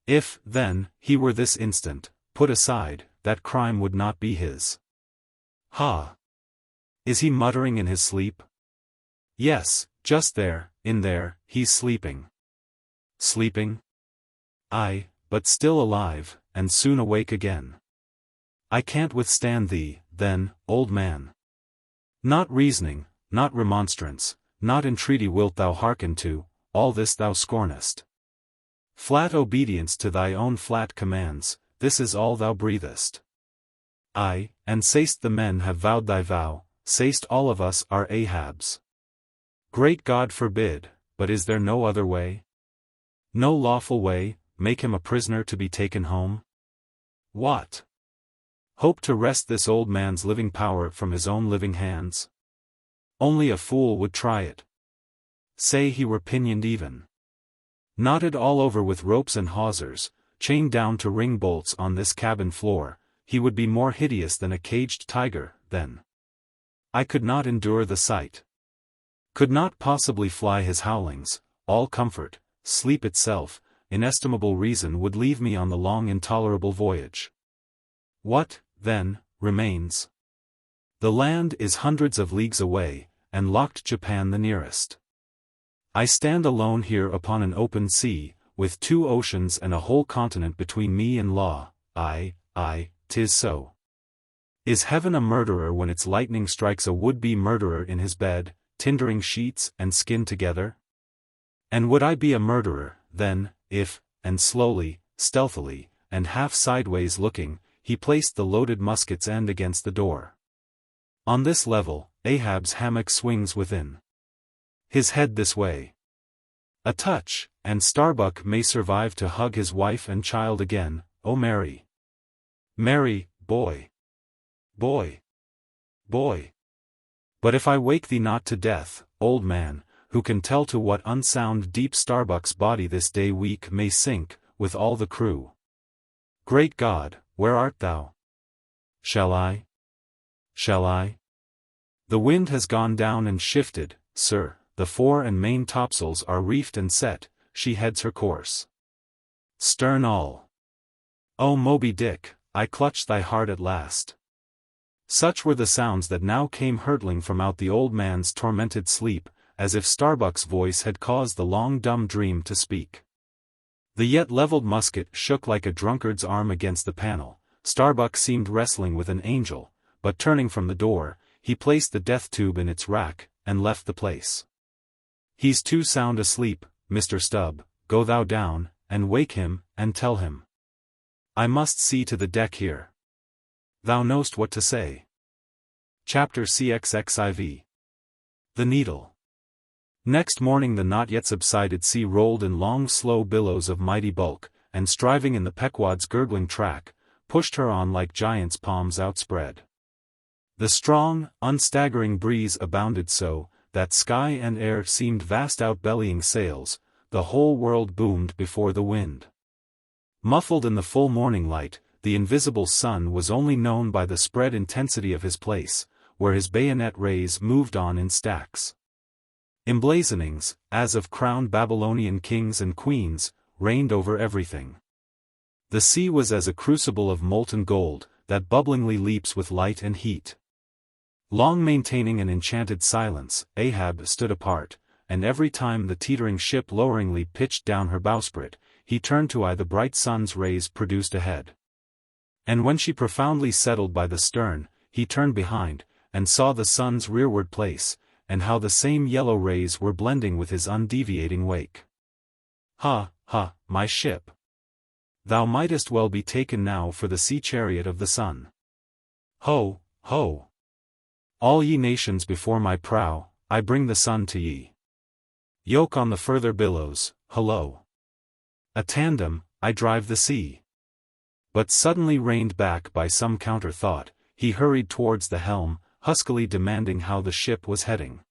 If, then, he were this instant put aside, that crime would not be his. Ha! Is he muttering in his sleep? Yes, just there, in there, he's sleeping. Sleeping? Aye, but still alive, and soon awake again. I can't withstand thee, then, old man. Not reasoning, not remonstrance, not entreaty wilt thou hearken to, all this thou scornest. Flat obedience to thy own flat commands, this is all thou breathest. Aye, and say'st the men have vowed thy vow, say'st all of us are Ahabs. Great God forbid, but is there no other way? No lawful way, make him a prisoner to be taken home? What? Hope to wrest this old man's living power from his own living hands? Only a fool would try it. Say he were pinioned even. Knotted all over with ropes and hawsers, chained down to ring bolts on this cabin floor, he would be more hideous than a caged tiger, then. I could not endure the sight. Could not possibly fly his howlings, all comfort, sleep itself, inestimable reason would leave me on the long intolerable voyage. What, then, remains? The land is hundreds of leagues away, and locked Japan the nearest. I stand alone here upon an open sea, with 2 oceans and a whole continent between me and law. Aye, 'tis so. Is heaven a murderer when its lightning strikes a would-be murderer in his bed, tindering sheets and skin together? And would I be a murderer, then, if, and slowly, stealthily, and half sideways looking, he placed the loaded musket's end against the door. On this level, Ahab's hammock swings within. His head this way. A touch, and Starbuck may survive to hug his wife and child again. Oh Mary. Mary, boy. Boy. Boy. But if I wake thee not to death, old man, who can tell to what unsound deep Starbuck's body this day week may sink, with all the crew? Great God, where art thou? Shall I? Shall I? The wind has gone down and shifted, sir, the fore and main topsails are reefed and set, she heads her course. Stern all. O Moby-Dick, I clutch thy heart at last. Such were the sounds that now came hurtling from out the old man's tormented sleep, as if Starbuck's voice had caused the long dumb dream to speak. The yet leveled musket shook like a drunkard's arm against the panel. Starbuck seemed wrestling with an angel, but turning from the door, he placed the death tube in its rack, and left the place. He's too sound asleep, Mr. Stubb, go thou down, and wake him, and tell him. I must see to the deck here. Thou knowst what to say. Chapter LXXIV. The Needle. Next morning the not yet subsided sea rolled in long slow billows of mighty bulk, and striving in the Pequod's gurgling track, pushed her on like giants' palms outspread. The strong, unstaggering breeze abounded so, that sky and air seemed vast outbellying sails, the whole world boomed before the wind. Muffled in the full morning light, the invisible sun was only known by the spread intensity of his place, where his bayonet rays moved on in stacks. Emblazonings, as of crowned Babylonian kings and queens, reigned over everything. The sea was as a crucible of molten gold, that bubblingly leaps with light and heat. Long maintaining an enchanted silence, Ahab stood apart, and every time the teetering ship loweringly pitched down her bowsprit, he turned to eye the bright sun's rays produced ahead. And when she profoundly settled by the stern, he turned behind, and saw the sun's rearward place, and how the same yellow rays were blending with his undeviating wake. Ha, ha, my ship! Thou mightest well be taken now for the sea-chariot of the sun. Ho, ho! All ye nations before my prow, I bring the sun to ye. Yoke on the further billows, hullo! A tandem, I drive the sea. But suddenly reined back by some counter-thought, he hurried towards the helm, huskily demanding how the ship was heading.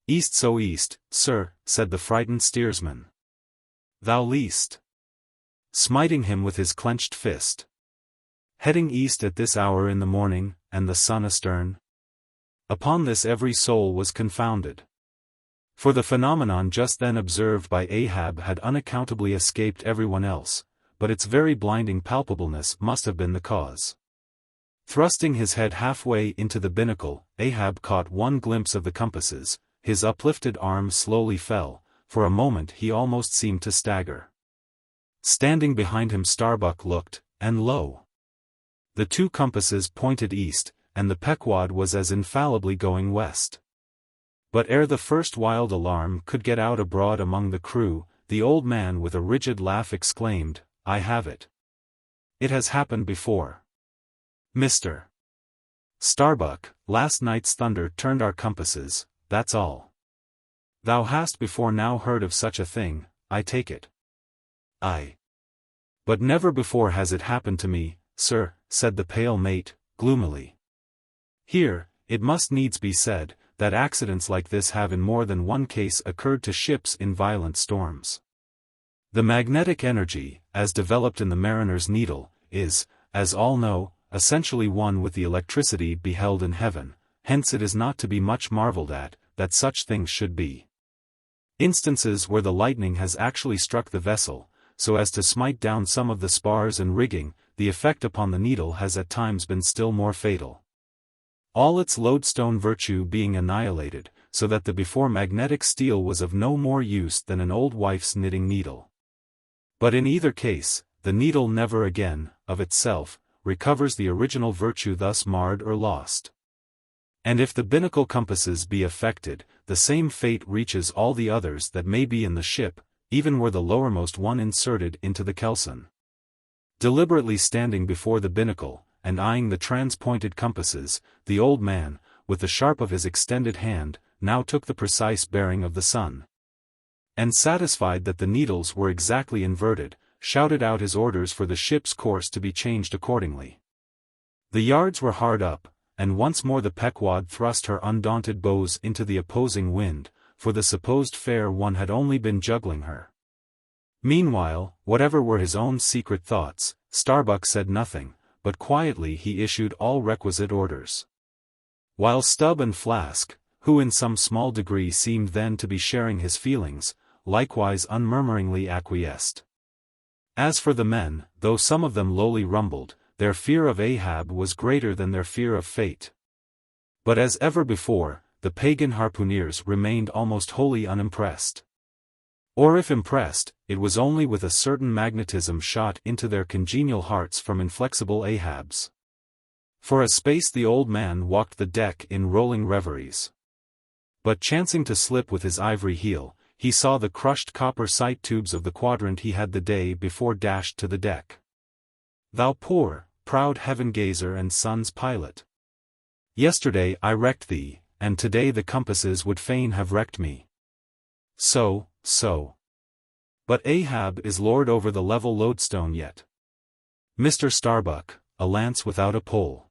East so east, sir, said the frightened steersman. Thou least. Smiting him with his clenched fist. Heading east at this hour in the morning, and the sun astern? Upon this every soul was confounded. For the phenomenon just then observed by Ahab had unaccountably escaped everyone else, but its very blinding palpableness must have been the cause. Thrusting his head halfway into the binnacle, Ahab caught one glimpse of the compasses, his uplifted arm slowly fell, for a moment he almost seemed to stagger. Standing behind him Starbuck looked, and lo! The two compasses pointed east, and the Pequod was as infallibly going west. But ere the first wild alarm could get out abroad among the crew, the old man with a rigid laugh exclaimed, I have it. It has happened before. Mr. Starbuck, last night's thunder turned our compasses, that's all. Thou hast before now heard of such a thing, I take it. Aye. But never before has it happened to me, sir, said the pale mate, gloomily. Here, it must needs be said, that accidents like this have in more than one case occurred to ships in violent storms. The magnetic energy, as developed in the mariner's needle, is, as all know, essentially one with the electricity beheld in heaven, hence it is not to be much marveled at, that such things should be. Instances where the lightning has actually struck the vessel, so as to smite down some of the spars and rigging, the effect upon the needle has at times been still more fatal. All its lodestone virtue being annihilated, so that the before magnetic steel was of no more use than an old wife's knitting needle. But in either case, the needle never again, of itself, recovers the original virtue thus marred or lost. And if the binnacle compasses be affected, the same fate reaches all the others that may be in the ship, even were the lowermost one inserted into the kelson. Deliberately standing before the binnacle, and eyeing the trans-pointed compasses, the old man, with the sharp of his extended hand, now took the precise bearing of the sun. And satisfied that the needles were exactly inverted, shouted out his orders for the ship's course to be changed accordingly. The yards were hard up, and once more the Pequod thrust her undaunted bows into the opposing wind, for the supposed fair one had only been juggling her. Meanwhile, whatever were his own secret thoughts, Starbuck said nothing, but quietly he issued all requisite orders. While Stubb and Flask, who in some small degree seemed then to be sharing his feelings, likewise unmurmuringly acquiesced. As for the men, though some of them lowly rumbled, their fear of Ahab was greater than their fear of fate. But as ever before, the pagan harpooneers remained almost wholly unimpressed. Or if impressed, it was only with a certain magnetism shot into their congenial hearts from inflexible Ahab's. For a space the old man walked the deck in rolling reveries. But chancing to slip with his ivory heel, he saw the crushed copper sight tubes of the quadrant he had the day before dashed to the deck. Thou poor, proud heaven-gazer and sun's pilot! Yesterday I wrecked thee, and today the compasses would fain have wrecked me. So. But Ahab is lord over the level lodestone yet. Mr. Starbuck, a lance without a pole.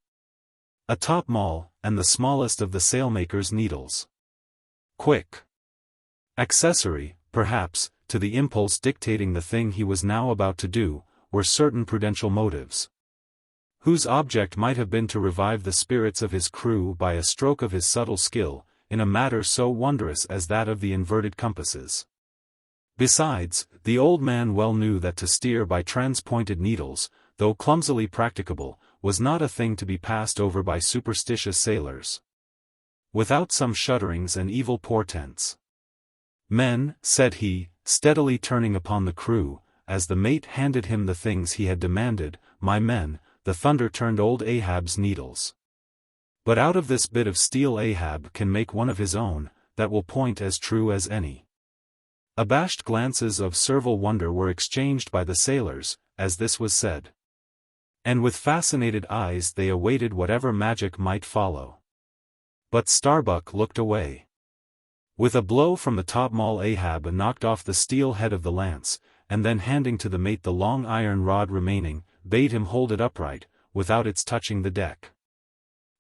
A top-maul, and the smallest of the sailmaker's needles. Quick. Accessory, perhaps, to the impulse dictating the thing he was now about to do, were certain prudential motives, whose object might have been to revive the spirits of his crew by a stroke of his subtle skill, in a matter so wondrous as that of the inverted compasses. Besides, the old man well knew that to steer by trans-pointed needles, though clumsily practicable, was not a thing to be passed over by superstitious sailors, without some shudderings and evil portents. Men, said he, steadily turning upon the crew, as the mate handed him the things he had demanded, my men, the thunder turned old Ahab's needles. But out of this bit of steel Ahab can make one of his own, that will point as true as any. Abashed glances of servile wonder were exchanged by the sailors, as this was said. And with fascinated eyes they awaited whatever magic might follow. But Starbuck looked away. With a blow from the topmaul Ahab knocked off the steel head of the lance, and then handing to the mate the long iron rod remaining, bade him hold it upright, without its touching the deck.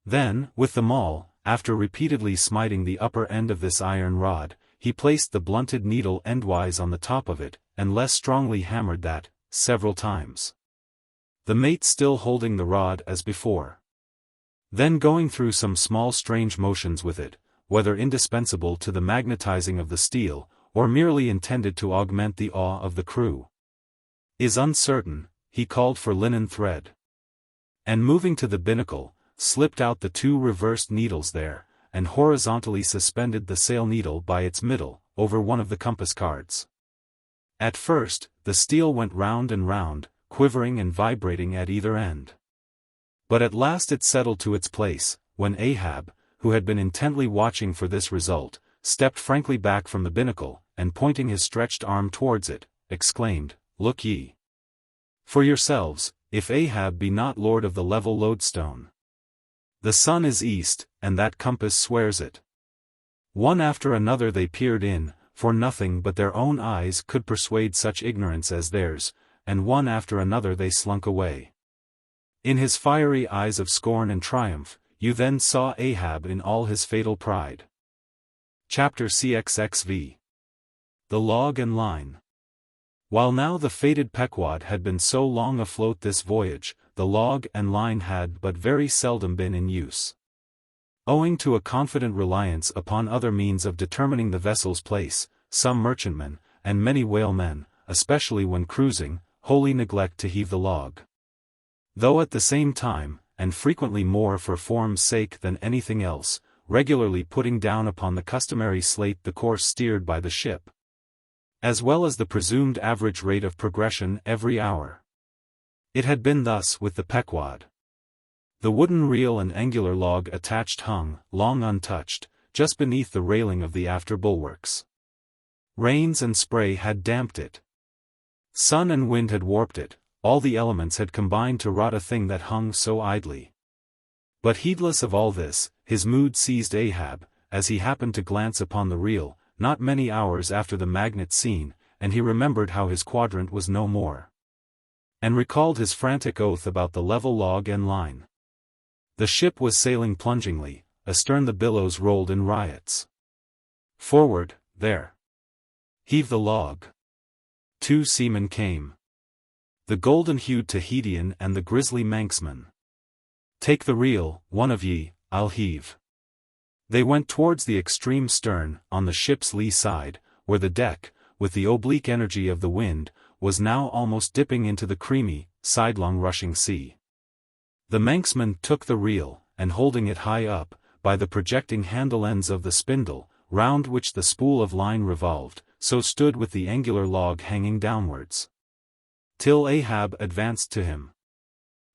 Then, with the maul, after repeatedly smiting the upper end of this iron rod, he placed the blunted needle endwise on the top of it, and less strongly hammered that, several times. The mate still holding the rod as before. Then going through some small strange motions with it, whether indispensable to the magnetizing of the steel, or merely intended to augment the awe of the crew, is uncertain, he called for linen thread. And moving to the binnacle, slipped out the two reversed needles there, and horizontally suspended the sail needle by its middle, over one of the compass cards. At first, the steel went round and round, quivering and vibrating at either end. But at last it settled to its place, when Ahab, who had been intently watching for this result, stepped frankly back from the binnacle, and pointing his stretched arm towards it, exclaimed, Look ye for yourselves, if Ahab be not lord of the level lodestone. The sun is east, and that compass swears it. One after another they peered in, for nothing but their own eyes could persuade such ignorance as theirs, and one after another they slunk away. In his fiery eyes of scorn and triumph, you then saw Ahab in all his fatal pride. Chapter LXXV. The Log and Line. While now the fated Pequod had been so long afloat this voyage, the log and line had but very seldom been in use. Owing to a confident reliance upon other means of determining the vessel's place, some merchantmen, and many whalemen, especially when cruising, wholly neglect to heave the log. Though at the same time, and frequently more for form's sake than anything else, regularly putting down upon the customary slate the course steered by the ship, as well as the presumed average rate of progression every hour. It had been thus with the Pequod. The wooden reel and angular log attached hung, long untouched, just beneath the railing of the after bulwarks. Rains and spray had damped it. Sun and wind had warped it, all the elements had combined to rot a thing that hung so idly. But heedless of all this, his mood seized Ahab, as he happened to glance upon the reel, not many hours after the magnet scene, and he remembered how his quadrant was no more. And recalled his frantic oath about the level log and line. The ship was sailing plungingly, astern the billows rolled in riots. Forward, there. Heave the log. 2 seamen came. The golden-hued Tahitian and the grisly Manxman. Take the reel, one of ye, I'll heave. They went towards the extreme stern, on the ship's lee side, where the deck, with the oblique energy of the wind, was now almost dipping into the creamy, sidelong rushing sea. The Manxman took the reel, and holding it high up, by the projecting handle ends of the spindle, round which the spool of line revolved, so stood with the angular log hanging downwards. Till Ahab advanced to him.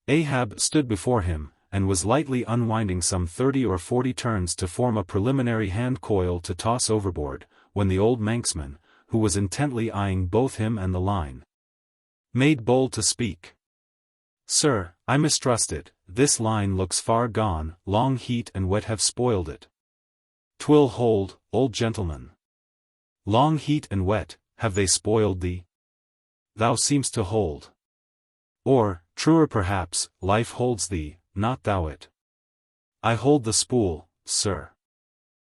Ahab stood before him, and was lightly unwinding some 30 or 40 turns to form a preliminary hand coil to toss overboard, when the old Manxman, who was intently eyeing both him and the line, made bold to speak. Sir, I mistrust it, this line looks far gone, long heat and wet have spoiled it. 'Twill hold, old gentleman. Long heat and wet, have they spoiled thee? Thou seemst to hold. Or, truer perhaps, life holds thee, not thou it. I hold the spool, sir.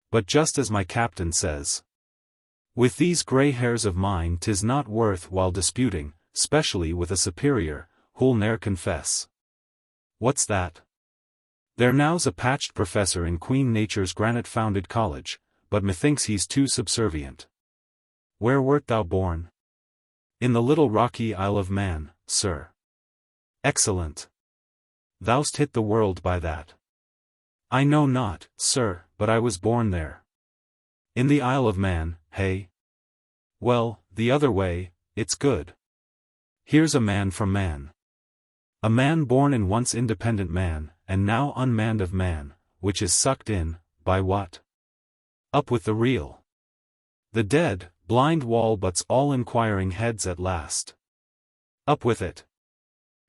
But just as my captain says. With these grey hairs of mine 'tis not worth while disputing, specially with a superior, who'll ne'er confess. What's that? There now's a patched professor in Queen Nature's granite-founded college, but methinks he's too subservient. Where wert thou born? In the little rocky Isle of Man, sir. Excellent. Thou'st hit the world by that. I know not, sir, but I was born there. In the Isle of Man, hey? Well, the other way, it's good. Here's a man from man. A man born in once independent man, and now unmanned of man, which is sucked in, by what? Up with the reel. The dead, blind wall butts all inquiring heads at last. Up with it.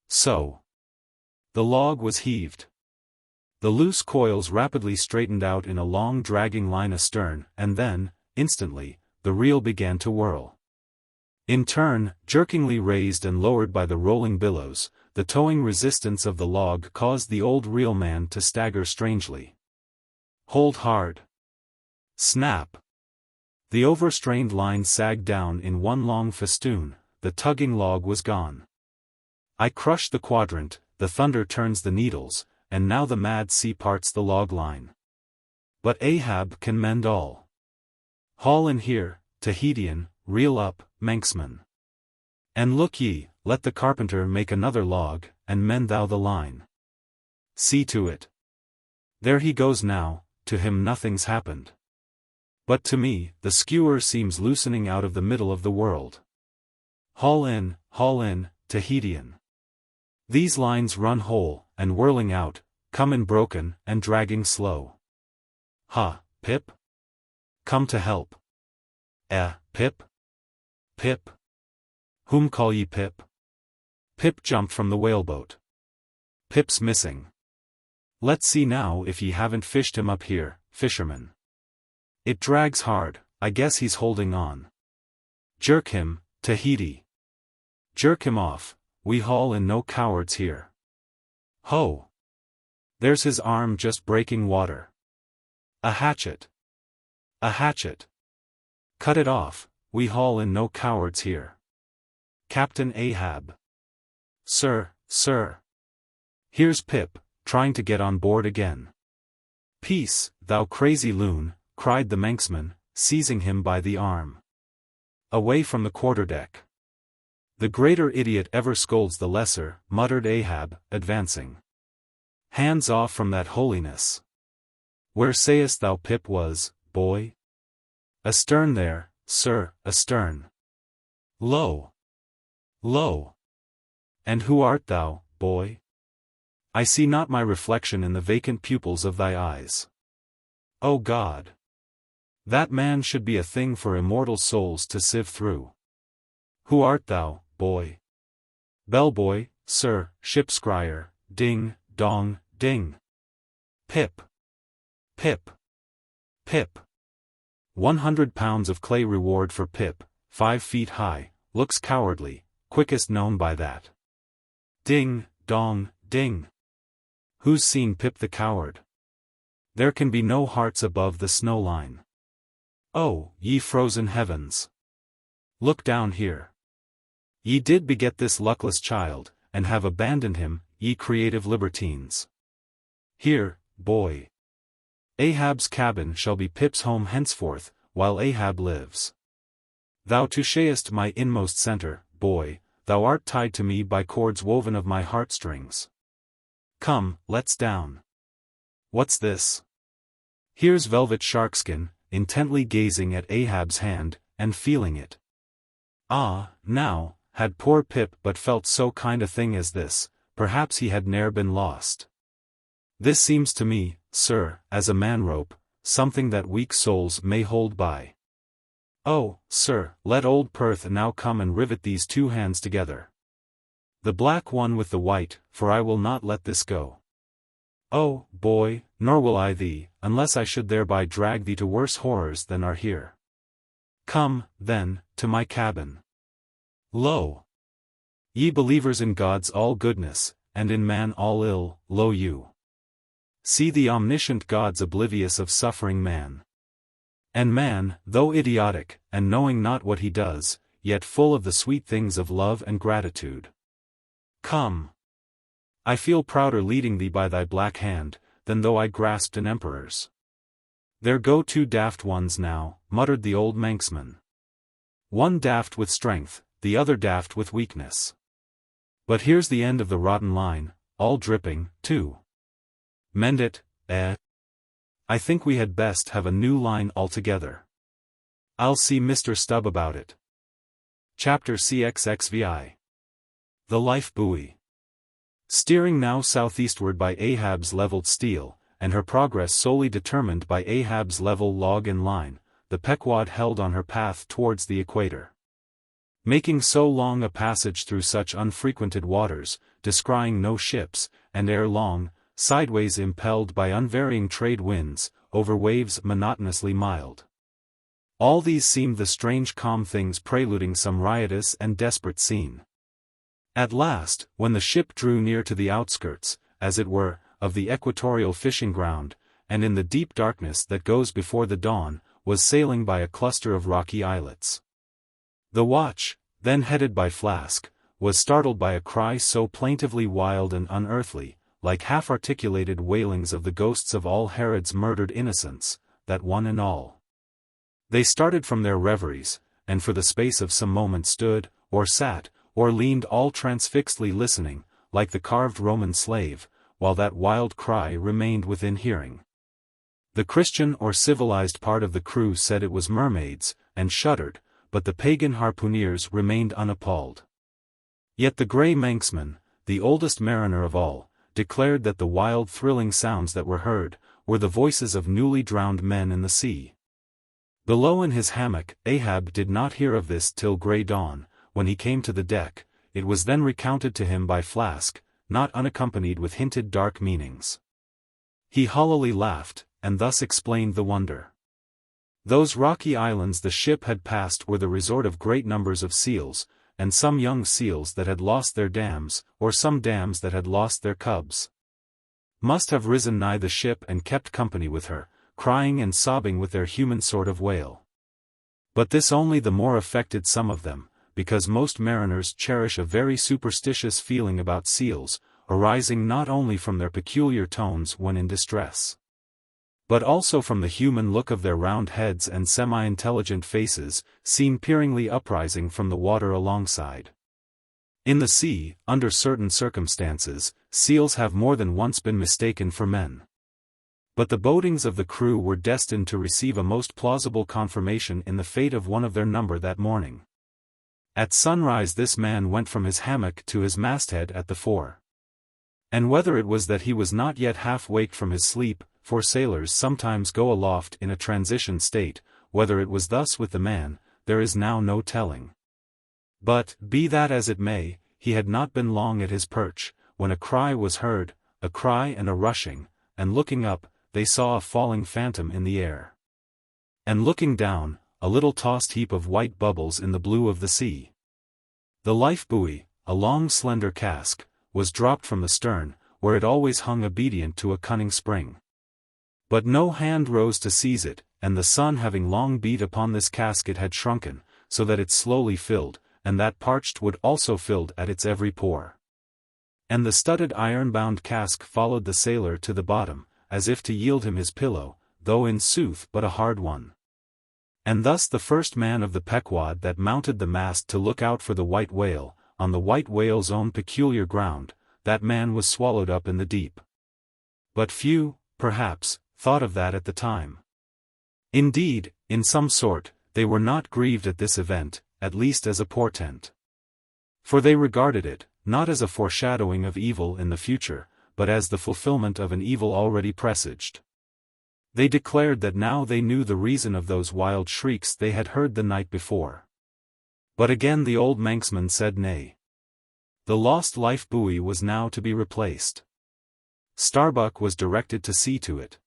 So. The log was heaved. The loose coils rapidly straightened out in a long dragging line astern, and then, instantly, the reel began to whirl. In turn, jerkingly raised and lowered by the rolling billows, the towing resistance of the log caused the old reelman to stagger strangely. Hold hard. Snap. The overstrained line sagged down in one long festoon, the tugging log was gone. I crush the quadrant, the thunder turns the needles, and now the mad sea parts the log line. But Ahab can mend all. Haul in here, Tahitian, reel up, Manxman. And look ye, let the carpenter make another log, and mend thou the line. See to it. There he goes now, to him nothing's happened. But to me, the skewer seems loosening out of the middle of the world. Haul in, Tahitian. These lines run whole, and whirling out, come in broken, and dragging slow. Ha, Pip? Come to help. Pip? Pip? Whom call ye Pip? Pip jumped from the whaleboat. Pip's missing. Let's see now if ye haven't fished him up here, fisherman. It drags hard, I guess he's holding on. Jerk him, Tahiti. Jerk him off, we haul in no cowards here. Ho! There's his arm just breaking water. A hatchet. A hatchet. Cut it off, we haul in no cowards here. Captain Ahab. Sir, sir. Here's Pip, trying to get on board again. Peace, thou crazy loon, cried the Manxman, seizing him by the arm. Away from the quarterdeck. The greater idiot ever scolds the lesser, muttered Ahab, advancing. Hands off from that holiness. Where sayest thou Pip was, boy? Astern there, sir, astern. Lo! Lo! And who art thou, boy? I see not my reflection in the vacant pupils of thy eyes. O God! That man should be a thing for immortal souls to sieve through. Who art thou, boy? Bellboy, sir, ship scryer, ding, dong, ding. Pip. Pip. Pip. 100 pounds of clay reward for Pip, 5 feet high, looks cowardly, quickest known by that. Ding, dong, ding. Who's seen Pip the coward? There can be no hearts above the snow line. Oh, ye frozen heavens! Look down here. Ye did beget this luckless child, and have abandoned him, ye creative libertines. Here, boy. Ahab's cabin shall be Pip's home henceforth, while Ahab lives. Thou touchest my inmost center, boy, thou art tied to me by cords woven of my heartstrings. Come, let's down. What's this? Here's velvet sharkskin, intently gazing at Ahab's hand, and feeling it. Ah, now, had poor Pip but felt so kind a thing as this, perhaps he had ne'er been lost. This seems to me, sir, as a man-rope, something that weak souls may hold by. Oh, sir, let old Perth now come and rivet these two hands together. The black one with the white, for I will not let this go. Oh, boy, nor will I thee, unless I should thereby drag thee to worse horrors than are here. Come, then, to my cabin. Lo! Ye believers in God's all goodness, and in man all ill, lo you! See the omniscient God's oblivious of suffering man. And man, though idiotic, and knowing not what he does, yet full of the sweet things of love and gratitude. Come! I feel prouder leading thee by thy black hand, than though I grasped an emperor's. There go two daft ones now, muttered the old Manxman. One daft with strength, the other daft with weakness. But here's the end of the rotten line, all dripping, too. Mend it, eh? I think we had best have a new line altogether. I'll see Mr. Stubb about it. Chapter LXXVI. The Life Buoy. Steering now southeastward by Ahab's leveled steel, and her progress solely determined by Ahab's level log and line, the Pequod held on her path towards the equator. Making so long a passage through such unfrequented waters, descrying no ships, and ere long, sideways impelled by unvarying trade winds, over waves monotonously mild. All these seemed the strange calm things preluding some riotous and desperate scene. At last, when the ship drew near to the outskirts, as it were, of the equatorial fishing ground, and in the deep darkness that goes before the dawn, was sailing by a cluster of rocky islets. The watch, then headed by Flask, was startled by a cry so plaintively wild and unearthly, like half-articulated wailings of the ghosts of all Herod's murdered innocents, that one and all. They started from their reveries, and for the space of some moments stood, or sat, or leaned all transfixedly listening, like the carved Roman slave, while that wild cry remained within hearing. The Christian or civilized part of the crew said it was mermaids, and shuddered, but the pagan harpooneers remained unappalled. Yet the grey Manxman, the oldest mariner of all, declared that the wild thrilling sounds that were heard, were the voices of newly drowned men in the sea. Below in his hammock, Ahab did not hear of this till grey dawn. When he came to the deck, it was then recounted to him by Flask, not unaccompanied with hinted dark meanings. He hollowly laughed, and thus explained the wonder. Those rocky islands the ship had passed were the resort of great numbers of seals, and some young seals that had lost their dams, or some dams that had lost their cubs. Must have risen nigh the ship and kept company with her, crying and sobbing with their human sort of wail. But this only the more affected some of them, because most mariners cherish a very superstitious feeling about seals, arising not only from their peculiar tones when in distress, but also from the human look of their round heads and semi-intelligent faces, seen peeringly uprising from the water alongside. In the sea, under certain circumstances, seals have more than once been mistaken for men. But the bodings of the crew were destined to receive a most plausible confirmation in the fate of one of their number that morning. At sunrise this man went from his hammock to his masthead at the fore. And whether it was that he was not yet half waked from his sleep, for sailors sometimes go aloft in a transition state, whether it was thus with the man, there is now no telling. But, be that as it may, he had not been long at his perch, when a cry was heard, a cry and a rushing, and looking up, they saw a falling phantom in the air. And looking down, a little tossed heap of white bubbles in the blue of the sea. The life buoy, a long slender cask, was dropped from the stern, where it always hung obedient to a cunning spring. But no hand rose to seize it, and the sun having long beat upon this cask it had shrunken, so that it slowly filled, and that parched wood also filled at its every pore. And the studded iron-bound cask followed the sailor to the bottom, as if to yield him his pillow, though in sooth but a hard one. And thus the first man of the Pequod that mounted the mast to look out for the white whale, on the white whale's own peculiar ground, that man was swallowed up in the deep. But few, perhaps, thought of that at the time. Indeed, in some sort, they were not grieved at this event, at least as a portent. For they regarded it, not as a foreshadowing of evil in the future, but as the fulfillment of an evil already presaged. They declared that now they knew the reason of those wild shrieks they had heard the night before. But again the old Manxman said nay. The lost life buoy was now to be replaced. Starbuck was directed to see to it.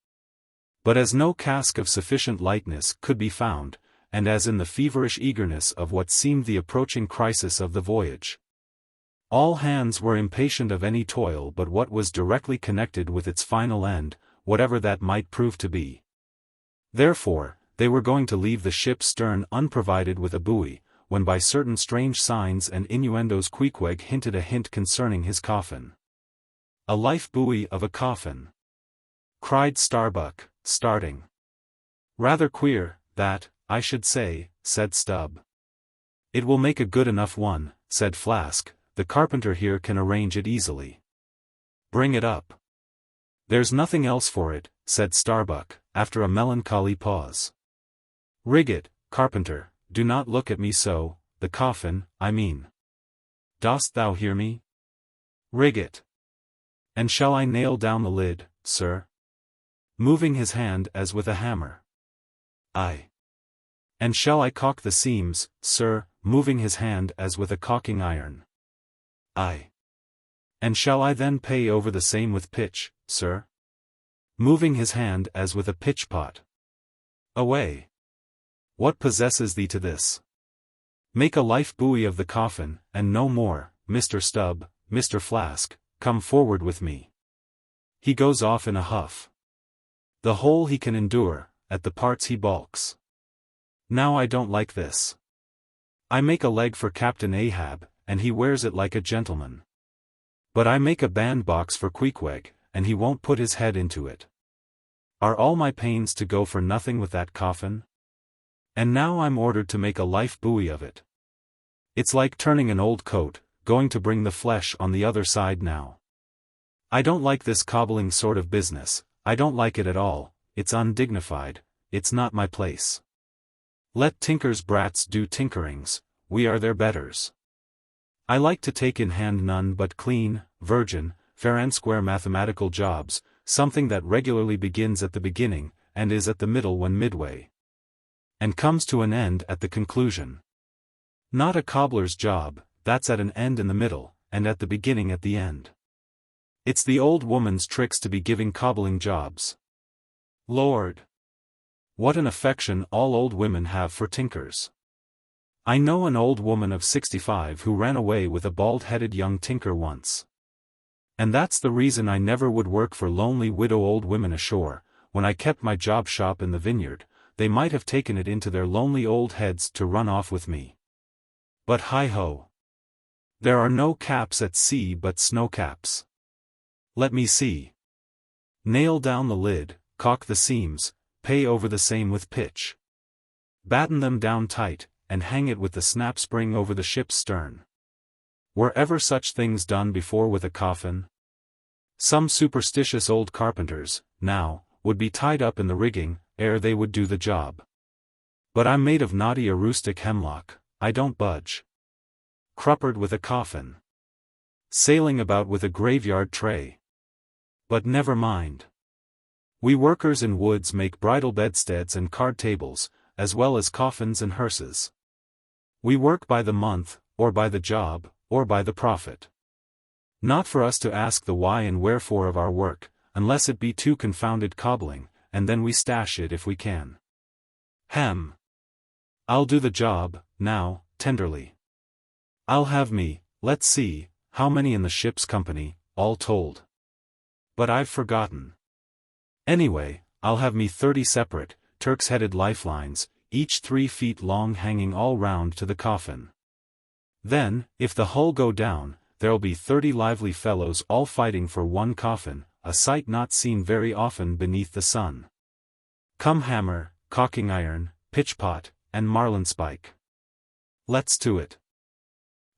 But as no cask of sufficient lightness could be found, and as in the feverish eagerness of what seemed the approaching crisis of the voyage, all hands were impatient of any toil but what was directly connected with its final end, whatever that might prove to be. Therefore, they were going to leave the ship's stern unprovided with a buoy, when by certain strange signs and innuendos Queequeg hinted a hint concerning his coffin. "A life buoy of a coffin!" cried Starbuck, starting. "Rather queer, that, I should say," said Stubb. "It will make a good enough one," said Flask, "the carpenter here can arrange it easily." "Bring it up." "There's nothing else for it," said Starbuck, after a melancholy pause. "Rig it, carpenter, do not look at me so, the coffin, I mean. Dost thou hear me? Rig it. And shall I nail down the lid, sir?" Moving his hand as with a hammer. "Aye." "And shall I caulk the seams, sir?" Moving his hand as with a caulking iron. "Aye." "And shall I then pay over the same with pitch, sir?" Moving his hand as with a pitch-pot. "Away. What possesses thee to this? Make a life buoy of the coffin, and no more, Mr. Stubb, Mr. Flask, come forward with me." He goes off in a huff. The whole he can endure, at the parts he balks. Now I don't like this. I make a leg for Captain Ahab, and he wears it like a gentleman. But I make a bandbox for Queequeg, and he won't put his head into it. Are all my pains to go for nothing with that coffin? And now I'm ordered to make a life buoy of it. It's like turning an old coat, going to bring the flesh on the other side now. I don't like this cobbling sort of business, I don't like it at all, it's undignified, it's not my place. Let tinkers' brats do tinkerings, we are their betters. I like to take in hand none but clean, virgin, fair and square mathematical jobs, something that regularly begins at the beginning, and is at the middle when midway, and comes to an end at the conclusion. Not a cobbler's job, that's at an end in the middle, and at the beginning at the end. It's the old woman's tricks to be giving cobbling jobs. Lord! What an affection all old women have for tinkers. I know an old woman of 65 who ran away with a bald-headed young tinker once. And that's the reason I never would work for lonely widow old women ashore. When I kept my job shop in the vineyard, they might have taken it into their lonely old heads to run off with me. But hi-ho! There are no caps at sea but snow caps. Let me see. Nail down the lid, caulk the seams, pay over the same with pitch. Batten them down tight, and hang it with the snap spring over the ship's stern. Were ever such things done before with a coffin? Some superstitious old carpenters, now, would be tied up in the rigging, ere they would do the job. But I'm made of knotty a rustic hemlock, I don't budge. Cruppered with a coffin. Sailing about with a graveyard tray. But never mind. We workers in woods make bridal bedsteads and card tables, as well as coffins and hearses. We work by the month, or by the job, or by the profit. Not for us to ask the why and wherefore of our work, unless it be too confounded cobbling, and then we stash it if we can. Hem. I'll do the job, now, tenderly. I'll have me, let's see, how many in the ship's company, all told. But I've forgotten. Anyway, I'll have me 30 separate, Turk's-headed lifelines, each 3 feet long hanging all round to the coffin. Then, if the hull go down, there'll be 30 lively fellows all fighting for one coffin, a sight not seen very often beneath the sun. Come hammer, caulking iron, pitchpot, and marlinspike. Let's to it.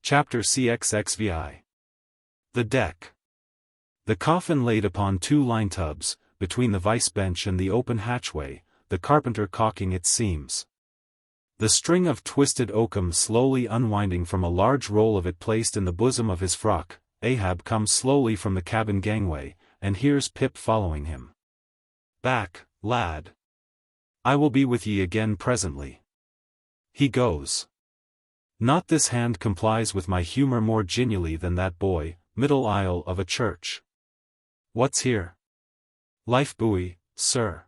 Chapter LXXVI. The deck. The coffin laid upon 2 line tubs, between the vice bench and the open hatchway, the carpenter caulking its seams. The string of twisted oakum slowly unwinding from a large roll of it placed in the bosom of his frock. Ahab comes slowly from the cabin gangway, and hears Pip following him. Back, lad. I will be with ye again presently. He goes. Not this hand complies with my humor more genially than that boy, middle aisle of a church. What's here? Life buoy, sir.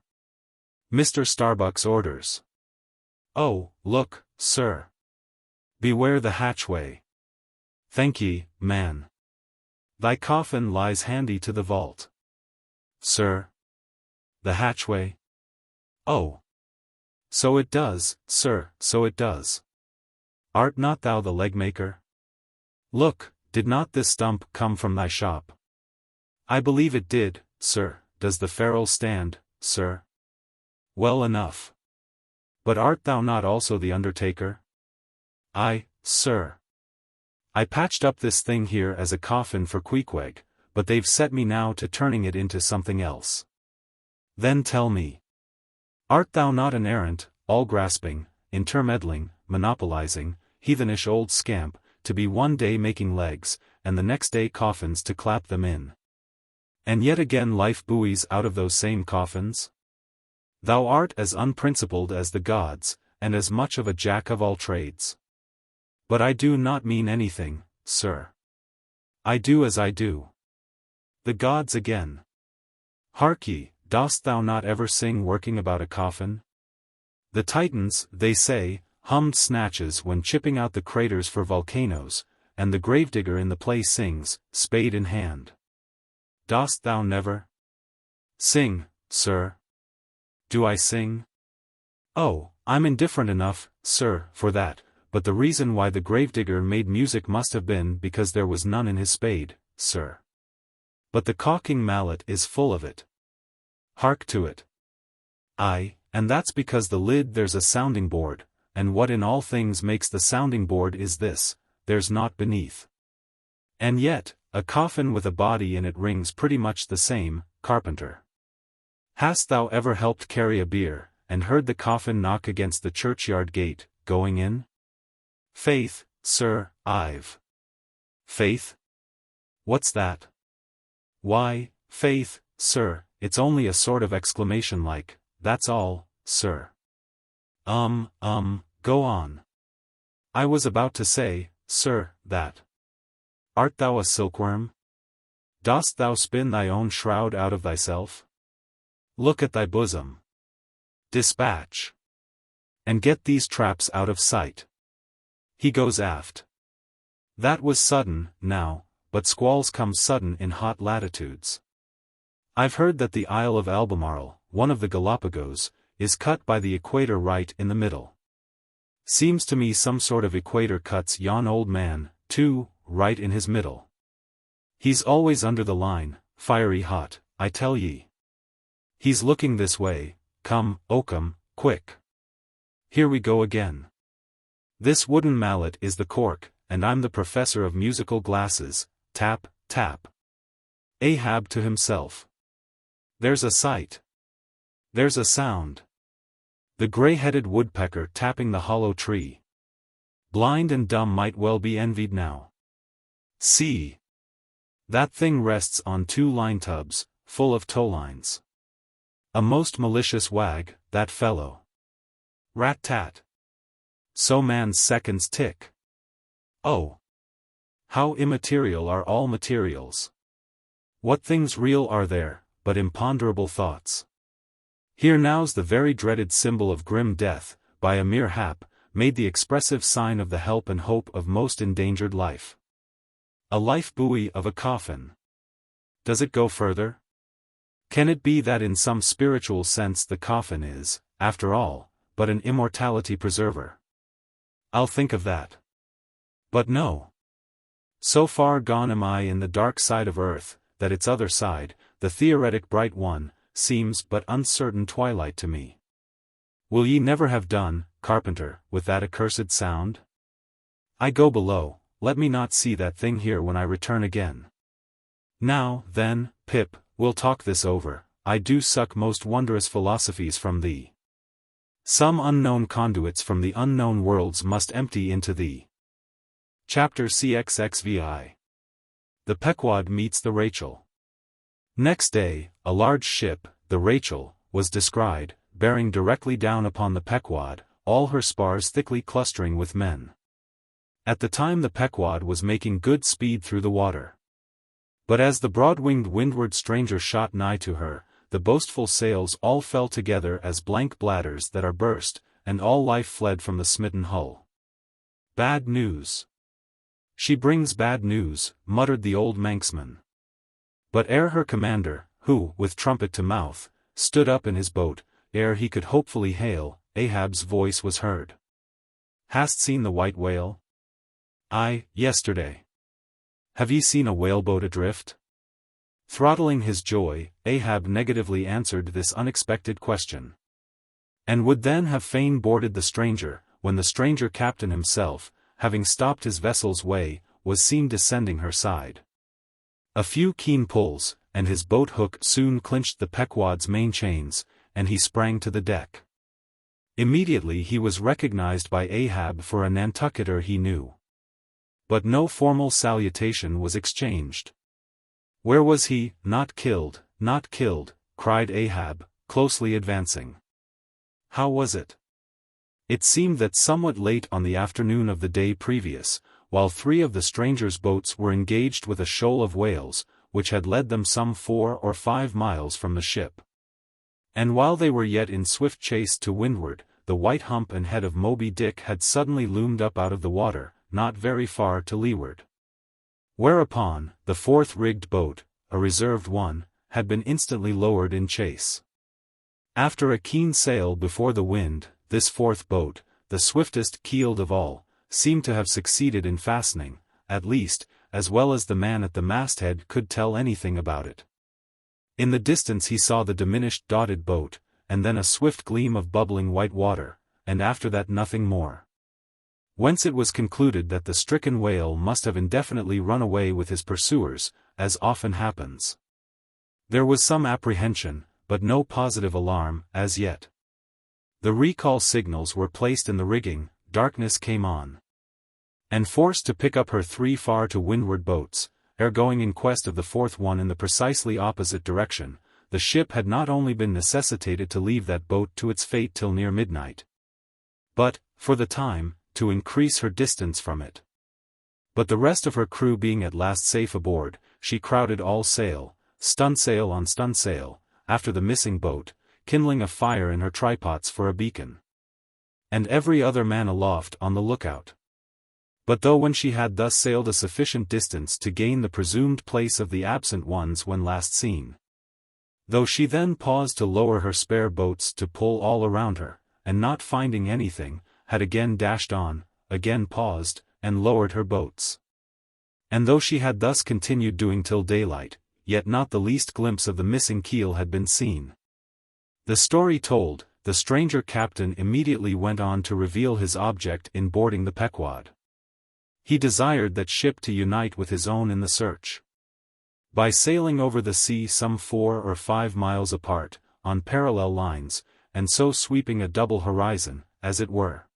Mr. Starbuck's orders. Oh, look, sir. Beware the hatchway. Thank ye, man. Thy coffin lies handy to the vault. Sir. The hatchway? Oh. So it does, sir, so it does. Art not thou the leg-maker? Look, did not this stump come from thy shop? I believe it did, sir. Does the ferrule stand, sir? Well enough. But art thou not also the undertaker? Aye, sir. I patched up this thing here as a coffin for Queequeg, but they've set me now to turning it into something else. Then tell me. Art thou not an errant, all-grasping, intermeddling, monopolizing, heathenish old scamp, to be one day making legs, and the next day coffins to clap them in? And yet again life buoys out of those same coffins? Thou art as unprincipled as the gods, and as much of a jack of all trades. But I do not mean anything, sir. I do as I do. The gods again. Hark ye, dost thou not ever sing working about a coffin? The Titans, they say, hummed snatches when chipping out the craters for volcanoes, and the gravedigger in the play sings, spade in hand. Dost thou never sing, sir? Do I sing? Oh, I'm indifferent enough, sir, for that, but the reason why the gravedigger made music must have been because there was none in his spade, sir. But the caulking mallet is full of it. Hark to it. Aye, and that's because the lid there's a sounding board, and what in all things makes the sounding board is this, there's naught beneath. And yet, a coffin with a body in it rings pretty much the same, carpenter. Hast thou ever helped carry a bier, and heard the coffin knock against the churchyard gate, going in? Faith, sir, I've. Faith? What's that? Why, faith, sir, it's only a sort of exclamation like, that's all, sir. Go on. I was about to say, sir, that. Art thou a silkworm? Dost thou spin thy own shroud out of thyself? Look at thy bosom. Dispatch. And get these traps out of sight. He goes aft. That was sudden, now, but squalls come sudden in hot latitudes. I've heard that the Isle of Albemarle, one of the Galapagos, is cut by the equator right in the middle. Seems to me some sort of equator cuts yon old man, too, right in his middle. He's always under the line, fiery hot, I tell ye. He's looking this way, come, Oakum, quick. Here we go again. This wooden mallet is the cork, and I'm the professor of musical glasses, tap, tap. Ahab to himself. There's a sight. There's a sound. The gray-headed woodpecker tapping the hollow tree. Blind and dumb might well be envied now. See. That thing rests on 2 line tubs, full of towlines. A most malicious wag, that fellow. Rat-tat. So man's seconds tick. Oh! How immaterial are all materials. What things real are there, but imponderable thoughts? Here now's the very dreaded symbol of grim death, by a mere hap, made the expressive sign of the help and hope of most endangered life. A life buoy of a coffin. Does it go further? Can it be that in some spiritual sense the coffin is, after all, but an immortality preserver? I'll think of that. But no. So far gone am I in the dark side of earth, that its other side, the theoretic bright one, seems but uncertain twilight to me. Will ye never have done, carpenter, with that accursed sound? I go below, let me not see that thing here when I return again. Now, then, Pip, we'll talk this over. I do suck most wondrous philosophies from thee. Some unknown conduits from the unknown worlds must empty into thee. Chapter LXXVI. The Pequod Meets the Rachel. Next day, a large ship, the Rachel, was descried, bearing directly down upon the Pequod, all her spars thickly clustering with men. At the time the Pequod was making good speed through the water. But as the broad-winged windward stranger shot nigh to her, the boastful sails all fell together as blank bladders that are burst, and all life fled from the smitten hull. Bad news. She brings bad news, muttered the old Manxman. But ere her commander, who, with trumpet to mouth, stood up in his boat, ere he could hopefully hail, Ahab's voice was heard. Hast seen the white whale? Aye, yesterday. Have ye seen a whaleboat adrift? Throttling his joy, Ahab negatively answered this unexpected question. And would then have fain boarded the stranger, when the stranger captain himself, having stopped his vessel's way, was seen descending her side. A few keen pulls, and his boat hook soon clinched the Pequod's main chains, and he sprang to the deck. Immediately he was recognized by Ahab for a Nantucketer he knew. But no formal salutation was exchanged. Where was he? Not killed, cried Ahab, closely advancing. How was it? It seemed that somewhat late on the afternoon of the day previous, while 3 of the stranger's boats were engaged with a shoal of whales, which had led them some 4 or 5 miles from the ship. And while they were yet in swift chase to windward, the white hump and head of Moby-Dick had suddenly loomed up out of the water, not very far to leeward. Whereupon, the 4th rigged boat, a reserved one, had been instantly lowered in chase. After a keen sail before the wind, this 4th boat, the swiftest keeled of all, seemed to have succeeded in fastening, at least, as well as the man at the masthead could tell anything about it. In the distance he saw the diminished dotted boat, and then a swift gleam of bubbling white water, and after that nothing more. Whence it was concluded that the stricken whale must have indefinitely run away with his pursuers, as often happens. There was some apprehension, but no positive alarm, as yet. The recall signals were placed in the rigging, darkness came on. And forced to pick up her 3 far to windward boats, ere going in quest of the 4th one in the precisely opposite direction, the ship had not only been necessitated to leave that boat to its fate till near midnight, but, for the time, to increase her distance from it. But the rest of her crew being at last safe aboard, she crowded all sail, stunsail on stunsail, after the missing boat, kindling a fire in her trypots for a beacon. And every other man aloft on the lookout. But though when she had thus sailed a sufficient distance to gain the presumed place of the absent ones when last seen, though she then paused to lower her spare boats to pull all around her, and not finding anything, had again dashed on, again paused, and lowered her boats. And though she had thus continued doing till daylight, yet not the least glimpse of the missing keel had been seen. The story told, the stranger captain immediately went on to reveal his object in boarding the Pequod. He desired that ship to unite with his own in the search. By sailing over the sea some 4 or 5 miles apart, on parallel lines, and so sweeping a double horizon, as it were.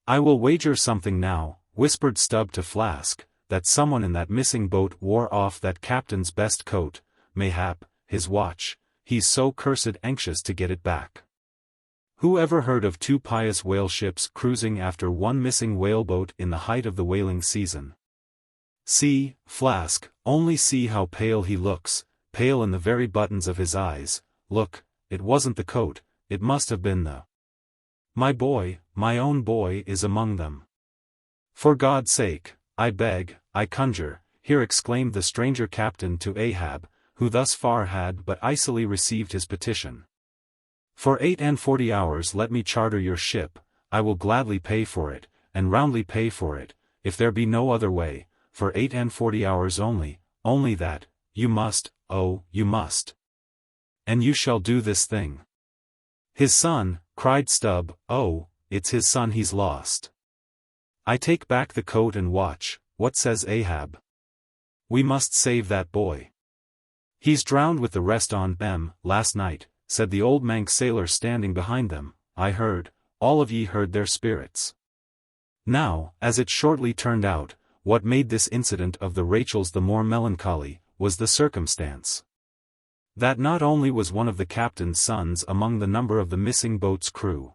I will wager something now, whispered Stubb to Flask, that someone in that missing boat wore off that captain's best coat, mayhap, his watch, he's so cursed anxious to get it back. Who ever heard of two pious whale ships cruising after one missing whaleboat in the height of the whaling season? See, Flask, only see how pale he looks, pale in the very buttons of his eyes. Look, it wasn't the coat, it must have been the... My boy, my own boy is among them. For God's sake, I beg, I conjure, here exclaimed the stranger captain to Ahab, who thus far had but icily received his petition. For 48 hours let me charter your ship, I will gladly pay for it, and roundly pay for it, if there be no other way, for 48 hours only that, you must, oh, you must. And you shall do this thing. His son, cried Stubb, oh, it's his son he's lost. I take back the coat and watch, what says Ahab? We must save that boy. He's drowned with the rest on them, last night, said the old Manx sailor standing behind them. I heard, all of ye heard their spirits. Now, as it shortly turned out, what made this incident of the Rachels the more melancholy, was the circumstance that not only was one of the captain's sons among the number of the missing boat's crew,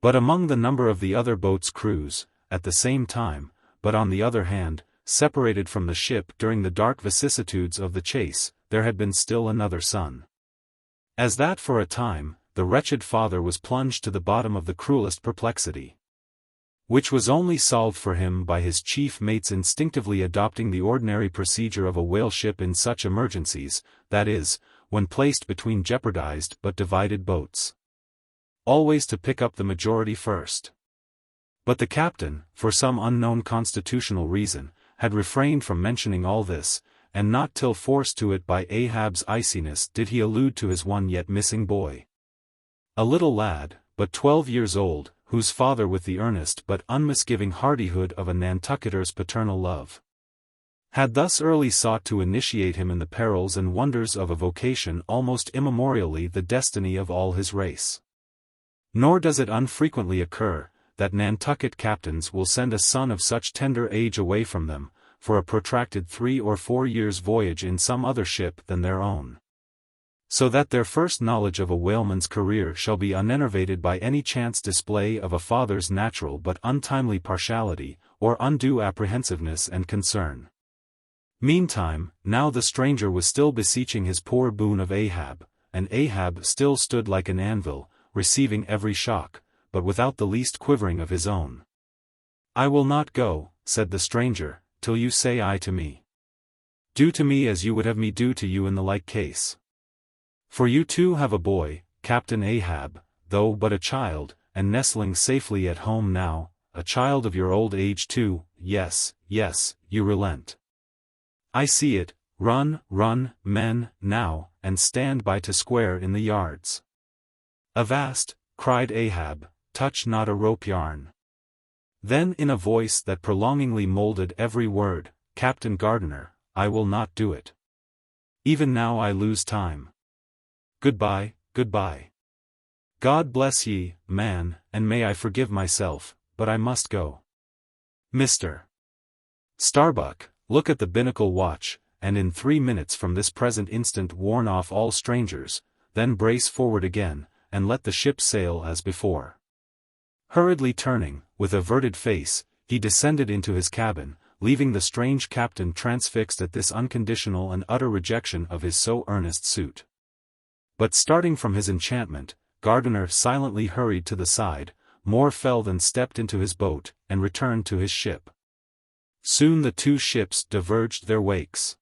but among the number of the other boat's crews, at the same time, but on the other hand, separated from the ship during the dark vicissitudes of the chase, there had been still another son. As that for a time, the wretched father was plunged to the bottom of the cruelest perplexity, which was only solved for him by his chief mates instinctively adopting the ordinary procedure of a whale ship in such emergencies, that is, when placed between jeopardized but divided boats. Always to pick up the majority first. But the captain, for some unknown constitutional reason, had refrained from mentioning all this, and not till forced to it by Ahab's iciness did he allude to his one yet missing boy. A little lad, but 12 years old, whose father with the earnest but unmisgiving hardihood of a Nantucketer's paternal love had thus early sought to initiate him in the perils and wonders of a vocation almost immemorially the destiny of all his race. Nor does it unfrequently occur, that Nantucket captains will send a son of such tender age away from them, for a protracted 3 or 4 years' voyage in some other ship than their own, so that their first knowledge of a whaleman's career shall be unenervated by any chance display of a father's natural but untimely partiality, or undue apprehensiveness and concern. Meantime, now the stranger was still beseeching his poor boon of Ahab, and Ahab still stood like an anvil, receiving every shock, but without the least quivering of his own. I will not go, said the stranger, till you say aye to me. Do to me as you would have me do to you in the like case. For you too have a boy, Captain Ahab, though but a child, and nestling safely at home now, a child of your old age too. Yes, yes, you relent. I see it. Run, run, men, now, and stand by to square in the yards. Avast, cried Ahab, touch not a rope yarn. Then in a voice that prolongingly molded every word, Captain Gardiner, I will not do it. Even now I lose time. Goodbye, goodbye. God bless ye, man, and may I forgive myself, but I must go. Mr. Starbuck, look at the binnacle watch, and in 3 minutes from this present instant warn off all strangers, then brace forward again, and let the ship sail as before. Hurriedly turning, with averted face, he descended into his cabin, leaving the strange captain transfixed at this unconditional and utter rejection of his so earnest suit. But starting from his enchantment, Gardiner silently hurried to the side, more fell than stepped into his boat, and returned to his ship. Soon the two ships diverged their wakes.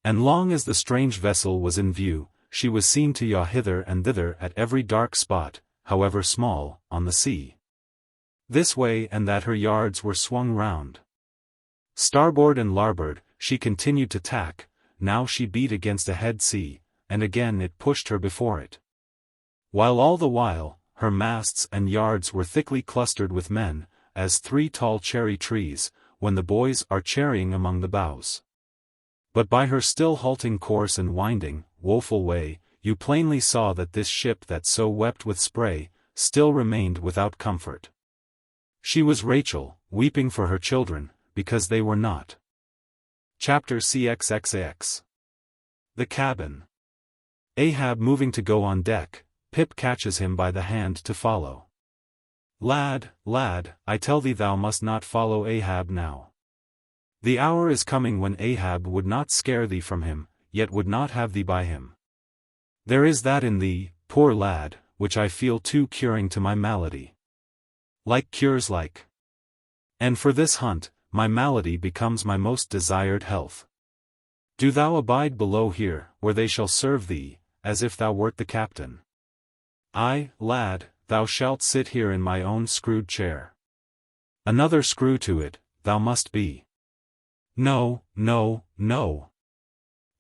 And long as the strange vessel was in view, she was seen to yaw hither and thither at every dark spot, however small, on the sea. This way and that her yards were swung round. Starboard and larboard, she continued to tack, now she beat against a head sea, and again it pushed her before it. While all the while, her masts and yards were thickly clustered with men, as 3 tall cherry trees, when the boys are cherrying among the boughs. But by her still halting course and winding, woeful way, you plainly saw that this ship that so wept with spray, still remained without comfort. She was Rachel, weeping for her children, because they were not. Chapter LXXIX. The cabin. Ahab moving to go on deck, Pip catches him by the hand to follow. Lad, lad, I tell thee thou must not follow Ahab now. The hour is coming when Ahab would not scare thee from him, yet would not have thee by him. There is that in thee, poor lad, which I feel too curing to my malady. Like cures like. And for this hunt, my malady becomes my most desired health. Do thou abide below here, where they shall serve thee, as if thou wert the captain. I, lad, thou shalt sit here in my own screwed chair. Another screw to it, thou must be. No, no, no.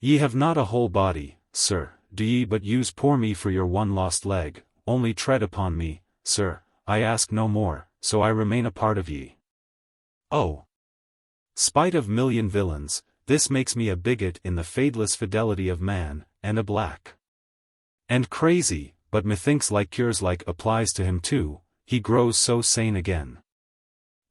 Ye have not a whole body, sir, do ye but use poor me for your one lost leg, only tread upon me, sir, I ask no more, so I remain a part of ye. Oh! Spite of million villains, this makes me a bigot in the fadeless fidelity of man, and a black. And crazy, but methinks like cures like applies to him too, he grows so sane again.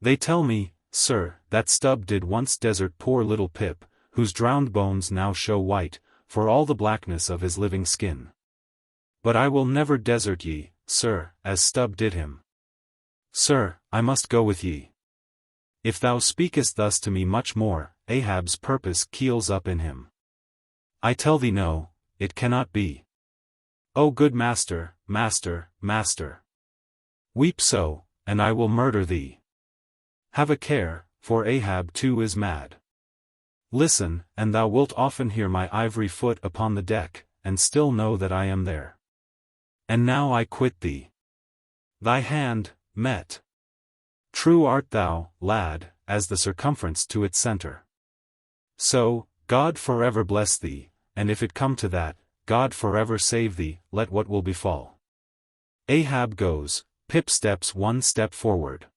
They tell me, sir, that Stubb did once desert poor little Pip, whose drowned bones now show white, for all the blackness of his living skin. But I will never desert ye, sir, as Stubb did him. Sir, I must go with ye. If thou speakest thus to me much more, Ahab's purpose keels up in him. I tell thee no, it cannot be. O good master, master, master. Weep so, and I will murder thee. Have a care, for Ahab too is mad. Listen, and thou wilt often hear my ivory foot upon the deck, and still know that I am there. And now I quit thee. Thy hand, met. True art thou, lad, as the circumference to its center. So, God forever bless thee, and if it come to that, God forever save thee, let what will befall. Ahab goes, Pip steps one step forward.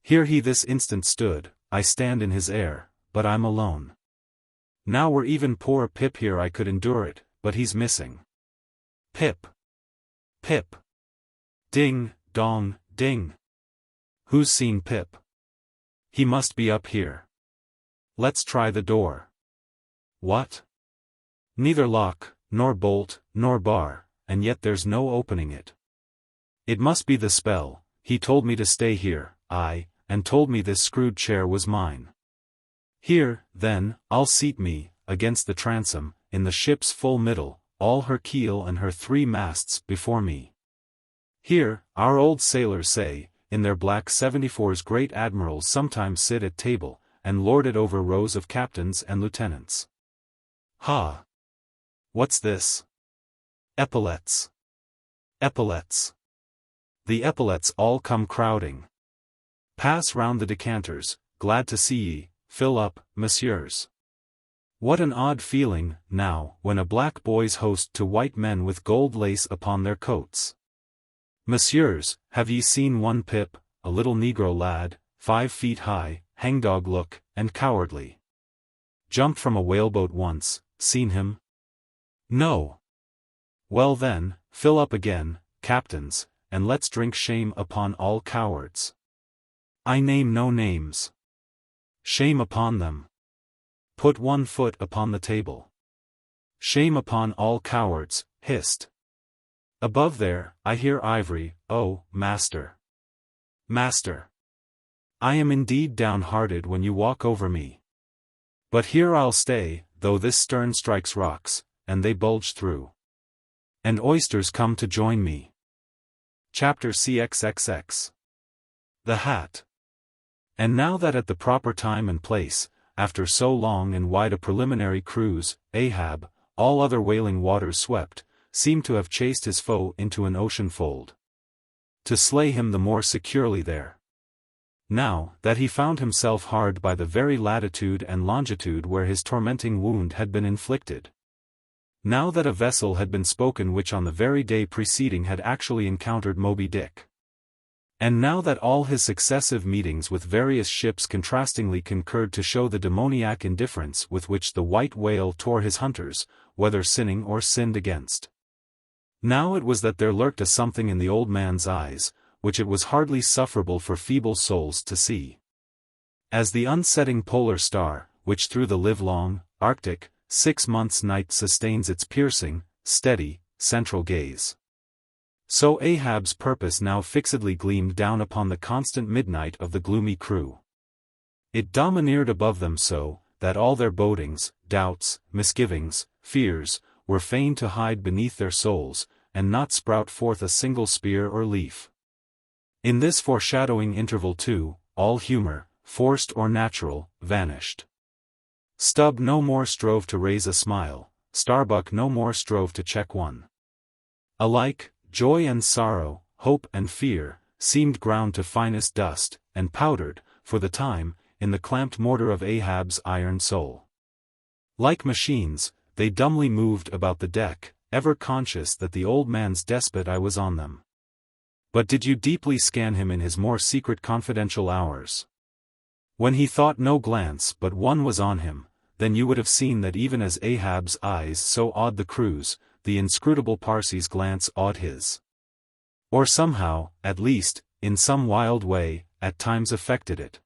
Here he this instant stood, I stand in his air, but I'm alone. Now were even poor Pip here I could endure it, but he's missing. Pip. Pip. Ding, dong, ding. Who's seen Pip? He must be up here. Let's try the door. What? Neither lock, nor bolt, nor bar, and yet there's no opening it. It must be the spell, he told me to stay here, and told me this screwed chair was mine. Here, then, I'll seat me, against the transom, in the ship's full middle, all her keel and her 3 masts before me. Here, our old sailors say, in their black 74s great admirals sometimes sit at table, and lord it over rows of captains and lieutenants. Ha! What's this? Epaulets. Epaulets. The epaulets all come crowding. Pass round the decanters, glad to see ye, fill up, messieurs. What an odd feeling, now, when a black boys host to white men with gold lace upon their coats. Messieurs, have ye seen one Pip, a little negro lad, 5 feet high, hangdog look, and cowardly? Jumped from a whaleboat once, seen him? No. Well then, fill up again, captains, and let's drink shame upon all cowards. I name no names. Shame upon them. Put one foot upon the table. Shame upon all cowards, hist. Above there, I hear ivory, oh, master. Master. I am indeed downhearted when you walk over me. But here I'll stay, though this stern strikes rocks, and they bulge through. And oysters come to join me. Chapter CXXX. The Hat. And now that at the proper time and place, after so long and wide a preliminary cruise, Ahab, all other wailing waters swept, seemed to have chased his foe into an ocean fold. To slay him the more securely there. Now that he found himself hard by the very latitude and longitude where his tormenting wound had been inflicted. Now that a vessel had been spoken which on the very day preceding had actually encountered Moby-Dick. And now that all his successive meetings with various ships contrastingly concurred to show the demoniac indifference with which the white whale tore his hunters, whether sinning or sinned against. Now it was that there lurked a something in the old man's eyes, which it was hardly sufferable for feeble souls to see. As the unsetting polar star, which through the livelong, Arctic, 6 months' night sustains its piercing, steady, central gaze. So Ahab's purpose now fixedly gleamed down upon the constant midnight of the gloomy crew. It domineered above them so, that all their bodings, doubts, misgivings, fears, were fain to hide beneath their souls, and not sprout forth a single spear or leaf. In this foreshadowing interval too, all humor, forced or natural, vanished. Stubb no more strove to raise a smile, Starbuck no more strove to check one. Alike, joy and sorrow, hope and fear, seemed ground to finest dust, and powdered, for the time, in the clamped mortar of Ahab's iron soul. Like machines, they dumbly moved about the deck, ever conscious that the old man's despot eye was on them. But did you deeply scan him in his more secret confidential hours? When he thought no glance but one was on him, then you would have seen that even as Ahab's eyes so awed the crew's, the inscrutable Parsi's glance awed his. Or somehow, at least, in some wild way, at times affected it.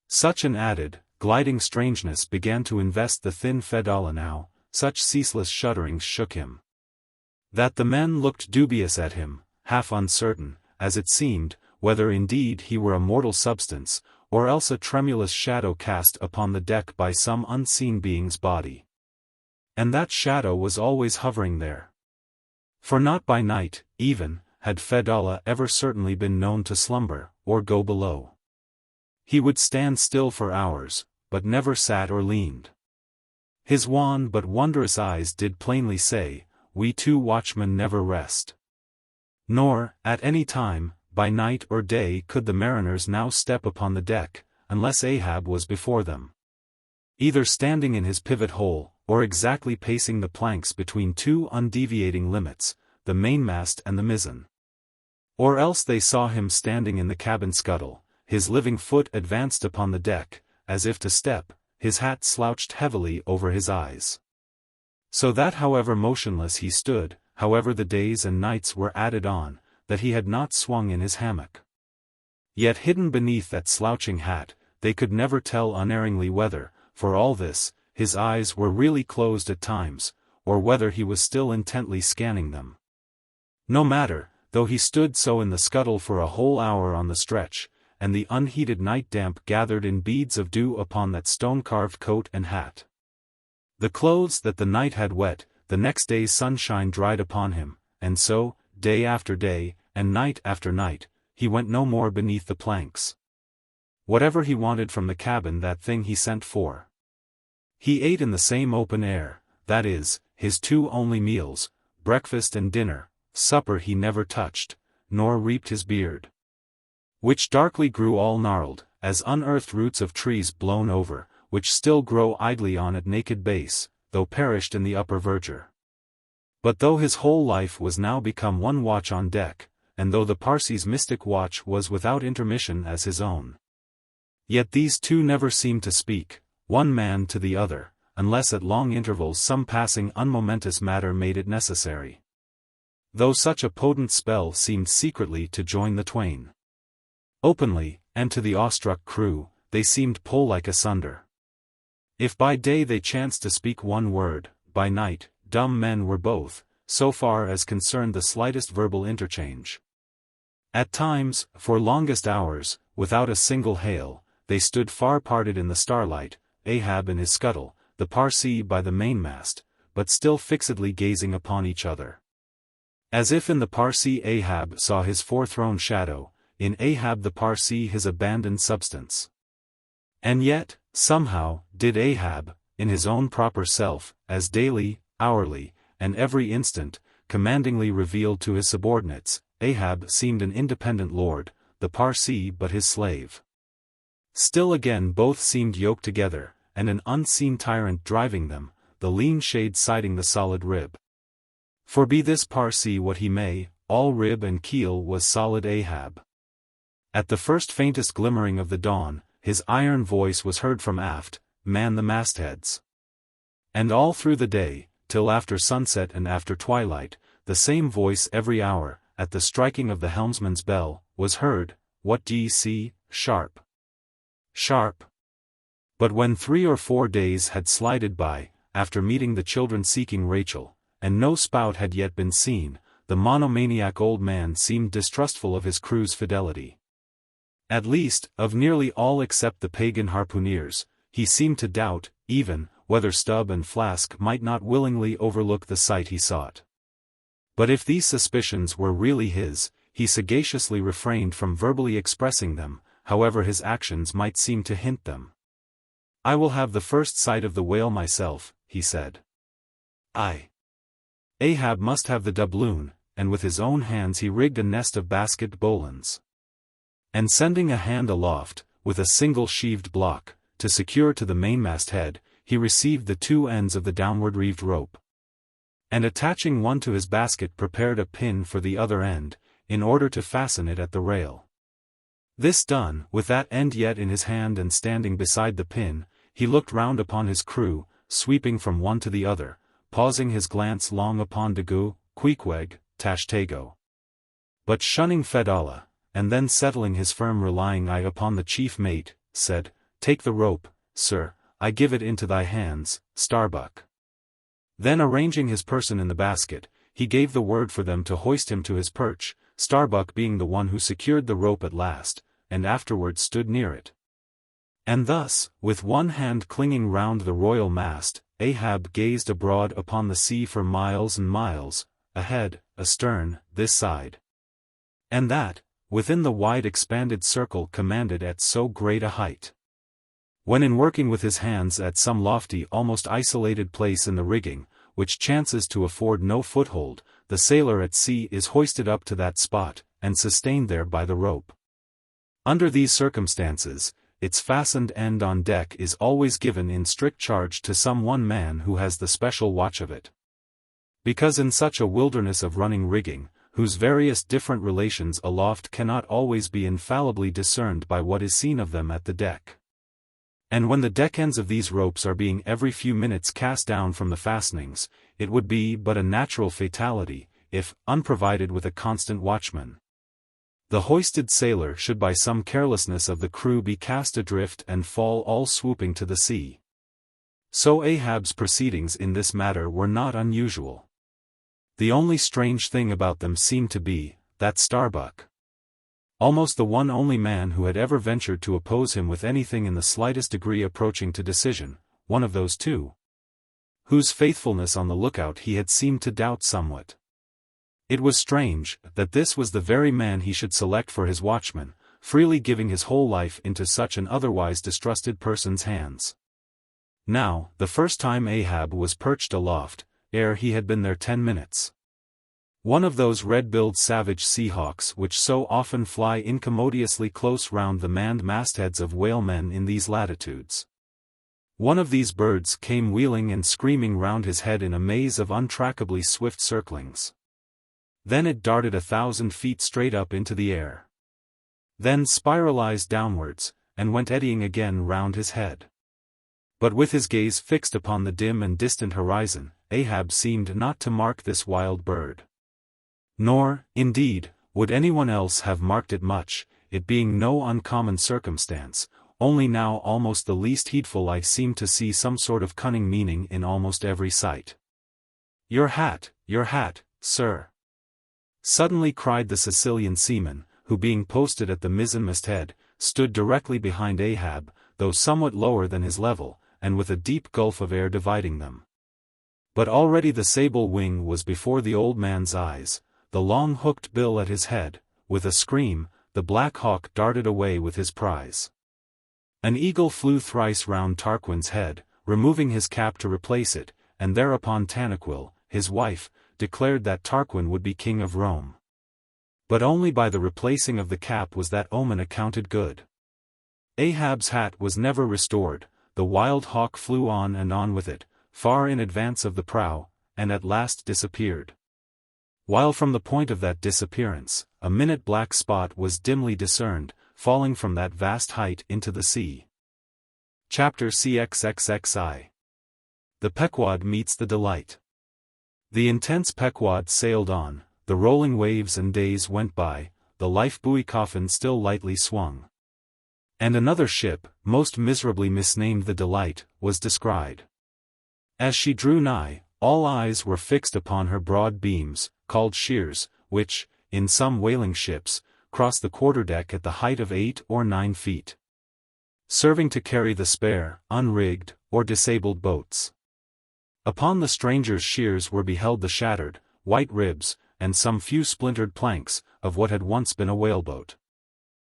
Such an added, gliding strangeness began to invest the thin Fedallah now, such ceaseless shudderings shook him. That the men looked dubious at him, half uncertain, as it seemed, whether indeed he were a mortal substance, or else a tremulous shadow cast upon the deck by some unseen being's body. And that shadow was always hovering there. For not by night, even, had Fedallah ever certainly been known to slumber, or go below. He would stand still for hours, but never sat or leaned. His wan but wondrous eyes did plainly say, "We two watchmen never rest." Nor, at any time, by night or day could the mariners now step upon the deck, unless Ahab was before them. Either standing in his pivot hole, or exactly pacing the planks between two undeviating limits, the mainmast and the mizzen. Or else they saw him standing in the cabin scuttle, his living foot advanced upon the deck, as if to step, his hat slouched heavily over his eyes. So that however motionless he stood, however the days and nights were added on, that he had not swung in his hammock. Yet hidden beneath that slouching hat, they could never tell unerringly whether, for all this, his eyes were really closed at times, or whether he was still intently scanning them. No matter, though he stood so in the scuttle for a whole hour on the stretch, and the unheated night damp gathered in beads of dew upon that stone-carved coat and hat. The clothes that the night had wet, the next day's sunshine dried upon him, and so, day after day, and night after night, he went no more beneath the planks. Whatever he wanted from the cabin, that thing he sent for. He ate in the same open air, that is, his two only meals, breakfast and dinner, supper he never touched, nor reaped his beard, which darkly grew all gnarled, as unearthed roots of trees blown over, which still grow idly on at naked base, though perished in the upper verdure. But though his whole life was now become one watch on deck, and though the Parsi's mystic watch was without intermission as his own, yet these two never seemed to speak, one man to the other, unless at long intervals some passing unmomentous matter made it necessary. Though such a potent spell seemed secretly to join the twain. Openly, and to the awestruck crew, they seemed pole-like asunder. If by day they chanced to speak one word, by night, dumb men were both, so far as concerned the slightest verbal interchange. At times, for longest hours, without a single hail, they stood far parted in the starlight, Ahab in his scuttle, the Parsi by the mainmast, but still fixedly gazing upon each other. As if in the Parsi Ahab saw his forethrown shadow, in Ahab the Parsi his abandoned substance. And yet, somehow, did Ahab, in his own proper self, as daily, hourly, and every instant, commandingly revealed to his subordinates, Ahab seemed an independent lord, the Parsi but his slave. Still again both seemed yoked together, and an unseen tyrant driving them, the lean shade siding the solid rib. For be this Parsi what he may, all rib and keel was solid Ahab. At the first faintest glimmering of the dawn, his iron voice was heard from aft, "Man the mastheads." And all through the day, till after sunset and after twilight, the same voice every hour, at the striking of the helmsman's bell, was heard, "What d'ye see, sharp? Sharp." But when 3 or 4 days had slided by, after meeting the children seeking Rachel, and no spout had yet been seen. The monomaniac old man seemed distrustful of his crew's fidelity. At least, of nearly all except the pagan harpooneers. He seemed to doubt, even, whether Stubb and Flask might not willingly overlook the sight he sought. But if these suspicions were really his, he sagaciously refrained from verbally expressing them, however his actions might seem to hint them. "I will have the first sight of the whale myself," he said. Ahab must have the doubloon, and with his own hands he rigged a nest of basket bowlines. And sending a hand aloft, with a single sheaved block, to secure to the mainmast head, he received the two ends of the downward reeved rope. And attaching one to his basket prepared a pin for the other end, in order to fasten it at the rail. This done, with that end yet in his hand and standing beside the pin, he looked round upon his crew, sweeping from one to the other, pausing his glance long upon Daggoo, Queequeg, Tashtego. But shunning Fedallah, and then settling his firm relying eye upon the chief mate, said, "Take the rope, sir, I give it into thy hands, Starbuck." Then arranging his person in the basket, he gave the word for them to hoist him to his perch, Starbuck being the one who secured the rope at last, and afterwards stood near it. And thus, with one hand clinging round the royal mast, Ahab gazed abroad upon the sea for miles and miles, ahead, astern, this side and that, within the wide expanded circle commanded at so great a height. When in working with his hands at some lofty almost isolated place in the rigging, which chances to afford no foothold, the sailor at sea is hoisted up to that spot, and sustained there by the rope. Under these circumstances, its fastened end on deck is always given in strict charge to some one man who has the special watch of it. Because in such a wilderness of running rigging, whose various different relations aloft cannot always be infallibly discerned by what is seen of them at the deck. And when the deck ends of these ropes are being every few minutes cast down from the fastenings, it would be but a natural fatality, if, unprovided with a constant watchman, the hoisted sailor should by some carelessness of the crew be cast adrift and fall all swooping to the sea. So Ahab's proceedings in this matter were not unusual. The only strange thing about them seemed to be, that Starbuck, almost the one only man who had ever ventured to oppose him with anything in the slightest degree approaching to decision, one of those two, whose faithfulness on the lookout he had seemed to doubt somewhat. It was strange, that this was the very man he should select for his watchman, freely giving his whole life into such an otherwise distrusted person's hands. Now, the first time Ahab was perched aloft, ere he had been there 10 minutes. One of those red-billed savage seahawks which so often fly incommodiously close round the manned mastheads of whalemen in these latitudes. One of these birds came wheeling and screaming round his head in a maze of untrackably swift circlings. Then it darted 1,000 feet straight up into the air. Then spiralized downwards, and went eddying again round his head. But with his gaze fixed upon the dim and distant horizon, Ahab seemed not to mark this wild bird. Nor, indeed, would anyone else have marked it much, it being no uncommon circumstance, only now almost the least heedful I seemed to see some sort of cunning meaning in almost every sight. Your hat, sir!" suddenly cried the Sicilian seaman, who being posted at the mizzenmast head, stood directly behind Ahab, though somewhat lower than his level, and with a deep gulf of air dividing them. But already the sable wing was before the old man's eyes, the long hooked bill at his head. With a scream, the black hawk darted away with his prize. An eagle flew thrice round Tarquin's head, removing his cap to replace it, and thereupon Tanaquil, his wife, declared that Tarquin would be king of Rome. But only by the replacing of the cap was that omen accounted good. Ahab's hat was never restored, the wild hawk flew on and on with it, far in advance of the prow, and at last disappeared. While from the point of that disappearance, a minute black spot was dimly discerned, falling from that vast height into the sea. Chapter LXXII. The Pequod Meets the Delight. The intense Pequod sailed on, the rolling waves and days went by, the life-buoy coffin still lightly swung. And another ship, most miserably misnamed the Delight, was descried. As she drew nigh, all eyes were fixed upon her broad beams, called shears, which, in some whaling ships, cross the quarterdeck at the height of 8 or 9 feet, serving to carry the spare, unrigged, or disabled boats. Upon the stranger's shears were beheld the shattered, white ribs, and some few splintered planks, of what had once been a whaleboat.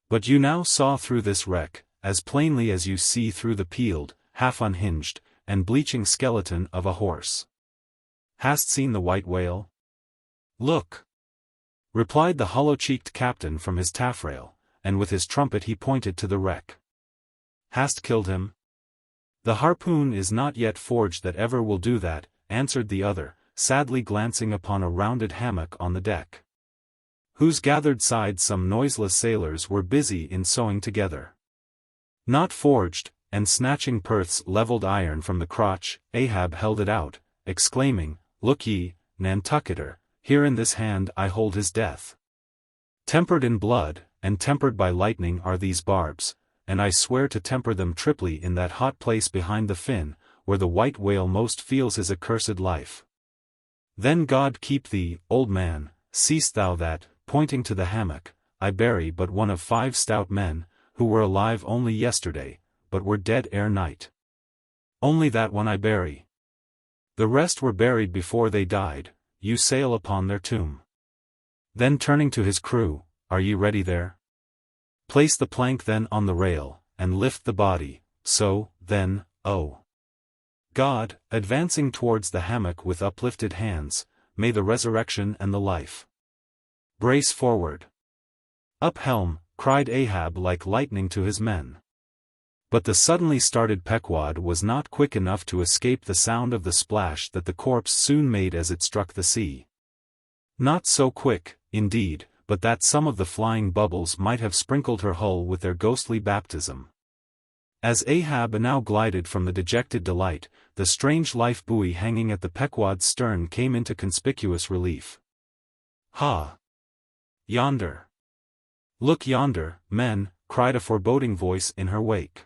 But you now saw through this wreck, as plainly as you see through the peeled, half unhinged, and bleaching skeleton of a horse. Hast seen the white whale? Look! Replied the hollow-cheeked captain from his taffrail, and with his trumpet he pointed to the wreck. Hast killed him? The harpoon is not yet forged that ever will do that, answered the other, sadly glancing upon a rounded hammock on the deck, whose gathered sides some noiseless sailors were busy in sewing together. Not forged, and snatching Perth's levelled iron from the crotch, Ahab held it out, exclaiming, Look ye, Nantucketer, here in this hand I hold his death. Tempered in blood, and tempered by lightning are these barbs, and I swear to temper them triply in that hot place behind the fin, where the white whale most feels his accursed life. Then God keep thee, old man, seest thou that, pointing to the hammock, I bury but one of 5 stout men, who were alive only yesterday, but were dead ere night. Only that one I bury. The rest were buried before they died, you sail upon their tomb. Then turning to his crew, Are ye ready there? Place the plank then on the rail, and lift the body, so, then, oh God, advancing towards the hammock with uplifted hands, may the resurrection and the life. Brace forward. Up helm, cried Ahab like lightning to his men. But the suddenly started Pequod was not quick enough to escape the sound of the splash that the corpse soon made as it struck the sea. Not so quick, indeed, but that some of the flying bubbles might have sprinkled her hull with their ghostly baptism. As Ahab now glided from the dejected Delight, the strange life buoy hanging at the Pequod's stern came into conspicuous relief. Ha! Yonder! Look yonder, men, cried a foreboding voice in her wake.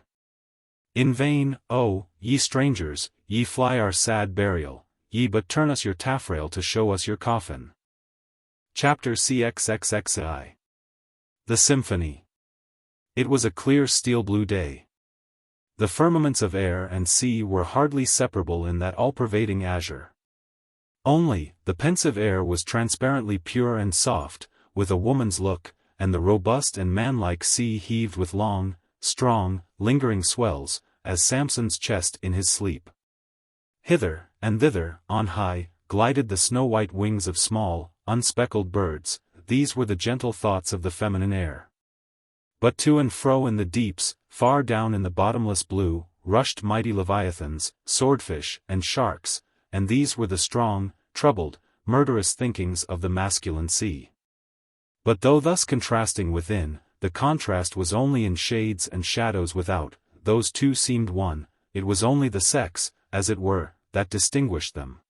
In vain, oh, ye strangers, ye fly our sad burial, ye but turn us your taffrail to show us your coffin. Chapter LXXII. The Symphony. It was a clear steel-blue day. The firmaments of air and sea were hardly separable in that all-pervading azure. Only, the pensive air was transparently pure and soft, with a woman's look, and the robust and manlike sea heaved with long, strong, lingering swells, as Samson's chest in his sleep. Hither, and thither, on high, glided the snow-white wings of small, unspeckled birds, these were the gentle thoughts of the feminine air. But to and fro in the deeps, far down in the bottomless blue, rushed mighty leviathans, swordfish, and sharks, and these were the strong, troubled, murderous thinkings of the masculine sea. But though thus contrasting within, the contrast was only in shades and shadows without, those two seemed one, it was only the sex, as it were, that distinguished them.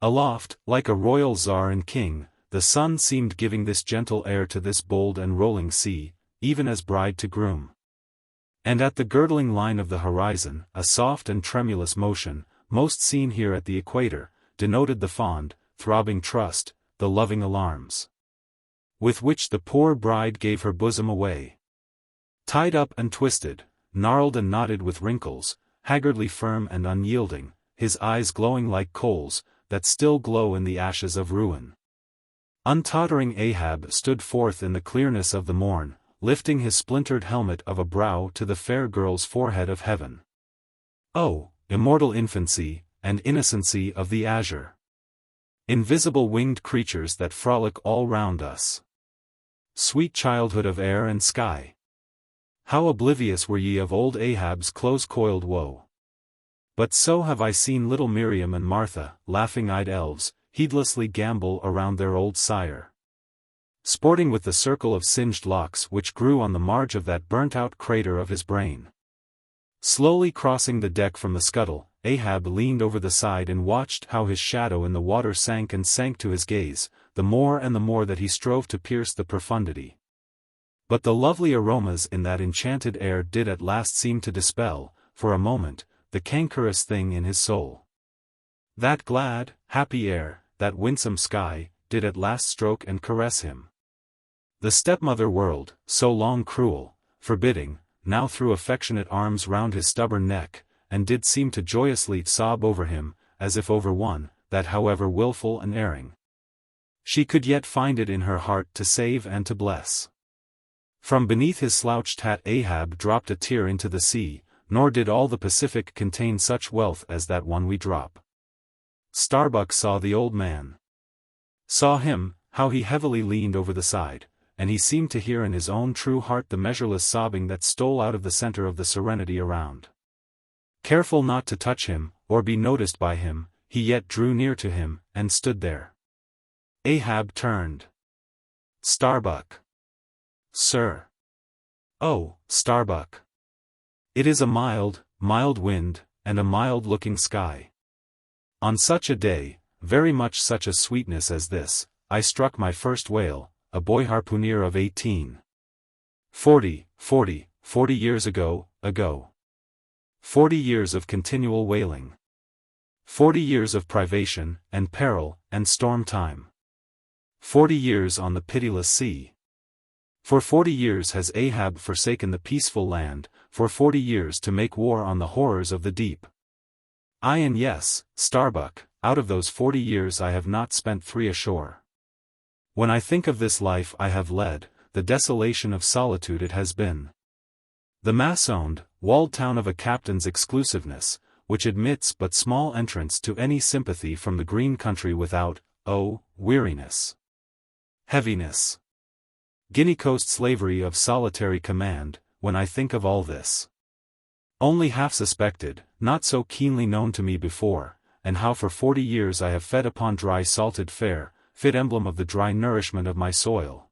Aloft, like a royal czar and king, the sun seemed giving this gentle air to this bold and rolling sea, even as bride to groom. And at the girdling line of the horizon, a soft and tremulous motion, most seen here at the equator, denoted the fond, throbbing trust, the loving alarms, with which the poor bride gave her bosom away. Tied up and twisted, gnarled and knotted with wrinkles, haggardly firm and unyielding, his eyes glowing like coals, that still glow in the ashes of ruin. Untottering Ahab stood forth in the clearness of the morn, lifting his splintered helmet of a brow to the fair girl's forehead of heaven. Oh, immortal infancy, and innocency of the azure! Invisible winged creatures that frolic all round us! Sweet childhood of air and sky! How oblivious were ye of old Ahab's close-coiled woe! But so have I seen little Miriam and Martha, laughing-eyed elves, heedlessly gambol around their old sire, sporting with the circle of singed locks which grew on the marge of that burnt-out crater of his brain. Slowly crossing the deck from the scuttle, Ahab leaned over the side and watched how his shadow in the water sank and sank to his gaze, the more and the more that he strove to pierce the profundity. But the lovely aromas in that enchanted air did at last seem to dispel, for a moment, the cankerous thing in his soul. That glad, happy air, that winsome sky, did at last stroke and caress him. The stepmother world, so long cruel, forbidding, now threw affectionate arms round his stubborn neck, and did seem to joyously sob over him, as if over one, that however wilful and erring, she could yet find it in her heart to save and to bless. From beneath his slouched hat Ahab dropped a tear into the sea, nor did all the Pacific contain such wealth as that one we drop. Starbuck saw the old man. Saw him, how he heavily leaned over the side, and he seemed to hear in his own true heart the measureless sobbing that stole out of the center of the serenity around. Careful not to touch him, or be noticed by him, he yet drew near to him, and stood there. Ahab turned. Starbuck. Sir. Oh, Starbuck. It is a mild, mild wind, and a mild-looking sky. On such a day, very much such a sweetness as this, I struck my first whale, a boy harpooner of 18. 40 years ago. 40 years of continual whaling. 40 years of privation, and peril, and storm time. 40 years on the pitiless sea. For 40 years has Ahab forsaken the peaceful land, for 40 years to make war on the horrors of the deep. Aye, and yes, Starbuck, out of those 40 years I have not spent 3 ashore. When I think of this life I have led, the desolation of solitude it has been. The mass-owned, walled town of a captain's exclusiveness, which admits but small entrance to any sympathy from the green country without, oh, weariness. Heaviness. Guinea Coast slavery of solitary command, when I think of all this. Only half suspected, not so keenly known to me before, and how for 40 years I have fed upon dry salted fare, fit emblem of the dry nourishment of my soil.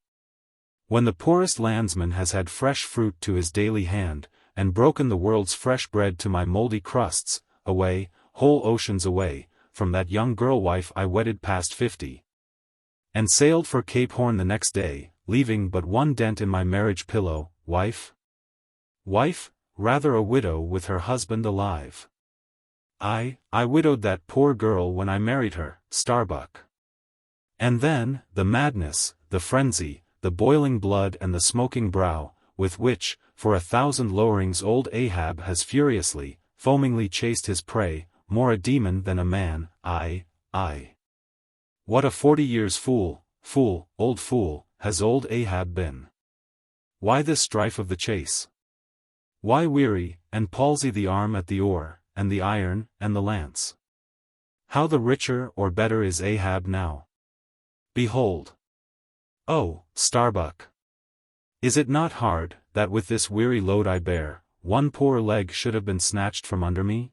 When the poorest landsman has had fresh fruit to his daily hand, and broken the world's fresh bread to my mouldy crusts, away, whole oceans away, from that young girl-wife I wedded past 50. And sailed for Cape Horn the next day, leaving but one dent in my marriage pillow, wife? Wife? Rather a widow with her husband alive. I widowed that poor girl when I married her, Starbuck. And then, the madness, the frenzy, the boiling blood and the smoking brow, with which, for 1,000 lowerings old Ahab has furiously, foamingly chased his prey, more a demon than a man, I. What a 40 years fool, old fool, has old Ahab been. Why this strife of the chase? Why weary, and palsy the arm at the oar, and the iron, and the lance? How the richer or better is Ahab now? Behold. Oh, Starbuck. Is it not hard, that with this weary load I bear, one poor leg should have been snatched from under me?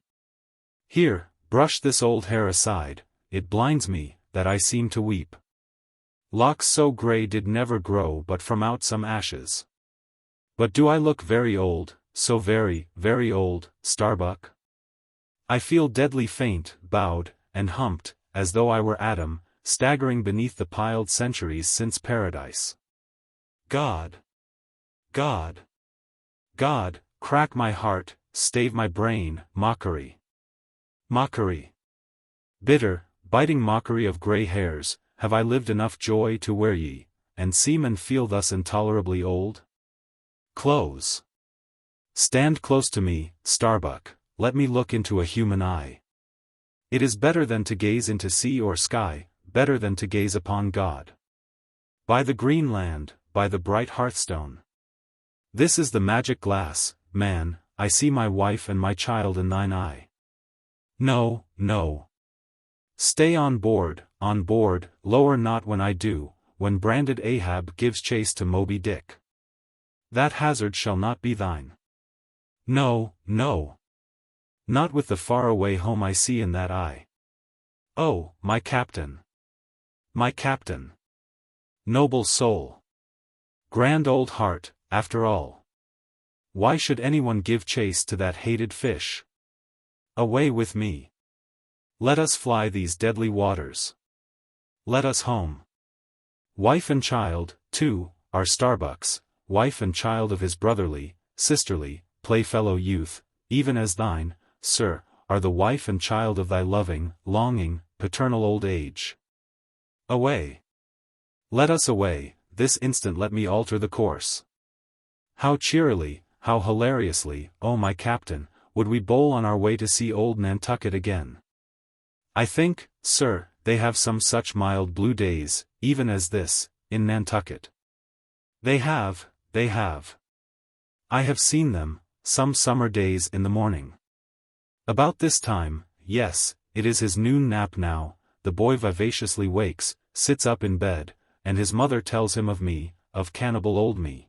Here, brush this old hair aside, it blinds me, that I seem to weep. Locks so grey did never grow but from out some ashes. But do I look very old, so very, very old, Starbuck? I feel deadly faint, bowed, and humped, as though I were Adam, staggering beneath the piled centuries since paradise. God! Crack my heart, stave my brain, mockery. Bitter, biting mockery of grey hairs, have I lived enough joy to wear ye, and seem and feel thus intolerably old? Close. Stand close to me, Starbuck, let me look into a human eye. It is better than to gaze into sea or sky, better than to gaze upon God. By the green land, by the bright hearthstone. This is the magic glass, man, I see my wife and my child in thine eye. No. Stay on board, lower not when I do, when branded Ahab gives chase to Moby-Dick. That hazard shall not be thine. No. Not with the far-away home I see in that eye. Oh, my captain. Noble soul. Grand old heart, after all. Why should anyone give chase to that hated fish? Away with me. Let us fly these deadly waters. Let us home. Wife and child, too, are Starbuck's, wife and child of his brotherly, sisterly, playfellow youth, even as thine, sir, are the wife and child of thy loving, longing, paternal old age. Away! Let us away, this instant let me alter the course. How cheerily, how hilariously, O my captain, would we bowl on our way to see old Nantucket again. I think, sir, they have some such mild blue days, even as this, in Nantucket. They have. I have seen them, some summer days in the morning. About this time, yes, it is his noon nap now, the boy vivaciously wakes, sits up in bed, and his mother tells him of me, of cannibal old me.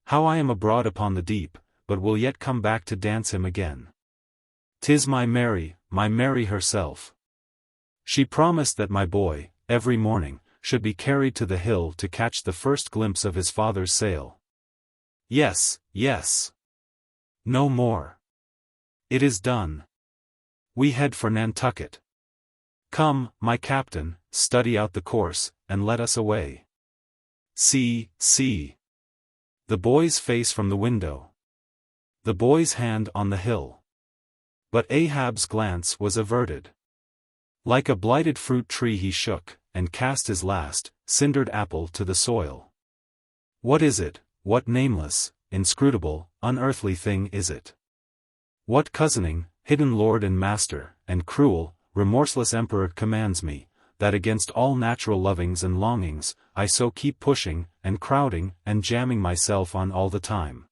How I am abroad upon the deep, but will yet come back to dance him again. 'Tis my Mary herself. She promised that my boy, every morning, should be carried to the hill to catch the first glimpse of his father's sail. Yes. No more. It is done. We head for Nantucket. Come, my captain, study out the course, and let us away. See. The boy's face from the window. The boy's hand on the hill. But Ahab's glance was averted. Like a blighted fruit tree he shook, and cast his last, cindered apple to the soil. What is it, what nameless, inscrutable, unearthly thing is it? What cozening, hidden lord and master, and cruel, remorseless emperor commands me, that against all natural lovings and longings, I so keep pushing, and crowding, and jamming myself on all the time?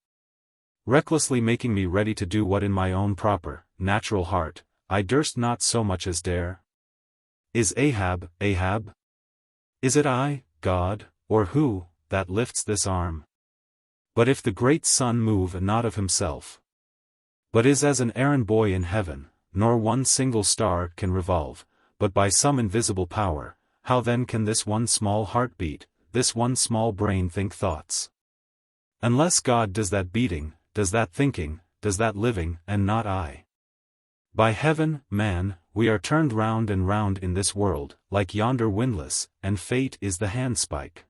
Recklessly making me ready to do what in my own proper, natural heart, I durst not so much as dare? Is Ahab? Is it I, God, or who, that lifts this arm? But if the great sun move not of himself, but is as an errand boy in heaven, nor one single star can revolve, but by some invisible power, how then can this one small heart beat, this one small brain think thoughts? Unless God does that beating, does that thinking, does that living, and not I. By heaven, man, we are turned round and round in this world, like yonder windlass, and fate is the handspike.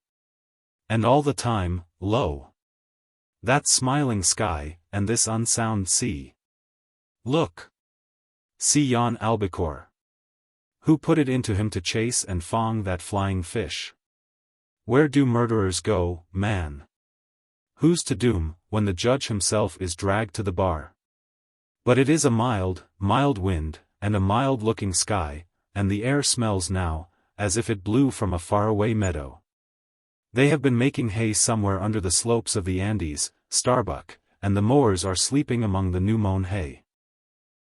And all the time, lo! That smiling sky, and this unsound sea. Look! See yon albacore. Who put it into him to chase and fong that flying fish? Where do murderers go, man? Who's to doom, when the judge himself is dragged to the bar? But it is a mild wind, and a mild-looking sky, and the air smells now, as if it blew from a faraway meadow. They have been making hay somewhere under the slopes of the Andes, Starbuck, and the mowers are sleeping among the new-mown hay.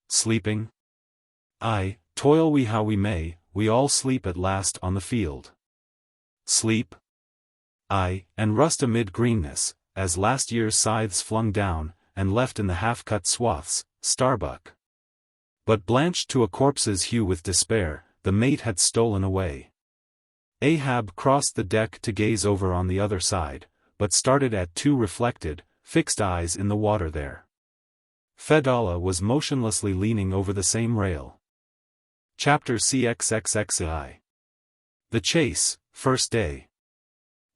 Sleeping? Aye, toil we how we may, we all sleep at last on the field. Sleep? Aye, and rust amid greenness, as last year's scythes flung down, and left in the half-cut swaths, Starbuck. But blanched to a corpse's hue with despair, the mate had stolen away. Ahab crossed the deck to gaze over on the other side, but started at two reflected, fixed eyes in the water there. Fedallah was motionlessly leaning over the same rail. Chapter LXXII. The Chase, First Day.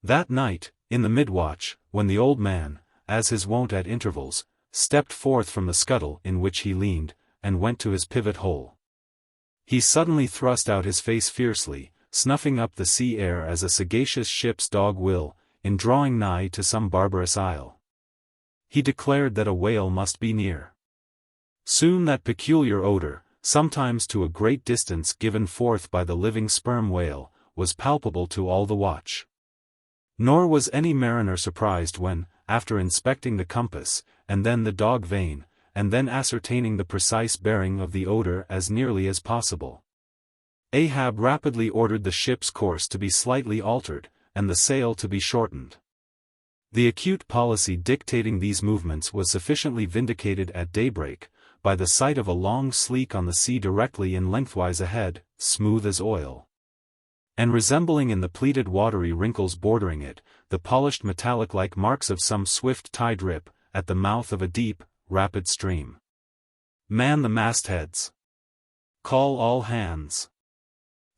That night, in the mid-watch, when the old man, as his wont at intervals, stepped forth from the scuttle in which he leaned, and went to his pivot hole. He suddenly thrust out his face fiercely, snuffing up the sea air as a sagacious ship's dog will, in drawing nigh to some barbarous isle. He declared that a whale must be near. Soon that peculiar odor, sometimes to a great distance given forth by the living sperm whale, was palpable to all the watch. Nor was any mariner surprised when, after inspecting the compass, and then the dog vane, and then ascertaining the precise bearing of the odor as nearly as possible, Ahab rapidly ordered the ship's course to be slightly altered, and the sail to be shortened. The acute policy dictating these movements was sufficiently vindicated at daybreak, by the sight of a long sleek on the sea directly and lengthwise ahead, smooth as oil, and resembling in the pleated watery wrinkles bordering it, the polished metallic-like marks of some swift tide rip, at the mouth of a deep, rapid stream. Man the mastheads! Call all hands!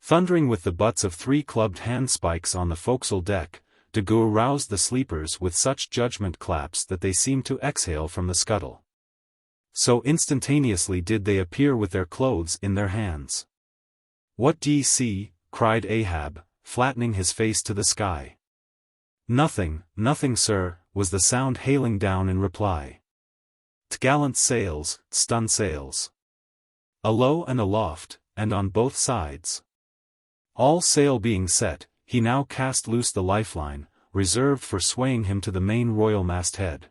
Thundering with the butts of 3 clubbed handspikes on the forecastle deck, Dagur roused the sleepers with such judgment claps that they seemed to exhale from the scuttle. So instantaneously did they appear with their clothes in their hands. "What d'ye see?" cried Ahab, flattening his face to the sky. "Nothing, nothing, sir," was the sound hailing down in reply. "T'gallant sails, stun sails. Alow and aloft, and on both sides." All sail being set, he now cast loose the lifeline, reserved for swaying him to the main royal masthead.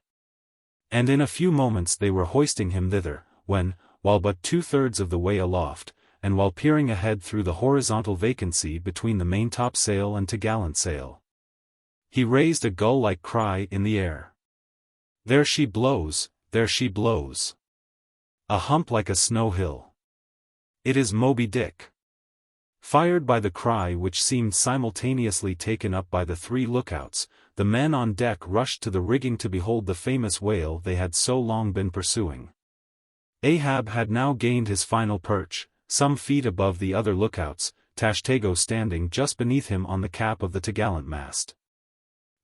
And in a few moments they were hoisting him thither, when, while but 2/3 of the way aloft, and while peering ahead through the horizontal vacancy between the maintopsail and t'gallant sail, he raised a gull-like cry in the air. "There she blows, there she blows. A hump like a snow hill. It is Moby-Dick." Fired by the cry which seemed simultaneously taken up by the 3 lookouts, the men on deck rushed to the rigging to behold the famous whale they had so long been pursuing. Ahab had now gained his final perch, some feet above the other lookouts, Tashtego standing just beneath him on the cap of the t'gallant mast,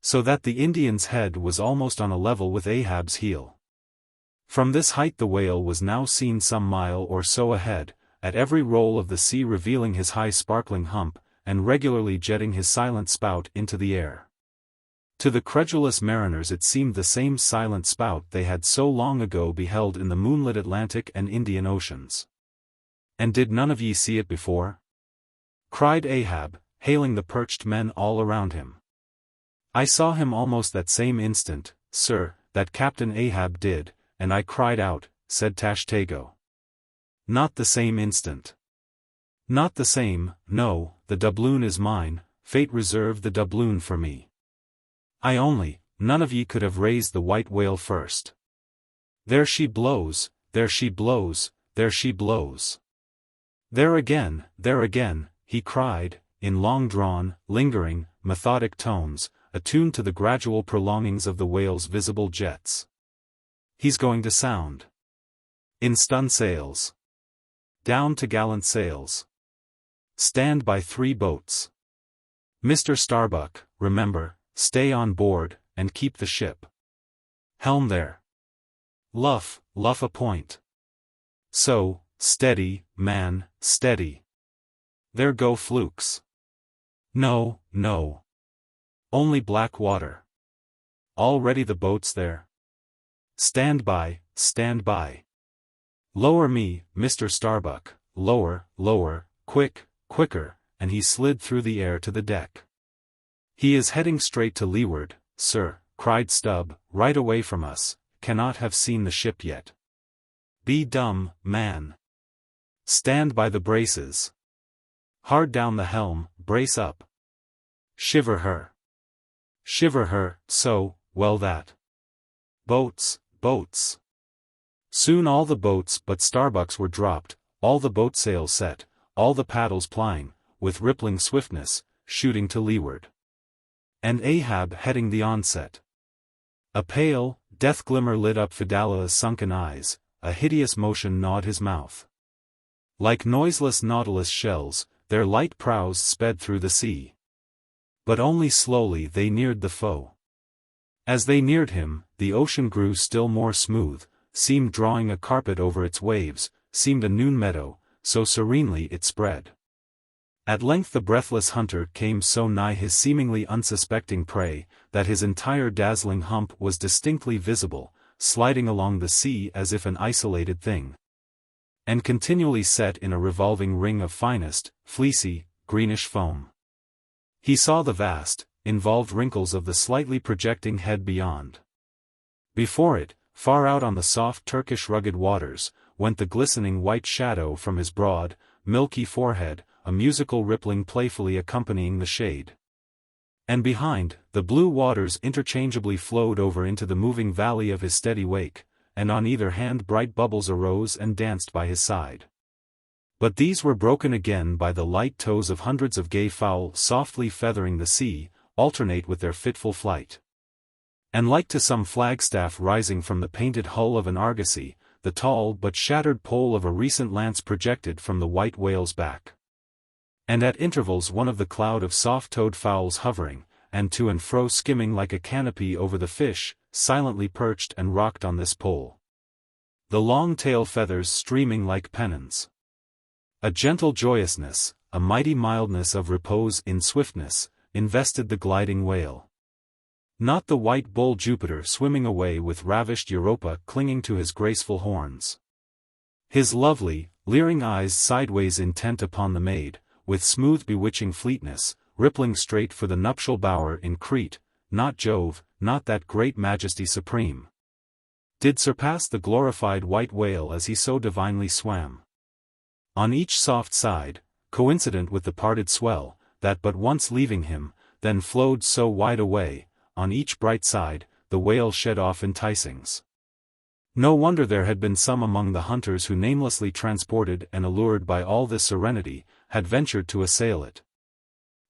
so that the Indian's head was almost on a level with Ahab's heel. From this height the whale was now seen some mile or so ahead, at every roll of the sea revealing his high sparkling hump, and regularly jetting his silent spout into the air. To the credulous mariners it seemed the same silent spout they had so long ago beheld in the moonlit Atlantic and Indian Oceans. "And did none of ye see it before?" cried Ahab, hailing the perched men all around him. "I saw him almost that same instant, sir, that Captain Ahab did, and I cried out," said Tashtego. "Not the same instant." "Not the same, no, the doubloon is mine, fate reserved the doubloon for me. None of ye could have raised the white whale first. There she blows, there she blows, there she blows. There again, he cried, in long-drawn, lingering, methodic tones, attuned to the gradual prolongings of the whale's visible jets. He's going to sound. In stun sails. Down t'gallant sails. Stand by 3 boats. Mr. Starbuck, remember, stay on board, and keep the ship. Helm there. Luff a point. So, steady, man, steady. There go flukes. No. Only black water. Already the boat's there. Stand by. Lower me, Mr. Starbuck, lower, quicker, and he slid through the air to the deck. He is heading straight to leeward, sir, cried Stubb, right away from us, cannot have seen the ship yet. Be dumb, man. Stand by the braces. Hard down the helm, brace up. Shiver her, so, well that. Boats. Soon all the boats but Starbuck's were dropped, all the boat sails set, all the paddles plying, with rippling swiftness, shooting to leeward. And Ahab heading the onset. A pale, death glimmer lit up Fidala's sunken eyes, a hideous motion gnawed his mouth. Like noiseless nautilus shells, their light prows sped through the sea. But only slowly they neared the foe. As they neared him, the ocean grew still more smooth, seemed drawing a carpet over its waves, seemed a noon meadow, so serenely it spread. At length the breathless hunter came so nigh his seemingly unsuspecting prey, that his entire dazzling hump was distinctly visible, sliding along the sea as if an isolated thing, and continually set in a revolving ring of finest, fleecy, greenish foam. He saw the vast, involved wrinkles of the slightly projecting head beyond. Before it, far out on the soft Turkish rugged waters, went the glistening white shadow from his broad, milky forehead, a musical rippling playfully accompanying the shade. And behind, the blue waters interchangeably flowed over into the moving valley of his steady wake, and on either hand bright bubbles arose and danced by his side. But these were broken again by the light toes of hundreds of gay fowl softly feathering the sea, alternate with their fitful flight. And like to some flagstaff rising from the painted hull of an argosy, the tall but shattered pole of a recent lance projected from the white whale's back. And at intervals one of the cloud of soft-toed fowls hovering, and to and fro skimming like a canopy over the fish, silently perched and rocked on this pole. the long tail feathers streaming like pennons. A gentle joyousness, a mighty mildness of repose in swiftness, invested the gliding whale. Not the white bull Jupiter swimming away with ravished Europa clinging to his graceful horns. His lovely, leering eyes sideways intent upon the maid, with smooth bewitching fleetness, rippling straight for the nuptial bower in Crete, not Jove, not that great majesty supreme, did surpass the glorified white whale as he so divinely swam. On each soft side, coincident with the parted swell, that but once leaving him, then flowed so wide away, on each bright side, the whale shed off enticings. No wonder there had been some among the hunters who, namelessly transported and allured by all this serenity, had ventured to assail it,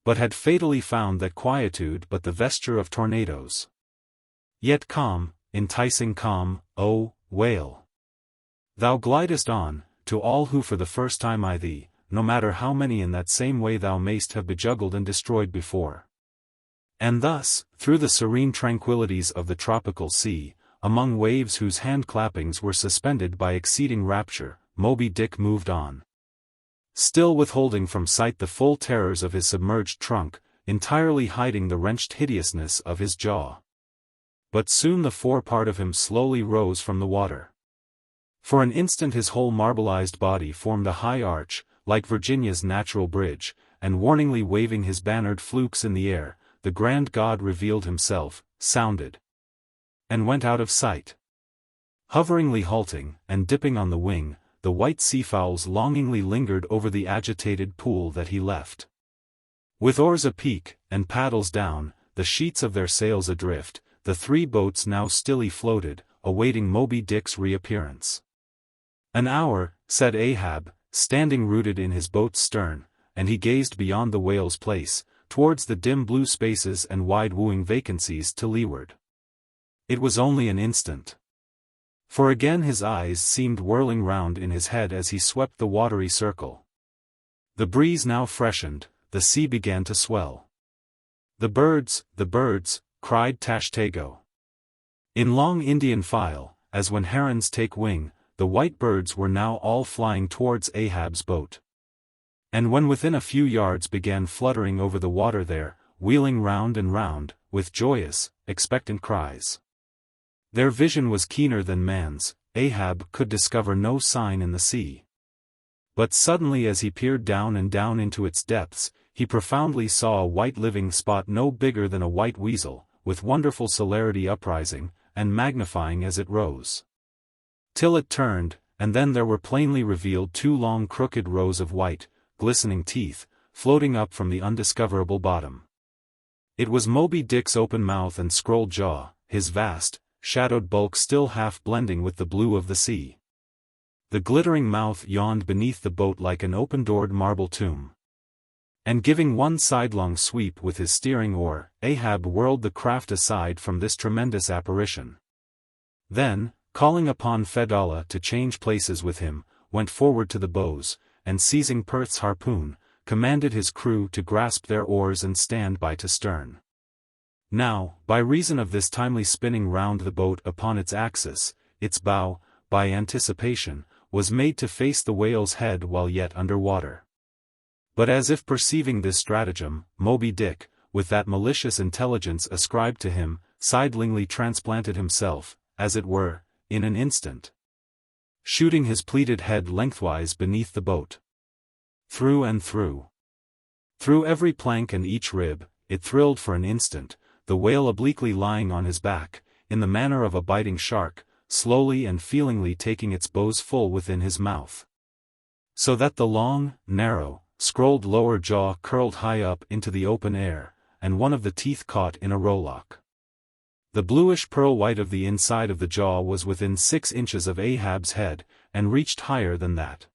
but had fatally found that quietude but the vesture of tornadoes. Yet calm, enticing calm, O whale! Thou glidest on, to all who for the first time eye thee, no matter how many in that same way thou mayst have bejuggled and destroyed before. And thus, through the serene tranquillities of the tropical sea, among waves whose hand-clappings were suspended by exceeding rapture, Moby-Dick moved on. Still withholding from sight the full terrors of his submerged trunk, entirely hiding the wrenched hideousness of his jaw. But soon the forepart of him slowly rose from the water. For an instant his whole marbleized body formed a high arch, like Virginia's natural bridge, and warningly waving his bannered flukes in the air, the grand god revealed himself, sounded, and went out of sight. Hoveringly halting, and dipping on the wing, the white seafowls longingly lingered over the agitated pool that he left. With oars apeak, and paddles down, the sheets of their sails adrift, the three boats now stilly floated, awaiting Moby-Dick's reappearance. "An hour," said Ahab, standing rooted in his boat's stern, and he gazed beyond the whale's place, towards the dim blue spaces and wide wooing vacancies to leeward. It was only an instant. For again his eyes seemed whirling round in his head as he swept the watery circle. The breeze now freshened, the sea began to swell. The birds," cried Tashtego. In long Indian file, as when herons take wing, the white birds were now all flying towards Ahab's boat. And when within a few yards began fluttering over the water there, wheeling round and round, with joyous, expectant cries. Their vision was keener than man's. Ahab could discover no sign in the sea. But suddenly as he peered down and down into its depths, he profoundly saw a white living spot no bigger than a white weasel, with wonderful celerity uprising, and magnifying as it rose. Till it turned, and then there were plainly revealed two long crooked rows of white, glistening teeth, floating up from the undiscoverable bottom. It was Moby-Dick's open mouth and scrolled jaw, his vast, shadowed bulk still half blending with the blue of the sea. The glittering mouth yawned beneath the boat like an open-doored marble tomb. And giving one sidelong sweep with his steering oar, Ahab whirled the craft aside from this tremendous apparition. Then, calling upon Fedallah to change places with him, went forward to the bows, and seizing Perth's harpoon, commanded his crew to grasp their oars and stand by to stern. Now, by reason of this timely spinning round the boat upon its axis, its bow, by anticipation, was made to face the whale's head while yet under water. But as if perceiving this stratagem, Moby-Dick, with that malicious intelligence ascribed to him, sidelingly transplanted himself, as it were, in an instant, shooting his pleated head lengthwise beneath the boat. Through and through. Through every plank and each rib, it thrilled for an instant, the whale obliquely lying on his back, in the manner of a biting shark, slowly and feelingly taking its bows full within his mouth. So that the long, narrow, scrolled lower jaw curled high up into the open air, and one of the teeth caught in a rowlock. The bluish pearl white of the inside of the jaw was within 6 inches of Ahab's head, and reached higher than that.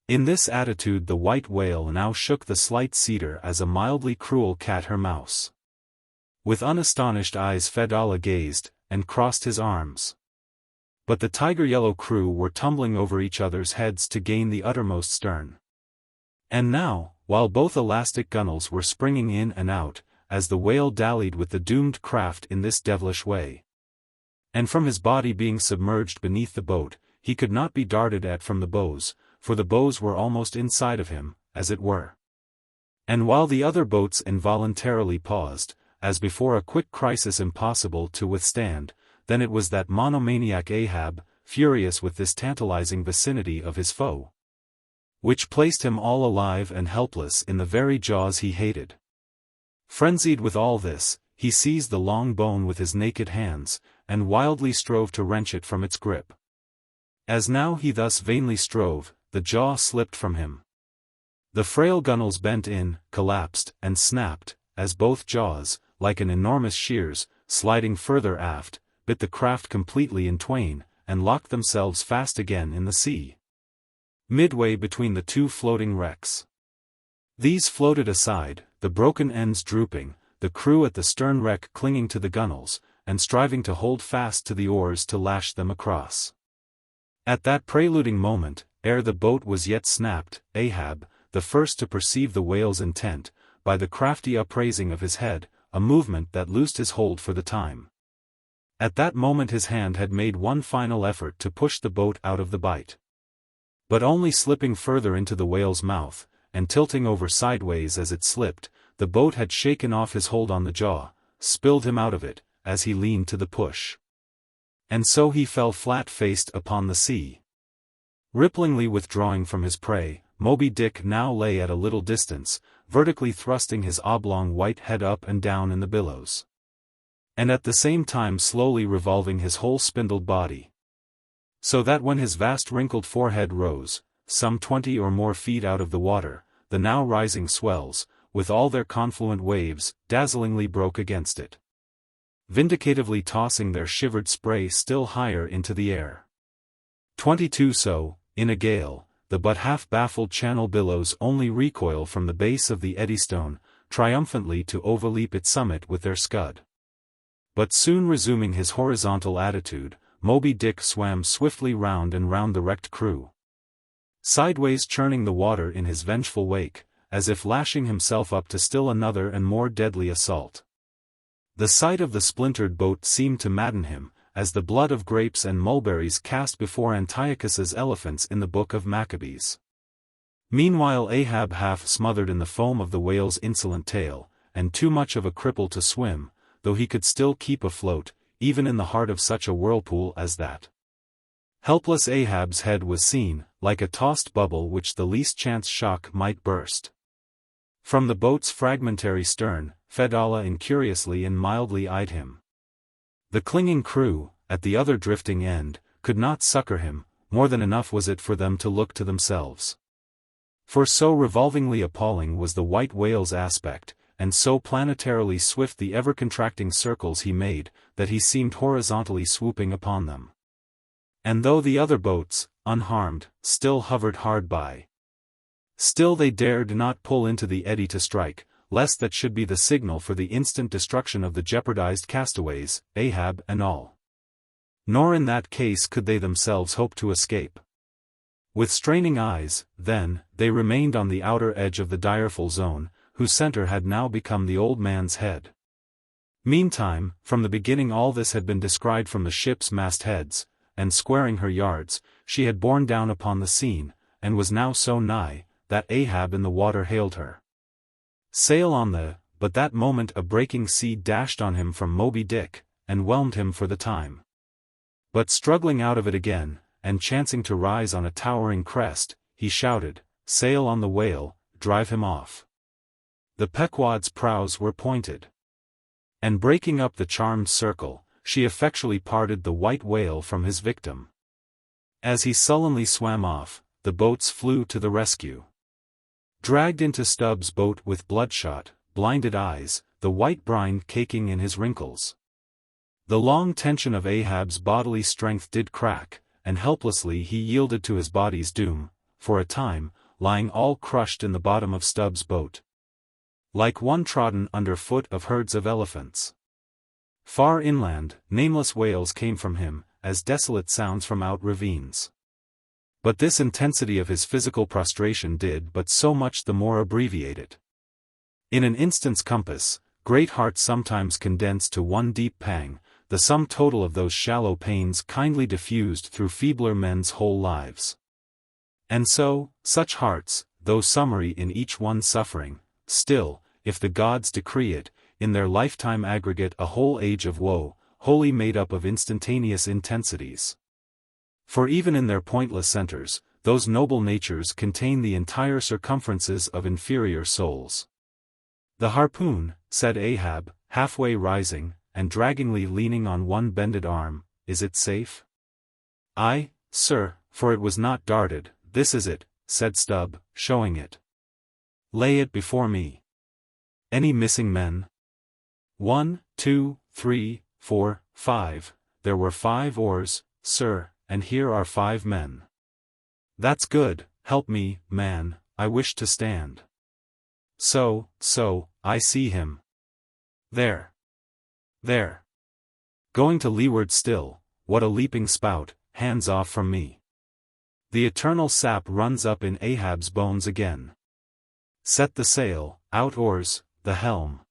In this attitude the white whale now shook the slight cedar as a mildly cruel cat her mouse. With unastonished eyes Fedallah gazed, and crossed his arms. But the tiger-yellow crew were tumbling over each other's heads to gain the uttermost stern. And now, while both elastic gunwales were springing in and out, as the whale dallied with the doomed craft in this devilish way, and from his body being submerged beneath the boat, he could not be darted at from the bows, for the bows were almost inside of him, as it were. And while the other boats involuntarily paused, as before a quick crisis impossible to withstand, then it was that monomaniac Ahab, furious with this tantalizing vicinity of his foe, which placed him all alive and helpless in the very jaws he hated. Frenzied with all this, he seized the long bone with his naked hands, and wildly strove to wrench it from its grip. As now he thus vainly strove, the jaw slipped from him. The frail gunwales bent in, collapsed, and snapped, as both jaws, like an enormous shears, sliding further aft, bit the craft completely in twain, and locked themselves fast again in the sea, midway between the two floating wrecks. These floated aside, the broken ends drooping, the crew at the stern wreck clinging to the gunwales, and striving to hold fast to the oars to lash them across. At that preluding moment, ere the boat was yet snapped, Ahab, the first to perceive the whale's intent, by the crafty upraising of his head, a movement that loosed his hold for the time. At that moment his hand had made one final effort to push the boat out of the bite. But only slipping further into the whale's mouth, and tilting over sideways as it slipped, the boat had shaken off his hold on the jaw, spilled him out of it, as he leaned to the push. And so he fell flat-faced upon the sea. Ripplingly withdrawing from his prey, Moby-Dick now lay at a little distance, vertically thrusting his oblong white head up and down in the billows, and at the same time slowly revolving his whole spindled body, so that when his vast wrinkled forehead rose, some 20 or more feet out of the water, the now rising swells, with all their confluent waves, dazzlingly broke against it, vindicatively tossing their shivered spray still higher into the air. 22 So, in a gale, the but half-baffled channel billows only recoil from the base of the Eddystone, triumphantly to overleap its summit with their scud. But soon resuming his horizontal attitude, Moby-Dick swam swiftly round and round the wrecked crew, sideways churning the water in his vengeful wake, as if lashing himself up to still another and more deadly assault. The sight of the splintered boat seemed to madden him, as the blood of grapes and mulberries cast before Antiochus's elephants in the book of Maccabees. Meanwhile Ahab half smothered in the foam of the whale's insolent tail, and too much of a cripple to swim, though he could still keep afloat, even in the heart of such a whirlpool as that. Helpless Ahab's head was seen, like a tossed bubble which the least chance shock might burst. From the boat's fragmentary stern, Fedallah incuriously and mildly eyed him. The clinging crew, at the other drifting end, could not succor him, more than enough was it for them to look to themselves. For so revolvingly appalling was the white whale's aspect, and so planetarily swift the ever-contracting circles he made, that he seemed horizontally swooping upon them. And though the other boats, unharmed, still hovered hard by, still they dared not pull into the eddy to strike, lest that should be the signal for the instant destruction of the jeopardized castaways, Ahab and all. Nor in that case could they themselves hope to escape. With straining eyes, then, they remained on the outer edge of the direful zone, whose center had now become the old man's head. Meantime, from the beginning all this had been descried from the ship's mastheads, and squaring her yards, she had borne down upon the scene, and was now so nigh, that Ahab in the water hailed her sail on but that moment a breaking sea dashed on him from Moby-Dick, and whelmed him for the time. But struggling out of it again, and chancing to rise on a towering crest, he shouted, "Sail on the whale, drive him off." The Pequod's prows were pointed, and breaking up the charmed circle, she effectually parted the white whale from his victim. As he sullenly swam off, the boats flew to the rescue. Dragged into Stubb's boat with bloodshot, blinded eyes, the white brine caking in his wrinkles. The long tension of Ahab's bodily strength did crack, and helplessly he yielded to his body's doom, for a time, lying all crushed in the bottom of Stubb's boat, like one trodden under foot of herds of elephants. Far inland, nameless wails came from him, as desolate sounds from out ravines. But this intensity of his physical prostration did but so much the more abbreviate it. In an instant's compass, great hearts sometimes condense to one deep pang, the sum total of those shallow pains kindly diffused through feebler men's whole lives. And so, such hearts, though summary in each one suffering, still, if the gods decree it, in their lifetime aggregate a whole age of woe, wholly made up of instantaneous intensities. For even in their pointless centers, those noble natures contain the entire circumferences of inferior souls. "The harpoon," said Ahab, halfway rising, and draggingly leaning on one bended arm, "is it safe?" "Aye, sir, for it was not darted, this is it," said Stubb, showing it. "Lay it before me. Any missing men?" 1, 2, 3, 4, 5, there were 5 oars, sir, and here are 5 men. "That's good, help me, man, I wish to stand. So, I see him. There. There. Going to leeward still, what a leaping spout, hands off from me. The eternal sap runs up in Ahab's bones again. Set the sail, out oars, the helm."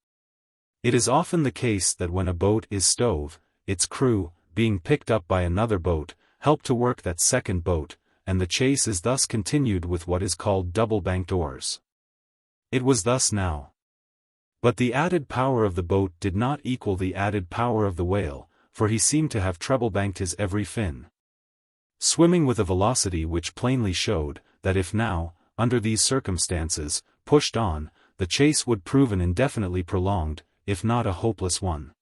It is often the case that when a boat is stove, its crew, being picked up by another boat, help to work that second boat, and the chase is thus continued with what is called double-banked oars. It was thus now. But the added power of the boat did not equal the added power of the whale, for he seemed to have treble-banked his every fin. Swimming with a velocity which plainly showed, that if now, under these circumstances, pushed on, the chase would prove an indefinitely prolonged, if not a hopeless one.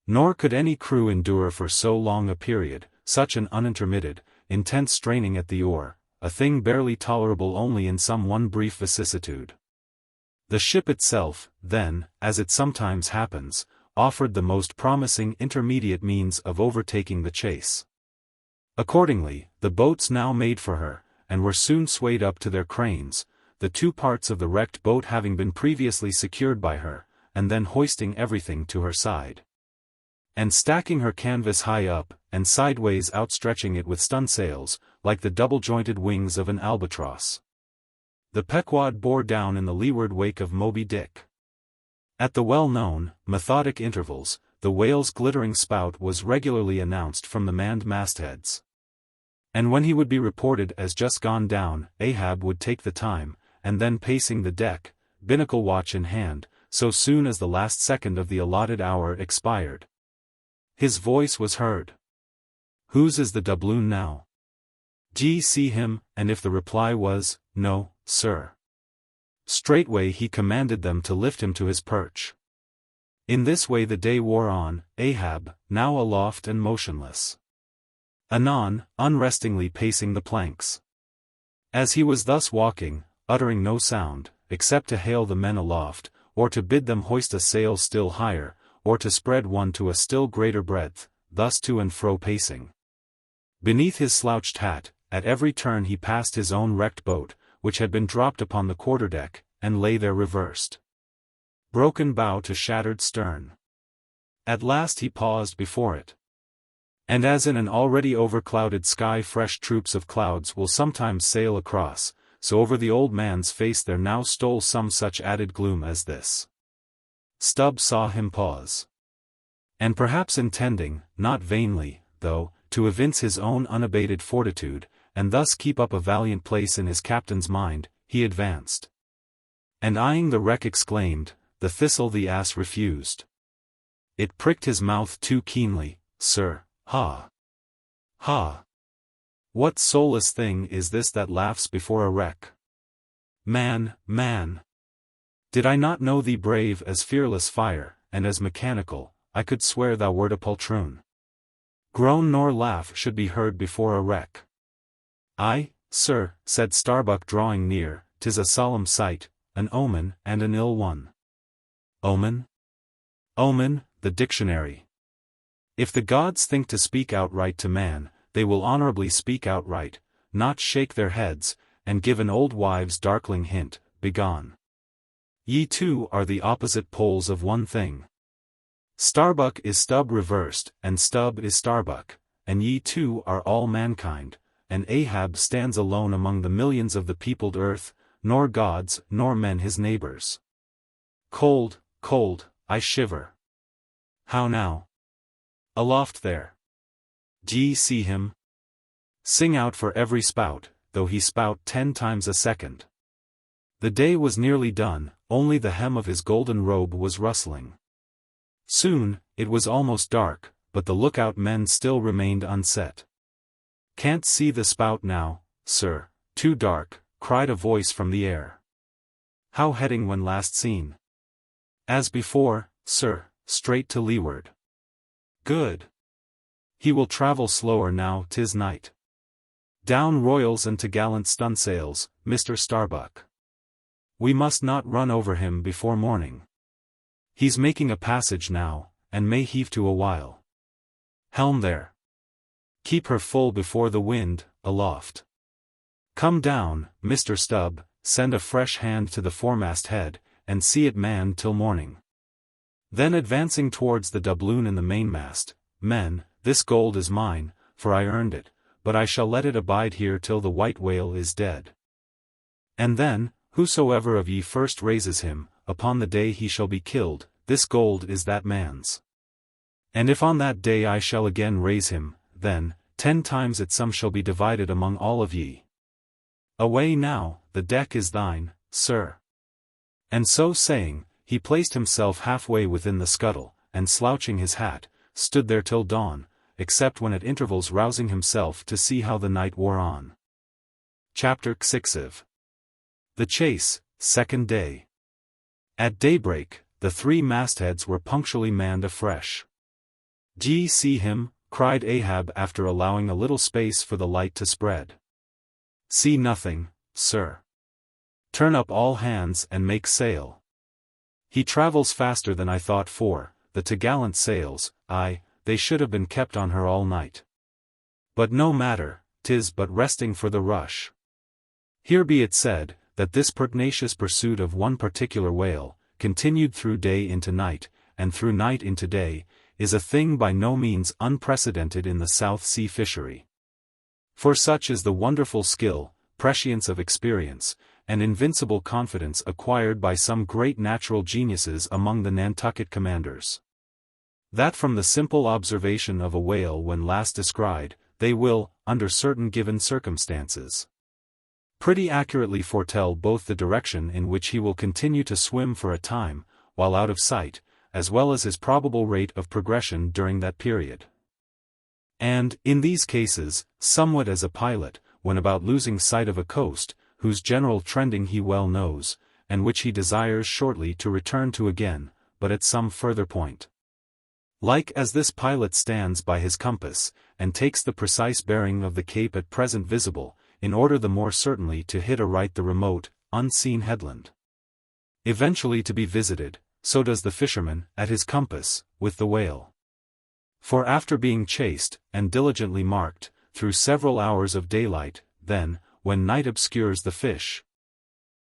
Nor could any crew endure for so long a period, such an unintermitted, intense straining at the oar, a thing barely tolerable only in some one brief vicissitude. The ship itself, then, as it sometimes happens, offered the most promising intermediate means of overtaking the chase. Accordingly, the boats now made for her, and were soon swayed up to their cranes, the 2 parts of the wrecked boat having been previously secured by her, and then hoisting everything to her side. And stacking her canvas high up, and sideways outstretching it with stunsails, like the double-jointed wings of an albatross. The Pequod bore down in the leeward wake of Moby-Dick. At the well-known, methodic intervals, the whale's glittering spout was regularly announced from the manned mastheads. And when he would be reported as just gone down, Ahab would take the time, and then pacing the deck, binnacle watch in hand, so soon as the last second of the allotted hour expired. His voice was heard. "Whose is the doubloon now? D'ye see him?" And if the reply was, "No, sir," straightway he commanded them to lift him to his perch. In this way the day wore on, Ahab, now aloft and motionless, anon, unrestingly pacing the planks. As he was thus walking, uttering no sound, except to hail the men aloft, or to bid them hoist a sail still higher, or to spread one to a still greater breadth, thus to and fro pacing. Beneath his slouched hat, at every turn he passed his own wrecked boat, which had been dropped upon the quarterdeck, and lay there reversed. Broken bow to shattered stern. At last he paused before it. And as in an already overclouded sky fresh troops of clouds will sometimes sail across, so over the old man's face there now stole some such added gloom as this. Stubb saw him pause. And perhaps intending, not vainly, though, to evince his own unabated fortitude, and thus keep up a valiant place in his captain's mind, he advanced. And eyeing the wreck exclaimed, "The thistle the ass refused. It pricked his mouth too keenly, sir, ha! Ha! What soulless thing is this that laughs before a wreck? Man, man! Did I not know thee brave as fearless fire, and as mechanical, I could swear thou wert a poltroon. Groan nor laugh should be heard before a wreck." "Aye, sir," said Starbuck drawing near, "'tis a solemn sight, an omen and an ill one." Omen? Omen, the dictionary. If the gods think to speak outright to man, they will honorably speak outright, not shake their heads, and give an old wives' darkling hint, begone. Ye two are the opposite poles of one thing. Starbuck is Stubb reversed, and Stubb is Starbuck, and ye two are all mankind, and Ahab stands alone among the millions of the peopled earth, nor gods nor men his neighbors. Cold, cold, I shiver. How now? Aloft there. D'ye see him? Sing out for every spout, though he spout 10 times a second. The day was nearly done, only the hem of his golden robe was rustling. Soon, it was almost dark, but the lookout men still remained unset. Can't see the spout now, sir, too dark, cried a voice from the air. How heading when last seen? As before, sir, straight to leeward. Good. He will travel slower now 'tis night. Down royals and t'gallant stunsails, Mr. Starbuck. We must not run over him before morning. He's making a passage now, and may heave to a while. Helm there. Keep her full before the wind, aloft. Come down, Mr. Stubb, send a fresh hand to the foremast head, and see it manned till morning. Then advancing towards the doubloon in the mainmast, men, this gold is mine, for I earned it, but I shall let it abide here till the white whale is dead. And then, whosoever of ye first raises him, upon the day he shall be killed, this gold is that man's. And if on that day I shall again raise him, then, 10 times it some shall be divided among all of ye. Away now, the deck is thine, sir. And so saying, he placed himself halfway within the scuttle, and slouching his hat, stood there till dawn, except when at intervals rousing himself to see how the night wore on. Chapter LXXIV. The Chase, Second Day. At daybreak, the 3 mastheads were punctually manned afresh. D'ye see him? Cried Ahab after allowing a little space for the light to spread. See nothing, sir. Turn up all hands and make sail. He travels faster than I thought for, the t'gallant sails, aye, they should have been kept on her all night. But no matter, 'tis but resting for the rush. Here be it said, that this pertinacious pursuit of one particular whale, continued through day into night, and through night into day, is a thing by no means unprecedented in the South Sea fishery. For such is the wonderful skill, prescience of experience, and invincible confidence acquired by some great natural geniuses among the Nantucket commanders, that from the simple observation of a whale when last descried, they will, under certain given circumstances, pretty accurately foretell both the direction in which he will continue to swim for a time, while out of sight, as well as his probable rate of progression during that period. And, in these cases, somewhat as a pilot, when about losing sight of a coast, whose general trending he well knows, and which he desires shortly to return to again, but at some further point. Like as this pilot stands by his compass, and takes the precise bearing of the cape at present visible, in order the more certainly to hit aright the remote, unseen headland, eventually to be visited, so does the fisherman, at his compass, with the whale. For after being chased, and diligently marked, through several hours of daylight, then, when night obscures the fish,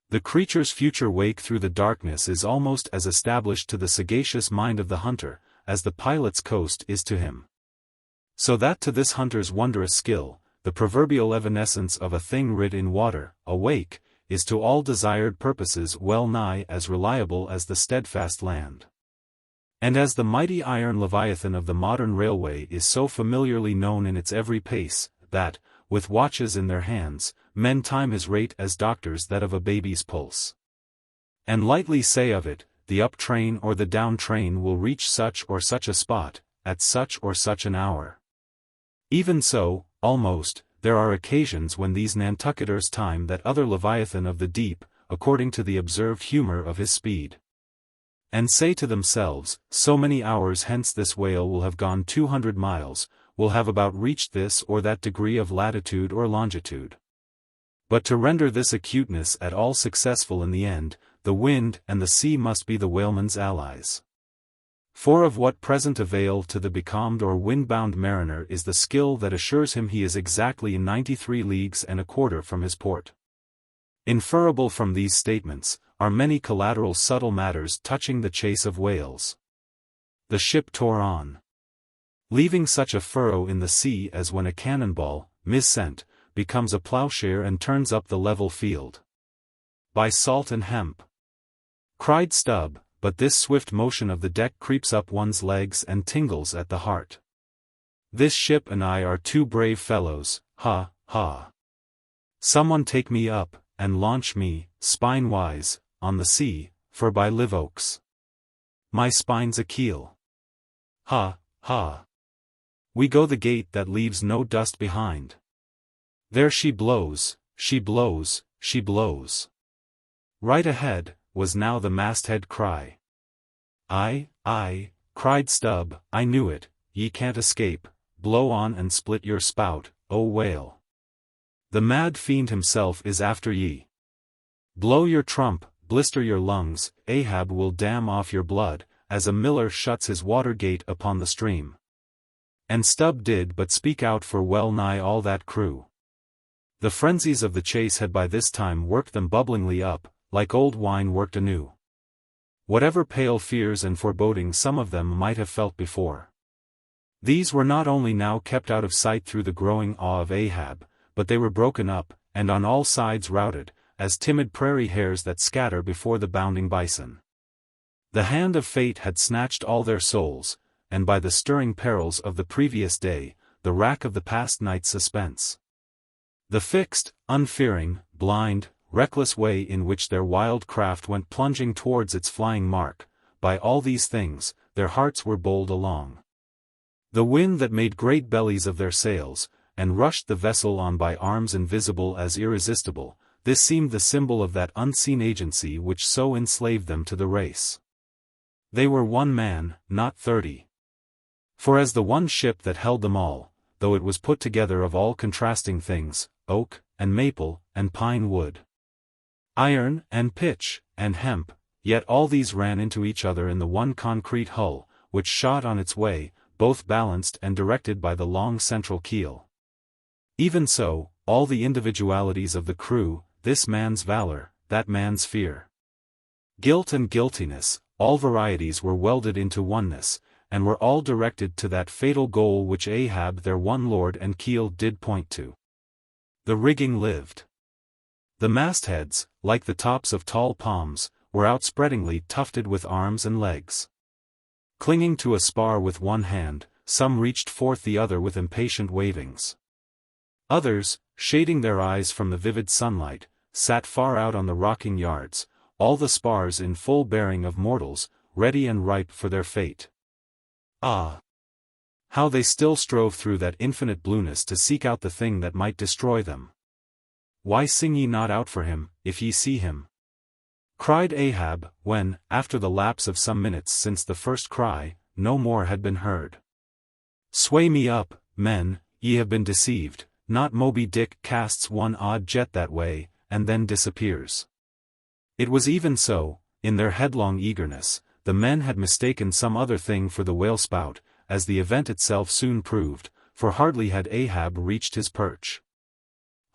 the creature's future wake through the darkness is almost as established to the sagacious mind of the hunter, as the pilot's coast is to him. So that to this hunter's wondrous skill, the proverbial evanescence of a thing rid in water, awake, is to all desired purposes well nigh as reliable as the steadfast land. And as the mighty iron leviathan of the modern railway is so familiarly known in its every pace, that, with watches in their hands, men time his rate as doctors that of a baby's pulse. And lightly say of it, the up train or the down train will reach such or such a spot, at such or such an hour. Even so, almost, there are occasions when these Nantucketers time that other leviathan of the deep, according to the observed humor of his speed, and say to themselves, so many hours hence this whale will have gone 200 miles, will have about reached this or that degree of latitude or longitude. But to render this acuteness at all successful in the end, the wind and the sea must be the whaleman's allies. For of what present avail to the becalmed or wind-bound mariner is the skill that assures him he is exactly 93 leagues and a quarter from his port? Inferable from these statements, are many collateral subtle matters touching the chase of whales. The ship tore on, leaving such a furrow in the sea as when a cannonball, missent, becomes a plowshare and turns up the level field. By salt and hemp, cried Stubb, but this swift motion of the deck creeps up one's legs and tingles at the heart. This ship and I are two brave fellows, ha, ha. Someone take me up, and launch me, spine-wise, on the sea, for by live oaks. My spine's a keel. Ha, ha. We go the gate that leaves no dust behind. There she blows, she blows, she blows. Right ahead, was now the masthead cry. Aye, cried Stubb, I knew it, ye can't escape, blow on and split your spout, O whale. The mad fiend himself is after ye. Blow your trump, blister your lungs, Ahab will dam off your blood, as a miller shuts his water gate upon the stream. And Stubb did but speak out for well nigh all that crew. The frenzies of the chase had by this time worked them bubblingly up, like old wine worked anew. Whatever pale fears and forebodings some of them might have felt before, these were not only now kept out of sight through the growing awe of Ahab, but they were broken up, and on all sides routed, as timid prairie hares that scatter before the bounding bison. The hand of fate had snatched all their souls, and by the stirring perils of the previous day, the rack of the past night's suspense, the fixed, unfearing, blind, reckless way in which their wild craft went plunging towards its flying mark, by all these things, their hearts were bowled along. The wind that made great bellies of their sails, and rushed the vessel on by arms invisible as irresistible, this seemed the symbol of that unseen agency which so enslaved them to the race. They were one man, not 30. For as the one ship that held them all, though it was put together of all contrasting things, oak, and maple, and pine wood, iron, and pitch, and hemp, yet all these ran into each other in the one concrete hull, which shot on its way, both balanced and directed by the long central keel. Even so, all the individualities of the crew, this man's valor, that man's fear, guilt and guiltiness, all varieties were welded into oneness, and were all directed to that fatal goal which Ahab their one lord and keel did point to. The rigging lived. The mastheads, like the tops of tall palms, were outspreadingly tufted with arms and legs. Clinging to a spar with one hand, some reached forth the other with impatient wavings. Others, shading their eyes from the vivid sunlight, sat far out on the rocking yards, all the spars in full bearing of mortals, ready and ripe for their fate. Ah! How they still strove through that infinite blueness to seek out the thing that might destroy them. Why sing ye not out for him, if ye see him? Cried Ahab, when, after the lapse of some minutes since the first cry, no more had been heard. Sway me up, men, ye have been deceived, not Moby-Dick casts one odd jet that way, and then disappears. It was even so, in their headlong eagerness, the men had mistaken some other thing for the whale spout, as the event itself soon proved, for hardly had Ahab reached his perch.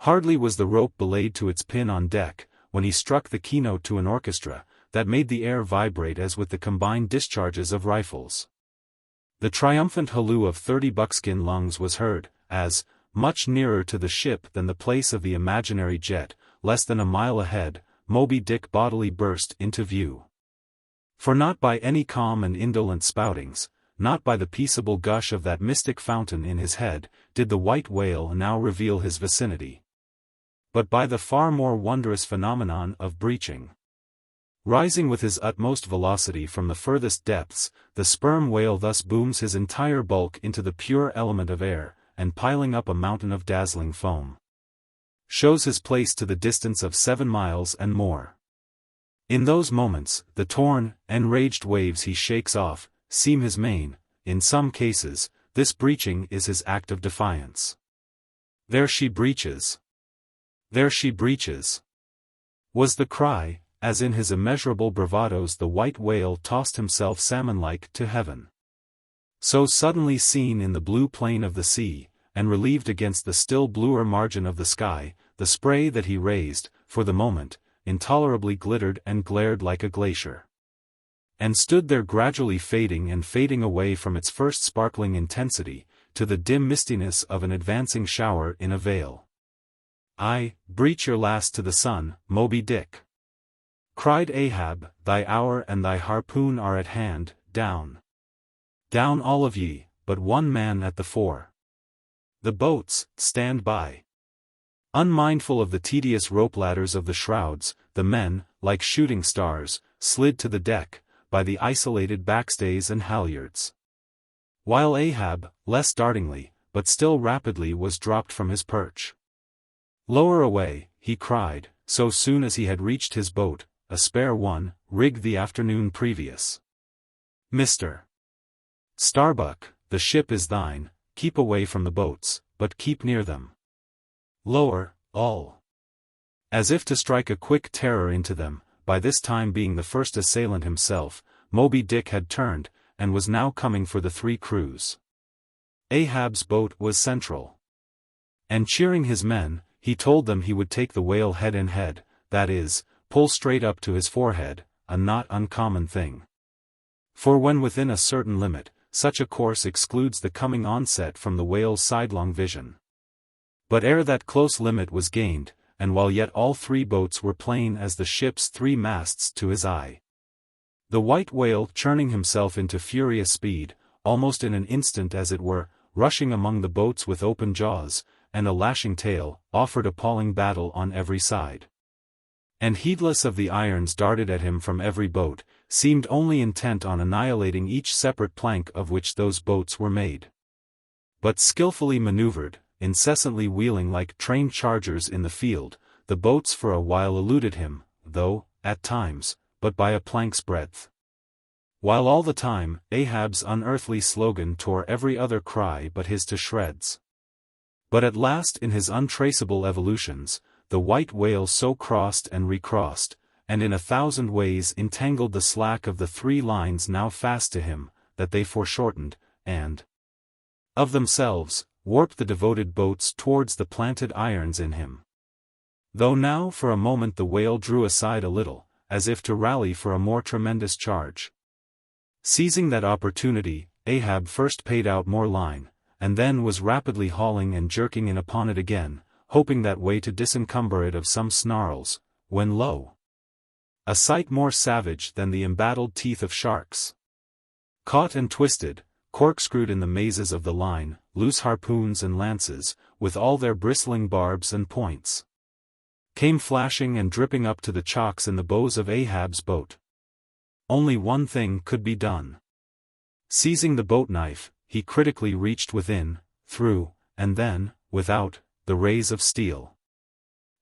Hardly was the rope belayed to its pin on deck, when he struck the keynote to an orchestra, that made the air vibrate as with the combined discharges of rifles. The triumphant halloo of 30 buckskin lungs was heard, as, much nearer to the ship than the place of the imaginary jet, less than a mile ahead, Moby-Dick bodily burst into view. For not by any calm and indolent spoutings, not by the peaceable gush of that mystic fountain in his head, did the white whale now reveal his vicinity, but by the far more wondrous phenomenon of breaching. Rising with his utmost velocity from the furthest depths, the sperm whale thus booms his entire bulk into the pure element of air, and piling up a mountain of dazzling foam, shows his place to the distance of 7 miles and more. In those moments, the torn, enraged waves he shakes off, seem his main. In some cases, this breaching is his act of defiance. There she breaches! There she breaches! Was the cry, as in his immeasurable bravadoes the white whale tossed himself salmon-like to heaven. So suddenly seen in the blue plain of the sea, and relieved against the still bluer margin of the sky, the spray that he raised, for the moment, intolerably glittered and glared like a glacier, and stood there gradually fading and fading away from its first sparkling intensity, to the dim mistiness of an advancing shower in a vale. "Aye, breach your last to the sun, Moby-Dick!" cried Ahab, "thy hour and thy harpoon are at hand, down. Down all of ye, but one man at the fore." The boats, stand by. Unmindful of the tedious rope ladders of the shrouds, the men, like shooting stars, slid to the deck, by the isolated backstays and halyards. While Ahab, less dartingly, but still rapidly was dropped from his perch. Lower away, he cried, so soon as he had reached his boat, a spare one, rigged the afternoon previous. Mr. Starbuck, the ship is thine, keep away from the boats, but keep near them. Lower, all. As if to strike a quick terror into them, by this time being the first assailant himself, Moby-Dick had turned, and was now coming for the three crews. Ahab's boat was central. And cheering his men, he told them he would take the whale head in head, that is, pull straight up to his forehead, a not uncommon thing. For when within a certain limit, such a course excludes the coming onset from the whale's sidelong vision. But ere that close limit was gained, and while yet all three boats were plain as the ship's three masts to his eye, the white whale churning himself into furious speed, almost in an instant as it were, rushing among the boats with open jaws, and a lashing tail, offered appalling battle on every side. And heedless of the irons darted at him from every boat, seemed only intent on annihilating each separate plank of which those boats were made. But skillfully maneuvered, incessantly wheeling like trained chargers in the field, the boats for a while eluded him, though, at times, but by a plank's breadth. While all the time, Ahab's unearthly slogan tore every other cry but his to shreds. But at last in his untraceable evolutions, the white whale so crossed and recrossed, and in 1,000 ways entangled the slack of the three lines now fast to him, that they foreshortened, and, of themselves, warped the devoted boats towards the planted irons in him. Though now for a moment the whale drew aside a little, as if to rally for a more tremendous charge. Seizing that opportunity, Ahab first paid out more line, and then was rapidly hauling and jerking in upon it again, hoping that way to disencumber it of some snarls, when lo! A sight more savage than the embattled teeth of sharks. Caught and twisted, corkscrewed in the mazes of the line, loose harpoons and lances, with all their bristling barbs and points, came flashing and dripping up to the chocks in the bows of Ahab's boat. Only one thing could be done. Seizing the boat knife, he critically reached within, through, and then, without, the rays of steel.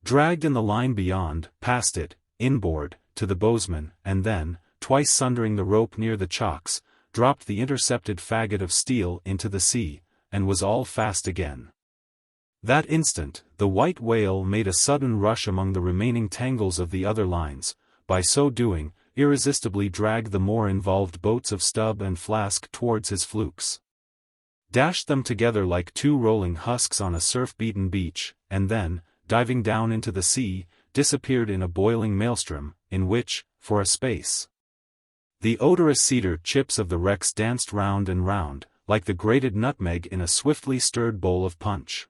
Dragged in the line beyond, past it, inboard, to the bowsman, and then, twice sundering the rope near the chocks, dropped the intercepted faggot of steel into the sea, and was all fast again. That instant, the white whale made a sudden rush among the remaining tangles of the other lines, by so doing, irresistibly dragged the more involved boats of Stubb and Flask towards his flukes. Dashed them together like two rolling husks on a surf-beaten beach, and then, diving down into the sea, disappeared in a boiling maelstrom, in which, for a space, the odorous cedar chips of the wrecks danced round and round, like the grated nutmeg in a swiftly stirred bowl of punch.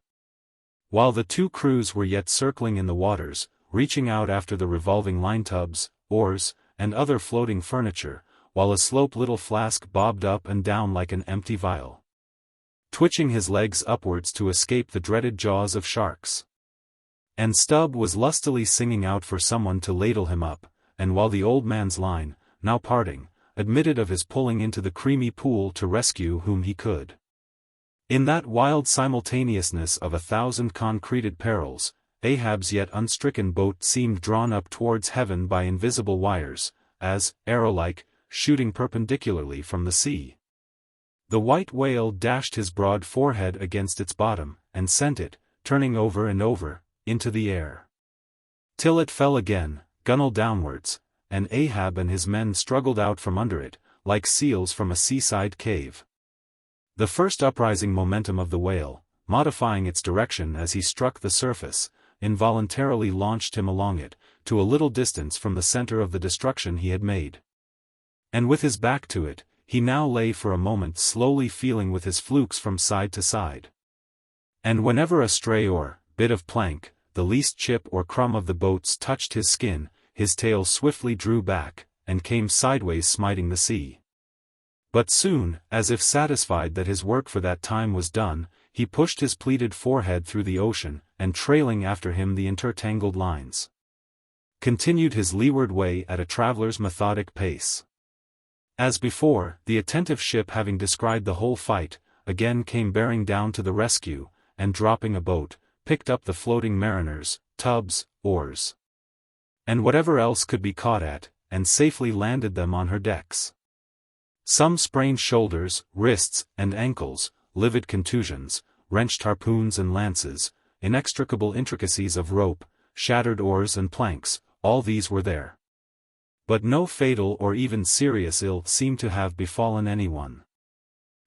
While the two crews were yet circling in the waters, reaching out after the revolving line-tubs, oars, and other floating furniture, while a slope little Flask bobbed up and down like an empty vial, twitching his legs upwards to escape the dreaded jaws of sharks. And Stubb was lustily singing out for someone to ladle him up, and while the old man's line, now parting, admitted of his pulling into the creamy pool to rescue whom he could. In that wild simultaneousness of 1,000 concreted perils, Ahab's yet unstricken boat seemed drawn up towards heaven by invisible wires, as, arrow-like, shooting perpendicularly from the sea. The white whale dashed his broad forehead against its bottom, and sent it, turning over and over, into the air, till it fell again, gunwale downwards, and Ahab and his men struggled out from under it, like seals from a seaside cave. The first uprising momentum of the whale, modifying its direction as he struck the surface, involuntarily launched him along it, to a little distance from the center of the destruction he had made. And with his back to it, he now lay for a moment slowly feeling with his flukes from side to side. And whenever a stray oar, bit of plank, the least chip or crumb of the boats touched his skin, his tail swiftly drew back, and came sideways smiting the sea. But soon, as if satisfied that his work for that time was done, he pushed his pleated forehead through the ocean, and trailing after him the intertangled lines, continued his leeward way at a traveller's methodic pace. As before, the attentive ship having descried the whole fight, again came bearing down to the rescue, and dropping a boat, picked up the floating mariners, tubs, oars, and whatever else could be caught at, and safely landed them on her decks. Some sprained shoulders, wrists, and ankles, livid contusions, wrenched harpoons and lances, inextricable intricacies of rope, shattered oars and planks, all these were there. But no fatal or even serious ill seemed to have befallen anyone.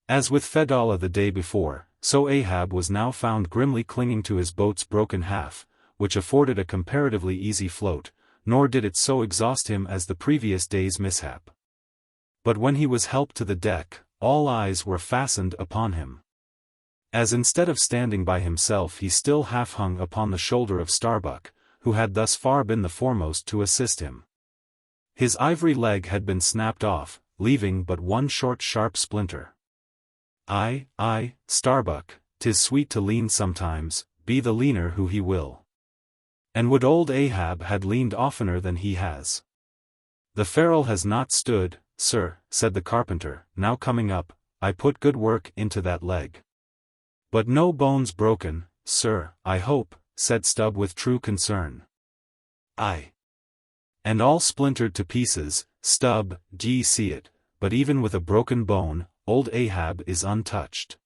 As with Fedallah the day before, so Ahab was now found grimly clinging to his boat's broken half, which afforded a comparatively easy float, nor did it so exhaust him as the previous day's mishap. But when he was helped to the deck, all eyes were fastened upon him, as instead of standing by himself he still half hung upon the shoulder of Starbuck, who had thus far been the foremost to assist him. His ivory leg had been snapped off, leaving but one short sharp splinter. Aye, Starbuck, 'tis sweet to lean sometimes, be the leaner who he will. And would old Ahab had leaned oftener than he has. The ferrule has not stood, sir, said the carpenter, now coming up, I put good work into that leg. But no bones broken, sir, I hope, said Stubb with true concern. Aye. And all splintered to pieces, Stubb, d'ye see it, but even with a broken bone, old Ahab is untouched.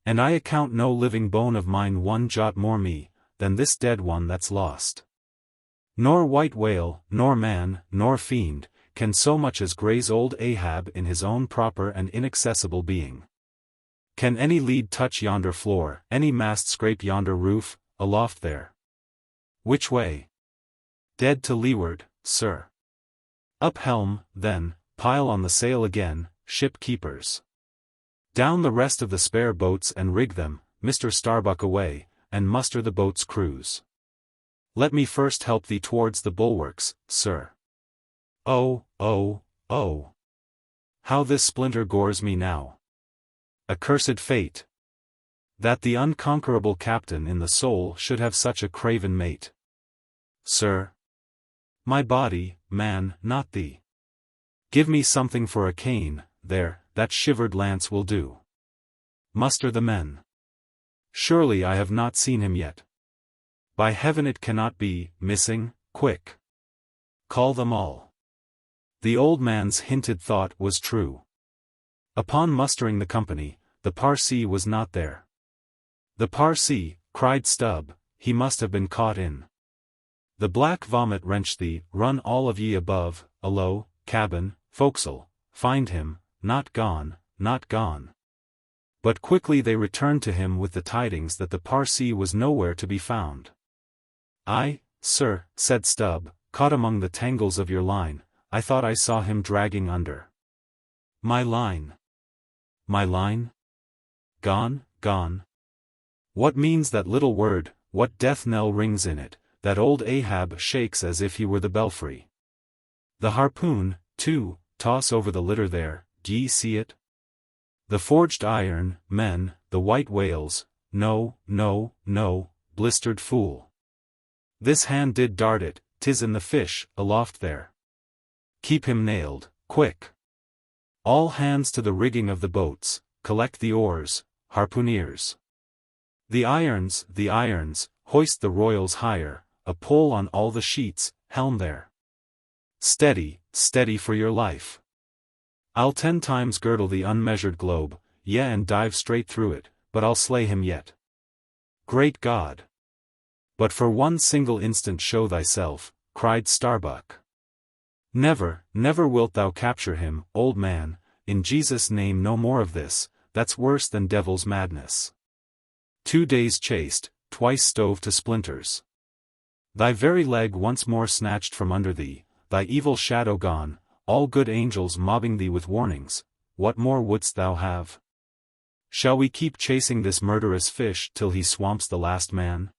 And I account no living bone of mine one jot more me, than this dead one that's lost. Nor white whale, nor man, nor fiend, can so much as graze old Ahab in his own proper and inaccessible being. Can any lead touch yonder floor, any mast scrape yonder roof, aloft there? Which way? Dead to leeward, sir. Up helm, then, pile on the sail again, ship keepers. Down the rest of the spare boats and rig them, Mr. Starbuck away, and muster the boat's crews. Let me first help thee towards the bulwarks, sir. Oh, how this splinter gores me now. Accursed fate! That the unconquerable captain in the soul should have such a craven mate. Sir. My body, man, not thee. Give me something for a cane, there, that shivered lance will do. Muster the men. Surely I have not seen him yet. By heaven it cannot be, missing, quick. Call them all. The old man's hinted thought was true. Upon mustering the company, the Parsee was not there. The Parsee, cried Stubb, he must have been caught in the black vomit. Wrench thee, run all of ye above, alow, cabin, forecastle, find him, not gone, not gone. But quickly they returned to him with the tidings that the Parsee was nowhere to be found. Aye, sir, said Stubb, caught among the tangles of your line, I thought I saw him dragging under. My line? My line? Gone, gone? What means that little word, what death knell rings in it, that old Ahab shakes as if he were the belfry? The harpoon, too, toss over the litter there, d'ye see it? The forged iron, men, the white whales, no, blistered fool. This hand did dart it, 'tis in the fish, aloft there. Keep him nailed, quick. All hands to the rigging of the boats, collect the oars, harpooneers. The irons, hoist the royals higher, a pole on all the sheets, helm there. Steady, steady for your life. I'll 10 times girdle the unmeasured globe, yea and dive straight through it, but I'll slay him yet. Great God! But for one single instant show thyself, cried Starbuck. Never, never wilt thou capture him, old man, in Jesus' name no more of this, that's worse than devil's madness. 2 days chased, twice stove to splinters. Thy very leg once more snatched from under thee, thy evil shadow gone, all good angels mobbing thee with warnings, what more wouldst thou have? Shall we keep chasing this murderous fish till he swamps the last man?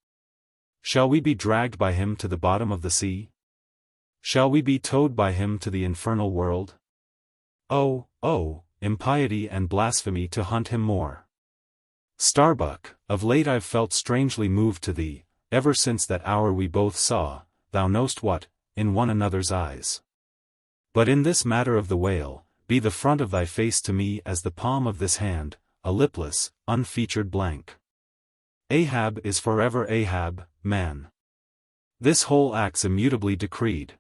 Shall we be dragged by him to the bottom of the sea? Shall we be towed by him to the infernal world? Oh, impiety and blasphemy to hunt him more. Starbuck, of late I've felt strangely moved to thee, ever since that hour we both saw, thou know'st what, in one another's eyes. But in this matter of the whale, be the front of thy face to me as the palm of this hand, a lipless, unfeatured blank. Ahab is forever Ahab, man. This whole act's immutably decreed.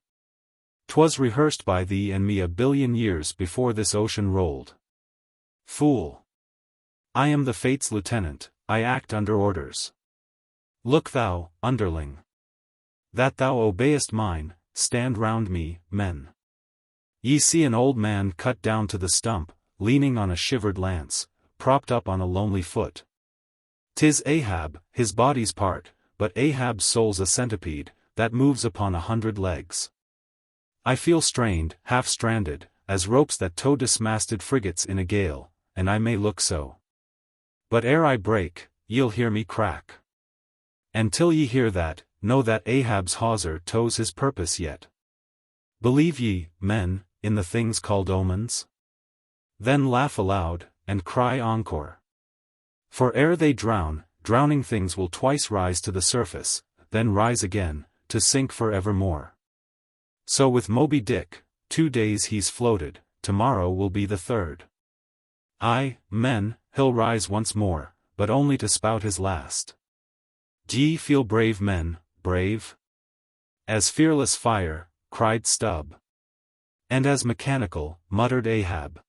'Twas rehearsed by thee and me a billion years before this ocean rolled. Fool! I am the fate's lieutenant, I act under orders. Look thou, underling. That thou obeyest mine, stand round me, men. Ye see an old man cut down to the stump, leaning on a shivered lance, propped up on a lonely foot. 'Tis Ahab, his body's part, but Ahab's soul's a centipede, that moves upon 100 legs. I feel strained, half-stranded, as ropes that tow dismasted frigates in a gale, and I may look so. But ere I break, ye'll hear me crack. And till ye hear that, know that Ahab's hawser tows his purpose yet. Believe ye, men, in the things called omens? Then laugh aloud, and cry encore. For ere they drown, drowning things will twice rise to the surface, then rise again, to sink for evermore. So with Moby-Dick, 2 days he's floated, tomorrow will be the 3rd. Aye, men, he'll rise once more, but only to spout his last. D'ye feel brave, men, brave? As fearless fire, cried Stubb. And as mechanical, muttered Ahab.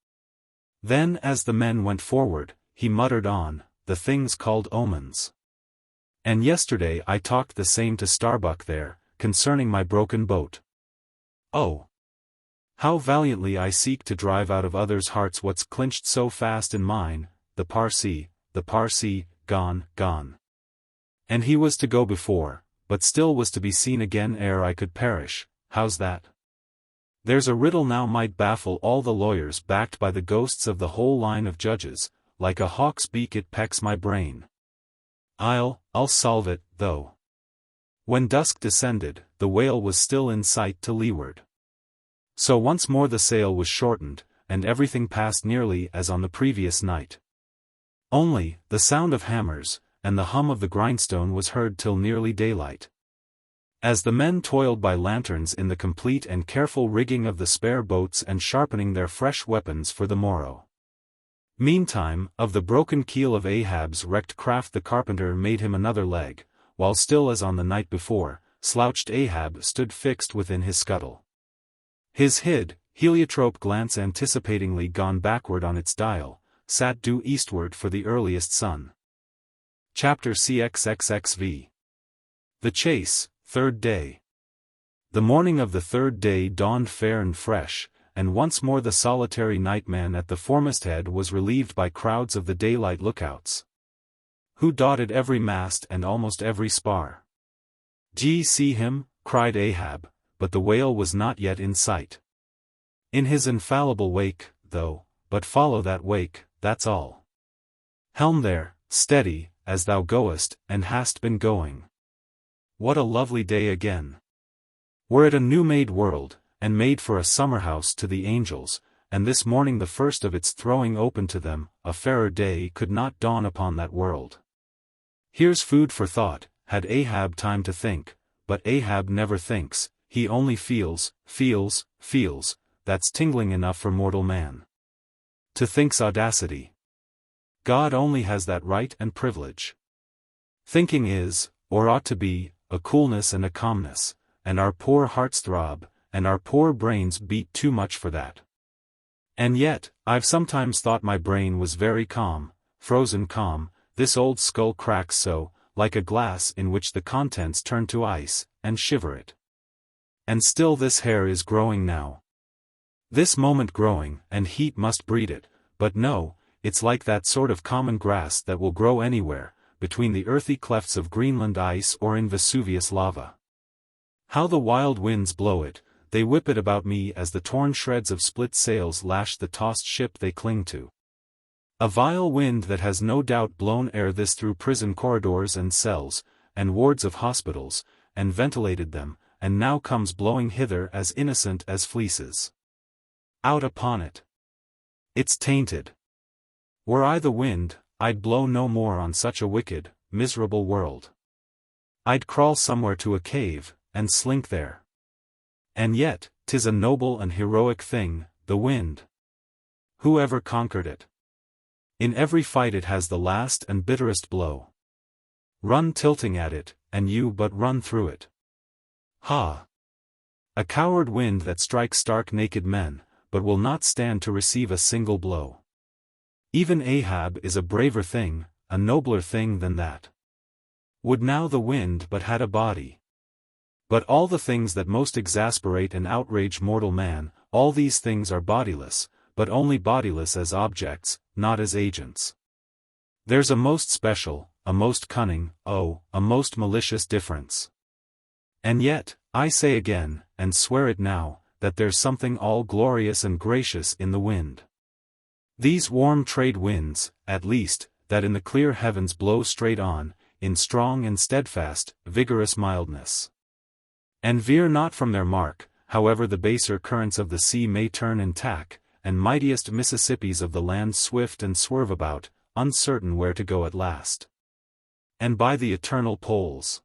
Then as the men went forward, he muttered on, the things called omens. And yesterday I talked the same to Starbuck there, concerning my broken boat. Oh! How valiantly I seek to drive out of others' hearts what's clinched so fast in mine, the Parsee, gone, gone. And he was to go before, but still was to be seen again ere I could perish, how's that? There's a riddle now might baffle all the lawyers backed by the ghosts of the whole line of judges, like a hawk's beak it pecks my brain. I'll solve it, though. When dusk descended, the whale was still in sight to leeward. So once more the sail was shortened, and everything passed nearly as on the previous night. Only, the sound of hammers, and the hum of the grindstone was heard till nearly daylight. As the men toiled by lanterns in the complete and careful rigging of the spare boats and sharpening their fresh weapons for the morrow. Meantime, of the broken keel of Ahab's wrecked craft the carpenter made him another leg, while still as on the night before, slouched Ahab stood fixed within his scuttle. His heliotrope glance anticipatingly gone backward on its dial, sat due eastward for the earliest sun. Chapter LXXV. The Chase, 3rd Day. The morning of the 3rd day dawned fair and fresh, and once more the solitary nightman at the foremast head was relieved by crowds of the daylight lookouts, who dotted every mast and almost every spar. "D'ye see him?" cried Ahab, but the whale was not yet in sight. "In his infallible wake, though, but follow that wake, that's all. Helm there, steady, as thou goest, and hast been going. What a lovely day again! Were it a new-made world, and made for a summer-house to the angels, and this morning the first of its throwing open to them, a fairer day could not dawn upon that world. Here's food for thought, had Ahab time to think, but Ahab never thinks, he only feels, that's tingling enough for mortal man. To think's audacity. God only has that right and privilege. Thinking is, or ought to be, a coolness and a calmness, and our poor hearts throb, and our poor brains beat too much for that. And yet, I've sometimes thought my brain was very calm, frozen calm, this old skull cracks so, like a glass in which the contents turn to ice, and shiver it. And still this hair is growing now. This moment growing, and heat must breed it, but no, it's like that sort of common grass that will grow anywhere, between the earthy clefts of Greenland ice or in Vesuvius lava. How the wild winds blow it, they whip it about me as the torn shreds of split sails lash the tossed ship they cling to. A vile wind that has no doubt blown ere this through prison corridors and cells, and wards of hospitals, and ventilated them, and now comes blowing hither as innocent as fleeces. Out upon it! It's tainted. Were I the wind, I'd blow no more on such a wicked, miserable world. I'd crawl somewhere to a cave, and slink there. And yet, 'tis a noble and heroic thing, the wind. Who ever conquered it? In every fight it has the last and bitterest blow. Run tilting at it, and you but run through it. Ha! A coward wind that strikes stark naked men, but will not stand to receive a single blow. Even Ahab is a braver thing, a nobler thing than that. Would now the wind but had a body. But all the things that most exasperate and outrage mortal man, all these things are bodiless, but only bodiless as objects, not as agents. There's a most special, a most cunning, oh, a most malicious difference. And yet, I say again, and swear it now, that there's something all glorious and gracious in the wind. These warm trade winds, at least, that in the clear heavens blow straight on, in strong and steadfast, vigorous mildness. And veer not from their mark, however the baser currents of the sea may turn and tack, and mightiest Mississippis of the land swift and swerve about, uncertain where to go at last. And by the eternal poles.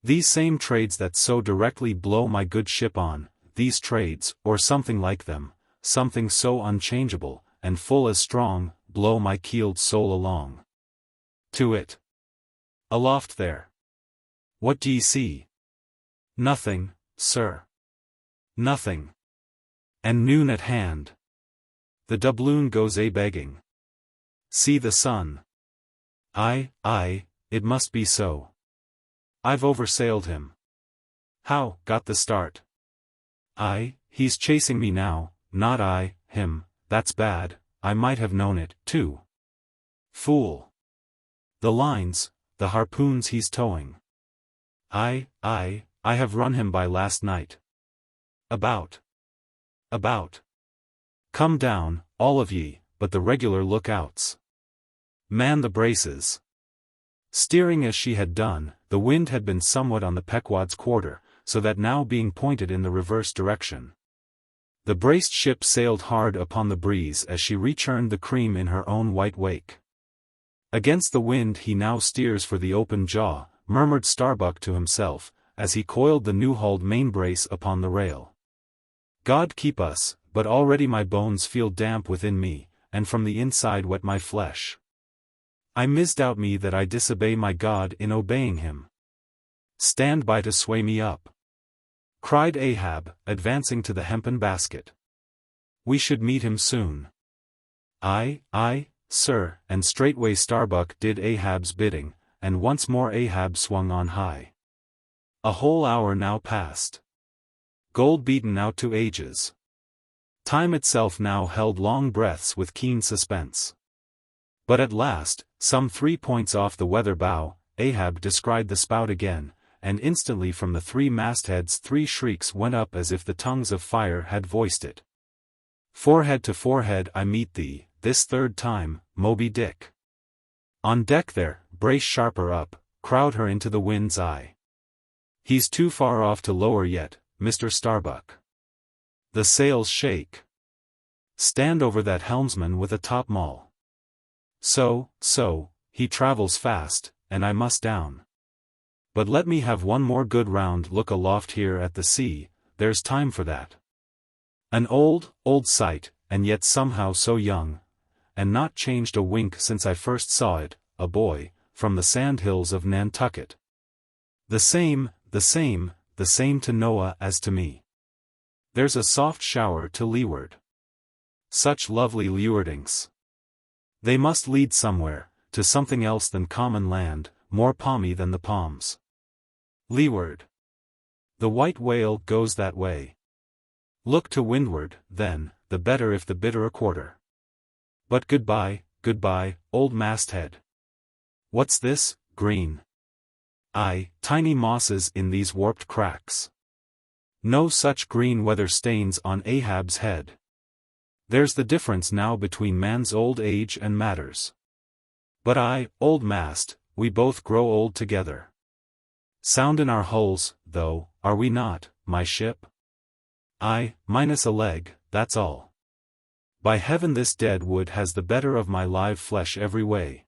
These same trades that so directly blow my good ship on, these trades, or something like them, something so unchangeable, and full as strong, blow my keeled soul along. To it. Aloft there. What d'ye see? Nothing, sir. Nothing. And noon at hand. The doubloon goes a-begging. See the sun. Aye, it must be so. I've oversailed him. How, got the start? Aye, he's chasing me now, not I, him, that's bad, I might have known it, too. Fool. The lines, the harpoons he's towing. I have run him by last night. About. Come down, all of ye, but the regular lookouts. Man the braces. Steering as she had done, the wind had been somewhat on the Pequod's quarter, so that now being pointed in the reverse direction. The braced ship sailed hard upon the breeze as she rechurned the cream in her own white wake. Against the wind he now steers for the open jaw, murmured Starbuck to himself, as he coiled the new-hauled main-brace upon the rail. God keep us, but already my bones feel damp within me, and from the inside wet my flesh. I misdoubt me that I disobey my God in obeying him. Stand by to sway me up, cried Ahab, advancing to the hempen basket. We should meet him soon. Aye, sir, and straightway Starbuck did Ahab's bidding, and once more Ahab swung on high. A whole hour now passed. Gold beaten out to ages. Time itself now held long breaths with keen suspense. But at last, some 3 points off the weather bow, Ahab descried the spout again, and instantly from the 3 mastheads 3 shrieks went up as if the tongues of fire had voiced it. Forehead to forehead I meet thee, this third time, Moby-Dick. On deck there, brace sharper up, crowd her into the wind's eye. He's too far off to lower yet, Mr. Starbuck. The sails shake. Stand over that helmsman with a topmaul. So, he travels fast, and I must down. But let me have one more good round look aloft here at the sea, there's time for that. An old sight, and yet somehow so young, and not changed a wink since I first saw it, a boy, from the sandhills of Nantucket. The same to Noah as to me. There's a soft shower to leeward. Such lovely leewardings. They must lead somewhere, to something else than common land, more palmy than the palms. Leeward. The white whale goes that way. Look to windward, then, the better if the bitter a quarter. But goodbye, old masthead. What's this, green? Aye, tiny mosses in these warped cracks. No such green weather stains on Ahab's head. There's the difference now between man's old age and matters. But I, old mast, we both grow old together. Sound in our hulls, though, are we not, my ship? Aye, minus a leg, that's all. By heaven, this dead wood has the better of my live flesh every way.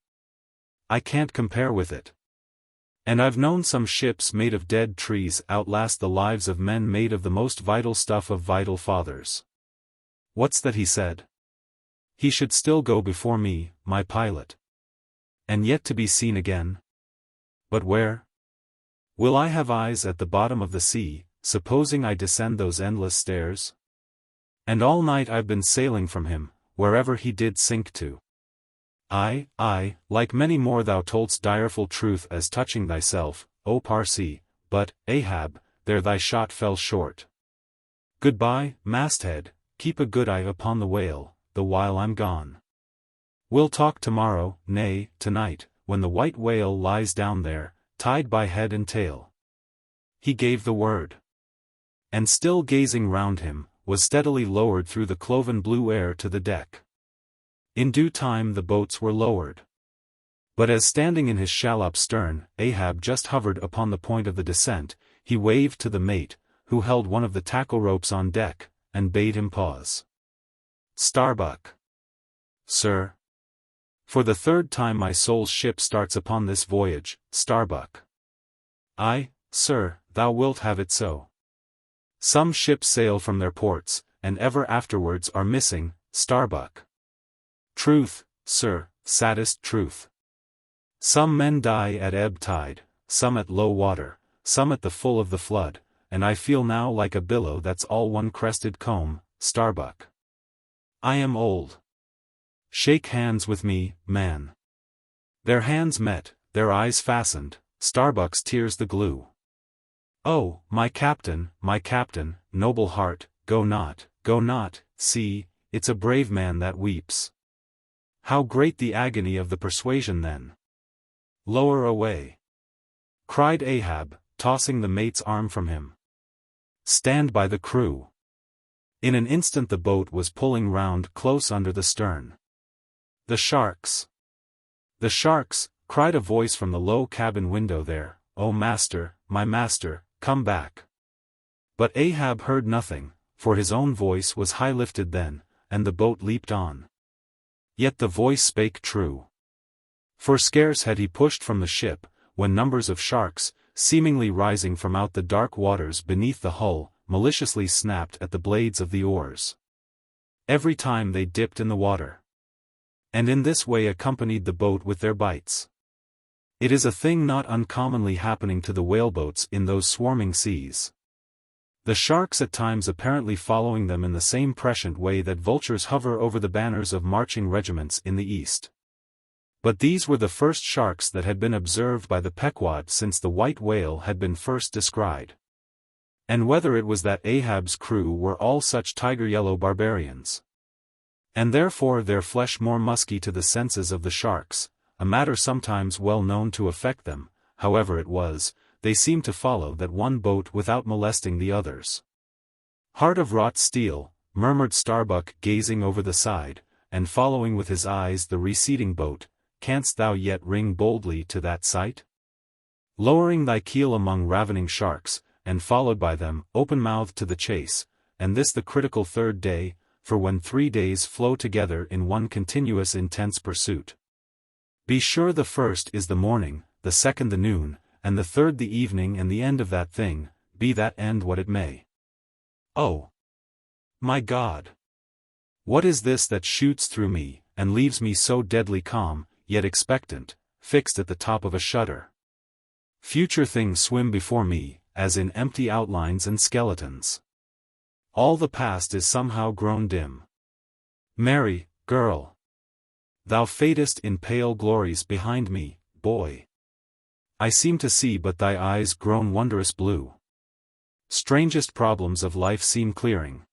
I can't compare with it. And I've known some ships made of dead trees outlast the lives of men made of the most vital stuff of vital fathers. What's that he said? He should still go before me, my pilot. And yet to be seen again? But where? Will I have eyes at the bottom of the sea, supposing I descend those endless stairs? And all night I've been sailing from him, wherever he did sink to. I, like many more thou toldst direful truth as touching thyself, O Parsee, but, Ahab, there thy shot fell short. Goodbye, masthead, keep a good eye upon the whale, the while I'm gone. We'll talk tomorrow, nay, tonight, when the white whale lies down there, tied by head and tail. He gave the word. And still gazing round him, was steadily lowered through the cloven blue air to the deck. In due time the boats were lowered. But as standing in his shallop stern, Ahab just hovered upon the point of the descent, he waved to the mate, who held one of the tackle ropes on deck, and bade him pause. Starbuck. Sir. For the third time my soul's ship starts upon this voyage, Starbuck. Aye, sir, thou wilt have it so. Some ships sail from their ports, and ever afterwards are missing, Starbuck. Truth, sir, saddest truth. Some men die at ebb tide, some at low water, some at the full of the flood, and I feel now like a billow that's all one crested comb, Starbuck. I am old. Shake hands with me, man. Their hands met, their eyes fastened, Starbuck's tears the glue. Oh, my captain, noble heart, go not, see, it's a brave man that weeps. How great the agony of the persuasion then! Lower away! Cried Ahab, tossing the mate's arm from him. Stand by the crew! In an instant the boat was pulling round close under the stern. The sharks! The sharks! Cried a voice from the low cabin window there, Oh master, my master, come back! But Ahab heard nothing, for his own voice was high lifted then, and the boat leaped on. Yet the voice spake true. For scarce had he pushed from the ship, when numbers of sharks, seemingly rising from out the dark waters beneath the hull, maliciously snapped at the blades of the oars. Every time they dipped in the water. And in this way accompanied the boat with their bites. It is a thing not uncommonly happening to the whaleboats in those swarming seas. The sharks at times apparently following them in the same prescient way that vultures hover over the banners of marching regiments in the east. But these were the first sharks that had been observed by the Pequod since the white whale had been first descried. And whether it was that Ahab's crew were all such tiger-yellow barbarians, and therefore their flesh more musky to the senses of the sharks, a matter sometimes well known to affect them, however it was, they seemed to follow that one boat without molesting the others. Heart of wrought steel, murmured Starbuck gazing over the side, and following with his eyes the receding boat, canst thou yet ring boldly to that sight? Lowering thy keel among ravening sharks, and followed by them, open-mouthed to the chase, and this the critical third day, for when 3 days flow together in one continuous intense pursuit. Be sure the first is the morning, the second the noon, and the third the evening and the end of that thing, be that end what it may. Oh! My God! What is this that shoots through me, and leaves me so deadly calm, yet expectant, fixed at the top of a shutter? Future things swim before me, as in empty outlines and skeletons. All the past is somehow grown dim. Mary, girl! Thou fadest in pale glories behind me, boy. I seem to see but thy eyes grown wondrous blue. Strangest problems of life seem clearing.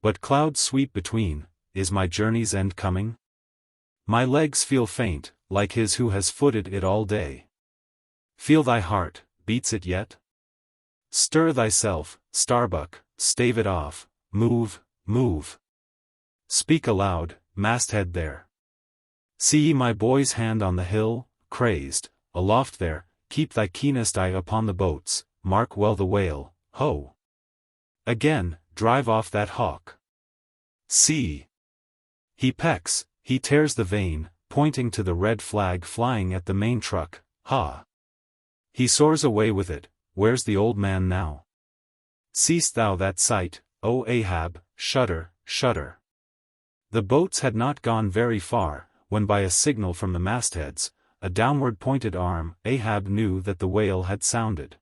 But clouds sweep between, is my journey's end coming? My legs feel faint, like his who has footed it all day. Feel thy heart, beats it yet? Stir thyself, Starbuck, stave it off, move, move. Speak aloud, masthead there. See ye my boy's hand on the hill, crazed, aloft there, keep thy keenest eye upon the boats, mark well the whale, ho! Again, drive off that hawk. See! He pecks, he tears the vane, pointing to the red flag flying at the main truck, ha! He soars away with it, where's the old man now? Seest thou that sight, O Ahab, shudder, shudder. The boats had not gone very far, when by a signal from the mastheads, a downward pointed arm, Ahab knew that the whale had sounded.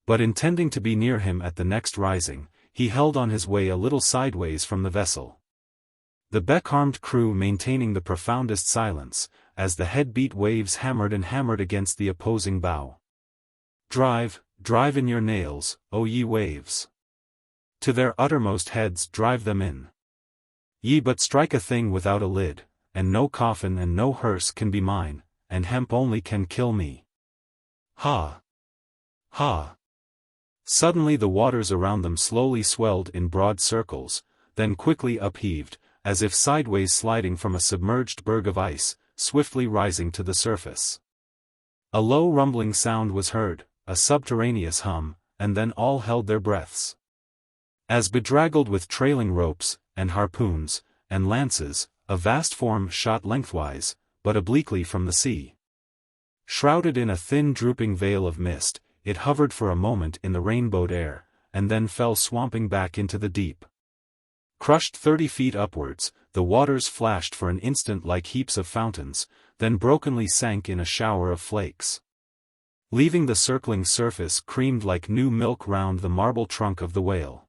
But intending to be near him at the next rising, he held on his way a little sideways from the vessel. The becalmed crew maintaining the profoundest silence, as the head-beat waves hammered and hammered against the opposing bow. Drive, drive in your nails, O ye waves! To their uttermost heads drive them in. Ye but strike a thing without a lid, and no coffin and no hearse can be mine, and hemp only can kill me. Ha! Ha! Suddenly the waters around them slowly swelled in broad circles, then quickly upheaved, as if sideways sliding from a submerged berg of ice, swiftly rising to the surface. A low rumbling sound was heard, a subterraneous hum, and then all held their breaths. As bedraggled with trailing ropes, and harpoons, and lances, a vast form shot lengthwise, but obliquely from the sea. Shrouded in a thin drooping veil of mist, it hovered for a moment in the rainbowed air, and then fell swamping back into the deep. Crushed 30 feet upwards, the waters flashed for an instant like heaps of fountains, then brokenly sank in a shower of flakes. Leaving the circling surface creamed like new milk round the marble trunk of the whale.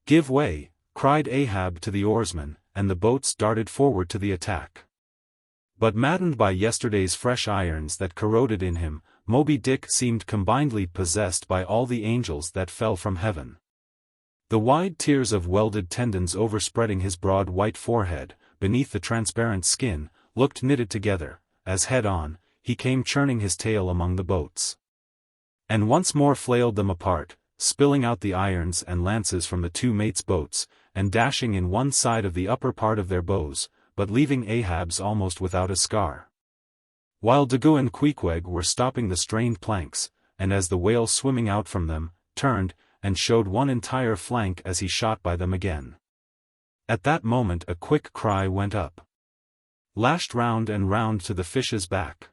"Give way," cried Ahab to the oarsmen, and the boats darted forward to the attack. But maddened by yesterday's fresh irons that corroded in him, Moby-Dick seemed combinedly possessed by all the angels that fell from heaven. The wide tiers of welded tendons overspreading his broad white forehead, beneath the transparent skin, looked knitted together, as head-on, he came churning his tail among the boats. And once more flailed them apart, spilling out the irons and lances from the two mates' boats, and dashing in one side of the upper part of their bows, but leaving Ahab's almost without a scar. While Daggoo and Queequeg were stopping the strained planks, and as the whale swimming out from them, turned, and showed one entire flank as he shot by them again. At that moment a quick cry went up. Lashed round and round to the fish's back.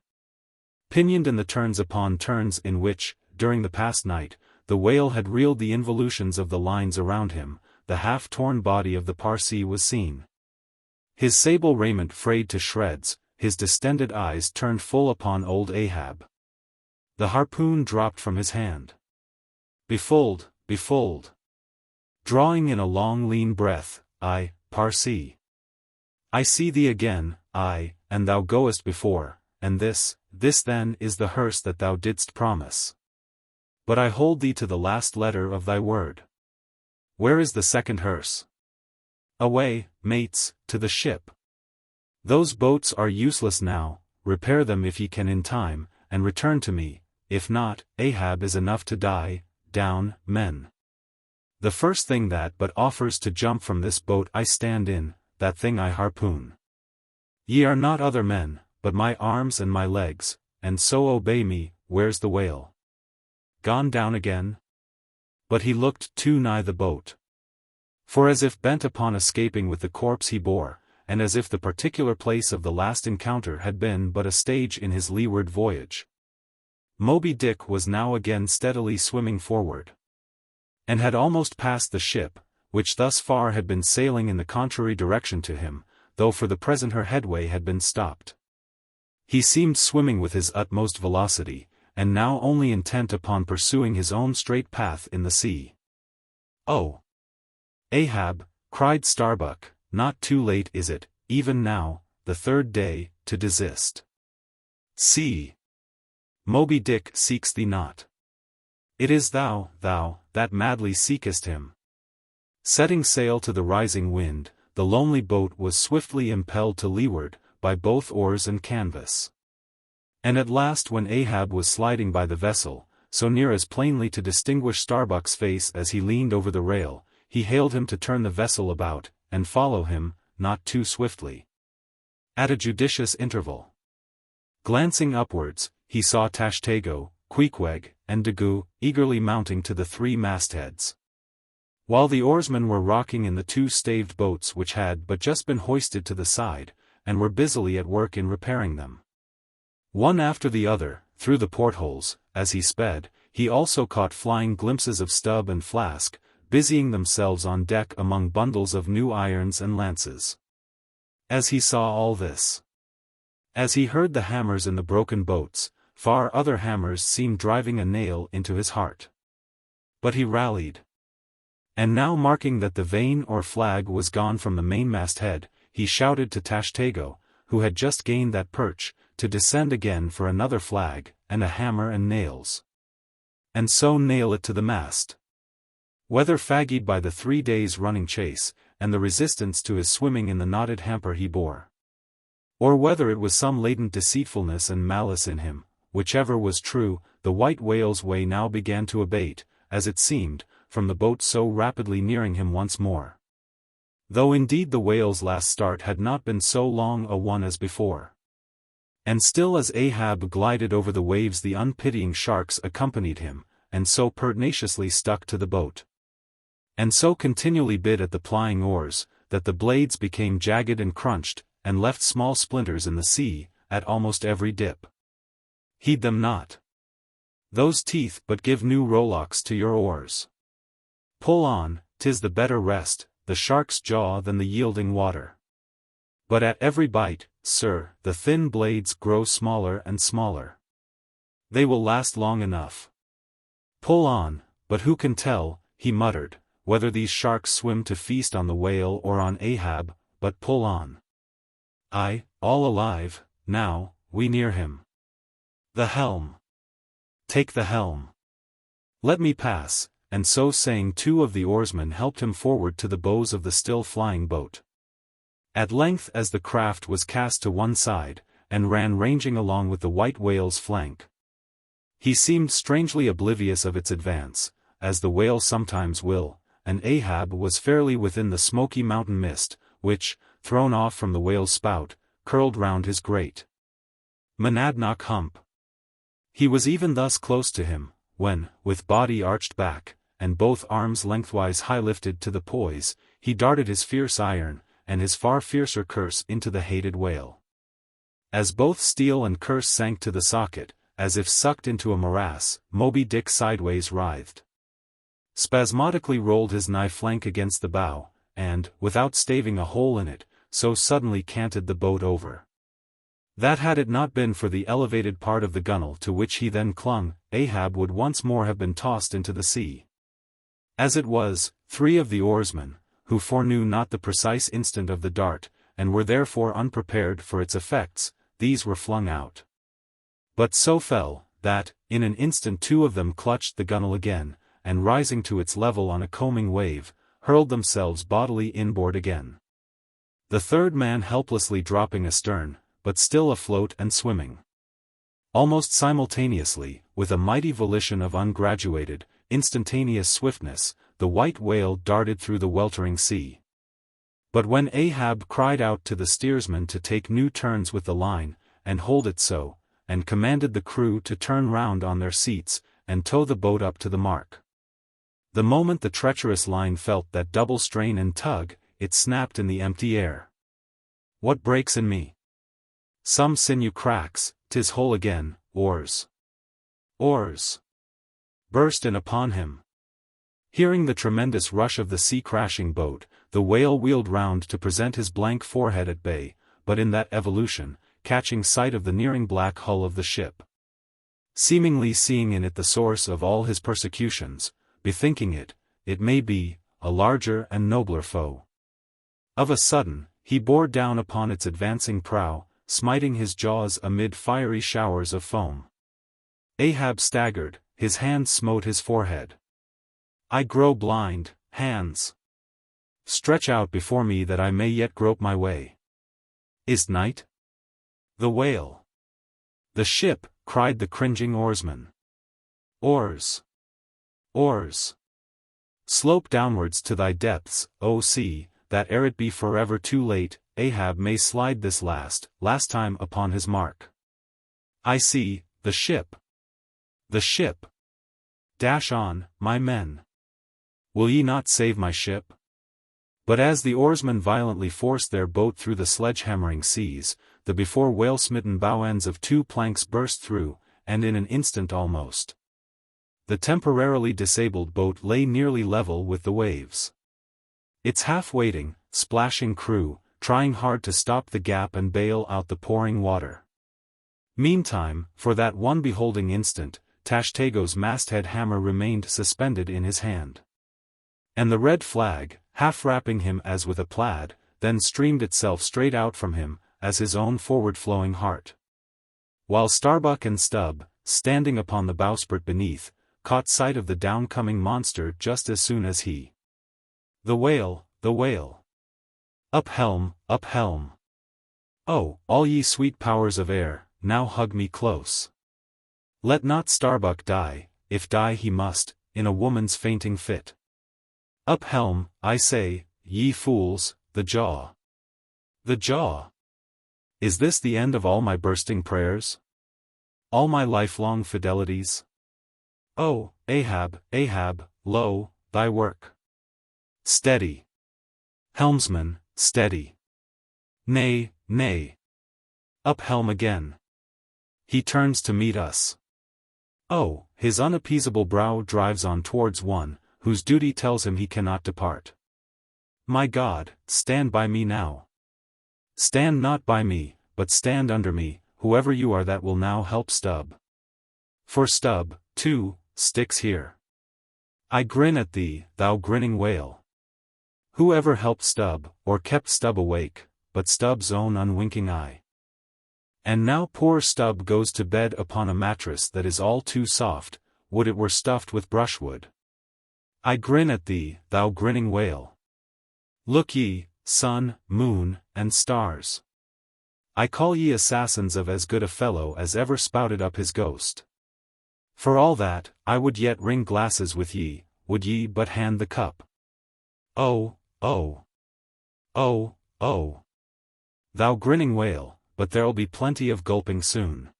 Pinioned in the turns upon turns in which, during the past night, the whale had reeled the involutions of the lines around him, the half-torn body of the Parsee was seen. His sable raiment frayed to shreds, his distended eyes turned full upon old Ahab. The harpoon dropped from his hand. "Befold, befold." Drawing in a long lean breath, "I, Parsee. I see thee again, I, and thou goest before, and this then is the hearse that thou didst promise. But I hold thee to the last letter of thy word. Where is the second hearse? Away, mates, to the ship. Those boats are useless now, repair them if ye can in time, and return to me, if not, Ahab is enough to die, down, men. The first thing that but offers to jump from this boat I stand in, that thing I harpoon. Ye are not other men, but my arms and my legs, and so obey me. Where's the whale? Gone down again?" But he looked too nigh the boat. For as if bent upon escaping with the corpse he bore, and as if the particular place of the last encounter had been but a stage in his leeward voyage, Moby-Dick was now again steadily swimming forward, and had almost passed the ship, which thus far had been sailing in the contrary direction to him, though for the present her headway had been stopped. He seemed swimming with his utmost velocity, and now only intent upon pursuing his own straight path in the sea. "Oh! Ahab," cried Starbuck, "not too late is it, even now, the third day, to desist. See! Moby-Dick seeks thee not. It is thou, that madly seekest him." Setting sail to the rising wind, the lonely boat was swiftly impelled to leeward, by both oars and canvas. And at last when Ahab was sliding by the vessel, so near as plainly to distinguish Starbuck's face as he leaned over the rail, he hailed him to turn the vessel about, and follow him, not too swiftly. At a judicious interval. Glancing upwards, he saw Tashtego, Queequeg, and Daggoo, eagerly mounting to the three mastheads. while the oarsmen were rocking in the two staved boats which had but just been hoisted to the side, and were busily at work in repairing them. One after the other, through the portholes, as he sped, he also caught flying glimpses of Stubb and Flask, busying themselves on deck among bundles of new irons and lances. As he saw all this, as he heard the hammers in the broken boats, far other hammers seemed driving a nail into his heart. But he rallied. And now marking that the vane or flag was gone from the mainmast head, he shouted to Tashtego, who had just gained that perch, to descend again for another flag, and a hammer and nails. And so nail it to the mast. Whether fagged by the 3 days' running chase, and the resistance to his swimming in the knotted hamper he bore, or whether it was some latent deceitfulness and malice in him, whichever was true, the white whale's way now began to abate, as it seemed, from the boat so rapidly nearing him once more. Though indeed the whale's last start had not been so long a one as before. And still as Ahab glided over the waves the unpitying sharks accompanied him, and so pertinaciously stuck to the boat, and so continually bit at the plying oars, that the blades became jagged and crunched, and left small splinters in the sea, at almost every dip. Heed them not. Those teeth but give new rowlocks to your oars. Pull on, 'tis the better rest, the shark's jaw than the yielding water. But at every bite, sir, the thin blades grow smaller and smaller. They will last long enough. Pull on, but who can tell, he muttered, whether these sharks swim to feast on the whale or on Ahab, but pull on. Aye, all alive, now, we near him. The helm. Take the helm. Let me pass, and so saying 2 of the oarsmen helped him forward to the bows of the still flying boat. At length as the craft was cast to one side, and ran ranging along with the white whale's flank, he seemed strangely oblivious of its advance, as the whale sometimes will, and Ahab was fairly within the smoky mountain mist, which, thrown off from the whale's spout, curled round his great monadnock hump. He was even thus close to him, when, with body arched back, and both arms lengthwise high lifted to the poise, he darted his fierce iron, and his far fiercer curse into the hated whale. As both steel and curse sank to the socket, as if sucked into a morass, Moby-Dick sideways writhed, spasmodically rolled his nigh flank against the bow, and, without staving a hole in it, so suddenly canted the boat over, that had it not been for the elevated part of the gunwale to which he then clung, Ahab would once more have been tossed into the sea. As it was, 3 of the oarsmen, who foreknew not the precise instant of the dart, and were therefore unprepared for its effects, these were flung out. But so fell, that, in an instant 2 of them clutched the gunwale again, and rising to its level on a combing wave, hurled themselves bodily inboard again. The 3rd man helplessly dropping astern, but still afloat and swimming. Almost simultaneously, with a mighty volition of ungraduated, instantaneous swiftness, the white whale darted through the weltering sea. But when Ahab cried out to the steersman to take new turns with the line, and hold it so, and commanded the crew to turn round on their seats, and tow the boat up to the mark, the moment the treacherous line felt that double strain and tug, it snapped in the empty air. What breaks in me? Some sinew cracks, 'tis whole again, oars. Oars. Burst in upon him. Hearing the tremendous rush of the sea-crashing boat, the whale wheeled round to present his blank forehead at bay, but in that evolution, catching sight of the nearing black hull of the ship, seemingly seeing in it the source of all his persecutions, bethinking it, it may be, a larger and nobler foe. Of a sudden, he bore down upon its advancing prow, smiting his jaws amid fiery showers of foam. Ahab staggered, his hand smote his forehead. I grow blind, hands. Stretch out before me that I may yet grope my way. Is't night? The whale. The ship, cried the cringing oarsman. Oars. Oars. Slope downwards to thy depths, O sea, that ere it be forever too late, Ahab may slide this last time upon his mark. I see, the ship. The ship. Dash on, my men. Will ye not save my ship? But as the oarsmen violently forced their boat through the sledge-hammering seas, the before whale-smitten bow ends of 2 planks burst through, and in an instant almost, the temporarily disabled boat lay nearly level with the waves. Its half-waiting, splashing crew, trying hard to stop the gap and bail out the pouring water. Meantime, for that one beholding instant, Tashtego's masthead hammer remained suspended in his hand. And the red flag, half wrapping him as with a plaid, then streamed itself straight out from him, as his own forward-flowing heart. While Starbuck and Stubb, standing upon the bowsprit beneath, caught sight of the downcoming monster just as soon as he. The whale, the whale! Up helm, up helm! Oh, all ye sweet powers of air, now hug me close. Let not Starbuck die, if die he must, in a woman's fainting fit. Up helm, I say, ye fools, the jaw. The jaw! Is this the end of all my bursting prayers? All my lifelong fidelities? Oh, Ahab, Ahab, lo, thy work. Steady. Helmsman, steady. Nay, nay. Up helm again. He turns to meet us. Oh, his unappeasable brow drives on towards one, whose duty tells him he cannot depart. My God, stand by me now. Stand not by me, but stand under me, whoever you are that will now help Stubb. For Stubb, too, sticks here. I grin at thee, thou grinning whale. Who ever helped Stubb, or kept Stubb awake, but Stubb's own unwinking eye? And now poor Stubb goes to bed upon a mattress that is all too soft, would it were stuffed with brushwood. I grin at thee, thou grinning whale. Look ye, sun, moon, and stars. I call ye assassins of as good a fellow as ever spouted up his ghost. For all that, I would yet ring glasses with ye, would ye but hand the cup. Oh, oh. Oh, oh. Thou grinning whale, but there'll be plenty of gulping soon.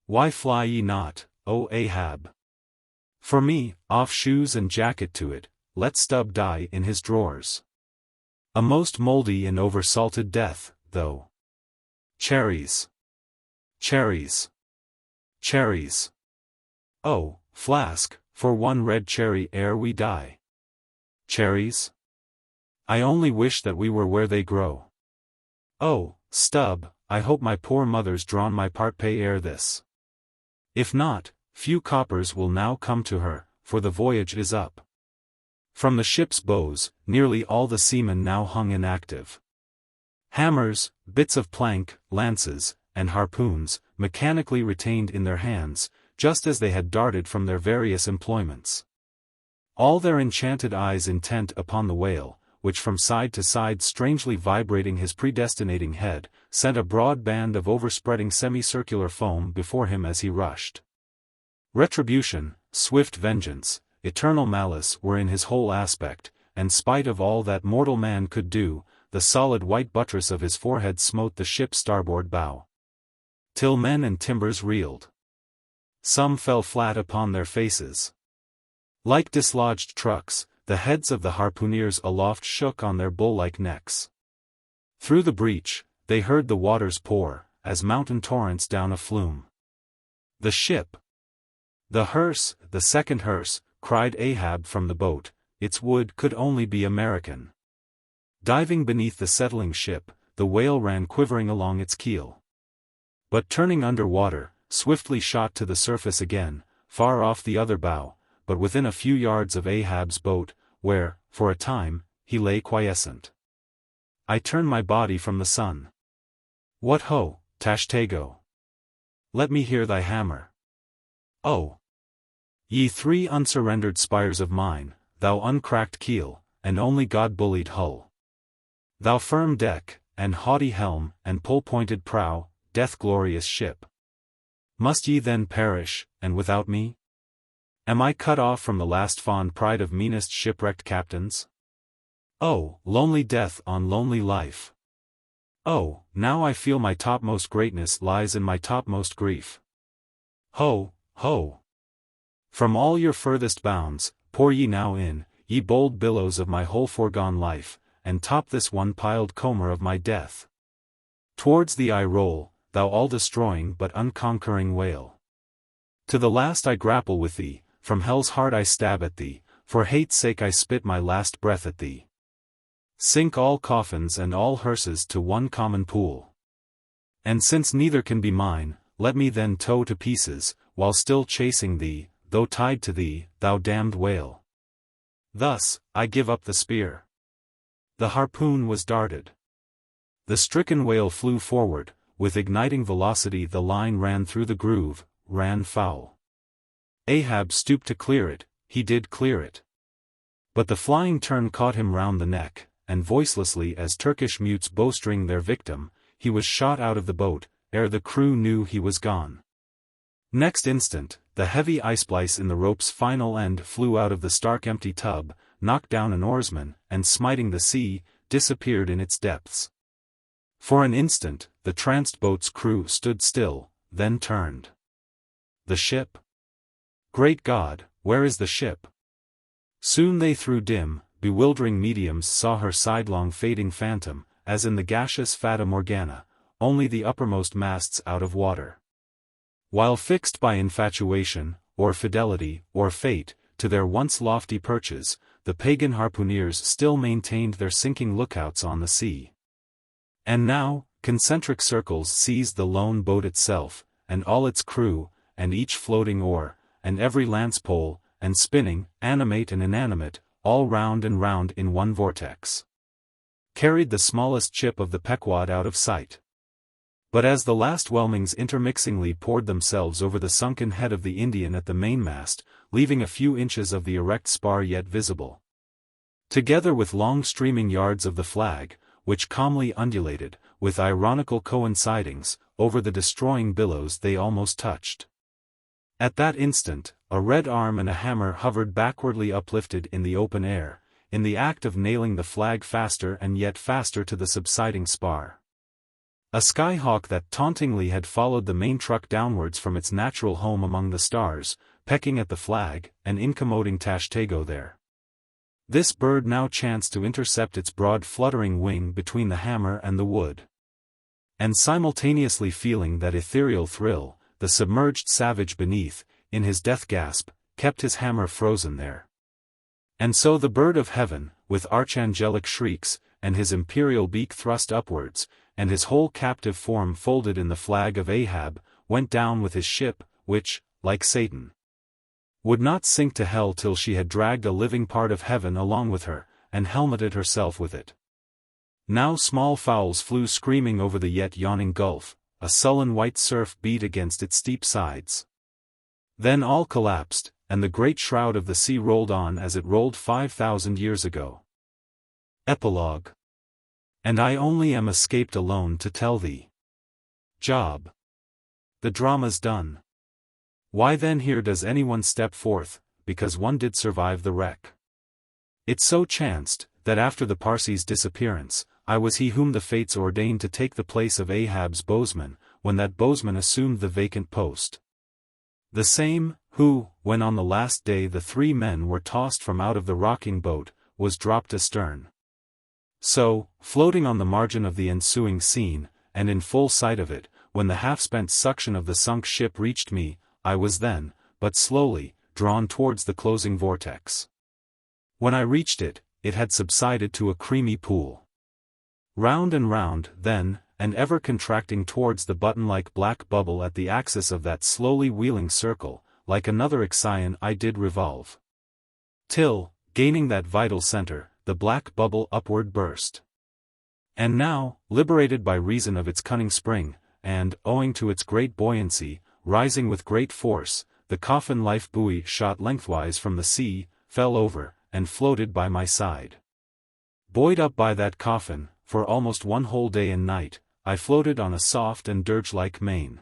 Why fly ye not, O Ahab? For me, off shoes and jacket to it, let Stubb die in his drawers. A most mouldy and over-salted death, though. Cherries. Cherries. Cherries. Oh, Flask, for one red cherry ere we die. Cherries? I only wish that we were where they grow. Oh, Stubb, I hope my poor mother's drawn my part pay ere this. If not, few coppers will now come to her, for the voyage is up. From the ship's bows, nearly all the seamen now hung inactive. Hammers, bits of plank, lances, and harpoons, mechanically retained in their hands, just as they had darted from their various employments. All their enchanted eyes intent upon the whale, which from side to side strangely vibrating his predestinating head, sent a broad band of overspreading semicircular foam before him as he rushed. Retribution, swift vengeance, eternal malice were in his whole aspect, and spite of all that mortal man could do, the solid white buttress of his forehead smote the ship's starboard bow, till men and timbers reeled. Some fell flat upon their faces. Like dislodged trucks, the heads of the harpooneers aloft shook on their bull-like necks. Through the breach, they heard the waters pour, as mountain torrents down a flume. The ship! The hearse, the second hearse, cried Ahab from the boat, its wood could only be American. Diving beneath the settling ship, the whale ran quivering along its keel. But turning under water, swiftly shot to the surface again, far off the other bow, but within a few yards of Ahab's boat, where, for a time, he lay quiescent. I turn my body from the sun. What ho, Tashtego! Let me hear thy hammer. Oh! Ye three unsurrendered spires of mine, thou uncracked keel, and only God-bullied hull. Thou firm deck, and haughty helm, and pole-pointed prow, death-glorious ship. Must ye then perish, and without me? Am I cut off from the last fond pride of meanest shipwrecked captains? Oh, lonely death on lonely life! Oh, now I feel my topmost greatness lies in my topmost grief. Ho, ho! From all your furthest bounds, pour ye now in, ye bold billows of my whole foregone life, and top this one-piled comber of my death. Towards thee I roll, thou all-destroying but unconquering whale. To the last I grapple with thee, from hell's heart I stab at thee, for hate's sake I spit my last breath at thee. Sink all coffins and all hearses to one common pool. And since neither can be mine, let me then tow to pieces, while still chasing thee, though tied to thee, thou damned whale. Thus, I give up the spear. The harpoon was darted. The stricken whale flew forward, with igniting velocity the line ran through the groove, ran foul. Ahab stooped to clear it, he did clear it. But the flying turn caught him round the neck, and voicelessly as Turkish mutes bowstring their victim, he was shot out of the boat, ere the crew knew he was gone. Next instant, the heavy ice-splice in the rope's final end flew out of the stark empty tub, knocked down an oarsman, and smiting the sea, disappeared in its depths. For an instant, the tranced boat's crew stood still, then turned. The ship? Great God, where is the ship? Soon they through dim, bewildering mediums saw her sidelong fading phantom, as in the gaseous Fata Morgana, only the uppermost masts out of water. While fixed by infatuation, or fidelity, or fate, to their once lofty perches, the pagan harpooneers still maintained their sinking lookouts on the sea. And now, concentric circles seized the lone boat itself, and all its crew, and each floating oar, and every lance pole, and spinning, animate and inanimate, all round and round in one vortex. Carried the smallest chip of the Pequod out of sight. But as the last whelmings intermixingly poured themselves over the sunken head of the Indian at the mainmast, leaving a few inches of the erect spar yet visible. Together with long streaming yards of the flag, which calmly undulated, with ironical coincidings, over the destroying billows they almost touched. At that instant, a red arm and a hammer hovered backwardly uplifted in the open air, in the act of nailing the flag faster and yet faster to the subsiding spar. A skyhawk that tauntingly had followed the main truck downwards from its natural home among the stars, pecking at the flag, and incommoding Tashtego there. This bird now chanced to intercept its broad fluttering wing between the hammer and the wood. And simultaneously feeling that ethereal thrill, the submerged savage beneath, in his death gasp, kept his hammer frozen there. And so the bird of heaven, with archangelic shrieks, and his imperial beak thrust upwards, and his whole captive form folded in the flag of Ahab, went down with his ship, which, like Satan, would not sink to hell till she had dragged a living part of heaven along with her, and helmeted herself with it. Now small fowls flew screaming over the yet yawning gulf, a sullen white surf beat against its steep sides. Then all collapsed, and the great shroud of the sea rolled on as it rolled 5,000 years ago. Epilogue. And I only am escaped alone to tell thee. Job. The drama's done. Why then here does anyone step forth, because one did survive the wreck? It so chanced, that after the Parsi's disappearance, I was he whom the fates ordained to take the place of Ahab's bowsman, when that bowsman assumed the vacant post. The same, who, when on the last day the three men were tossed from out of the rocking boat, was dropped astern. So, floating on the margin of the ensuing scene, and in full sight of it, when the half-spent suction of the sunk ship reached me, I was then, but slowly, drawn towards the closing vortex. When I reached it, it had subsided to a creamy pool. Round and round, then, and ever contracting towards the button-like black bubble at the axis of that slowly wheeling circle, like another Ixion I did revolve. Till, gaining that vital center, the black bubble upward burst. And now, liberated by reason of its cunning spring, and, owing to its great buoyancy, rising with great force, the coffin life buoy shot lengthwise from the sea, fell over, and floated by my side. Buoyed up by that coffin, for almost one whole day and night, I floated on a soft and dirge-like main.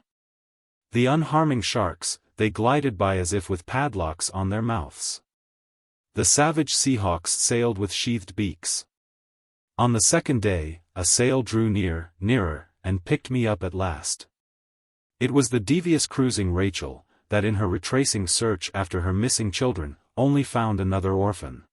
The unharming sharks, they glided by as if with padlocks on their mouths. The savage seahawks sailed with sheathed beaks. On the second day, a sail drew nearer, and picked me up at last. It was the devious cruising Rachel, that in her retracing search after her missing children, only found another orphan.